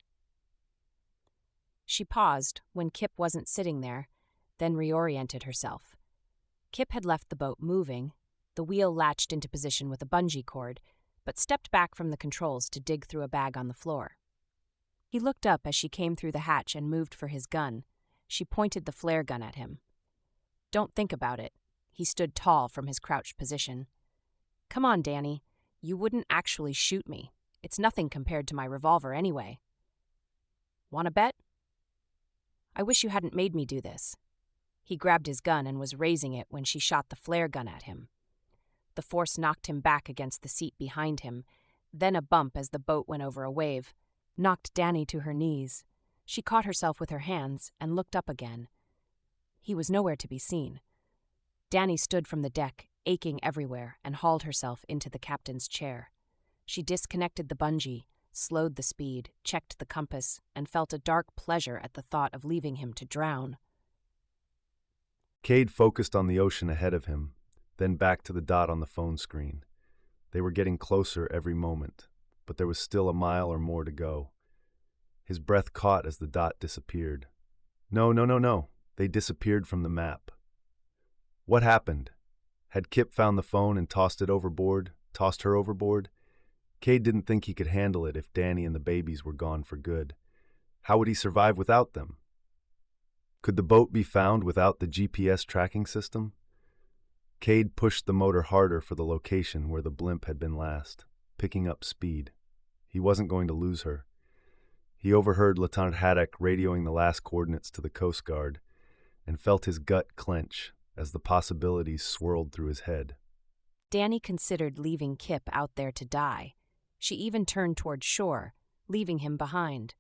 She paused when Kip wasn't sitting there, then reoriented herself. Kip had left the boat moving. The wheel latched into position with a bungee cord, but stepped back from the controls to dig through a bag on the floor. He looked up as she came through the hatch and moved for his gun. She pointed the flare gun at him. "Don't think about it." He stood tall from his crouched position. "Come on, Dani. You wouldn't actually shoot me. It's nothing compared to my revolver anyway. Want to bet?" "I wish you hadn't made me do this." He grabbed his gun and was raising it when she shot the flare gun at him. The force knocked him back against the seat behind him, then a bump as the boat went over a wave, knocked Dani to her knees. She caught herself with her hands and looked up again. He was nowhere to be seen. Dani stood from the deck, aching everywhere, and hauled herself into the captain's chair. She disconnected the bungee, slowed the speed, checked the compass, and felt a dark pleasure at the thought of leaving him to drown. Cade focused on the ocean ahead of him, then back to the dot on the phone screen. They were getting closer every moment, but there was still a mile or more to go. His breath caught as the dot disappeared. No. They disappeared from the map. What happened? Had Kip found the phone and tossed her overboard? Cade didn't think he could handle it if Dani and the babies were gone for good. How would he survive without them? Could the boat be found without the GPS tracking system? Cade pushed the motor harder for the location where the blimp had been last, picking up speed. He wasn't going to lose her. He overheard Lieutenant Haddock radioing the last coordinates to the Coast Guard and felt his gut clench as the possibilities swirled through his head. Dani considered leaving Kip out there to die. She even turned toward shore, leaving him behind.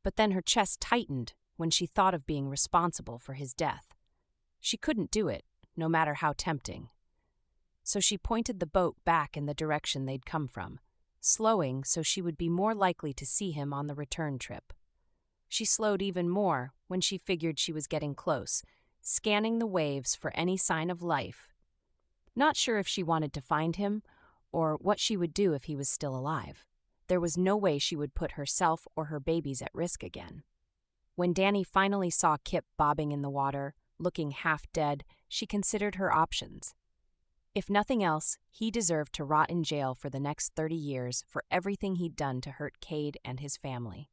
But then her chest tightened when she thought of being responsible for his death. She couldn't do it, no matter how tempting. So she pointed the boat back in the direction they'd come from, slowing so she would be more likely to see him on the return trip. She slowed even more when she figured she was getting close, scanning the waves for any sign of life. Not sure if she wanted to find him or what she would do if he was still alive. There was no way she would put herself or her babies at risk again. When Dani finally saw Kip bobbing in the water, looking half dead, she considered her options. If nothing else, he deserved to rot in jail for the next 30 years for everything he'd done to hurt Cade and his family.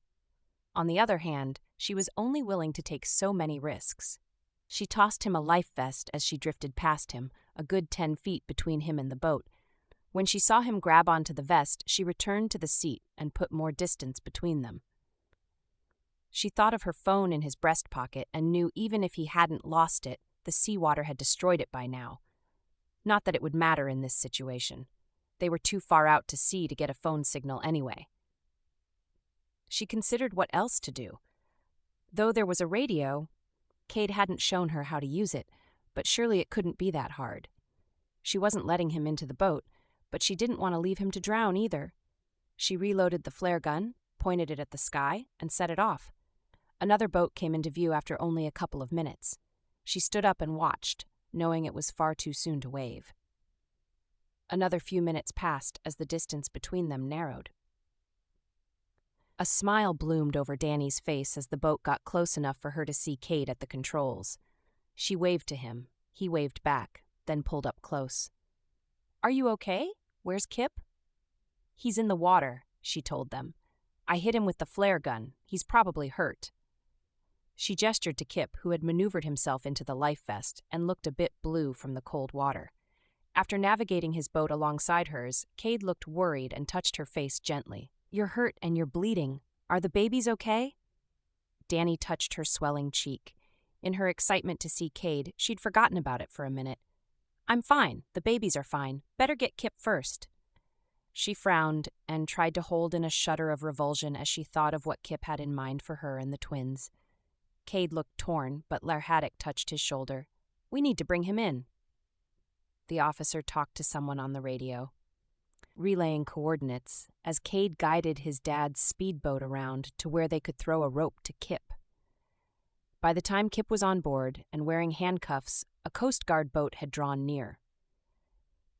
On the other hand, she was only willing to take so many risks. She tossed him a life vest as she drifted past him, a good 10 feet between him and the boat. When she saw him grab onto the vest, she returned to the seat and put more distance between them. She thought of her phone in his breast pocket and knew even if he hadn't lost it, the seawater had destroyed it by now. Not that it would matter in this situation. They were too far out to sea to get a phone signal anyway. She considered what else to do. Though there was a radio, Cade hadn't shown her how to use it, but surely it couldn't be that hard. She wasn't letting him into the boat, but she didn't want to leave him to drown either. She reloaded the flare gun, pointed it at the sky, and set it off. Another boat came into view after only a couple of minutes. She stood up and watched, knowing it was far too soon to wave. Another few minutes passed as the distance between them narrowed. A smile bloomed over Dani's face as the boat got close enough for her to see Cade at the controls. She waved to him. He waved back, then pulled up close. "Are you okay? Where's Kip?" "He's in the water," she told them. "I hit him with the flare gun. He's probably hurt." She gestured to Kip, who had maneuvered himself into the life vest and looked a bit blue from the cold water. After navigating his boat alongside hers, Cade looked worried and touched her face gently. "You're hurt and you're bleeding. Are the babies okay?" Dani touched her swelling cheek. In her excitement to see Cade, she'd forgotten about it for a minute. "I'm fine. The babies are fine. Better get Kip first." She frowned and tried to hold in a shudder of revulsion as she thought of what Kip had in mind for her and the twins. Cade looked torn, but Haddock touched his shoulder. "We need to bring him in." The officer talked to someone on the radio, relaying coordinates as Cade guided his dad's speedboat around to where they could throw a rope to Kip. By the time Kip was on board and wearing handcuffs, a Coast Guard boat had drawn near.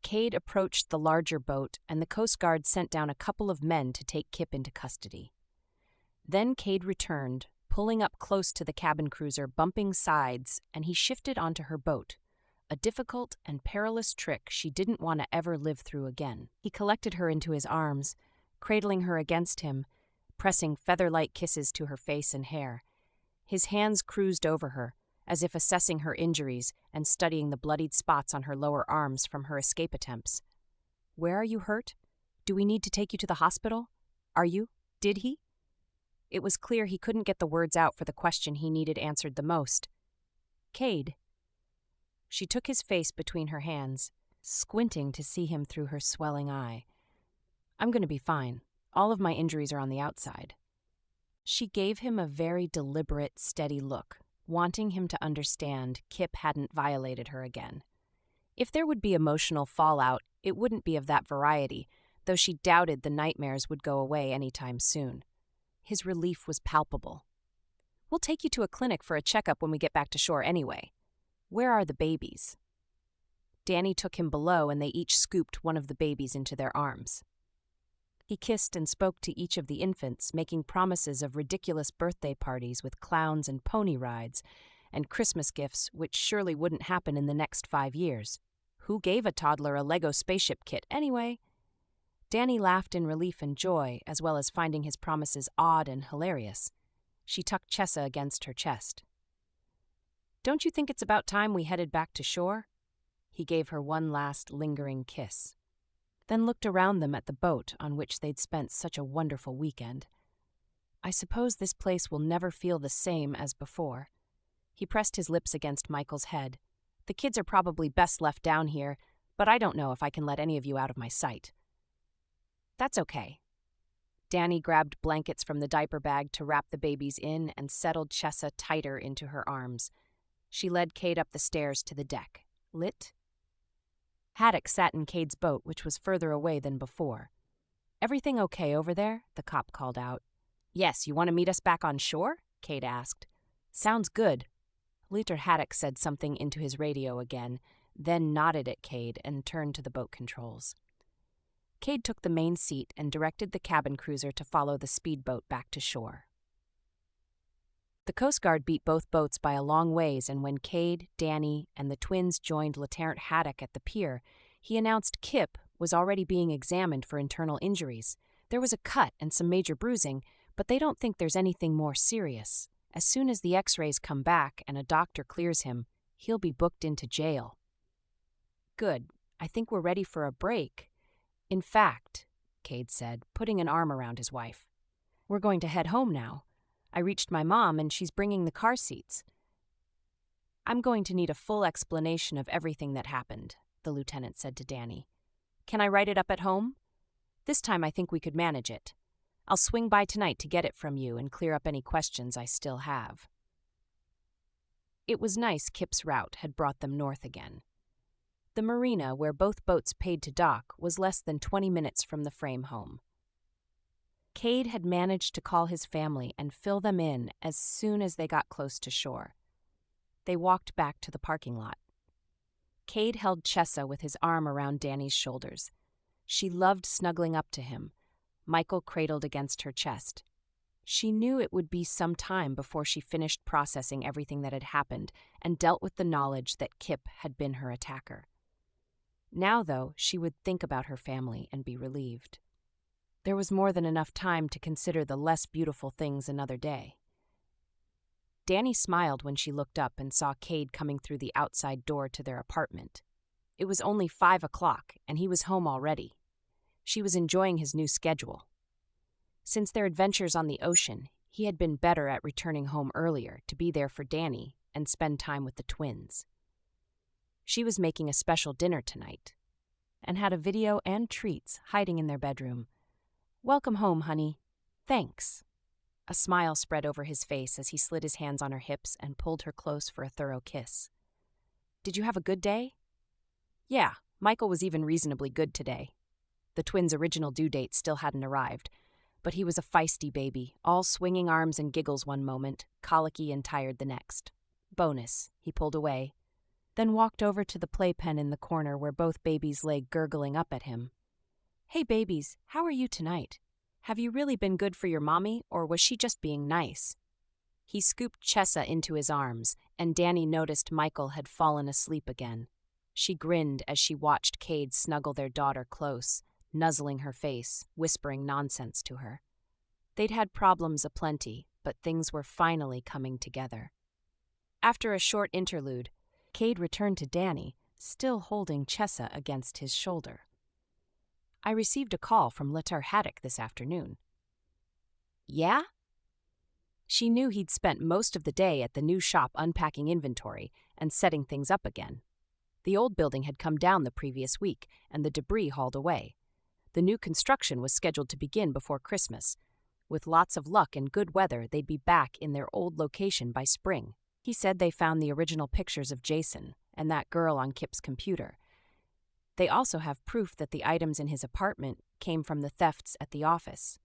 Cade approached the larger boat, and the Coast Guard sent down a couple of men to take Kip into custody. Then Cade returned, pulling up close to the cabin cruiser, bumping sides, and he shifted onto her boat, a difficult and perilous trick she didn't want to ever live through again. He collected her into his arms, cradling her against him, pressing feather-like kisses to her face and hair. His hands cruised over her, as if assessing her injuries and studying the bloodied spots on her lower arms from her escape attempts. "Where are you hurt? Do we need to take you to the hospital? Are you? Did he?" It was clear he couldn't get the words out for the question he needed answered the most. "Cade." She took his face between her hands, squinting to see him through her swelling eye. "I'm going to be fine. All of my injuries are on the outside." She gave him a very deliberate, steady look, wanting him to understand Kip hadn't violated her again. If there would be emotional fallout, it wouldn't be of that variety, though she doubted the nightmares would go away anytime soon. His relief was palpable. "We'll take you to a clinic for a checkup when we get back to shore anyway. Where are the babies?" Dani took him below, and they each scooped one of the babies into their arms. He kissed and spoke to each of the infants, making promises of ridiculous birthday parties with clowns and pony rides, and Christmas gifts which surely wouldn't happen in the next 5 years. Who gave a toddler a Lego spaceship kit anyway? Dani laughed in relief and joy, as well as finding his promises odd and hilarious. She tucked Chessa against her chest. "Don't you think it's about time we headed back to shore?" He gave her one last lingering kiss, then looked around them at the boat on which they'd spent such a wonderful weekend. "I suppose this place will never feel the same as before." He pressed his lips against Michael's head. "The kids are probably best left down here, but I don't know if I can let any of you out of my sight." "That's okay." Dani grabbed blankets from the diaper bag to wrap the babies in and settled Chessa tighter into her arms. She led Cade up the stairs to the deck. "Lit?" Haddock sat in Cade's boat, which was further away than before. "Everything okay over there?" the cop called out. "Yes, you want to meet us back on shore?" Cade asked. "Sounds good." Lieutenant Haddock said something into his radio again, then nodded at Cade and turned to the boat controls. Cade took the main seat and directed the cabin cruiser to follow the speedboat back to shore. The Coast Guard beat both boats by a long ways, and when Cade, Dani, and the twins joined Lieutenant Haddock at the pier, he announced Kip was already being examined for internal injuries. There was a cut and some major bruising, but they don't think there's anything more serious. As soon as the x-rays come back and a doctor clears him, he'll be booked into jail. "Good. I think we're ready for a break. In fact," Cade said, putting an arm around his wife, "we're going to head home now. I reached my mom, and she's bringing the car seats." "I'm going to need a full explanation of everything that happened," the lieutenant said to Dani. "Can I write it up at home? This time I think we could manage it. I'll swing by tonight to get it from you and clear up any questions I still have." It was nice Kip's route had brought them north again. The marina, where both boats paid to dock, was less than 20 minutes from the frame home. Cade had managed to call his family and fill them in as soon as they got close to shore. They walked back to the parking lot. Cade held Chessa with his arm around Dani's shoulders. She loved snuggling up to him, Michael cradled against her chest. She knew it would be some time before she finished processing everything that had happened and dealt with the knowledge that Kip had been her attacker. Now, though, she would think about her family and be relieved. There was more than enough time to consider the less beautiful things another day. Dani smiled when she looked up and saw Cade coming through the outside door to their apartment. It was only 5 o'clock, and he was home already. She was enjoying his new schedule. Since their adventures on the ocean, he had been better at returning home earlier to be there for Dani and spend time with the twins. She was making a special dinner tonight and had a video and treats hiding in their bedroom. "Welcome home, honey. Thanks." A smile spread over his face as he slid his hands on her hips and pulled her close for a thorough kiss. "Did you have a good day?" "Yeah, Michael was even reasonably good today." The twins' original due date still hadn't arrived, but he was a feisty baby, all swinging arms and giggles one moment, colicky and tired the next. "Bonus," he pulled away. then walked over to the playpen in the corner where both babies lay gurgling up at him. "Hey babies, how are you tonight? Have you really been good for your mommy, or was she just being nice?" He scooped Chessa into his arms, and Dani noticed Michael had fallen asleep again. She grinned as she watched Cade snuggle their daughter close, nuzzling her face, whispering nonsense to her. They'd had problems aplenty, but things were finally coming together. After a short interlude, Cade returned to Dani, still holding Chessa against his shoulder. "I received a call from Latar Haddock this afternoon." "Yeah?" She knew he'd spent most of the day at the new shop unpacking inventory and setting things up again. The old building had come down the previous week and the debris hauled away. The new construction was scheduled to begin before Christmas. With lots of luck and good weather, they'd be back in their old location by spring. He said they found the original pictures of Jason and that girl on Kip's computer. They also have proof that the items in his apartment came from the thefts at the office.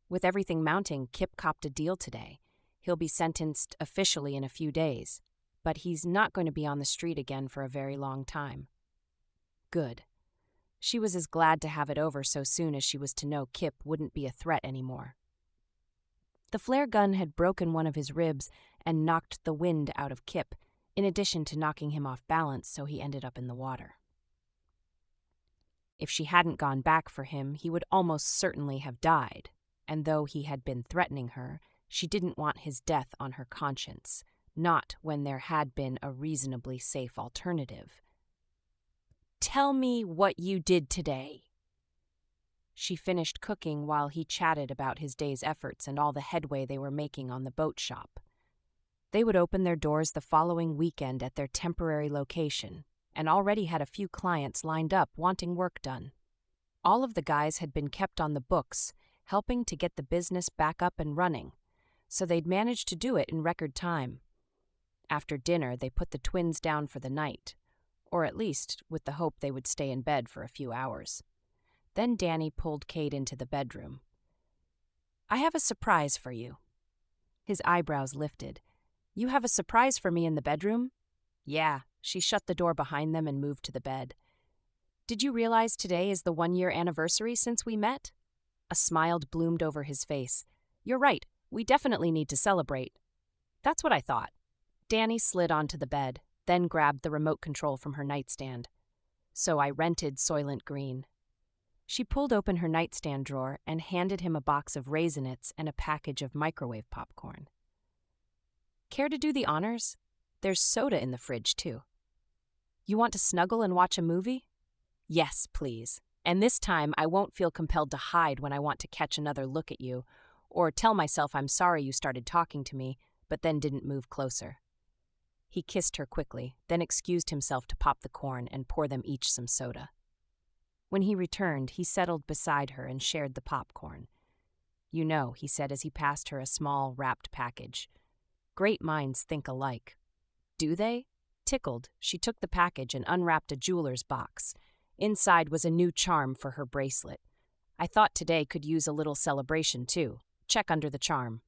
With everything mounting, Kip copped a deal today. He'll be sentenced officially in a few days, but he's not going to be on the street again for a very long time. Good. She was as glad to have it over so soon as she was to know Kip wouldn't be a threat anymore. The flare gun had broken one of his ribs and knocked the wind out of Kip, in addition to knocking him off balance, so he ended up in the water. If she hadn't gone back for him, he would almost certainly have died, and though he had been threatening her, she didn't want his death on her conscience, not when there had been a reasonably safe alternative. "Tell me what you did today." She finished cooking while he chatted about his day's efforts and all the headway they were making on the boat shop. They would open their doors the following weekend at their temporary location, and already had a few clients lined up wanting work done. All of the guys had been kept on the books, helping to get the business back up and running, so they'd managed to do it in record time. After dinner, they put the twins down for the night, or at least with the hope they would stay in bed for a few hours. Then Dani pulled Cade into the bedroom. "I have a surprise for you." His eyebrows lifted. "You have a surprise for me in the bedroom?" "Yeah." She shut the door behind them and moved to the bed. "Did you realize today is the 1-year anniversary since we met?" A smile bloomed over his face. "You're right. We definitely need to celebrate." "That's what I thought." Dani slid onto the bed, then grabbed the remote control from her nightstand. "So I rented Soylent Green." She pulled open her nightstand drawer and handed him a box of Raisinets and a package of microwave popcorn. "Care to do the honors? There's soda in the fridge, too." "You want to snuggle and watch a movie?" "Yes, please. And this time I won't feel compelled to hide when I want to catch another look at you, or tell myself I'm sorry you started talking to me, but then didn't move closer." He kissed her quickly, then excused himself to pop the corn and pour them each some soda. When he returned, he settled beside her and shared the popcorn. "You know," he said as he passed her a small, wrapped package. "Great minds think alike." "Do they?" Tickled, she took the package and unwrapped a jeweler's box. Inside was a new charm for her bracelet. "I thought today could use a little celebration, too. Check under the charm."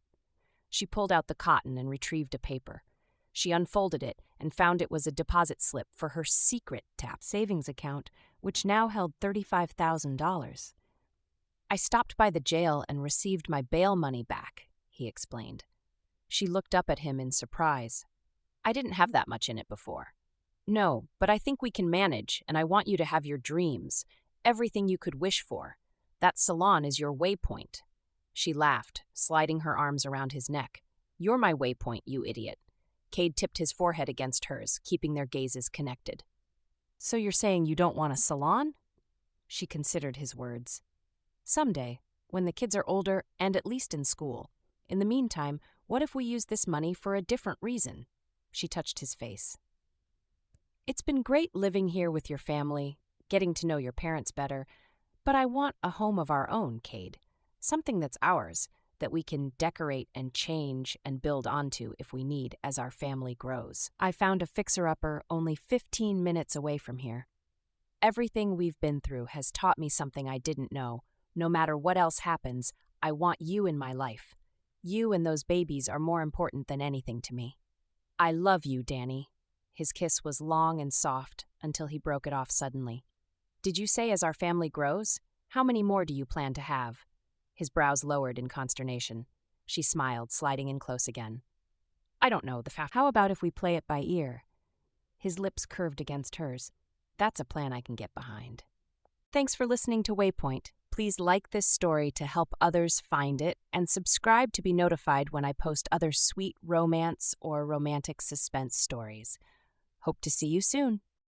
She pulled out the cotton and retrieved a paper. She unfolded it and found it was a deposit slip for her secret TAP savings account, which now held $35,000. "I stopped by the jail and received my bail money back," he explained. She looked up at him in surprise. "I didn't have that much in it before." "No, but I think we can manage, and I want you to have your dreams, everything you could wish for. That salon is your waypoint." She laughed, sliding her arms around his neck. "You're my waypoint, you idiot." Cade tipped his forehead against hers, keeping their gazes connected. "So you're saying you don't want a salon?" She considered his words. "Someday, when the kids are older and at least in school. In the meantime, what if we use this money for a different reason?" She touched his face. "It's been great living here with your family, getting to know your parents better, but I want a home of our own, Cade. Something that's ours, that we can decorate and change and build onto if we need as our family grows. I found a fixer-upper only 15 minutes away from here. Everything we've been through has taught me something I didn't know. No matter what else happens, I want you in my life. You and those babies are more important than anything to me. I love you, Dani." His kiss was long and soft until he broke it off suddenly. Did you say as our family grows? How many more do you plan to have? His brows lowered in consternation. She smiled, sliding in close again. I don't know, How about if we play it by ear? His lips curved against hers. That's a plan I can get behind. Thanks for listening to Waypoint. Please like this story to help others find it and subscribe to be notified when I post other sweet romance or romantic suspense stories. Hope to see you soon.